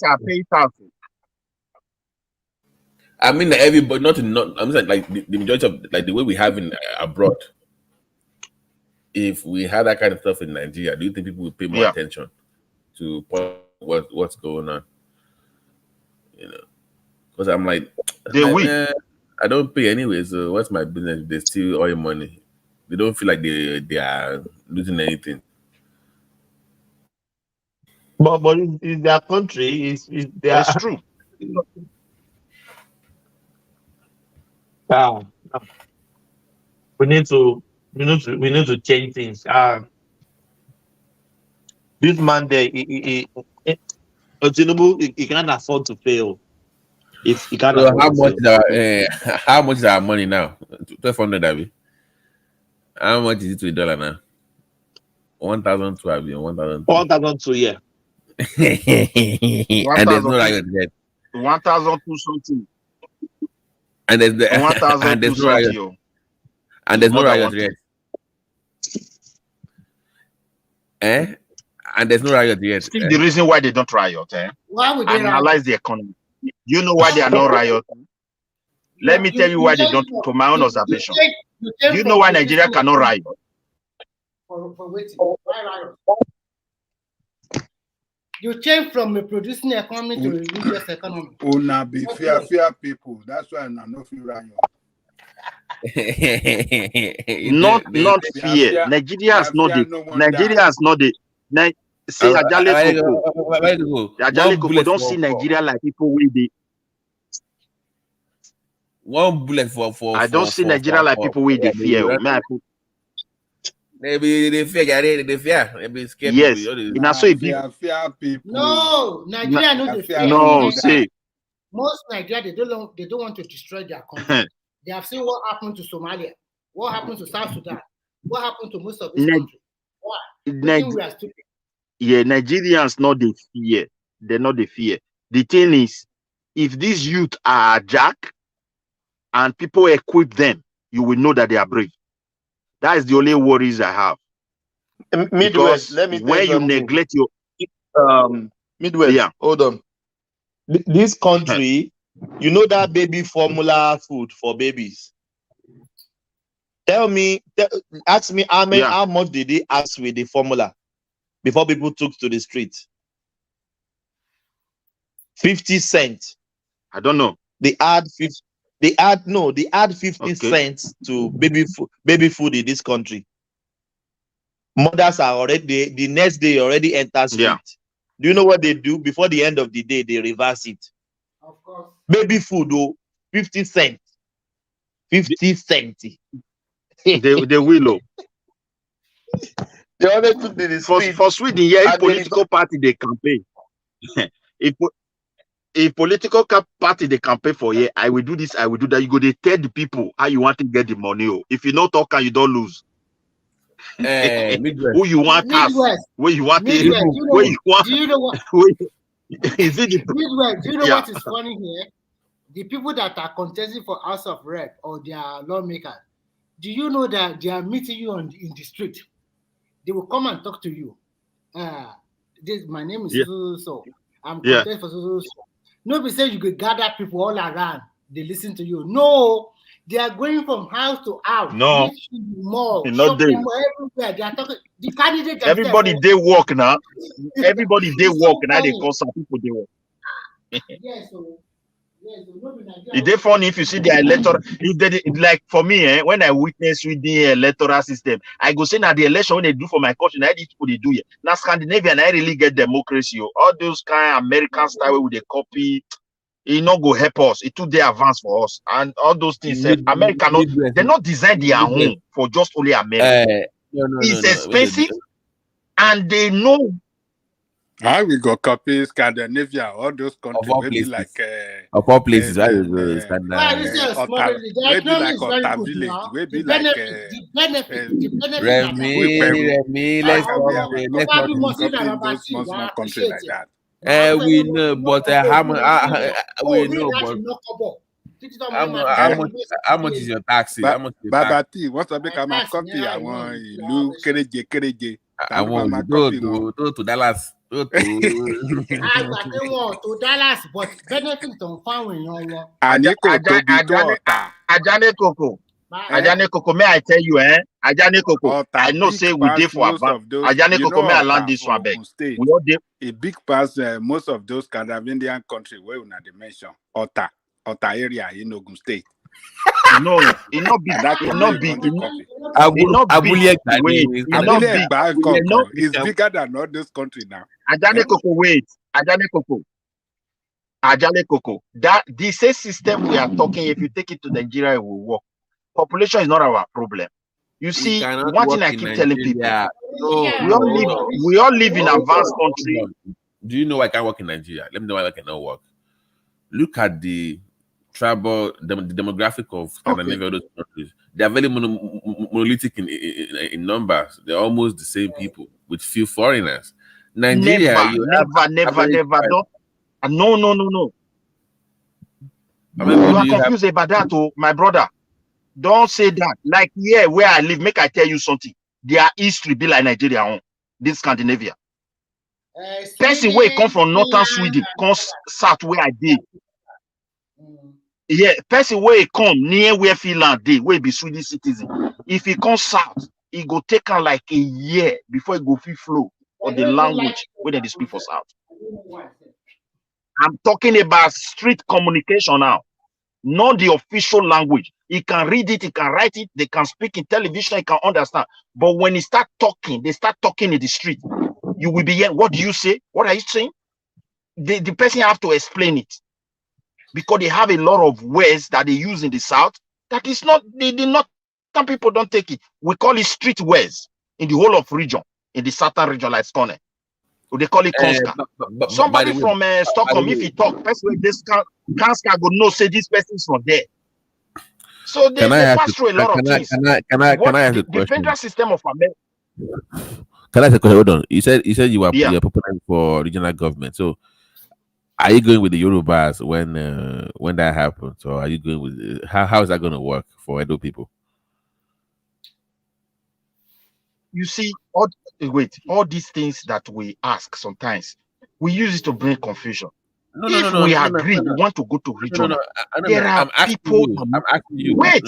are paying taxes. I mean, everybody, I'm saying like the majority of like the way we have in abroad. If we had that kind of stuff in Nigeria, do you think people would pay more attention to what's going on? Because I'm like, I don't pay anyway, so what's my business? They steal all your money. They don't feel like they are losing anything. But it's their country. It's true. We need to change things. This man there, Tinubu, he can't afford to fail. If he can't afford how much is our money now? 1,200, Abby. How much is it to a dollar now? 1,002, Abby. 1,002, yeah. And there's no riot yet. 1,002 something. And there's no riot. And there's no riot yet. And there's no riot yet. The reason why they don't riot, Why would they analyze the economy? You know why they are not rioting? Let me tell you why they don't, to my own observation. Do you know why Nigeria cannot riot? for waiting. Why riot? You change from a producing economy to a religious economy. Una be fear people. That's why I no feel right. Not fear. Nigeria has not the. Nigeria has not the. Say Ajale Koko. Ajale Koko don't see Nigeria like people with the. One bullet for I don't see Nigeria like people with the fear. Maybe they fear. They fear. Maybe scared. Yes. Fear people. No, Nigeria no the fear. No, say. Most Nigeria they don't want to destroy their country. They have seen what happened to Somalia, what happened to South Sudan, what happened to most of this country. Why? We are stupid. Yeah, Nigerians not the fear. They're not the fear. The thing is, if these youth are jack and people equip them, you will know that they are brave. That is the only worries I have. Midwest, let me when you neglect your Midwest, hold on. This country, you know that baby formula food for babies. Ask me how much did they ask with the formula before people took to the street? 50 cents. I don't know. They add 50 cents to baby food in this country. Mothers are already the next day already enter street. Yeah. Do you know what they do? Before the end of the day, they reverse it. Of course. Baby food, 50 cents. 50 cents. They will. They always took to the street. For Sweden, yeah, if political party they campaign. if political party they campaign for, yeah, I will do this, I will do that. You go, they tell the people how you want to get the money. If you not talk and you don't lose. Who you want us? Where you want it? Where you want? Do you know what? Is it the Midwest, do you know what is funny here? The people that are contesting for House of Rep or their lawmakers, do you know that they are meeting you in the street? They will come and talk to you. My name is so. I'm contesting for so. Nobody says you could gather people all around. They listen to you. No. They are going from house to house. No, mall, not there. Everywhere. They are talking. The candidate. Everybody they work now. Everybody they work now. They call some people they work. Yes, It's they funny if you see the electoral. If they like for me, when I witness with the electoral system, I go say now the election when they do for my country, now these people they do it. Now Scandinavian, I really get democracy. All those kind of American style where they copy. It not go help us. It took the advance for us, and all those things. America, they're not designed their home for just only America. It's expensive, and they know. How we go copy Scandinavia, all those countries, maybe like of all places, maybe like Otta Village, maybe like Remy, let's copy those small countries like that. We know, but we know, but how much is your taxi? How much is Baba T, what's up? Become a copy. I want you kereje. I want to Dallas. To Dallas, but benefit on farming. Ajane Koko, may I tell you, Ajane Koko, I know say we did for advance. Ajane Koko, may I land this one back. A big part, most of those Scandinavian countries where we not mention Otta area in Ogun State. No, it not big. It not big. It's bigger than all this country now. Ajane Koko, wait. Ajane Koko. That the same system we are talking, if you take it to Nigeria, it will work. Population is not our problem. You see, one thing I keep telling people, we all live in advanced country. Do you know why I can't work in Nigeria? Let me know why I cannot work. Look at the tribal, the demographic of Scandinavia, those countries. They are very monolithic in numbers. They're almost the same people with few foreigners. Nigeria, never. No. You are confused about that, my brother. Don't say that. Like here where I live, make I tell you something. Their history be like Nigeria on this Scandinavia. Person where come from northern Sweden, comes south where I did. Yeah, person where come near where Finland did, where be Swedish citizen. If he comes south, it go take on like a year before it go free flow of the language when they speak for South. I'm talking about street communication now, not the official language. He can read it, he can write it, they can speak in television, he can understand. But when he start talking, they start talking in the street. You will be here. What do you say? What are you saying? The person have to explain it, because they have a lot of words that they use in the South that is not, they did not, some people don't take it. We call it street words in the whole of region, in the southern region like Scone. They call it Konska. Somebody from Stockholm, if he talk, person this Kanska go know say this person is not there. So they pass through a lot of things. Can I ask a question? The federal system of America. Can I ask a question? Hold on. You said you are preparing for regional government. So are you going with the Yorubas when that happens, or are you going with how is that going to work for Edo people? You see, all these things that we ask sometimes, we use it to bring confusion. If we agree, we want to go to regional. There are people. I'm asking you. Wait.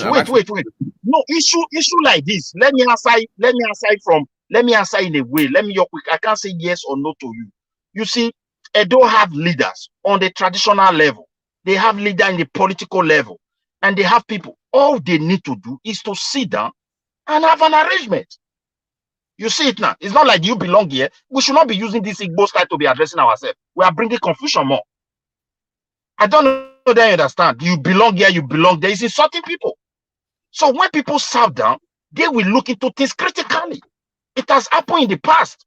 No issue like this. Let me answer in a way. I can't say yes or no to you. You see, Edo have leaders on the traditional level. They have leaders in the political level, and they have people. All they need to do is to sit down and have an arrangement. You see it now. It's not like you belong here. We should not be using this Igbo style to be addressing ourselves. We are bringing confusion more. I don't know that you understand. You belong here, you belong there. It's insulting people. So when people sit down, they will look into things critically. It has happened in the past,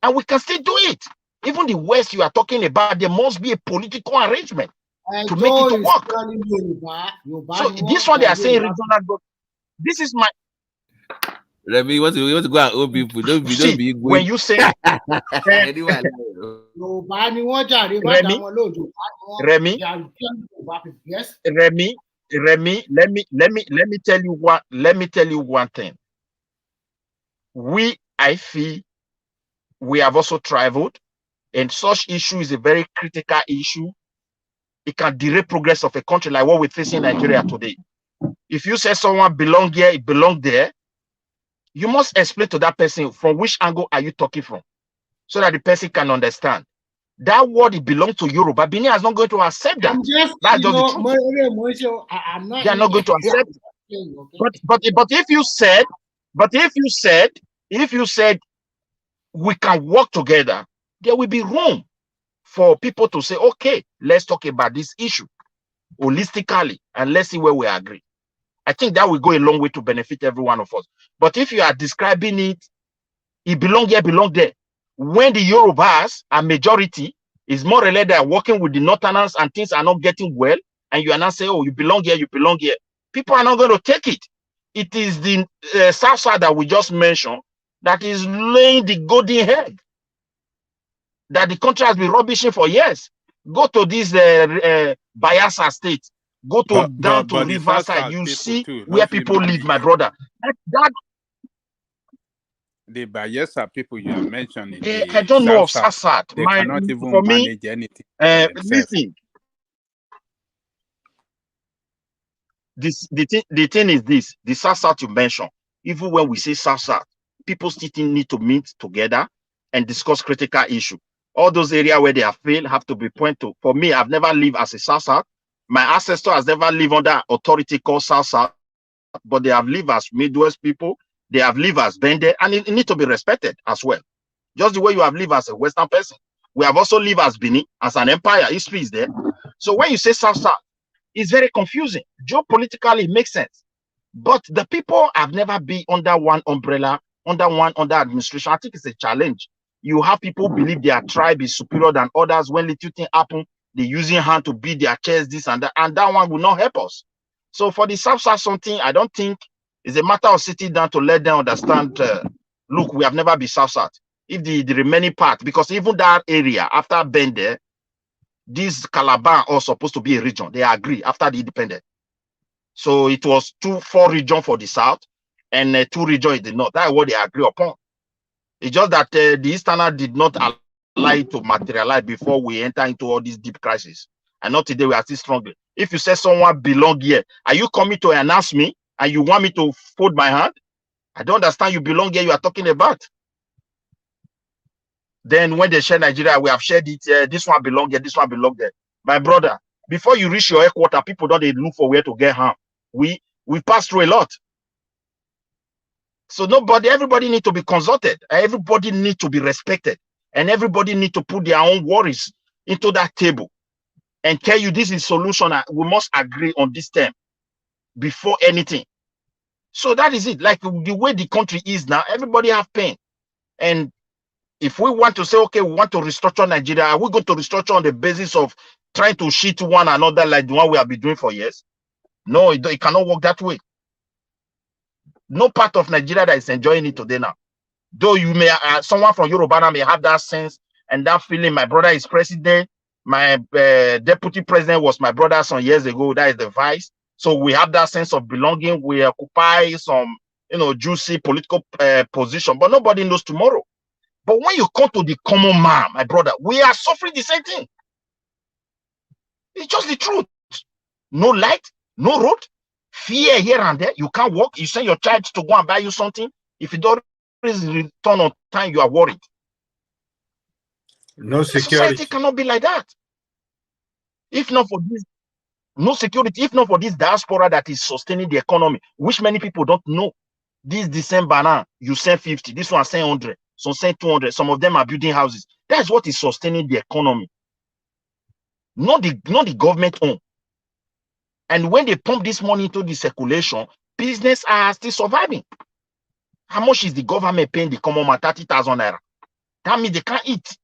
and we can still do it. Even the West you are talking about, there must be a political arrangement to make it work. So this one they are saying regional government. This is my. Remy, want to go and old people. Don't be when you say Remy, let me tell you one thing. I feel we have also traveled, and such issue is a very critical issue. It can derail progress of a country like what we're facing in Nigeria today. If you say someone belong here, it belong there, you must explain to that person from which angle are you talking from, so that the person can understand. That word, it belongs to Yoruba. Benin is not going to accept that. That's just the truth. They are not going to accept it. But if you said we can work together, there will be room for people to say, okay, let's talk about this issue holistically and let's see where we agree. I think that will go a long way to benefit every one of us. But if you are describing it belong here, belong there. When the Yorubas are majority, is more related they are working with the Northerners and things are not getting well, and you are not saying, oh, you belong here, you belong here. People are not going to take it. It is the South Side that we just mentioned that is laying the golden egg that the country has been rubbishing for years. Go to this Bayelsa state. Go to down to Riverside. You see where people live, my brother. The Bayelsa people you are mentioning, I don't know of South. They cannot even manage anything. Listen, the thing is this: the South you mentioned. Even when we say South, people still need to meet together and discuss critical issue. All those areas where they have failed have to be pointed to. For me, I've never lived as a South. My ancestor has never lived under authority called South, but they have lived as Midwest people. They have lived as Bende, and it needs to be respected as well. Just the way you have lived as a Western person. We have also lived as Benin, as an empire. History is there. So when you say South, it's very confusing. Geopolitically, it makes sense. But the people have never been under one umbrella, under administration. I think it's a challenge. You have people believe their tribe is superior than others. When little thing happen, they're using hand to beat their chest, this and that one will not help us. So for the South something, I don't think it's a matter of sitting down to let them understand, look, we have never been South. If the remaining part, because even that area, after Bende, this Calabar are supposed to be a region. They agree after the independence. So it was 4 regions for the South and 2 regions in the North. That's what they agree upon. It's just that the Easterner did not allow it to materialize before we enter into all these deep crises. And not today, we are still struggling. If you say someone belong here, are you coming to announce me and you want me to fold my hand? I don't understand you belong here you are talking about. Then when they share Nigeria, we have shared it. This one belong here, this one belong there. My brother, before you reach your headquarters, people don't they look for where to get harm. We pass through a lot. So everybody need to be consulted. Everybody need to be respected. And everybody need to put their own worries into that table and tell you this is solution. We must agree on this term before anything. So that is it. Like the way the country is now, everybody have pain. And if we want to say, okay, we want to restructure Nigeria, are we going to restructure on the basis of trying to shit one another like the one we have been doing for years? No, it cannot work that way. No part of Nigeria that is enjoying it today now. Though you may, someone from Yoruba may have that sense and that feeling. My brother is president. My deputy president was my brother some years ago. That is the vice. So we have that sense of belonging. We occupy some, juicy political position, but nobody knows tomorrow. But when you come to the common man, my brother, we are suffering the same thing. It's just the truth. No light, no road, fear here and there. You can't walk. You send your child to go and buy you something. If you don't return on time, you are worried. No security. Society cannot be like that. If not for this, no security, if not for this diaspora that is sustaining the economy, which many people don't know. This December now, you send 50, this one send 100, some send 200, some of them are building houses. That's what is sustaining the economy. Not the government own. And when they pump this money into the circulation, business are still surviving. How much is the government paying the common man? 30,000 naira. That means they can't eat.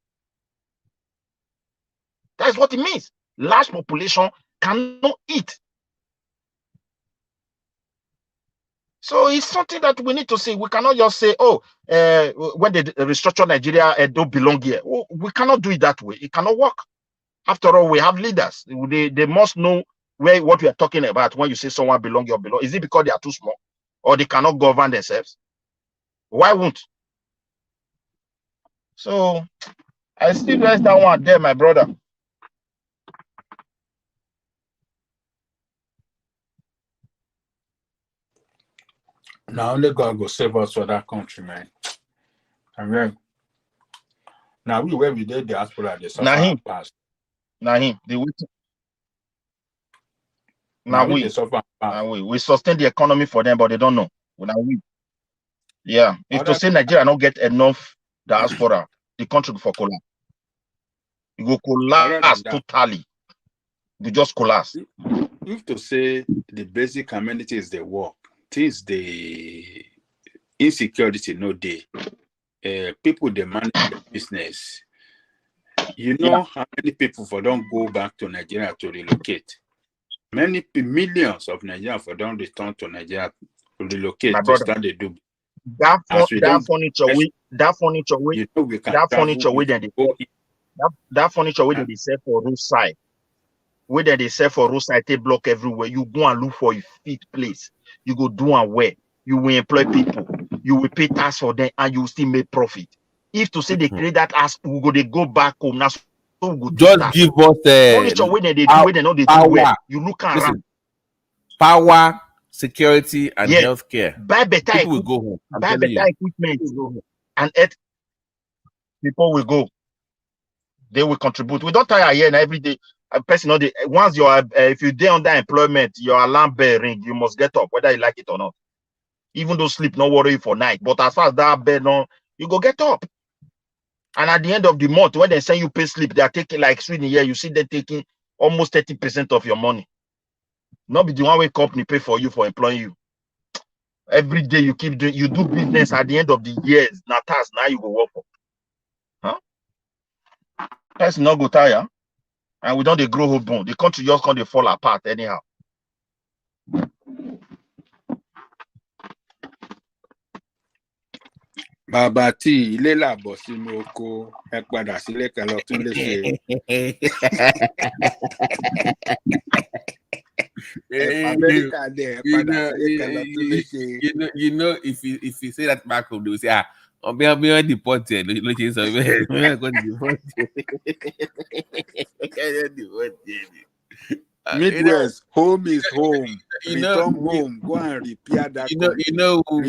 That's what it means. Large population cannot eat. So it's something that we need to see. We cannot just say, oh, when they restructure Nigeria, don't belong here. We cannot do it that way. It cannot work. After all, we have leaders. They must know what we are talking about when you say someone belong here or belong. Is it because they are too small or they cannot govern themselves? Why won't? So I still raise that one there, my brother. Now only God go save us for that country, man. And then now where we did diaspora, they suffer past. Now him. Now we sustain the economy for them, but they don't know. Now we. Yeah. If to say Nigeria don't get enough diaspora, the country for collapse. You go collapse totally. You just collapse. If to say the basic amenity is the work, things the insecurity no day. People they manage the business. You know how many people for don't go back to Nigeria to relocate? Millions of Nigerians for don't return to Nigeria to relocate to start the do. That furniture where they sell for roadside. Where they sell for roadside, they block everywhere. You go and look for a fit place. You go do and where. You will employ people. You will pay tax for them and you will still make profit. If to say they create that as they go back home, now so just give us furniture where they do where they know they do well. You look around. Power, security, and healthcare. Buy better people will go home. Buy better equipment and people will go. They will contribute. We don't tire here every day. A person, once you are, if you day under employment, your alarm bell ring, you must get up, whether you like it or not. Even though sleep, no worry for night. But as far as that bell on, you go get up. And at the end of the month, when they send you pay slip, they are taking like Sweden here. You see them taking almost 30% of your money. Not be the one way company pay for you for employing you. Every day you keep doing, you do business at the end of the years. Now task, now you go work for. Huh? That's not go tire. And we don't they grow whole bone. The country just can't fall apart anyhow. Bàbá tí ilé làbọ̀ sínú oko ẹ padà sílé kan lọ tún lè ṣe. You know, if you say that back home, they will say, I'm being deported. Midwest, home is home. You know, Return home. Go and repair that country.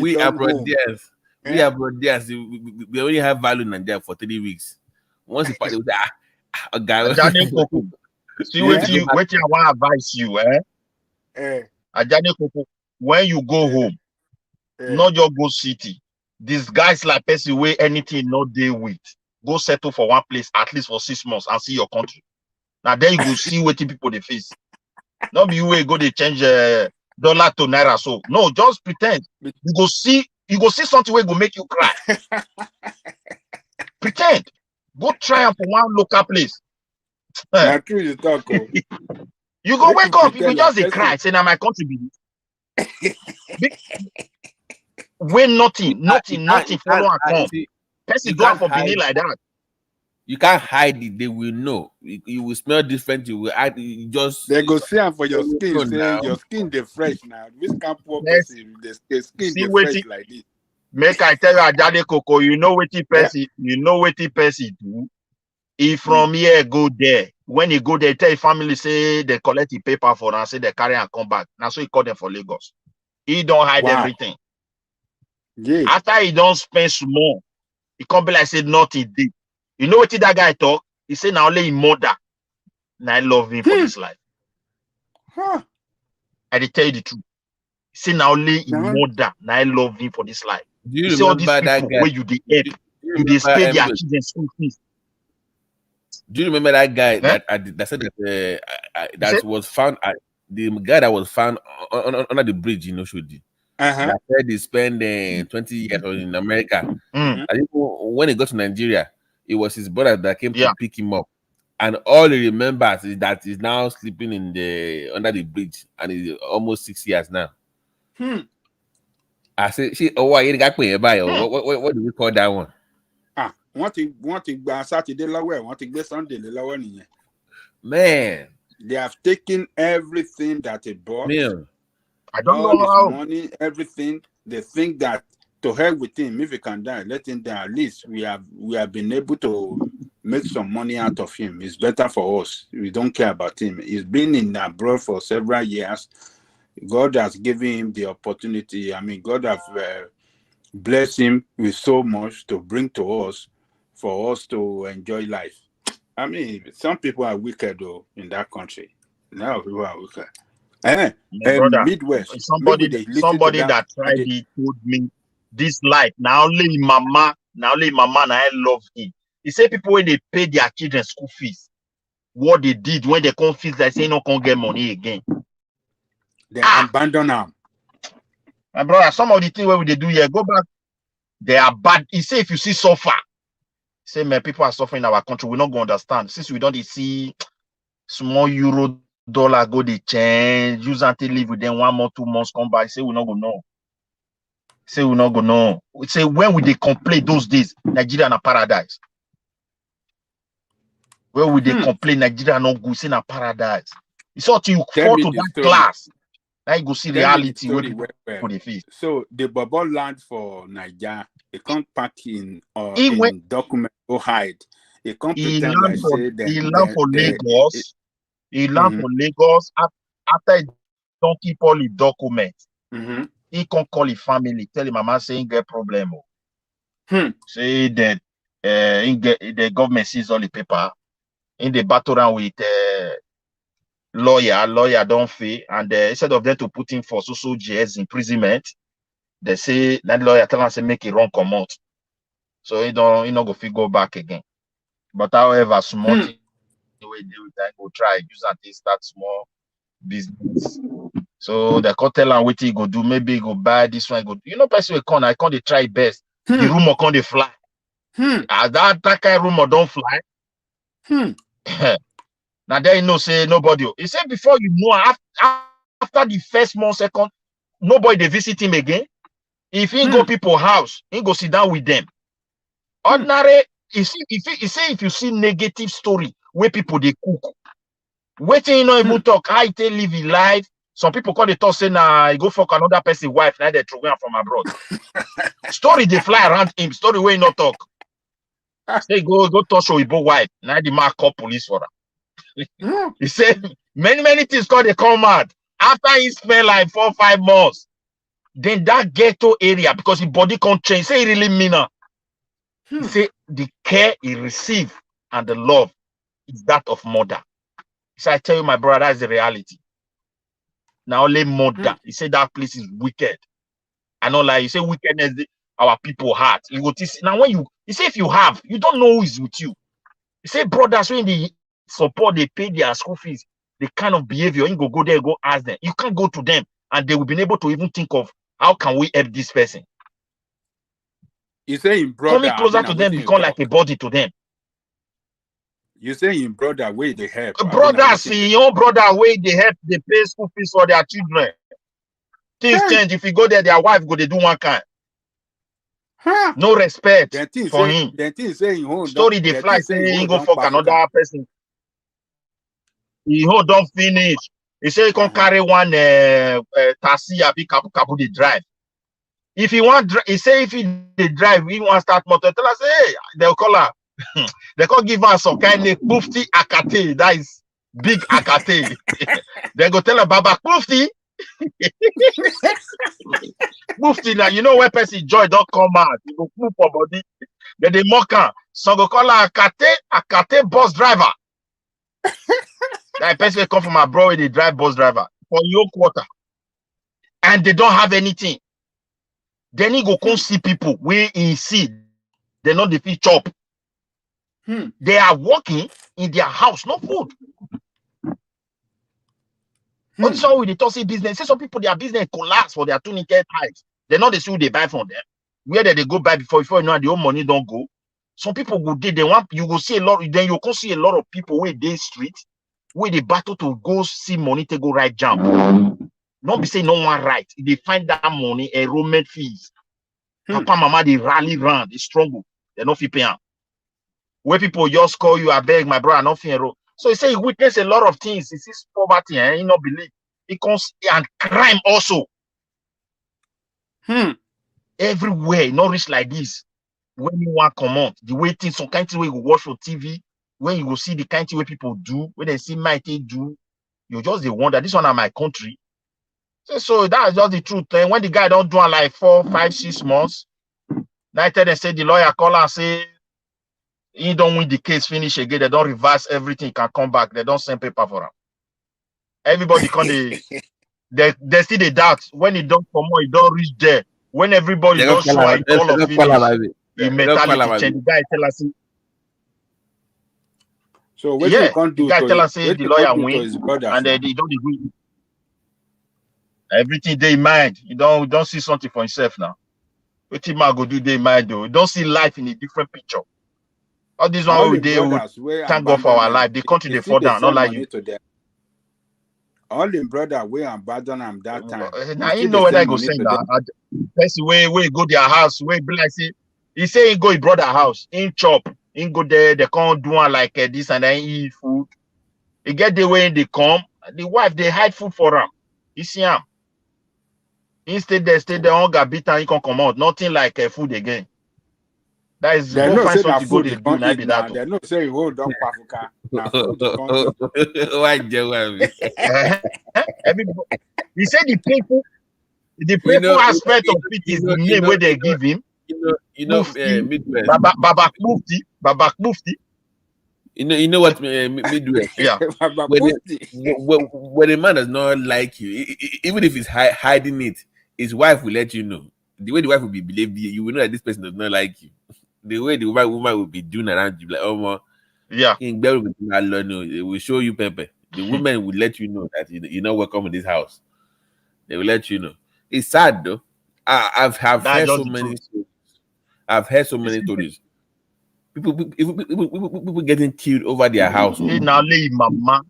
We are Return home. brothers. We are brothers. We only have value in Nigeria for 3 weeks. Once you party with a guy, Ajane Koko. See what you I want to advise you, Ajane Koko, when you go home, not just go city. These guys like person where anything no deal with. Go settle for one place at least for 6 months and see your country. Now then you go see what people they face. Not be you way go they change dollar to naira. So no, just pretend. You go see something where go make you cry. Pretend. Go try for one local place. That's true you talk. You go wake up, you go just they cry. Say now my country be when nothing follow and come. Person do for Benin like that. You can't hide it. They will know. You will smell different. You will act. You just they go see them for your skin. Say your skin they fresh now. Which can't poor person the skin they fresh like this. Make I tell you, Ajane Koko, you know what the person, you know what the person do. If from here go there, when he go there, tell his family say they collect the paper for and say they carry and come back. Now so he call them for Lagos. He don't hide everything. Yeah. After he don't spend small, he come be like say nothing deep. You know what that guy talk? He say now only his mother. Now I love him for this life. Huh. I tell you the truth. He say now only his mother. Now I love him for this life. Do you see all these remember people that guy? where you the help, you they spend their children's school fees. Do you remember that guy that said that that was found at the guy that was found under the bridge in Oshodi? That said he spent 20 years in America. I think when he got to Nigeria, it was his brother that came to pick him up, and all he remembers is that he's now sleeping under the bridge, and he's almost 6 years now. I said, what do we call that one? Want to go Saturday lower, want to go Sunday lower. Man, they have taken everything that they bought. Man. I don't all know how. His money, everything. They think that to help with him, if he can die, let him die. At least we have been able to make some money out of him. It's better for us. We don't care about him. He's been in abroad for several years. God has given him the opportunity. I mean, God has blessed him with so much to bring to us for us to enjoy life. I mean, some people are wicked though in that country. Now people are wicked. Brother, Midwest. Somebody that tried it told me this life. Now only mama, and I love him. He said people when they pay their children school fees, what they did when they come fees, they say no can't get money again. They abandon them. My brother, some of the things where they do here, go back. They are bad. He say if you see suffer, say man, people are suffering in our country. We're not going to understand. Since we don't see small euro dollar go they change, use until live with them 1 month, 2 months come by. Say we're not gonna know. Say we're not gonna know. We say when we they complain those days, Nigeria na paradise. Where we they complain Nigeria no good, say na paradise. It's all till you fall to that class. Now you go see reality where people the face. So the bubble land for Nigeria, they can't pack in document or hide. They can't pretend like say that he land for Lagos. He land for Lagos after he don't keep all the documents. He can't call his family, tell him mama saying get problem. Say that the government sees all the paper. In the battle around with lawyer don't fail, and instead of them to put him for so years imprisonment, they say that lawyer tell him say make it wrong come out. So he not go go back again. But however, small thing we do with that, go try use that start small business. So the can tell him what he go do. Maybe he go buy this one. Go, person will I can't try best. The rumor can't they fly. As that kind of rumor don't fly. Now there you say nobody. He said before you know after the first month, second, nobody they visit him again. If he go people house, he go sit down with them. Ordinary. If you see negative story where people they cook, waiting you know even talk how they live in life. Some people call the talk say nah, he go fuck another person's wife. Now they throw him from abroad. Story they fly around him. Story where he not talk. Say go touch your wife. Now the man call police for her. He said many things called they come out. After he spent like 4 or 5 months, then that ghetto area, because his body can't change, say he really mean her. He say the care he received and the love is that of mother. So I tell you, my brother, that's the reality. Now only mother. He said that place is wicked. I know, like you say, wickedness, our people heart. You go to see, now when you say if you have, you don't know who is with you. You say brothers when they support, they pay their school fees, the kind of behavior, you go there, go ask them. You can't go to them, and they will be able to even think of how can we help this person. You say in brother, coming closer to them become like a body to them. You say in brother way they help. Brothers, your brother way they help, they pay school fees for their children. Things change. If you go there, their wife go they do one kind. No respect for him. Story they fly say he go fuck another person. He don't finish. He say he can carry one taxi abi kabu they drive. If he want, he say if he they drive, he want start motor. Tell us, hey, they'll call her. They can give us some kind of Mufti Akate. That is big Akate. They go tell her Baba Mufti. Mufti now, you know where person joy don't come out. You go move for body. Then they mock her. So go call her Akate bus driver. That person come from abroad, they drive bus driver for your quarter. And they don't have anything. Then he go come see people where he see. They know the fee chop. They are working in their house, no food. What's wrong with the Tosi business? Say some people their business collapse for their tourniquet types. They know the shoe they buy from them. Where they go buy before you know their own money don't go. Some people go there, they want you go see a lot, then you can see a lot of people where they street, where they battle to go see money to go right jump. Not be say no one right. They find that money, enrollment fees. Papa, mama, they rally round, they struggle. They not fit pay. Where people just call you, I beg my brother, not fear. So he say he witnessed a lot of things. He sees poverty, and he not believe. He comes and crime also. Everywhere, not rich like this. When you want come out, the way things, some kind of way you watch for TV, when you go see the kind of way people do, when they see mighty do, you just they wonder, this one are my country. So that's just the truth. And when the guy don't do it like 4, 5, 6 months, now they say the lawyer call and say he don't win the case, finish again. They don't reverse everything. He can come back. They don't send paper for him. Everybody come they see the doubt when he don't come on, he don't reach there. When everybody don't show and call of finish, the mentality change. The guy tell us. So what you can't do? The guy tell us say the lawyer win, and then he don't agree. Everything they mind. You don't see something for himself now. What him go do they mind though? You don't see life in a different picture. All these one we thank God for our life. The country they fall down, not like you. All the brother we abandon them that time. Now you know whether I go send that. Person where go their house, where be like say he say he go his brother house, in chop, he go there, they can't do one like this and then eat food. He get the way they come, the wife they hide food for him. You see him. Instead they stay there, hunger beat and he can come out. Nothing like food again. That is they go know find say that something food good they to do. can't Now eat be now. that. They know say hold on pafuka. Now food they can't eat. Why Jeremy? Everybody, he said the painful aspect of it is the name where they give him. Midwest. Baba Mufti. You know what Midwest? Yeah. when a man does not like you, even if he's hiding it, his wife will let you know. The way the wife will be believed, you will know that this person does not like you. The way the woman will be doing around you, like, oh man, yeah, they will show you pepper. The woman will let you know that you're not welcome in this house. They will let you know. It's sad though. I've heard so many stories. I've heard so many stories. People getting killed over their house. Now lay mama.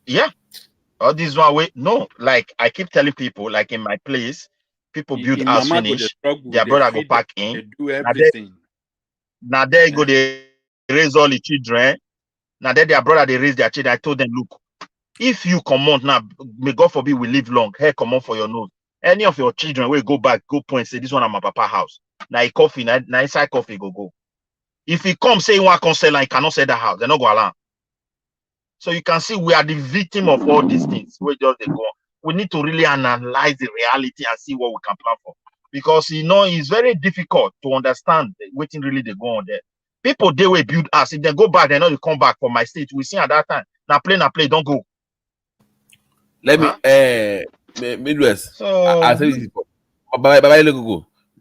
Yeah. All this one way. No, like I keep telling people, like in my place, people build house finish. Their brother go pack in. They do everything. Now they go they raise all the children. Now their brother they raise their children. I told them, look, if you come out now, may God forbid we live long, hair come out for your nose. Any of your children will go back, go point, say this one at my papa house. Now he coffee, now inside coffee go. If he come say he want to sell and he cannot sell the house, they're not going to allow. So you can see we are the victim of all these things. We just go. We need to really analyze the reality and see what we can plan for. Because you know it's very difficult to understand what really they go on there. People they will build us. If they go back, they know they come back for my state. We see at that time. Now play, don't go. Let me Midwest. So I say this go.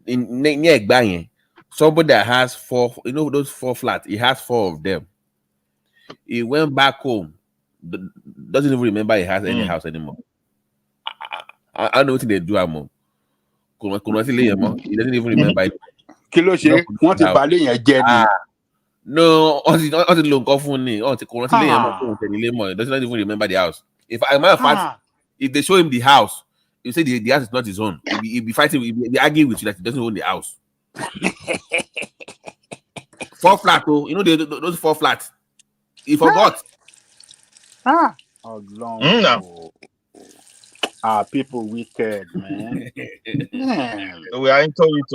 In near Gbanye, somebody that has 4, you know those 4 flats, he has 4 of them. He went back home, doesn't even remember he has any house anymore. I don't know what they do anymore. He doesn't even remember it. No, doesn't even remember the house. If I matter of fact, if they show him the house, you say the house is not his own. He'll be fighting, he'll be arguing with you that he doesn't own the house. 4 flats, you know those 4 flats. He forgot. Oh, long. People wicked, man. We are into it.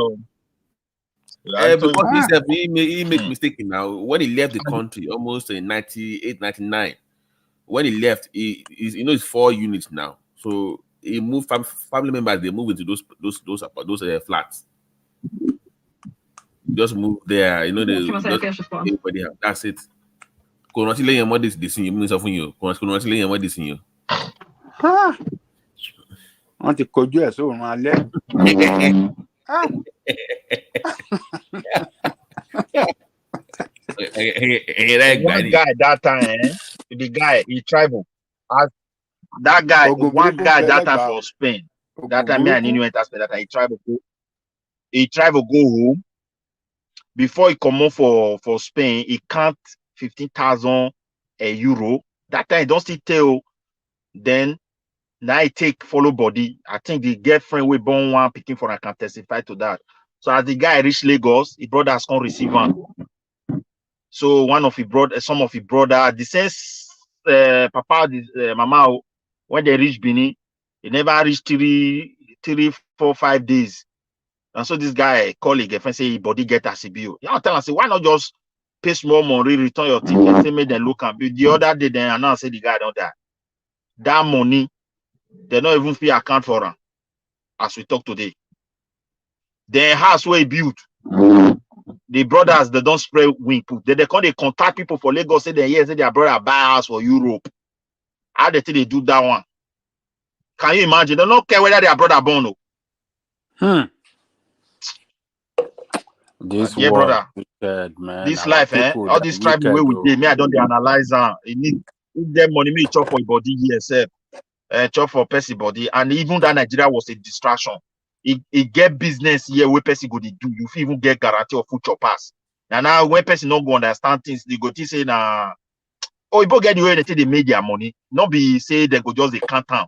Because he made mistake now. When he left the country, almost in 98, 99, when he left, it's 4 units now. So he moved family members. They move into those flats. Just move there. You know everybody have. That's it. Want to code you so my leg. One guy that time, the guy he traveled. That guy, one guy that time for Spain. That time me and Ninu went to Spain. That time he traveled go home. Before he come on for Spain, he count 15,000 euro. That time he don't still tell. Then now he take follow body. I think the girlfriend we born one picking for I can testify to that. So as the guy reach Lagos, his brothers can't receive him. So one of his brother, some of his brother, the sense papa, mama, when they reach Benin, they never reach 3, 4, 5 days. And so this guy colleague girlfriend say his body get as a bill. You know, tell him say why not just pay small money, return your ticket, say make them look and bill. The other day then announce say the guy don't die. That money, they don't even fee account for him. As we talk today. The house where he built, the brothers they don't spray wing. They contact people for Lagos, say they say their brother buy house for Europe. How they think they do that one? Can you imagine? They don't care whether their brother born or. This brother, wicked, man. this life, all this tribal way we did, me I don't analyze them. It need them money, me chop for body yourself, chop for person body, and even that Nigeria was a distraction. It get business here where person go to do. You even get guarantee of future pass. Now when person not go understand things, they go to say you both get the way they made their money. Not be say they go just they can't down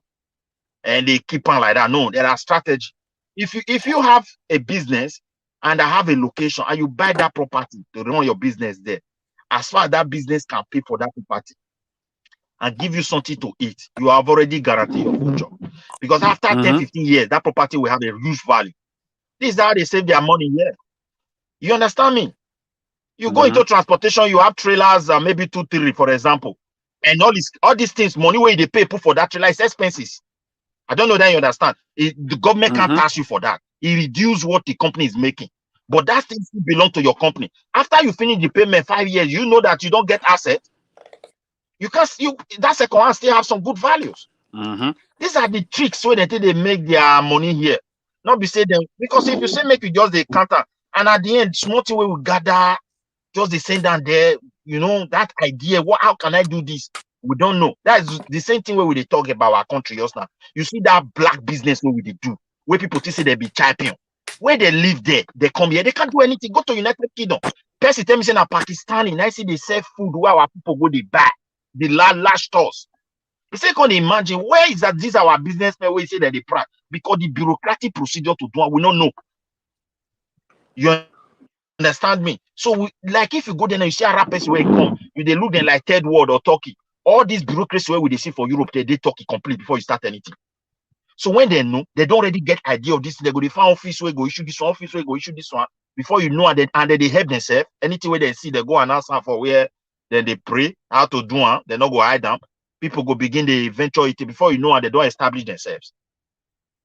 and they keep on like that. No, there are strategy. If you have a business and I have a location and you buy that property to run your business there, as far as that business can pay for that property and give you something to eat, you have already guaranteed your future. Because after 10, 15 years, that property will have a huge value. This is how they save their money here. You understand me? You go into transportation, you have trailers, maybe 2, 3, for example. And all these things, money where they pay for that trailer is expenses. I don't know that you understand. The government can't tax you for that. It reduces what the company is making. But that thing still belongs to your company. After you finish the payment 5 years, you know that you don't get assets. That second one still have some good values. These are the tricks where they make their money here. Not be say them, because if you say make you just the counter, and at the end, small thing we will gather, just the same down there, you know, that idea, how can I do this? We don't know. That's the same thing where we talk about our country just now. You see that black business where we do, where people say they be champion. Where they live there, they come here, they can't do anything. Go to United Kingdom. Person tell me say na Pakistani, and I see they sell food where our people go they buy the large stores. You say, can you imagine where is that? These are our businessmen where you say that they pride because the bureaucratic procedure to do it, we don't know. You understand me? So, like if you go there and you see a rappers where you come, they look then like third world or Turkey. All these bureaucracy where we see for Europe, they Turkey complete before you start anything. So when they know, they don't already get idea of this. They go to find office where go issue this one, office where go issue this one. Before you know, and they help themselves. Anything where they see, they go and ask for where then they pray how to do it. They not go hide them. People go begin the venture it. Before you know, and they don't establish themselves.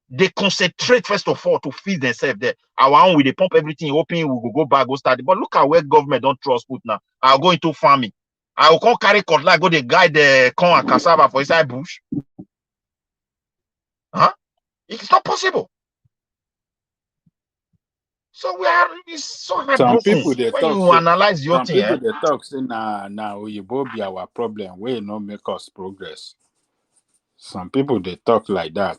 They concentrate first of all to feed themselves there. Our own, we they pump everything, hoping we will go back, go start. But look at where government don't trust put now. I'll go into farming. I will come carry cutlass, go the guide the corn and cassava for inside bush. Huh? It's not possible. So it's so Some heartbroken people they when talk. you Say, analyze your some thing. people they talk. Say, nah, we both be our problem. We no make us progress. Some people they talk like that.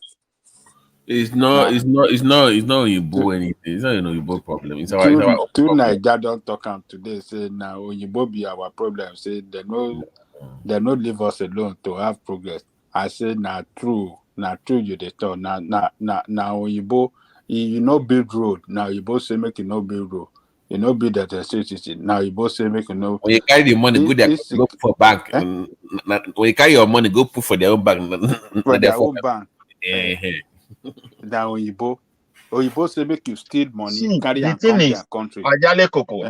It's not Oyibo anything. It's not an Oyibo problem. It's our own Two problem. Niger don't talk am today. Say now Oyibo be our problem. Say they no leave us alone to have progress. I say na true you they talk. Now Oyibo you know build road. Now Oyibo say make you no build road. You know build that electricity. Now Oyibo say make you no. When you carry the money, go there, go put for bank. When you carry your money, go put for their own bank. For their own bank. Now Oyibo say make you steal money, See, carry the and thing come is, their country. Ajale Coco,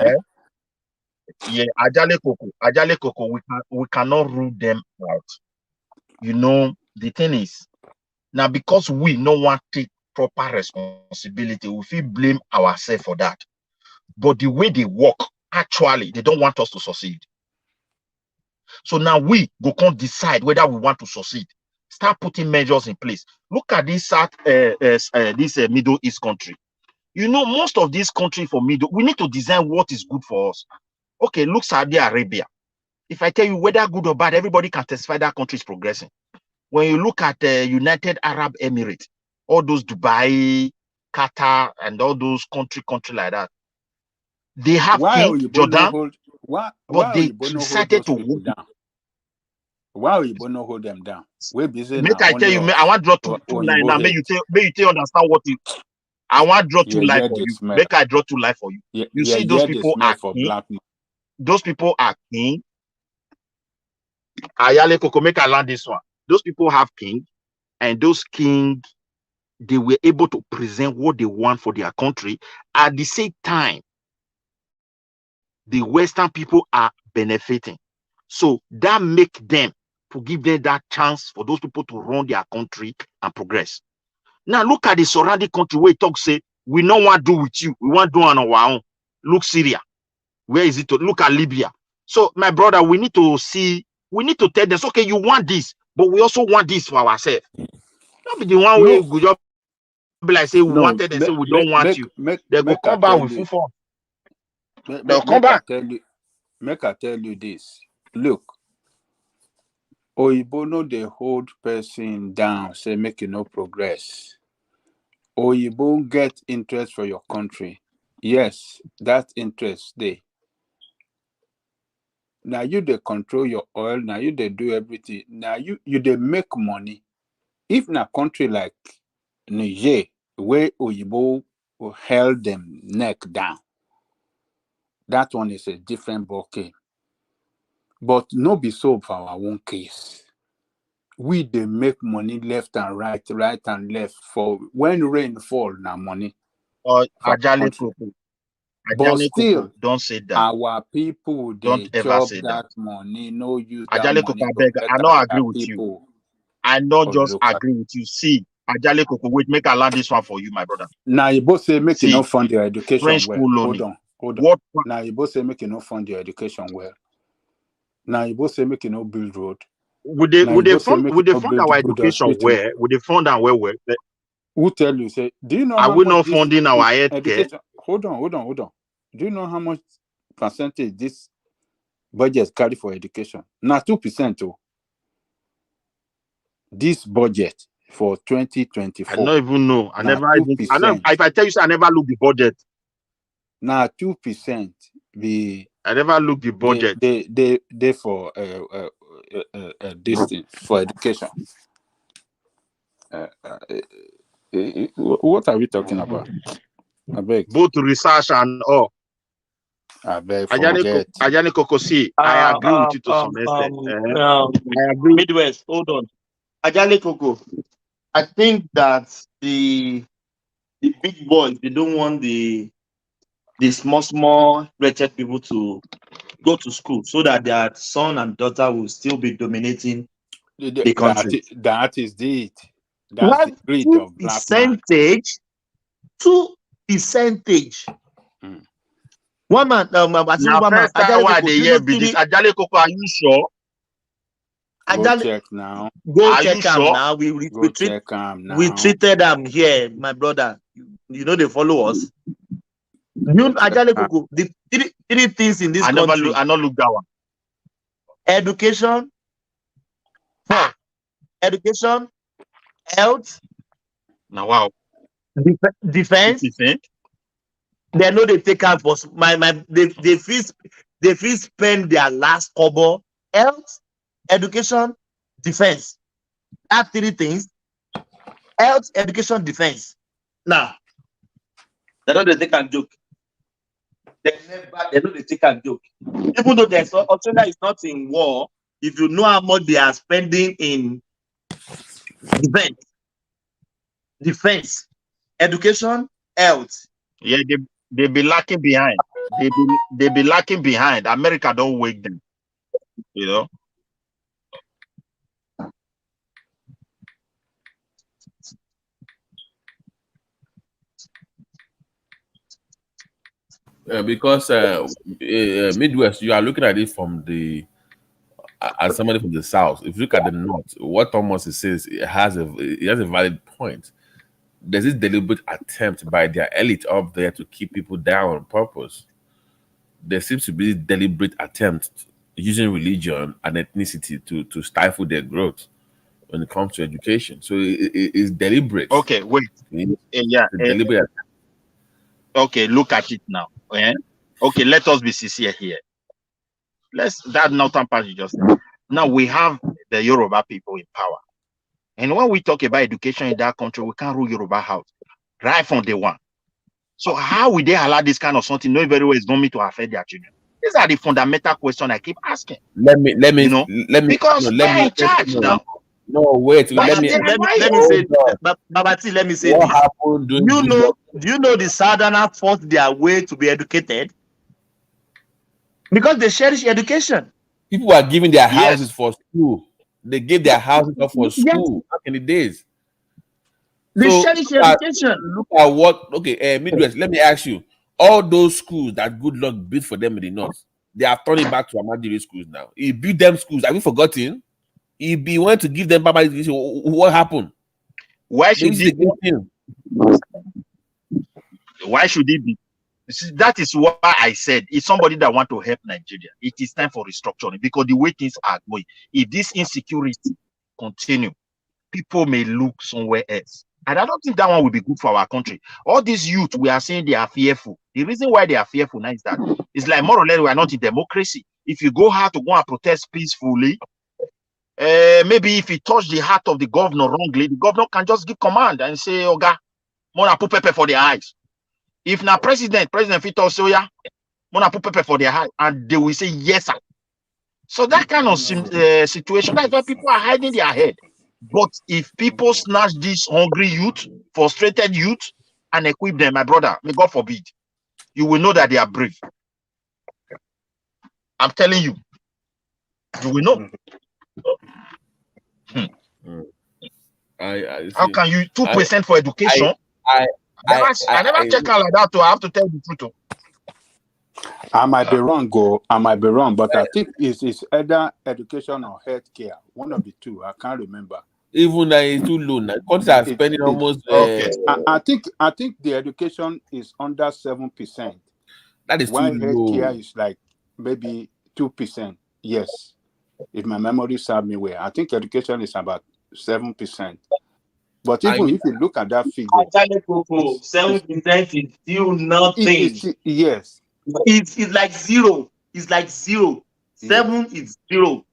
yeah, Ajale Coco, we cannot rule them out. You know, the thing is, now because we no want to take proper responsibility, we feel blame ourselves for that. But the way they work, actually, they don't want us to succeed. So now we can't decide whether we want to succeed. Start putting measures in place. Look at this Middle East country. You know, most of these countries for Middle, we need to design what is good for us. Okay, look Saudi Arabia. If I tell you whether good or bad, everybody can testify that country is progressing. When you look at United Arab Emirates, all those Dubai, Qatar, and all those country like that, they have King Jordan, but they decided to hold down. Why Oyibo no hold them down? We busy make now. I tell you, I want to draw two lines now. May you understand what it. I want to draw two lines for you. Smell. Make I draw two lines for you. You see, those people are king. Those people are king. Ayale Coco, make I land this one. Those people have king, and those king, they were able to present what they want for their country. At the same time, the Western people are benefiting. So that make them to give them that chance for those people to run their country and progress. Now look at the surrounding country where talk say we don't want to do with you, we want to do on our own. Look Syria, where is it? Look at Libya. So my brother, we need to tell them, okay, you want this, but we also want this for ourselves. Not be the one way we just be like say we wanted and say we don't want you. They go come back with full force. They'll come back. Make I tell you this. Look, Oyibo no dey hold person down, say make you no progress. Oyibo get interest for your country. Yes, that interest dey. Now you dey control your oil, now you dey do everything. Now you dey make money. If na country like Niger, where Oyibo held them neck down, that one is a different ballgame. But no be so for our own case. We they make money left and right and left. For when rain fall, now money. Ajale Coco. But still, don't say that. Our people they chop that money. No use that Ajale money. Coco, I not agree with you. I not just agree with you. See, Ajale Coco, wait, make I land this one for you, my brother. Now you both say make you not fund your education French well. colony. Hold on. Now you both say make you not fund your education well. Now you both say make you not build road. Would they fund our education where? Would they fund and where? Who tell you? Say, do you know? Are we not funding our healthcare? Hold on. Do you know how much percentage this budget carry for education? Now 2%. Oh, this budget for 2024. I don't even know. I never. If I tell you, I never look the budget. Now 2% be. I never look the budget. They for this thing for education. What are we talking about? I beg. Both research and all. I beg forget. Ajani Coco, see, I agree with you to some extent. I agree. Midwest, hold on. Ajani Coco, I think that the big boys, they don't want the the small wretched people to go to school so that their son and daughter will still be dominating the country. That is it. That's Why the greed of black man. percentage? 2%. One man, I think Now, one man, first time why they do you hear know be this Ajale Koko, are you sure? Go check now. Go Are you check him sure? now. Go check him now. We treated them here, my brother. You know they follow us. You Ajale Koko, the three things in this country. I not look that one. Education, education, health. Now wow. Defense. They know they take out for they feel spend their last kobo. Health, education, defense. That three things. Health, education, defense. Now, they know they take a joke. They know they take a joke. Even though Australia is not in war, if you know how much they are spending in defense, education, health. Yeah, they be lacking behind. They be lacking behind. America don't wake them. You know. Because Midwest, you are looking at it from as somebody from the South. If you look at the North, what Thomas says, it has a valid point. There's this deliberate attempt by their elite up there to keep people down on purpose. There seems to be this deliberate attempt using religion and ethnicity to stifle their growth when it comes to education. So it's deliberate. Okay, wait. Deliberate. Okay, look at it now. Okay, let us be sincere here. That northern part you just said. Now we have the Yoruba people in power. And when we talk about education in that country, we can't rule Yoruba out right from day one. So how will they allow this kind of something knowing very well it's going to affect their children? These are the fundamental questions I keep asking. Let me because they're in charge now. No, wait. Let me say, Babati, let me say what this. happened? Do you know the Southerners fought their way to be educated? Because they cherish education. People are giving their houses for school. They gave their houses up for school back in the days. They cherish education. Look at what, Midwest, let me ask you. All those schools that good luck built for them in the North, they are turning back to Amadiri schools now. He built them schools. Have you forgotten? He went to give them Baba education. What happened? Why should he be? That is why I said it's somebody that want to help Nigeria. It is time for restructuring because the way things are going, if this insecurity continue, people may look somewhere else. And I don't think that one will be good for our country. All these youth, we are saying they are fearful. The reason why they are fearful now is that it's like more or less we are not in democracy. If you go out to go and protest peacefully, maybe if you touch the heart of the governor wrongly, the governor can just give command and say, Oga, Mona put pepper for their eyes. If now President Fito Soya, Mona put pepper for their eyes, and they will say yes, sir. So that kind of situation, that's why people are hiding their head. But if people snatch this hungry youth, frustrated youth, and equip them, my brother, may God forbid, you will know that they are brave. I'm telling you. You will know. How can you 2% for education? I never check out like that, so I have to tell the truth. I might be wrong, but I think it's either education or healthcare. One of the two. I can't remember. Even that is too low now. Countries are spending almost. Okay. I think the education is under 7%. That is too low. Healthcare is like maybe 2%. Yes, if my memory serves me well, I think education is about 7%. But even if you look at that figure, 7% is still nothing. Yes, it's like zero. It's like zero. 7 is zero.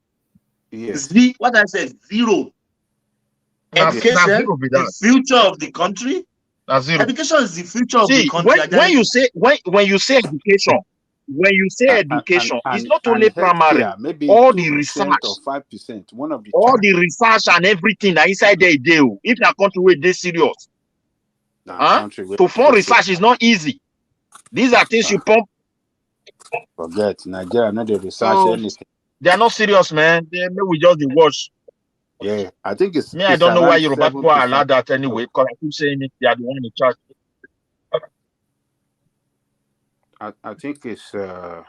Yes. What I said, zero. Education, the future of the country. Education is the future of the country. When you say education, it's not only primary. Maybe all 2% the research or 5%. One of the the research and everything that inside there. If your country will be serious, to fund research is not easy. These are things you pump. Forget Nigeria, not the research So anything. they are not serious, man. They we just the watch. Yeah, I think it's Me, I don't know why around Yoruba people are 7%. allowed that anyway, because I keep saying it, they are the one in charge. I think it's around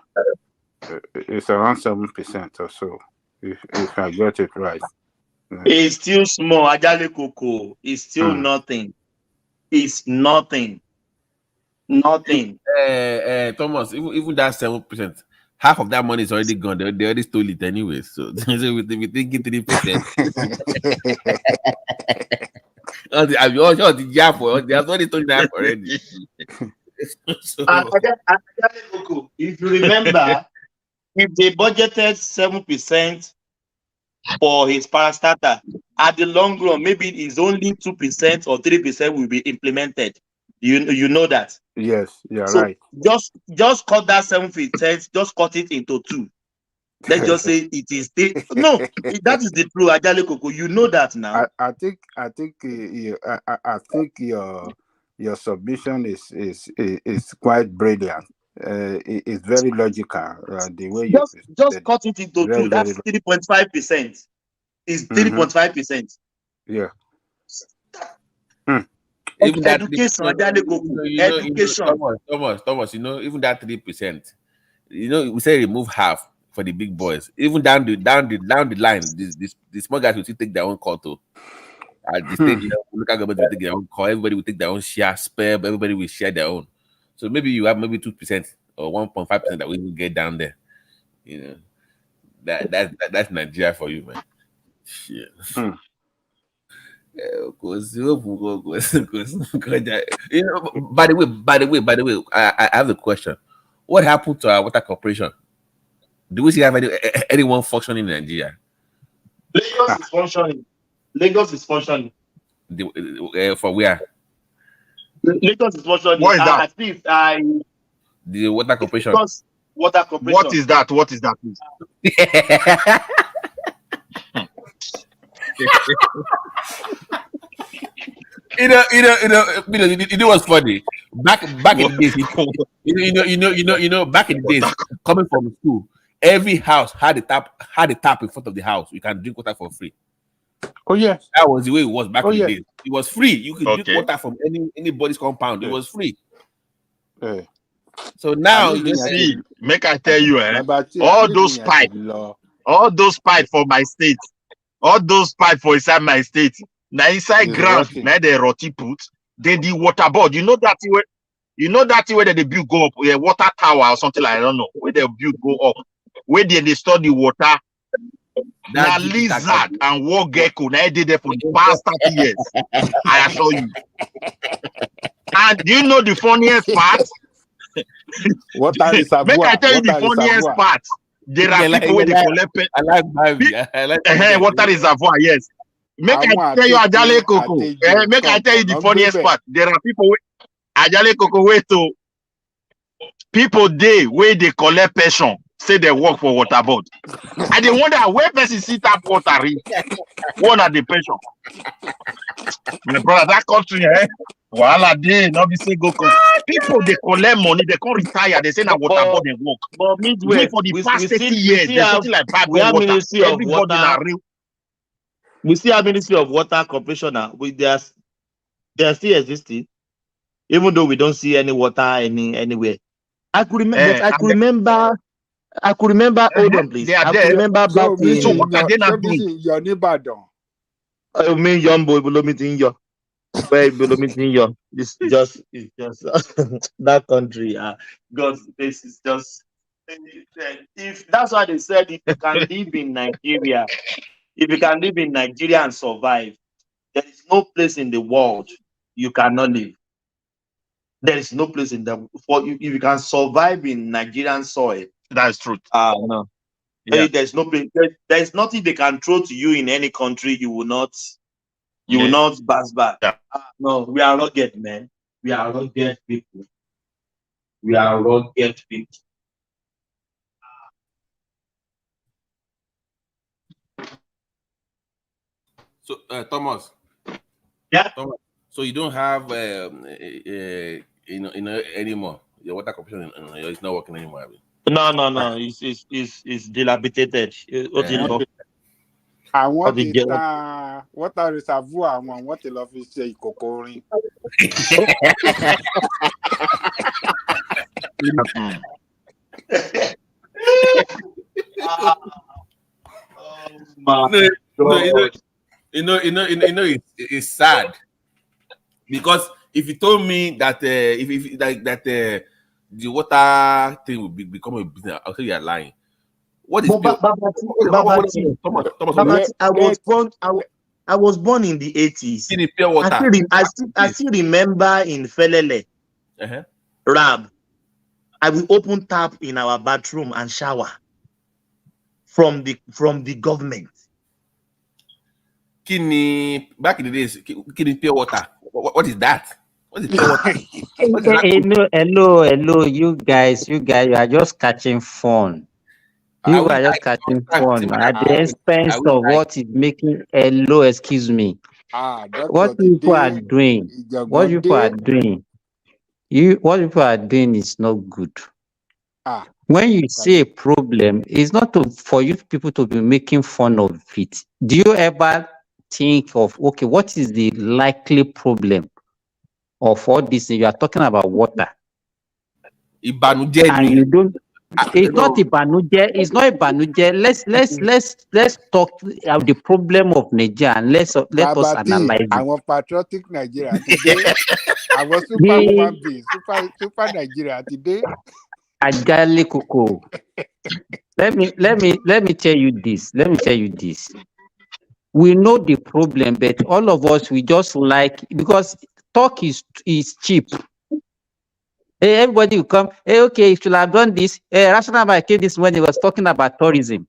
7% or so, if I get it right. Yeah. It's still small. Ajale Coco is still nothing. It's nothing. Nothing. Thomas, even that 7%, half of that money is already gone. They already stole it anyway. So, so we think 3%. I'm sure the job for they have already told that already. So, Ajale Coco, if you remember, if they budgeted 7% for his parastatal, at the long run, maybe it's only 2% or 3% will be implemented. You know that. Yes, you're So right. just cut that 7%, just cut it into 2. Let's just say it is still no. That is the true Ajale Coco. You know that now. I think your submission is quite brilliant. It's very logical. The way you Just cut it into 2. That's 3.5%. Is 3.5%. Yeah. even that Education, Ajale Coco. Education. Thomas, even that 3%, we say remove half for the big boys. Even down the line, the small guys will still take their own call too. At the state, local government will take their own call. Everybody will take their own share, spare. Everybody will share their own. So maybe you have maybe 2% or 1.5% that we will get down there. That's Nigeria for you, man. Shit. By the way, I have a question. What happened to our water corporation? Do we still have anyone functioning in Nigeria? Lagos is functioning. Lagos is functioning. For where? Lagos is functioning. What is that? At least the water corporation. Lagos water corporation. What is that? What is that, please? You know what's funny? Back in the days, back in the days, coming from school, every house had a tap in front of the house. You can drink water for free. Oh yes, that was the way it was back in the days. It was free. You could drink water from anybody's compound. It was free. So now you just see, make I tell you, all those pipes for my state, all those pipes for inside my state. Now inside ground, now they rotty put. Then the water board, you know that way that they build go up, a water tower or something like I don't know where they build go up, where they store the water. Now lizard and war gecko, now they did there for the past 30 years. I assure you. And do you know the funniest part? Make I tell you the funniest part. There are people where they collect. I like water reservoir, yes. Make I tell you Ajale Coco. Make I tell you the funniest part. There are people Ajale Coco way to people where they collect pension, say they work for water board. And they wonder where person see tap water reach. One at the pension. My brother, that country, Wahala dey, not be say go come. People they collect money, they can't retire. They say na water board they work. But midway for the past 30 years, there's something like bag of water. Ministry of Everybody na real. We still have Ministry of Water Corporation now. They are still existing, even though we don't see any water anywhere. I could remember. I could remember. Hold on, please. I could remember back in. So what are they not doing? Your neighbor done. I mean, young boy, Bolomitinyo. Where Bolomitinyo? It's just that country. God's place is just. If that's why they said, if you can live in Nigeria, if you can live in Nigeria and survive, there is no place in the world you cannot live. There is no place in the for if you can survive in Nigerian soil. That's truth. No. Yeah. There's no place. There's nothing they can throw to you in any country. You will not. You will not pass back. Yeah. No, we are rugged, man. We are rugged people. We are rugged people. So, Thomas. Yeah. Thomas, so you don't have, anymore. Your water corporation is not working anymore. No. It's dilapidated. Àwọn ti ta water reservoir àwọn ti lọ fi ṣe ìkòkò orin. It's sad because if you told me that the water thing will become a business, I'll say you're lying. What is I was born in the 80s. In pure water. I still remember in Felele, Rab, I will open tap in our bathroom and shower from the government. Back in the days, pure water. What is that? What is pure water? Hello, you guys, you are just catching fun. You are just catching fun at the expense of what is making hello, excuse me. What people are doing, what people are doing is not good. When you see a problem, it's not for you people to be making fun of it. Do you ever think of, okay, what is the likely problem of all this? You are talking about water. And you don't. It's not Ibanuje. It's not Ibanuje. Let's talk about the problem of Nigeria and let us analyze it. Our patriotic Nigeria today. Our super being, super Nigeria today. Ajali Koko. Let me tell you this. We know the problem, but all of us, we just like, because talk is cheap. Hey, everybody will come. Hey, okay, you should have done this. Rational Bank came this when he was talking about tourism.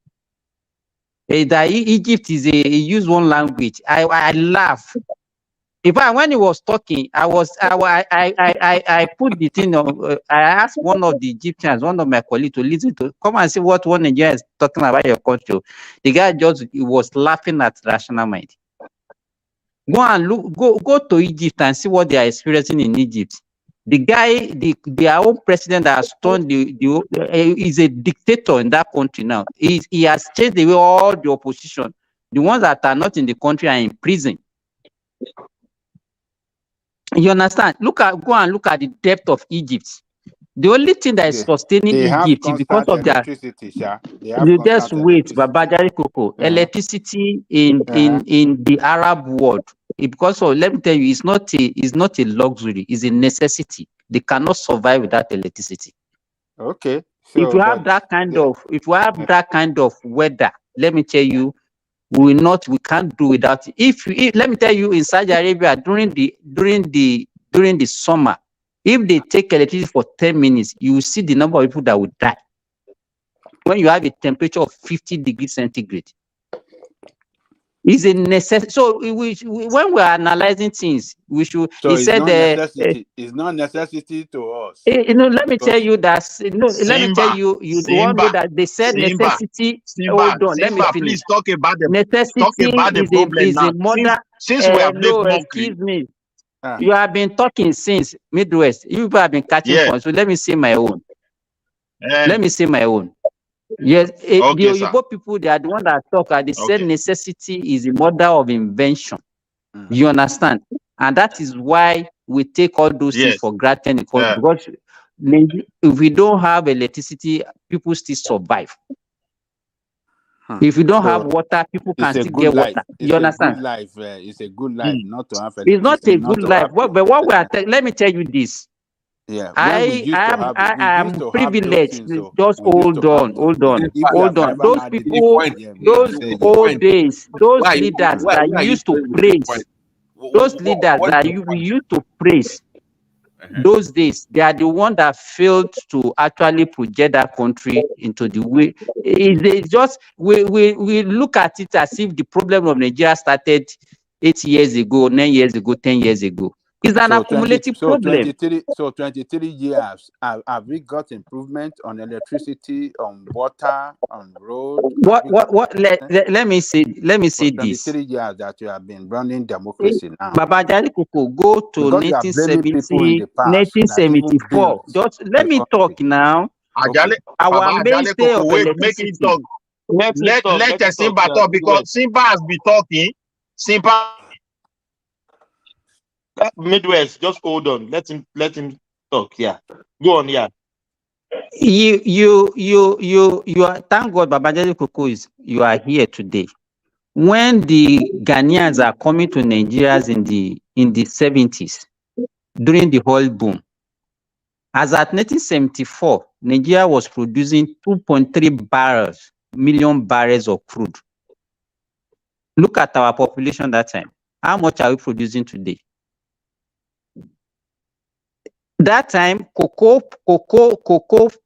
Hey, that Egypt he used one language. I laugh. In fact, when he was talking, I put the thing on. I asked one of the Egyptians, one of my colleagues, to listen to, come and see what one Nigerian is talking about your country. The guy he was laughing at Rational Mind. Go and look. Go to Egypt and see what they are experiencing in Egypt. The guy, their own president that has turned is a dictator in that country now. He has changed the way all the opposition, the ones that are not in the country, are in prison. You understand? Go and look at the depth of Egypt. The only thing that is sustaining Egypt is because of their. Just wait, Babajari Koko. Electricity in the Arab world. Because let me tell you, it's not a luxury, it's a necessity. They cannot survive without electricity. Okay. So if you have that kind of weather, let me tell you, we can't do without it. If let me tell you, in Saudi Arabia during the summer, if they take electricity for 10 minutes, you will see the number of people that will die. When you have a temperature of 50 degrees centigrade. Is a necessity. So when we are analyzing things, we should. So he said, "It's not necessity to us." Let me tell you that. Let me tell you. You want to know that they said necessity. Hold on, let me finish. Please talk about the necessity. Is a mother. Since we have made mockery. Excuse me. You have been talking since Midwest. You people have been catching fun. So let me say my own. Yes, the Oyibo people, they are the ones that talk. They said necessity is the mother of invention. You understand? And that is why we take all those things for granted. Because if we don't have electricity, people still survive. If you don't have water, people can still get water. You understand? It's a good life not to have electricity. It's not a good life. But what we are let me tell you this. Yeah, I am privileged. Just hold on. Those people, those old days, those leaders that you used to praise, we used to praise, those days, they are the ones that failed to actually project that country into the way. It's just we look at it as if the problem of Nigeria started 8 years ago, 9 years ago, 10 years ago. It's an accumulative problem. 23 years. Have we got improvement on electricity, on water, on road? What? Let me say this. 23 years that you have been running democracy now. Baba Jali Koko, go to Because you are blaming people in the past that even 1974. built Just let me talk now. Ajale, Our Baba Ajale mainstay of Koko, wait, make him electricity. talk. Let Simba talk because Simba has been talking. Simba Midwest, just hold on. Let him talk. Yeah. Go on, yeah. You are, thank God Baba Jali Koko you are here today. When the Ghanaians are coming to Nigeria in the 70s, during the oil boom, as at 1974, Nigeria was producing 2.3 million barrels of crude. Look at our population that time. How much are we producing today? That time, cocoa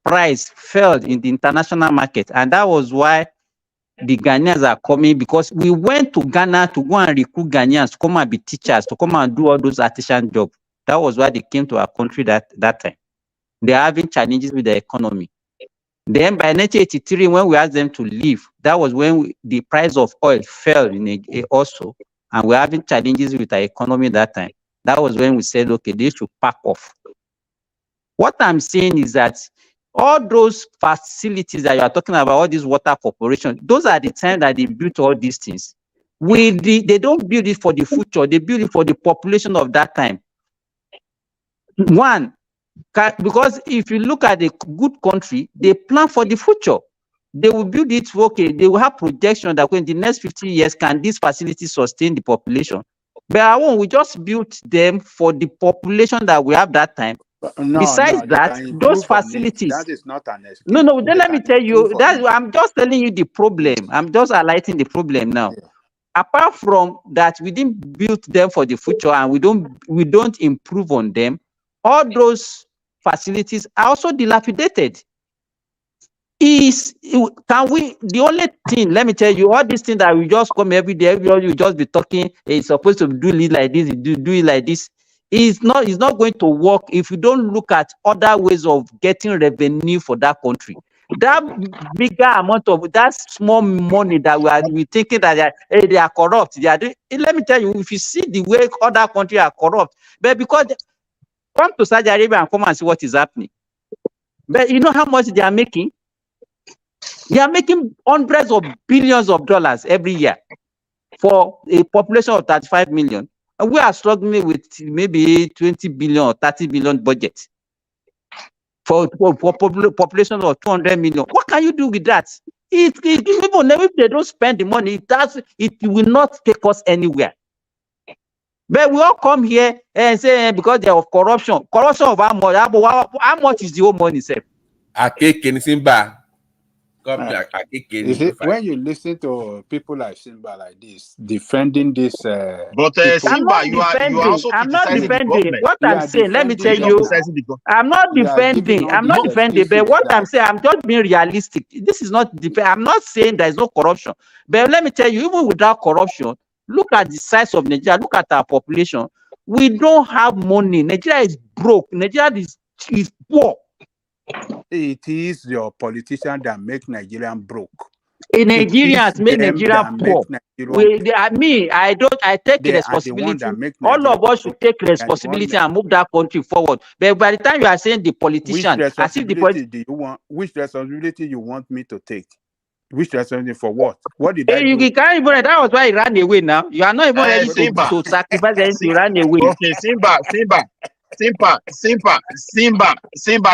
price fell in the international market, and that was why the Ghanaians are coming, because we went to Ghana to go and recruit Ghanaians to come and be teachers, to come and do all those artisan jobs. That was why they came to our country that time. They are having challenges with the economy. Then by 1983, when we asked them to leave, that was when the price of oil fell also, and we're having challenges with our economy that time. That was when we said, okay, they should pack off. What I'm saying is that all those facilities that you are talking about, all these water corporations, those are the time that they built all these things. They don't build it for the future, they build it for the population of that time. One, because if you look at a good country, they plan for the future. They will build it, okay, they will have projection that in the next 50 years, can these facilities sustain the population? But we just built them for the population that we have that time. Besides that, those facilities. That is not an excuse. No, then let me tell you, I'm just telling you the problem. I'm just highlighting the problem now. Yeah. Apart from that, we didn't build them for the future, and we don't improve on them. All those facilities are also dilapidated. The only thing, let me tell you, all these things that we just come every day, everybody will just be talking, it's supposed to do it like this, do it like this. It's not going to work if you don't look at other ways of getting revenue for that country. That bigger amount of that small money that we thinking that they are corrupt. Let me tell you, if you see the way other countries are corrupt, but because come to Saudi Arabia and come and see what is happening. But you know how much they are making? They are making hundreds of billions of dollars every year for a population of 35 million. And we are struggling with maybe 20 billion or 30 billion budget for population of 200 million. What can you do with that? Even if they don't spend the money, it will not take us anywhere. But we all come here and say because they have corruption of how much is the whole money, sir? When you listen to people like Simba like this defending this, but Simba, you are also I'm not defending what you I'm saying. Let me tell you, I'm not defending. But what I'm saying, I'm just being realistic. This is not I'm not saying there is no corruption, but let me tell you, even without corruption, look at the size of Nigeria. Look at our population. We don't have money. Nigeria is broke. Nigeria is poor. It is your politician that make Nigerian broke. Nigerians make Nigeria poor. I take responsibility. All of us should take responsibility and move that country forward. But by the time you are saying the politician, which responsibility you want me to take? Which responsibility for what? What did I do? You can't even. That was why he ran away. Now you are not even ready to sacrifice anything. You ran away. Okay, Simba.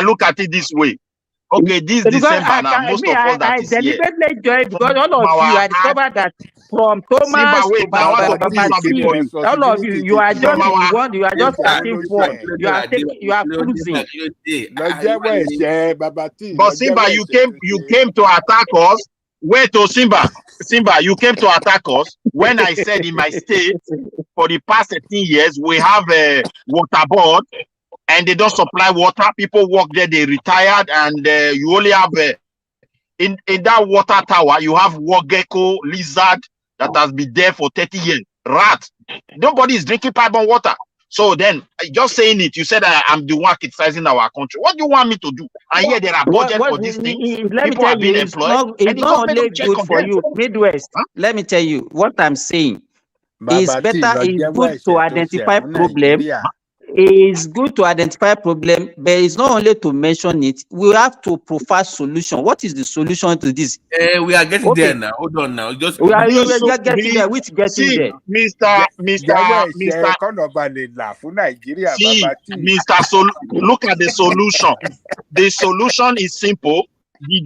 Look at it this way. Okay, this December now, most of us that is here. I deliberately joined because all of you, I discovered that from Thomas to Baba, all of you, you are just starting forward. You are cruising. But Simba, you came to attack us. Wait, to Simba, you came to attack us when I said in my state for the past 13 years we have a water board. And they don't supply water. People work there, they retired, and you only have in that water tower, you have war gecko, lizard that has been there for 30 years, rat. Nobody is drinking pipe on water. So then, just saying it, you said I'm the one criticizing our country. What do you want me to do? And here there are budget for these things. Let me People tell are being you, it's employed, not and the government only don't check good on for them. you. Midwest, let me tell you what I'm saying. It's Bàbá tí better, lọ it's jẹ́wọ́ good to ẹ̀ṣẹ̀ tó ṣẹ̀ identify fún problem. Nàìjíríà. It's good to identify problem, but it's not only to mention it. We have to provide solution. What is the solution to this? We are getting there now. Hold on now. Just We are getting there. Which getting there? Jẹ́wọ́ ẹ̀ṣẹ̀ kọ́nà ba lè là fún Nàìjíríà, See, Bàbá tí. look at the solution. The solution is simple. The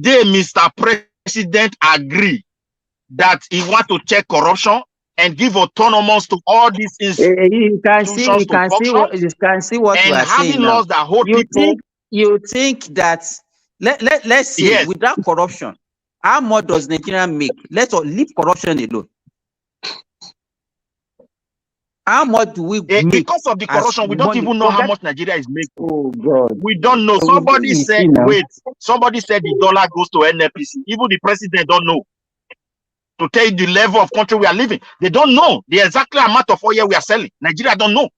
day Mr. President agree that he want to check corruption and give autonomous to all these You can see what we and are having saying now. laws that hold people. You think that let's say Yes. without corruption, how much does Nigeria make? Let's leave corruption alone. How much do we make? Because of the corruption, we don't money? even know how much Nigeria is making. Oh God. We don't know. Somebody said, wait, somebody said the dollar goes to NFPC. Even the president don't know. To tell you the level of country we are living. They don't know the exact amount of oil we are selling. Nigeria don't know.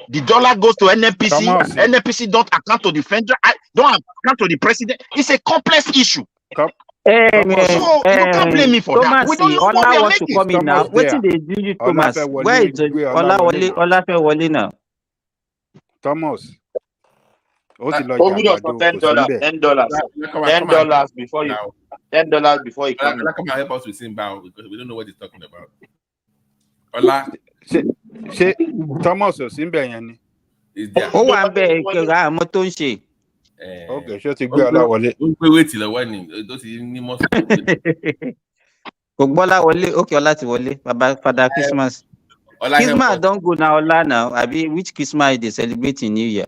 The dollar goes to NFPC. NFPC don't account to the federal, don't account to the president. It's a complex issue. So you can't blame me for that. We don't know what we are wants to making. come in now. What did they do you, Thomas? Where is Olafewole now? Thomas. $10 before you. $10 before you come. Come and help us with Simba because we don't know what he's talking about. Ola, Thomas or Simba yani? Is there? Oh, I'm very good. Okay, ṣé ti gbé Ọlá wọlé. Wait till the warning. Those ní mọ. Kò gbọ́lá wọlé. Okay, Ọlá ti wọlé. Baba Father Christmas. Christmas don't go now. Ọlá now. Abi which Christmas they celebrate in New Year?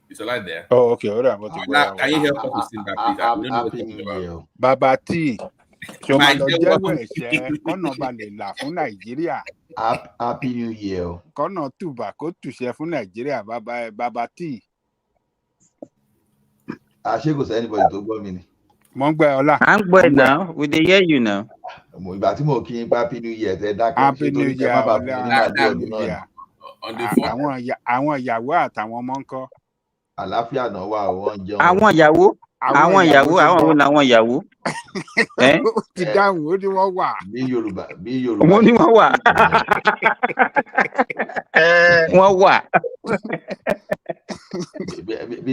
It's a lot there. Oh, okay. All right. Can you help us with Simba, please? I don't know what you're talking about. Bàbá tí. Ṣé o máa lọ jẹ́wọ́ ẹ̀ṣẹ̀ kọ́nà ba lè là fún Nàìjíríà? Happy New Year. Kọ́nà tùbà kó tùṣẹ́ fún Nàìjíríà, bàbá tí. Ṣé kò sí anybody tó gbọ́ mi ni? Mo ń gbọ́ Ọlá. I'm good now. We dey hear you now. Ìgbà tí mo kí n pa Happy New Year tẹ dákẹ́. Happy New Year Ọlá. Àwọn ìyàwó àtàwọn ọmọ ń kọ́. Àlàáfíà náà wà wọ́n jẹun. Àwọn ìyàwó àwọn làwọn ìyàwó. Ó ti dáhùn ó ní wọ́n wà. Bí Yorùbá. Wọ́n ní wọ́n wà. Wọ́n wà.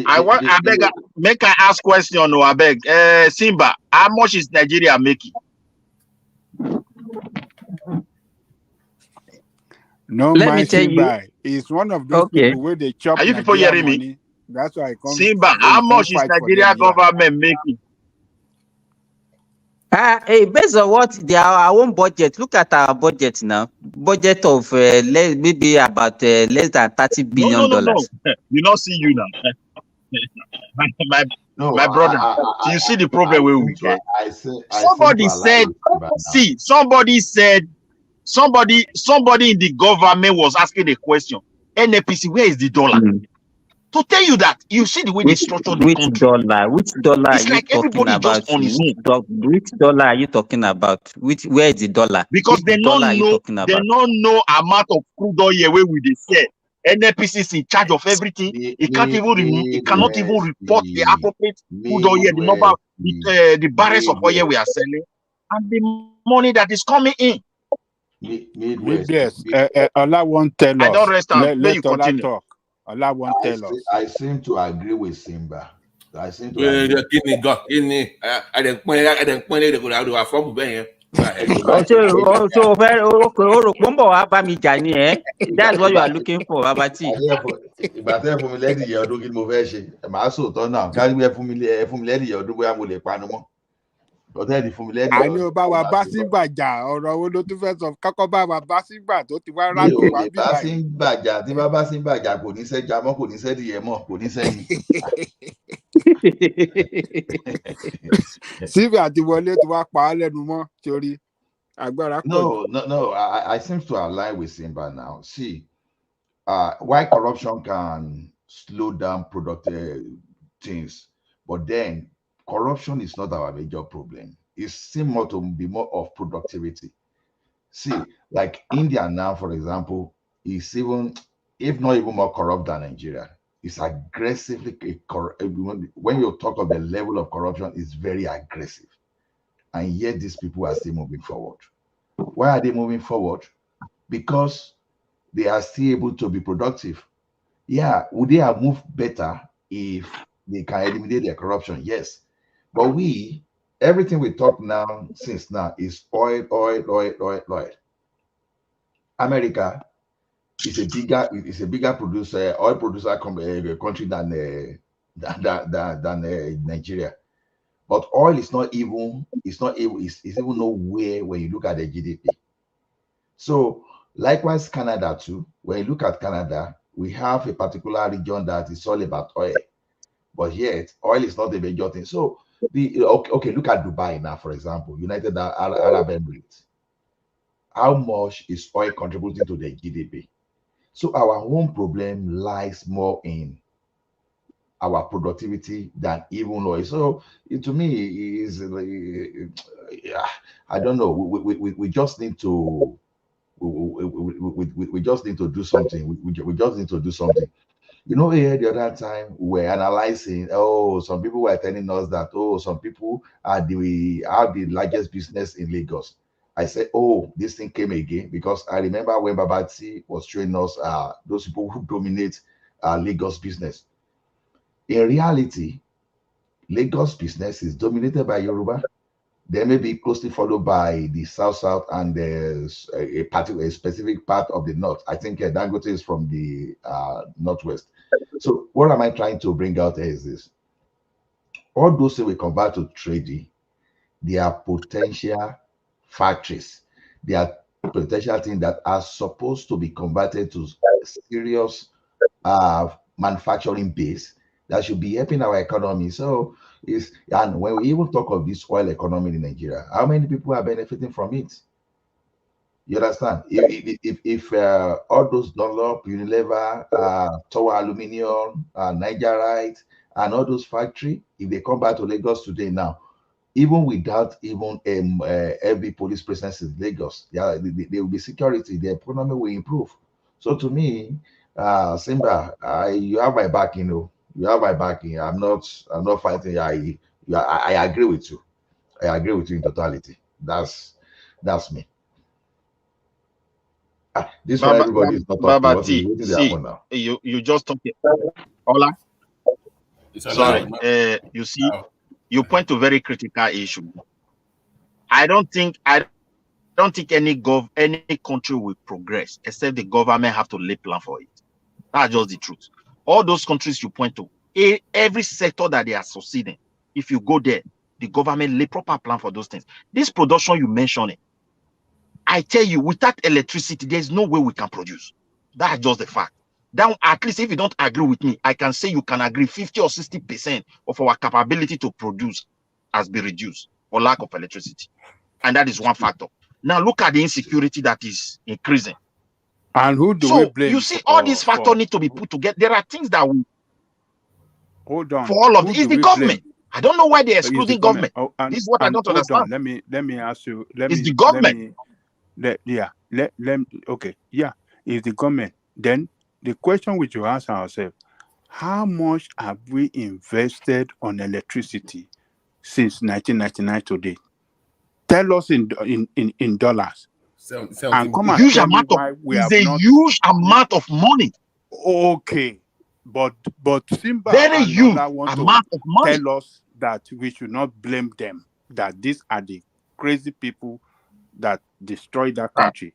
I beg, make I ask question or I beg. Simba, how much is Nigeria making? No, let me tell you. It's one of those people where they chop. Are you people hearing money. me? That's why I come. Simba, how much is Nigeria government making? Based on what our own budget. Look at our budget now. Budget of maybe about less than $30 billion. No. You not see you now. my brother. You see the problem where we get. Somebody in the government was asking a question. NAPC, where is the dollar? To tell you that, you see the way they structure the country. Which dollar it's are you talking about? Which dollar are you talking about? Where is the dollar? Because they don't know amount of crude oil where we they sell. NPC is in charge of everything. It cannot even report the appropriate crude oil, the number, the barrels of oil we are selling, and the money that is coming in. Midwest. Allah won't tell us. I don't rest on. Let you continue. Talk. Allah won't tell us. I seem to agree with Simba. I seem to agree. That's what you are looking for, Abati. Àní ò bá wa bá Simba jà ọ̀rọ̀ wo ló tún fẹ́ sọ kákọ́ bá wa bá Simba tó ti wá rájò wá bí báyìí. Simba jà tí bá Simba jà kò ní sẹ́jà mọ́ kò ní sẹ́dìyẹ mọ́ kò ní sẹ́yìn. Simba ti wọlé tí wàá pa á lẹ́nu mọ́ torí agbára pọ̀. No, I seem to align with Simba now. See, why corruption can slow down productive things, but then corruption is not our major problem. It seems to be more of productivity. See, like India now, for example, is even, if not even more corrupt than Nigeria. It's aggressively when you talk of the level of corruption, it's very aggressive. And yet these people are still moving forward. Why are they moving forward? Because they are still able to be productive. Yeah, would they have moved better if they can eliminate their corruption? Yes. But everything we talk now, since now, is oil, oil, oil, oil, oil. America is a bigger producer, oil producer country than Nigeria. But oil is not even, it's even nowhere when you look at the GDP. So likewise, Canada too. When you look at Canada, we have a particular region that is all about oil, but yet oil is not the major thing. So okay, look at Dubai now, for example, United Arab Emirates. How much is oil contributing to the GDP? So our own problem lies more in our productivity than even oil. So to me is yeah, I don't know. We just need to we just need to do something. We just need to do something. You know, here the other time we were analyzing. Oh, some people were telling us that some people have the largest business in Lagos. I said, oh, this thing came again because I remember when Babati was showing us those people who dominate Lagos business. In reality, Lagos business is dominated by Yoruba. They may be closely followed by the South and there's a specific part of the North. I think Dangote is from the Northwest. So what am I trying to bring out here is this. All those things we convert to trading, they are potential factories. They are potential things that are supposed to be converted to serious manufacturing base that should be helping our economy. So and when we even talk of this oil economy in Nigeria, how many people are benefiting from it? You understand? If all those Dunlop, Unilever, Tower Aluminium, Nigerite, and all those factories, if they come back to Lagos today now, even without even heavy police presence in Lagos, there will be security. The economy will improve. So to me, Simba, you have my back. You have my backing. I'm not fighting. I agree with you. I agree with you in totality. That's me. This one everybody is not talking. Baba What is T, waiting see, happen now? you just talking. Hola, sorry. You see, you point to very critical issue. I don't think any country will progress except the government have to lay plan for it. That's just the truth. All those countries you point to, every sector that they are succeeding, if you go there, the government lay proper plan for those things. This production you mentioned, I tell you, without electricity, there's no way we can produce. That's just the fact. Now, at least if you don't agree with me, I can say you can agree 50 or 60% of our capability to produce has been reduced for lack of electricity. And that is one factor. Now look at the insecurity that is increasing. And who do we blame? You see, all these factors need to be put together. There are things that we hold on for all of it. It's the government. Blame? I don't know why they're excluding government. Oh, this is what I don't understand. Let me ask you. It's the government. Okay. Yeah. It's the government. Then the question which you ask ourselves, how much have we invested on electricity since 1999 today? Tell us in dollars. And come and tell me why we have not. Huge amount of money. Okay, but Simba very huge amount of money. Tell us that we should not blame them. That these are the crazy people that destroyed that country.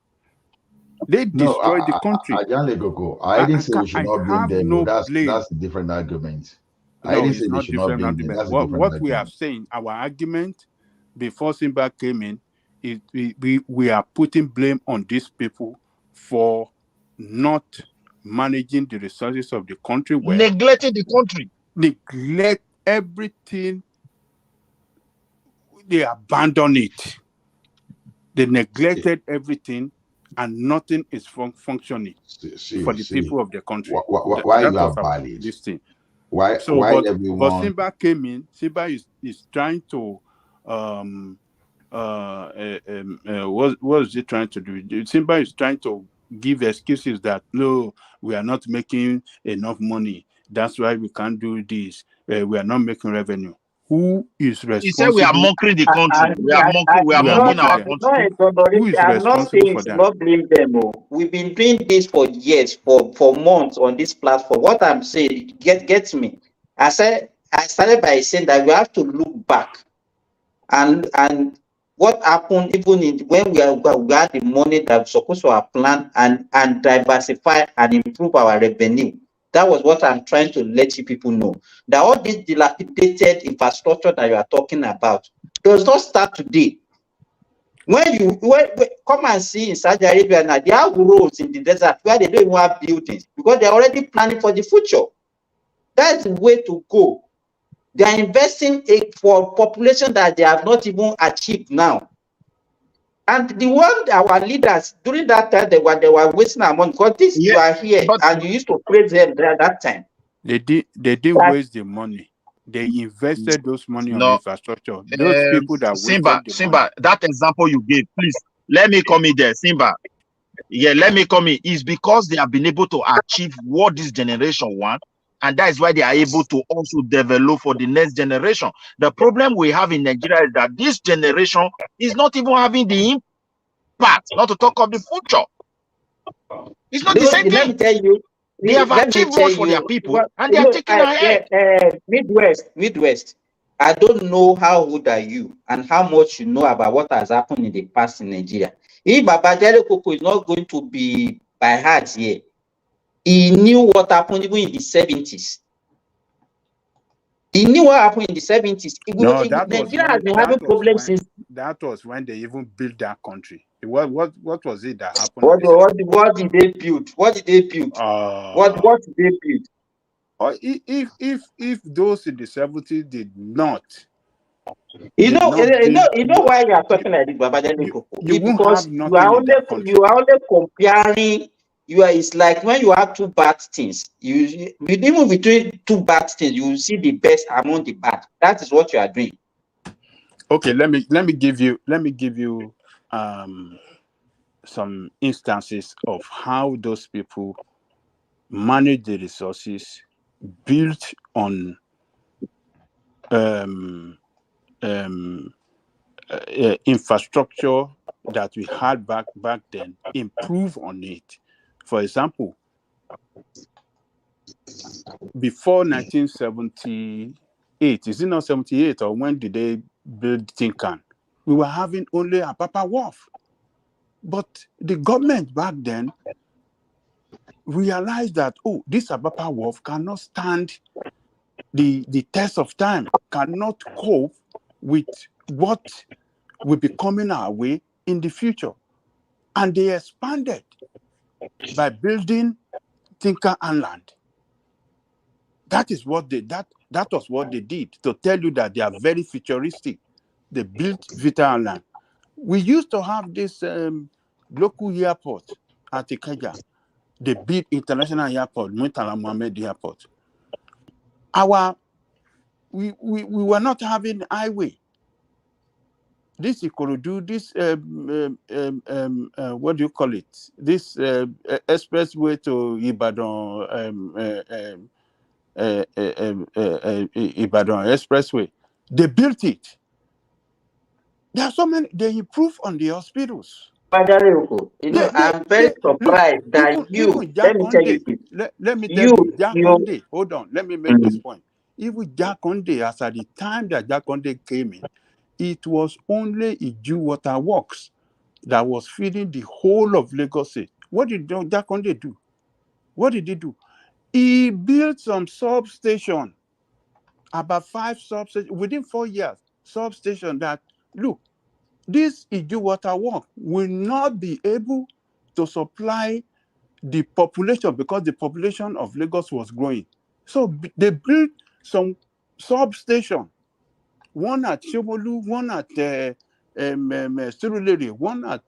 They destroyed the country. I didn't say we should not blame them. No, that's a different argument. I didn't say we should not blame them. That's what we are saying, our argument before Simba came in, is we are putting blame on these people for not managing the resources of the country well. Neglecting the country. Neglect everything. They abandon it. They neglected everything, and nothing is functioning for the people of the country. Why you are valid? This thing. Why everyone? But Simba came in. Simba is trying to what is it trying to do? Simba is trying to give excuses that no, we are not making enough money. That's why we can't do this. We are not making revenue. Who is He said we are responsible? mocking the country. We are mocking. We are We are mocking mocking our them. country. Who is I'm not responsible saying for it's that? not blame them. Oh. We've been doing this for years, for months on this platform. What I'm saying, get me. I started by saying that we have to look back and what happened even when we had the money that we're supposed to have planned and diversify and improve our revenue. That was what I'm trying to let you people know. That all this dilapidated infrastructure that you are talking about does not start today. When you come and see in Saudi Arabia now, they have roads in the desert where they don't even have buildings because they're already planning for the future. That's the way to go. They are investing for population that they have not even achieved now. And the one our leaders during that time they were wasting our money because this you are here and you used to praise them there at that time. They didn't waste the money. They invested those money on No, infrastructure. Those people that wasted the money. that example you gave, please let me come in there. Simba, yeah, let me come in. Is because they have been able to achieve what this generation want, and that is why they are able to also develop for the next generation. The problem we have in Nigeria is that this generation is not even having the impact, not to talk of the future. It's not the same thing. Let me tell you, they have achieved much for their people, and they are taking ahead. Midwest. I don't know how old are you and how much you know about what has happened in the past in Nigeria. If Babajide Koko is not going to be by heart here, he knew what happened even in the 70s. He knew what happened in the 70s. Nigeria has been having problems since. That was when they even built that country. What was it that happened? What did they build? What did they build? What did they build? Or if those in the 70s did not. You know why you are talking like this, Babajide Koko? You won't Because have nothing you are only comparing. It's like when you have two bad things. Even between two bad things, you will see the best among the bad. That is what you are doing. Okay, let me give you some instances of how those people manage the resources built on infrastructure that we had back then, improve on it. For example, before 1978, is it not 78 or when did they build Tinkan? We were having only a Papa Wharf. But the government back then realized that, this Apapa Wharf cannot stand the test of time, cannot cope with what will be coming our way in the future. And they expanded by building Tinker Land. That was what they did, to tell you that they are very futuristic. They built Vita Land. We used to have this local airport at Ikeja, the big international airport, Murtala Mohammed Airport. We were not having highway. This Ikorodu, this what do you call it? This expressway to Ibadan, Ibadan expressway. They built it. There are so many. They improve on the hospitals. I'm very surprised that let me tell you this. Let me tell you, Jakonde, hold on, let me make this point. Even Jakonde, as at the time that Jakonde came in, it was only Iju Water Works that was feeding the whole of Lagos State. What did Jakonde do? What did he do? He built some substation, about 5 substations, within 4 years, substation that, look, this Iju Water Work will not be able to supply the population because the population of Lagos was growing. So they built some substation, one at Shomolu, one at Surulere, one at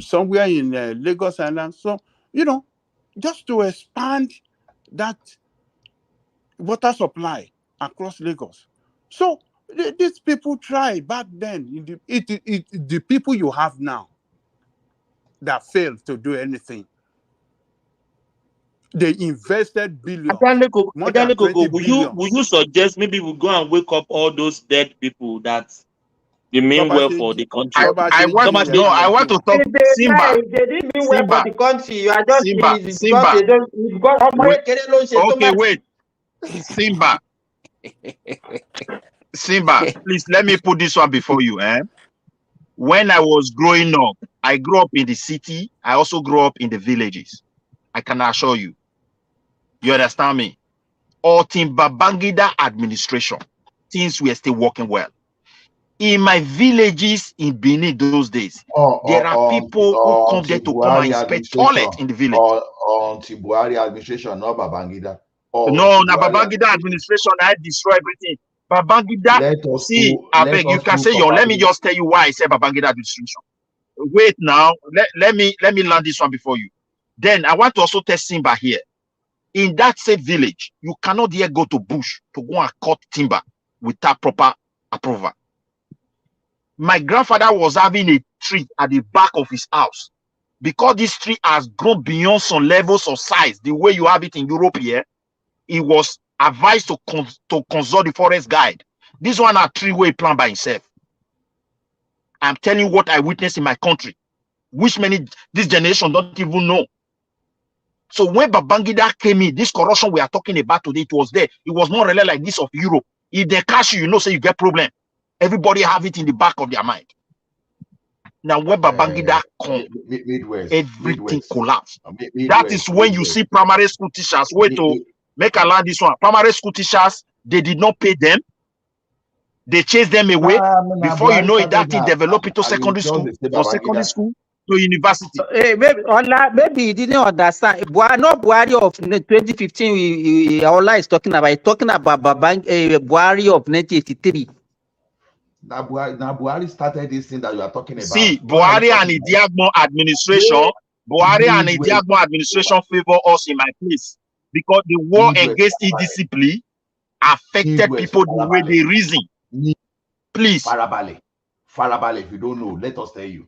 somewhere in Lagos Island. So, just to expand that water supply across Lagos. So These people tried back then. The people you have now that failed to do anything. They invested billions, more than 20 billion. Will you suggest maybe we go and wake up all those dead people that they mean well for the country? I want to talk Simba. They didn't mean well for Simba. the country. You are just Simba. because Simba. they don't because Okay, wait. Simba. Simba, please let me put this one before you. When I was growing up, I grew up in the city. I also grew up in the villages. I can assure you. You understand me? Or Babangida administration, things were still working well. In my villages in Benin those days, there are people who come there to come and inspect toilet in the village. On Tinubu'S administration, not Babangida. No, Babangida administration, I destroy everything. Babangida, see, I beg you can say your. Let me just tell you why I say Babangida administration. Wait now, let me land this one before you. Then I want to also test Simba here. In that same village, you cannot yet go to bush to go and cut timber without proper approval. My grandfather was having a tree at the back of his house. Because this tree has grown beyond some levels of size, the way you have it in Europe here, he was advised to consult the forest guide. This one a tree where he planted by himself. I'm telling you what I witnessed in my country, which this generation don't even know. So when Babangida came in, this corruption we are talking about today, it was there. It was not really like this of Europe. If they catch you, say you get problem. Everybody have it in the back of their mind. Now when Babangida come, everything collapsed. That is when you see primary school teachers. Wait to make a land this one. Primary school teachers, they did not pay them. They chased them away. Before you know it, that thing developed into secondary school, from secondary school to university. Maybe he didn't understand. Buhari of 2015, Ola is talking about. He's talking about Buhari of 1983. Now Buhari started this thing that you are talking about. See, Buhari and Idiagbo administration, favor us in my place because the war against indiscipline affected people the way they reason. Please. Farabale, if you don't know, let us tell you.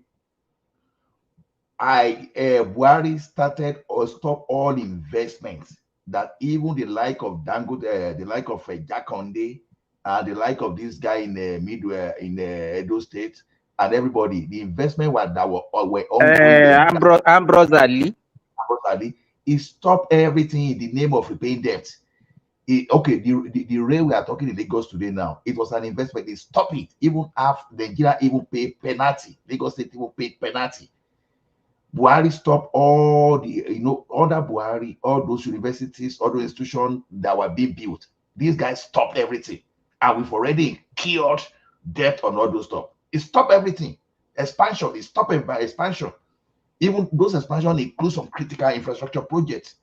Buhari started or stopped all investments that even the like of Dangote, the like of Jakonde, the like of this guy in the Midwest, in Edo State, and everybody, the investment were ongoing. Ambrose Ali, he stopped everything in the name of repaying debt. The rail we are talking in Lagos today now, it was an investment. They stopped it. Even after Nigeria even paid penalty. Lagos State even paid penalty. Buhari stopped all the, under Buhari, all those universities, all those institutions that were being built. These guys stopped everything. And we've already cured debt on all those stuff. It stopped everything. Expansion, it stopped expansion. Even those expansion include some critical infrastructure projects.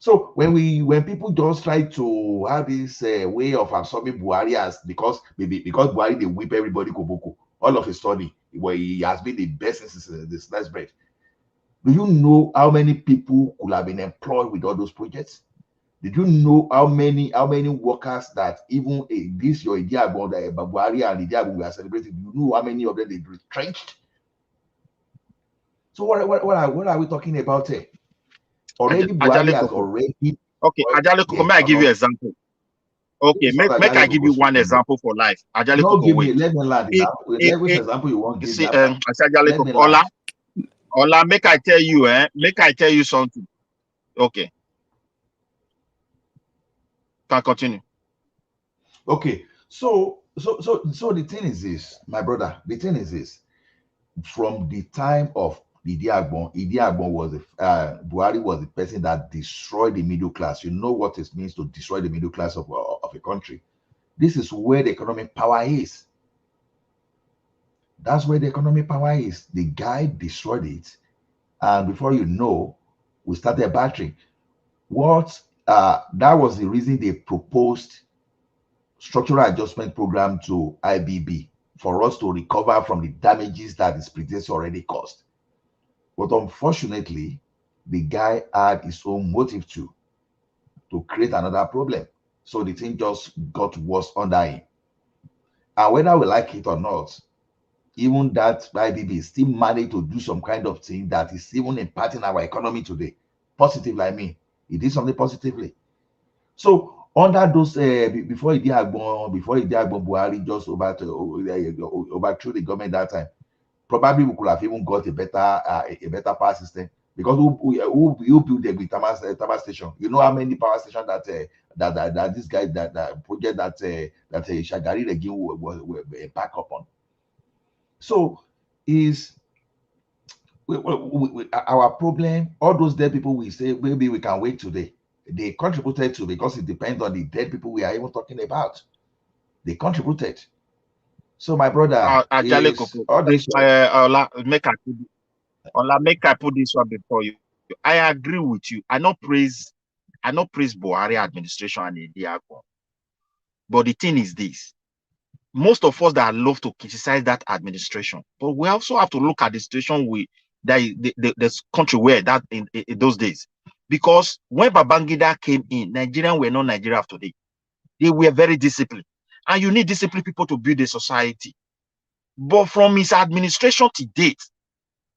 So when people just try to have this way of absorbing Buhari because Buhari they whip everybody koboko all of a sudden where he has been the best since the sliced bread. Do you know how many people could have been employed with all those projects? Did you know how many workers that even this your idea about Buhari and Idiagbo we are celebrating? Do you know how many of them they retrenched? So what are we talking about here? Already Buhari has already. Okay, Ajaleko, may I give you an example? Okay, make I give you one example for life. Ajaleko, let me land now. Which example you want? You see, Ajaleko, Ola, make I tell you something. Okay. Can continue. Okay, so the thing is this, my brother. The thing is this: from the time of Idiagbo was Buhari was the person that destroyed the middle class. You know what it means to destroy the middle class of a country. This is where the economic power is. That's where the economic power is. The guy destroyed it, and before you know, we started battering. That was the reason they proposed structural adjustment program to IBB for us to recover from the damages that his predecessor already caused. But unfortunately, the guy had his own motive to create another problem. So the thing just got worse under him. And whether we like it or not, even that IBB still managed to do some kind of thing that is even impacting our economy today. Positively, I mean, he did something positively. So under those before Buhari just overthrew the government that time, probably we could have even got a better power system, because who built the Tama station? You know how many power stations that this guy that project that Shagari regime was back up on. So is our problem, all those dead people we say maybe we can wait today, they contributed to, because it depends on the dead people we are even talking about. They contributed. So my brother, Ajale is Koko, all this make I put this one before you. I agree with you. I not praise Buhari administration and Indiago. But the thing is this: most of us that love to criticize that administration, but we also have to look at the situation the country were that in those days. Because when Babangida came in, Nigerians were not Nigeria of today. They were very disciplined, and you need disciplined people to build a society. But from his administration to date,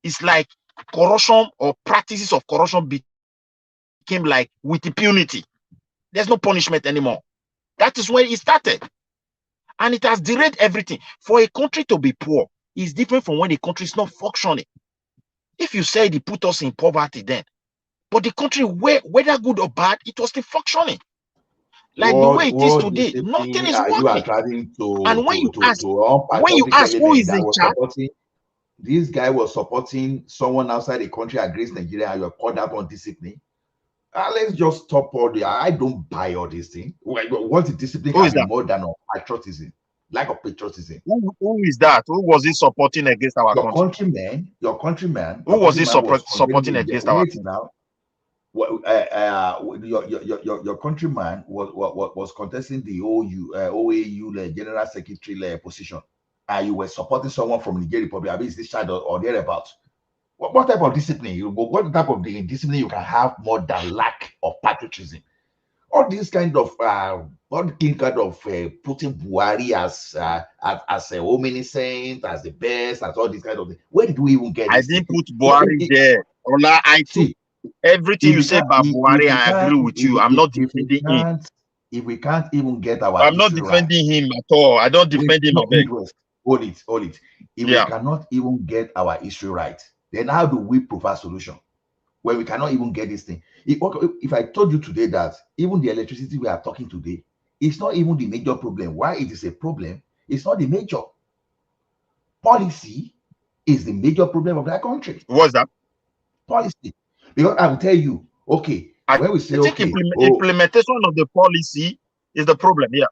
it's like corruption or practices of corruption became like with impunity. There's no punishment anymore. That is where it started. And it has derailed everything. For a country to be poor is different from when a country is not functioning. If you say they put us in poverty then, but the country, whether good or bad, it was still functioning. Like the way it is today, nothing is you are working. trying to And when you ask unpatriotic who element is that in was charge, supporting, this guy was supporting someone outside the country against Nigeria, and you called that undisciplined. Let's just stop all the. I don't buy all these things. What the discipline who can is be that? more than patriotism, lack of patriotism. Who is that? Who was he supporting against our Your country? countryman, Who was he was supporting against our country? now. Your countryman was contesting the OAU general secretary position, and you were supporting someone from Nigeria Republic. I mean, is this child or thereabouts? What type of discipline? What type of discipline you can have more than lack of patriotism? All this kind of putting Buhari as a omniscient, as the best, as all this kind of thing. Where did we even get I this didn't thing? put Buhari there. Ola, I see. Everything If you we say can't, about Buhari, I agree with you. I'm not if defending him. we can't even get our I'm not issue right, defending him at all. I don't defend him. hold it. If we Yeah. cannot even get our issue right, then how do we provide solution when we cannot even get this thing? If I told you today that even the electricity we are talking today, it's not even the major problem. Why it is a problem? It's not the major. Policy is the major problem of that country. What's that? Policy. Because I will tell you, okay, when we say, I think implementation of the policy is the problem. Yeah.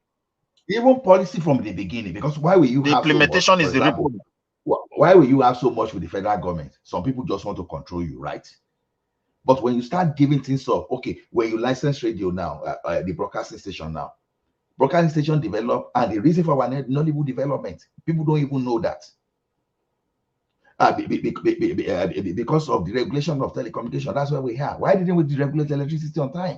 Even policy from the beginning, because why will you have implementation so much? is the problem. Why will you have so much with the federal government? Some people just want to control you, right? But when you start giving things up, okay, when you license radio now, the broadcasting station now, broadcasting station develop, and the reason for our Nollywood development, people don't even know that. Because of the regulation of telecommunication, that's why we have. Why didn't we deregulate electricity on time?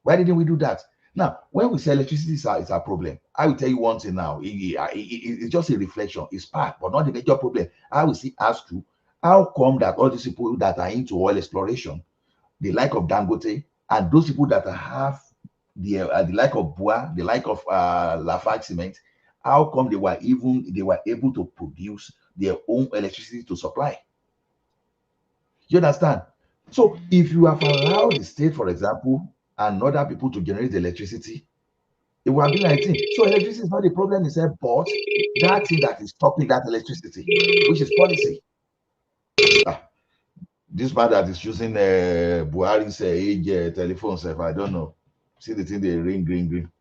Why didn't we do that? Now, when we say electricity is our problem, I will tell you one thing now. It's just a reflection. It's part, but not the major problem. I will ask you, how come that all these people that are into oil exploration, the like of Dangote, and those people that have the like of Bua, the like of Lafarge Cement, how come they were able to produce their own electricity to supply? You understand? So if you have allowed the state, for example, and other people to generate the electricity, it will have been like thing. So electricity is not the problem itself, but that thing that is stopping that electricity, which is policy. This man that is using Buhari's age telephone self, I don't know. See the thing they ring, green.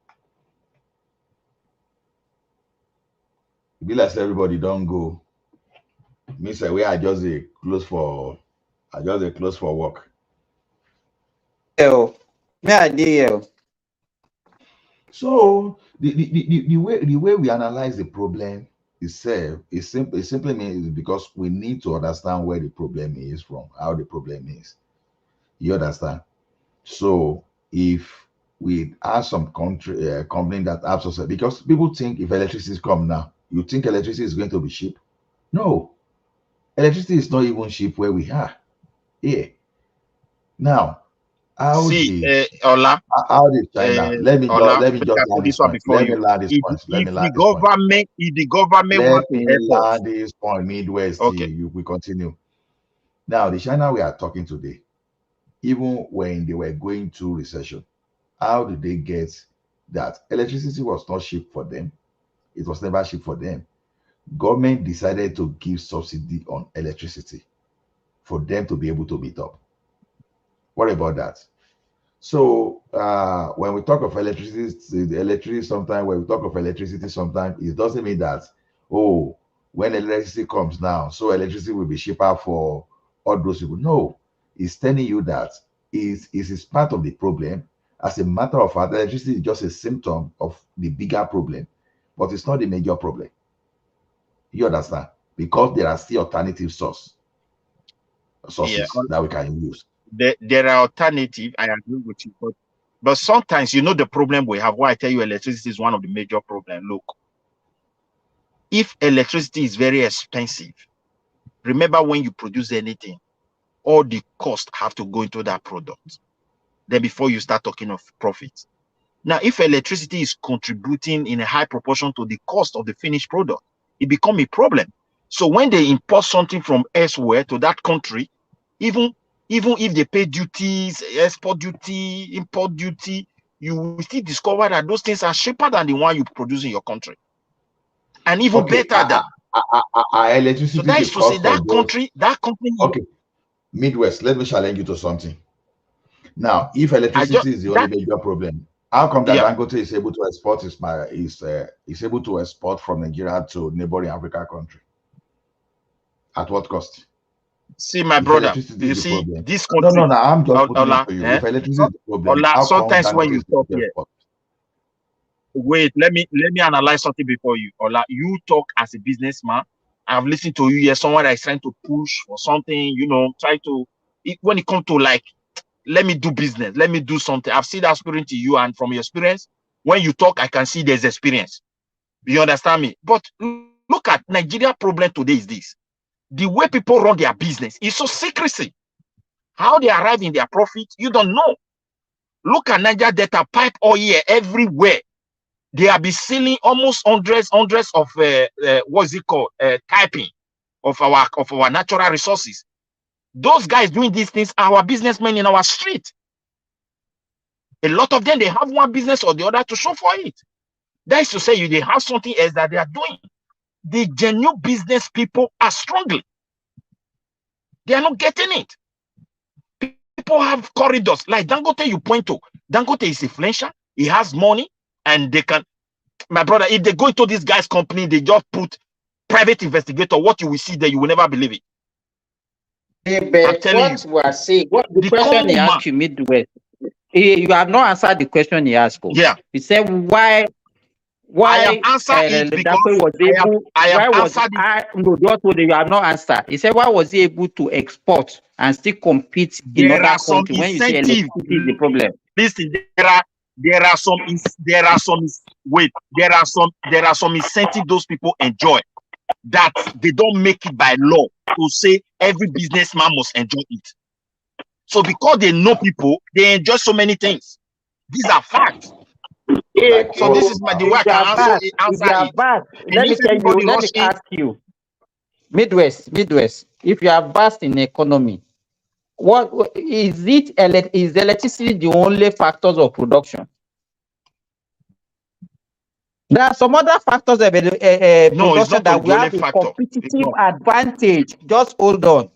It be like everybody don't go. Me say we are just a close for work. So the way we analyze the problem itself is simply means because we need to understand where the problem is from, how the problem is. You understand? So if we have some country company that have also, because people think if electricity come now, you think electricity is going to be cheap. No, electricity is not even cheap where we are here. Now, how See, did Ola, China? Let me Ola, just I land put this this one point. before Let me you. land this If point. Let if me the land this point. government want Let to help me us, land this point. Midwest, okay. we continue. Now, the China we are talking today, even when they were going through recession, how did they get that? Electricity was not cheap for them. It was never cheap for them. Government decided to give subsidy on electricity for them to be able to meet up. What about that? So when we talk of electricity, sometimes when we talk of electricity, sometimes it doesn't mean that, oh, when electricity comes now, so electricity will be cheaper for all those people. No, it's telling you that is part of the problem. As a matter of fact, electricity is just a symptom of the bigger problem, but it's not the major problem. You understand? Because there are still alternative sources that we can use. There are alternatives. I agree with you, but sometimes the problem we have. Why I tell you electricity is one of the major problems. Look, if electricity is very expensive, remember when you produce anything, all the costs have to go into that product. Then before you start talking of profit. Now, if electricity is contributing in a high proportion to the cost of the finished product, it becomes a problem. So when they import something from elsewhere to that country, even if they pay duties, export duty, import duty, you will still discover that those things are cheaper than the one you produce in your country. And even better than. Electricity So that is to say that country. Okay, Midwest, let me challenge you to something. Now, if electricity is the only major problem, how come that Dangote is able to export is able to export from Nigeria to neighboring Africa country? At what cost? See, my brother, you see this country. No, I'm just putting it to you. If electricity is the problem, how sometimes come when Dangote you is able talk to here, export? Wait, let me analyze something before you. Ola, you talk as a businessman. I've listened to you here. Someone that is trying to push for something, try to. When it comes to like, let me do business, let me do something. I've seen that spirit in you, and from your experience, when you talk, I can see there's experience. You understand me? But look at Nigeria problem today is this: the way people run their business is so secrecy. How they arrive in their profit, you don't know. Look at Niger Delta pipe oil everywhere. They have been selling almost hundreds of what's it called, typing of our natural resources. Those guys doing these things are our businessmen in our street. A lot of them, they have one business or the other to show for it. That is to say, they have something else that they are doing. The genuine business people are struggling. They are not getting it. People have corridors like Dangote. You point to Dangote is influential. He has money, and they can. My brother, if they go into this guy's company, they just put private investigator. What you will see there, you will never believe it. I'm telling you. We are saying, what the question he asked you midway, you have not answered the question he asked. Yeah. He said why I have answered it because you have not answered. He said, why was he able to export and still compete in other countries when you say electricity is the problem? Listen, there are some incentives those people enjoy that they don't make it by law to say every businessman must enjoy it. So because they know people, they enjoy so many things. These are facts. So this is the way I can answer it. Let me tell you, let me ask you, Midwest, if you are vast in economy, what is it? Is electricity the only factors of production? There are some other factors of production that we have a competitive advantage. Just hold on.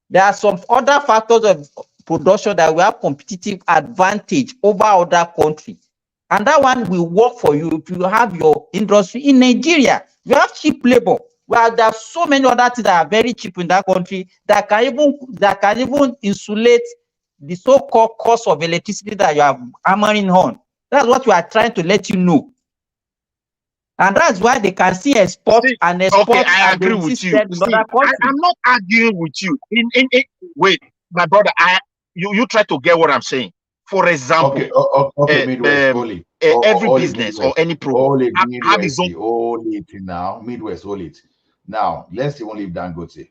There are some other factors of production that we have competitive advantage over other countries. And that one will work for you if you have your industry in Nigeria. You have cheap labor. Well, there are so many other things that are very cheap in that country that can even insulate the so-called cost of electricity that you are hammering on. That's what we are trying to let you know. And that's why they can see export and export. Okay, I agree with you. See, I'm not arguing with you. Wait, my brother, you try to get what I'm saying. For example, okay, Midwest, only. every Only business Midwest. or any program Only have its Midwest, own. only it now. Midwest, hold it. Now, let's even leave Dangote.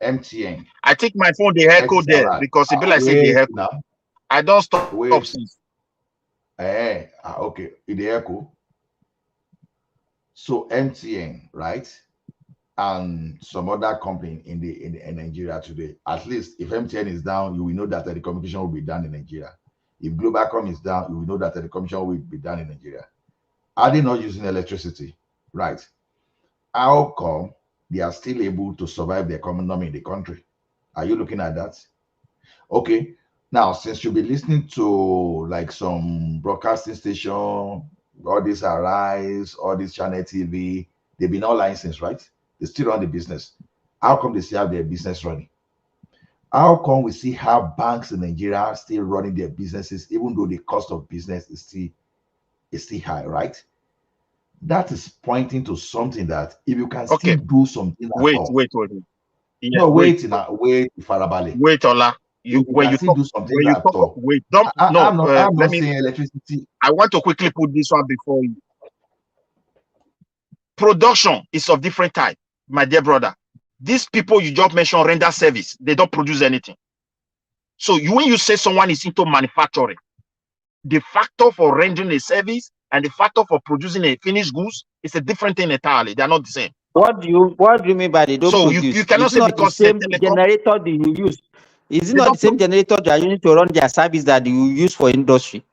MTN. I think my phone they echo there because it be like say they echo. Now. I don't stop Wait. since. Okay, in the echo. So MTN, right? And some other company in Nigeria today. At least if MTN is down, you will know that telecommunication will be done in Nigeria. If Globalcom is down, you will know that telecommunication will be done in Nigeria. Are they not using electricity? Right. How come they are still able to survive the economy in the country? Are you looking at that? Okay. Now, since you'll be listening to like some broadcasting station, all this Arise, all this Channel TV, they've been all licensed, right? They still run the business. How come they still have their business running? How come we see how banks in Nigeria are still running their businesses, even though the cost of business is still high, right? That is pointing to something that if you can still do something at all. Wait. Yeah, no, wait, Farabale. Wait, Ola. When you still do something at all. Wait, don't. I'm not saying electricity. I want to quickly put this one before you. Production is of different type, my dear brother. These people you just mentioned render service. They don't produce anything. So when you say someone is into manufacturing, the factor for rendering a service and the factor for producing a finished goods is a different thing entirely. They are not the same. What do you mean by they don't produce? You cannot it's say not because the same generator that you use. Is it not the same generator they are using to run their service that you use for industry?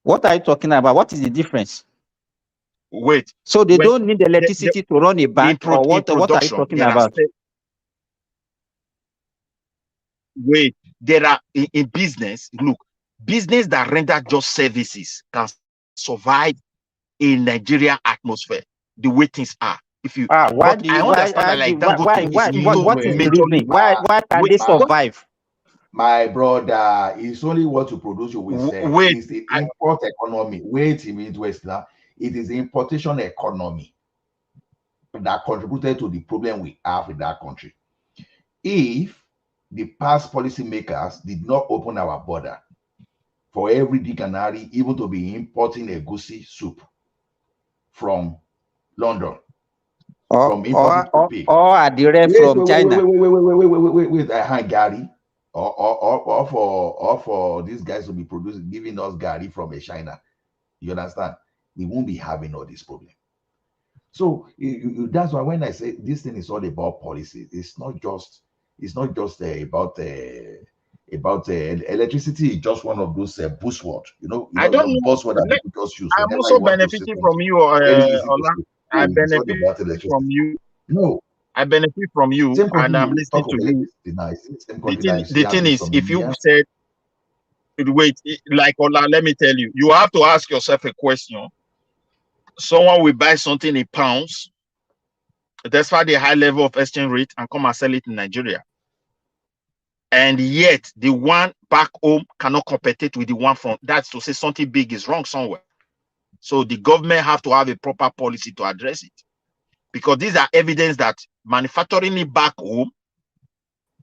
What are you talking about? What is the difference? Wait. So they don't need electricity to run a bank, or what are you talking about? Wait, there are in business, look, business that render just services can survive in Nigeria atmosphere the way things are. If you what is the reason? Why can they survive? My brother, it's only what you produce you will sell. Wait, it's the import economy. Wait in Midwest now. It is the importation economy that contributed to the problem we have in that country. If the past policymakers did not open our border for every dictionary, even to be importing a goosey soup from London, or a direct from China. Wait, Gary, or for these guys to be producing, giving us Gary from a China. You understand? We won't be having all this problem. So that's why when I say this thing is all about policy, it's not just about electricity. Is just one of those buzzwords. I don't know. Buzzword that people just use. I'm also benefiting from you, Ola. I benefit from you. No, I benefit from you, and I'm listening to you. The thing is, if you said, wait, like Ola, let me tell you, you have to ask yourself a question. Someone will buy something in pounds, despite the high level of exchange rate, and come and sell it in Nigeria. And yet, the one back home cannot compete with the one from. That's to say something big is wrong somewhere. So the government have to have a proper policy to address it. Because these are evidence that manufacturing it back home,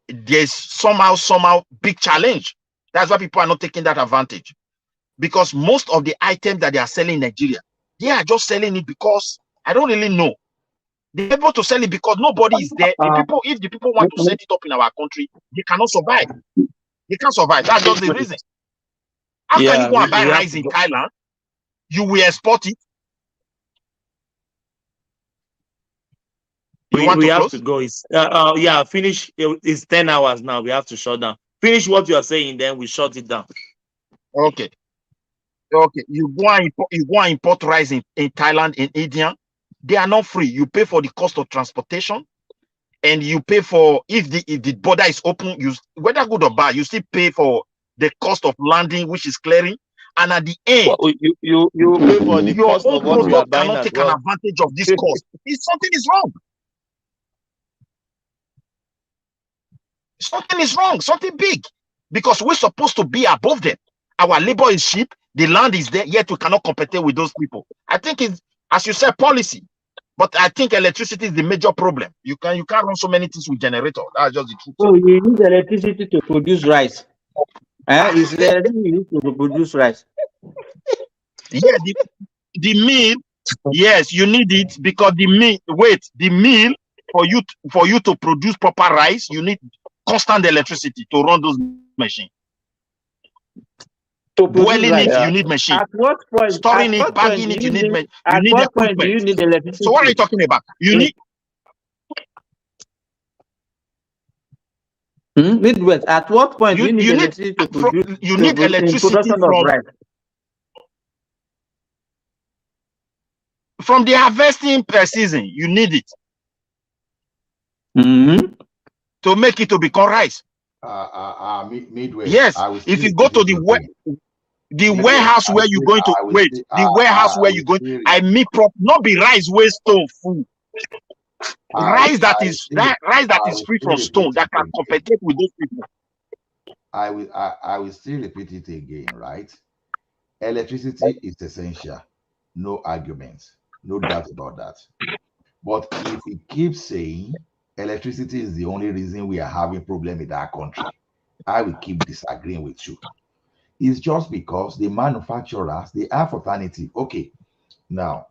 there's somehow big challenge. That's why people are not taking that advantage. Because most of the items that they are selling in Nigeria, they are just selling it because I don't really know. They're able to sell it because nobody is there. If the people want to set it up in our country, they cannot survive. They can't survive. That's just the reason. How can you go and buy rice in Thailand? You will export it. We have to go. Finish. It's 10 hours now. We have to shut down. Finish what you are saying, then we shut it down. Okay. You go and import rice in Thailand, in India. They are not free. You pay for the cost of transportation, and you pay for if the border is open. You whether good or bad, you still pay for the cost of landing, which is clearing. And at the end, you pay for the your cost own of what you are product buying cannot as take well. an advantage of this cost. Something is wrong. Something is wrong. Something big, because we're supposed to be above them. Our labor is cheap. The land is there, yet we cannot compete with those people. I think it's, as you said, policy. But I think electricity is the major problem. You can't run so many things with generator. That's just the truth. So you need electricity to produce rice. Is the electricity used to produce rice? Yeah, the meal, yes, you need it because the meal for you to produce proper rice, you need constant electricity to run those machines. To produce Boiling rice. it, you need machine. At what point? Storing At it, what bagging point it, do you need need? At what point do you equipment. need electricity? So what are you talking about? You need Midwest. At what point do you need electricity to produce? You need electricity production of rice. From the harvesting per season. You need it to make it to become rice. Midway. Yes, if you go to the warehouse where you're going to wait, the warehouse where you're going, I mean, not be rice waste stone food. Rice that is free from stone that can compete with those people. I will still repeat it again, right? Electricity is essential, no arguments, no doubt about that. But if we keep saying electricity is the only reason we are having problem in our country, I will keep disagreeing with you. It's just because the manufacturers, they have alternative. Okay, now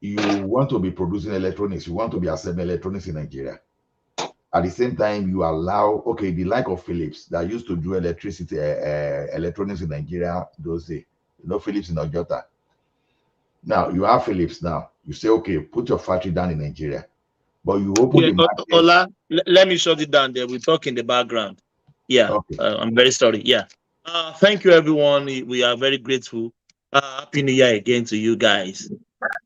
you want to be producing electronics, you want to be assembling electronics in Nigeria. At the same time, you allow, okay, the like of Philips that used to do electricity, electronics in Nigeria those days, Philips in Ojota. Now you have Philips now. You say, okay, put your factory down in Nigeria, but you open the market. Ola, let me shut it down there. We talk in the background. Yeah, okay. I'm very sorry. Yeah. Thank you, everyone. We are very grateful. Happy New Year again to you guys.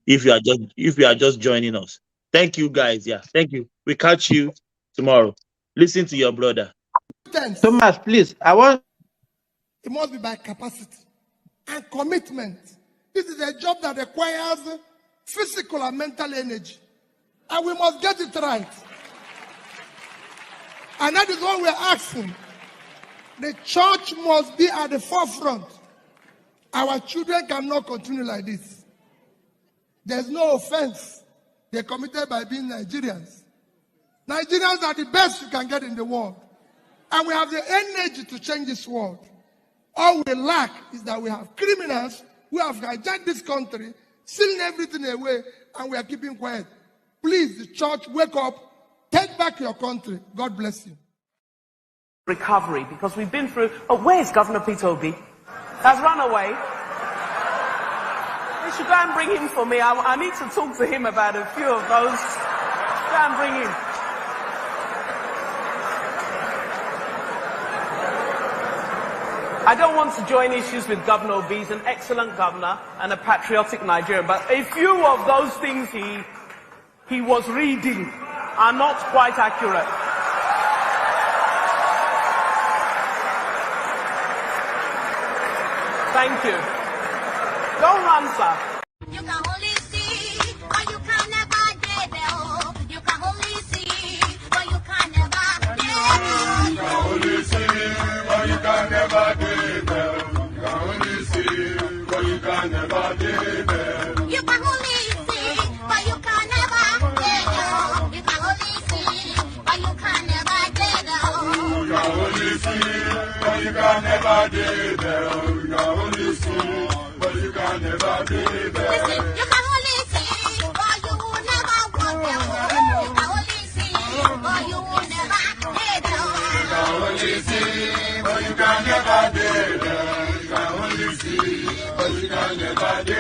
If you are just joining us, thank you guys. Yeah, thank you. We catch you tomorrow. Listen to your brother. Thomas, please. It must be by capacity and commitment. This is a job that requires physical and mental energy, and we must get it right. And that is what we're asking. The church must be at the forefront. Our children cannot continue like this. There's no offense. They're committed by being Nigerians. Nigerians are the best you can get in the world. And we have the energy to change this world. All we lack is that we have criminals who have hijacked this country, stealing everything away, and we are keeping quiet. Please, the church, wake up. Take back your country. God bless you. Recovery, because we've been through... Oh, where's Governor Peter Obi? Has run away. You should go and bring him for me. I need to talk to him about a few of those. Go and bring him. I don't want to join issues with Governor Obi. He's an excellent governor and a patriotic Nigerian, but a few of those things he was reading are not quite accurate. Thank you. Don't run, sir. You can only see, but you can never get there. You can only see, but you can never get there. You can only see, but you can never get there. You can only see, but you can never get there. You can only see, but you can never get there. You can only see, but you can never get there. You can only see, but you can never get there. You can only see, but you can never get there. Listen, you can only see, but you will never walk there. You can only see, but you will never get there. You can only see, but you can never get there. You can only see, but you can never get there.